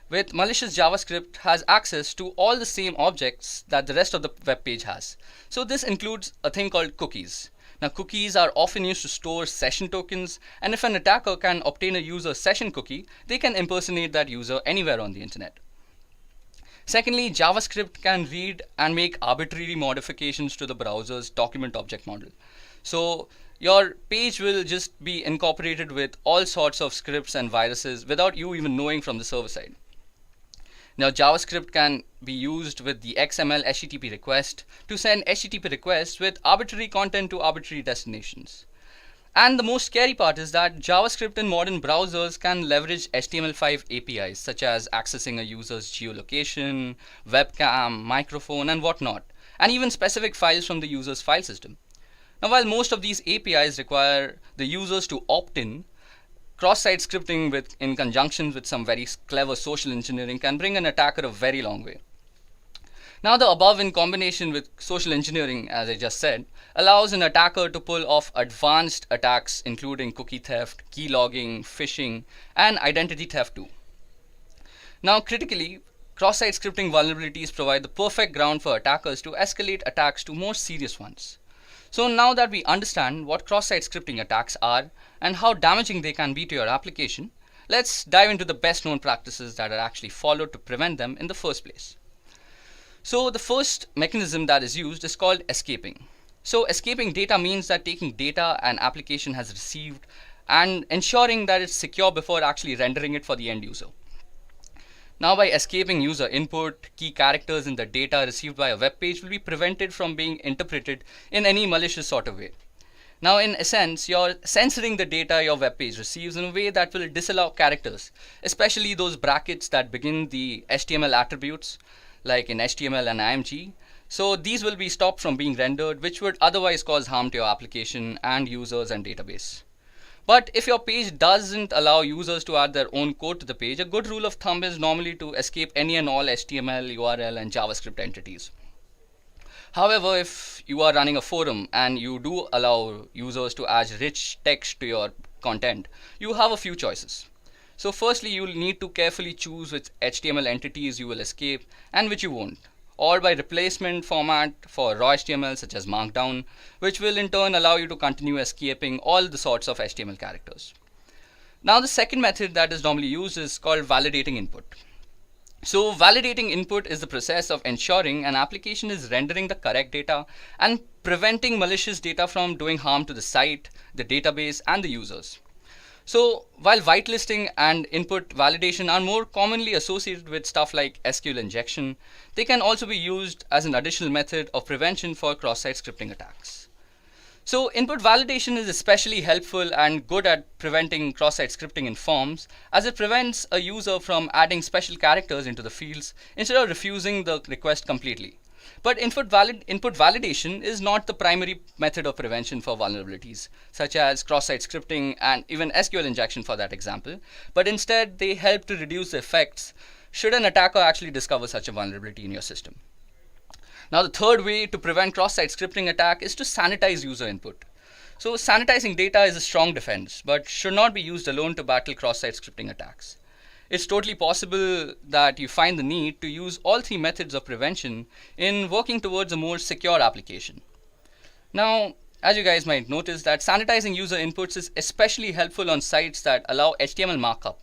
S3: with malicious JavaScript has access to all the same objects that the rest of the web page has. So this includes a thing called cookies. Now cookies are often used to store session tokens, and if an attacker can obtain a user's session cookie, they can impersonate that user anywhere on the internet. Secondly, JavaScript can read and make arbitrary modifications to the browser's document object model. So your page will just be incorporated with all sorts of scripts and viruses without you even knowing from the server side. Now JavaScript can be used with the XML HTTP request to send HTTP requests with arbitrary content to arbitrary destinations. And the most scary part is that JavaScript in modern browsers can leverage HTML5 APIs, such as accessing a user's geolocation, webcam, microphone, and whatnot, and even specific files from the user's file system. Now, while most of these APIs require the users to opt in, cross-site scripting in conjunction with some very clever social engineering can bring an attacker a very long way. Now the above in combination with social engineering, as I just said, allows an attacker to pull off advanced attacks including cookie theft, key logging, phishing, and identity theft too. Now critically, cross-site scripting vulnerabilities provide the perfect ground for attackers to escalate attacks to more serious ones. So now that we understand what cross-site scripting attacks are and how damaging they can be to your application, let's dive into the best known practices that are actually followed to prevent them in the first place. So the first mechanism that is used is called escaping. So escaping data means that taking data an application has received and ensuring that it's secure before actually rendering it for the end user. Now by escaping user input, key characters in the data received by a web page will be prevented from being interpreted in any malicious sort of way. Now in essence, you're censoring the data your web page receives in a way that will disallow characters, especially those brackets that begin the HTML attributes, like in HTML and IMG. So these will be stopped from being rendered, which would otherwise cause harm to your application and users and database. But if your page doesn't allow users to add their own code to the page, a good rule of thumb is normally to escape any and all HTML, URL, and JavaScript entities. However, if you are running a forum and you do allow users to add rich text to your content, you have a few choices. So firstly, you'll need to carefully choose which HTML entities you will escape and which you won't, or by replacement format for raw HTML such as Markdown, which will in turn allow you to continue escaping all the sorts of HTML characters. Now the second method that is normally used is called validating input. So validating input is the process of ensuring an application is rendering the correct data and preventing malicious data from doing harm to the site, the database, and the users. So while whitelisting and input validation are more commonly associated with stuff like SQL injection, they can also be used as an additional method of prevention for cross-site scripting attacks. So input validation is especially helpful and good at preventing cross-site scripting in forms, as it prevents a user from adding special characters into the fields instead of refusing the request completely. But input validation is not the primary method of prevention for vulnerabilities, such as cross-site scripting and even SQL injection for that example, but instead they help to reduce the effects should an attacker actually discover such a vulnerability in your system. Now the third way to prevent cross-site scripting attack is to sanitize user input. So sanitizing data is a strong defense, but should not be used alone to battle cross-site scripting attacks. It's totally possible that you find the need to use all three methods of prevention in working towards a more secure application. Now, as you guys might notice, that sanitizing user inputs is especially helpful on sites that allow HTML markup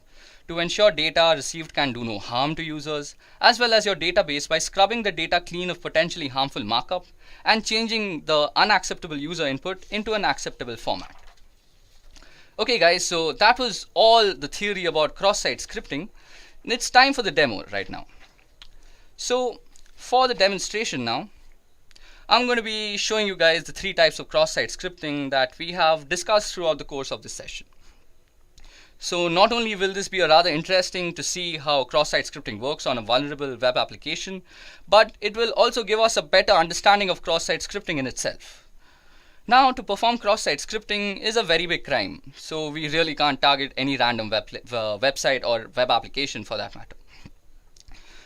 S3: to ensure data received can do no harm to users, as well as your database by scrubbing the data clean of potentially harmful markup and changing the unacceptable user input into an acceptable format. Okay guys, so that was all the theory about cross-site scripting. And it's time for the demo right now. So for the demonstration now, I'm going to be showing you guys the 3 types of cross-site scripting that we have discussed throughout the course of this session. So not only will this be a rather interesting to see how cross-site scripting works on a vulnerable web application, but it will also give us a better understanding of cross-site scripting in itself. Now, to perform cross-site scripting is a very big crime, so we really can't target any random website or web application for that matter.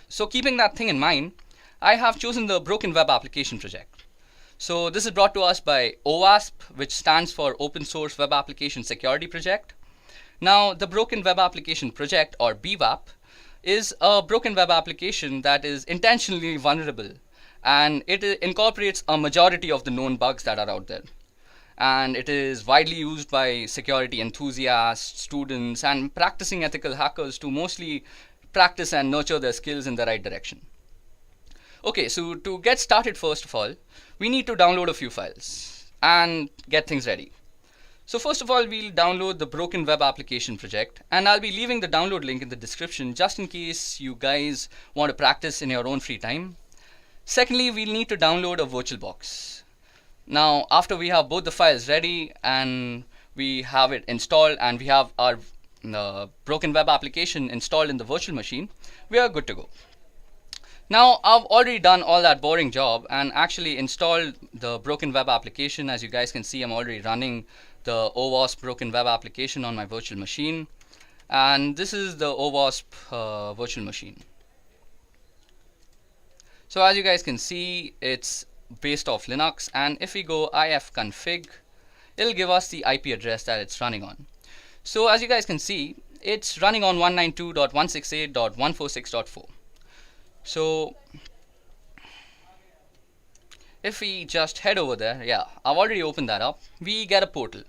S3: So keeping that thing in mind, I have chosen the Broken Web Application project. So this is brought to us by OWASP, which stands for Open Source Web Application Security Project. Now, the Broken Web Application Project, or BWAP, is a broken web application that is intentionally vulnerable, and it incorporates a majority of the known bugs that are out there. And it is widely used by security enthusiasts, students, and practicing ethical hackers to mostly practice and nurture their skills in the right direction. Okay, so to get started, first of all, we need to download a few files and get things ready. So first of all, we'll download the Broken Web Application project, and I'll be leaving the download link in the description just in case you guys want to practice in your own free time. Secondly, we'll need to download a VirtualBox. Now, after we have both the files ready and we have it installed and we have our Broken Web application installed in the virtual machine, we are good to go. Now, I've already done all that boring job and actually installed the Broken Web application. As you guys can see, I'm already running the OWASP Broken Web application on my virtual machine. And this is the OWASP virtual machine. So as you guys can see, it's based off Linux, and if we go ifconfig, it'll give us the IP address that it's running on. So as you guys can see, it's running on 192.168.146.4. So if we just head over there, yeah, I've already opened that up, we get a portal.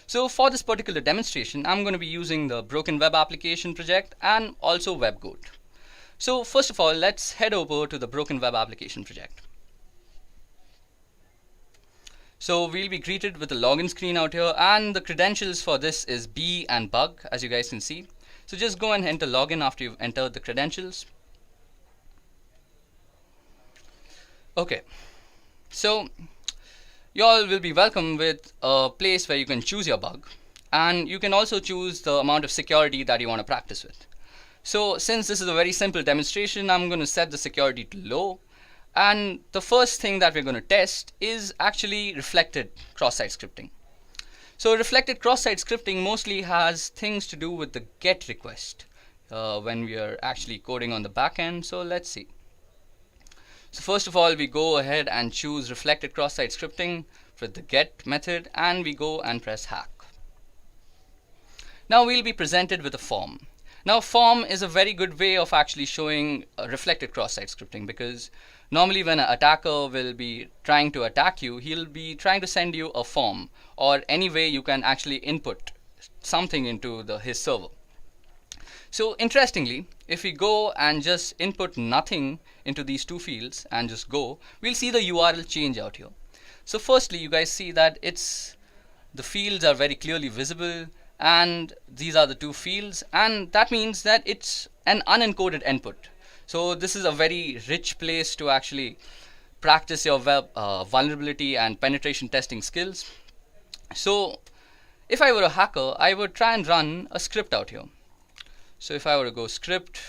S3: So for this particular demonstration, I'm going to be using the Broken Web Application project and also WebGoat. So first of all, let's head over to the Broken Web Application project. So we'll be greeted with a login screen out here, and the credentials for this is B and bug, as you guys can see. So just go and enter login after you've entered the credentials. Okay, so you all will be welcome with a place where you can choose your bug, and you can also choose the amount of security that you want to practice with. So since this is a very simple demonstration, I'm going to set the security to low. And the first thing that we're going to test is actually reflected cross-site scripting. So reflected cross-site scripting mostly has things to do with the GET request when we are actually coding on the back end. So let's see. So first of all, we go ahead and choose reflected cross-site scripting for the GET method, and we go and press hack. Now we'll be presented with a form. Now form is a very good way of actually showing reflected cross-site scripting, because normally when an attacker will be trying to attack you, he'll be trying to send you a form or any way you can actually input something into his server. So interestingly, if we go and just input nothing into these two fields and just go, we'll see the URL change out here. So firstly, you guys see that the fields are very clearly visible, and these are the two fields, and that means that it's an unencoded input. So this is a very rich place to actually practice your web vulnerability and penetration testing skills. So if I were a hacker, I would try and run a script out here. So if I were to go script,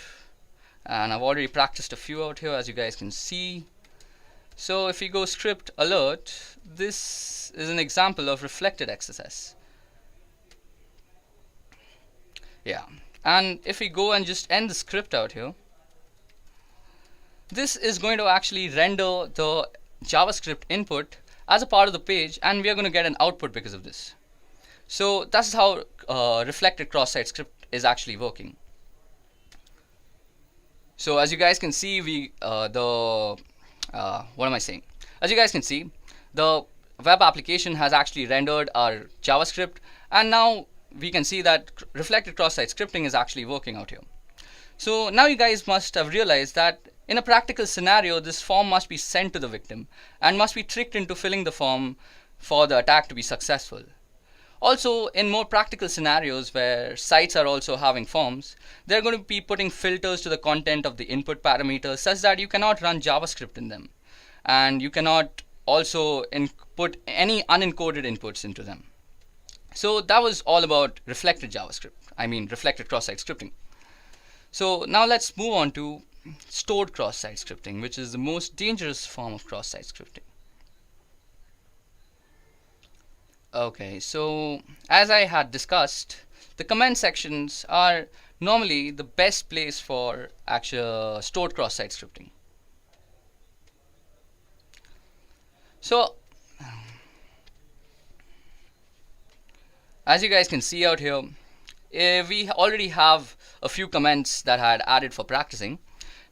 S3: and I've already practiced a few out here, as you guys can see. So if we go script alert, this is an example of reflected XSS. Yeah, and if we go and just end the script out here, this is going to actually render the JavaScript input as a part of the page, and we are going to get an output because of this. So that's how reflected cross-site script is actually working. So as you guys can see, what am I saying? As you guys can see, the web application has actually rendered our JavaScript, and now we can see that reflected cross-site scripting is actually working out here. So now you guys must have realized that in a practical scenario, this form must be sent to the victim and must be tricked into filling the form for the attack to be successful. Also, in more practical scenarios where sites are also having forms, they're going to be putting filters to the content of the input parameters such that you cannot run JavaScript in them. And you cannot also put any unencoded inputs into them. So that was all about reflected JavaScript. I mean reflected cross-site scripting. So now let's move on to stored cross-site scripting, which is the most dangerous form of cross-site scripting. Okay, so as I had discussed, the comment sections are normally the best place for actual stored cross-site scripting. So as you guys can see out here, we already have a few comments that I had added for practicing.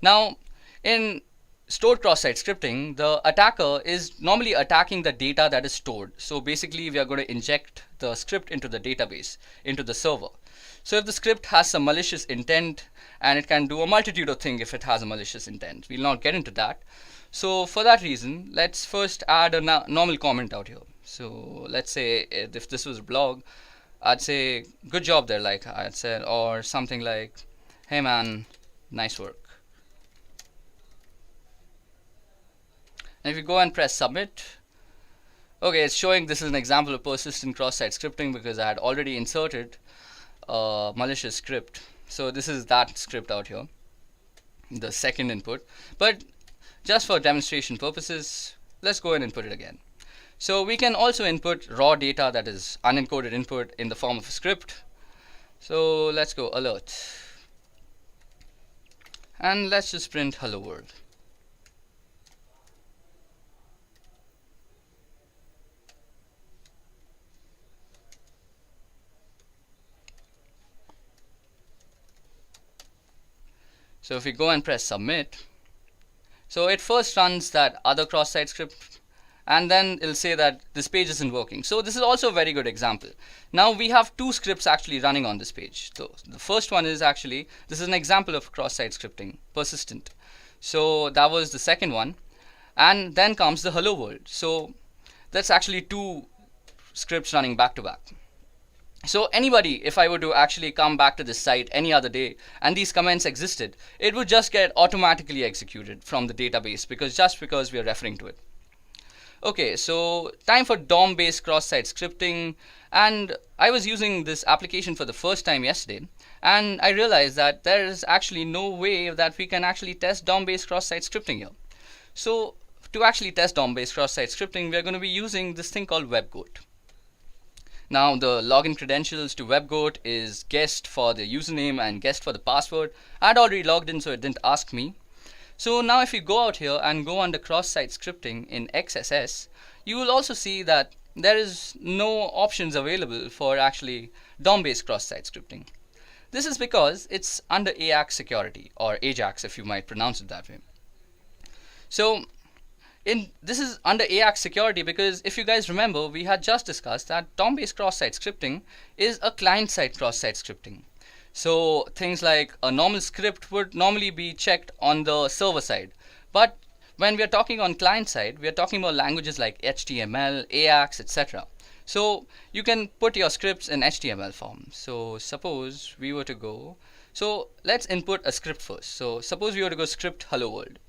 S3: Now, in stored cross-site scripting, the attacker is normally attacking the data that is stored. So basically, we are going to inject the script into the database, into the server. So if the script has some malicious intent, and it can do a multitude of things if it has a malicious intent. We'll not get into that. So for that reason, let's first add a normal comment out here. So let's say if this was a blog, I'd say, good job there, like I'd said, or something like, hey man, nice work. And if you go and press submit, okay, it's showing this is an example of persistent cross-site scripting because I had already inserted a malicious script. So this is that script out here, the second input. But just for demonstration purposes, let's go and input it again. So we can also input raw data, that is unencoded input, in the form of a script. So let's go alert. And let's just print hello world. So if we go and press submit, so it first runs that other cross-site script, and then it'll say that this page isn't working. So this is also a very good example. Now we have two scripts actually running on this page. So the first one is actually, this is an example of cross-site scripting, persistent. So that was the second one. And then comes the hello world. So that's actually two scripts running back to back. So anybody, if I were to actually come back to this site any other day and these comments existed, it would just get automatically executed from the database because we are referring to it. Okay, so time for DOM-based cross-site scripting, and I was using this application for the first time yesterday, and I realized that there is actually no way that we can actually test DOM-based cross-site scripting here. So to actually test DOM-based cross-site scripting, we are going to be using this thing called WebGoat. Now the login credentials to WebGoat is guest for the username and guest for the password. I had already logged in, so it didn't ask me. So now if you go out here and go under cross-site scripting in XSS, you will also see that there is no options available for actually DOM-based cross-site scripting. This is because it's under AJAX security, or AJAX if you might pronounce it that way. So this is under AJAX security because if you guys remember, we had just discussed that DOM-based cross-site scripting is a client-side cross-site scripting. So things like a normal script would normally be checked on the server side. But when we are talking on client side, we are talking about languages like HTML, AJAX, etc. So you can put your scripts in HTML form. So suppose we were to go, so let's input a script first. So suppose we were to go script hello world.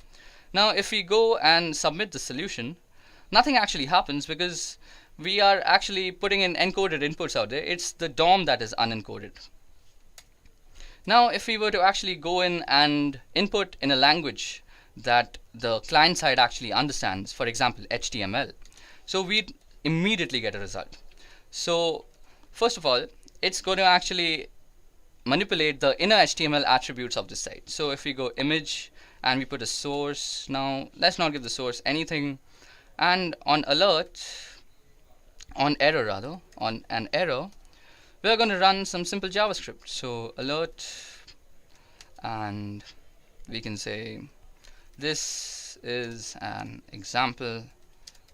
S3: Now if we go and submit the solution, nothing actually happens because we are actually putting in encoded inputs out there. It's the DOM that is unencoded. Now if we were to actually go in and input in a language that the client side actually understands, for example HTML, so we'd immediately get a result. So first of all, it's going to actually manipulate the inner HTML attributes of the site. So if we go image and we put a source, now let's not give the source anything, and on an error, we're going to run some simple JavaScript. So alert, and we can say this is an example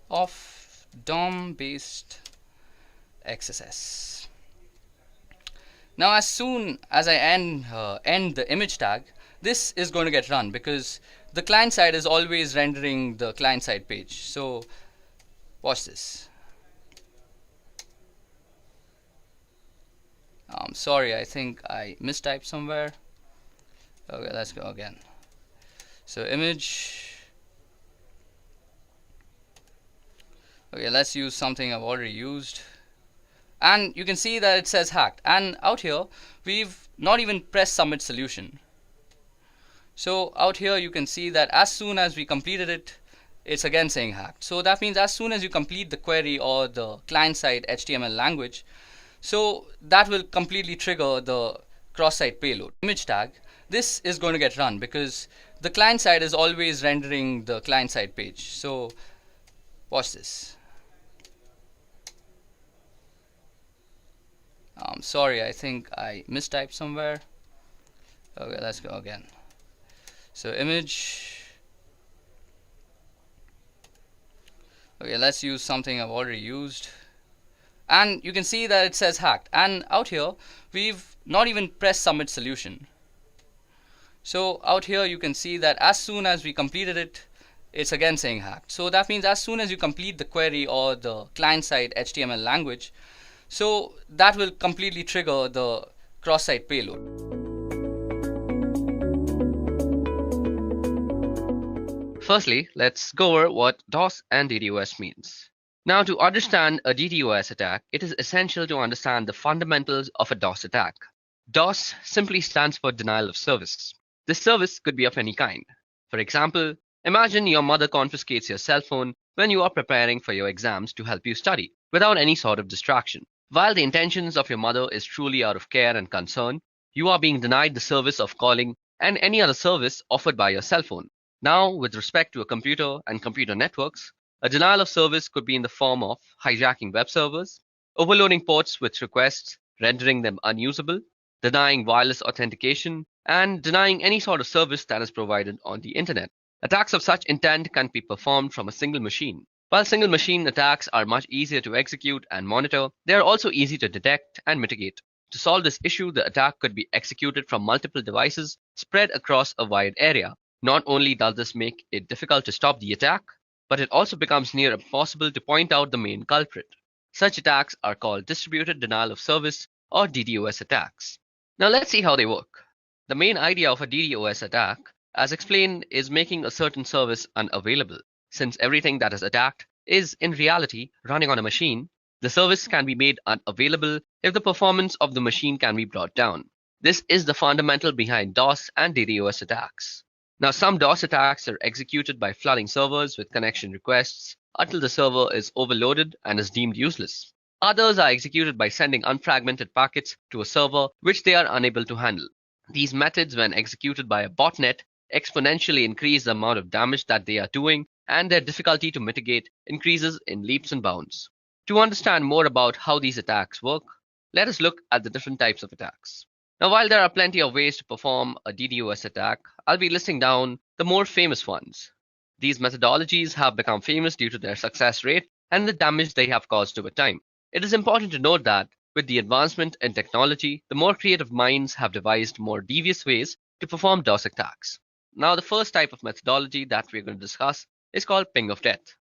S3: of DOM-based XSS. Now as soon as I end the image tag, this is going to get run because the client side is always rendering the client side page. So watch this. Sorry, I think I mistyped somewhere. Okay, let's go again. So image. Okay, let's use something I've already used. And you can see that it says hacked. And out here, we've not even pressed submit solution. So out here, you can see that as soon as we completed it, it's again saying hacked. So that means as soon as you complete the query or the client-side HTML language, so that will completely trigger the cross-site payload. Image tag, this is going to get run because the client side is always rendering the client side page. So watch this. Sorry, I think I mistyped somewhere. Okay, let's go again. So image. Okay, let's use something I've already used. And you can see that it says hacked. And out here, we've not even pressed submit solution. So out here, you can see that as soon as we completed it, it's again saying hacked. So that means as soon as you complete the query or the client-side HTML language, so that will completely trigger the cross-site payload.
S5: Firstly, let's go over what DOS and DDoS means. Now, to understand a DDoS attack, it is essential to understand the fundamentals of a DOS attack. DOS simply stands for denial of service. This service could be of any kind. For example, imagine your mother confiscates your cell phone when you are preparing for your exams to help you study, without any sort of distraction. While the intentions of your mother is truly out of care and concern, you are being denied the service of calling and any other service offered by your cell phone. Now, with respect to a computer and computer networks, a denial of service could be in the form of hijacking web servers, overloading ports with requests, rendering them unusable, denying wireless authentication, and denying any sort of service that is provided on the internet. Attacks of such intent can be performed from a single machine. While single machine attacks are much easier to execute and monitor, they are also easy to detect and mitigate. To solve this issue, the attack could be executed from multiple devices spread across a wide area. Not only does this make it difficult to stop the attack, but it also becomes near impossible to point out the main culprit. Such attacks are called distributed denial of service or DDoS attacks. Now let's see how they work. The main idea of a DDoS attack, as explained, is making a certain service unavailable. Since everything that is attacked is in reality running on a machine, the service can be made unavailable if the performance of the machine can be brought down. This is the fundamental behind DOS and DDoS attacks. Now, some DOS attacks are executed by flooding servers with connection requests until the server is overloaded and is deemed useless. Others are executed by sending unfragmented packets to a server which they are unable to handle. These methods, when executed by a botnet, exponentially increase the amount of damage that they are doing, and their difficulty to mitigate increases in leaps and bounds. To understand more about how these attacks work, let us look at the different types of attacks. Now, while there are plenty of ways to perform a DDoS attack, I'll be listing down the more famous ones. These methodologies have become famous due to their success rate and the damage they have caused over time. It is important to note that with the advancement in technology, the more creative minds have devised more devious ways to perform DOS attacks. Now, the first type of methodology that we're going to discuss is called ping of death.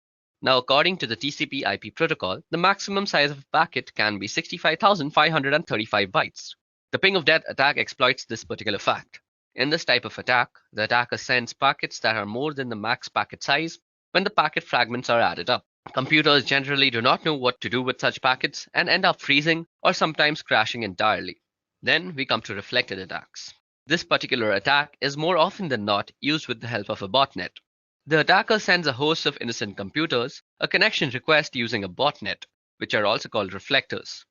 S5: Now, according to the TCP/IP protocol, the maximum size of a packet can be 65,535 bytes. The ping of death attack exploits this particular fact. In this type of attack, the attacker sends packets that are more than the max packet size when the packet fragments are added up. Computers generally do not know what to do with such packets and end up freezing or sometimes crashing entirely. Then we come to reflected attacks. This particular attack is more often than not used with the help of a botnet. The attacker sends a host of innocent computers a connection request using a botnet, which are also called reflectors.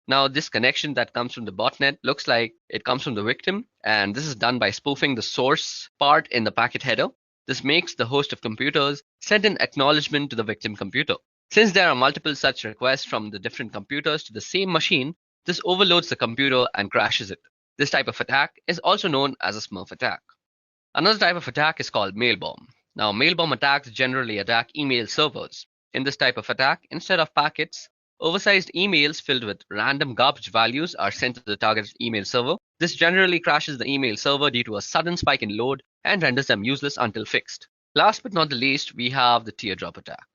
S5: Now, this connection that comes from the botnet looks like it comes from the victim, and this is done by spoofing the source part in the packet header. This makes the host of computers send an acknowledgement to the victim computer. Since there are multiple such requests from the different computers to the same machine, this overloads the computer and crashes it. This type of attack is also known as a Smurf attack. Another type of attack is called mail bomb. Now, mail bomb attacks generally attack email servers. In this type of attack, instead of packets, oversized emails filled with random garbage values are sent to the targeted email server. This generally crashes the email server due to a sudden spike in load and renders them useless until fixed. Last but not the least, we have the teardrop attack.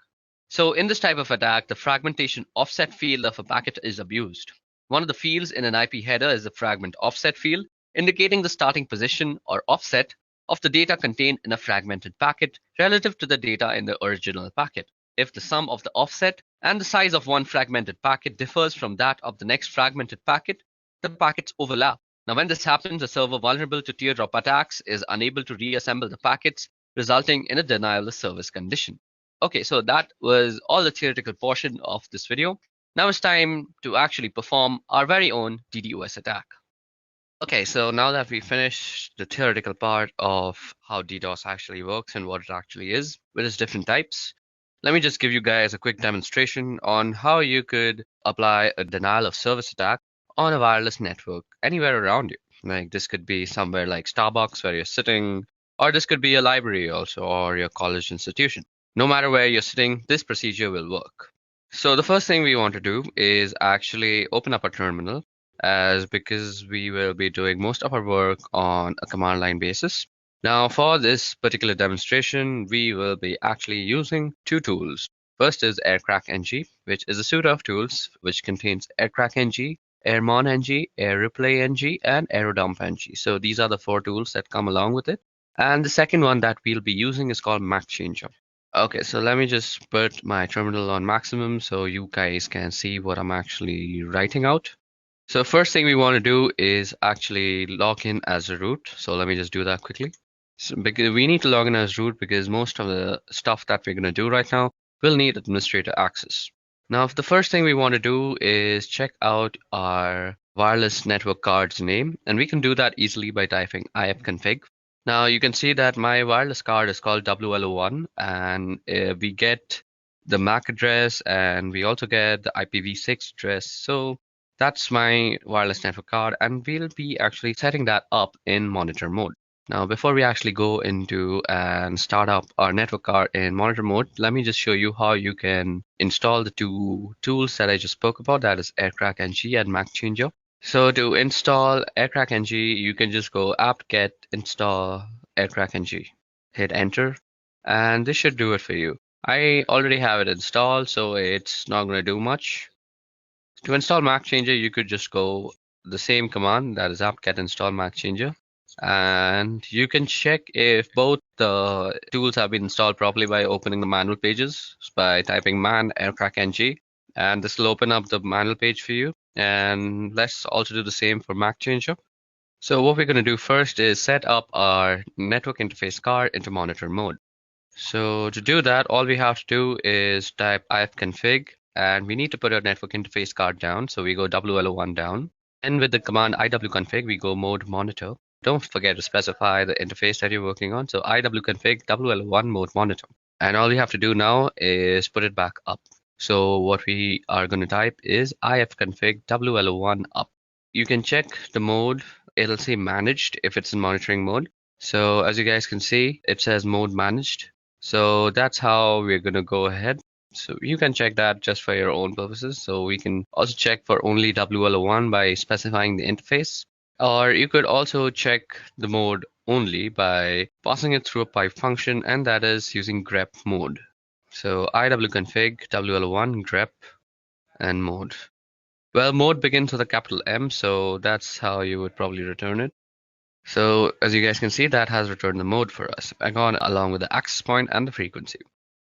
S5: So in this type of attack, the fragmentation offset field of a packet is abused. One of the fields in an IP header is the fragment offset field, indicating the starting position or offset of the data contained in a fragmented packet relative to the data in the original packet. If the sum of the offset and the size of one fragmented packet differs from that of the next fragmented packet, the packets overlap. Now, when this happens, a server vulnerable to teardrop attacks is unable to reassemble the packets, resulting in a denial of service condition. Okay, so that was all the theoretical portion of this video. Now it's time to actually perform our very own DDoS attack. Okay, so now that we finished the theoretical part of how DDoS actually works and what it actually is with its different types, let me just give you guys a quick demonstration on how you could apply a denial of service attack on a wireless network anywhere around you. Like this could be somewhere like Starbucks where you're sitting, or this could be a library also, or your college institution. No matter where you're sitting, this procedure will work. So the first thing we want to do is actually open up a terminal, because we will be doing most of our work on a command line basis. Now for this particular demonstration, we will be actually using two tools. First is AirCrackNG, which is a suite of tools which contains AirCrackNG, AirmonNG, AirReplayNG, and AeroDumpNG. So these are the four tools that come along with it. And the second one that we'll be using is called MacChanger. Okay, so let me just put my terminal on maximum so you guys can see what I'm actually writing out. So first thing we want to do is actually log in as a root. So let me just do that quickly. So because we need to log in as root because most of the stuff that we're going to do right now will need administrator access. Now, the first thing we want to do is check out our wireless network card's name, and we can do that easily by typing ifconfig. Now you can see that my wireless card is called WLO1, and we get the MAC address and we also get the IPv6 address. So that's my wireless network card, and we'll be actually setting that up in monitor mode. Now, before we actually go into and start up our network card in monitor mode, let me just show you how you can install the two tools that I just spoke about, that is AirCrackNG and MacChanger. So to install AirCrackNG, you can just go apt-get install AirCrackNG, hit enter, and this should do it for you. I already have it installed, so it's not going to do much. To install MacChanger, you could just go the same command, that is apt-get install MacChanger, and you can check if both the tools have been installed properly by opening the manual pages by typing man AirCrackNG, and this will open up the manual page for you. And let's also do the same for MacChanger. So what we're going to do first is set up our network interface card into monitor mode. So to do that, all we have to do is type ifconfig, and we need to put our network interface card down. So we go WLO1 down, and with the command iwconfig, we go mode monitor. Don't forget to specify the interface that you're working on. So iwconfig WLO1 mode monitor. And all you have to do now is put it back up. So what we are going to type is ifconfig WLO1 up. You can check the mode. It'll say managed if it's in monitoring mode. So as you guys can see, it says mode managed. So that's how we're going to go ahead. So you can check that just for your own purposes. So we can also check for only WLO1 by specifying the interface. Or you could also check the mode only by passing it through a pipe function, and that is using grep mode. So iwconfig WLO1 grep and mode. Well, mode begins with a capital M, so that's how you would probably return it. So as you guys can see, that has returned the mode for us, along with the access point and the frequency.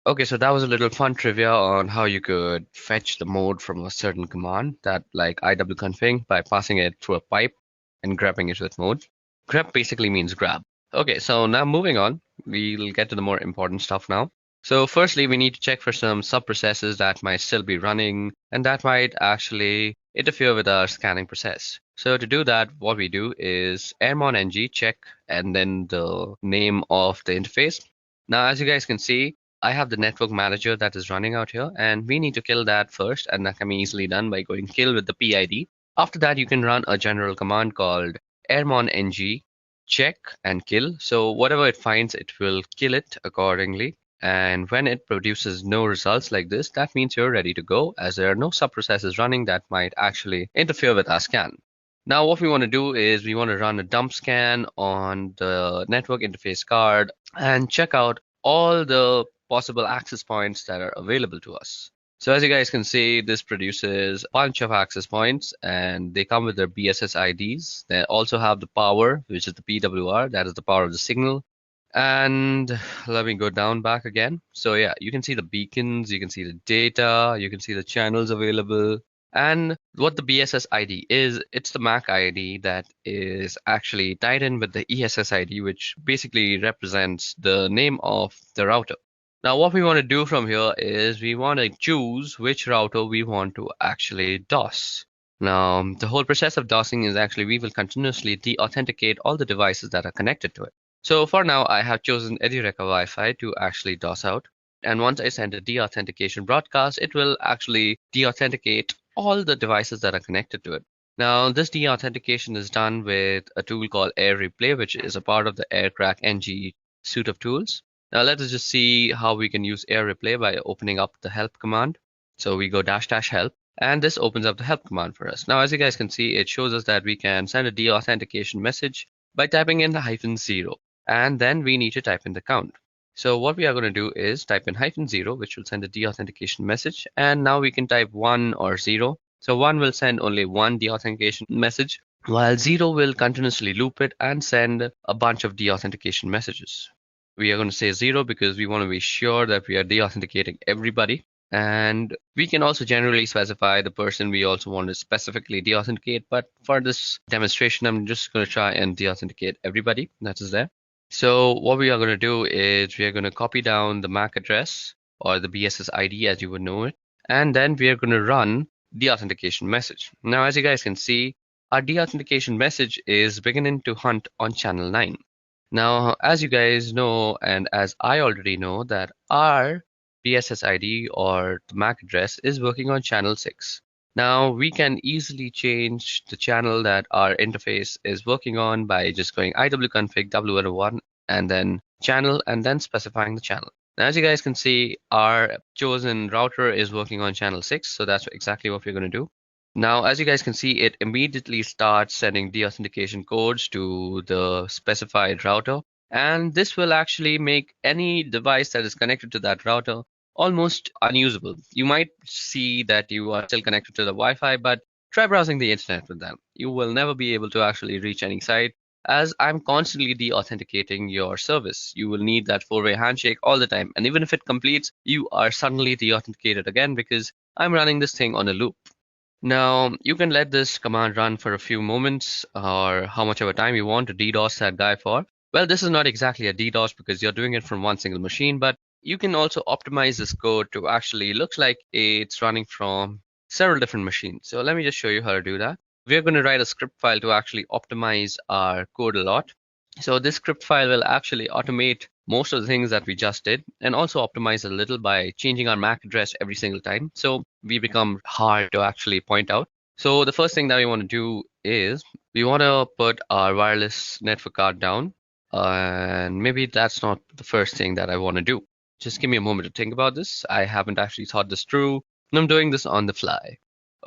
S5: Okay, so that was a little fun trivia on how you could fetch the mode from a certain command, that like iwconfig, by passing it through a pipe and grabbing it with mode. Grep basically means grab. Okay, so now moving on, we'll get to the more important stuff now. So firstly, we need to check for some sub-processes that might still be running and that might actually interfere with our scanning process. So to do that, what we do is airmonng check and then the name of the interface. Now, as you guys can see, I have the network manager that is running out here, and we need to kill that first, and that can be easily done by going kill with the PID. After that, you can run a general command called airmonng check and kill. So whatever it finds, it will kill it accordingly. And when it produces no results like this, that means you're ready to go, as there are no sub-processes running that might actually interfere with our scan. Now what we want to do is we want to run a dump scan on the network interface card and check out all the possible access points that are available to us. So as you guys can see, this produces a bunch of access points and they come with their BSS IDs. They also have the power, which is the PWR, that is the power of the signal. And let me go down back again. So yeah, you can see the beacons, you can see the data, you can see the channels available. And what the BSS ID is, it's the MAC ID that is actually tied in with the ESS ID, which basically represents the name of the router. Now what we want to do from here is we want to choose which router we want to actually DOS. Now the whole process of DOSing is actually we will continuously de-authenticate all the devices that are connected to it. So for now I have chosen Edureka Wi-Fi to actually DOS out. And once I send a de-authentication broadcast, it will actually de-authenticate all the devices that are connected to it. Now this de-authentication is done with a tool called Air Replay, which is a part of the AirCrack NG suite of tools. Now let us just see how we can use Air Replay by opening up the help command. So we go --help and this opens up the help command for us. Now as you guys can see, it shows us that we can send a de-authentication message by typing in the -0 and then we need to type in the count. So what we are going to do is type in -0, which will send a de-authentication message, and now we can type 1 or 0. So 1 will send only one de-authentication message, while 0 will continuously loop it and send a bunch of de-authentication messages. We are going to say 0 because we want to be sure that we are de-authenticating everybody. And we can also generally specify the person we also want to specifically de-authenticate. But for this demonstration, I'm just going to try and de-authenticate everybody that is there. So what we are going to do is we are going to copy down the MAC address or the BSS ID as you would know it. And then we are going to run the authentication message. Now, as you guys can see, our de-authentication message is beginning to hunt on channel 9. Now, as you guys know, and as I already know, that our BSS ID or the MAC address is working on channel 6. Now, we can easily change the channel that our interface is working on by just going iwconfig w1 and then channel and then specifying the channel. Now, as you guys can see, our chosen router is working on channel 6, so that's exactly what we're going to do. Now, as you guys can see, it immediately starts sending de-authentication codes to the specified router. And this will actually make any device that is connected to that router almost unusable. You might see that you are still connected to the Wi-Fi, but try browsing the internet with them. You will never be able to actually reach any site, as I'm constantly de-authenticating your service. You will need that 4-way handshake all the time. And even if it completes, you are suddenly de-authenticated again because I'm running this thing on a loop. Now, you can let this command run for a few moments or how much of a time you want to DDoS that guy for. Well, this is not exactly a DDoS because you're doing it from one single machine, but you can also optimize this code to actually looks like it's running from several different machines. So let me just show you how to do that. We're going to write a script file to actually optimize our code a lot. So this script file will actually automate most of the things that we just did and also optimize a little by changing our MAC address every single time. So we become hard to actually point out. So the first thing that we want to do is we want to put our wireless network card down. And maybe that's not the first thing that I want to do. Just give me a moment to think about this. I haven't actually thought this through, and I'm doing this on the fly.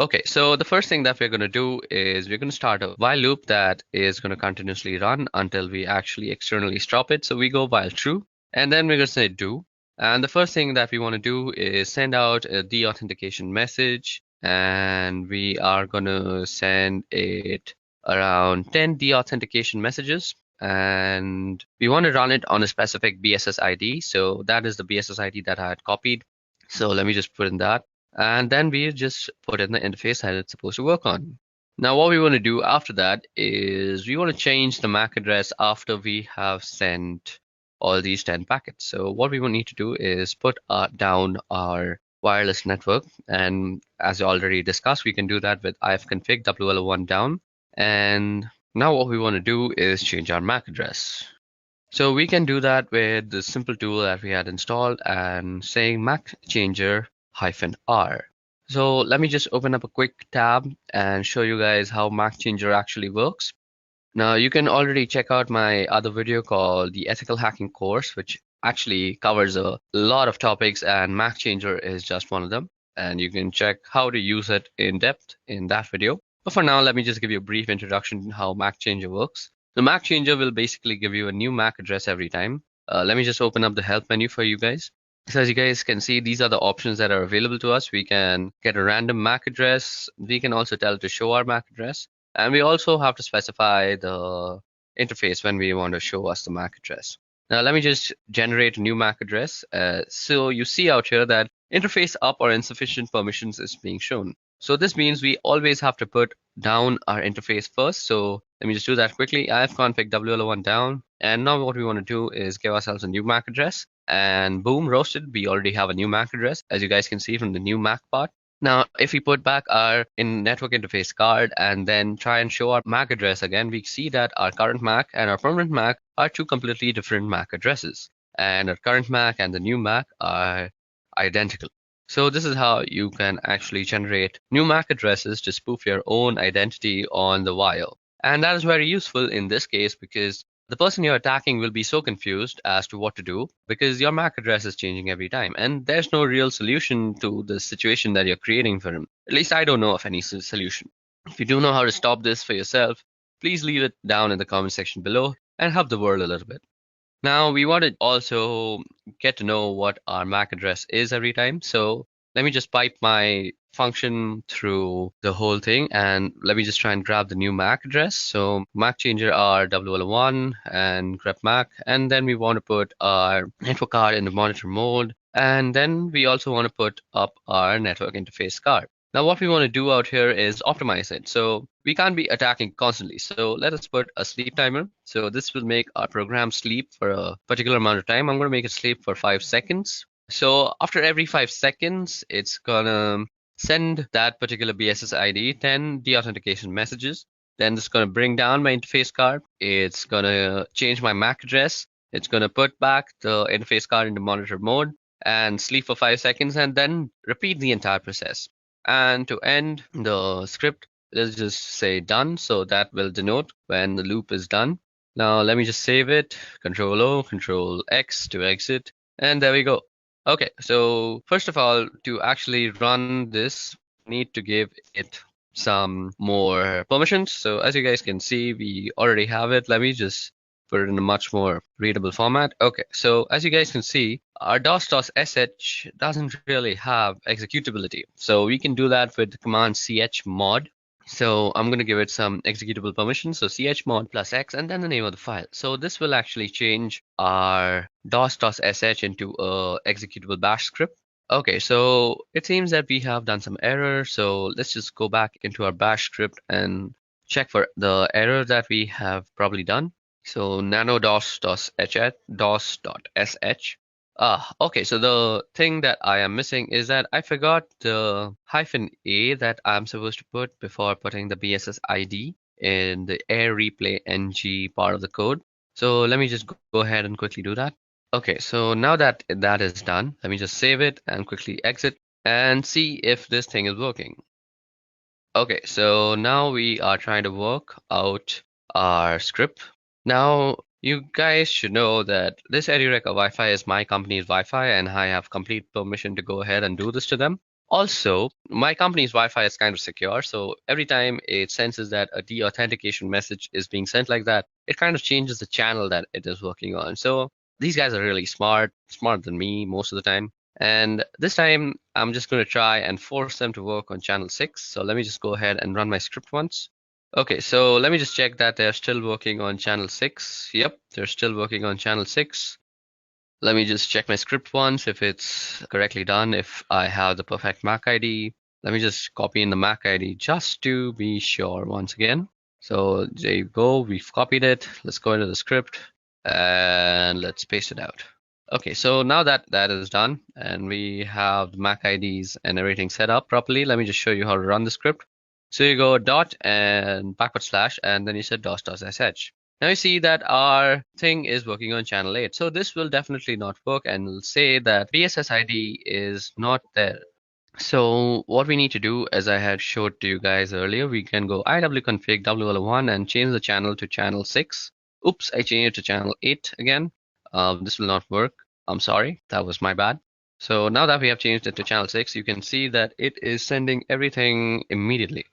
S5: Okay, so the first thing that we're going to do is we're going to start a while loop that is going to continuously run until we actually externally stop it. So we go while true, and then we're going to say do. And the first thing that we want to do is send out a de-authentication message, and we are going to send it around 10 de-authentication messages. And we want to run it on a specific BSS ID. So that is the BSS ID that I had copied. So let me just put in that. And then we just put in the interface that it's supposed to work on. Now, what we want to do after that is we want to change the MAC address after we have sent all these 10 packets. So what we will need to do is put down our wireless network. And as I already discussed, we can do that with ifconfig WL1 down. And now what we want to do is change our MAC address. So we can do that with the simple tool that we had installed and saying MAC changer -r. So let me just open up a quick tab and show you guys how MAC changer actually works. Now you can already check out my other video called the Ethical Hacking Course, which actually covers a lot of topics, and MAC changer is just one of them. And you can check how to use it in depth in that video. But for now, let me just give you a brief introduction to how MAC changer works. The MAC changer will basically give you a new MAC address every time. Let me just open up the help menu for you guys. So as you guys can see, these are the options that are available to us. We can get a random MAC address. We can also tell it to show our MAC address. And we also have to specify the interface when we want to show us the MAC address. Now let me just generate a new MAC address. So you see out here that interface up or insufficient permissions is being shown. So this means we always have to put down our interface first. So let me just do that quickly. I have config WL1 down. And now what we want to do is give ourselves a new MAC address. And boom, roasted, we already have a new MAC address, as you guys can see from the new MAC part. Now, if we put back our network interface card and then try and show our MAC address again, we see that our current MAC and our permanent MAC are two completely different MAC addresses. And our current MAC and the new MAC are identical. So this is how you can actually generate new MAC addresses to spoof your own identity on the wire. And that is very useful in this case because the person you're attacking will be so confused as to what to do because your MAC address is changing every time. And there's no real solution to the situation that you're creating for him. At least I don't know of any solution. If you do know how to stop this for yourself, please leave it down in the comment section below and help the world a little bit. Now we want to also get to know what our MAC address is every time. So let me just pipe my function through the whole thing and let me just try and grab the new MAC address. So MAC changer our WL1 and grep MAC, and then we want to put our network card in the monitor mode, and then we also want to put up our network interface card. Now what we want to do out here is optimize it. So we can't be attacking constantly. So let us put a sleep timer. So this will make our program sleep for a particular amount of time. I'm going to make it sleep for 5 seconds. So after every 5 seconds, it's going to send that particular BSS ID 10 deauthentication messages. Then it's going to bring down my interface card. It's going to change my MAC address. It's going to put back the interface card into monitor mode and sleep for 5 seconds and then repeat the entire process. And to end the script, let's just say done. So that will denote when the loop is done. Now let me just save it. Control O, Control X to exit. And there we go. Okay, so first of all, to actually run this, we need to give it some more permissions. So as you guys can see, we already have it. Let me just put it in a much more readable format. Okay, so as you guys can see, our dos.sh doesn't really have executability. So we can do that with the command chmod. So I'm going to give it some executable permissions. So chmod plus x and then the name of the file. So this will actually change our dos.sh into a executable bash script. Okay, so it seems that we have done some error. So let's just go back into our bash script and check for the error that we have probably done. So nano dos.sh. Okay, so the thing that I am missing is that I forgot the -a that I'm supposed to put before putting the BSS ID in the air replay ng part of the code. So let me just go ahead and quickly do that. Okay, so now that that is done, let me just save it and quickly exit and see if this thing is working. Okay, so now we are trying to work out our script. Now, you guys should know that this Edureka Wi-Fi is my company's Wi-Fi and I have complete permission to go ahead and do this to them. Also, my company's Wi-Fi is kind of secure, so every time it senses that a deauthentication message is being sent like that, it kind of changes the channel that it is working on. So these guys are really smarter than me most of the time. And this time, I'm just going to try and force them to work on channel 6. So let me just go ahead and run my script once. Okay, so let me just check that they're still working on channel 6. Yep, they're still working on channel 6. Let me just check my script once if it's correctly done, if I have the perfect MAC ID. Let me just copy in the MAC ID just to be sure once again. So there you go, we've copied it. Let's go into the script and let's paste it out. Okay, so now that that is done and we have the MAC IDs and everything set up properly, let me just show you how to run the script. So you go dot and // and then you said dos.sh. Now you see that our thing is working on channel 8. So this will definitely not work and will say that BSS ID is not there. So what we need to do, as I had showed to you guys earlier, we can go iwconfig WL1 and change the channel to channel 6. Oops, I changed it to channel 8 again. This will not work. I'm sorry, that was my bad. So now that we have changed it to channel 6, you can see that it is sending everything immediately.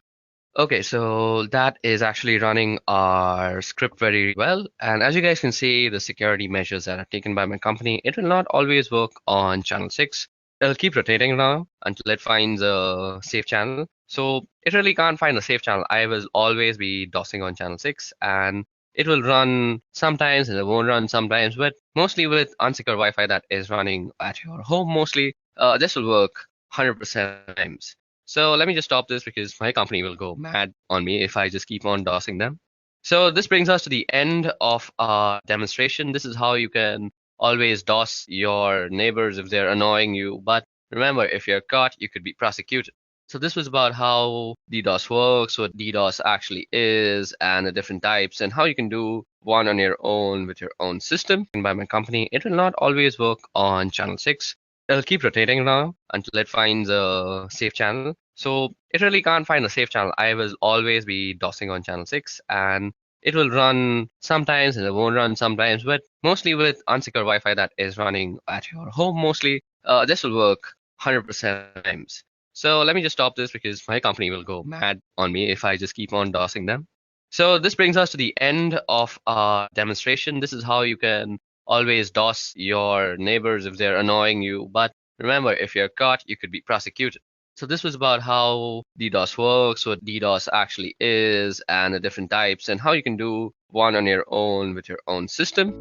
S5: Okay, so that is actually running our script very well. And as you guys can see, the security measures that are taken by my company, it will not always work on channel 6. It'll keep rotating now until it finds a safe channel. So it really can't find a safe channel. I will always be DOSing on channel 6, and it will run sometimes and it won't run sometimes, but mostly with unsecure Wi-Fi that is running at your home mostly, this will work 100% times. So let me just stop this because my company will go mad on me if I just keep on DOSing them. So this brings us to the end of our demonstration. This is how you can always DOS your neighbors if they're annoying you. But remember, if you're caught, you could be prosecuted. So this was about how DDoS works, what DDoS actually is, and the different types, and how you can do one on your own with your own system. And by my company, it will not always work on channel 6. It'll keep rotating now until it finds a safe channel. So it really can't find a safe channel. I will always be DOSing on channel 6, and it will run sometimes and it won't run sometimes, but mostly with unsecure Wi-Fi that is running at your home mostly, this will work 100% times. So let me just stop this because my company will go mad on me if I just keep on DOSing them. So this brings us to the end of our demonstration. This is how you can always DOS your neighbors if they're annoying you. But remember, if you're caught, you could be prosecuted. So this was about how DDoS works, what DDoS actually is, and the different types, and how you can do one on your own with your own system.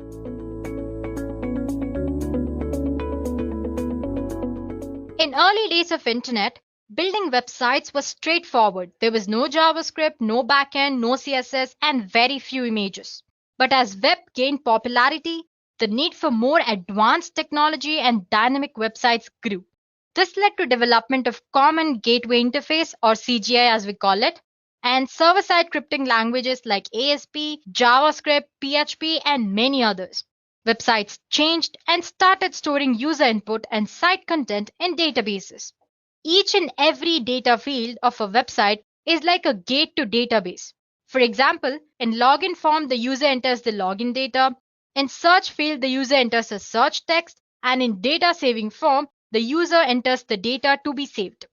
S6: In early days of internet, building websites was straightforward. There was no JavaScript, no backend, no CSS, and very few images. But as web gained popularity, the need for more advanced technology and dynamic websites grew. This led to development of Common Gateway Interface, or CGI as we call it, and server-side scripting languages like ASP, JavaScript, PHP, and many others. Websites changed and started storing user input and site content in databases. Each and every data field of a website is like a gate to database. For example, in login form, the user enters the login data. In search field, the user enters a search text, and in data saving form, the user enters the data to be saved.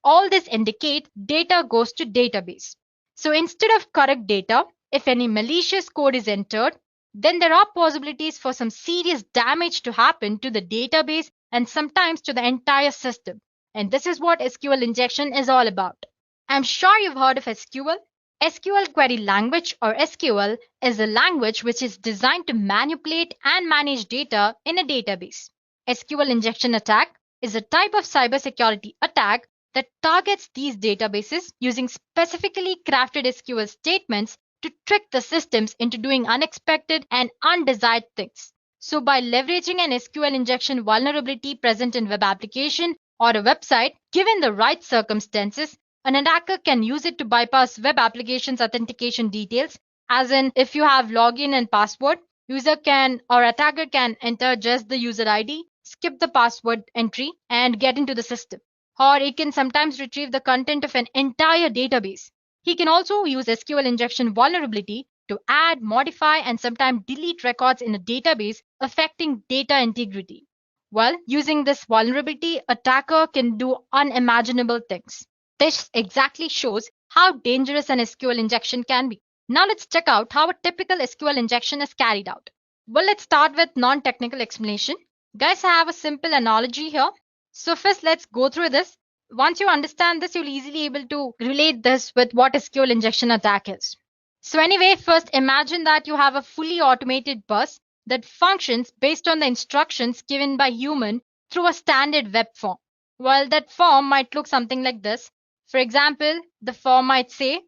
S6: All this indicate data goes to database. So instead of correct data, if any malicious code is entered, then there are possibilities for some serious damage to happen to the database and sometimes to the entire system. And this is what SQL injection is all about. I'm sure you've heard of SQL. SQL Query Language, or SQL, is a language which is designed to manipulate and manage data in a database. SQL injection attack is a type of cybersecurity attack that targets these databases using specifically crafted SQL statements to trick the systems into doing unexpected and undesired things. So by leveraging an SQL injection vulnerability present in web application or a website, given the right circumstances, an attacker can use it to bypass web application's authentication details, as in if you have login and password, user can or attacker can enter just the user ID, skip the password entry, and get into the system. Or it can sometimes retrieve the content of an entire database. He can also use SQL injection vulnerability to add, modify, and sometimes delete records in a database, affecting data integrity. Well, using this vulnerability, attacker can do unimaginable things. This exactly shows how dangerous an SQL injection can be. Now let's check out how a typical SQL injection is carried out. Well, let's start with non-technical explanation. Guys, I have a simple analogy here. So first, let's go through this. Once you understand this, you'll easily able to relate this with what SQL injection attack is. So anyway, first imagine that you have a fully automated bus that functions based on the instructions given by human through a standard web form. Well, that form might look something like this. For example, the form might say,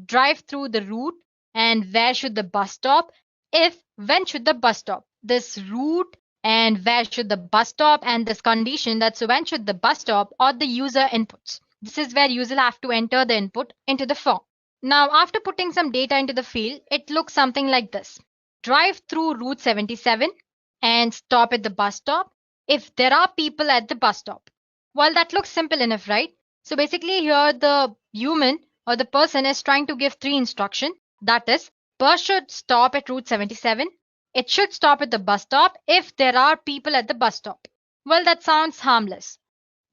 S6: drive through the route and where should the bus stop? If, when should the bus stop? This route and where should the bus stop and this condition, that's when should the bus stop, or the user inputs. This is where user have to enter the input into the form. Now after putting some data into the field, it looks something like this. Drive through route 77 and stop at the bus stop if there are people at the bus stop. Well, that looks simple enough, right? So basically here the human or the person is trying to give three instructions. That is, bus should stop at route 77. It should stop at the bus stop if there are people at the bus stop. Well, that sounds harmless.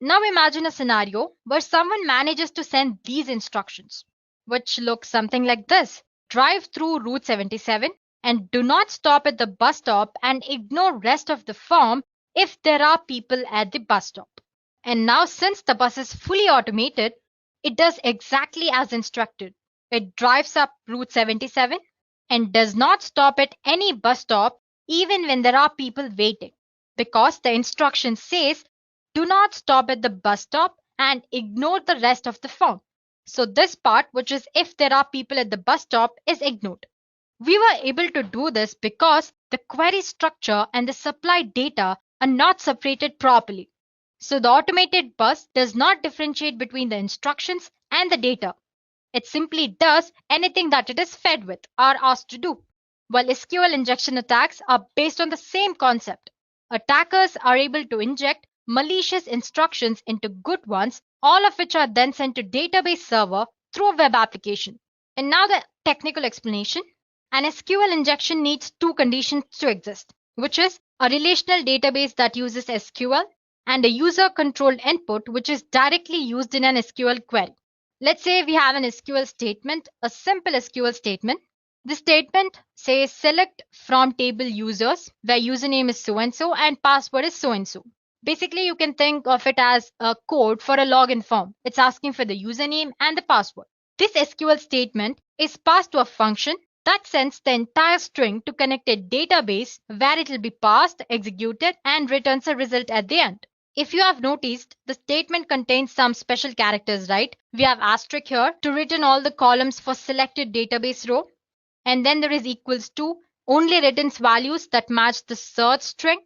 S6: Now imagine a scenario where someone manages to send these instructions. which looks something like this. Drive through Route 77 and do not stop at the bus stop and ignore rest of the form if there are people at the bus stop. And now since the bus is fully automated, it does exactly as instructed. It drives up Route 77 and does not stop at any bus stop even when there are people waiting, because the instruction says do not stop at the bus stop and ignore the rest of the form. So this part, which is if there are people at the bus stop, is ignored. We were able to do this because the query structure and the supplied data are not separated properly. So the automated bus does not differentiate between the instructions and the data. It simply does anything that it is fed with or asked to do. While SQL injection attacks are based on the same concept. Attackers are able to inject malicious instructions into good ones, all of which are then sent to database server through a web application. And now the technical explanation. An SQL injection needs two conditions to exist, which is a relational database that uses SQL and a user-controlled input which is directly used in an SQL query. Let's say we have an SQL statement, a simple SQL statement. The statement says select from table users where username is so-and-so and password is so-and-so. Basically, you can think of it as a code for a login form. It's asking for the username and the password. This SQL statement is passed to a function that sends the entire string to connect a database where it will be passed, executed, and returns a result at the end. If you have noticed, the statement contains some special characters, right? We have asterisk here to return all the columns for selected database row. And then there is equals to only returns values that match the search string.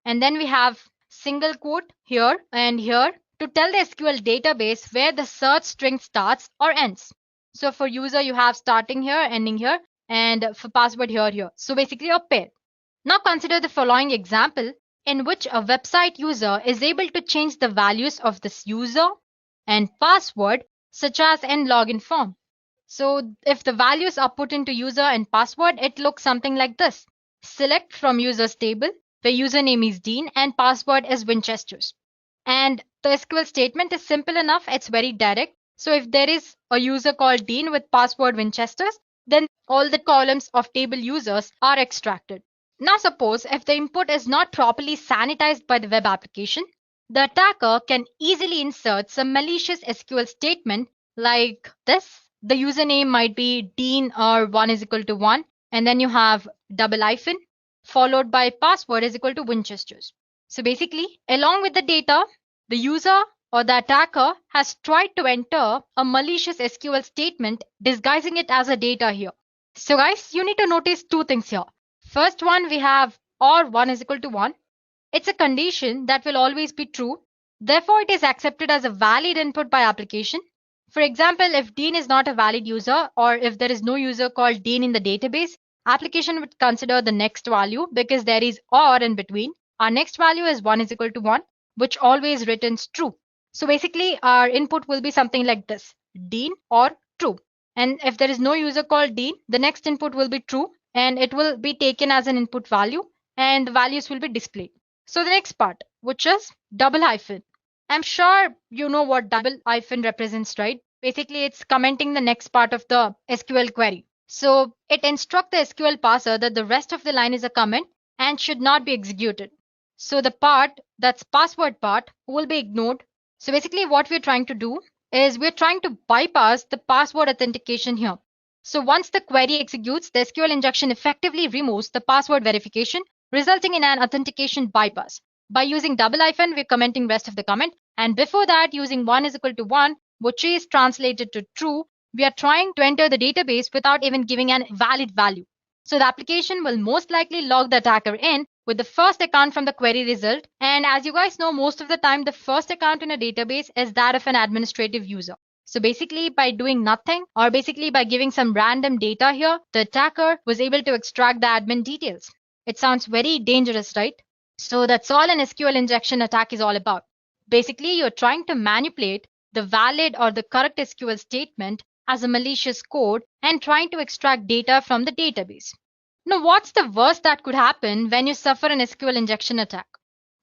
S6: And then we have single quote here and here to tell the SQL database where the search string starts or ends. So for user, you have starting here, ending here, and for password here. So basically a pair. Now consider the following example in which a website user is able to change the values of this user and password such as in login form. So if the values are put into user and password, it looks something like this. Select from users table where username is Dean and password is Winchesters. And the SQL statement is simple enough. It's very direct. So if there is a user called Dean with password Winchesters, then all the columns of table users are extracted. Now suppose if the input is not properly sanitized by the web application, the attacker can easily insert some malicious SQL statement like this. The username might be Dean or 1 is equal to 1, and then you have double hyphen followed by password is equal to Winchesters. So basically, along with the data, the user or the attacker has tried to enter a malicious SQL statement disguising it as a data here. So guys, you need to notice two things here. First one, we have or 1 is equal to 1. It's a condition that will always be true. Therefore, it is accepted as a valid input by application. For example, if Dean is not a valid user or if there is no user called Dean in the database, application would consider the next value because there is or in between. Our next value is 1 is equal to 1, which always returns true. So basically, our input will be something like this, Dean or true. And if there is no user called Dean, the next input will be true and it will be taken as an input value and the values will be displayed. So the next part, which is double hyphen. I'm sure you know what double hyphen represents, right? Basically, it's commenting the next part of the SQL query. So it instructs the SQL parser that the rest of the line is a comment and should not be executed. So the part, that's password part, will be ignored. So basically what we're trying to do is we're trying to bypass the password authentication here. So once the query executes, the SQL injection effectively removes the password verification, resulting in an authentication bypass. By using double hyphen, we're commenting rest of the comment. And before that, using 1 is equal to 1, which is translated to true, we are trying to enter the database without even giving an valid value. So the application will most likely log the attacker in with the first account from the query result. And as you guys know, most of the time, the first account in a database is that of an administrative user. So basically by doing nothing or basically by giving some random data here, the attacker was able to extract the admin details. It sounds very dangerous, right? So that's all an SQL injection attack is all about. Basically, you're trying to manipulate the valid or the correct SQL statement as a malicious code and trying to extract data from the database. Now, what's the worst that could happen when you suffer an SQL injection attack?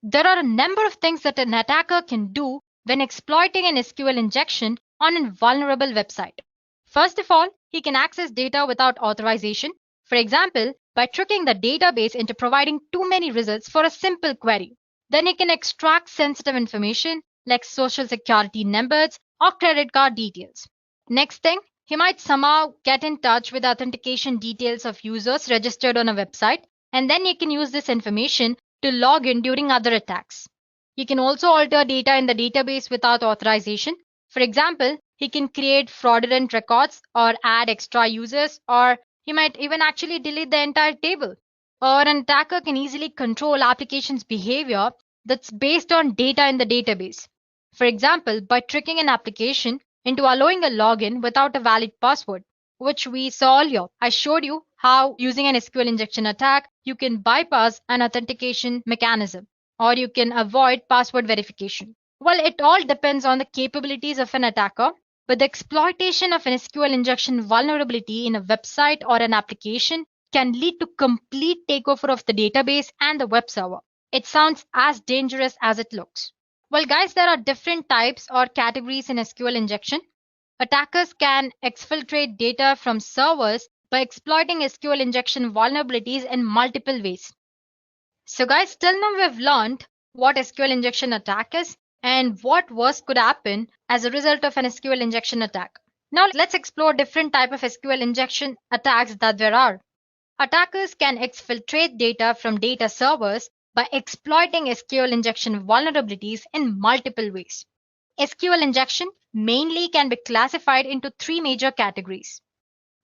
S6: There are a number of things that an attacker can do when exploiting an SQL injection on a vulnerable website. First of all, he can access data without authorization, for example, by tricking the database into providing too many results for a simple query. Then he can extract sensitive information like social security numbers or credit card details. Next thing, he might somehow get in touch with authentication details of users registered on a website, and then he can use this information to log in during other attacks. He can also alter data in the database without authorization. For example, he can create fraudulent records or add extra users, or he might even actually delete the entire table. Or an attacker can easily control applications' behavior that's based on data in the database. For example, by tricking an application into allowing a login without a valid password, which we saw earlier. I showed you how using an SQL injection attack, you can bypass an authentication mechanism or you can avoid password verification. Well, it all depends on the capabilities of an attacker, but the exploitation of an SQL injection vulnerability in a website or an application can lead to complete takeover of the database and the web server. It sounds as dangerous as it looks. Well, guys, there are different types or categories in SQL injection. Attackers can exfiltrate data from servers by exploiting SQL injection vulnerabilities in multiple ways. So, guys, till now we've learned what SQL injection attack is and what worse could happen as a result of an SQL injection attack. Now, let's explore different type of SQL injection attacks that there are. Attackers can exfiltrate data from data servers by exploiting SQL injection vulnerabilities in multiple ways. SQL injection mainly can be classified into three major categories,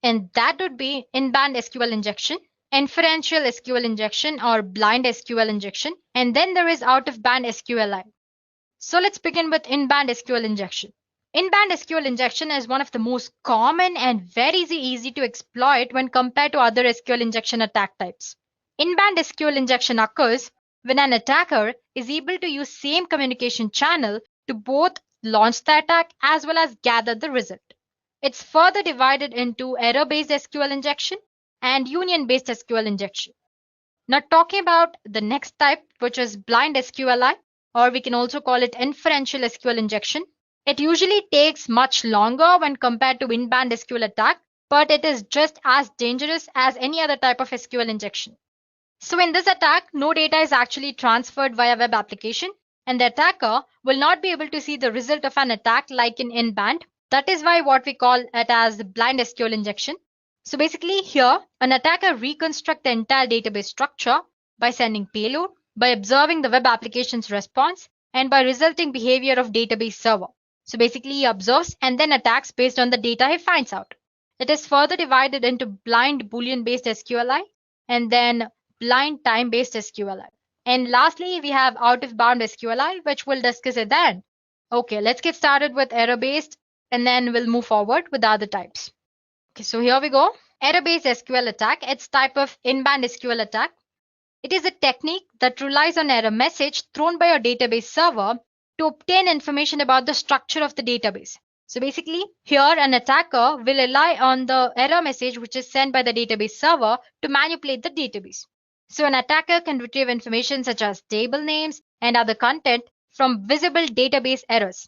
S6: and that would be in-band SQL injection, inferential SQL injection or blind SQL injection, and then there is out-of-band SQLI. So let's begin with in-band SQL injection. In-band SQL injection is one of the most common and very easy to exploit when compared to other SQL injection attack types. In-band SQL injection occurs when an attacker is able to use same communication channel to both launch the attack as well as gather the result. It's further divided into error-based SQL injection and union-based SQL injection. Now talking about the next type, which is blind SQLI, or we can also call it inferential SQL injection. It usually takes much longer when compared to in-band SQL attack, but it is just as dangerous as any other type of SQL injection. So in this attack, no data is actually transferred via web application, and the attacker will not be able to see the result of an attack like in band. That is why what we call it as blind SQL injection. So basically here, an attacker reconstructs the entire database structure by sending payload, by observing the web application's response, and by resulting behavior of database server. So basically he observes and then attacks based on the data he finds out. It is further divided into blind Boolean-based SQLI and then blind time-based SQLI. And lastly, we have out-of-bound SQLI, which we'll discuss at the end. Okay, let's get started with error-based, and then we'll move forward with the other types. Okay, so here we go. Error-based SQL attack. It's type of in-band SQL attack. It is a technique that relies on error message thrown by a database server to obtain information about the structure of the database. So basically, here an attacker will rely on the error message which is sent by the database server to manipulate the database. So an attacker can retrieve information such as table names and other content from visible database errors.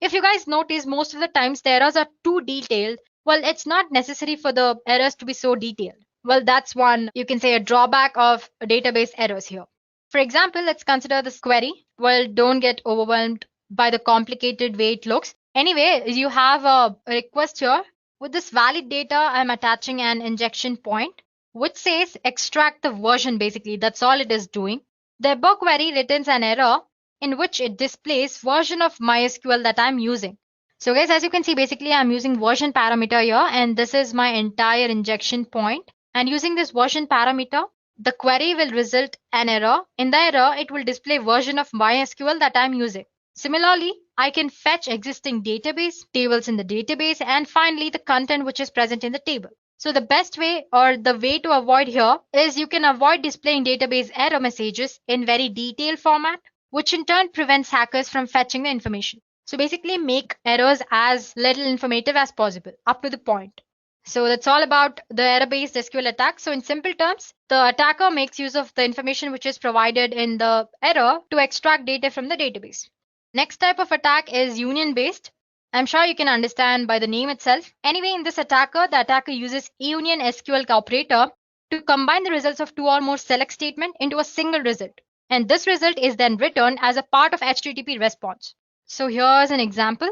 S6: If you guys notice, most of the times the errors are too detailed. Well, it's not necessary for the errors to be so detailed. Well, that's one, you can say, a drawback of database errors here. For example, let's consider this query. Well, don't get overwhelmed by the complicated way it looks. Anyway, you have a request here. With this valid data, I'm attaching an injection point, which says extract the version basically. That's all it is doing. The above query returns an error in which it displays version of MySQL that I'm using. So guys, as you can see, basically I'm using version parameter here, and this is my entire injection point. And using this version parameter, the query will result an error. In the error, it will display version of MySQL that I'm using. Similarly, I can fetch existing database, tables in the database, and finally the content which is present in the table. So the best way or the way to avoid here is you can avoid displaying database error messages in very detailed format, which in turn prevents hackers from fetching the information. So basically make errors as little informative as possible, up to the point. So that's all about the error-based SQL attack. So in simple terms, the attacker makes use of the information which is provided in the error to extract data from the database. Next type of attack is union-based. I'm sure you can understand by the name itself. Anyway, in this attacker, the attacker uses union SQL operator to combine the results of two or more select statement into a single result. And this result is then returned as a part of HTTP response. So here's an example.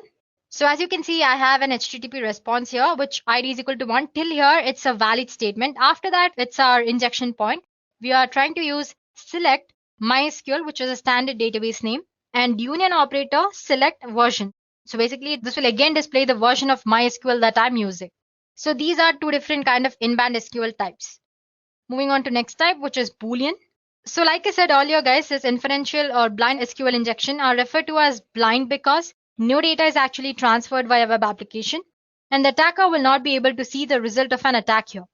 S6: So as you can see, I have an HTTP response here, which ID is equal to 1. Till here, it's a valid statement. After that, it's our injection point. We are trying to use select MySQL, which is a standard database name, and union operator select version. So basically, this will again display the version of MySQL that I'm using. So these are two different kind of inbound SQL types. Moving on to next type, which is Boolean. So like I said earlier, guys, this inferential or blind SQL injection are referred to as blind because no data is actually transferred via web application, and the attacker will not be able to see the result of an attack here.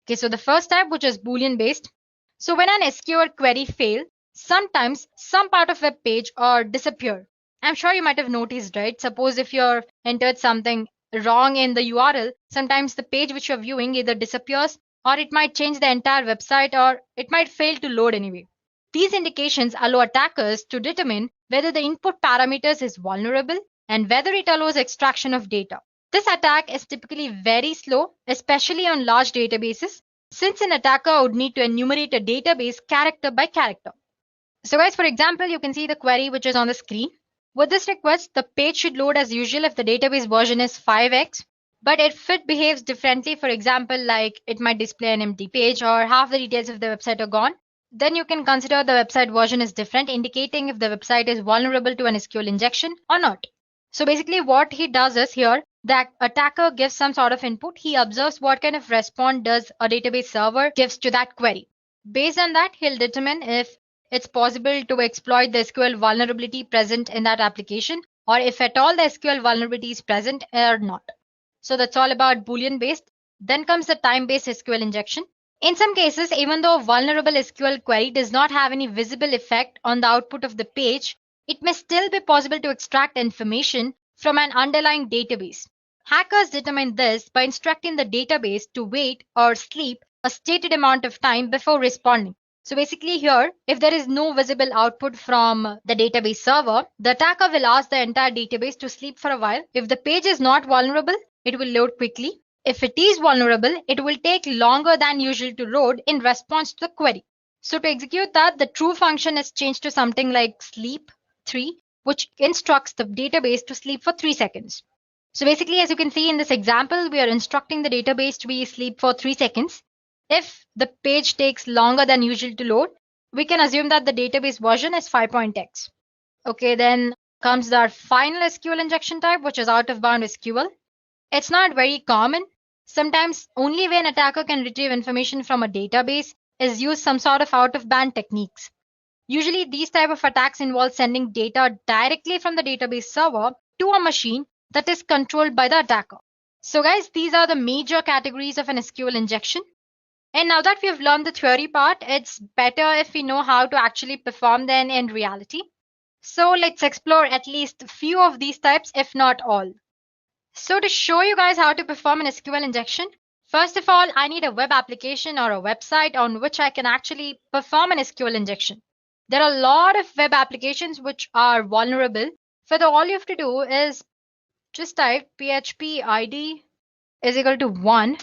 S6: Okay, so the first type, which is Boolean based. So when an SQL query fails, sometimes some part of web page or disappear. I'm sure you might have noticed, right? Suppose if you're entered something wrong in the URL, sometimes the page which you're viewing either disappears, or it might change the entire website, or it might fail to load anyway. These indications allow attackers to determine whether the input parameters is vulnerable and whether it allows extraction of data. This attack is typically very slow, especially on large databases, since an attacker would need to enumerate a database character by character. So guys, for example, you can see the query which is on the screen. With this request, the page should load as usual if the database version is 5x, but if it behaves differently, for example, like it might display an empty page or half the details of the website are gone, then you can consider the website version is different, indicating if the website is vulnerable to an SQL injection or not. So basically what he does is here, the attacker gives some sort of input. He observes what kind of response does a database server gives to that query. Based on that, he'll determine if it's possible to exploit the SQL vulnerability present in that application, or if at all the SQL vulnerability is present or not. So that's all about Boolean based. Then comes the time-based SQL injection. In some cases, even though a vulnerable SQL query does not have any visible effect on the output of the page, it may still be possible to extract information from an underlying database. Hackers determine this by instructing the database to wait or sleep a stated amount of time before responding. So basically here, if there is no visible output from the database server, the attacker will ask the entire database to sleep for a while. If the page is not vulnerable, it will load quickly. If it is vulnerable, it will take longer than usual to load in response to the query. So to execute that, the true function is changed to something like sleep 3, which instructs the database to sleep for 3 seconds. So basically, as you can see in this example, we are instructing the database to be sleep for 3 seconds. If the page takes longer than usual to load, we can assume that the database version is 5.x. Okay, then comes our final SQL injection type, which is out-of-bound SQL. It's not very common. Sometimes only way an attacker can retrieve information from a database is use some sort of out-of-band techniques. Usually these type of attacks involve sending data directly from the database server to a machine that is controlled by the attacker. So guys, these are the major categories of an SQL injection. And now that we have learned the theory part, it's better if we know how to actually perform them in reality. So let's explore at least a few of these types, if not all. So to show you guys how to perform an SQL injection, first of all, I need a web application or a website on which I can actually perform an SQL injection. There are a lot of web applications which are vulnerable. So all you have to do is just type php id is equal to 1.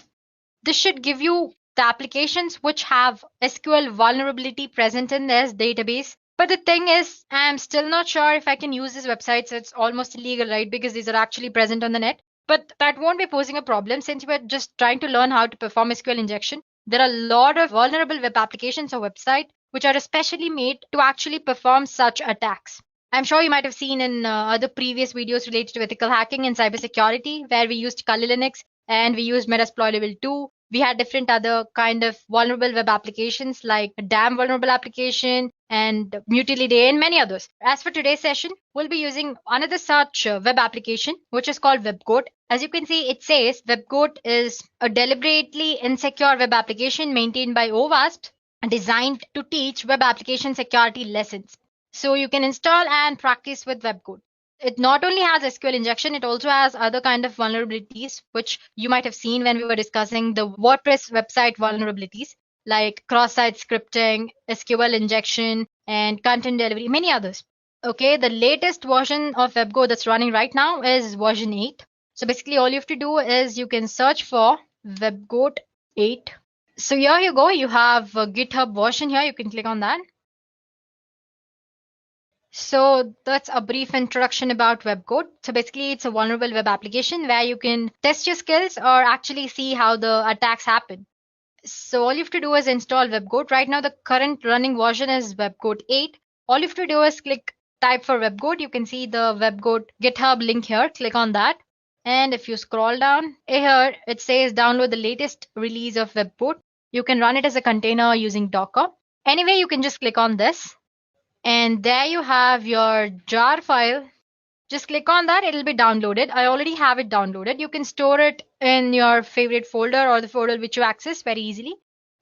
S6: This should give you the applications which have SQL vulnerability present in this database. But the thing is, I'm still not sure if I can use these websites. It's almost illegal, right? Because these are actually present on the net. But that won't be posing a problem since we're just trying to learn how to perform SQL injection. There are a lot of vulnerable web applications or websites which are especially made to actually perform such attacks. I'm sure you might have seen in other previous videos related to ethical hacking and cybersecurity, where we used Kali Linux and we used Metasploit level 2. We had different other kind of vulnerable web applications like DAM vulnerable application and Mutiliday and many others. As for today's session, we'll be using another such web application, which is called WebGoat. As you can see, it says WebGoat is a deliberately insecure web application maintained by OWASP designed to teach web application security lessons. So you can install and practice with WebGoat. It not only has SQL injection, it also has other kind of vulnerabilities, which you might have seen when we were discussing the WordPress website vulnerabilities, like cross-site scripting, SQL injection, and content delivery, many others. Okay, the latest version of WebGoat that's running right now is version 8. So basically all you have to do is you can search for WebGoat 8. So here you go, you have a GitHub version here, you can click on that. So that's a brief introduction about WebGoat. So basically it's a vulnerable web application where you can test your skills or actually see how the attacks happen. So all you have to do is install WebGoat. Right now the current running version is WebGoat 8. All you have to do is type for WebGoat. You can see the WebGoat GitHub link here. Click on that. And if you scroll down here, it says download the latest release of WebGoat. You can run it as a container using Docker. Anyway, you can just click on this. And there you have your jar file. Just click on that, it'll be downloaded. I already have it downloaded. You can store it in your favorite folder or the folder which you access very easily.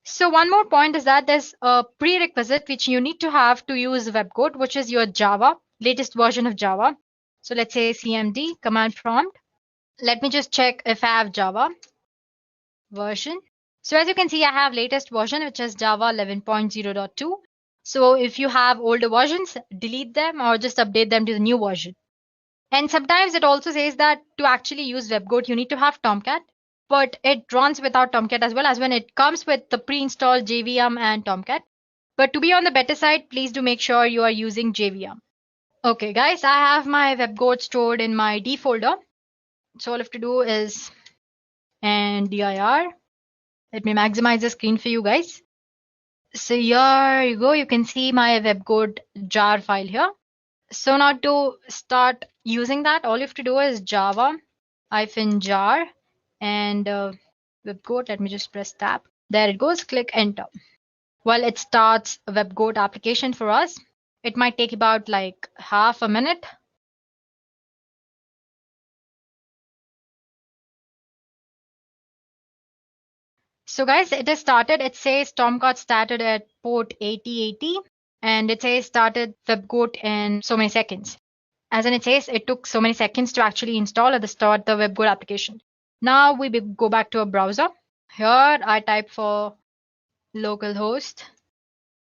S6: So one more point is that there's a prerequisite which you need to have to use WebGoat, which is your Java, latest version of Java. So let's say cmd command prompt. Let me just check if I have Java version. So as you can see, I have latest version, which is Java 11.0.2. So if you have older versions, delete them or just update them to the new version. And sometimes it also says that to actually use WebGoat, you need to have Tomcat, but it runs without Tomcat as well, as when it comes with the pre-installed JVM and Tomcat. But to be on the better side, please do make sure you are using JVM. Okay, guys, I have my WebGoat stored in my D folder. So all I have to do is and dir. Let me maximize the screen for you guys. So here you go. You can see my WebGoat jar file here. So now to start using that, all you have to do is java -jar and WebGoat. Let me just press tab. There it goes. Click enter. Well, it starts a WebGoat application for us. It might take about like half a minute. So guys, it is started. It says Tomcat started at port 8080 and it says started WebGoat in so many seconds. As in it says, it took so many seconds to actually install at the start the WebGoat application. Now we go back to a browser. Here I type for localhost.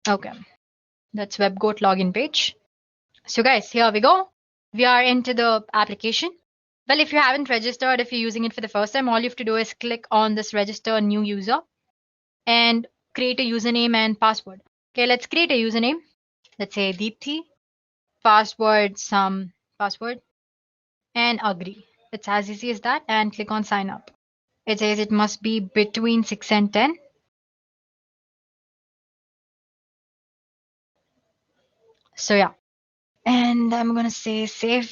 S6: Okay, that's WebGoat login page. So guys, here we go. We are into the application. Well, if you haven't registered, if you're using it for the first time, all you have to do is click on this register new user and create a username and password. Okay, let's create a username. Let's say Deepthi. Password, some password, and agree. It's as easy as that, and click on sign up. It says it must be between 6 and 10. So yeah, and I'm gonna say save.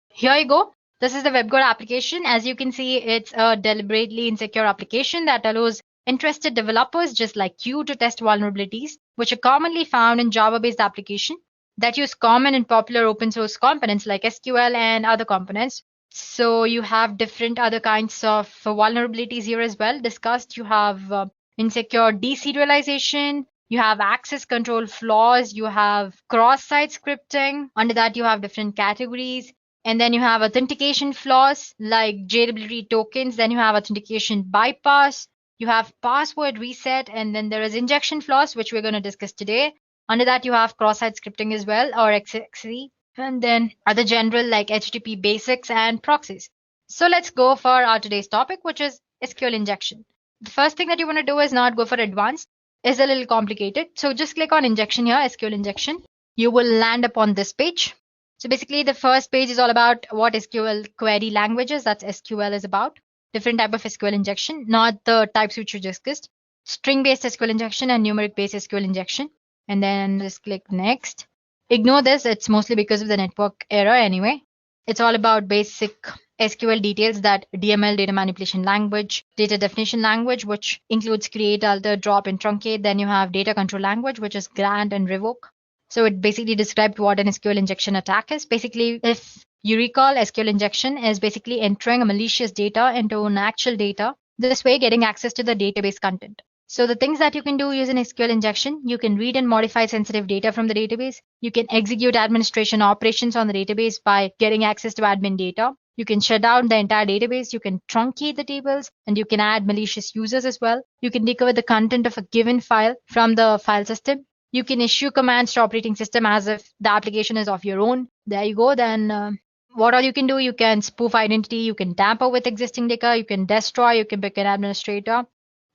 S6: Here you go. This is the WebGoat application. As you can see, it's a deliberately insecure application that allows interested developers just like you to test vulnerabilities, which are commonly found in Java-based application that use common and popular open source components like SQL and other components. So you have different other kinds of vulnerabilities here as well discussed. You have insecure deserialization, you have access control flaws, you have cross-site scripting. Under that, you have different categories. And then you have authentication flaws like JWT tokens. Then you have authentication bypass. You have password reset. And then there is injection flaws, which we're going to discuss today. Under that, you have cross-site scripting as well, or XXE. And then other general like HTTP basics and proxies. So let's go for our today's topic, which is SQL injection. The first thing that you want to do is not go for advanced. It's a little complicated. So just click on injection here, SQL injection. You will land upon this page. So basically the first page is all about what SQL query languages, that's SQL is about. Different type of SQL injection, not the types which we discussed. String-based SQL injection and numeric-based SQL injection. And then just click next. Ignore this, it's mostly because of the network error anyway. It's all about basic SQL details, that DML, data manipulation language, data definition language, which includes create, alter, drop, and truncate. Then you have data control language, which is grant and revoke. So it basically described what an SQL injection attack is. Basically, if you recall, SQL injection is basically entering a malicious data into an actual data, this way getting access to the database content. So the things that you can do using SQL injection, you can read and modify sensitive data from the database. You can execute administration operations on the database by getting access to admin data. You can shut down the entire database. You can truncate the tables, and you can add malicious users as well. You can recover the content of a given file from the file system. You can issue commands to operating system as if the application is of your own. There you go. Then what all you can do, you can spoof identity, you can tamper with existing data, you can destroy, you can pick an administrator.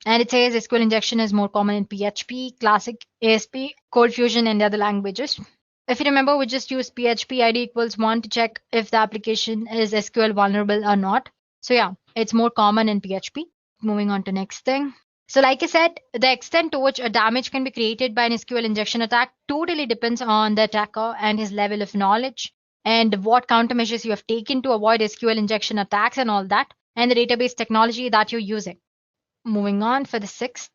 S6: And it says SQL injection is more common in PHP, Classic, ASP, Code Fusion, and the other languages. If you remember, we just use PHP ID equals 1 to check if the application is SQL vulnerable or not. So yeah, it's more common in PHP. Moving on to next thing. So like I said, the extent to which a damage can be created by an SQL injection attack totally depends on the attacker and his level of knowledge and what countermeasures you have taken to avoid SQL injection attacks and all that, and the database technology that you're using. Moving on for the sixth.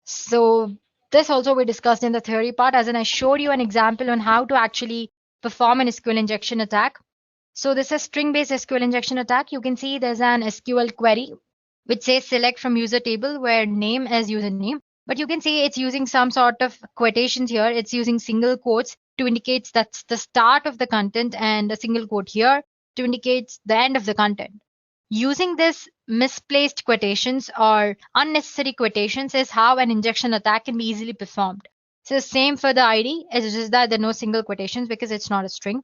S6: So this also we discussed in the theory part, as in I showed you an example on how to actually perform an SQL injection attack. So this is string-based SQL injection attack. You can see there's an SQL query which says select from user table where name is username. But you can see it's using some sort of quotations here. It's using single quotes to indicate that's the start of the content and a single quote here to indicate the end of the content. Using this misplaced quotations or unnecessary quotations is how an injection attack can be easily performed. So same for the ID, it's just that there are no single quotations because it's not a string.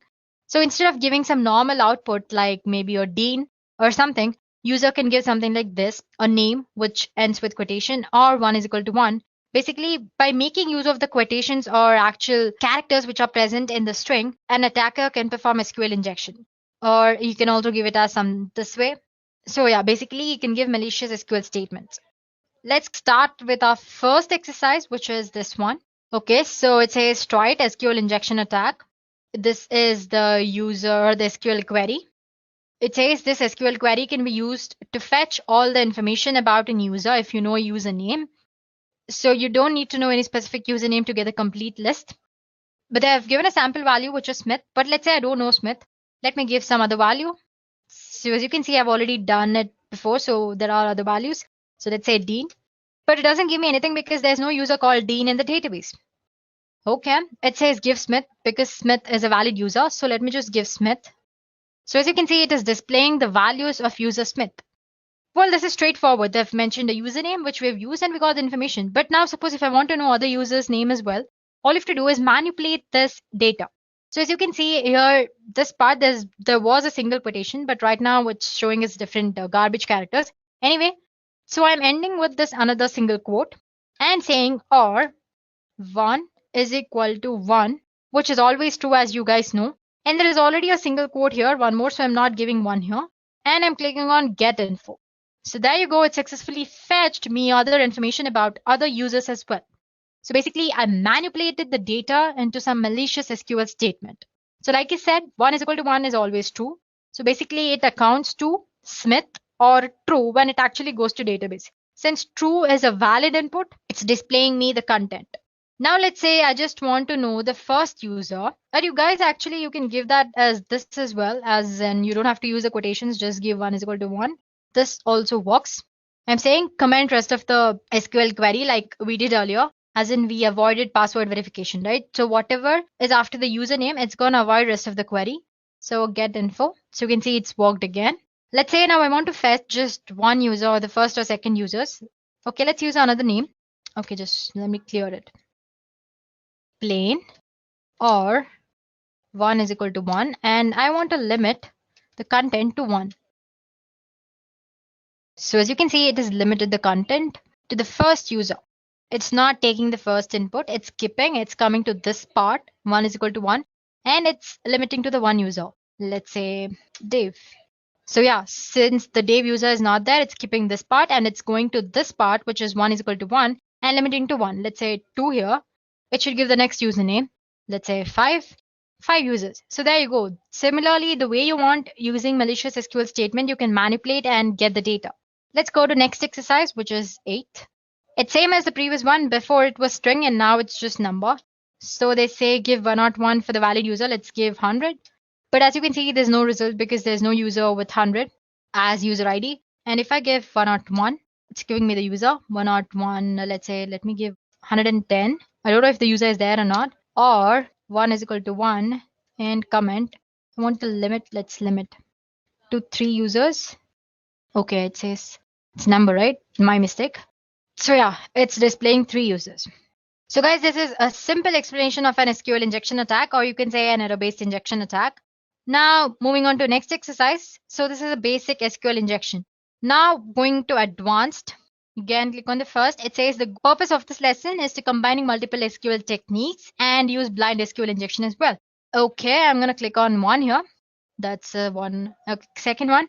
S6: So instead of giving some normal output like maybe a dean or something, user can give something like this, a name which ends with quotation or 1 is equal to 1. Basically, by making use of the quotations or actual characters which are present in the string, an attacker can perform SQL injection. Or you can also give it as some this way. So yeah, basically you can give malicious SQL statements. Let's start with our first exercise, which is this one. Okay, so it says try it SQL injection attack. This is the user or the SQL query. It says this SQL query can be used to fetch all the information about a user if you know a username. So you don't need to know any specific username to get a complete list. But I've given a sample value, which is Smith. But let's say I don't know Smith. Let me give some other value. So as you can see, I've already done it before. So there are other values. So let's say Dean. But it doesn't give me anything because there's no user called Dean in the database. Okay, it says give Smith because Smith is a valid user. So let me just give Smith. So as you can see, it is displaying the values of user Smith. Well, this is straightforward. They've mentioned a username, which we've used, and we got the information. But now suppose if I want to know other user's name as well, all you have to do is manipulate this data. So as you can see here, this part, there was a single quotation, but right now it's showing us different garbage characters. Anyway, so I'm ending with this another single quote and saying or 1 is equal to 1, which is always true as you guys know. And there is already a single quote here, one more, so I'm not giving one here. And I'm clicking on get info. So there you go, it successfully fetched me other information about other users as well. So basically, I manipulated the data into some malicious SQL statement. So like I said, 1 is equal to 1 is always true. So basically, it accounts to Smith or true when it actually goes to database. Since true is a valid input, it's displaying me the content. Now let's say I just want to know the first user. Or you guys actually, you can give that as this as well, as in you don't have to use the quotations, just give 1 is equal to 1. This also works. I'm saying comment rest of the SQL query like we did earlier, as in we avoided password verification, right? So whatever is after the username, it's going to avoid rest of the query. So get info. So you can see it's worked again. Let's say now I want to fetch just one user or the first or second users. Okay, let's use another name. Okay, just let me clear it. Plain or 1 is equal to 1, and I want to limit the content to 1. So as you can see, it has limited the content to the first user. It's not taking the first input, it's skipping, it's coming to this part, 1 is equal to 1, and it's limiting to the one user. Let's say Dave. So yeah, since the Dave user is not there, it's skipping this part and it's going to this part, which is 1 is equal to 1 and limiting to 1. Let's say 2 here. It should give the next username. Let's say 5 users. So there you go. Similarly, the way you want using malicious SQL statement, you can manipulate and get the data. Let's go to next exercise, which is 8. It's same as the previous one. Before it was string and now it's just number. So they say give 101 for the valid user. Let's give 100. But as you can see, there's no result because there's no user with 100 as user ID. And if I give 101, it's giving me the user 101. Let's say, let me give 110. I don't know if the user is there or not. Or 1 is equal to 1 and comment. I want to limit, let's limit to 3 users. Okay, it says it's number, right? My mistake. So yeah, it's displaying 3 users. So guys, this is a simple explanation of an SQL injection attack, or you can say an error-based injection attack. Now moving on to next exercise. So this is a basic SQL injection. Now going to advanced. Again, click on the first. It says the purpose of this lesson is to combining multiple SQL techniques and use blind SQL injection as well. Okay, I'm going to click on one here. That's one. Okay, second one.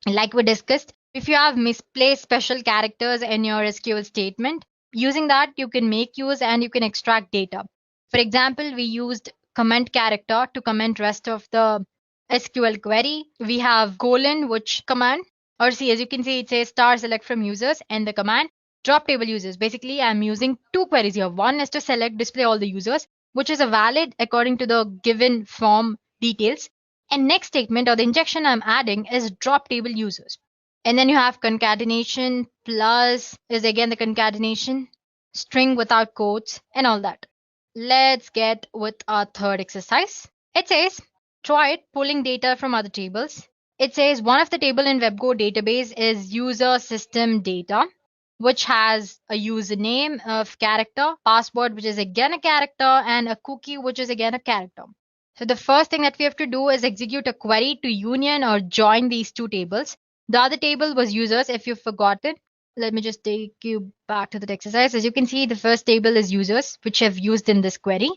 S6: Like we discussed, if you have misplaced special characters in your SQL statement, using that you can make use and you can extract data. For example, we used comment character to comment rest of the SQL query. We have colon, which command, or see, as you can see, it says star select from users, and the command drop table users. Basically, I'm using two queries here. One is to select display all the users, which is a valid according to the given form details. And next statement or the injection I'm adding is drop table users. And then you have concatenation plus is again the concatenation, string without quotes and all that. Let's get with our third exercise. It says try it pulling data from other tables. It says one of the table in WebGo database is user system data, which has a username of character, password, which is again a character, and a cookie, which is again a character. So the first thing that we have to do is execute a query to union or join these two tables. The other table was users, if you've forgotten. Let me just take you back to the exercise. As you can see, the first table is users, which I've used in this query.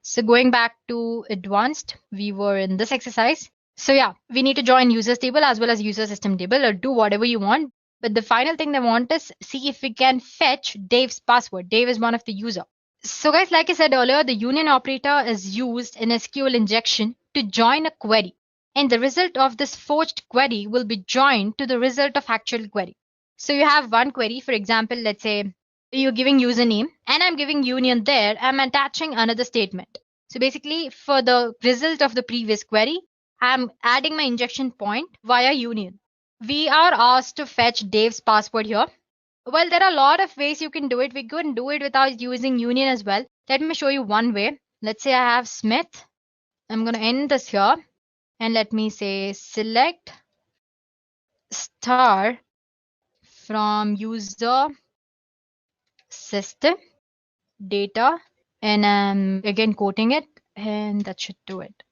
S6: So going back to advanced, we were in this exercise. So yeah, we need to join users table as well as user system table, or do whatever you want. But the final thing they want is see if we can fetch Dave's password. Dave is one of the user. So guys, like I said earlier, the union operator is used in SQL injection to join a query. And the result of this forged query will be joined to the result of actual query. So you have one query, for example, let's say you're giving username and I'm giving union there. I'm attaching another statement. So basically for the result of the previous query, I'm adding my injection point via union. We are asked to fetch Dave's password here. Well, there are a lot of ways you can do it. We can do it without using union as well. Let me show you one way. Let's say I have Smith. I'm going to end this here. And let me say select star from user system data. And I'm again quoting it. And that should do it.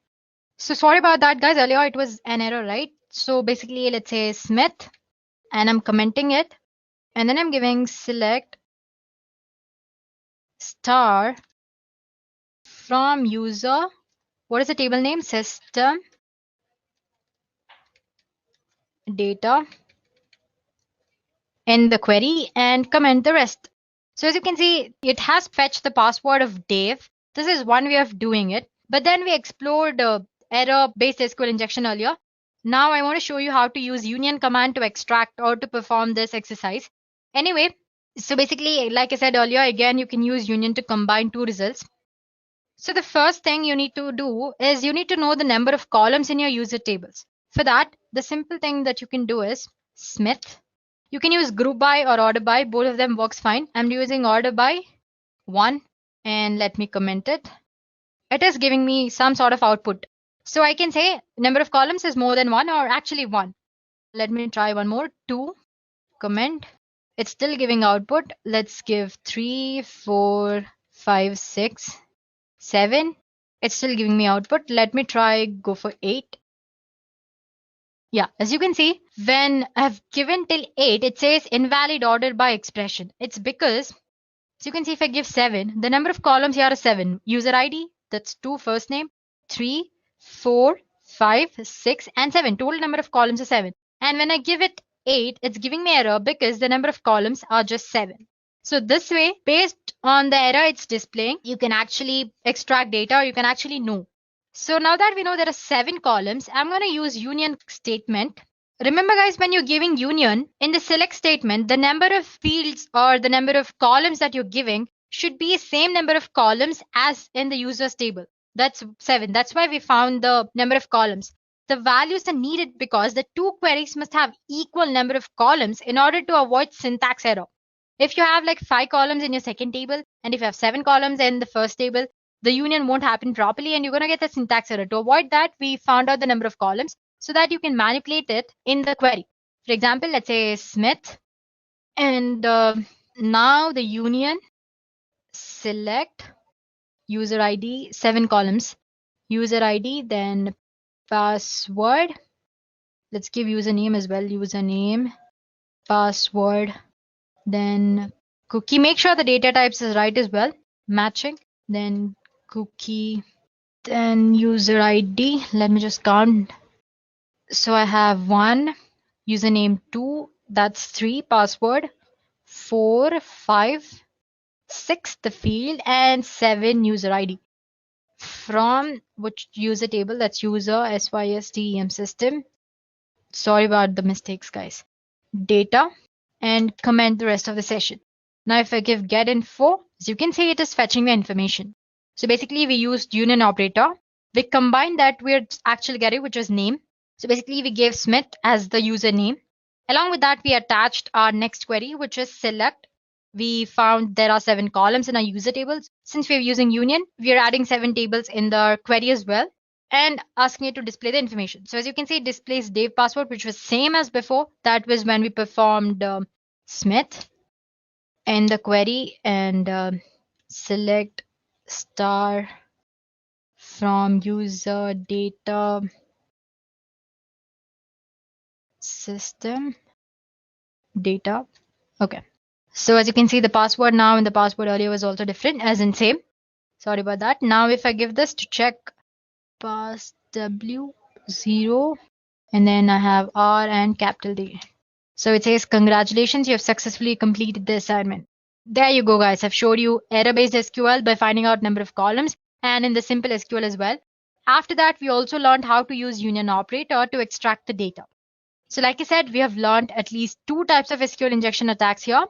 S6: So sorry about that, guys. Earlier it was an error, right? So basically, let's say Smith. And I'm commenting it. And then I'm giving select star from user. What is the table name? System data in the query and comment the rest. So as you can see, it has fetched the password of Dave. This is one way of doing it. But then we explored error-based SQL injection earlier. Now I want to show you how to use union command to extract or to perform this exercise. Anyway, so basically, like I said earlier, again, you can use union to combine two results. So the first thing you need to do is you need to know the number of columns in your user tables. For that, the simple thing that you can do is Smith. You can use group by or order by. Both of them works fine. I'm using order by 1 and let me comment it. It is giving me some sort of output. So I can say number of columns is more than 1 or actually 1. Let me try one more. 2, comment. It's still giving output. Let's give 3, 4, 5, 6, 7. It's still giving me output. Let me try go for 8. Yeah, as you can see, when I've given till 8, it says invalid order by expression. It's because, so you can see if I give 7, the number of columns here are 7. User ID, that's 2, first name, 3, 4, 5, 6, and 7. Total number of columns is 7. And when I give it 8, it's giving me error because the number of columns are just 7. So this way, based on the error it's displaying, you can actually extract data or you can actually know. So now that we know there are 7 columns, I'm going to use union statement. Remember guys, when you're giving union, in the select statement, the number of fields or the number of columns that you're giving should be the same number of columns as in the users table. That's 7. That's why we found the number of columns. The values are needed because the two queries must have equal number of columns in order to avoid syntax error. If you have like 5 columns in your second table and if you have 7 columns in the first table, the union won't happen properly and you're going to get the syntax error. To avoid that, we found out the number of columns so that you can manipulate it in the query. For example, let's say Smith and now the union select user ID, 7 columns, user ID, then password. Let's give username as well, username, password, then cookie. Make sure the data types is right as well, matching, then cookie, then user ID. Let me just count. So I have 1, username 2, that's 3, password 4, 5, 6 the field, and 7 user ID. From which user table? That's user SYSTEM system. Sorry about the mistakes, guys. Data, and comment the rest of the session. Now if I give get info, as you can see, it is fetching the information. So basically we used union operator. We combined that with actual getting, which was name. So basically we gave Smith as the username. Along with that, we attached our next query, which is select. We found there are 7 columns in our user tables. Since we're using union, we are adding 7 tables in the query as well, and asking it to display the information. So as you can see, it displays Dave password, which was same as before. That was when we performed Smith in the query, and select star from user data system data. Okay. So as you can see, the password now and the password earlier was also different, as in same. Sorry about that. Now if I give this to check, pass W0, and then I have R and capital D. So it says, congratulations, you have successfully completed the assignment. There you go, guys. I've showed you error-based SQL by finding out number of columns, and in the simple SQL as well. After that, we also learned how to use union operator to extract the data. So like I said, we have learned at least 2 types of SQL injection attacks here.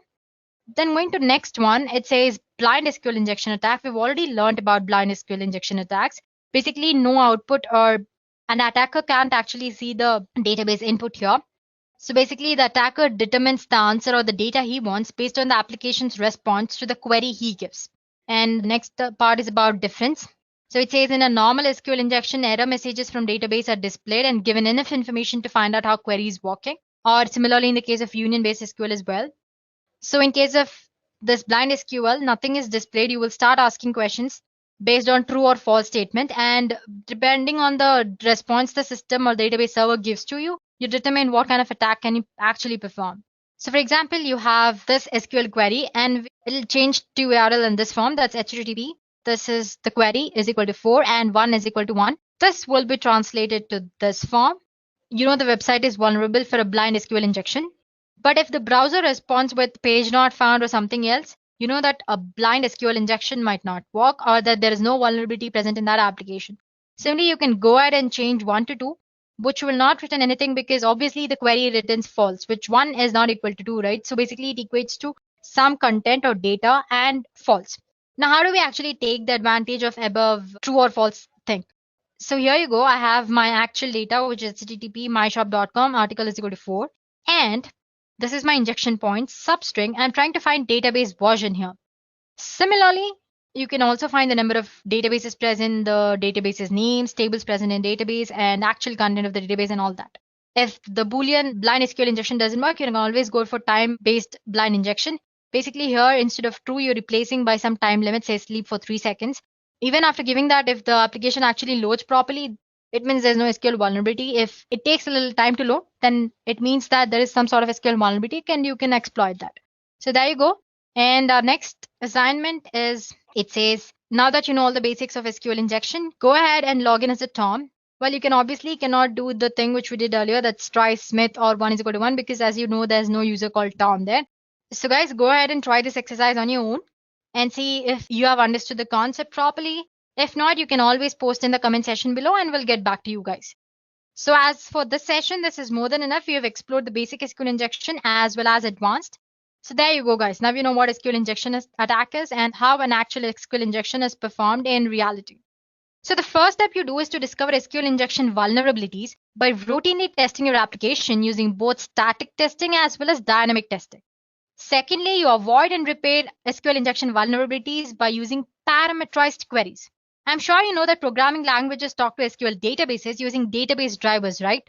S6: Then going to next one, it says blind SQL injection attack. We've already learned about blind SQL injection attacks. Basically, no output, or an attacker can't actually see the database input here. So basically, the attacker determines the answer or the data he wants based on the application's response to the query he gives. And the next part is about difference. So it says in a normal SQL injection, error messages from database are displayed and given enough information to find out how query is working, or similarly in the case of union-based SQL as well. So in case of this blind SQL, nothing is displayed. You will start asking questions based on true or false statement, and depending on the response the system or database server gives to you, you determine what kind of attack can you actually perform. So for example, you have this SQL query and it'll change to URL in this form. That's HTTP. This is the query is equal to 4 and 1 is equal to 1. This will be translated to this form. You know the website is vulnerable for a blind SQL injection. But if the browser responds with page not found or something else, you know that a blind SQL injection might not work, or that there is no vulnerability present in that application. Similarly, you can go ahead and change 1 to 2, which will not return anything because obviously the query returns false, which 1 is not equal to 2, right? So basically it equates to some content or data and false. Now, how do we actually take the advantage of above true or false thing? So here you go. I have my actual data, which is http myshop.com, article is equal to 4. And this is my injection point substring. I'm trying to find database version here. Similarly, you can also find the number of databases present, the database's names, tables present in database, and actual content of the database and all that. If the Boolean blind SQL injection doesn't work, you can always go for time-based blind injection. Basically here, instead of true, you're replacing by some time limit, say sleep for 3 seconds. Even after giving that, if the application actually loads properly, it means there's no SQL vulnerability. If it takes a little time to load, then it means that there is some sort of SQL vulnerability and you can exploit that. So there you go. And our next assignment is, it says, now that you know all the basics of SQL injection, go ahead and log in as a Tom. Well, you can obviously cannot do the thing which we did earlier, that's try Smith or 1 is equal to 1, because as you know, there's no user called Tom there. So guys, go ahead and try this exercise on your own and see if you have understood the concept properly. If not, you can always post in the comment section below and we'll get back to you guys. So as for this session, this is more than enough. We have explored the basic SQL injection as well as advanced. So there you go, guys. Now you know what SQL injection attack is and how an actual SQL injection is performed in reality. So the first step you do is to discover SQL injection vulnerabilities by routinely testing your application using both static testing as well as dynamic testing. Secondly, you avoid and repair SQL injection vulnerabilities by using parameterized queries. I'm sure you know that programming languages talk to SQL databases using database drivers, right?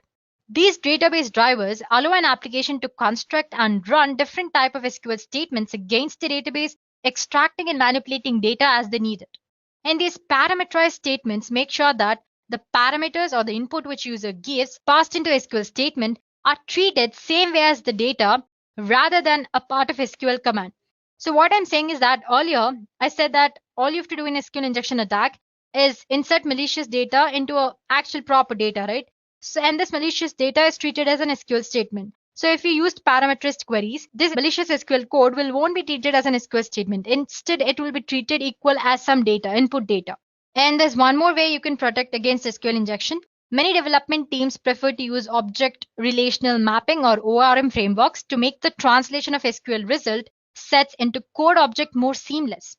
S6: These database drivers allow an application to construct and run different types of SQL statements against the database extracting and manipulating data as they need it. And these parameterized statements make sure that the parameters or the input which user gives passed into SQL statement are treated same way as the data rather than a part of SQL command. So what I'm saying is that earlier I said that all you have to do in a SQL injection attack is insert malicious data into a actual proper data, right? So, and this malicious data is treated as an SQL statement. So if you used parameterized queries, this malicious SQL code won't be treated as an SQL statement. Instead, it will be treated equal as some data, input data. And there's one more way you can protect against SQL injection. Many development teams prefer to use object relational mapping or ORM frameworks to make the translation of SQL result sets into code object more seamless.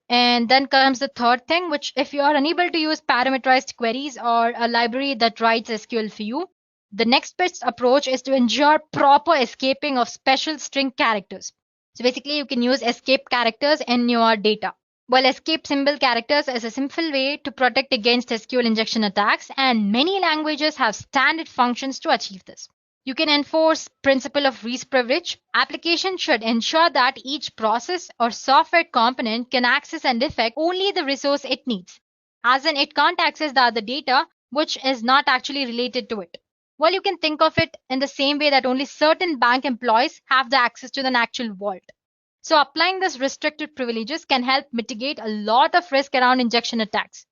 S6: And then comes the third thing, which if you are unable to use parameterized queries or a library that writes SQL for you, the next best approach is to ensure proper escaping of special string characters. So basically you can use escape characters in your data. Well, escape symbol characters is a simple way to protect against SQL injection attacks, and many languages have standard functions to achieve this. You can enforce principle of least privilege. Application should ensure that each process or software component can access and affect only the resource it needs, as in it can't access the other data which is not actually related to it. Well, you can think of it in the same way that only certain bank employees have the access to the actual vault. So applying this restricted privileges can help mitigate a lot of risk around injection attacks.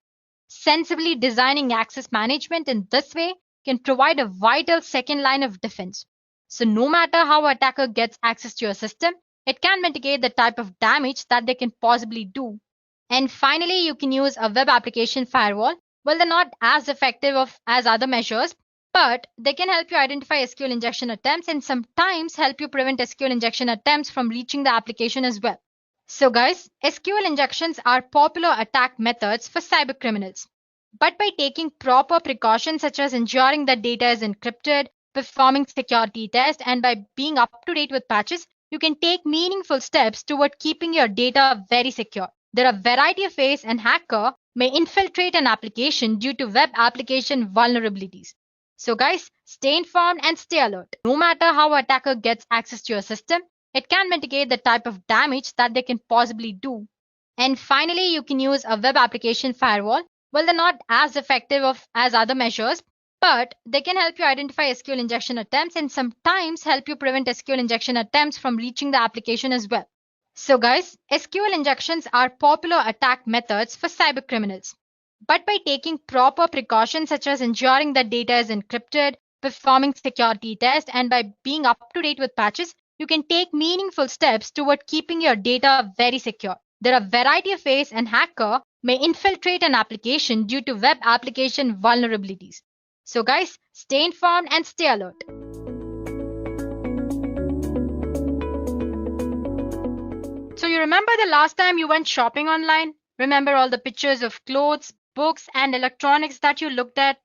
S6: Sensibly designing access management in this way can provide a vital second line of defense. So no matter how an attacker gets access to your system, it can mitigate the type of damage that they can possibly do. And finally, you can use a web application firewall. Well, they're not as effective as other measures, but they can help you identify SQL injection attempts and sometimes help you prevent SQL injection attempts from reaching the application as well. So guys, SQL injections are popular attack methods for cyber criminals. But by taking proper precautions such as ensuring that data is encrypted, performing security tests, and by being up to date with patches, you can take meaningful steps toward keeping your data very secure. There are a variety of ways an hacker may infiltrate an application due to web application vulnerabilities. So guys, stay informed and stay alert. No matter how an attacker gets access to your system, it can mitigate the type of damage that they can possibly do. And finally, you can use a web application firewall. Well, they're not as effective as other measures, but they can help you identify SQL injection attempts and sometimes help you prevent SQL injection attempts from reaching the application as well. So guys, SQL injections are popular attack methods for cyber criminals. But by taking proper precautions such as ensuring that data is encrypted, performing security tests, and by being up to date with patches, you can take meaningful steps toward keeping your data very secure. There are a variety of ways an hacker may infiltrate an application due to web application vulnerabilities. So guys, stay informed and stay alert. So you remember the last time you went shopping online? Remember all the pictures of clothes, books, and electronics that you looked at?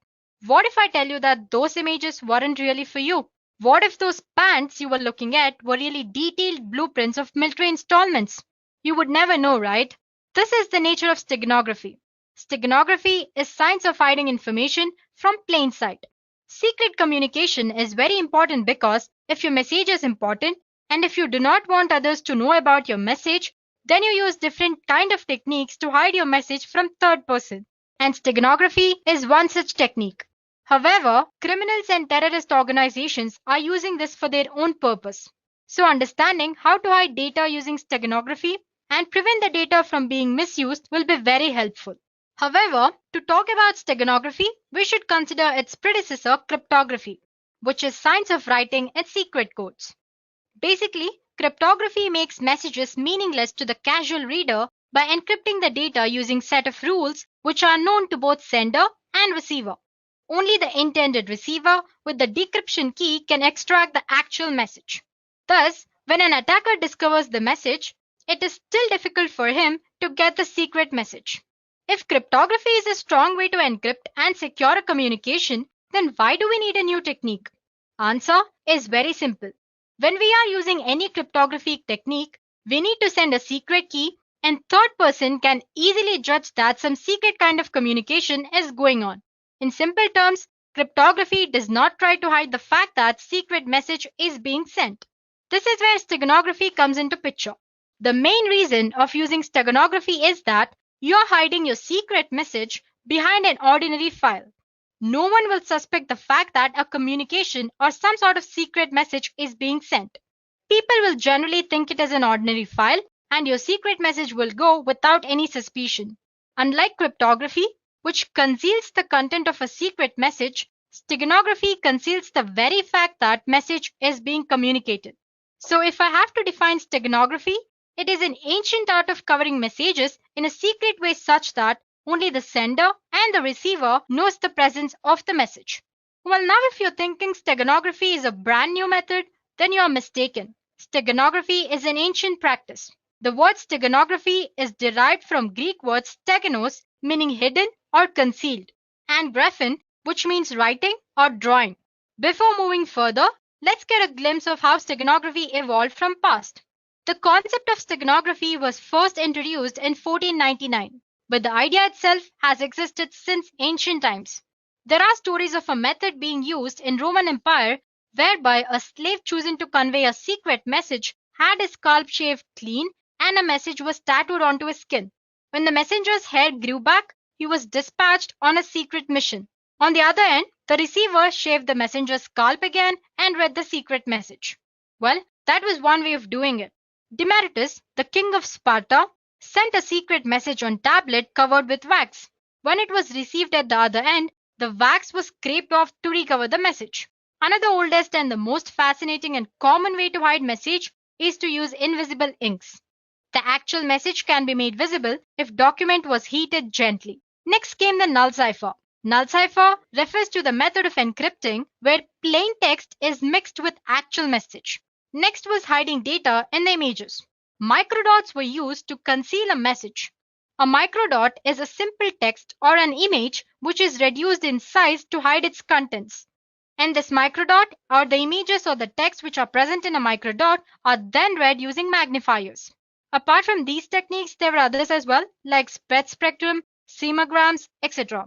S6: What if I tell you that those images weren't really for you? What if those pants you were looking at were really detailed blueprints of military installments? You would never know, right? This is the nature of steganography. Steganography is science of hiding information from plain sight. Secret communication is very important because if your message is important and if you do not want others to know about your message, then you use different kind of techniques to hide your message from third person. And steganography is one such technique. However, criminals and terrorist organizations are using this for their own purpose. So understanding how to hide data using steganography and prevent the data from being misused will be very helpful. However, to talk about steganography, we should consider its predecessor, cryptography, which is science of writing its secret codes. Basically, cryptography makes messages meaningless to the casual reader by encrypting the data using set of rules which are known to both sender and receiver. Only the intended receiver with the decryption key can extract the actual message. Thus, when an attacker discovers the message, it is still difficult for him to get the secret message. If cryptography is a strong way to encrypt and secure a communication, then why do we need a new technique? Answer is very simple. When we are using any cryptography technique, we need to send a secret key and third person can easily judge that some secret kind of communication is going on. In simple terms, cryptography does not try to hide the fact that secret message is being sent. This is where steganography comes into picture. The main reason of using steganography is that you're hiding your secret message behind an ordinary file. No one will suspect the fact that a communication or some sort of secret message is being sent. People will generally think it is an ordinary file, and your secret message will go without any suspicion. Unlike cryptography, which conceals the content of a secret message, steganography conceals the very fact that message is being communicated. So if I have to define steganography, it is an ancient art of covering messages in a secret way such that only the sender and the receiver knows the presence of the message. Well, now if you're thinking steganography is a brand new method, then you are mistaken. Steganography is an ancient practice. The word steganography is derived from Greek word steganos, meaning hidden or concealed, and graphen, which means writing or drawing. Before moving further, let's get a glimpse of how steganography evolved from past. The concept of steganography was first introduced in 1499, but the idea itself has existed since ancient times. There are stories of a method being used in Roman Empire whereby a slave choosing to convey a secret message had his scalp shaved clean and a message was tattooed onto his skin. When the messenger's hair grew back, he was dispatched on a secret mission. On the other end, the receiver shaved the messenger's scalp again and read the secret message. Well, that was one way of doing it. Demaratus, the king of Sparta, sent a secret message on tablet covered with wax. When it was received at the other end, the wax was scraped off to recover the message. Another oldest and the most fascinating and common way to hide message is to use invisible inks. The actual message can be made visible if document was heated gently. Next came the null cipher. Null cipher refers to the method of encrypting where plain text is mixed with actual message. Next was hiding data in the images. Microdots were used to conceal a message. A microdot is a simple text or an image which is reduced in size to hide its contents. And this microdot or the images or the text which are present in a microdot are then read using magnifiers. Apart from these techniques, there were others as well, like spread spectrum, semograms, etc.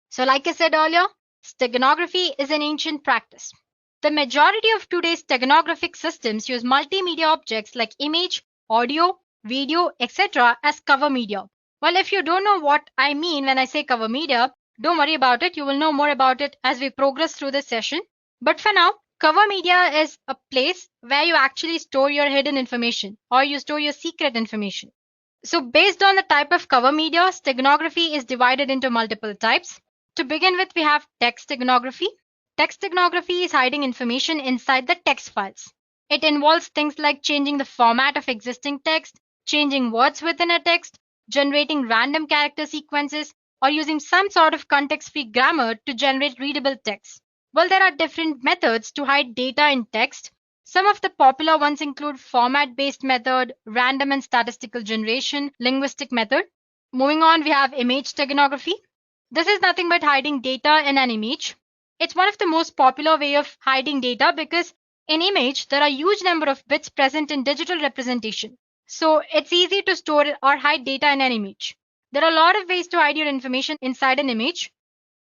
S6: So like I said earlier, steganography is an ancient practice. The majority of today's steganographic systems use multimedia objects like image, audio, video, etc. as cover media. Well, if you don't know what I mean when I say cover media, don't worry about it. You will know more about it as we progress through this session. But for now, cover media is a place where you actually store your hidden information or you store your secret information. So based on the type of cover media, steganography is divided into multiple types. To begin with, we have text steganography. Text steganography is hiding information inside the text files. It involves things like changing the format of existing text, changing words within a text, generating random character sequences, or using some sort of context-free grammar to generate readable text. Well, there are different methods to hide data in text. Some of the popular ones include format-based method, random and statistical generation, linguistic method. Moving on, we have image steganography. This is nothing but hiding data in an image. It's one of the most popular way of hiding data because in image, there are huge number of bits present in digital representation. So it's easy to store or hide data in an image. There are a lot of ways to hide your information inside an image.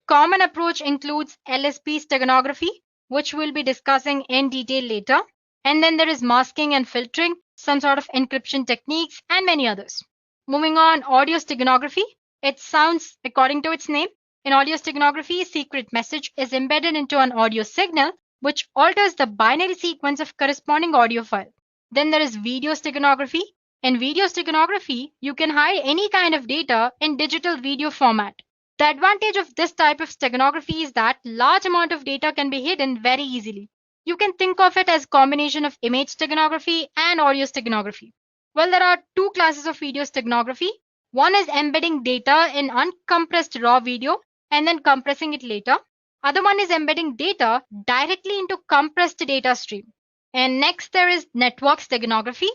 S6: Common approach includes LSP steganography, which we'll be discussing in detail later. And then there is masking and filtering, some sort of encryption techniques, and many others. Moving on, audio steganography. It sounds according to its name. In audio steganography, secret message is embedded into an audio signal, which alters the binary sequence of corresponding audio file. Then there is video steganography. In video steganography, you can hide any kind of data in digital video format. The advantage of this type of steganography is that large amount of data can be hidden very easily. You can think of it as a combination of image steganography and audio steganography. Well, there are two classes of video steganography. One is embedding data in uncompressed raw video and then compressing it later. Other one is embedding data directly into compressed data stream. And next there is network steganography.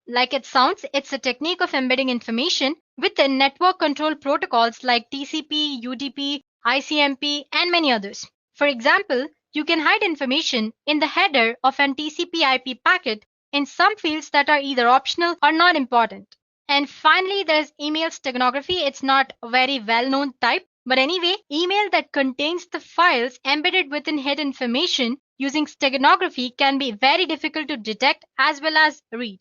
S6: Like it sounds, it's a technique of embedding information within network control protocols like TCP, UDP, ICMP, and many others. For example, you can hide information in the header of an TCP/IP packet in some fields that are either optional or not important. And finally, there's email steganography. It's not a very well-known type, but anyway, email that contains the files embedded within hidden information using steganography can be very difficult to detect as well as read.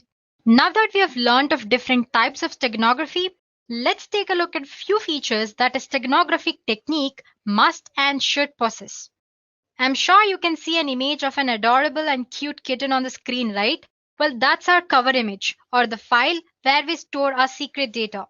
S6: Now that we have learned of different types of steganography, let's take a look at few features that a steganographic technique must and should possess. I'm sure you can see an image of an adorable and cute kitten on the screen, right? Well, that's our cover image or the file where we store our secret data.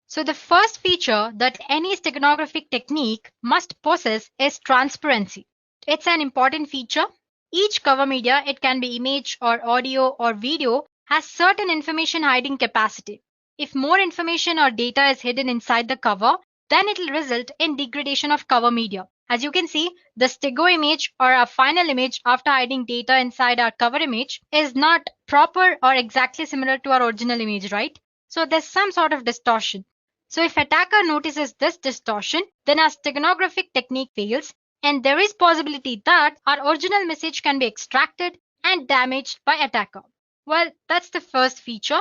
S6: So the first feature that any steganographic technique must possess is transparency. It's an important feature. Each cover media, it can be image or audio or video, has certain information hiding capacity. If more information or data is hidden inside the cover, then it will result in degradation of cover media. As you can see, the stego image or our final image after hiding data inside our cover image is not proper or exactly similar to our original image, right? So there's some sort of distortion. So if attacker notices this distortion, then our steganographic technique fails, and there is possibility that our original message can be extracted and damaged by attacker. Well, that's the first feature.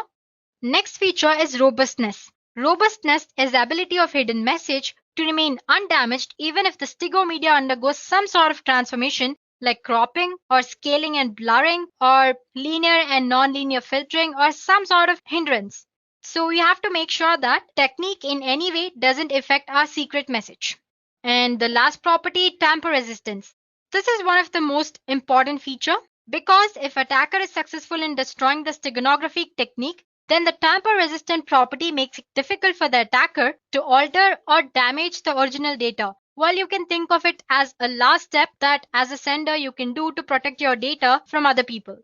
S6: Next feature is robustness. Robustness is the ability of hidden message to remain undamaged even if the stego media undergoes some sort of transformation like cropping or scaling and blurring or linear and non-linear filtering or some sort of hindrance. So we have to make sure that technique in any way doesn't affect our secret message. And the last property, tamper resistance. This is one of the most important feature because if attacker is successful in destroying the steganographic technique, then the tamper resistant property makes it difficult for the attacker to alter or damage the original data. Well, you can think of it as a last step that as a sender you can do to protect your data from other people.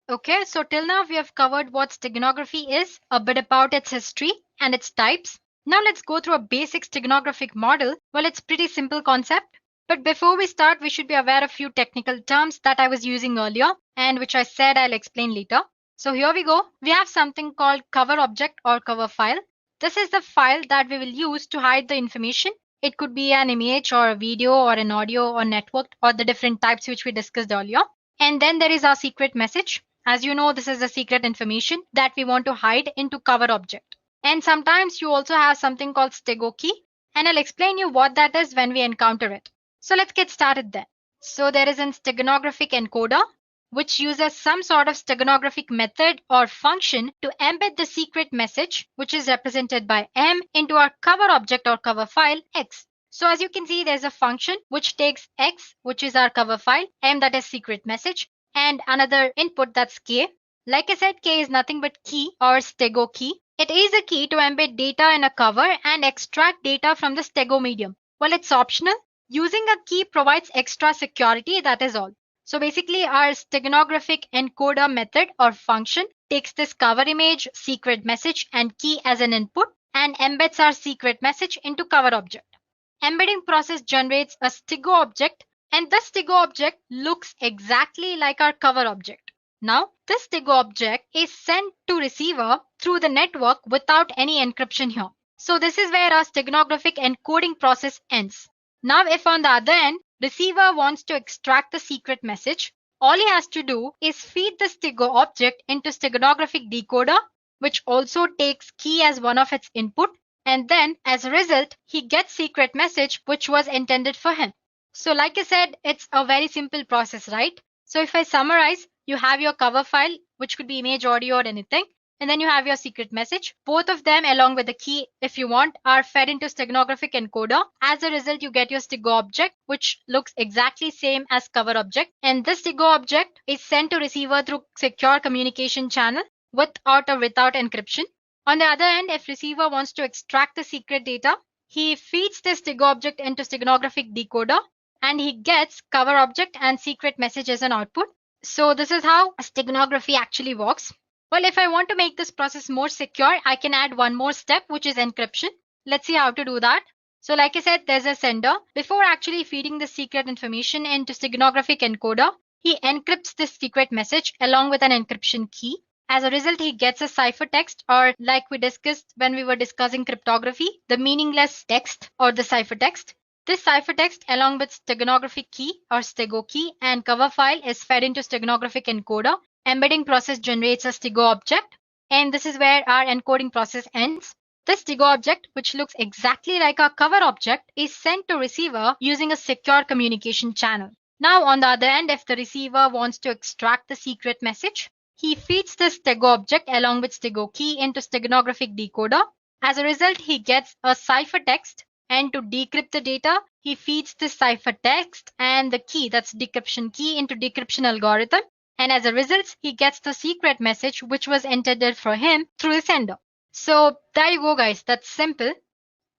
S6: Okay, so till now we have covered what steganography is, a bit about its history and its types. Now let's go through a basic steganographic model. Well, it's pretty simple concept. But before we start, we should be aware of few technical terms that I was using earlier and which I said I'll explain later. So here we go. We have something called cover object or cover file. This is the file that we will use to hide the information. It could be an image or a video or an audio or networked or the different types which we discussed earlier. And then there is our secret message. As you know, this is the secret information that we want to hide into cover object. And sometimes you also have something called stego key, and I'll explain you what that is when we encounter it. So let's get started then. So there is an steganographic encoder, which uses some sort of steganographic method or function to embed the secret message, which is represented by M, into our cover object or cover file X. So as you can see, there's a function which takes X, which is our cover file, M that is secret message, and another input that's K. Like I said, K is nothing but key or stego key. It is a key to embed data in a cover and extract data from the stego medium. Well, it's optional. Using a key provides extra security, that is all. So basically our steganographic encoder method or function takes this cover image, secret message and key as an input and embeds our secret message into cover object. Embedding process generates a stego object and this stego object looks exactly like our cover object. Now this stego object is sent to receiver through the network without any encryption here. So this is where our steganographic encoding process ends. Now if on the other end, receiver wants to extract the secret message, all he has to do is feed the stego object into steganographic decoder, which also takes key as one of its input, and then as a result, he gets secret message which was intended for him. So like I said, it's a very simple process, right? So if I summarize, you have your cover file, which could be image, audio, or anything. And then you have your secret message. Both of them, along with the key, if you want, are fed into steganographic encoder. As a result, you get your stego object, which looks exactly same as cover object. And this stego object is sent to receiver through secure communication channel with or without encryption. On the other end, if receiver wants to extract the secret data, he feeds this stego object into steganographic decoder and he gets cover object and secret message as an output. So this is how steganography actually works. Well, if I want to make this process more secure, I can add one more step, which is encryption. Let's see how to do that. So like I said, there's a sender. Before actually feeding the secret information into steganographic encoder, he encrypts this secret message along with an encryption key. As a result, he gets a ciphertext, or like we discussed when we were discussing cryptography, the meaningless text or the ciphertext. This ciphertext along with steganographic key or stego key and cover file is fed into steganographic encoder. Embedding process generates a stego object, and this is where our encoding process ends. This stego object, which looks exactly like our cover object, is sent to receiver using a secure communication channel. Now on the other end, if the receiver wants to extract the secret message, he feeds the stego object along with stego key into steganographic decoder. As a result, he gets a ciphertext, and to decrypt the data, he feeds the ciphertext and the key, that's decryption key, into decryption algorithm. And as a result, he gets the secret message which was entered for him through the sender. So there you go, guys. That's simple.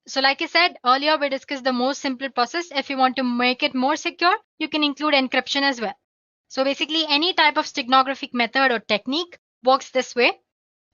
S6: So like I said earlier, we discussed the most simple process. If you want to make it more secure, you can include encryption as well. So basically, any type of steganographic method or technique works this way.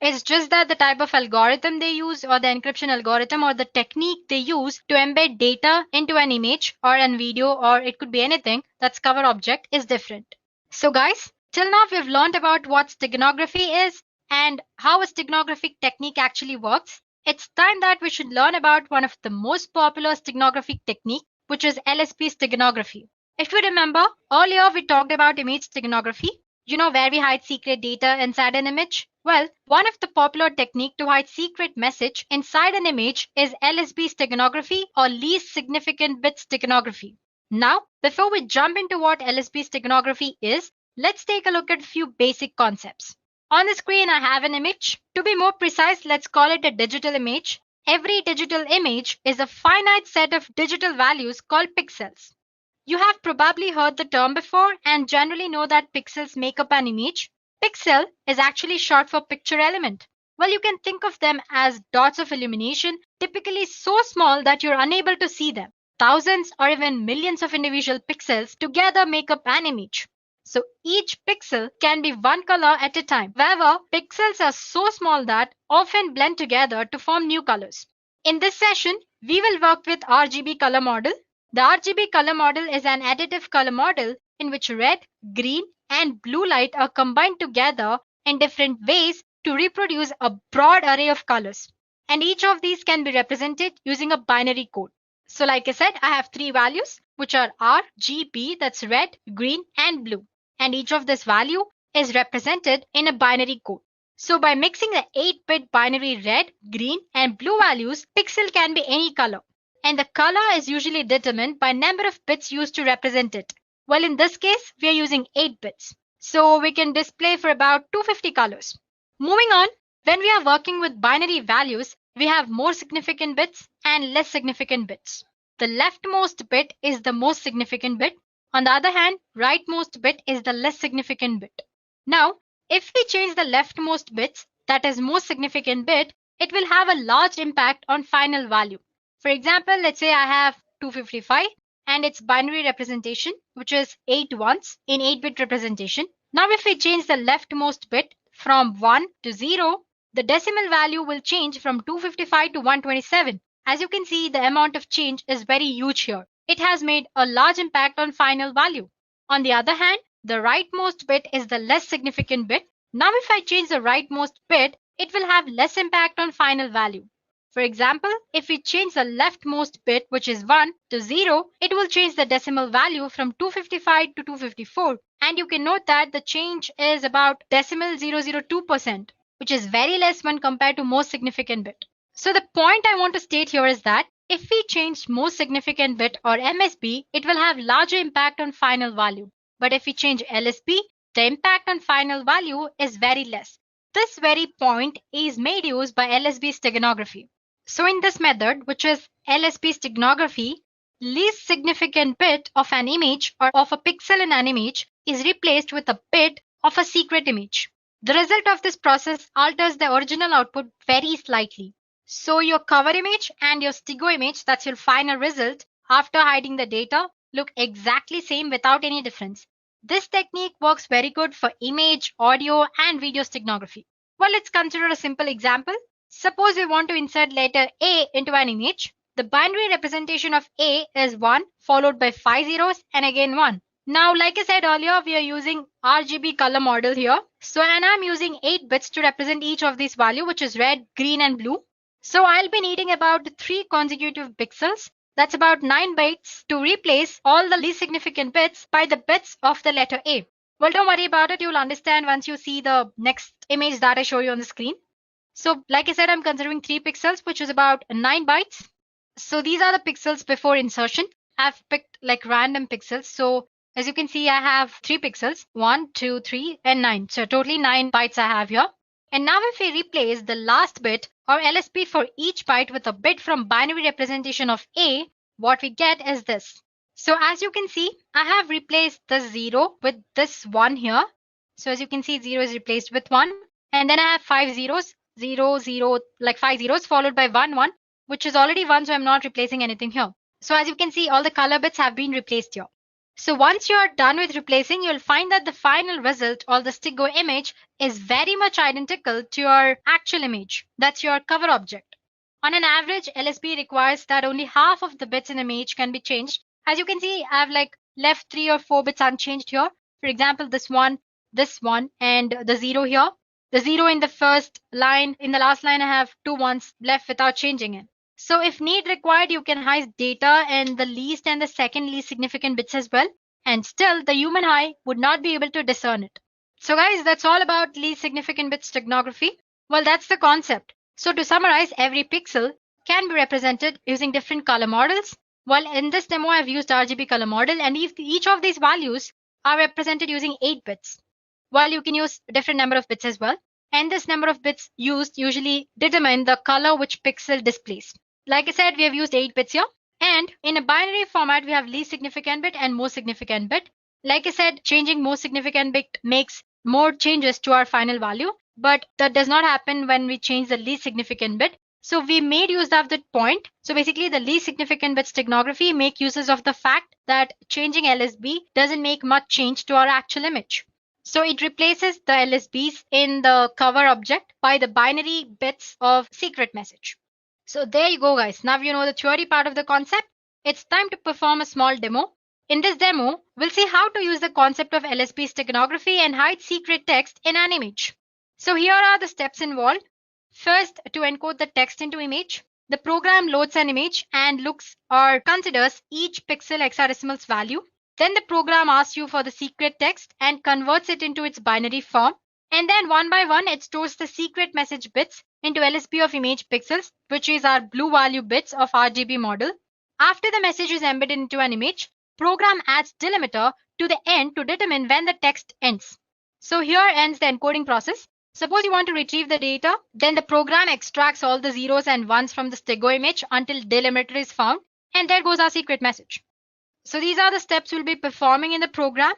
S6: It's just that the type of algorithm they use, or the encryption algorithm, or the technique they use to embed data into an image or a video, or it could be anything that's cover object, is different. So guys, till now we've learned about what steganography is and how a steganographic technique actually works. It's time that we should learn about one of the most popular steganographic technique, which is LSP steganography. If you remember, earlier we talked about image steganography, where we hide secret data inside an image. Well, one of the popular technique to hide secret message inside an image is LSB steganography, or least significant bit steganography. Now, before we jump into what LSB steganography is, let's take a look at a few basic concepts. On the screen, I have an image. To be more precise, let's call it a digital image. Every digital image is a finite set of digital values called pixels. You have probably heard the term before and generally know that pixels make up an image. Pixel is actually short for picture element. Well, you can think of them as dots of illumination, typically so small that you're unable to see them. Thousands or even millions of individual pixels together make up an image. So each pixel can be one color at a time. However, pixels are so small that often blend together to form new colors. In this session, we will work with RGB color model. The RGB color model is an additive color model in which red, green, and blue light are combined together in different ways to reproduce a broad array of colors. And each of these can be represented using a binary code. So like I said, I have three values, which are RGB, that's red, green, and blue. And each of this value is represented in a binary code. So by mixing the 8-bit binary red, green, and blue values, pixel can be any color. And the color is usually determined by number of bits used to represent it. Well, in this case, we are using 8 bits. So we can display for about 250 colors. Moving on, when we are working with binary values, we have more significant bits and less significant bits. The leftmost bit is the most significant bit. On the other hand, rightmost bit is the less significant bit. Now, if we change the leftmost bits, that is most significant bit, it will have a large impact on final value. For example, let's say I have 255 and its binary representation, which is 8 ones in 8-bit representation. Now, if we change the leftmost bit from 1 to 0, the decimal value will change from 255 to 127. As you can see, the amount of change is very huge here. It has made a large impact on final value. On the other hand, the rightmost bit is the less significant bit. Now, if I change the rightmost bit, it will have less impact on final value. For example, if we change the leftmost bit, which is 1, to 0, it will change the decimal value from 255 to 254. And you can note that the change is about decimal 002%, which is very less when compared to most significant bit. So the point I want to state here is that if we change most significant bit or MSB, it will have larger impact on final value. But if we change LSB, the impact on final value is very less. This very point is made use by LSB steganography. So in this method, which is LSB steganography, least significant bit of an image or of a pixel in an image is replaced with a bit of a secret image. The result of this process alters the original output very slightly. So your cover image and your stego image, that's your final result, after hiding the data, look exactly same without any difference. This technique works very good for image, audio, and video steganography. Well, let's consider a simple example. Suppose we want to insert letter A into an image. The binary representation of A is 1 followed by 5 zeros and again 1. Now, like I said earlier, we are using RGB color model here. So, and I'm using 8 bits to represent each of these values, which is red, green, and blue. So I'll be needing about 3 consecutive pixels. That's about 9 bytes to replace all the least significant bits by the bits of the letter A. Well, don't worry about it. You'll understand once you see the next image that I show you on the screen. So like I said, I'm considering 3 pixels, which is about 9 bytes. So these are the pixels before insertion. I've picked like random pixels. So As you can see, I have 3 pixels, 1, 2, 3, and 9. So totally 9 bytes I have here. And now if we replace the last bit or LSB for each byte with a bit from binary representation of A, what we get is this. So as you can see, I have replaced the 0 with this 1 here. So as you can see, 0 is replaced with 1. And then I have 5 zeros, 0, 0, like 5 zeros followed by 1, 1, which is already 1, so I'm not replacing anything here. So as you can see, all the color bits have been replaced here. So once you're done with replacing, you'll find that the final result or the StickGo image is very much identical to your actual image. That's your cover object. On an average, LSB requires that only half of the bits in image can be changed. As you can see, I've left 3 or 4 bits unchanged here. For example, this one, and the 0 here. The 0 in the first line, in the last line, I have 2 ones left without changing it. So if need required, you can hide data and the least and the second least significant bits as well. And still, the human eye would not be able to discern it. So guys, that's all about least significant bit steganography. Well, that's the concept. So to summarize, every pixel can be represented using different color models. Well, in this demo, I've used RGB color model, and each of these values are represented using 8 bits. While you can use a different number of bits as well. And this number of bits used usually determine the color which pixel displays. Like I said, we have used 8 bits here. And in a binary format, we have least significant bit and most significant bit. Like I said, changing most significant bit makes more changes to our final value. But that does not happen when we change the least significant bit. So we made use of that point. So basically, the least significant bit steganography make uses of the fact that changing LSB doesn't make much change to our actual image. So it replaces the LSBs in the cover object by the binary bits of secret message. So there you go, guys. Now you know the theory part of the concept. It's time to perform a small demo. In this demo, we'll see how to use the concept of LSB steganography and hide secret text in an image. So here are the steps involved. First, to encode the text into image, the program loads an image and looks or considers each pixel hexadecimal's value. Then the program asks you for the secret text and converts it into its binary form. And then one by one, it stores the secret message bits into LSB of image pixels, which is our blue value bits of RGB model. After the message is embedded into an image, program adds delimiter to the end to determine when the text ends. So here ends the encoding process. Suppose you want to retrieve the data, then the program extracts all the zeros and ones from the StickGo image until delimiter is found, and there goes our secret message. So these are the steps we'll be performing in the program.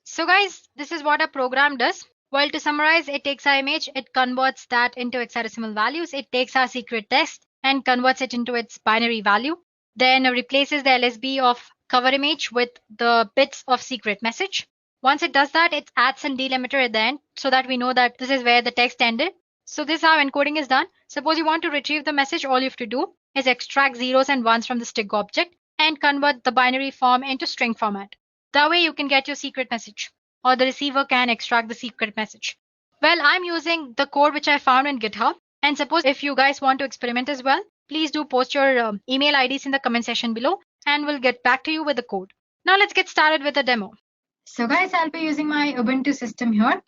S6: So guys, this is what a program does. Well, to summarize, it takes our image, it converts that into hexadecimal values, it takes our secret text and converts it into its binary value, then replaces the LSB of cover image with the bits of secret message. Once it does that, it adds some delimiter at the end so that we know that this is where the text ended. So this is how encoding is done. Suppose you want to retrieve the message, all you have to do is extract zeros and ones from the StickGo object and convert the binary form into string format. That way you can get your secret message, or the receiver can extract the secret message. Well, I'm using the code which I found in GitHub. And suppose if you guys want to experiment as well, please do post your email IDs in the comment section below and we'll get back to you with the code. Now let's get started with the demo. So guys, I'll be using my Ubuntu system here.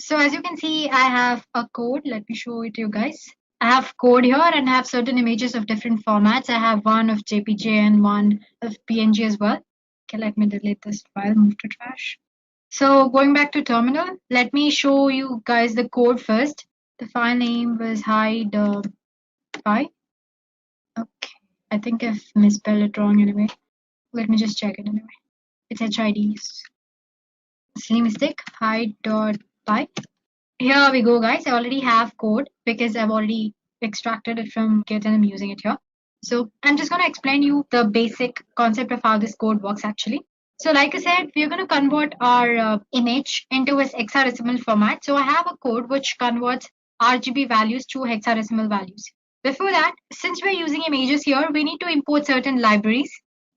S6: So as you can see, I have a code. Let me show it to you guys. I have code here and I have certain images of different formats. I have one of JPG and one of PNG as well. Okay, let me delete this file, move to trash. So going back to terminal, let me show you guys the code first. The file name was hide py. Okay, I think I've misspelled it wrong anyway. Let me just check it anyway. It's HID. Silly mistake, hide.py. Here we go, guys. I already have code because I've already extracted it from Git and I'm using it here. So I'm just going to explain you the basic concept of how this code works actually. So like I said, we're going to convert our image into its hexadecimal format. So I have a code which converts RGB values to hexadecimal values. Before that, since we're using images here, we need to import certain libraries.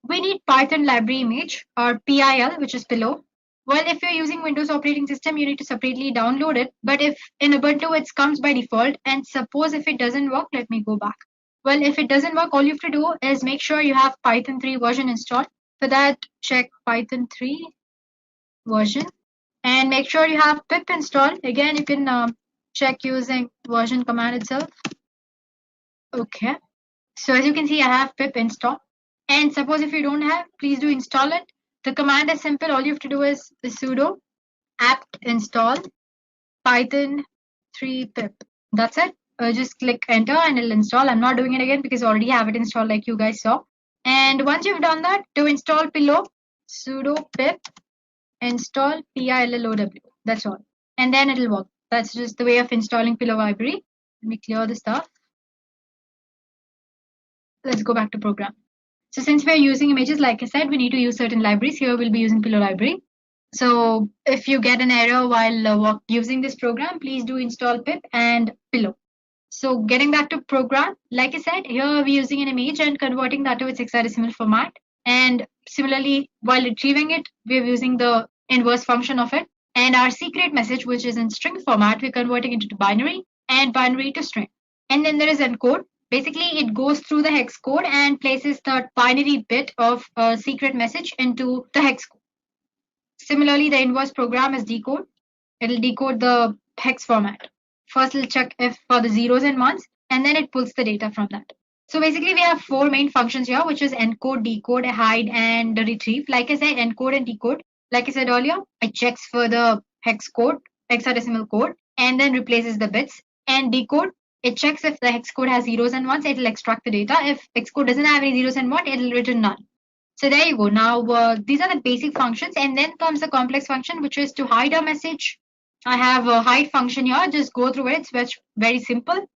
S6: We need Python library image or PIL, which is below. Well, if you're using Windows operating system, you need to separately download it. But if in Ubuntu, it comes by default. And suppose if it doesn't work, let me go back. Well, if it doesn't work, all you have to do is make sure you have Python 3 version installed. For that, check Python 3 version and make sure you have pip installed. Again, you can check using version command itself. Okay. So as you can see, I have pip installed. And suppose if you don't have, please do install it. The command is simple. All you have to do is sudo apt install python 3pip. That's it. Just click enter and it'll install. I'm not doing it again because I already have it installed like you guys saw. And once you've done that, to install pillow, sudo pip install pillow. That's all. And then it'll work. That's just the way of installing pillow library. Let me clear the stuff. Let's go back to program. So since we're using images, like I said, we need to use certain libraries. Here we'll be using pillow library. So if you get an error while using this program, please do install pip and pillow. So getting back to program, like I said, here we're using an image and converting that to its hexadecimal format. And similarly, while retrieving it, we're using the inverse function of it. And our secret message, which is in string format, we're converting it into binary and binary to string. And then there is encode. Basically, it goes through the hex code and places the binary bit of a secret message into the hex code. Similarly, the inverse program is decode. It'll decode the hex format. First, it'll check if for the zeros and ones, and then it pulls the data from that. So basically, we have four main functions here, which is encode, decode, hide, and retrieve. Like I said, encode and decode. Like I said earlier, it checks for the hex code, hexadecimal code, and then replaces the bits. And decode, it checks if the hex code has zeros and ones, it'll extract the data. If hex code doesn't have any zeros and one, it'll return none. So there you go. Now, these are the basic functions, and then comes the complex function, which is to hide a message. I have a hide function here. Just go through it. It's very simple.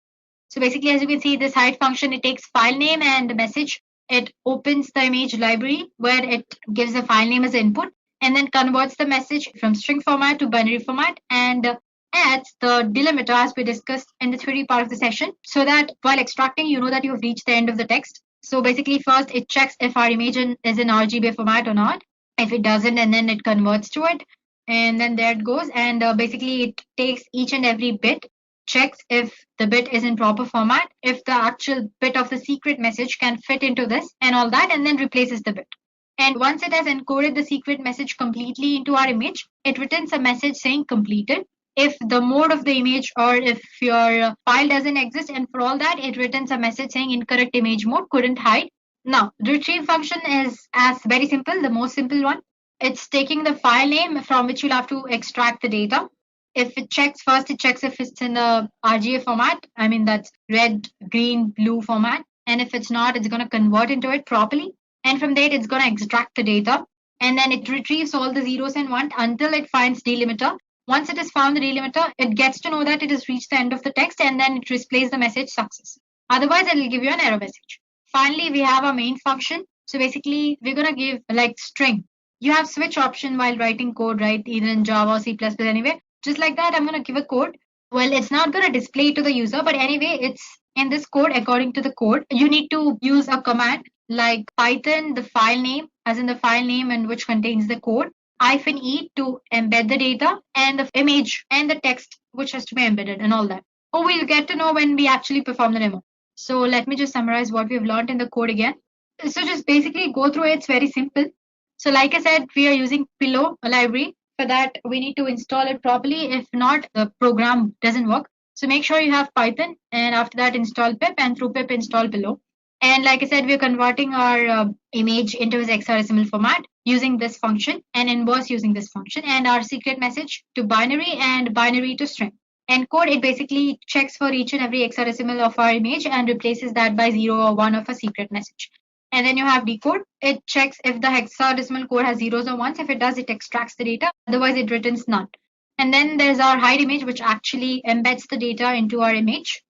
S6: So basically, as you can see, this hide function, it takes file name and message. It opens the image library where it gives the file name as input and then converts the message from string format to binary format and adds the delimiter as we discussed in the theory part of the session, so that while extracting, you know that you have reached the end of the text. So basically, first it checks if our image is in RGB format or not. If it doesn't, and then it converts to it. And then there it goes. And basically, it takes each and every bit, checks if the bit is in proper format, if the actual bit of the secret message can fit into this and all that, and then replaces the bit. And once it has encoded the secret message completely into our image, it returns a message saying completed. If the mode of the image or if your file doesn't exist, and for all that, it returns a message saying incorrect image mode, couldn't hide. Now, the retrieve function is as very simple, the most simple one. It's taking the file name from which you'll have to extract the data. If it checks first, it checks if it's in the RGA format. I mean, that's red, green, blue format. And if it's not, it's going to convert into it properly. And from there, it's going to extract the data. And then it retrieves all the zeros and ones until it finds delimiter. Once it has found the delimiter, it gets to know that it has reached the end of the text, and then it displays the message success. Otherwise, it will give you an error message. Finally, we have our main function. So basically, we're going to give like string. You have switch option while writing code, right? Either in Java or C++, anyway. Just like that, I'm going to give a code. Well, it's not going to display to the user, but anyway, it's in this code. According to the code, you need to use a command like Python, the file name, as in the file name and which contains the code, -e to embed the data, and the image and the text which has to be embedded and all that. Oh, we'll get to know when we actually perform the demo. So let me just summarize what we've learned in the code again. So just basically go through it. It's very simple. So like I said, we are using pillow library. For that, we need to install it properly. If not, the program doesn't work. So make sure you have Python, and after that install pip, and through pip install pillow. And like I said, we're converting our image into its hexadecimal format using this function, and inverse using this function, and our secret message to binary and binary to string. Encode, it basically checks for each and every hexadecimal of our image and replaces that by 0 or 1 of a secret message. And then you have decode. It checks if the hexadecimal code has zeros or ones. If it does, it extracts the data. Otherwise, it returns none. And then there's our hide image, which actually embeds the data into our image.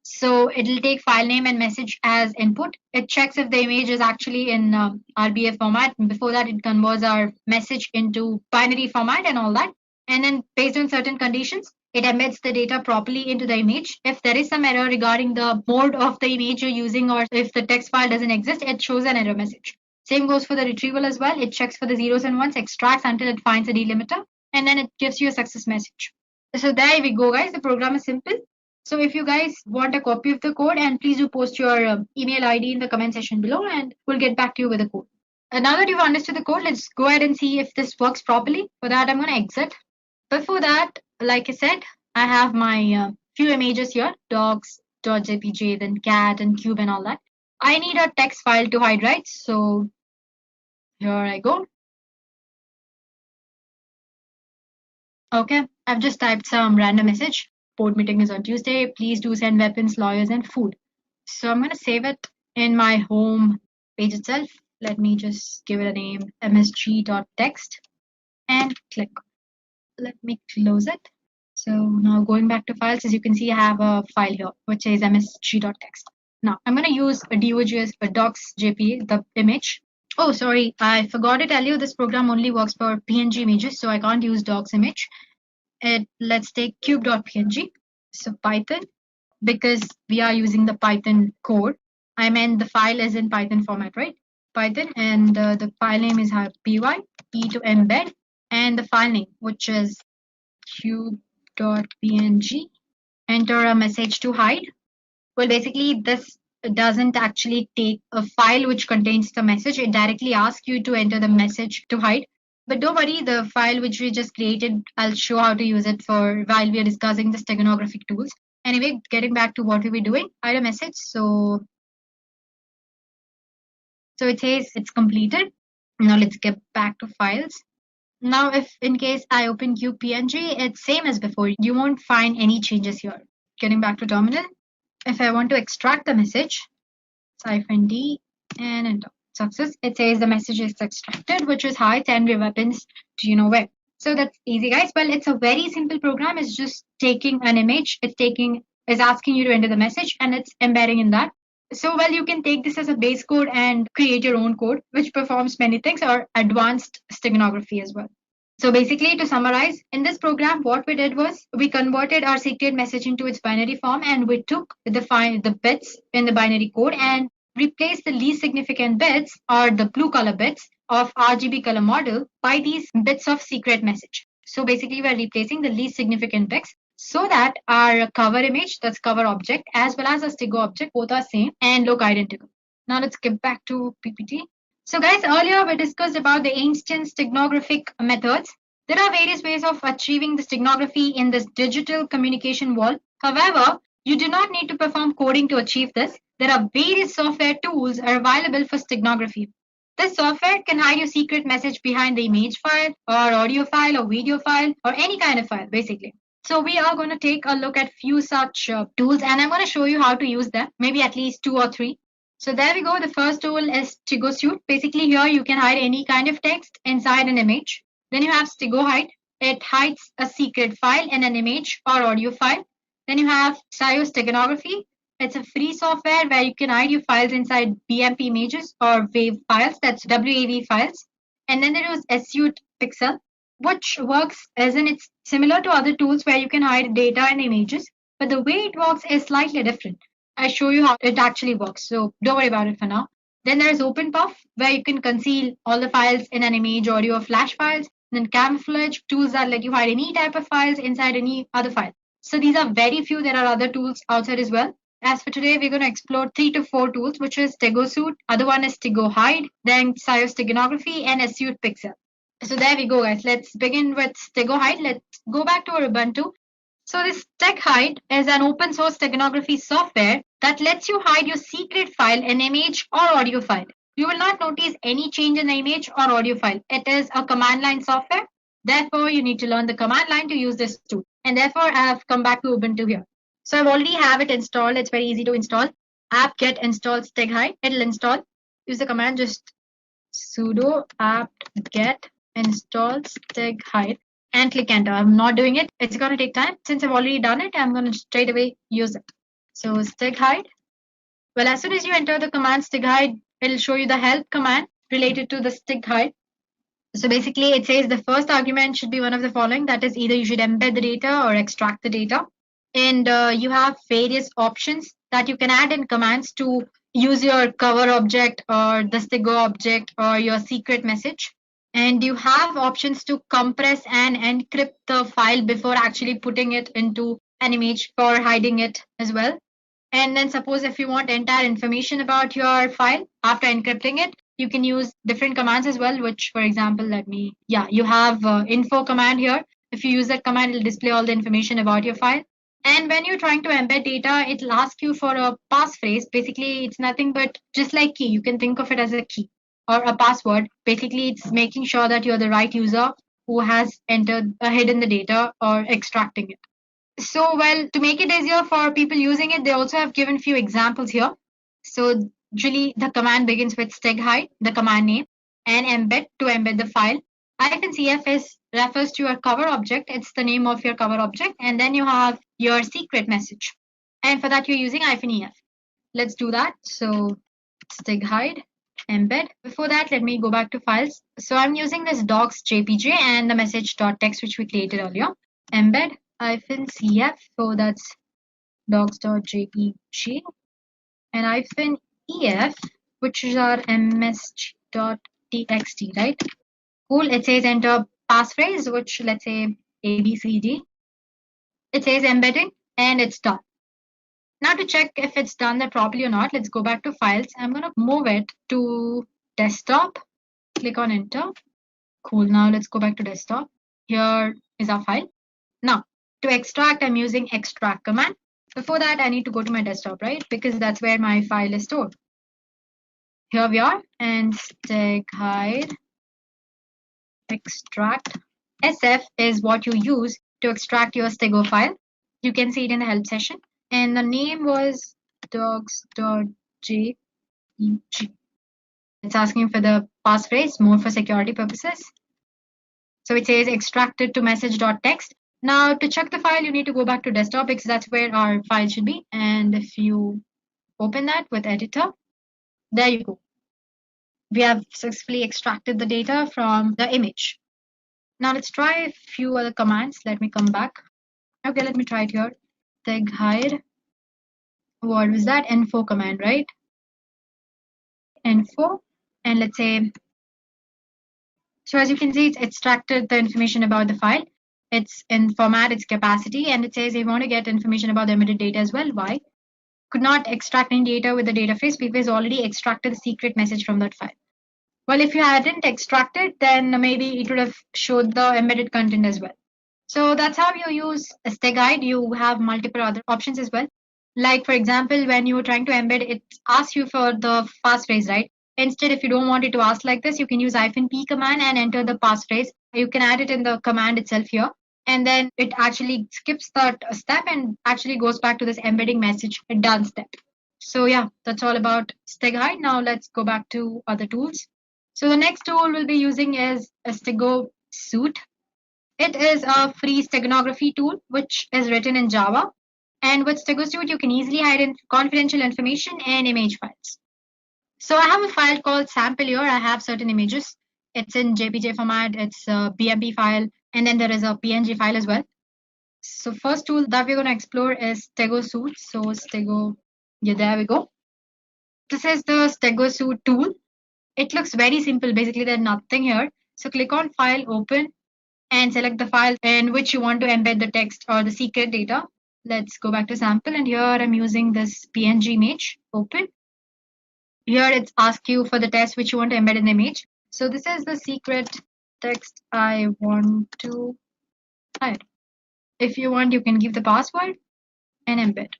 S6: So it'll take file name and message as input. It checks if the image is actually in RBF format. And before that, it converts our message into binary format and all that. And then based on certain conditions, it embeds the data properly into the image. If there is some error regarding the mode of the image you're using, or if the text file doesn't exist, it shows an error message. Same goes for the retrieval as well. It checks for the zeros and ones, extracts until it finds a delimiter, and then it gives you a success message. So there we go, guys. The program is simple. So if you guys want a copy of the code, and please do post your email ID in the comment section below, and we'll get back to you with the code. Now that you've understood the code, let's go ahead and see if this works properly. For that, I'm going to exit. Before that, like I said, I have my few images here, dogs.jpg, then cat and cube and all that. I need a text file to hide, right? So here I go. Okay, I've just typed some random message. Board meeting is on Tuesday. Please do send weapons, lawyers, and food. So I'm going to save it in my home page itself. Let me just give it a name, msg.text, and click. Let me close it. So now going back to files, as you can see, I have a file here which says msg.text. Now I'm going to use a docs.jpg, the image. Oh, sorry, I forgot to tell you this program only works for PNG images, so I can't use docs image. Let's take cube.png. So Python, because we are using the Python code. I mean the file is in Python format, right? Python, and the file name is py e to embed, and the file name, which is cube.png. Enter a message to hide. Well, basically this doesn't actually take a file which contains the message. It directly asks you to enter the message to hide. But don't worry, the file which we just created, I'll show how to use it for while we are discussing the steganographic tools. Anyway, getting back to what we were doing, hide a message. So it says it's completed. Now let's get back to files. Now, if in case I open QPNG, it's same as before. You won't find any changes here. Getting back to terminal. If I want to extract the message, -d and enter. Success. It says the message is extracted, which is hi, send your weapons to you know where. So that's easy, guys. Well, it's a very simple program. It's just taking an image. It's asking you to enter the message, and it's embedding in that. So, well, you can take this as a base code and create your own code, which performs many things, or advanced steganography as well. So basically, to summarize, in this program, what we did was we converted our secret message into its binary form, and we took the bits in the binary code and replaced the least significant bits, or the blue color bits, of RGB color model by these bits of secret message. So basically, we're replacing the least significant bits so that our cover image, that's cover object, as well as our stego object, both are same and look identical. Now let's get back to PPT. So guys, earlier we discussed about the ancient steganographic methods. There are various ways of achieving the steganography in this digital communication world. However, you do not need to perform coding to achieve this. There are various software tools are available for steganography. This software can hide your secret message behind the image file or audio file or video file or any kind of file, basically. So we are going to take a look at few such tools, and I'm going to show you how to use them, maybe at least 2 or 3. So there we go. The first tool is Stego Suite. Basically here you can hide any kind of text inside an image. Then you have Stego Hide. It hides a secret file in an image or audio file. Then you have Steganography. It's a free software where you can hide your files inside BMP images or WAV files, that's WAV files. And then there is Assued Pixel, which works as in it's similar to other tools where you can hide data and images, but the way it works is slightly different. I show you how it actually works, so don't worry about it for now. Then there's OpenPuff, where you can conceal all the files in an image, audio, or flash files. Then Camouflage, tools that let you hide any type of files inside any other file. So these are very few. There are other tools outside as well. As for today, we're going to explore 3 to 4 tools, which is Stego Suite, other one is Stego Hide, then Steganography, and Assued Pixel. So there we go, guys. Let's begin with Stego Hide. Let's go back to our Ubuntu. So this Steg Hide is an open source steganography software that lets you hide your secret file, an image or audio file. You will not notice any change in the image or audio file. It is a command line software. Therefore, you need to learn the command line to use this tool. And therefore, I have come back to Ubuntu here. So I've already have it installed. It's very easy to install. Apt-get install Steg Hide. It'll install. Use the command just sudo apt-get install Steg Hide. And click enter. I'm not doing it. It's going to take time. Since I've already done it, I'm going to straight away use it. So Steg Hide. Well, as soon as you enter the command Steg Hide, it'll show you the help command related to the Steg Hide. So basically, it says the first argument should be one of the following. That is, either you should embed the data or extract the data. And you have various options that you can add in commands to use your cover object or the Stego object or your secret message. And you have options to compress and encrypt the file before actually putting it into an image for hiding it as well. And then suppose if you want entire information about your file after encrypting it, you can use different commands as well, which, for example, you have info command here. If you use that command, it'll display all the information about your file. And when you're trying to embed data, it'll ask you for a passphrase. Basically, it's nothing but just like key. You can think of it as a key or a password. Basically, it's making sure that you're the right user who has entered hidden the data or extracting it. So, well, to make it easier for people using it, they also have given few examples here. So, usually the command begins with steg hide, the command name, and embed to embed the file. -cf refers to your cover object. It's the name of your cover object. And then you have your secret message. And for that, you're using -ef. Let's do that. So, steg hide, embed. Before that, let me go back to files. So I'm using this docs JPG and the message.txt, which we created earlier. Embed -cf. So that's docs.jpg and -ef, which is our msg.txt, right? Cool. It says enter passphrase, which let's say ABCD. It says embedding and it's done. Now to check if it's done that properly or not, let's go back to files. I'm going to move it to desktop. Click on enter. Cool. Now let's go back to desktop. Here is our file. Now to extract, I'm using extract command. Before that, I need to go to my desktop, right? Because that's where my file is stored. Here we are, and steg hide extract. SF is what you use to extract your stego file. You can see it in the help session. And the name was docs.jpg. It's asking for the passphrase, more for security purposes. So it says extracted to message.txt. Now to check the file, you need to go back to desktop because that's where our file should be. And if you open that with editor, there you go. We have successfully extracted the data from the image. Now let's try a few other commands. Let me come back. Okay, let me try it here. Steg hide. What was that? Info command, right? Info. And let's say, so as you can see, it's extracted the information about the file. It's in format, its capacity, and it says you want to get information about the emitted data as well. Why? Could not extract any data with the data phrase because already extracted the secret message from that file. Well, if you hadn't extracted, then maybe it would have showed the embedded content as well. So that's how you use a steg hide. You have multiple other options as well. Like for example, when you were trying to embed, it asks you for the passphrase, right? Instead, if you don't want it to ask like this, you can use -p command and enter the passphrase. You can add it in the command itself here. And then it actually skips that step and actually goes back to this embedding message done step. So yeah, that's all about steg hide. Now let's go back to other tools. So the next tool we'll be using is a stego suite. It is a free steganography tool which is written in Java. And with stego suite, you can easily hide in confidential information and image files. So I have a file called sample here. I have certain images. It's in JPG format. It's a BMP file. And then there is a PNG file as well. So first tool that we're going to explore is stego suite. So stego, yeah, there we go. This is the stego suite tool. It looks very simple. Basically, there's nothing here. So click on file, open, and select the file in which you want to embed the text or the secret data. Let's go back to sample. And here I'm using this PNG image, open. Here it's ask you for the text which you want to embed in the image. So this is the secret text I want to hide. If you want, you can give the password and embed.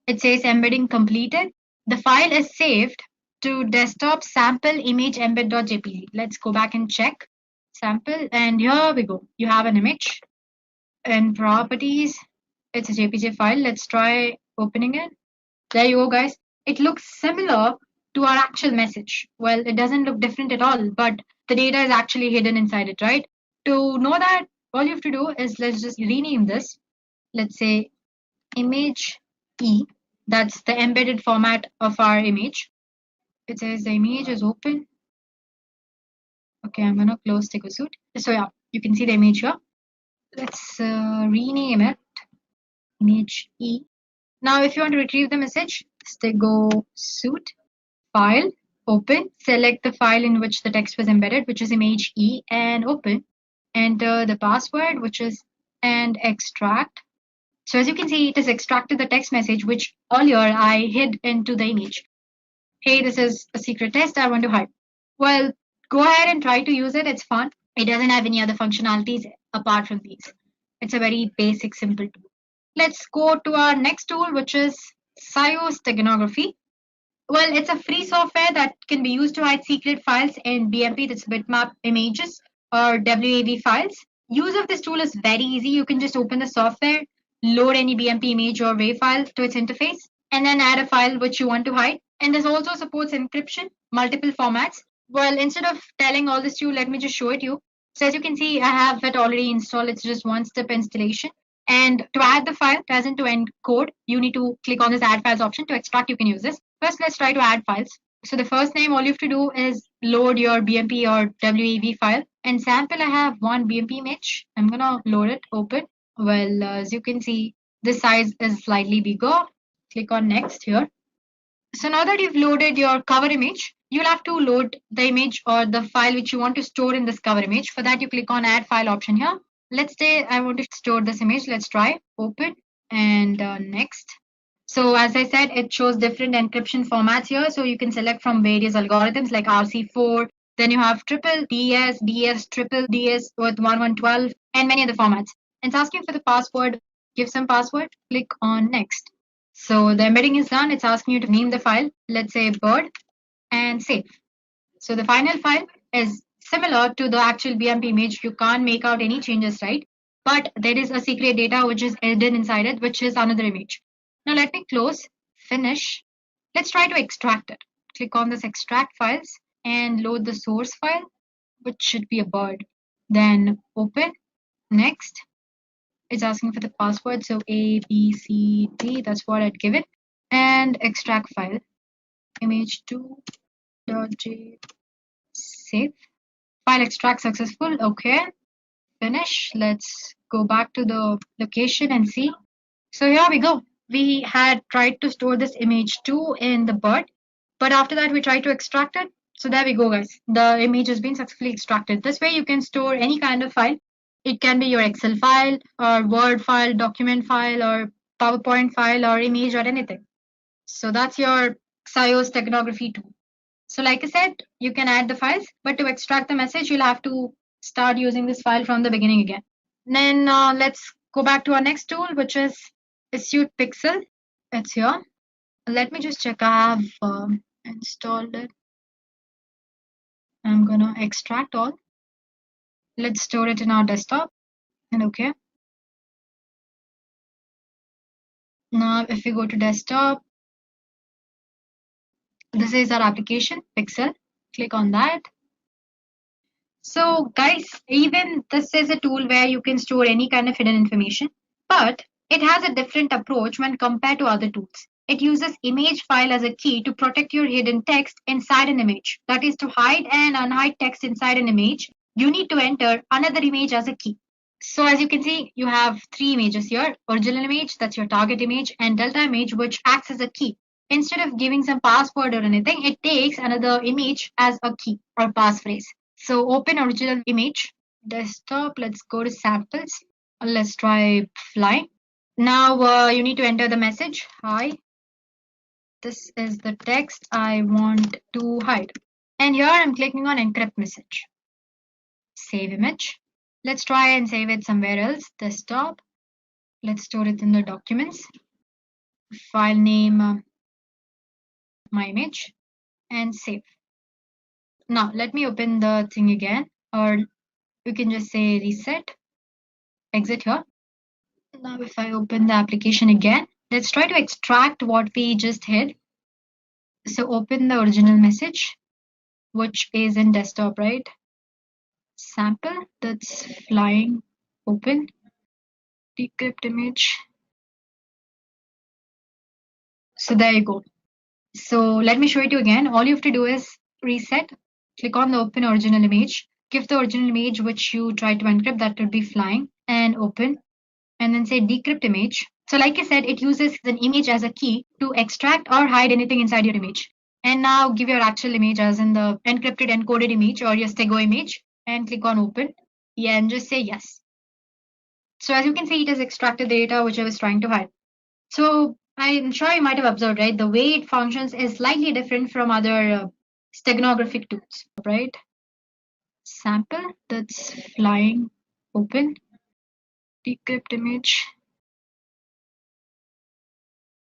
S6: It says embedding completed. The file is saved to desktop sample image embed.jpg. Let's go back and check sample. And here we go. You have an image and properties. It's a JPG file. Let's try opening it. There you go, guys. It looks similar to our actual message. Well, it doesn't look different at all, but the data is actually hidden inside it, right? To know that, all you have to do is let's just rename this. Let's say image E. That's the embedded format of our image. It says the image is open. Okay, I'm gonna close stego suite. So yeah, you can see the image here. Let's rename it image E. Now, if you want to retrieve the message, stego suite, file, open, select the file in which the text was embedded, which is image E, and open. Enter the password, which is and extract. So as you can see, it has extracted the text message, which earlier I hid into the image. Hey, this is a secret test I want to hide. Well, go ahead and try to use it. It's fun. It doesn't have any other functionalities apart from these. It's a very basic, simple tool. Let's go to our next tool, which is Cybersecurity. Well, it's a free software that can be used to hide secret files in BMP, that's bitmap images. or WAV files. Use of this tool is very easy. You can just open the software, load any BMP image or WAV file to its interface, and then add a file which you want to hide. And this also supports encryption, multiple formats. Well, instead of telling all this to you, let me just show it to you. So as you can see, I have it already installed. It's just one step installation. And to add the file, as in to encode, you need to click on this add files option. To extract, you can use this. First, let's try to add files. So the first name, all you have to do is load your BMP or WAV file. And sample, I have one BMP image. I'm gonna load it, open. Well, as you can see, this size is slightly bigger. Click on next here. So now that you've loaded your cover image, you'll have to load the image or the file which you want to store in this cover image. For that, you click on add file option here. Let's say I want to store this image. Let's try open and next. So as I said, it shows different encryption formats here. So you can select from various algorithms like RC4. Then you have triple DS, DS, triple DS with 1112 and many other formats. And it's asking for the password. Give some password. Click on next. So the embedding is done. It's asking you to name the file. Let's say bird and save. So the final file is similar to the actual BMP image. You can't make out any changes, right? But there is a secret data which is hidden inside it, which is another image. Now let me close, finish. Let's try to extract it. Click on this extract files and load the source file, which should be a bird. Then open, next. It's asking for the password. So A, B, C, D, that's what I'd give it. And extract file, image2.j, save. File extract successful, okay. Finish, let's go back to the location and see. So here we go. We had tried to store this image2 in the bird, but after that we tried to extract it. So there we go, guys. The image has been successfully extracted. This way you can store any kind of file. It can be your Excel file or Word file, document file or PowerPoint file or image or anything. So that's your Xyos steganography tool. So like I said, you can add the files, but to extract the message, you'll have to start using this file from the beginning again. Then let's go back to our next tool, which is Astute Pixel. It's here. Let me just check. I have installed it. I'm gonna extract all. Let's store it in our desktop. And okay. Now, if we go to desktop, this is our application, Pixel. Click on that. So guys, even this is a tool where you can store any kind of hidden information, but it has a different approach when compared to other tools. It uses image file as a key to protect your hidden text inside an image. That is, to hide and unhide text inside an image, you need to enter another image as a key. So as you can see, you have three images here. Original image, that's your target image, and delta image, which acts as a key. Instead of giving some password or anything, it takes another image as a key or passphrase. So open original image, desktop, let's go to samples. Let's try fly. Now you need to enter the message. Hi, this is the text I want to hide. And here I'm clicking on encrypt message. Save image. Let's try and save it somewhere else. Desktop. Let's store it in the documents. File name, my image, and save. Now let me open the thing again, or you can just say reset, exit here. Now if I open the application again, let's try to extract what we just hid. So open the original message, which is in desktop, right? Sample, that's flying, open, decrypt image. So there you go. So let me show it to you again. All you have to do is reset, click on the open original image, give the original image which you try to encrypt, that would be flying, and open, and then say decrypt image. So like I said, it uses an image as a key to extract or hide anything inside your image. And now give your actual image as in the encrypted encoded image or your stego image and click on open. Yeah, and just say yes. So as you can see, it has extracted the data which I was trying to hide. So I'm sure you might have observed, right? The way it functions is slightly different from other steganographic tools, right? Sample, that's flying, open, decrypt image.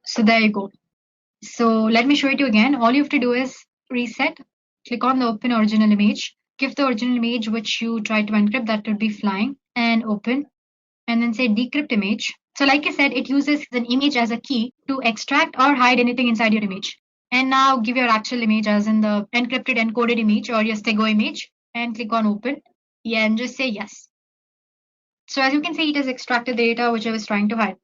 S6: So there you go. So let me show it to you again. All you have to do is reset, click on the open original image, give the original image which you try to encrypt, that would be flying, and open, and then say decrypt image. So like I said, it uses an image as a key to extract or hide anything inside your image. And now give your actual image as in the encrypted encoded image or your stego image, and click on open. Yeah, and just say yes. So as you can see, it has extracted the data which I was trying to hide.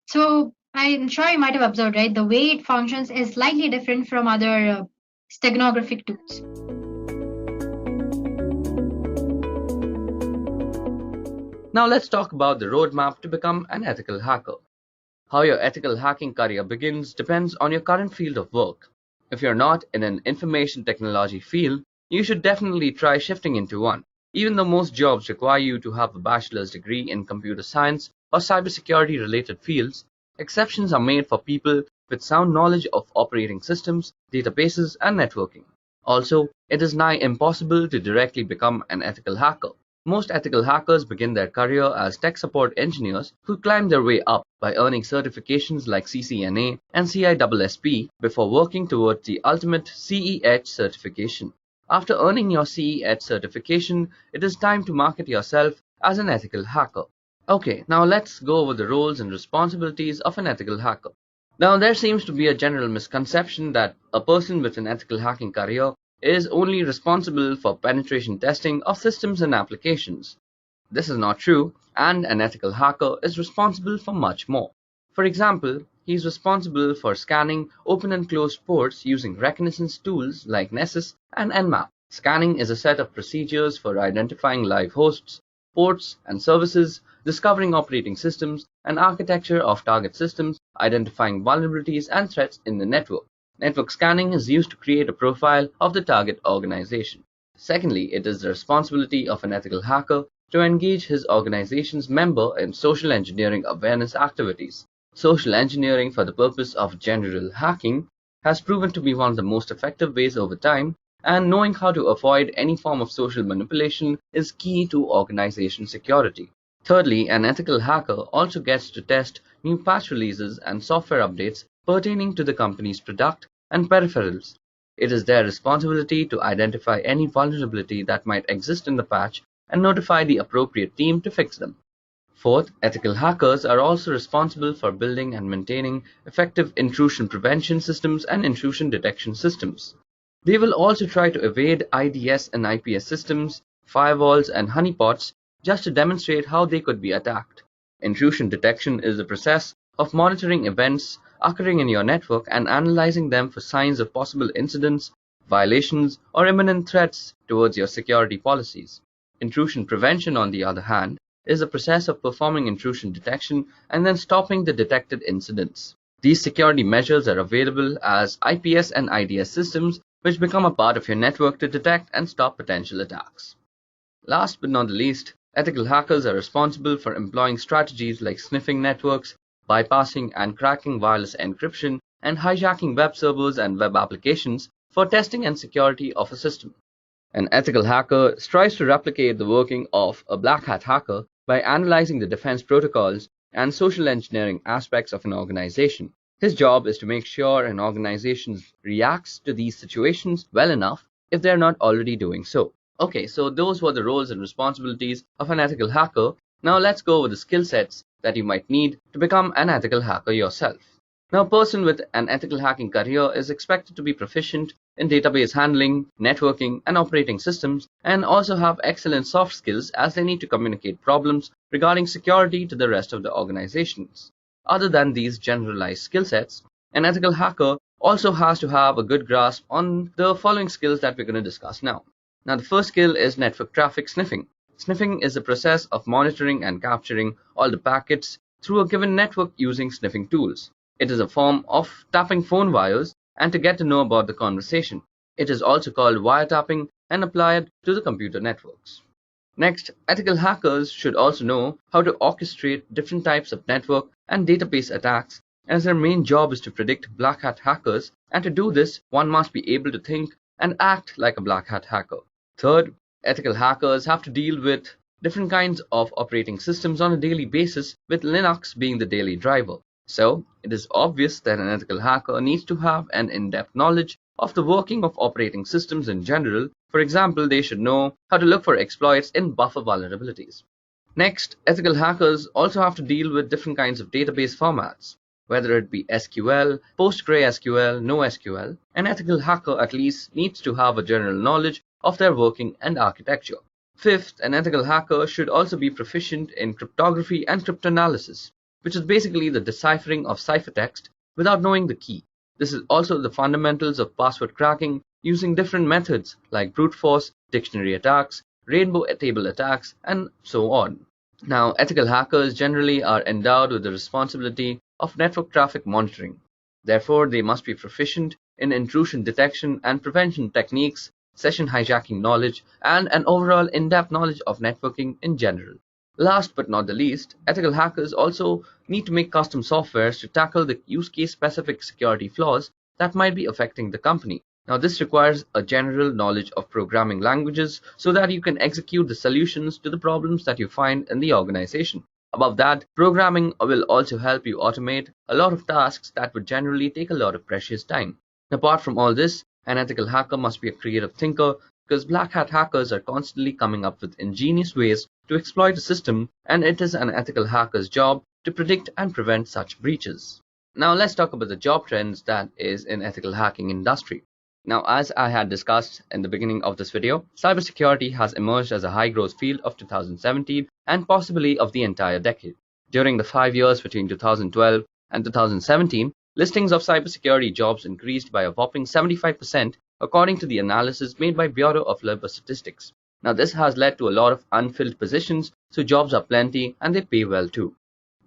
S6: So I'm sure you might have observed, right? The way it functions is slightly different from other steganographic tools.
S2: Now let's talk about the roadmap to become an ethical hacker. How your ethical hacking career begins depends on your current field of work. If you're not in an information technology field, you should definitely try shifting into one. Even though most jobs require you to have a bachelor's degree in computer science or cybersecurity related fields, exceptions are made for people with sound knowledge of operating systems, databases, and networking. Also, it is nigh impossible to directly become an ethical hacker. Most ethical hackers begin their career as tech support engineers who climb their way up by earning certifications like CCNA and CISSP before working towards the ultimate CE certification. After earning your CE certification, it is time to market yourself as an ethical hacker. Okay, now let's go over the roles and responsibilities of an ethical hacker. Now, there seems to be a general misconception that a person with an ethical hacking career is only responsible for penetration testing of systems and applications. This is not true, and an ethical hacker is responsible for much more. For example, he is responsible for scanning open and closed ports using reconnaissance tools like Nessus and Nmap. Scanning is a set of procedures for identifying live hosts, ports and services, discovering operating systems and architecture of target systems, identifying vulnerabilities and threats in the network. Network scanning is used to create a profile of the target organization. Secondly, it is the responsibility of an ethical hacker to engage his organization's member in social engineering awareness activities. Social engineering for the purpose of general hacking has proven to be one of the most effective ways over time, and knowing how to avoid any form of social manipulation is key to organization security. Thirdly, an ethical hacker also gets to test new patch releases and software updates pertaining to the company's product and peripherals. It is their responsibility to identify any vulnerability that might exist in the patch and notify the appropriate team to fix them. Fourth, ethical hackers are also responsible for building and maintaining effective intrusion prevention systems and intrusion detection systems. They will also try to evade IDS and IPS systems, firewalls, and honeypots just to demonstrate how they could be attacked. Intrusion detection is the process of monitoring events occurring in your network and analyzing them for signs of possible incidents, violations, or imminent threats towards your security policies. Intrusion prevention, on the other hand, is the process of performing intrusion detection and then stopping the detected incidents. These security measures are available as IPS and IDS systems, which become a part of your network to detect and stop potential attacks. Last but not the least, ethical hackers are responsible for employing strategies like sniffing networks, bypassing and cracking wireless encryption, and hijacking web servers and web applications for testing and security of a system. An ethical hacker strives to replicate the working of a black hat hacker by analyzing the defense protocols and social engineering aspects of an organization. His job is to make sure an organization reacts to these situations well enough if they're not already doing so. Okay, so those were the roles and responsibilities of an ethical hacker. Now let's go over the skill sets that you might need to become an ethical hacker yourself. Now, a person with an ethical hacking career is expected to be proficient in database handling, networking, and operating systems, and also have excellent soft skills as they need to communicate problems regarding security to the rest of the organizations. Other than these generalized skill sets, an ethical hacker also has to have a good grasp on the following skills that we're going to discuss now. Now, the first skill is network traffic sniffing. Sniffing is the process of monitoring and capturing all the packets through a given network using sniffing tools. It is a form of tapping phone wires and to get to know about the conversation. It is also called wiretapping and applied to the computer networks. Next, ethical hackers should also know how to orchestrate different types of network and database attacks, as their main job is to predict black hat hackers, and to do this, one must be able to think and act like a black hat hacker. Third, ethical hackers have to deal with different kinds of operating systems on a daily basis, with Linux being the daily driver. So, it is obvious that an ethical hacker needs to have an in-depth knowledge of the working of operating systems in general
S4: For example, they should know how to look for exploits in buffer vulnerabilities. Next, ethical hackers also have to deal with different kinds of database formats, whether it be SQL, PostgreSQL, NoSQL. An ethical hacker at least needs to have a general knowledge of their working and architecture. Fifth, an ethical hacker should also be proficient in cryptography and cryptanalysis, which is basically the deciphering of ciphertext without knowing the key. This is also the fundamentals of password cracking using different methods like brute force, dictionary attacks, rainbow table attacks, and so on. Now, ethical hackers generally are endowed with the responsibility of network traffic monitoring. Therefore, they must be proficient in intrusion detection and prevention techniques, session hijacking knowledge, and an overall in-depth knowledge of networking in general. Last but not the least, ethical hackers also need to make custom softwares to tackle the use case specific security flaws that might be affecting the company. Now, this requires a general knowledge of programming languages so that you can execute the solutions to the problems that you find in the organization. Above that, programming will also help you automate a lot of tasks that would generally take a lot of precious time. Apart from all this, an ethical hacker must be a creative thinker because black hat hackers are constantly coming up with ingenious ways to exploit a system, and it is an ethical hacker's job to predict and prevent such breaches. Now let's talk about the job trends that is in ethical hacking industry. Now, as I had discussed in the beginning of this video, cybersecurity has emerged as a high-growth field of 2017 and possibly of the entire decade. During the 5 years between 2012 and 2017, listings of cybersecurity jobs increased by a whopping 75% according to the analysis made by Bureau of Labor Statistics. Now, this has led to a lot of unfilled positions, so jobs are plenty and they pay well too.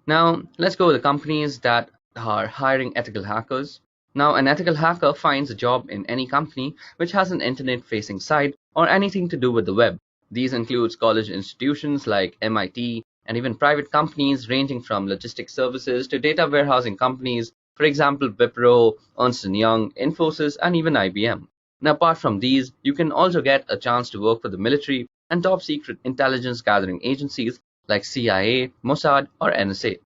S4: Now, let's go with the companies that are hiring ethical hackers. Now, an ethical hacker finds a job in any company which has an internet-facing site or anything to do with the web. These include college institutions like MIT and even private companies ranging from logistics services to data warehousing companies, for example, Wipro, Ernst & Young, Infosys, and even IBM. Now, apart from these, you can also get a chance to work for the military and top-secret intelligence gathering agencies like CIA, Mossad, or NSA.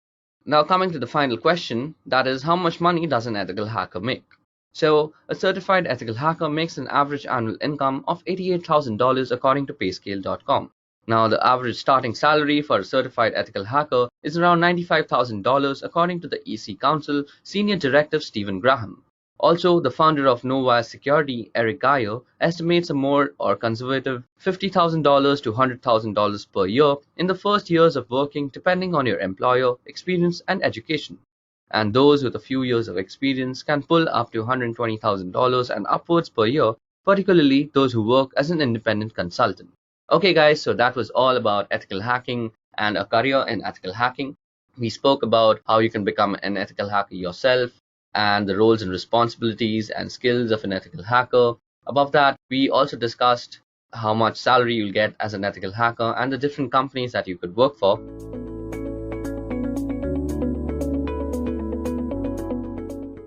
S4: Now, coming to the final question, that is, how much money does an ethical hacker make? So, a certified ethical hacker makes an average annual income of $88,000 according to payscale.com. Now, the average starting salary for a certified ethical hacker is around $95,000 according to the EC Council Senior Directive Stephen Graham. Also, the founder of Novaya Security, Eric Geyer, estimates a more or conservative $50,000 to $100,000 per year in the first years of working depending on your employer, experience, and education. And those with a few years of experience can pull up to $120,000 and upwards per year, particularly those who work as an independent consultant. Okay guys, so that was all about ethical hacking and a career in ethical hacking. We spoke about how you can become an ethical hacker yourself, and the roles and responsibilities and skills of an ethical hacker. Above that, we also discussed how much salary you'll get as an ethical hacker and the different companies that you could work for.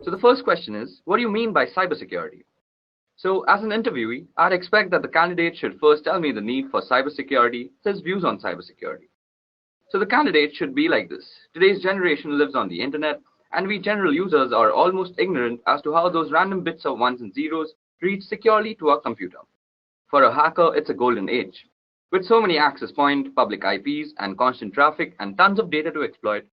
S2: So the first question is, what do you mean by cybersecurity? So as an interviewee, I'd expect that the candidate should first tell me the need for cybersecurity, his views on cybersecurity. So the candidate should be like this. Today's generation lives on the internet, and we general users are almost ignorant as to how those random bits of ones and zeros reach securely to our computer. For a hacker, it's a golden age. With so many access points, public IPs, and constant traffic and tons of data to exploit,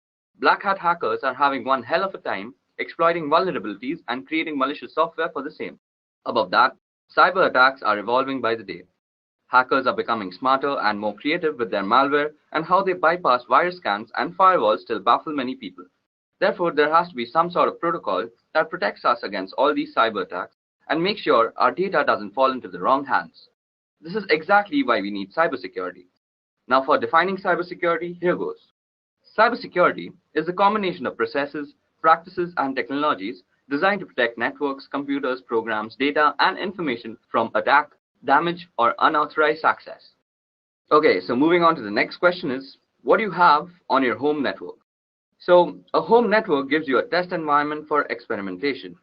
S2: black hat hackers are having one hell of a time exploiting vulnerabilities and creating malicious software for the same. Above that, cyber attacks are evolving by the day. Hackers are becoming smarter and more creative with their malware, and how they bypass virus scans and firewalls still baffle many people. Therefore, there has to be some sort of protocol that protects us against all these cyber attacks and makes sure our data doesn't fall into the wrong hands. This is exactly why we need cybersecurity. Now, for defining cybersecurity, here goes. Cybersecurity is a combination of processes, practices, and technologies designed to protect networks, computers, programs, data, and information from attack, damage, or unauthorized access. Okay, so moving on to the next question is, what do you have on your home network? So, a home network gives you a test environment for experimentation,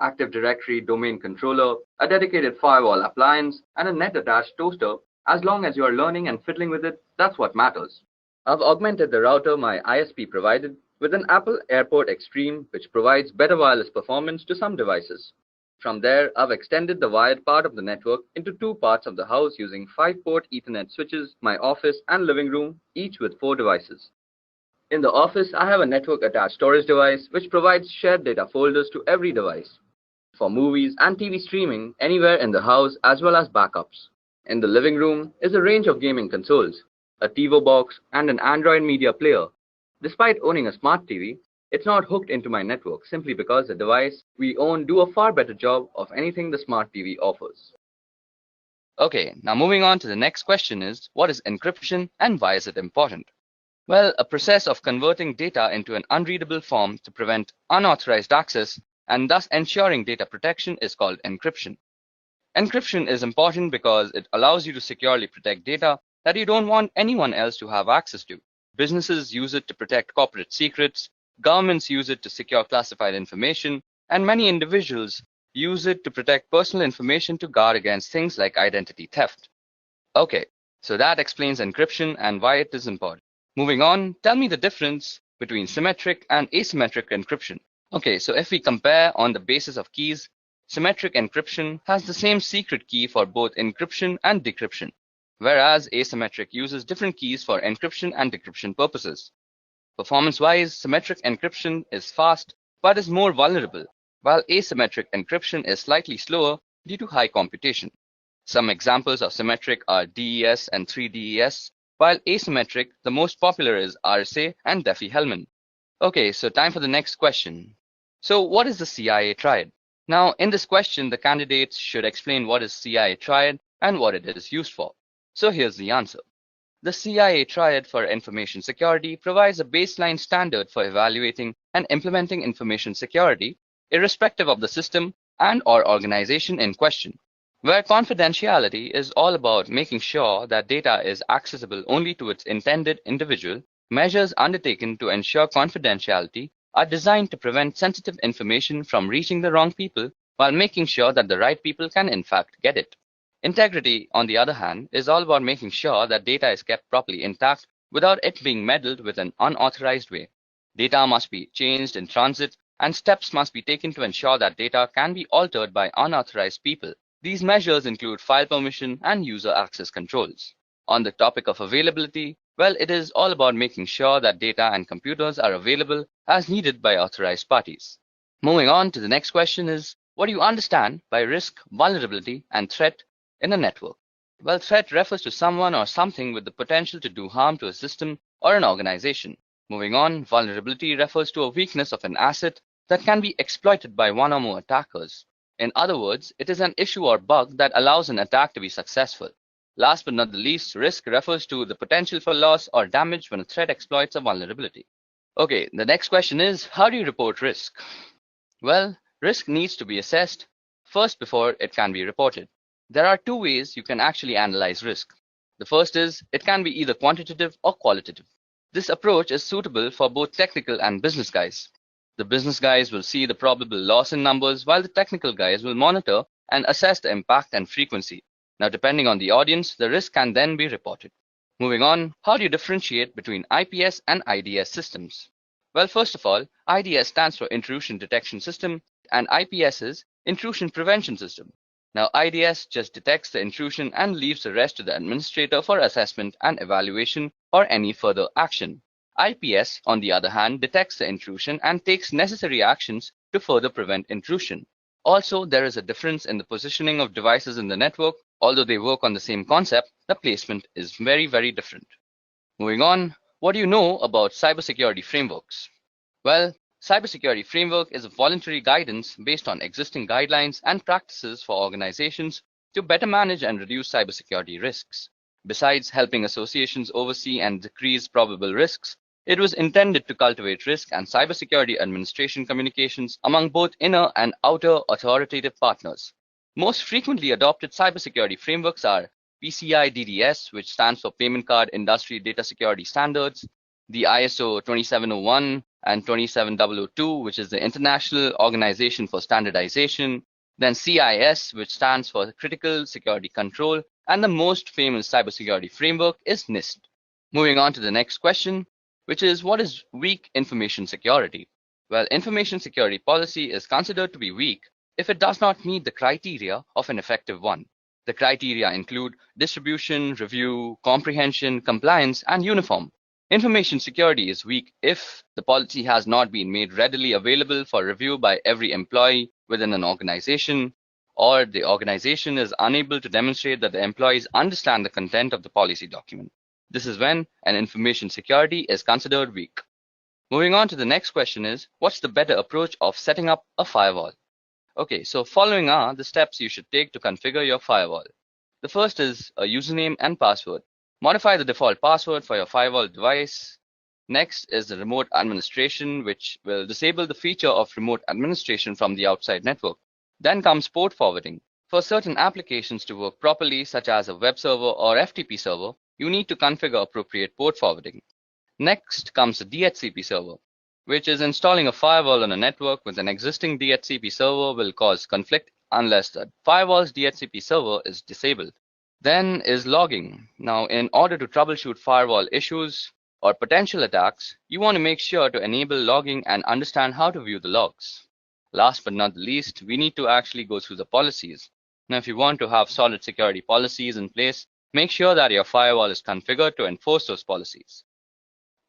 S2: Active Directory domain controller, a dedicated firewall appliance, and a net-attached toaster. As long as you are learning and fiddling with it, that's what matters. I've augmented the router my ISP provided with an Apple AirPort Extreme, which provides better wireless performance to some devices. From there, I've extended the wired part of the network into two parts of the house using 5-port Ethernet switches, my office and living room, each with 4 devices. In the office, I have a network-attached storage device which provides shared data folders to every device for movies and TV streaming anywhere in the house as well as backups. In the living room is a range of gaming consoles, a TiVo box and an Android media player. Despite owning a smart TV, it's not hooked into my network simply because the device we own do a far better job of anything the smart TV offers.
S3: Okay, now moving on to the next question is, what is encryption and why is it important? Well, a process of converting data into an unreadable form to prevent unauthorized access and thus ensuring data protection is called encryption. Encryption is important because it allows you to securely protect data that you don't want anyone else to have access to. Businesses use it to protect corporate secrets, governments use it to secure classified information, and many individuals use it to protect personal information to guard against things like identity theft. Okay, so that explains encryption and why it is important. Moving on, tell me the difference between symmetric and asymmetric encryption. Okay, so if we compare on the basis of keys, symmetric encryption has the same secret key for both encryption and decryption, whereas asymmetric uses different keys for encryption and decryption purposes. Performance-wise, symmetric encryption is fast but is more vulnerable, while asymmetric encryption is slightly slower due to high computation. Some examples of symmetric are DES and 3DES, while asymmetric, the most popular is RSA and Diffie-Hellman. Okay, so time for the next question. So what is the CIA triad? Now, in this question, the candidates should explain what is CIA triad and what it is used for. So here's the answer. The CIA triad for information security provides a baseline standard for evaluating and implementing information security, irrespective of the system and/or organization in question, where confidentiality is all about making sure that data is accessible only to its intended individual. Measures undertaken to ensure confidentiality are designed to prevent sensitive information from reaching the wrong people while making sure that the right people can in fact get it. Integrity, on the other hand, is all about making sure that data is kept properly intact without it being meddled with in an unauthorized way. Data must be changed in transit, and steps must be taken to ensure that data can be altered by unauthorized people. These measures include file permission and user access controls. On the topic of availability, well, it is all about making sure that data and computers are available as needed by authorized parties. Moving on to the next question is, what do you understand by risk, vulnerability, and threat in a network? Well, threat refers to someone or something with the potential to do harm to a system or an organization. Moving on, vulnerability refers to a weakness of an asset that can be exploited by one or more attackers. In other words, it is an issue or bug that allows an attack to be successful. Last but not the least, risk refers to the potential for loss or damage when a threat exploits a vulnerability. Okay, the next question is, how do you report risk? Well, risk needs to be assessed first before it can be reported. There are two ways you can actually analyze risk. The first is, it can be either quantitative or qualitative. This approach is suitable for both technical and business guys. The business guys will see the probable loss in numbers, while the technical guys will monitor and assess the impact and frequency. Now, depending on the audience, the risk can then be reported. Moving on, how do you differentiate between IPS and IDS systems? Well, first of all, IDS stands for Intrusion Detection System, and IPS is Intrusion Prevention System. Now, IDS just detects the intrusion and leaves the rest to the administrator for assessment and evaluation or any further action. IPS, on the other hand, detects the intrusion and takes necessary actions to further prevent intrusion. Also, there is a difference in the positioning of devices in the network. Although they work on the same concept, the placement is very, very different. Moving on, what do you know about cybersecurity frameworks? Well, cybersecurity framework is a voluntary guidance based on existing guidelines and practices for organizations to better manage and reduce cybersecurity risks. Besides helping associations oversee and decrease probable risks, it was intended to cultivate risk and cybersecurity administration communications among both inner and outer authoritative partners. Most frequently adopted cybersecurity frameworks are PCI DDS, which stands for Payment Card Industry Data Security Standards, the ISO 27001 and 27002, which is the International Organization for Standardization, then CIS, which stands for Critical Security Control, and the most famous cybersecurity framework is NIST. Moving on to the next question, which is, what is weak information security? Well, information security policy is considered to be weak if it does not meet the criteria of an effective one. The criteria include distribution, review, comprehension, compliance, and uniform. Information security is weak if the policy has not been made readily available for review by every employee within an organization, or the organization is unable to demonstrate that the employees understand the content of the policy document. This is when an information security is considered weak. Moving on to the next question is, what's the better approach of setting up a firewall? Okay, so following are the steps you should take to configure your firewall. The first is a username and password. Modify the default password for your firewall device. Next is the remote administration, which will disable the feature of remote administration from the outside network. Then comes port forwarding. For certain applications to work properly, such as a web server or FTP server, you need to configure appropriate port forwarding. Next comes the DHCP server, which is installing a firewall on a network with an existing DHCP server will cause conflict unless the firewall's DHCP server is disabled. Then is logging. Now, in order to troubleshoot firewall issues or potential attacks, you want to make sure to enable logging and understand how to view the logs. Last but not the least, we need to actually go through the policies. Now, if you want to have solid security policies in place, make sure that your firewall is configured to enforce those policies.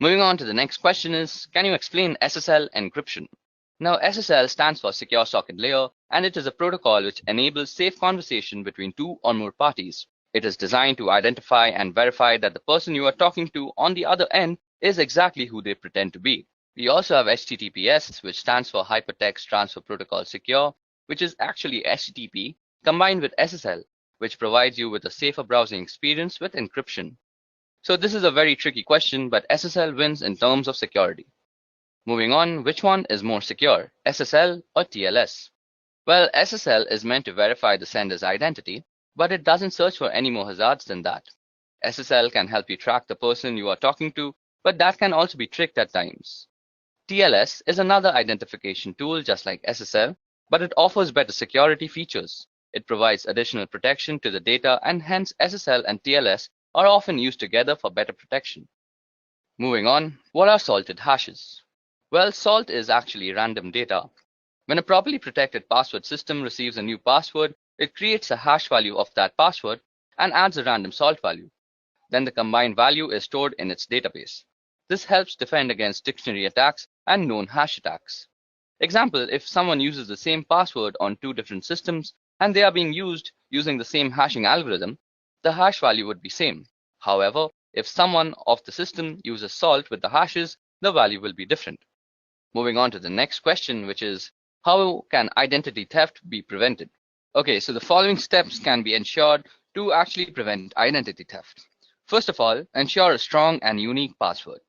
S3: Moving on to the next question is, can you explain SSL encryption? Now, SSL stands for Secure Socket Layer, and it is a protocol which enables safe conversation between two or more parties. It is designed to identify and verify that the person you are talking to on the other end is exactly who they pretend to be. We also have HTTPS, which stands for Hypertext Transfer Protocol Secure, which is actually HTTP combined with SSL, which provides you with a safer browsing experience with encryption. So this is a very tricky question, but SSL wins in terms of security. Moving on, which one is more secure, SSL or TLS? Well, SSL is meant to verify the sender's identity, but it doesn't search for any more hazards than that. SSL can help you track the person you are talking to, but that can also be tricked at times. TLS is another identification tool just like SSL, but it offers better security features. It provides additional protection to the data, and hence SSL and TLS are often used together for better protection. Moving on, what are salted hashes? Well, salt is actually random data. When a properly protected password system receives a new password, it creates a hash value of that password and adds a random salt value. Then the combined value is stored in its database. This helps defend against dictionary attacks and known hash attacks. Example, if someone uses the same password on two different systems and they are being used using the same hashing algorithm, the hash value would be same. However, if someone of the system uses salt with the hashes, the value will be different. Moving on to the next question, which is, how can identity theft be prevented? Okay, so the following steps can be ensured to actually prevent identity theft. First of all, ensure a strong and unique password.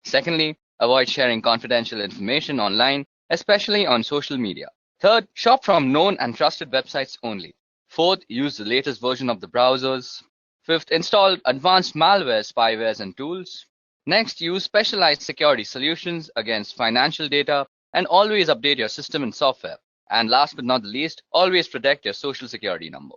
S3: Secondly, avoid sharing confidential information online, especially on social media. Third, shop from known and trusted websites only. Fourth, use the latest version of the browsers. Fifth, install advanced malware, spywares, and tools. Next, use specialized security solutions against financial data, and always update your system and software. And last but not the least, always protect your social security number.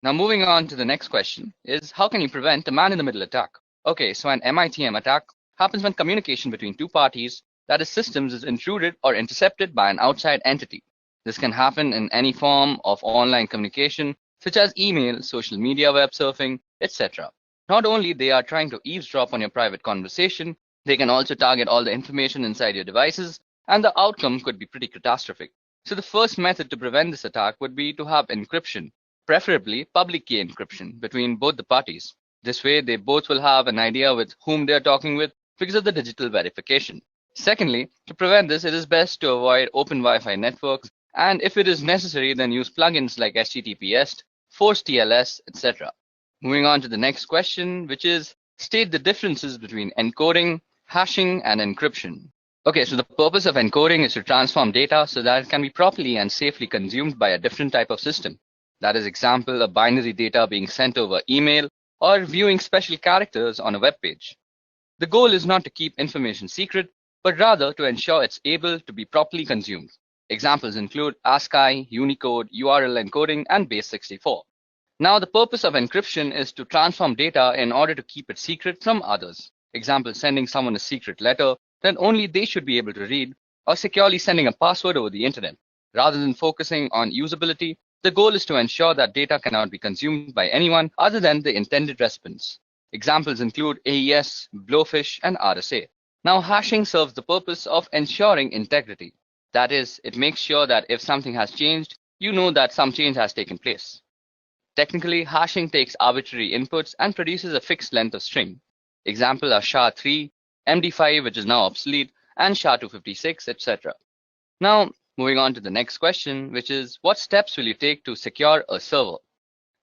S3: Now moving on to the next question is, how can you prevent a man-in-the-middle attack? Okay, so an MITM attack happens when communication between two parties, that is systems, is intruded or intercepted by an outside entity. This can happen in any form of online communication, such as email, social media, web surfing, etc. Not only they are trying to eavesdrop on your private conversation, they can also target all the information inside your devices, and the outcome could be pretty catastrophic. So the first method to prevent this attack would be to have encryption, preferably public key encryption between both the parties. This way, they both will have an idea with whom they are talking with because of the digital verification. Secondly, to prevent this, it is best to avoid open Wi-Fi networks, and if it is necessary, then use plugins like HTTPS, force TLS, etc. Moving on to the next question, which is, state the differences between encoding, hashing, and encryption. Okay, so the purpose of encoding is to transform data so that it can be properly and safely consumed by a different type of system. That is, example, a binary data being sent over email or viewing special characters on a web page. The goal is not to keep information secret, but rather to ensure it's able to be properly consumed. Examples include ASCII, Unicode, URL encoding, and Base64. Now, the purpose of encryption is to transform data in order to keep it secret from others. Example, sending someone a secret letter that only they should be able to read, or securely sending a password over the internet. Rather than focusing on usability, the goal is to ensure that data cannot be consumed by anyone other than the intended recipients. Examples include AES, Blowfish, and RSA. Now, hashing serves the purpose of ensuring integrity. That is, it makes sure that if something has changed, you know that some change has taken place. Technically, hashing takes arbitrary inputs and produces a fixed length of string. Example are SHA-3, MD5, which is now obsolete, and SHA-256, etc. Now, moving on to the next question, which is what steps will you take to secure a server?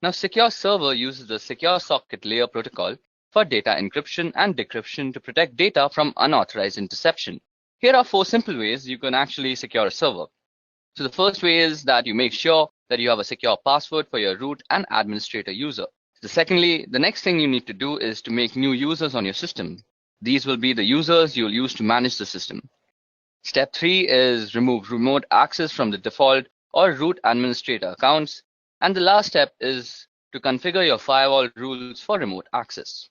S3: Now, Secure Server uses the Secure Socket Layer protocol for data encryption and decryption to protect data from unauthorized interception. Here are 4 simple ways you can actually secure a server. So the first way is that you make sure that you have a secure password for your root and administrator user. The next thing you need to do is to make new users on your system. These will be the users you'll use to manage the system. Step 3 is remove remote access from the default or root administrator accounts. And the last step is to configure your firewall rules for remote access.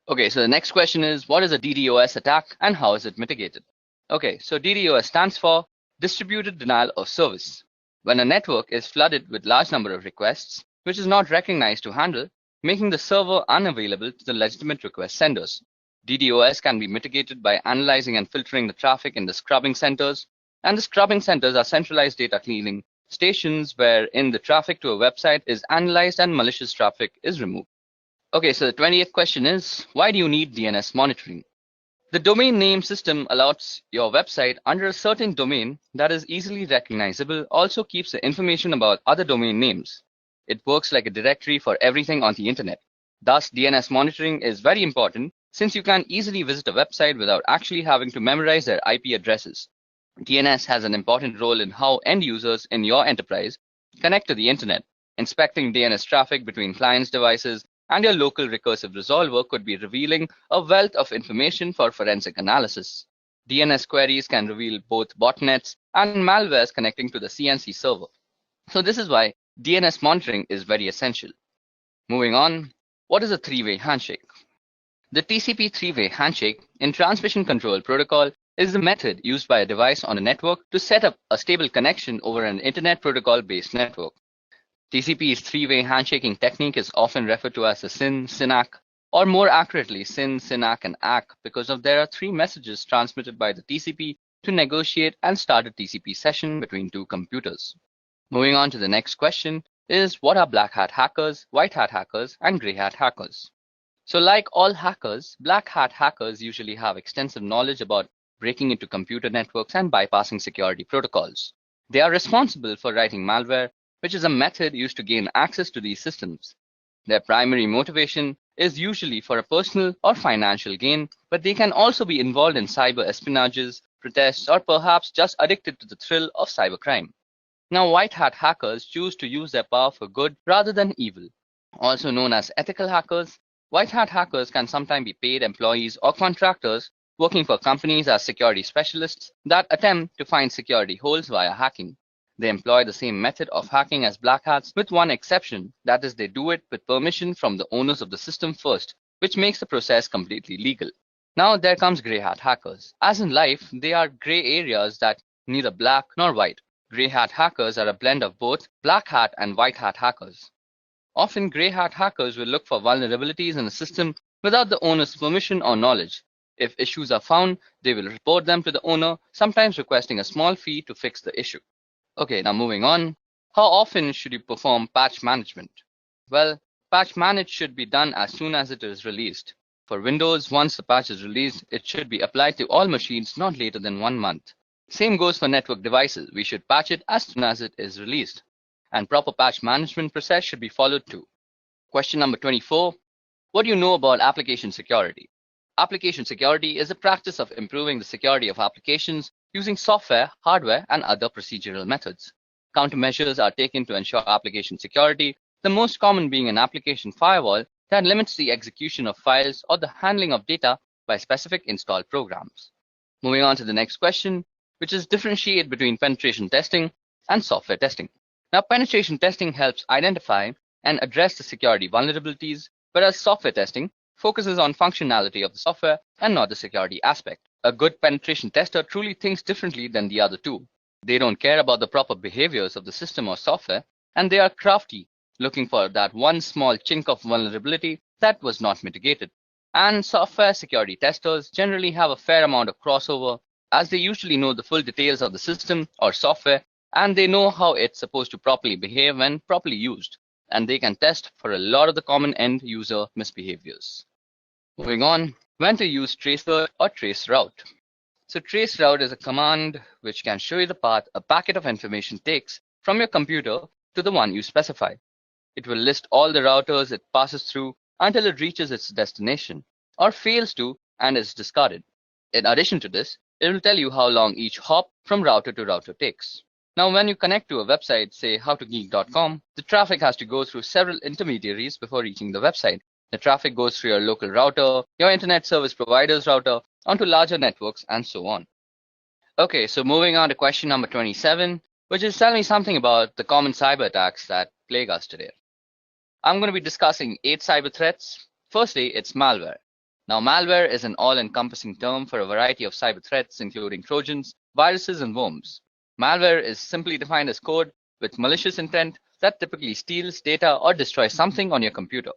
S3: Okay, so the next question is, what is a DDoS attack and how is it mitigated? Okay, so DDoS stands for Distributed Denial of Service. When a network is flooded with large number of requests, which is not recognized to handle, making the server unavailable to the legitimate request senders. DDoS can be mitigated by analyzing and filtering the traffic in the scrubbing centers, and the scrubbing centers are centralized data cleaning stations wherein the traffic to a website is analyzed and malicious traffic is removed. Okay, so the 28th question is, why do you need DNS monitoring? The domain name system allows your website under a certain domain that is easily recognizable, also keeps the information about other domain names. It works like a directory for everything on the internet. Thus, DNS monitoring is very important since you can easily visit a website without actually having to memorize their IP addresses. DNS has an important role in how end users in your enterprise connect to the internet. Inspecting DNS traffic between clients' devices and your local recursive resolver could be revealing a wealth of information for forensic analysis. DNS queries can reveal both botnets and malwares connecting to the CNC server. So this is why DNS monitoring is very essential. Moving on, what is a three-way handshake? The TCP three-way handshake in transmission control protocol is the method used by a device on a network to set up a stable connection over an internet protocol-based network. TCP's three-way handshaking technique is often referred to as the SYN, SYNAC, or more accurately SYN, SYNAC, and ACK because there are 3 messages transmitted by the TCP to negotiate and start a TCP session between 2 computers. Moving on to the next question is, what are black hat hackers, white hat hackers, and gray hat hackers? So like all hackers, black hat hackers usually have extensive knowledge about breaking into computer networks and bypassing security protocols. They are responsible for writing malware, which is a method used to gain access to these systems. Their primary motivation is usually for a personal or financial gain, but they can also be involved in cyber espionages, protests, or perhaps just addicted to the thrill of cybercrime. Now, white hat hackers choose to use their power for good rather than evil. Also known as ethical hackers, white hat hackers can sometimes be paid employees or contractors working for companies as security specialists that attempt to find security holes via hacking. They employ the same method of hacking as black hats with one exception, that is they do it with permission from the owners of the system first, which makes the process completely legal. Now there comes grey hat hackers. As in life, they are grey areas that neither black nor white. Grey hat hackers are a blend of both black hat and white hat hackers. Often grey hat hackers will look for vulnerabilities in a system without the owner's permission or knowledge. If issues are found, they will report them to the owner, sometimes requesting a small fee to fix the issue. Okay, now moving on. How often should you perform patch management? Well, patch manage should be done as soon as it is released. For Windows, once the patch is released, it should be applied to all machines not later than 1 month. Same goes for network devices. We should patch it as soon as it is released. And proper patch management process should be followed too. Question number 24. What do you know about application security? Application security is the practice of improving the security of applications using software, hardware, and other procedural methods. Countermeasures are taken to ensure application security, the most common being an application firewall that limits the execution of files or the handling of data by specific installed programs. Moving on to the next question, which is differentiate between penetration testing and software testing. Now, penetration testing helps identify and address the security vulnerabilities, whereas software testing focuses on functionality of the software and not the security aspect. A good penetration tester truly thinks differently than the other two. They don't care about the proper behaviors of the system or software, and they are crafty, looking for that one small chink of vulnerability that was not mitigated. And software security testers generally have a fair amount of crossover, as they usually know the full details of the system or software, and they know how it's supposed to properly behave when properly used, and they can test for a lot of the common end user misbehaviors. Moving on, when to use traceroute or traceroute. So traceroute is a command which can show you the path a packet of information takes from your computer to the one you specify. It will list all the routers it passes through until it reaches its destination, or fails to and is discarded. In addition to this, it will tell you how long each hop from router to router takes. Now, when you connect to a website, say howtogeek.com, the traffic has to go through several intermediaries before reaching the website. The traffic goes through your local router, your internet service provider's router, onto larger networks, and so on. Okay, so moving on to question number 27, which is tell me something about the common cyber attacks that plague us today. I'm going to be discussing 8 cyber threats. Firstly, it's malware. Now, malware is an all-encompassing term for a variety of cyber threats, including Trojans, viruses, and worms. Malware is simply defined as code with malicious intent that typically steals data or destroys something on your computer.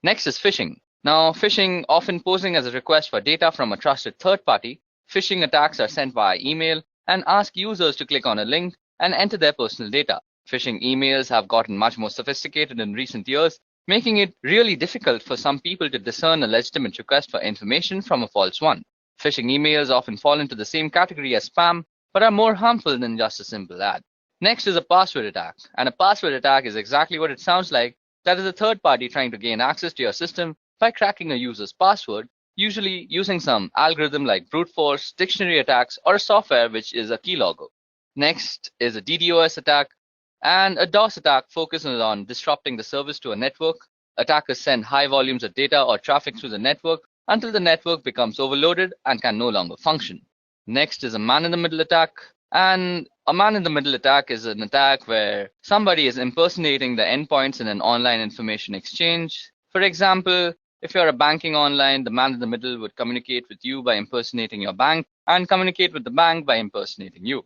S3: Next is phishing. Now, phishing, often posing as a request for data from a trusted third party, phishing attacks are sent via email and ask users to click on a link and enter their personal data. Phishing emails have gotten much more sophisticated in recent years, making it really difficult for some people to discern a legitimate request for information from a false one. Phishing emails often fall into the same category as spam, but are more harmful than just a simple ad. Next is a password attack, and a password attack is exactly what it sounds like. That is a third party trying to gain access to your system by cracking a user's password, usually using some algorithm like brute force, dictionary attacks, or a software which is a keylogger. Next is a DDoS attack, and a DOS attack focuses on disrupting the service to a network. Attackers send high volumes of data or traffic through the network until the network becomes overloaded and can no longer function. Next is a man-in-the-middle attack, and a man-in-the-middle attack is an attack where somebody is impersonating the endpoints in an online information exchange. For example, if you're a banking online, the man in the middle would communicate with you by impersonating your bank and communicate with the bank by impersonating you.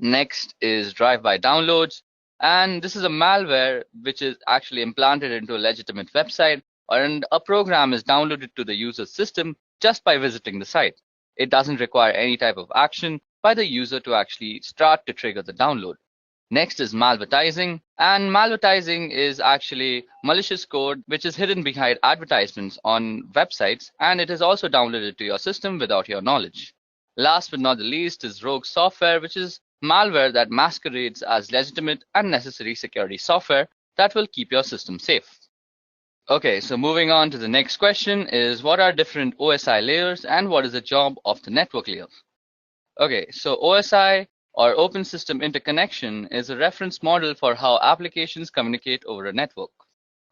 S3: Next is drive-by downloads, and this is a malware which is actually implanted into a legitimate website, and a program is downloaded to the user's system just by visiting the site. It doesn't require any type of action by the user to actually start to trigger the download. Next is malvertising, and malvertising is actually malicious code which is hidden behind advertisements on websites, and it is also downloaded to your system without your knowledge. Last but not the least is rogue software, which is malware that masquerades as legitimate and necessary security software that will keep your system safe. Okay, so moving on to the next question is what are different OSI layers and what is the job of the network layer? Okay, so OSI or Open System Interconnection is a reference model for how applications communicate over a network.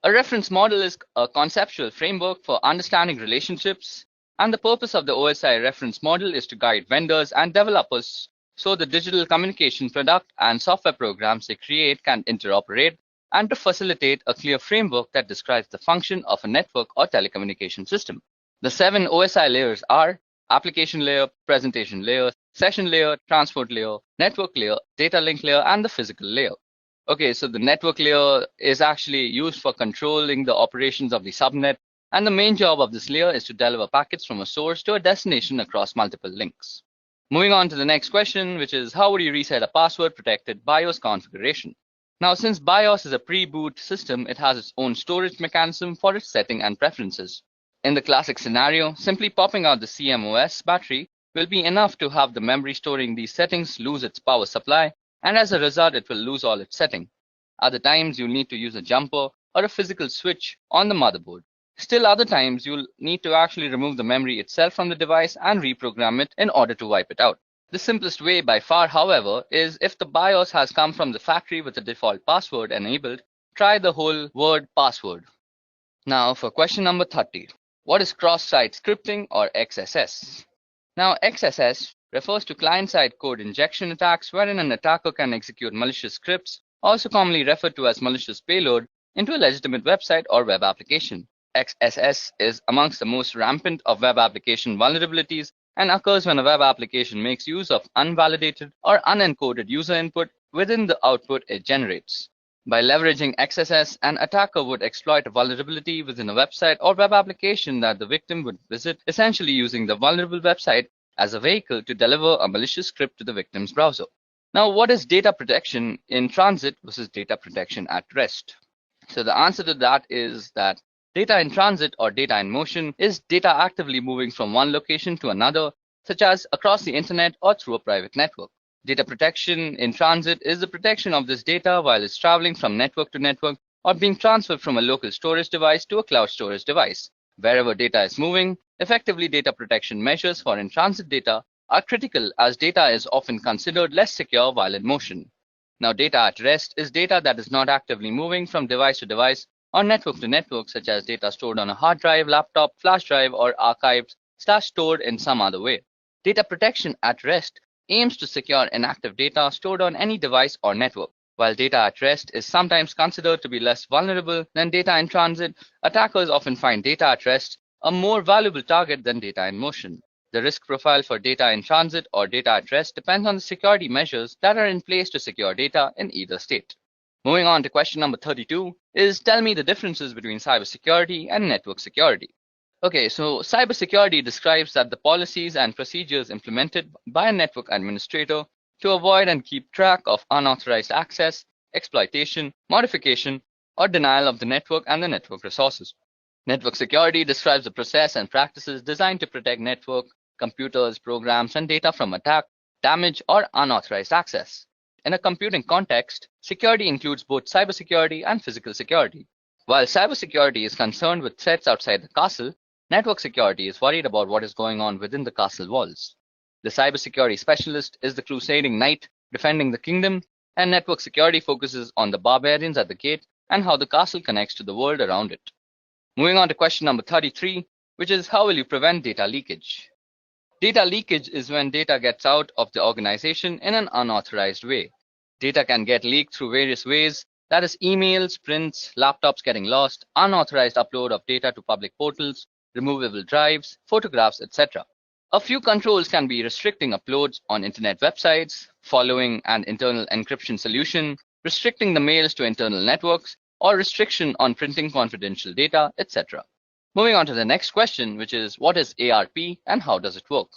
S3: A reference model is a conceptual framework for understanding relationships, and the purpose of the OSI reference model is to guide vendors and developers so the digital communication product and software programs they create can interoperate, and to facilitate a clear framework that describes the function of a network or telecommunication system. The 7 OSI layers are application layer, presentation layer, session layer, transport layer, network layer, data link layer, and the physical layer. Okay, so the network layer is actually used for controlling the operations of the subnet, and the main job of this layer is to deliver packets from a source to a destination across multiple links. Moving on to the next question, which is how would you reset a password-protected BIOS configuration? Now, since BIOS is a pre-boot system, it has its own storage mechanism for its setting and preferences. In the classic scenario, simply popping out the CMOS battery will be enough to have the memory storing these settings lose its power supply, and as a result, it will lose all its setting. Other times, you'll need to use a jumper or a physical switch on the motherboard. Still other times, you'll need to actually remove the memory itself from the device and reprogram it in order to wipe it out. The simplest way by far, however, is if the BIOS has come from the factory with the default password enabled, try the whole word password. Now for question number 30. What is cross-site scripting or XSS? Now XSS refers to client-side code injection attacks wherein an attacker can execute malicious scripts, also commonly referred to as malicious payload, into a legitimate website or web application. XSS is amongst the most rampant of web application vulnerabilities and occurs when a web application makes use of unvalidated or unencoded user input within the output it generates. By leveraging XSS, an attacker would exploit a vulnerability within a website or web application that the victim would visit, essentially using the vulnerable website as a vehicle to deliver a malicious script to the victim's browser. Now, what is data protection in transit versus data protection at rest? So the answer to that is that data in transit or data in motion is data actively moving from one location to another, such as across the internet or through a private network. Data protection in transit is the protection of this data while it's traveling from network to network or being transferred from a local storage device to a cloud storage device. Wherever data is moving, effectively data protection measures for in-transit data are critical as data is often considered less secure while in motion. Now, data at rest is data that is not actively moving from device to device or network to network, such as data stored on a hard drive, laptop, flash drive, or archived/stored in some other way. Data protection at rest aims to secure inactive data stored on any device or network. While data at rest is sometimes considered to be less vulnerable than data in transit, attackers often find data at rest a more valuable target than data in motion. The risk profile for data in transit or data at rest depends on the security measures that are in place to secure data in either state. Moving on to question number 32 is tell me the differences between cybersecurity and network security. Okay, so cybersecurity describes that the policies and procedures implemented by a network administrator to avoid and keep track of unauthorized access, exploitation, modification, or denial of the network and the network resources. Network security describes the process and practices designed to protect network, computers, programs, and data from attack, damage, or unauthorized access. In a computing context, security includes both cybersecurity and physical security. While cybersecurity is concerned with threats outside the castle, network security is worried about what is going on within the castle walls. The cybersecurity specialist is the crusading knight defending the kingdom, and network security focuses on the barbarians at the gate and how the castle connects to the world around it. Moving on to question number 33, which is how will you prevent data leakage? Data leakage is when data gets out of the organization in an unauthorized way. Data can get leaked through various ways, that is emails, prints, laptops getting lost, unauthorized upload of data to public portals, removable drives, photographs, etc. A few controls can be restricting uploads on internet websites, following an internal encryption solution, restricting the mails to internal networks, or restriction on printing confidential data, etc. Moving on to the next question, which is what is ARP and how does it work?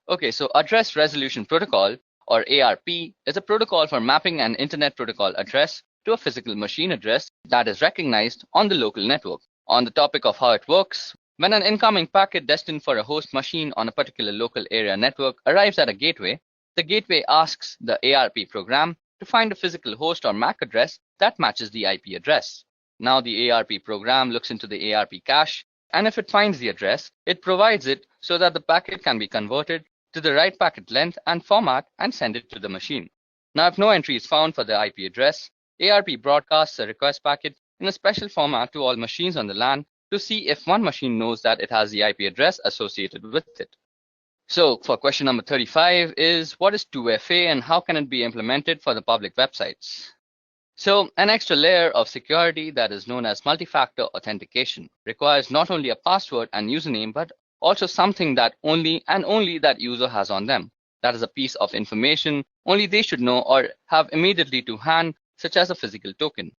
S3: Okay, so Address Resolution Protocol, or ARP, is a protocol for mapping an internet protocol address to a physical machine address that is recognized on the local network. On the topic of how it works, when an incoming packet destined for a host machine on a particular local area network arrives at a gateway, the gateway asks the ARP program to find a physical host or MAC address that matches the IP address. Now the ARP program looks into the ARP cache, and if it finds the address, it provides it so that the packet can be converted to the right packet length and format and send it to the machine. Now if no entry is found for the IP address, ARP broadcasts a request packet in a special format to all machines on the LAN to see if one machine knows that it has the IP address associated with it. So for question number 35 is what is 2FA and how can it be implemented for the public websites? So an extra layer of security that is known as multi-factor authentication requires not only a password and username but also something that only that user has on them. That is a piece of information only they should know or have immediately to hand, such as a physical token.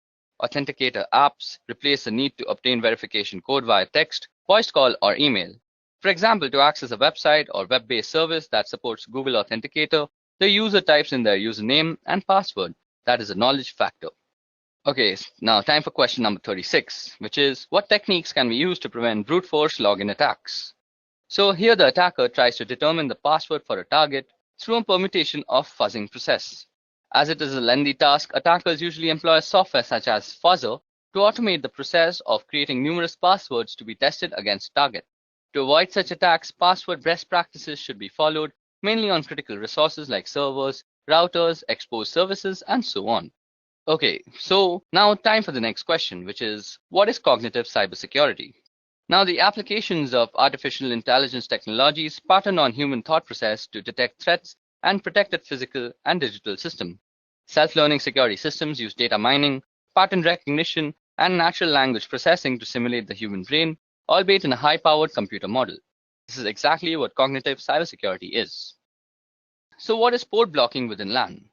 S3: Authenticator apps replace the need to obtain verification code via text, voice call, or email. For example, to access a website or web-based service that supports Google Authenticator, the user types in their username and password. That is a knowledge factor. Okay, now time for question number 36, which is what techniques can we use to prevent brute force login attacks? So here the attacker tries to determine the password for a target through a permutation of fuzzing process. As it is a lengthy task, attackers usually employ software such as Fuzzer to automate the process of creating numerous passwords to be tested against target. To avoid such attacks, password best practices should be followed, mainly on critical resources like servers, routers, exposed services, and so on. Okay, so now time for the next question, which is what is cognitive cybersecurity? Now, the applications of artificial intelligence technologies pattern on human thought process to detect threats and protected physical and digital system. Self-learning security systems use data mining, pattern recognition, and natural language processing to simulate the human brain, albeit in a high-powered computer model. This is exactly what cognitive cybersecurity is. So what is port blocking within LAN?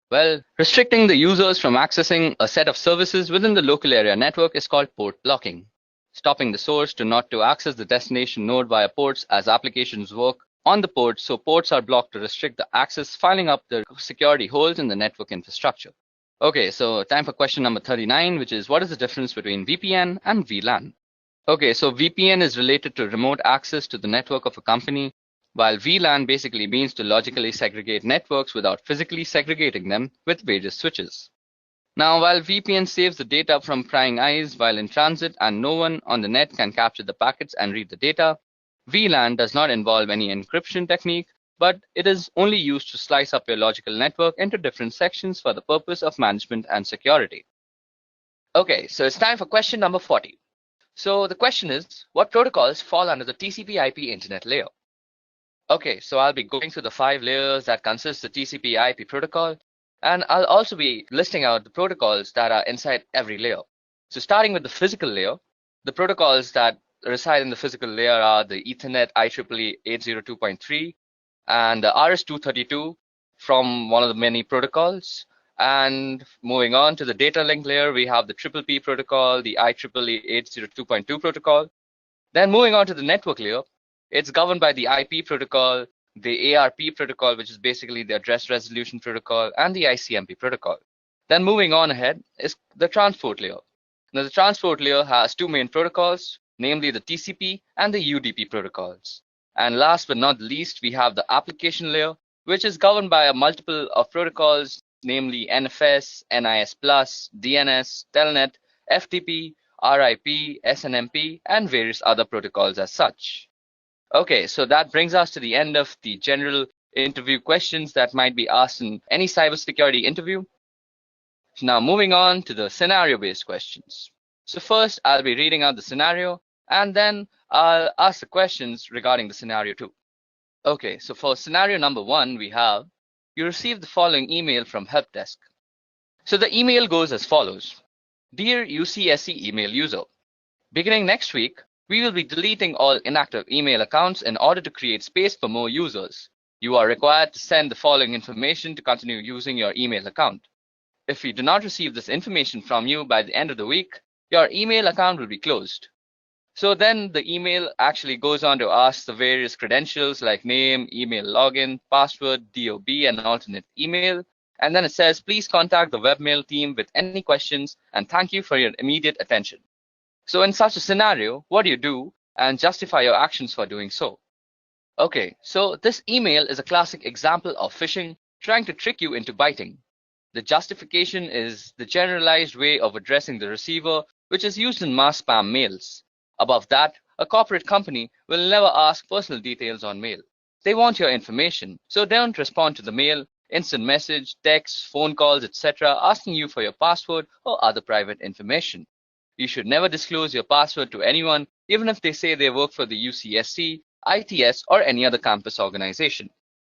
S3: Well, restricting the users from accessing a set of services within the local area network is called port blocking. Stopping the source to access the destination node via ports as applications work on the port, so ports are blocked to restrict the access, filling up the security holes in the network infrastructure. Okay, so time for question number 39, which is what is the difference between VPN and VLAN? Okay, so VPN is related to remote access to the network of a company, while VLAN basically means to logically segregate networks without physically segregating them with various switches. Now, while VPN saves the data from prying eyes while in transit and no one on the net can capture the packets and read the data, VLAN does not involve any encryption technique, but it is only used to slice up your logical network into different sections for the purpose of management and security. Okay, so it's time for question number 40. So the question is, what protocols fall under the TCP/IP internet layer? Okay, so I'll be going through the 5 layers that consist the TCP/IP protocol, and I'll also be listing out the protocols that are inside every layer. So starting with the physical layer, the protocols that reside in the physical layer are the Ethernet IEEE 802.3 and the RS-232 from one of the many protocols. And moving on to the data link layer, we have the PPP protocol, the IEEE 802.2 protocol. Then moving on to the network layer, it's governed by the IP protocol, the ARP protocol, which is basically the address resolution protocol, and the ICMP protocol. Then moving on ahead is the transport layer. Now the transport layer has 2 main protocols, namely the TCP and the UDP protocols. And last but not least, we have the application layer, which is governed by a multiple of protocols, namely NFS, NIS+, DNS, Telnet, FTP, RIP, SNMP, and various other protocols as such. Okay, so that brings us to the end of the general interview questions that might be asked in any cybersecurity interview. Now moving on to the scenario-based questions. So first, I'll be reading out the scenario, and then I'll ask the questions regarding the scenario 2. Okay, so for scenario number 1, we have, you received the following email from help desk. So the email goes as follows. Dear UCSC email user, beginning next week, we will be deleting all inactive email accounts in order to create space for more users. You are required to send the following information to continue using your email account. If we do not receive this information from you by the end of the week, your email account will be closed. So then the email actually goes on to ask the various credentials like name, email login, password, DOB, and alternate email. And then it says, please contact the webmail team with any questions and thank you for your immediate attention. So in such a scenario, what do you do and justify your actions for doing so? Okay, so this email is a classic example of phishing trying to trick you into biting. The justification is the generalized way of addressing the receiver, which is used in mass spam mails. Above that, a corporate company will never ask personal details on mail. They want your information, so don't respond to the mail, instant message, text, phone calls, etc. asking you for your password or other private information. You should never disclose your password to anyone, even if they say they work for the UCSC, ITS, or any other campus organization.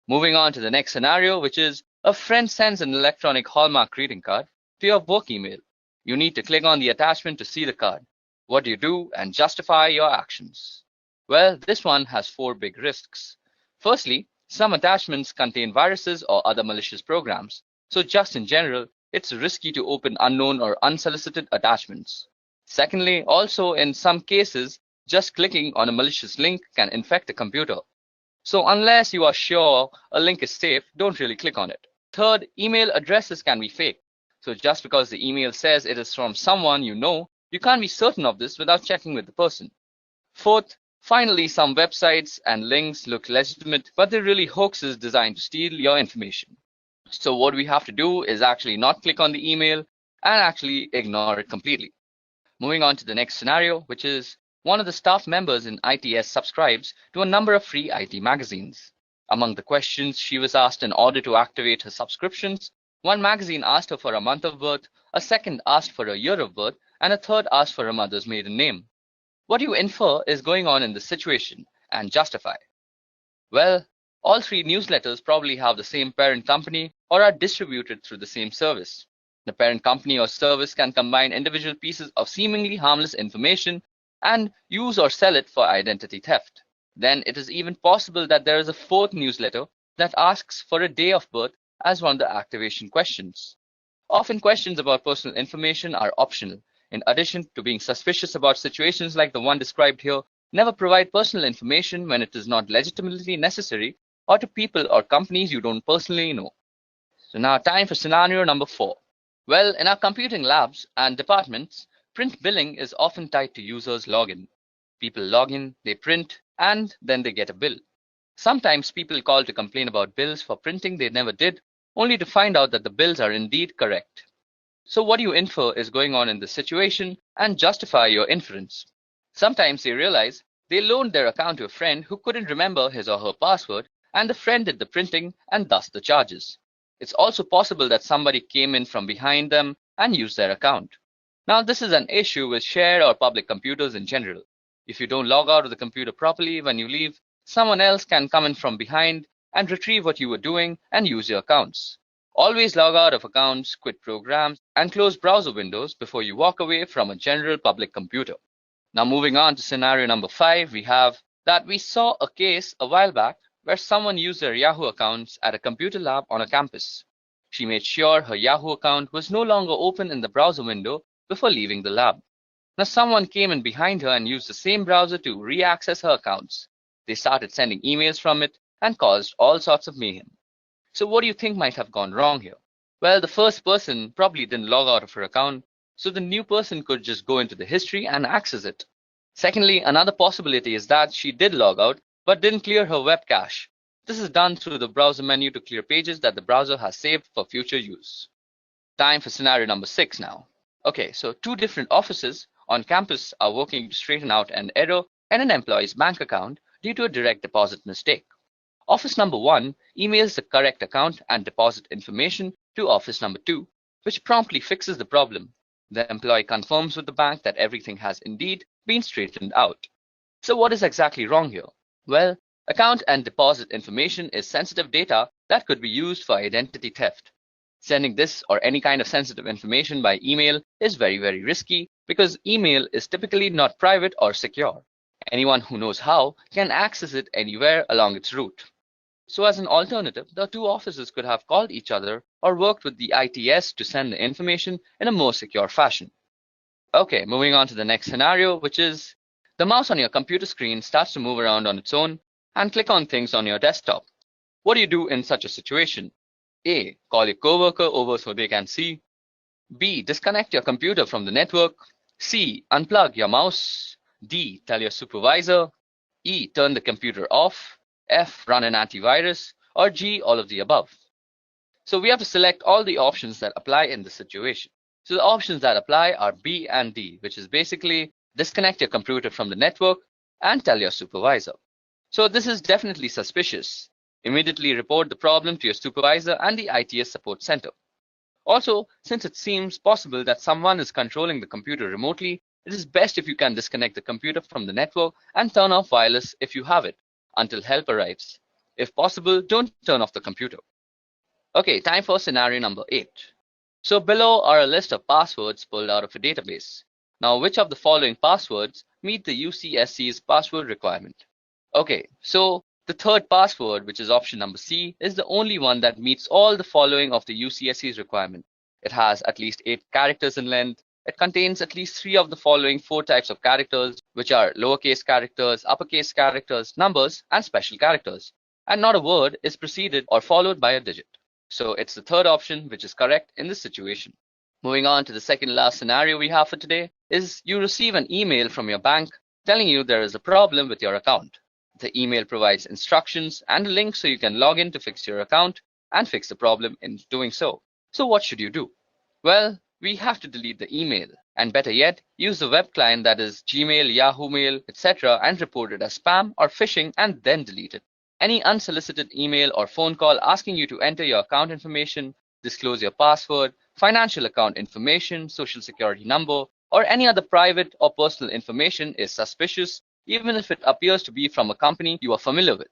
S3: Moving on to the next scenario, which is a friend sends an electronic Hallmark greeting card to your work email. You need to click on the attachment to see the card. What do you do and justify your actions? Well, this one has 4 big risks. Firstly, some attachments contain viruses or other malicious programs. So just in general, it's risky to open unknown or unsolicited attachments. Secondly, also in some cases, just clicking on a malicious link can infect a computer. So unless you are sure a link is safe, don't really click on it. Third, email addresses can be fake. So just because the email says it is from someone you know, you can't be certain of this without checking with the person. Fourth, finally, some websites and links look legitimate, but they're really hoaxes designed to steal your information. So what we have to do is actually not click on the email and actually ignore it completely. Moving on to the next scenario, which is one of the staff members in ITS subscribes to a number of free IT magazines. Among the questions she was asked in order to activate her subscriptions, one magazine asked her for a month of birth, a second asked for a year of birth, and a third asked for her mother's maiden name. What do you infer is going on in this situation and justify? Well, all 3 newsletters probably have the same parent company or are distributed through the same service. The parent company or service can combine individual pieces of seemingly harmless information and use or sell it for identity theft. Then it is even possible that there is a fourth newsletter that asks for a day of birth as one of the activation questions. Often questions about personal information are optional. In addition to being suspicious about situations like the one described here, never provide personal information when it is not legitimately necessary or to people or companies you don't personally know. So now time for scenario number 4. Well, in our computing labs and departments, print billing is often tied to users' login. People log in, they print, and then they get a bill. Sometimes people call to complain about bills for printing they never did, only to find out that the bills are indeed correct. So what do you infer is going on in this situation and justify your inference? Sometimes they realize they loaned their account to a friend who couldn't remember his or her password, and the friend did the printing and thus the charges. It's also possible that somebody came in from behind them and used their account. Now, this is an issue with shared or public computers in general. If you don't log out of the computer properly when you leave, someone else can come in from behind and retrieve what you were doing and use your accounts. Always log out of accounts, quit programs, and close browser windows before you walk away from a general public computer. Now, moving on to scenario number 5, we have that we saw a case a while back where someone used their Yahoo accounts at a computer lab on a campus. She made sure her Yahoo account was no longer open in the browser window before leaving the lab. Now, someone came in behind her and used the same browser to re-access her accounts. They started sending emails from it and caused all sorts of mayhem. So what do you think might have gone wrong here? Well, the first person probably didn't log out of her account, so the new person could just go into the history and access it. Secondly, another possibility is that she did log out but didn't clear her web cache. This is done through the browser menu to clear pages that the browser has saved for future use. Time for scenario number 6 now. Okay, so 2 different offices on campus are working to straighten out an error in an employee's bank account due to a direct deposit mistake. Office number 1 emails the correct account and deposit information to office number 2, which promptly fixes the problem. The employee confirms with the bank that everything has indeed been straightened out. So what is exactly wrong here? Well, account and deposit information is sensitive data that could be used for identity theft. Sending this or any kind of sensitive information by email is very, very risky because email is typically not private or secure. Anyone who knows how can access it anywhere along its route. So as an alternative, the 2 offices could have called each other or worked with the ITS to send the information in a more secure fashion. Okay, moving on to the next scenario, which is the mouse on your computer screen starts to move around on its own and click on things on your desktop. What do you do in such a situation? A. Call your coworker over so they can see. B. Disconnect your computer from the network. C. Unplug your mouse. D. Tell your supervisor. E. Turn the computer off. F. Run an antivirus. Or G. All of the above. So we have to select all the options that apply in this situation. So the options that apply are B and D, which is basically disconnect your computer from the network and tell your supervisor. So this is definitely suspicious. Immediately report the problem to your supervisor and the ITS support center. Also, since it seems possible that someone is controlling the computer remotely, it is best if you can disconnect the computer from the network and turn off wireless if you have it until help arrives. If possible, don't turn off the computer. Okay, time for scenario number 8. So below are a list of passwords pulled out of a database. Now, which of the following passwords meet the UCSC's password requirement? Okay, so the third password, which is option number C, is the only one that meets all the following of the UCSC's requirement. It has at least 8 characters in length. It contains at least 3 of the following 4 types of characters, which are lowercase characters, uppercase characters, numbers, and special characters. And not a word is preceded or followed by a digit. So it's the third option which is correct in this situation. Moving on to the second last scenario we have for today is you receive an email from your bank telling you there is a problem with your account. The email provides instructions and a link so you can log in to fix your account and fix the problem in doing so. So what should you do? Well, we have to delete the email, and better yet, use the web client that is Gmail, Yahoo Mail, etc. and report it as spam or phishing and then delete it. Any unsolicited email or phone call asking you to enter your account information, disclose your password, financial account information, social security number, or any other private or personal information is suspicious, even if it appears to be from a company you are familiar with.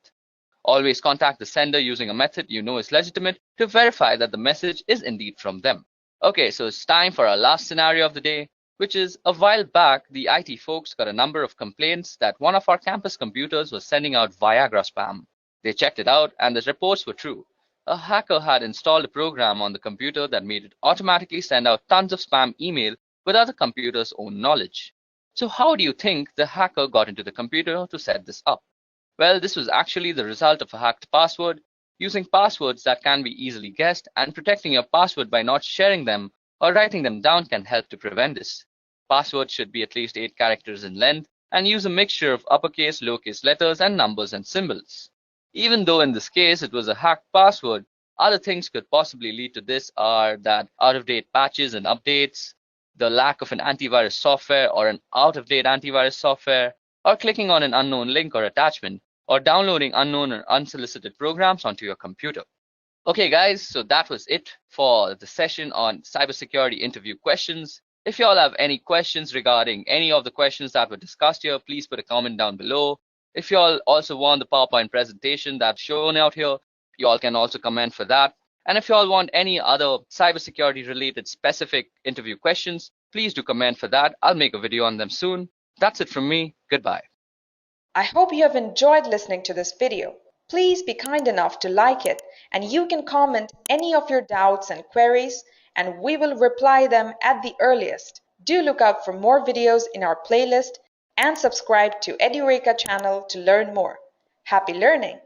S3: Always contact the sender using a method you know is legitimate to verify that the message is indeed from them. Okay, so it's time for our last scenario of the day. which is a while back, the IT folks got a number of complaints that one of our campus computers was sending out Viagra spam. They checked it out, and the reports were true. A hacker had installed a program on the computer that made it automatically send out tons of spam email without the computer's own knowledge. So how do you think the hacker got into the computer to set this up? Well, this was actually the result of a hacked password. Using passwords that can be easily guessed and protecting your password by not sharing them or writing them down can help to prevent this. Passwords should be at least 8 characters in length and use a mixture of uppercase, lowercase letters, and numbers and symbols. Even though in this case it was a hacked password, other things could possibly lead to this are that out-of-date patches and updates, the lack of an antivirus software or an out-of-date antivirus software, or clicking on an unknown link or attachment, or downloading unknown or unsolicited programs onto your computer. Okay guys, so that was it for the session on cybersecurity interview questions. If you all have any questions regarding any of the questions that were discussed here, please put a comment down below. If you all also want the PowerPoint presentation that's shown out here, you all can also comment for that. And if you all want any other cybersecurity related specific interview questions, please do comment for that. I'll make a video on them soon. That's it from me. Goodbye.
S8: I hope you have enjoyed listening to this video. Please be kind enough to like it, and you can comment any of your doubts and queries, and we will reply them at the earliest. Do look out for more videos in our playlist and subscribe to EduReka channel to learn more. Happy learning!